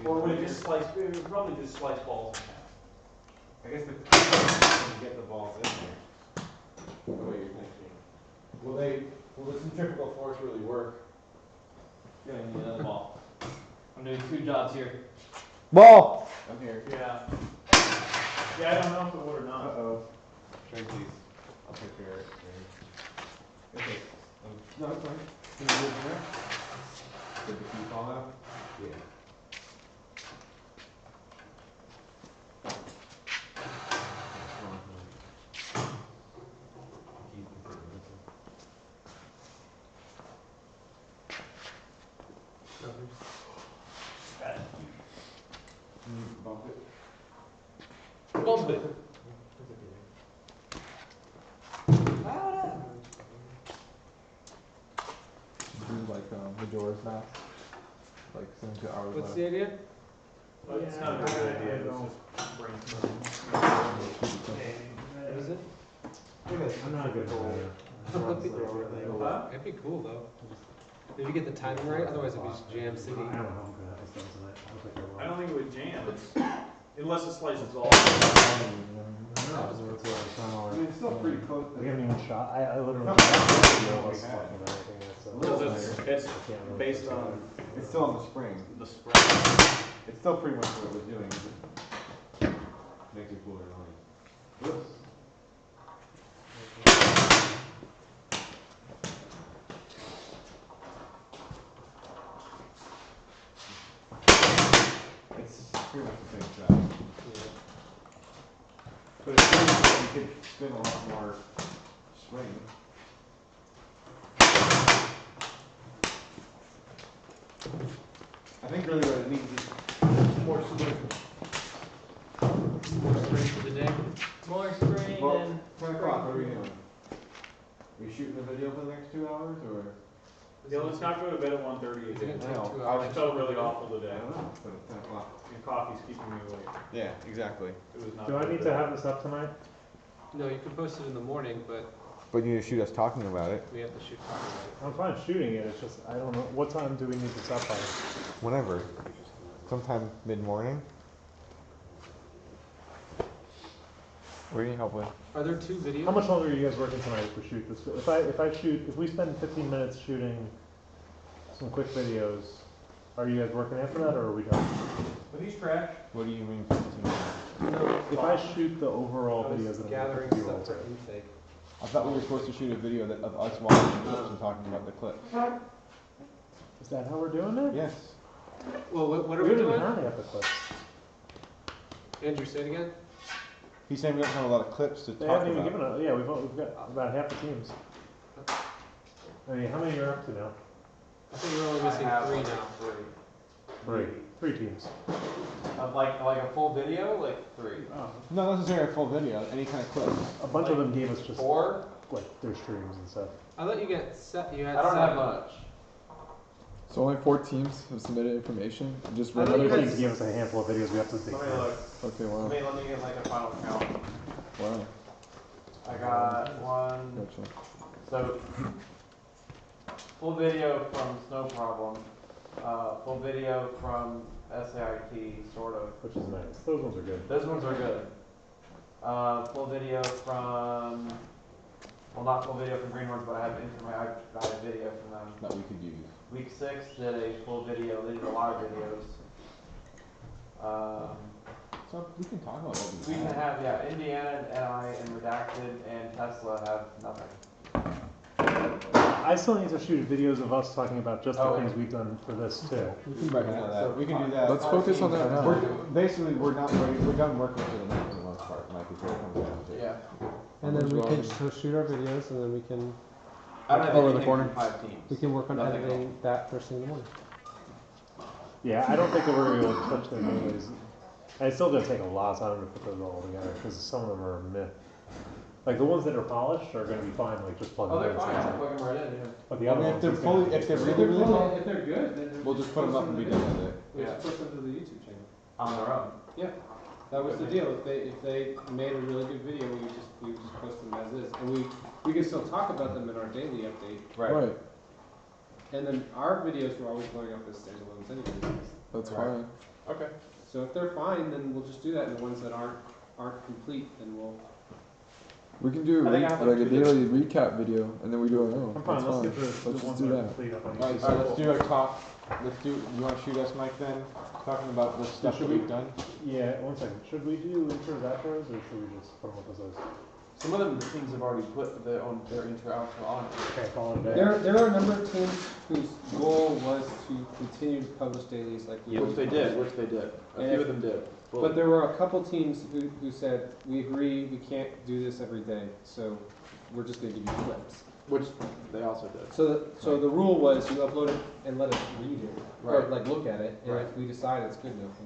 Or would it just slice, it would probably just slice balls in half. I guess the question is to get the balls in there. The way you're thinking. Will the centrifugal force really work? You're gonna need another ball. I'm doing 2 jobs here. Ball! I'm here. Yeah. Yeah, I don't know if it would or not. Uh-oh. Trade these. I'll take care of it. Okay. No, it's fine. Can you do it there? Did the key fall out? Yeah. Bump it. Bump it. Do like Majora's Mask, like 72 hours. What's left. the idea? But it's not a good idea, it's just brainstorming. What is it? I'm not a good player. It'd be cool though. If you get the timing right, otherwise it'd be just jam city. I don't know how good at this thing tonight. I don't think it would jam, unless it slices all. I mean, it's still pretty close. We haven't even shot. I literally No. don't It's based on It's still on the spring. the spring. It's still pretty much what it was doing. It just makes it cooler noise. Whoops. It's pretty much the same shot. But it's really, you could spin a lot more swing. I think really what it needs is more swing. Ready for the day? More spring Well, and 10 o'clock, what are we doing? We shooting the video for the next 2 hours, or? Yeah, let's not go to bed at 1:30 Is it again. gonna take 2 I hours? felt really awful I today, don't know, but it's 10 o'clock. and coffee's keeping me awake. Yeah, exactly. It was not. Do I good need today. to have this up tonight? No, you can post it in the morning, but But you need to shoot us talking about it. we have to shoot copyright. I'm fine shooting it. It's just I don't know what time do we need this up by? Whenever. Sometime mid-morning. What do you need help with? Are there 2 videos? How much longer are you guys working tonight if we shoot this? If we spend 15 minutes shooting some quick videos, are you guys working after that or are we done? Are these trash? What do you mean 15 minutes? No, If I shoot the overall I was videos that I'm gathering gonna stuff do, for intake. I thought we were supposed to shoot a video of us watching the clips and talking about the clips. is that how we're doing it? Yes. Well, what are We we don't doing? even have half the clips. Andrew, say it again. He's saying we don't have a lot of clips to They talk haven't even about. given us. Yeah, we've got about half the teams. I mean, how many are up to now? I think we're only missing 3 now. 3 teams. Like a full video, like 3. Not necessarily a full video, any kind of clip. A bunch of them gave us just 4? like their streams and stuff. I thought you get set. You had. I don't have 7. much. So only 4 teams have submitted information. Just I thought Other you teams guys- gave us a handful of videos we have to dig Let me through. look. Okay, wow. Let me get like a final count. Wow. I got 1. Gotcha. So, full video from Snow Problem, full video from SAIT, sort of. Which is nice. Those ones are good. Those ones are good. Full video from, well, not full video from Greenhorns, but I have a video from them. That we could use. Week 6 did a full video. They did a lot of videos. So we can talk about what We can have, yeah, Indiana and I and Redacted and Tesla have nothing. I still need to shoot videos of us talking about just the things we've done for this too. We can recognize that. We can do that. Let's focus on that now. Basically, we're done working for the night for the most part. Mike is what it comes down to. Yeah. And then we can shoot our videos, and then we can. I don't have over anything from 5 teams. We can work on Nothing editing that first thing in the morning. Yeah, I don't think that we're able to touch them anyways. And it's still going to take a lot of time to put those all together because some of them are a myth. Like the ones that are polished are going to be fine, like just plug them in. Oh, they're fine. Plug them right in. Yeah. But the other ones, if they're it's fully, gonna if they're take really, really tall, If they're good, then we'll just put them up and be done with it. We just post them to the YouTube channel. On their own. Yeah, that was the deal. If they made a really good video, we would just post them as is, and we can still talk about them in our daily update. Right. And then our videos were always going up as standalones anyways. That's fine. Okay. So if they're fine, then we'll just do that. And the ones that aren't complete, then we'll. We can do I think I have like a to do daily recap video, and then we do our own. I'm fine. That's Let's fine. get the Let's just ones do that are that. complete up on Alright, YouTube. so let's do our top. Let's do. You want to shoot us, Mike? Then talking about the stuff that we've done. Yeah, 1 second. Should we do intros, outros, or should we just put them up as those? Some of them, the teams have already put their intro outro on. Okay, call it a day. There are a number of teams whose goal was to continue to publish dailies like we Which they did. A few of them did. But there were a couple teams who said, we agree, we can't do this every day, so we're just gonna give you clips. Which they also did. So the rule was you upload it and let us read it, or Right. like look at it, and Right. if we decide it's good enough.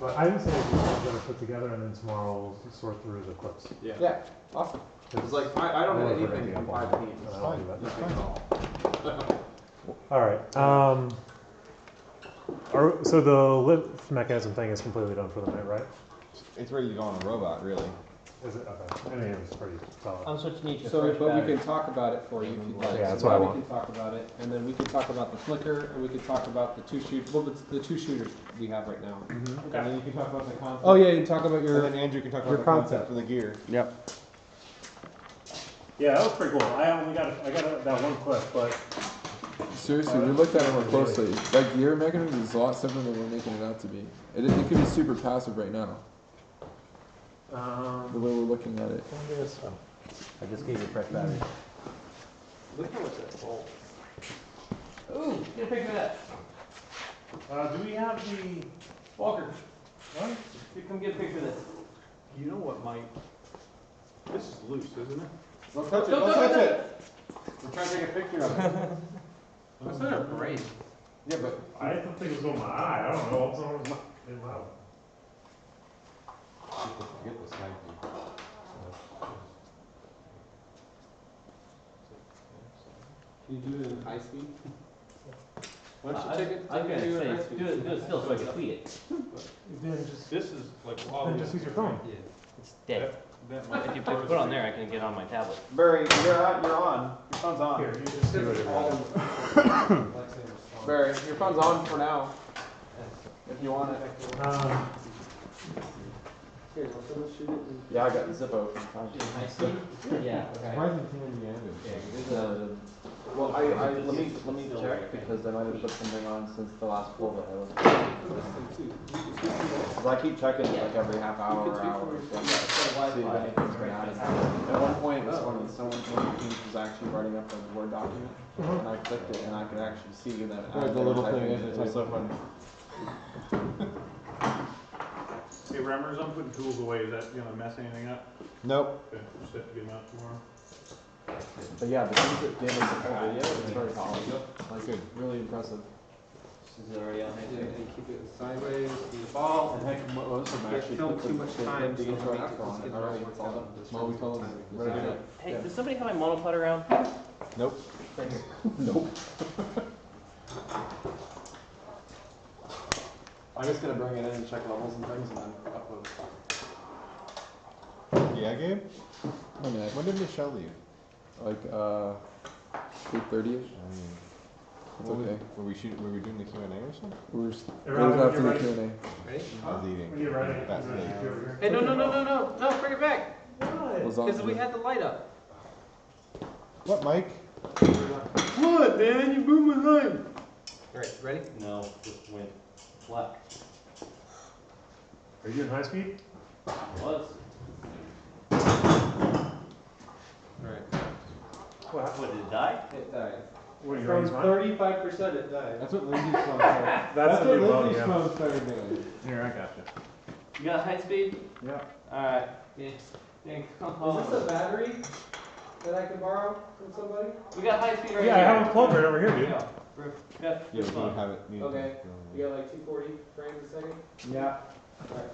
But I would say we're going to put together and then tomorrow we'll sort through the clips. Yeah. Awesome. It's like I don't have anything from 5 teams. I don't do that. Nothing at all. All right. So the lift mechanism thing is completely done for the night, right? It's ready to go on a robot, really. Is it? Okay. I mean, it was pretty solid. I'm switching each. So, but we can talk about it for you if you'd like. Yeah, that's So what I now want. We can talk about it, and then we can talk about the flicker, and we can talk about the the 2 shooters we have right now. And then you can talk about the concept. Oh yeah, you talk about your. And then Andrew can talk your about the concept. concept for the gear. Yep. Yeah, that was pretty cool. I got that one clip, but Seriously, we looked at it more closely. That gear mechanism is a lot simpler than we're making it out to be. It could be super passive right now, the way we're looking at it. I just gave you a fresh battery. Look at what's that bolt. Ooh, get a picture of that. do we have the Walker, what? come get a picture of this. You know what, Mike? This is loose, isn't it? Don't touch it. Don't Don't touch touch it. it. We're trying to take a picture of it. That's not a brain. Yeah, but I don't think it was going my eye. I don't know. It's on in my people forget this kind of thing. Can you do it in high speed? Why don't you take it? I was take gonna it say, in high speed? do it still so I can tweet it. Then just This is like just use your phone. It's dead. That might If you put it on there, I can get on my tablet. Barry, you're on. Your phone's on. Here, you just do it. Barry, your phone's on for now. If you want it. Here, let's shoot it. Yeah, I got the Zippo. High speed? Yeah. Why is it Team Well, let me check because I might have put something on since the last poll that I looked at. Because I keep checking it like every half hour or hour or so. See if anything's been added. At one point it was funny, one of the teams was actually writing up a Word document, and I clicked it and I could actually see that. The little thing is, it's so funny. Hey, Remmers, I'm putting tools away. Is that gonna mess anything up? Nope. Okay, just have to get them out tomorrow. But yeah, the things that did in the whole video, it's very polished. Like, Good. really impressive. Is it already on Yeah, there? and keep it sideways to the ball. And heck, most of them Yeah, actually don't put too much the time, the so intro make it- after on let's it get already. the It's all done. Well, we told them. Ready to go. Hey, does somebody have my monopod around? Nope. Right here. Nope. I'm just gonna bring it in and check levels and things and then upload. Yeah, Gabe? Oh, man. When did Michelle leave? Like 8:30ish. okay. Were we doing the Q&A or something? We're after the Q&A. Ready? When you're ready. Hey, no, bring it back. Was on Because we had the light up. What, Mike? What, man? You moved my light. All right, ready? No, just went black. Are you doing high speed? Was. Alright. What, did it die? It died. What are you From raising? 35% it died. That's what Lindsay's phone started. That's what the new phone, Lindsay's yeah. phone started doing. Here, I got you. You got high speed? Yeah. Alright. Yeah, come on. Is this a battery that I can borrow from somebody? We got high speed right here. Yeah, I have a plug right over here, dude. Yeah. Yeah, we don't have it. Okay. You got like 240 frames a second? Yeah. Alright.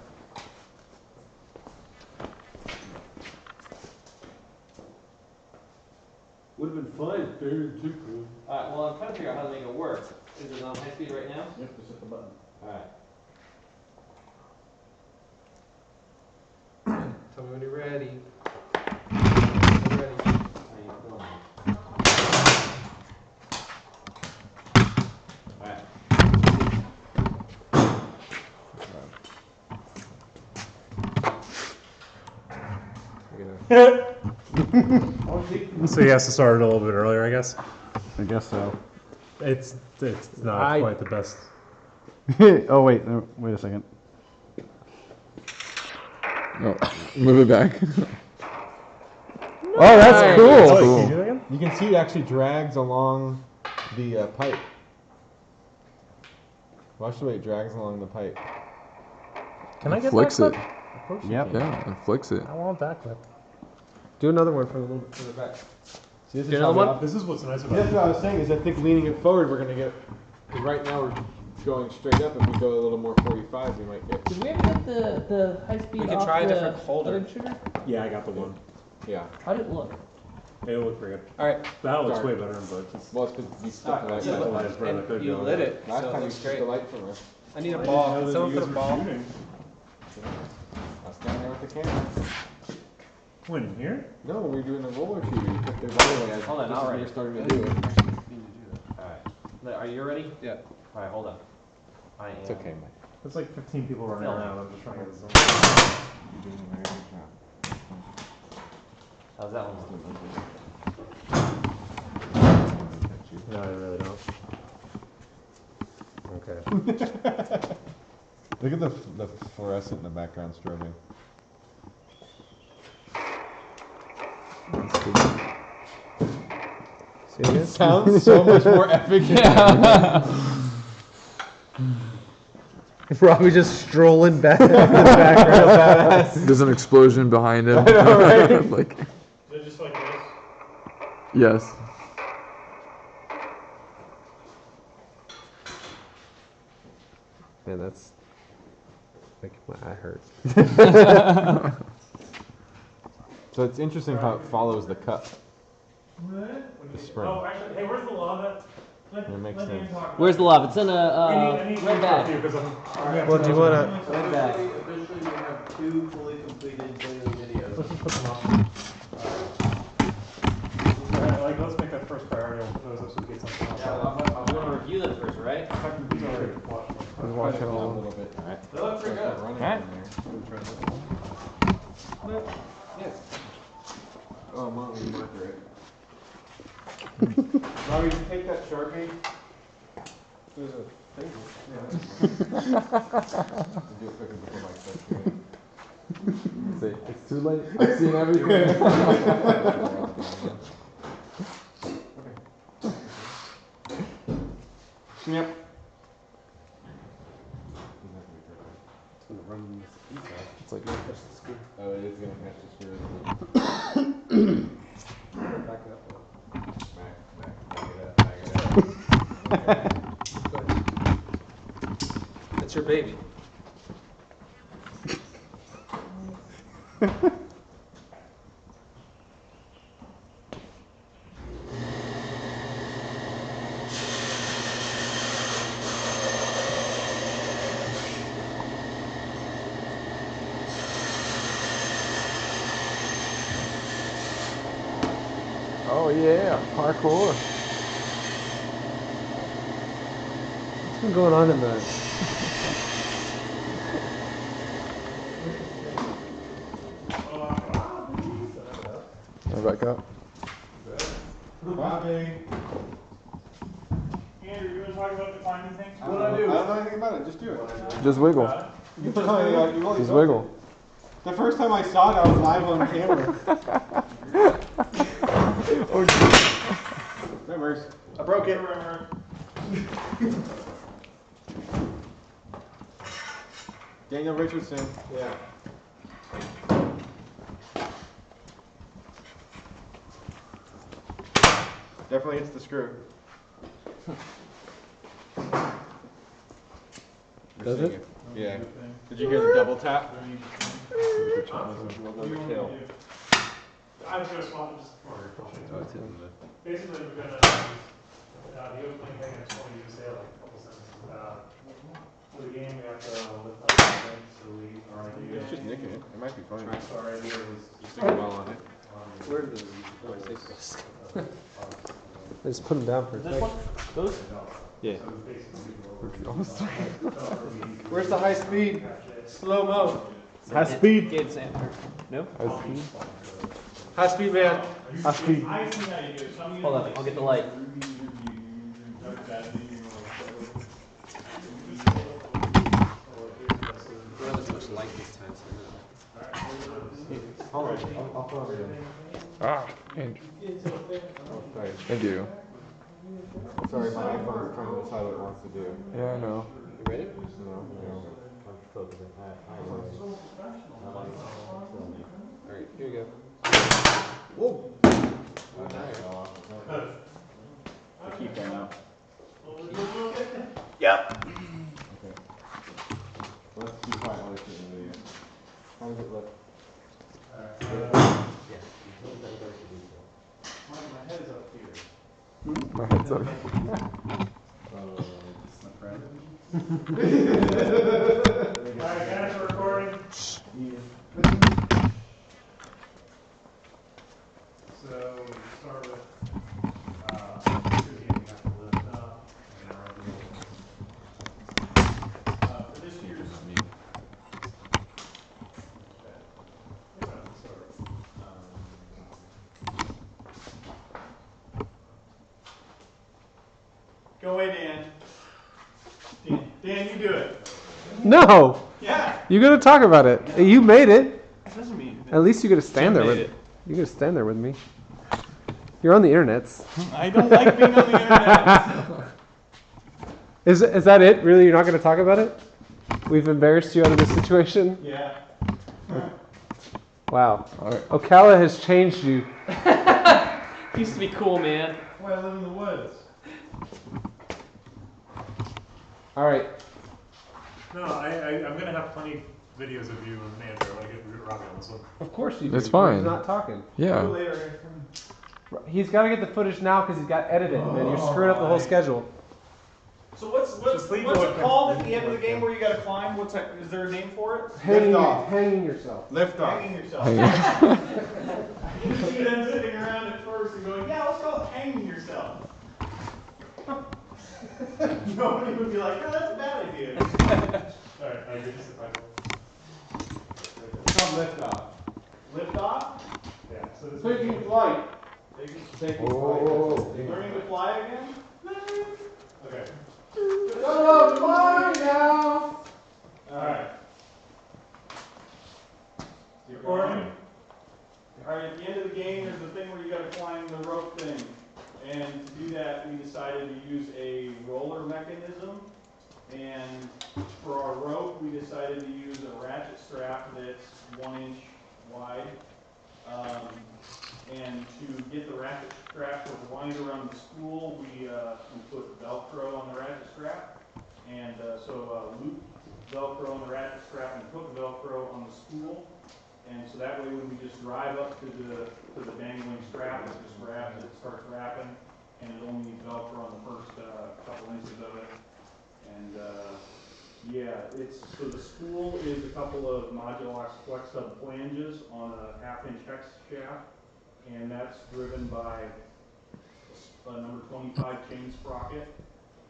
Would have been fun if they were too cool. Alright, well, I'm trying to figure out how to make it work. Is it on high speed right now? Yep, just hit the button. Alright. Tell me when you're ready. So he has to start it a little bit earlier, I guess. I guess so. It's not quite the best. Oh wait, no, wait a second. No, move it back. Oh, that's cool. Can you do that again? You can see it actually drags along the pipe. Watch the way it drags along the pipe. Can I get Flicks that it. clip? Of course you Yep. can. Yeah, it flicks it. I want that clip. Do another one for a little bit further back. See, this Do is another how one? we- This is what's nice about That's it. what I was saying, is I think leaning it forward, we're gonna get, because right now we're going straight up. If we go a little more 45, we might get. Did we ever get the high speed We can off try a the different holder. other shooter? Yeah, I got the one. Yeah. How did it look? It'll look pretty good. Alright. That looks Sorry. way better, but it's Well, it's because you stuck the light. You Last lit- why it's brother could you go. lit it, time so it you looks took great. the light from us. I need a I ball. didn't Can know someone that put a you ball? guys were shooting. I was down there with the camera. When, here? No, when we were doing the roller shooter, you took their ball away. Hold on, just all as we right. were starting to do it. Alright. Are you ready? Yeah. Alright, hold on. I am. It's okay, Mike. There's like 15 people running No. around. I'm just trying to get this. You're doing a very good job. How's that one look? No, I really don't. Okay. Look at the fluorescent in the background strobing. See it? Sounds so much more epic. Yeah. Robbie just strolling back in the background. There's an explosion behind him. I know, right? Like, Is it just like this? yes. Man, that's making my eye hurt. So it's interesting how it follows the cup. What? The spring. Oh, actually, hey, where's the lava? It makes sense. Where's the lava? It's in I a need red bag. Well, do you want to? Red bag. Officially, we have 2 fully completed daily videos. Let's just put them up. Like, let's make that first priority. We'll put those up so we get something else. Yeah, well, I'm gonna review them first, right? Let's watch it all. A little bit. All right. They look pretty good. Alright. Yes. Oh, I'm on the marker, right? Robbie, did you take that Sharpie? There's a thing. Yeah. Do it quicker before my question. Say, it's too late. I've seen everything. Yep. It's like, Oh, it is gonna catch the screw. Back it up. Back it up. It's your baby. oh yeah, parkour. What's going on in the... Back up. Bobby. Andrew, you want to talk about the climbing thing? What do I do? I don't know anything about it. Just do it. Just wiggle. You just only Just wiggle. The first time I saw it, I was live on camera. Oh, Remember, I broke it. Daniel Richardson. Yeah. Definitely hits the screw. Does it? Yeah. Did you hear the double tap? I was going to swap this for basically, we're going to the opening thing. I just want you to say like a couple sentences about for the game. We have to lift up the thing, so we our idea. It's just nicking it. It might be funny. Our idea was Just stick a ball on it. Where does Let's put them down for a second. Those? Yeah. Where's the high speed? Slow mo. High speed. Gabe's answer. No? High speed. High speed man. High speed. Hold on, I'll get the light. Hold on. I'll put it in. Ah, Andrew. Thank you. Sorry, my iPhone is trying to decide what it wants to do. Yeah, I know. You ready? No. Alright, here you go. Whoa. Keep that up. Yep. Okay. Let's be quiet while it's in the video. How does it look? my head is up here. My head's up. Alright, guys, we're recording. So, we start with, because you have to lift up, and for this year's, go away, Dan. Dan, you do it. No! Yeah. You gotta talk about it. You made it. That doesn't mean. At least you gotta stand there with it. You gotta stand there with me. You're on the internets. I don't like being on the internet. Is that it? Really? You're not gonna talk about it? We've embarrassed you out of this situation? Yeah. Wow. Alright. Ocala has changed you. Used to be cool, man. Why I live in the woods. Alright. No, I'm gonna have plenty of videos of you and Andrew. I want to get Robbie on this one. Of course you do. That's fine. He's not talking. Yeah. Later. He's got to get the footage now because he's got to edit it, man. You're screwing up the whole schedule. So what's it called at the end of the game where you gotta climb? Is there a name for it? Hanging yourself. Lift off. Hanging yourself. You see them sitting around at first and going, yeah, let's call it hanging yourself. Nobody would be like, oh, that's a bad idea. Alright, I'll give you some title. It's called lift off. Lift off? Yeah, so this Taking flight. Taking flight. Learning to fly again? Okay. Oh, fly now! Alright. Recording. Alright, at the end of the game, there's a thing where you gotta climb the rope thing. And to do that, we decided to use a roller mechanism. And for our rope, we decided to use a ratchet strap that's 1 inch wide. And to get the ratchet strap to wind around the spool, we put Velcro on the ratchet strap. And loop Velcro on the ratchet strap and hook Velcro on the spool. And so that way when we just drive up to the dangling strap, it just grabs it, starts wrapping, and it only needs Velcro on the first couple inches of it. And so the spool is a couple of modular flex hub flanges on a 1/2 inch hex shaft, and that's driven by a number 25 chain sprocket.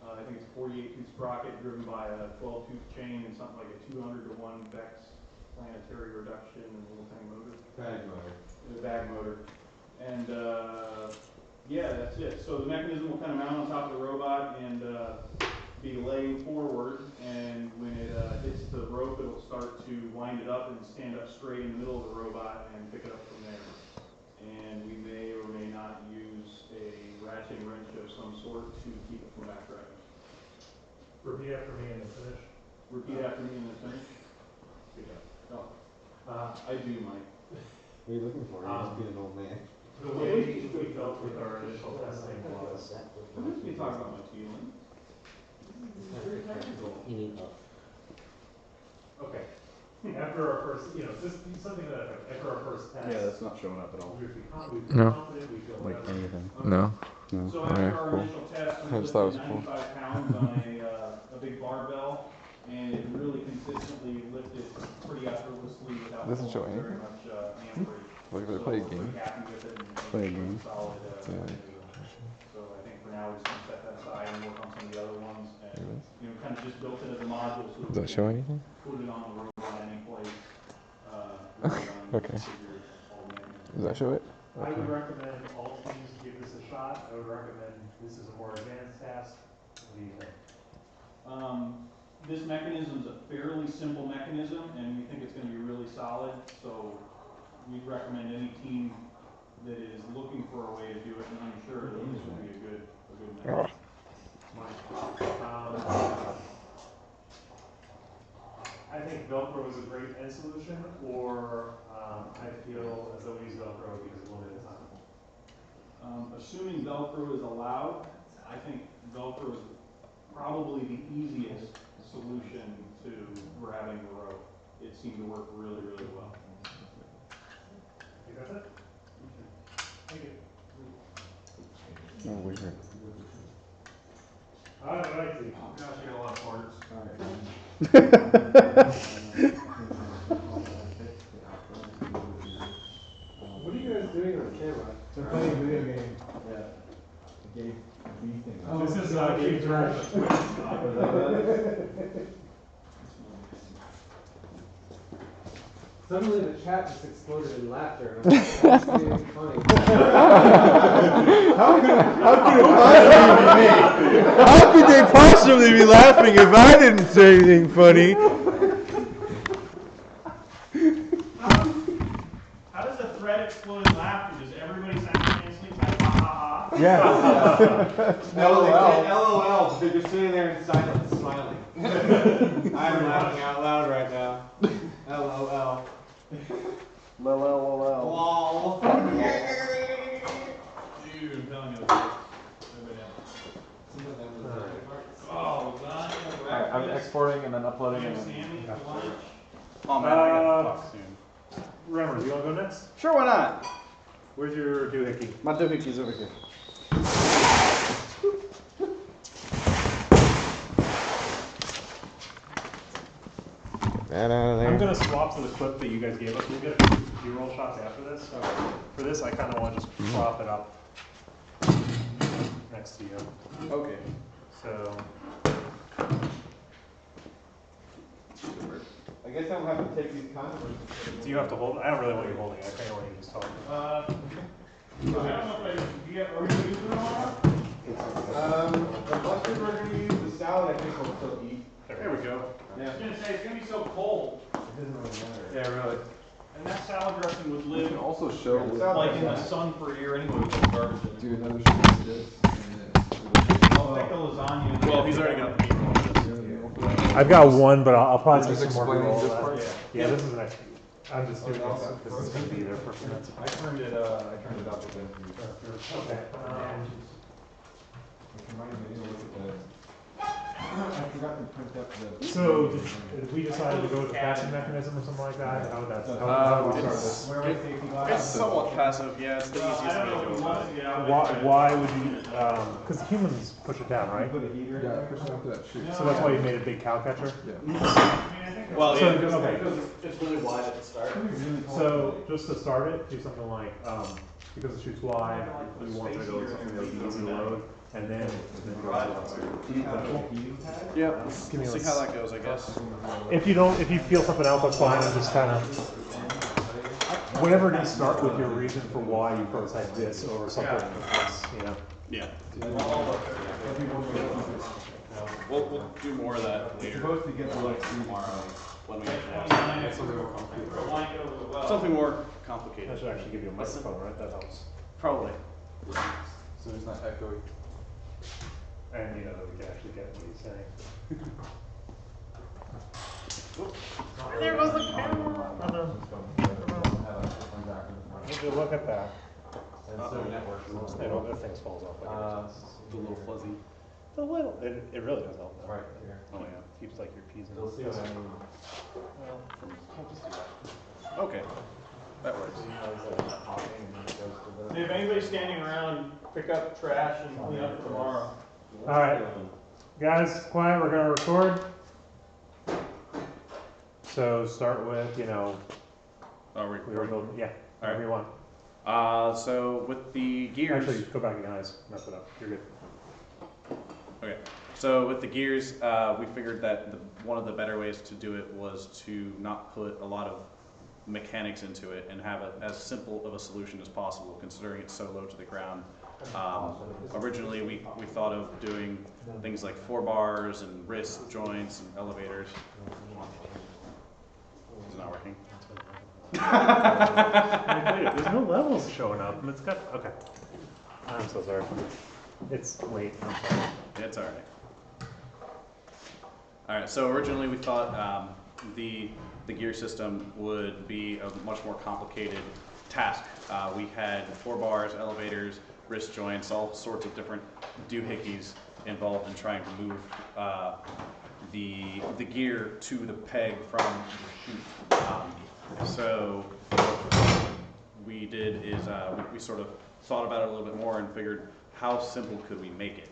I think it's 48-tooth sprocket driven by a 12-tooth chain and something like a 200-to-1 Vex planetary reduction and little tiny motor. Bag motor. The bag motor. And yeah, that's it. So the mechanism will kind of mount on top of the robot and be laying forward, and when it hits the rope, it'll start to wind it up and stand up straight in the middle of the robot and pick it up from there. And we may or may not use a ratchet wrench of some sort to keep it from backtracking. Repeat after me and then finish. Repeat after me and then finish. Good job. Oh, I do, Mike. What are you looking for? You're just being an old man. The way we felt with our initial testing was. I'm just be talking about my feelings. Very technical. Okay. After our first, just something that after our first test. Yeah, that's not showing up at all. We feel No. confident, we feel Like better. anything. No. No. So Alright, after our cool. initial test, I we just thought it was lifted cool. 95 pounds on a big barbell, and it really consistently lifted pretty effortlessly without Doesn't show very anything? much hand brake. Like if I So play a we're game. pretty happy with it and Play a it's game. solid. Yeah. So I think for now we're just gonna set that aside and work on some of the other ones, and kind of just built it as a module. So Does that show anything? Put it on the robot at any place. Okay. Does that show it? I would recommend all teams give this a shot. I would recommend this is a more advanced task. What do you think? This mechanism is a fairly simple mechanism, and we think it's going to be really solid. So we'd recommend any team that is looking for a way to do it and unsure that this would be a good mechanism. I think Velcro is a great end solution, or I feel as though we use Velcro because of limited time. Assuming Velcro is allowed, I think Velcro is probably the easiest solution to grabbing the rope. It seemed to work really, really well. I think that's it. Thank you. Oh, weird. All right. Oh gosh, I got a lot of parts. What are you guys doing on camera? They're playing a video game. Yeah. The game thing. Oh, this is Game Trash. Suddenly the chat just exploded in laughter. And I'm like, that's really funny. How could they possibly be laughing if I didn't say anything funny? How does a thread explode in laughter? Does everybody simultaneously type ha ha ha? Yeah. LOL. They're just sitting there in silence, smiling. I'm laughing out loud right now. LOL. Lol. Dude, I'm telling you. Oh, God. I'm exporting and then uploading and Sammy, for lunch. Oh man, I gotta talk soon. Remember, do you want to go next? Sure, why not? Where's your doohickey? My doohickey's over here. That out of there. I'm going to swap to the clip that you guys gave us. We'll get a few roll shots after this. For this, I kind of want to just prop it up next to you. Okay. So, I guess I will have to take these contours. do you have to hold it? I don't really want you holding it. I kind of want you just talking. I don't know if are we going to use it tomorrow? The mustard we're going to use, the salad I think we'll still eat. There we go. I was going to say, it's going to be so cold. It doesn't really matter. Yeah, really. And that salad dressing would You live can also show Yeah, with like in the sun for a year anyway with that garbage in it. Do another shot of this. I'll take the lasagna. Well, he's already got the meat roll. I've got one, but I'll probably Just take some more explaining roll. this part? Yeah, this is next. I'm just doing this. This is going to be there for minutes. I turned it up again. Okay. I forgot to print up the. So, did we decided to go with the passing mechanism or something like that? How would that? How would we start this? Where my safety It's glasses? somewhat passive, yeah. It's the easiest I don't know way if to we go want about to it. get out. Why would you? Because humans push it down, right? Put a heater in Yeah, there. push it up to that tree. So that's why you made a big cow catcher. Yeah. Well, So, yeah, okay. It's really wide at the start. So just to start it, do something like because it shoots wide, you want to go with something that's easy to load. and then the drive. Yeah, Give me see a- how that goes, I guess. If you feel something else, that's fine. I'm just kind of, whatever it is, start with your reason for why you prototype this over something else, you know? Yeah. We'll do more of that later. Supposed to get the like tomorrow when we have something more complicated. I should actually give you a microphone, right? That helps. Probably. So it's not echoey. And you know that we can actually get what he's saying. There goes the camera. Would you look at that? And so networks, most other things falls off. Like the little fuzzy. The little, it really does help. Right here. Oh yeah. Keeps like your P's and You'll see what I mean. Well, I'll just do that. Okay. That works. If anybody's standing around, pick up trash and clean up tomorrow. All right, guys, quiet. We're gonna record. So start with, you know, Oh, we were building, yeah, All right. whatever you want. So with the gears. Actually, go back again, guys. Mess it up. You're good. Okay. So with the gears, we figured that one of the better ways to do it was to not put a lot of mechanics into it and have it as simple of a solution as possible, considering it's so low to the ground. Originally, we thought of doing things like 4 bars and wrist joints and elevators. It's not working. There's no levels showing up. It's got, okay. I'm so sorry. It's late. I'm sorry. It's all right. All right. So originally we thought the gear system would be a much more complicated task. We had 4 bars, elevators, wrist joints, all sorts of different doohickeys involved in trying to move the gear to the peg from the chute. So what we did is we sort of thought about it a little bit more and figured how simple could we make it.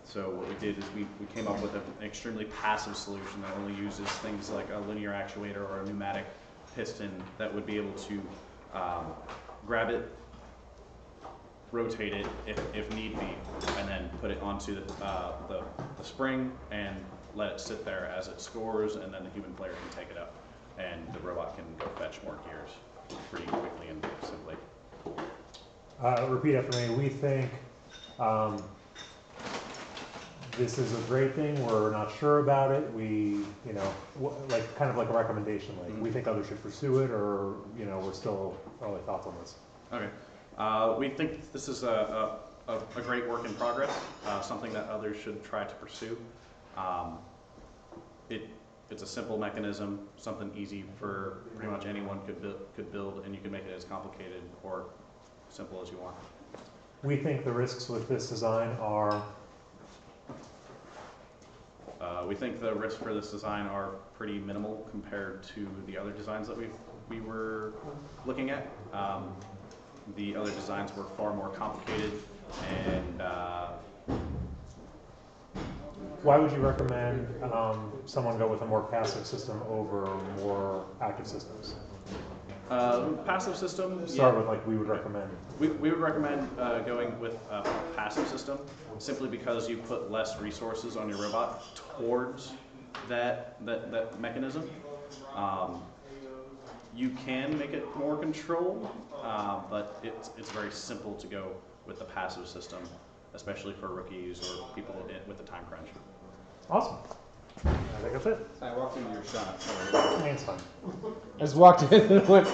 So what we did is we came up with an extremely passive solution that only uses things like a linear actuator or a pneumatic piston that would be able to grab it, rotate it if need be, and then put it onto the spring and let it sit there as it scores, and then the human player can take it up, and the robot can go fetch more gears pretty quickly and simply. Repeat after me. We think this is a great thing. We're not sure about it. We, you know, like kind of like a recommendation. Like we think others should pursue it, or you know, we're still early thoughts on this. Okay. We think this is a great work in progress. Something that others should try to pursue. It's a simple mechanism, something easy for pretty much anyone could build, and you can make it as complicated or simple as you want. We think the risks with this design are. We think the risks for this design are pretty minimal compared to the other designs that we were looking at. The other designs were far more complicated, and Why would you recommend someone go with a more passive system over more active systems? passive system. Start with like we would recommend. We would recommend going with a passive system simply because you put less resources on your robot towards that mechanism. You can make it more controlled, but it's very simple to go with the passive system, especially for rookies or people with a time crunch. Awesome. I think that's it. I walked into your shot. It's fine. I just walked in and went.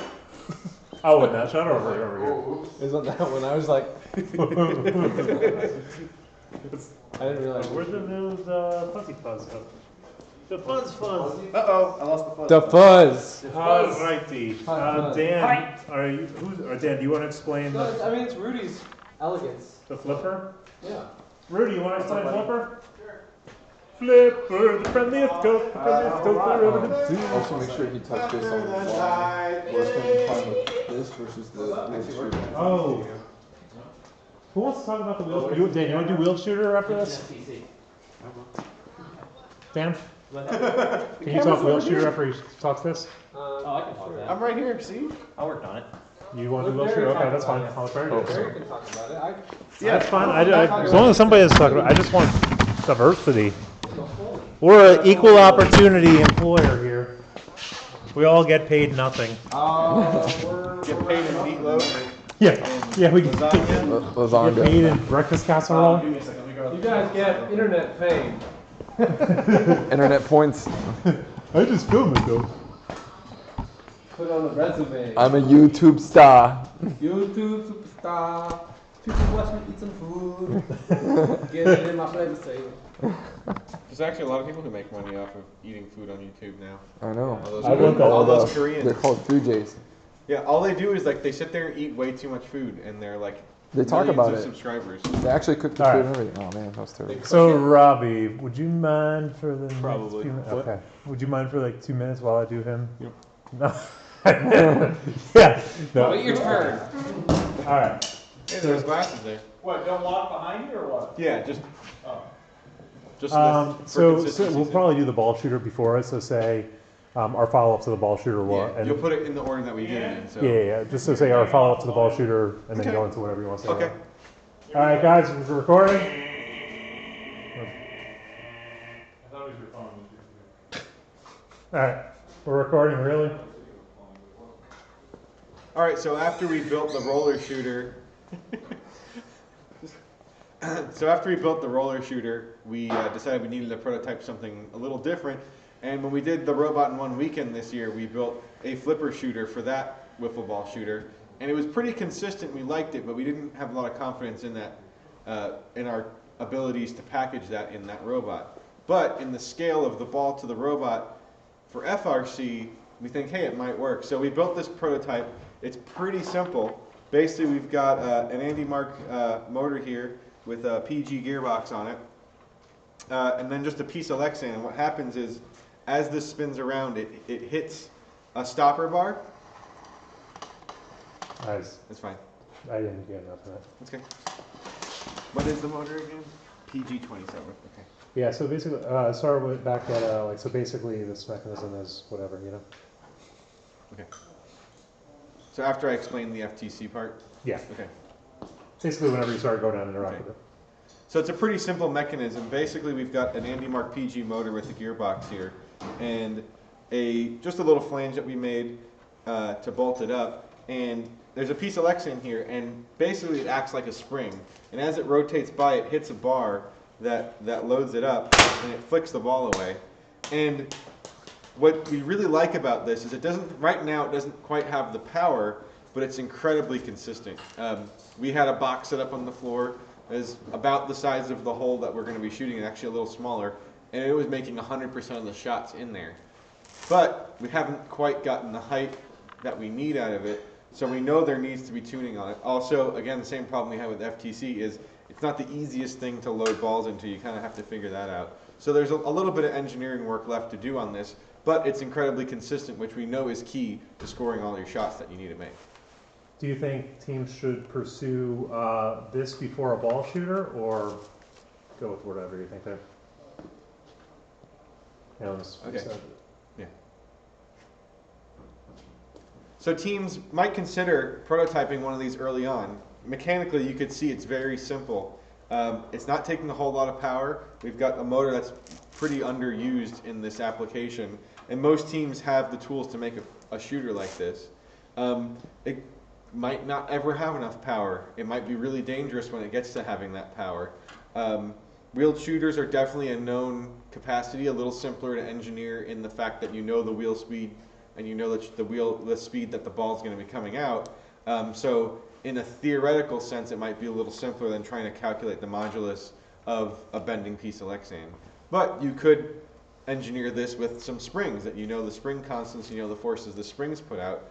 Oh, in that shot or over here? Isn't that one? I was like. I didn't realize. Where's the fuzzy fuzz go? The fuzz. Uh-oh, I lost the fuzz. The fuzz. Righty. Dan, are you? Dan? Do you want to explain? No, I mean it's Rudy's elegance. The flipper? Yeah. Rudy, you want to explain flipper? Flipper, the friendliest ghost, the friendliest ghost I've ever seen. Also make sure you touch this on the wall. We're spending time with this versus the wheel shooter. Oh. Who wants to talk about the wheel shooter? Dan, you want to do wheel shooter after this? Dan? Can you talk wheel shooter after he talks this? Oh, I can talk that. I'm right here, see? I worked on it. You want to do Let wheel Barry shooter? Okay, talk that's fine. about it. I'll let Barry do Oh, it. Barry can talk about it. Yeah, it's fine. I'm not talking As long as somebody is talking about it, I just want diversity. We're an equal opportunity employer here. We all get paid nothing. Get paid in meatloaf. Yeah, we get Lasagna. paid in breakfast casserole. You guys get internet fame. Internet points. I just filmed it though. Put it on the resume. I'm a YouTube star. YouTube superstar. People watch me eat some food. Get it in my flavor saver. There's actually a lot of people who make money off of eating food on YouTube now. I know. All those Koreans. They're called 3Js. Yeah, all they do is like they sit there and eat way too much food, and they're like They talk millions about of it. subscribers. They actually cook the All food right. and everything. Oh man, that was terrible. So Robbie, would you mind for the Probably. next few minutes? What? Okay. Would you mind for like 2 minutes while I do him? Yep. No. Yeah. No. Wait your turn. All right. Hey, there's glasses there. What, don't walk behind you or what? Yeah, just Oh. So consistency's we'll sake. probably do the ball shooter before it. So say our follow up to the ball shooter will. Yeah, you'll put it in the order that we did it in. So. Yeah. Just so say our follow up to the ball shooter, and then Okay. go into whatever you want to say. Okay. All right, guys, we're recording. I thought it was your phone. All right, we're recording. Really? All right. So after we built the roller shooter, we decided we needed to prototype something a little different. And when we did the robot in one weekend this year, we built a flipper shooter for that wiffle ball shooter, and it was pretty consistent. We liked it, but we didn't have a lot of confidence in that, in our abilities to package that in that robot. But in the scale of the ball to the robot for FRC, we think, hey, it might work. So we built this prototype. It's pretty simple. Basically, we've got an Andy Mark motor here with a PG gearbox on it, and then just a piece of Lexan. And what happens is, as this spins around, it hits a stopper bar. Nice. That's fine. I didn't get enough of that. That's okay. What is the motor again? PG27. Okay. Yeah. So basically, start with back at like so. Basically, this mechanism is whatever, you know. Okay. So after I explain the FTC part. Yeah. Okay. Basically, whenever you start going down and interact Okay. with it. So it's a pretty simple mechanism. Basically, we've got an Andy Mark PG motor with a gearbox here, and just a little flange that we made to bolt it up. And there's a piece of Lexan here, and basically it acts like a spring. And as it rotates by, it hits a bar that loads it up, and it flicks the ball away. And what we really like about this is right now it doesn't quite have the power, but it's incredibly consistent. We had a box set up on the floor is about the size of the hole that we're going to be shooting, and actually a little smaller, and it was making 100% of the shots in there. But we haven't quite gotten the height that we need out of it, so we know there needs to be tuning on it. Also, again, the same problem we have with FTC is it's not the easiest thing to load balls into. You kind of have to figure that out. So there's a little bit of engineering work left to do on this, but it's incredibly consistent, which we know is key to scoring all your shots that you need to make. Do you think teams should pursue this before a ball shooter, or go with whatever you think there? Okay. Yeah. So teams might consider prototyping one of these early on. Mechanically, you could see it's very simple. It's not taking a whole lot of power. We've got a motor that's pretty underused in this application, and most teams have the tools to make a shooter like this. It might not ever have enough power. It might be really dangerous when it gets to having that power. Wheeled shooters are definitely a known capacity, a little simpler to engineer in the fact that you know the wheel speed and you know that the speed that the ball is going to be coming out. So in a theoretical sense, it might be a little simpler than trying to calculate the modulus of a bending piece of Lexan. But you could engineer this with some springs that you know the spring constants, you know the forces the springs put out.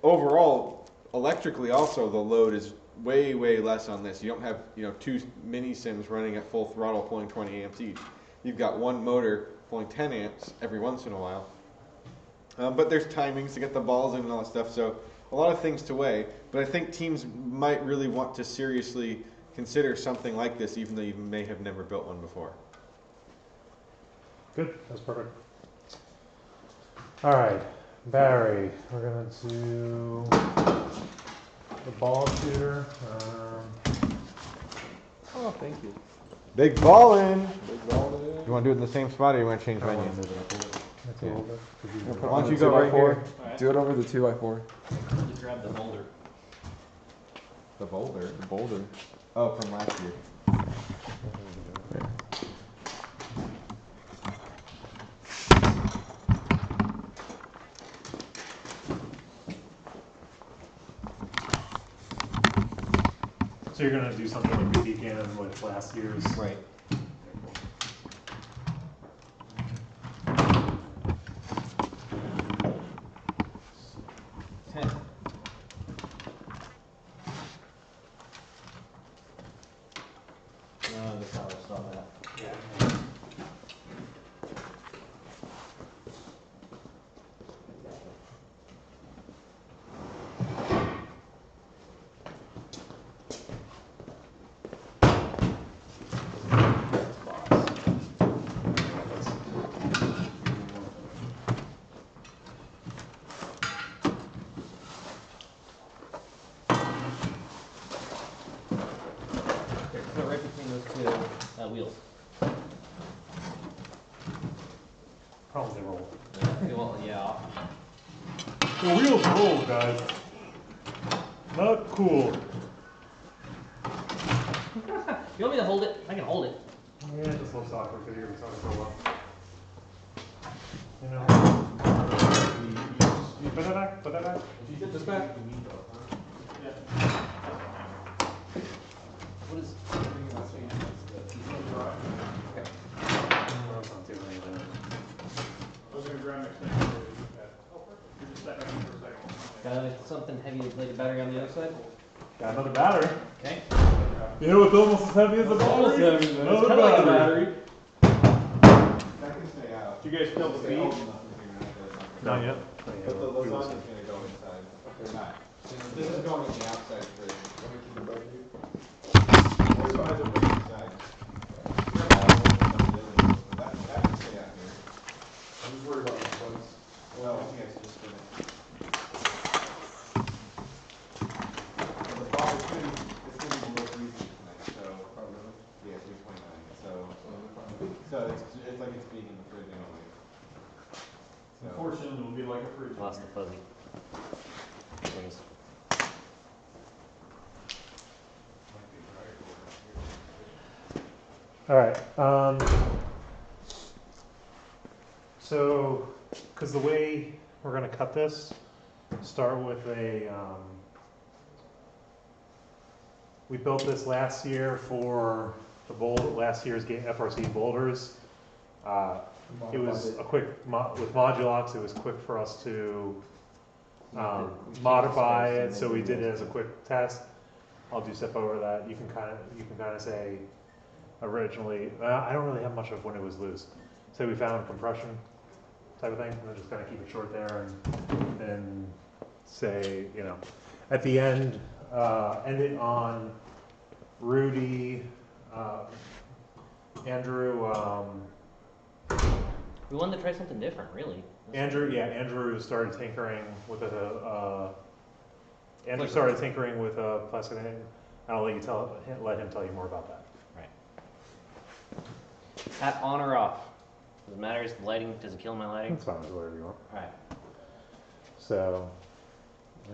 Overall, electrically also, the load is way, way less on this. You don't have, two mini sims running at full throttle pulling 20 amps each. You've got one motor pulling 10 amps every once in a while. But there's timings to get the balls in and all that stuff, so a lot of things to weigh. But I think teams might really want to seriously consider something like this, even though you may have never built one before. Good, that's perfect. All right, Barry, we're gonna do the ball shooter. Oh, thank you. Big ballin'. Big ball in. You want to do it in the same spot, or you want to change venue? That's a little bit. Why don't you go right here? Do it over the 2x4. Just grab the boulder. The boulder. The boulder. Oh, from last year. So you're gonna do something like we began with last year's. Right. That's how I saw that. Yeah. Put it right between those two wheels. Probably they roll. Well, yeah. The wheels roll, guys. Not cool. You want me to hold it? I can hold it. Yeah, it just looks awkward because you're gonna be talking for a while. You know. You put that back. Put that back. If you get this back, Yeah. What is? I was gonna grab next thing. Oh, perfect. You're just stepping in for a second. Got something heavy like a battery on the other side? Got another battery. Okay. You know what's almost as heavy as a battery? Almost heavy, man. It's Another kinda like a battery. That can stay out. Do you guys feel the Stay beat? old enough to figure out that. Not yet. But the lasagna's gonna go inside. Or not. This is going in the outside fridge. Let me keep it back here. There's one of them inside. That can stay out here. I'm just worried about the bugs. Well, I think I should just spin it. The ball is gonna be below freezing tonight, so. Oh, really? Yeah, 329, so it's like it's being in the fridge anyway. So. Unfortunately, it'll be like a fridge. Lost the fuzzy. Things. All right. So, because the way we're going to cut this, start with a. We built this last year for the last year's game FRC boulders. It was a quick with Modulux. It was quick for us to modify it, so we did it as a quick test. I'll do step over that. You can kind of say originally. I don't really have much of when it was loose. Say we found compression type of thing. I'm just gonna keep it short there and say at the end end it on Rudy, Andrew. We wanted to try something different, really. Andrew started tinkering with a plastic thing. I'll let him tell you more about that. Right. Hat on or off? Does it matter? Is the lighting? Does it kill my lighting? It's fine, whatever you want. All right. So,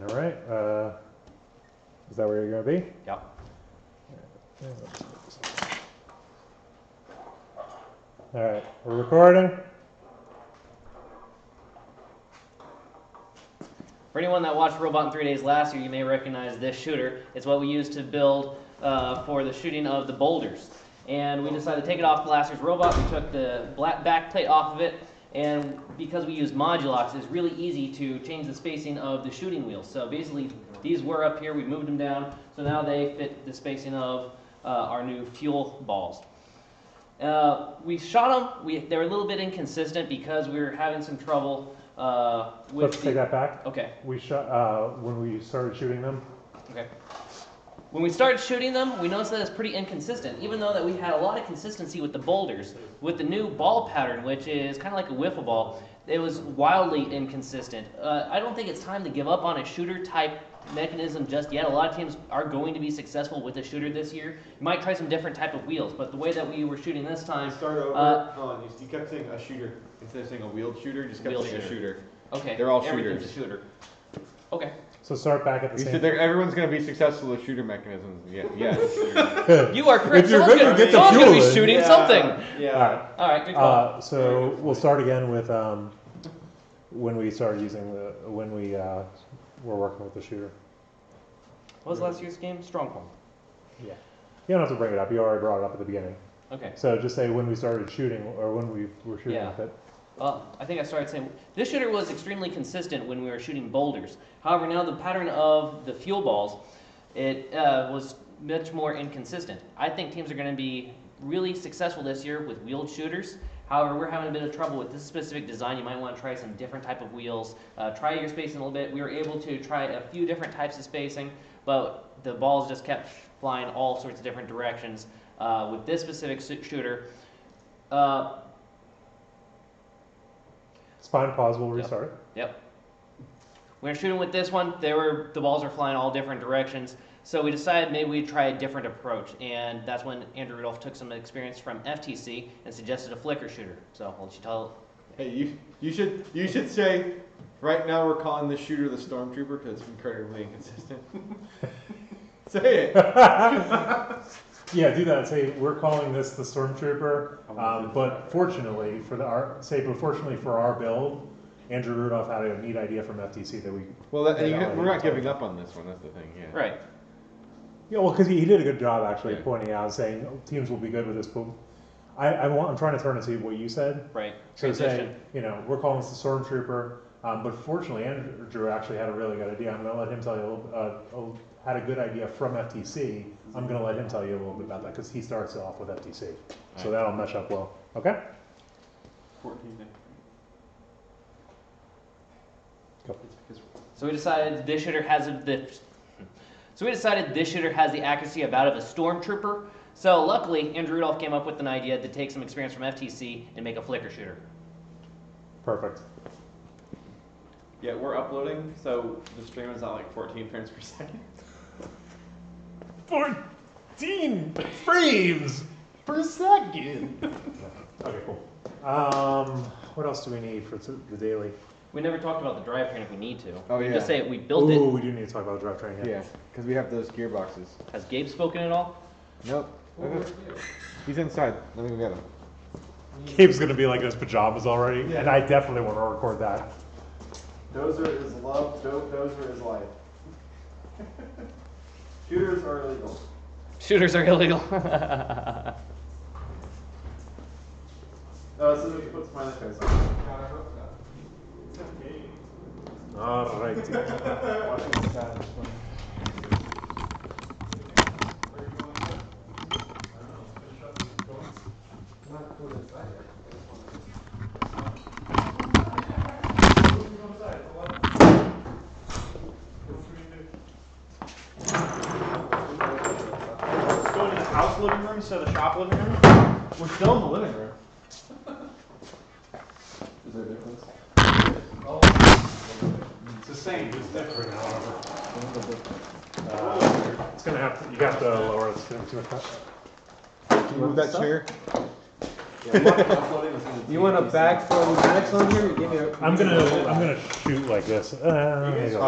all right. Is that where you're gonna be? Yep. All right, we're recording. For anyone that watched Robot in 3 Days last year, you may recognize this shooter. It's what we used to build for the shooting of the boulders. And we decided to take it off last year's robot. We took the black back plate off of it, and because we used Modulux, it's really easy to change the spacing of the shooting wheels. So basically, these were up here, we moved them down, so now they fit the spacing of our new fuel balls. We shot them, they were a little bit inconsistent because we were having some trouble with Let's take that back. Okay. We shot when we started shooting them. Okay. When we started shooting them, we noticed that it's pretty inconsistent, even though that we had a lot of consistency with the boulders. With the new ball pattern, which is kind of like a wiffle ball, it was wildly inconsistent. I don't think it's time to give up on a shooter type mechanism just yet. A lot of teams are going to be successful with a shooter this year. You might try some different type of wheels, but the way that we were shooting this time. Start over. Hold on, you kept saying a shooter instead of saying a wheeled shooter. Just kept saying a shooter. Okay. They're all Everything's shooters. a shooter. Okay. So start back at the same. Everyone's going to be successful with shooter mechanisms. Yeah. Yes. You are correct. If you're Someone's going to get the someone's fuel gonna be in. shooting Yeah. something. Yeah. All right. Good call. So we'll start again with when we started using when we were working with the shooter. What was last year's game? Stronghold. Yeah. You don't have to bring it up. You already brought it up at the beginning. Okay. So just say when we started shooting or when we were shooting Yeah. with it. I think I started saying this shooter was extremely consistent when we were shooting boulders. However, now the pattern of the fuel balls, it was much more inconsistent. I think teams are going to be really successful this year with wheeled shooters. However, we're having a bit of trouble with this specific design. You might want to try some different type of wheels. Try your spacing a little bit. We were able to try a few different types of spacing, but the balls just kept flying all sorts of different directions. With this specific shooter, It's fine. Pause. We'll restart it. Yep. We were shooting with this one. The balls are flying all different directions. So we decided maybe we'd try a different approach, and that's when Andrew Rudolph took some experience from FTC and suggested a flicker shooter. So I'll let you tell. Hey, you should say. Right now we're calling this shooter the Stormtrooper because it's incredibly inconsistent. Say it. Yeah, do that. Say we're calling this the Stormtrooper, but fortunately for our build, Andrew Rudolph had a neat idea from FTC that we. Well, we're not giving up on this one. That's the thing. Yeah. Right. Yeah, well, because he did a good job actually pointing out, saying teams will be good with this. But I'm trying to turn it to what you said. Right. So Transition. say, we're calling this the Stormtrooper, but fortunately Andrew actually had a really good idea. I'm going to let him tell you had a good idea from FTC. I'm going to let him tell you a little bit about that because he starts off with FTC. So that'll mesh up well. Okay? 14. Go. So we decided this shooter has the accuracy about of a Stormtrooper. So luckily, Andrew Rudolph came up with an idea to take some experience from FTC and make a flicker shooter. Perfect. Yeah, we're uploading, so the stream is at like 14 frames per second. 14 frames per second. Okay, cool. What else do we need for the daily? We never talked about the drivetrain if we need to. Oh, we yeah. Just say we built it. Oh, we do need to talk about the drivetrain. Yeah, because we have those gearboxes. Has Gabe spoken at all? Nope. He's inside. Let me go get him. Gabe's gonna be like in his pajamas already, and I definitely want to record that. Dozer is love, Dozer is life. Shooters are illegal. Shooters are illegal. Oh, so we can put smiley face on. All right. Let's go into the house living room instead of the shop living room. We're still in the living room. Is there a difference? It's the same, it's different, however. It's gonna have to. You got to lower it to a cut. Can you move that chair? You want a bag full of pneumatics on here? You give me a. I'm gonna shoot like this. There you go.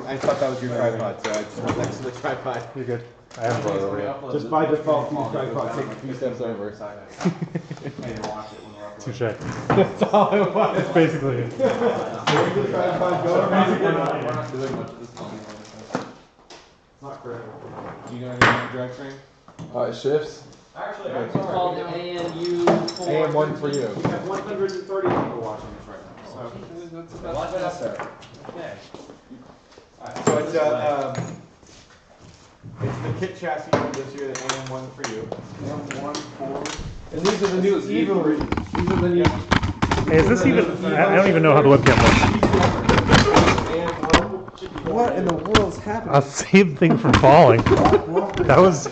I thought that was your tripod, so I just went next to the tripod. You're good. I haven't brought it over yet. Just by default, use tripod. Take a few steps over. Touche. That's all I want. That's basically it. Where did the tripod go? We're not doing much this time. Not critical. Do you know anything about drivetrain? It shifts. Actually, It's called ANU 4. AM1 for you. We have 130 people watching this right now. So Watch it up there. Okay. So it's the kit chassis for this year, the AM1 for you. AM1, 4. And these are the new evil. These are the new. Hey, is this even? I don't even know how the webcam works. What in the world's happening? I'll save thing from falling. That was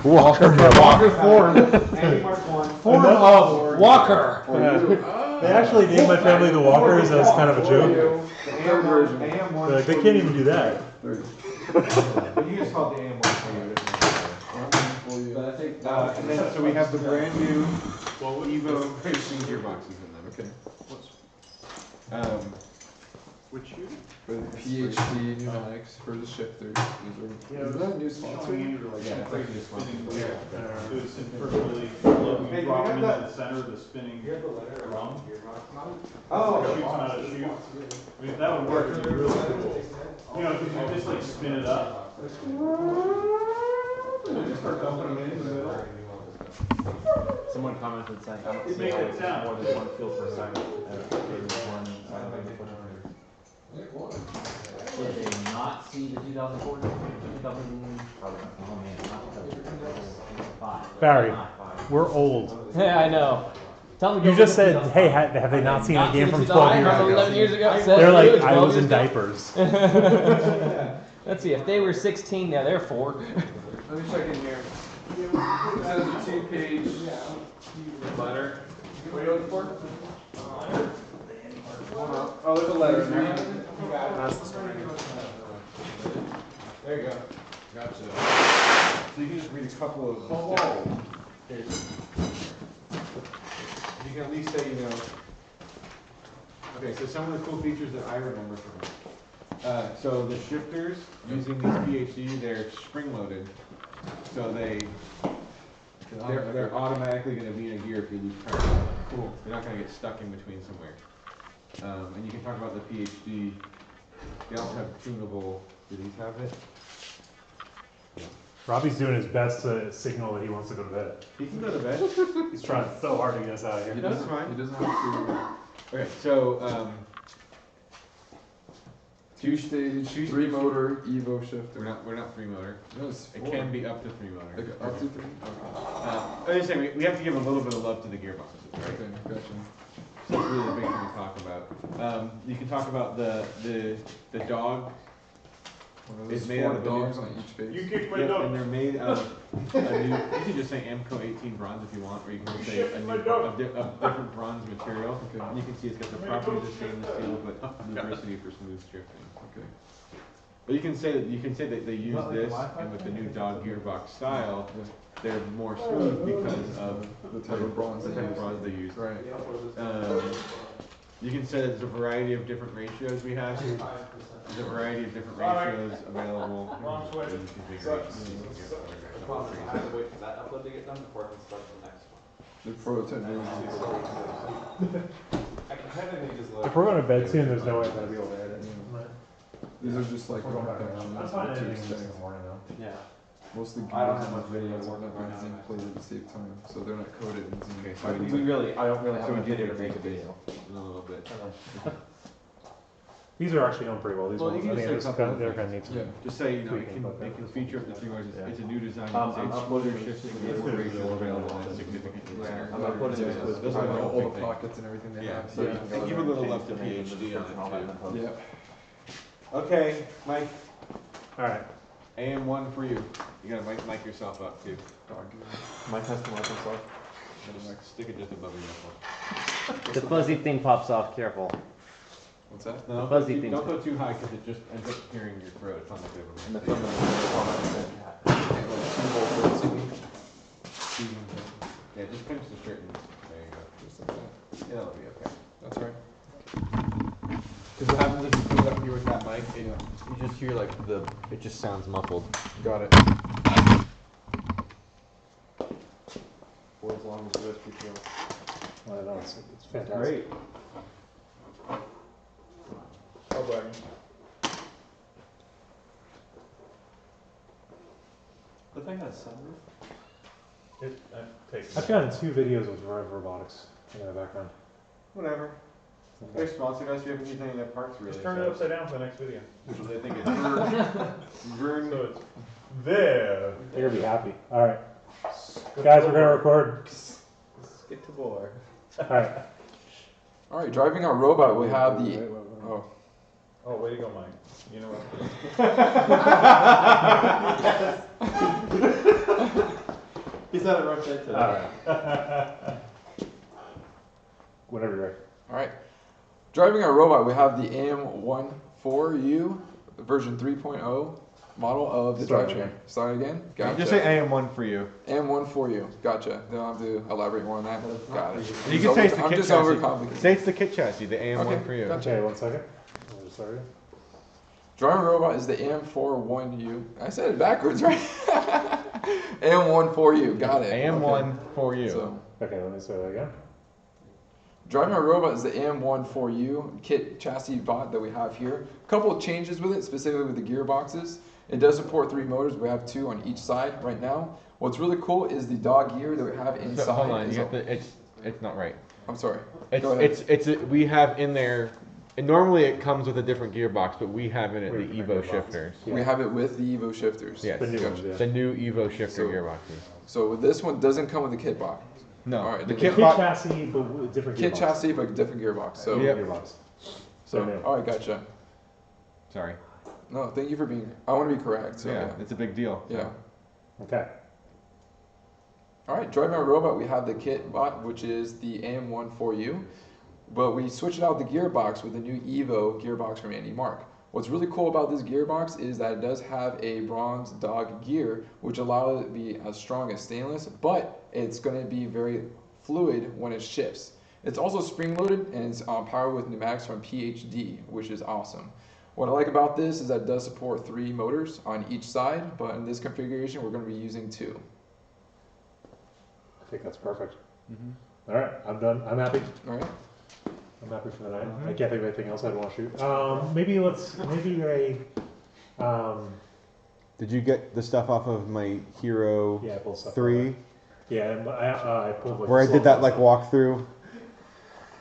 Walker form. Form of Walker. For you. They actually named my family the Walkers as kind of a joke. The Third version. AM1. They're like, they can't even do that. Third. But you just called the AM1 for you. But I think and then, so we have the brand new Evo racing gearboxes in them. Okay. Which you? For the PhD pneumatics for the shifters. Is that a new sponsor? Yeah, it's like this one. So it's perfectly, you drop them into the center of the spinning drum. Oh. Shoots them out of chute. I mean, if that would work, it'd be really cool. You know, because you just like spin it up. Just start dumping them in the middle. Someone commented saying, I don't It see makes how it it's sound. more than one field per second. Did they not see the 2004, 2000, probably not, oh man, not 2005. Barry, we're old. Yeah, I know. Tell them to You go just look at said, 2005. hey, have they not seen a game from 12 I years remember ago? 11 years ago. They're like, I 12 was in years ago. diapers. Let's see, if they were 16 now, they're 4. Let me check in here. It says a 2-page Letter. What are you looking for? Oh, there's a letter in there. That's the story. There you go. Gotcha. So you can just read a couple of pages. You can at least say, you know. Okay, so some of the cool features that I remember from it. So the shifters using these PhD, they're spring loaded, so they're automatically going to be in a gear if you lose power. Cool. They're not going to get stuck in between somewhere. And you can talk about the PhD. They also have tunable. Do these have it? Robbie's doing his best to signal that he wants to go to bed. He can go to bed. He's trying so hard to get us out of here. That's fine. He doesn't have to. Okay, so 2-stage, 3-motor Evo shifter. we're not 3-motor. No, it's It 4. can be up to 3-motor. Like up to 3? I was saying we have to give a little bit of love to the gearboxes, right? Okay, gotcha. So that's really the big thing to talk about. You can talk about the dog. There's It's made 4 out of dogs on each face. You kicked my Yep, dog. and they're made out of a new. You can just say Amco 18 bronze if you want, or you can say a new, a different bronze material. Okay. And you can see it's got the properties of stainless steel, but lubricity for smooth drifting. Okay. But you can say that they use this, and with the new dog gearbox style, they're more smooth because of The type of bronze they use. Right. You can say that there's a variety of different ratios we have. There's a variety of different ratios available in configurations. I have to wait for that upload to get done before I can start the next one. The prototype version. I can technically just load. If we're going to bed soon, there's no way I'm going to be able to edit. These are just like I'm fine editing this in the morning though. Yeah. Most of the I don't games have much video are working not right now, Zinc played at the same time, so they're not coded in Zinc. Okay, so I don't really have So a we video did to make a video. in a little bit. These are actually going pretty well. These Well, ones, you I can think say they're going to need some. Yeah. Just say, you know, Tweaking, but it can feature up to 3 hours. Yeah. It's a new design. I'm It's uploading smoother shifting, this more to the ratios available, one. and significantly lighter. I'm uploading Yeah, this with those are all big the thing. pockets and everything they Yeah, have. so Yeah. you can give a little love to PhD on it too. Yeah. Okay, Mike, All right. AM1 for you. You gotta mic yourself up too. Mike has to mic himself. Stick it just above your nipple. The fuzzy thing pops off, careful. What's that? No, Fuzzy things. don't go too high because it just ends up hearing your throat. It's not like And the they film Yeah, just pinch the shirt and there you go. Just like that. Yeah, that'll be okay. That's right. Because what happens if you put it up here with that mic, you just hear like it just sounds muffled. Got it. for as long as USB cable. I don't know, it's fantastic. Great. Oh, Barney. The thing has sunroof? I've gotten 2 videos with Robotics in the background. Whatever. They're sponsored us. You haven't used any of their parts really. Just turn it upside down for the next video. So they think it's Vern. So it's there. They're gonna be happy. All right, guys, we're gonna record. Let's get to war. All right. All right, driving our robot, we have the. Oh. Oh, way to go, Mike. You know what? He's had a rough day today. All right. Driving our robot, we have the AM14U version 3.0 model of the drivetrain. Start again. Gotcha. Just say AM1 for you. AM14U. Gotcha. Don't have to elaborate more on that. Got it. You can say it's the I'm kit just chassis. overcomplicated. Say it's the kit chassis, the AM1 Okay, for you. gotcha. Okay, 1 second. Sorry. Driving robot is the AM41U. I said it backwards, right? AM14U. Got it. AM1 for you. So, Okay, let me say that again. driving our robot is the AM14U kit chassis bot that we have here. A couple of changes with it, specifically with the gearboxes. It does support 3 motors. We have 2 on each side right now. What's really cool is the dog gear that we have inside. So, hold on, you have to, it's not right. I'm sorry. Go ahead. We have in there. And normally it comes with a different gearbox, but we have in it the Evo shifters. Yeah. We have it with the Evo shifters. Yes, the new ones, yeah. The new Evo shifter gearboxes. So with this one doesn't come with the kit box. No, all right, the kit chassis, but with different kit gearbox. chassis, but different gearbox. So gearbox. So all right, gotcha. Sorry. No, thank you for being. I want to be correct. So, yeah, it's a big deal. Yeah. Okay. All right, driving our robot, we have the kit bot, which is the AM14U, but we switched out the gearbox with the new Evo gearbox from Andy Mark. What's really cool about this gearbox is that it does have a bronze dog gear, which allows it to be as strong as stainless, but it's going to be very fluid when it shifts. It's also spring-loaded, and it's powered with pneumatics from PhD, which is awesome. What I like about this is that it does support 3 motors on each side, but in this configuration, we're going to be using 2. I think that's perfect. All right, I'm done. I'm happy. All right. I'm happy for the night. I can't think of anything else I'd want to shoot. Maybe a. Did you get the stuff off of my Hero Yeah, I pulled stuff 3? Yeah, I pulled like. Where I did that like walkthrough.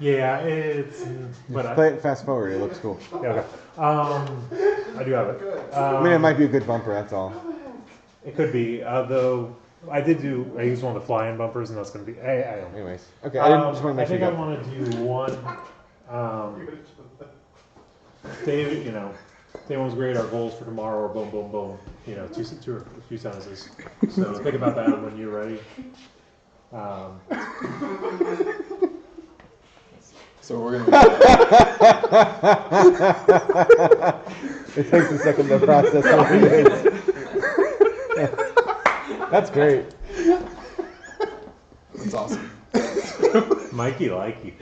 Yeah, it's. But Play it fast forward. It looks cool. Yeah, okay. I do have it. I mean, it might be a good bumper. That's all. It could be, though. I used one of the fly-in bumpers, and that's going to be. I don't know. Anyways, okay. I didn't just want to make think sure. I want to do one. Dave, Dave was great. Our goals for tomorrow are boom, boom, boom. A few sentences. So think about that when you're ready. So we're gonna. It takes a second to process what it is. That's great. That's awesome. Mikey likey.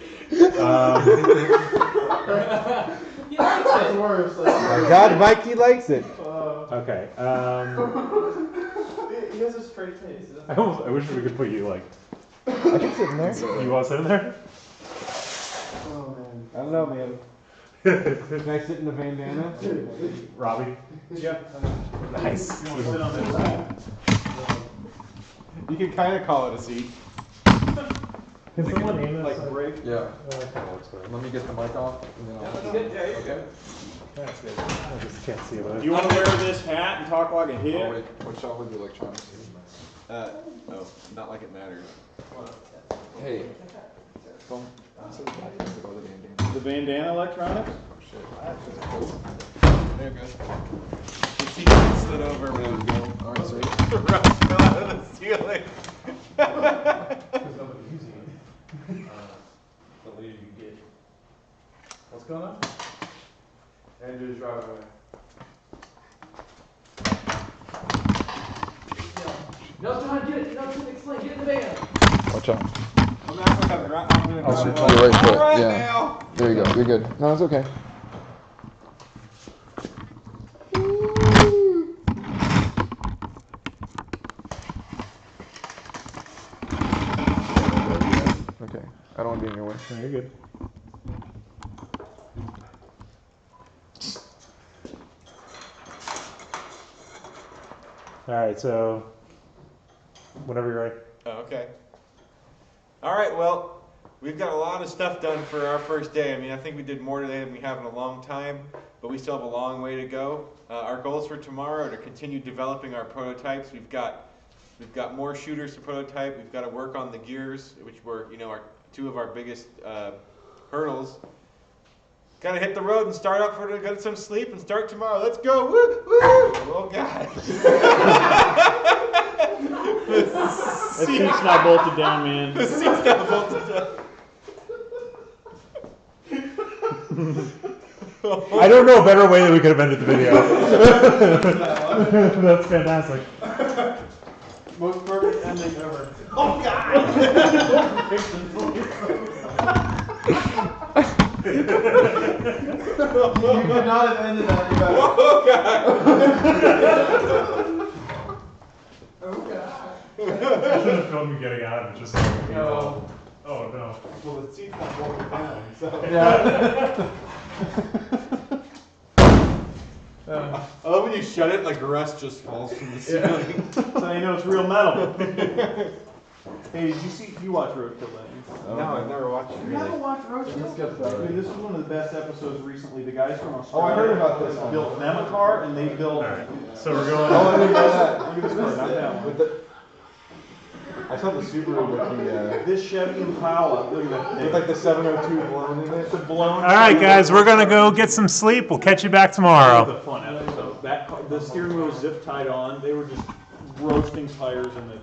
My God, Mikey likes it. Okay. He has a straight face. I wish we could put you like. I can sit in there. You want to sit in there? Oh man. I don't know, man. Can I sit in the bandana? Robbie? Yeah. Nice. You want to sit on this side? You can kind of call it a seat. Can someone aim this? Like break? Yeah. That kind of works better. Let me get the mic off. And then I'll... Okay. That's good. I just can't see it. You want to wear this hat and talk like a Oh hit? wait, what shot with the electronics? Not like it matters. Hey. Don't. The bandana electronics? Oh shit. There you go. She slid over when I was going. All right, sir. The rust fell out of the ceiling. Because nobody's using it. The later you get. What's going on? Andrew's driving away. No time, get it. No time to explain. Get in the van. Watch out. I'm gonna Your right foot. All right, Yeah. now. There you go. You're good. No, it's okay. Okay. I don't want to be in your way. No, you're good. All right, so whenever you're ready. Oh, okay. All right, well, we've got a lot of stuff done for our first day. I mean, I think we did more today than we have in a long time, but we still have a long way to go. Our goals for tomorrow are to continue developing our prototypes. We've got more shooters to prototype. We've got to work on the gears, which were, are 2 of our biggest hurdles. Got to hit the road and start up for get some sleep and start tomorrow. Let's go! Woo! Woo! Oh God! The seat's not bolted down, man. The seat's not bolted down. I don't know a better way that we could have ended the video. That's fantastic. Most perfect ending ever. Oh God! You could not have ended that any better. Oh God! Oh God. I should have filmed me getting out of it just like No. Oh no. Well, the seat's not rolling down, so. I love when you shut it, like rust just falls from the ceiling. So you know it's real metal. Hey, you watch Roadkill, didn't you? No, I've never watched it. You never watched Roadkill? Dude, this was one of the best episodes recently. The guys from Australia. Oh, I heard about this one. Built them a car, and they built. So we're going. Oh, I didn't know that. Look at this car, not that one. I saw the Subaru with the This Chevy Impala. Look at that thing. with like the 702 blown in it. The blown. All right, guys, we're gonna go get some sleep. We'll catch you back tomorrow. The fun episode. The steering wheel was zip tied on. They were just roasting tires in the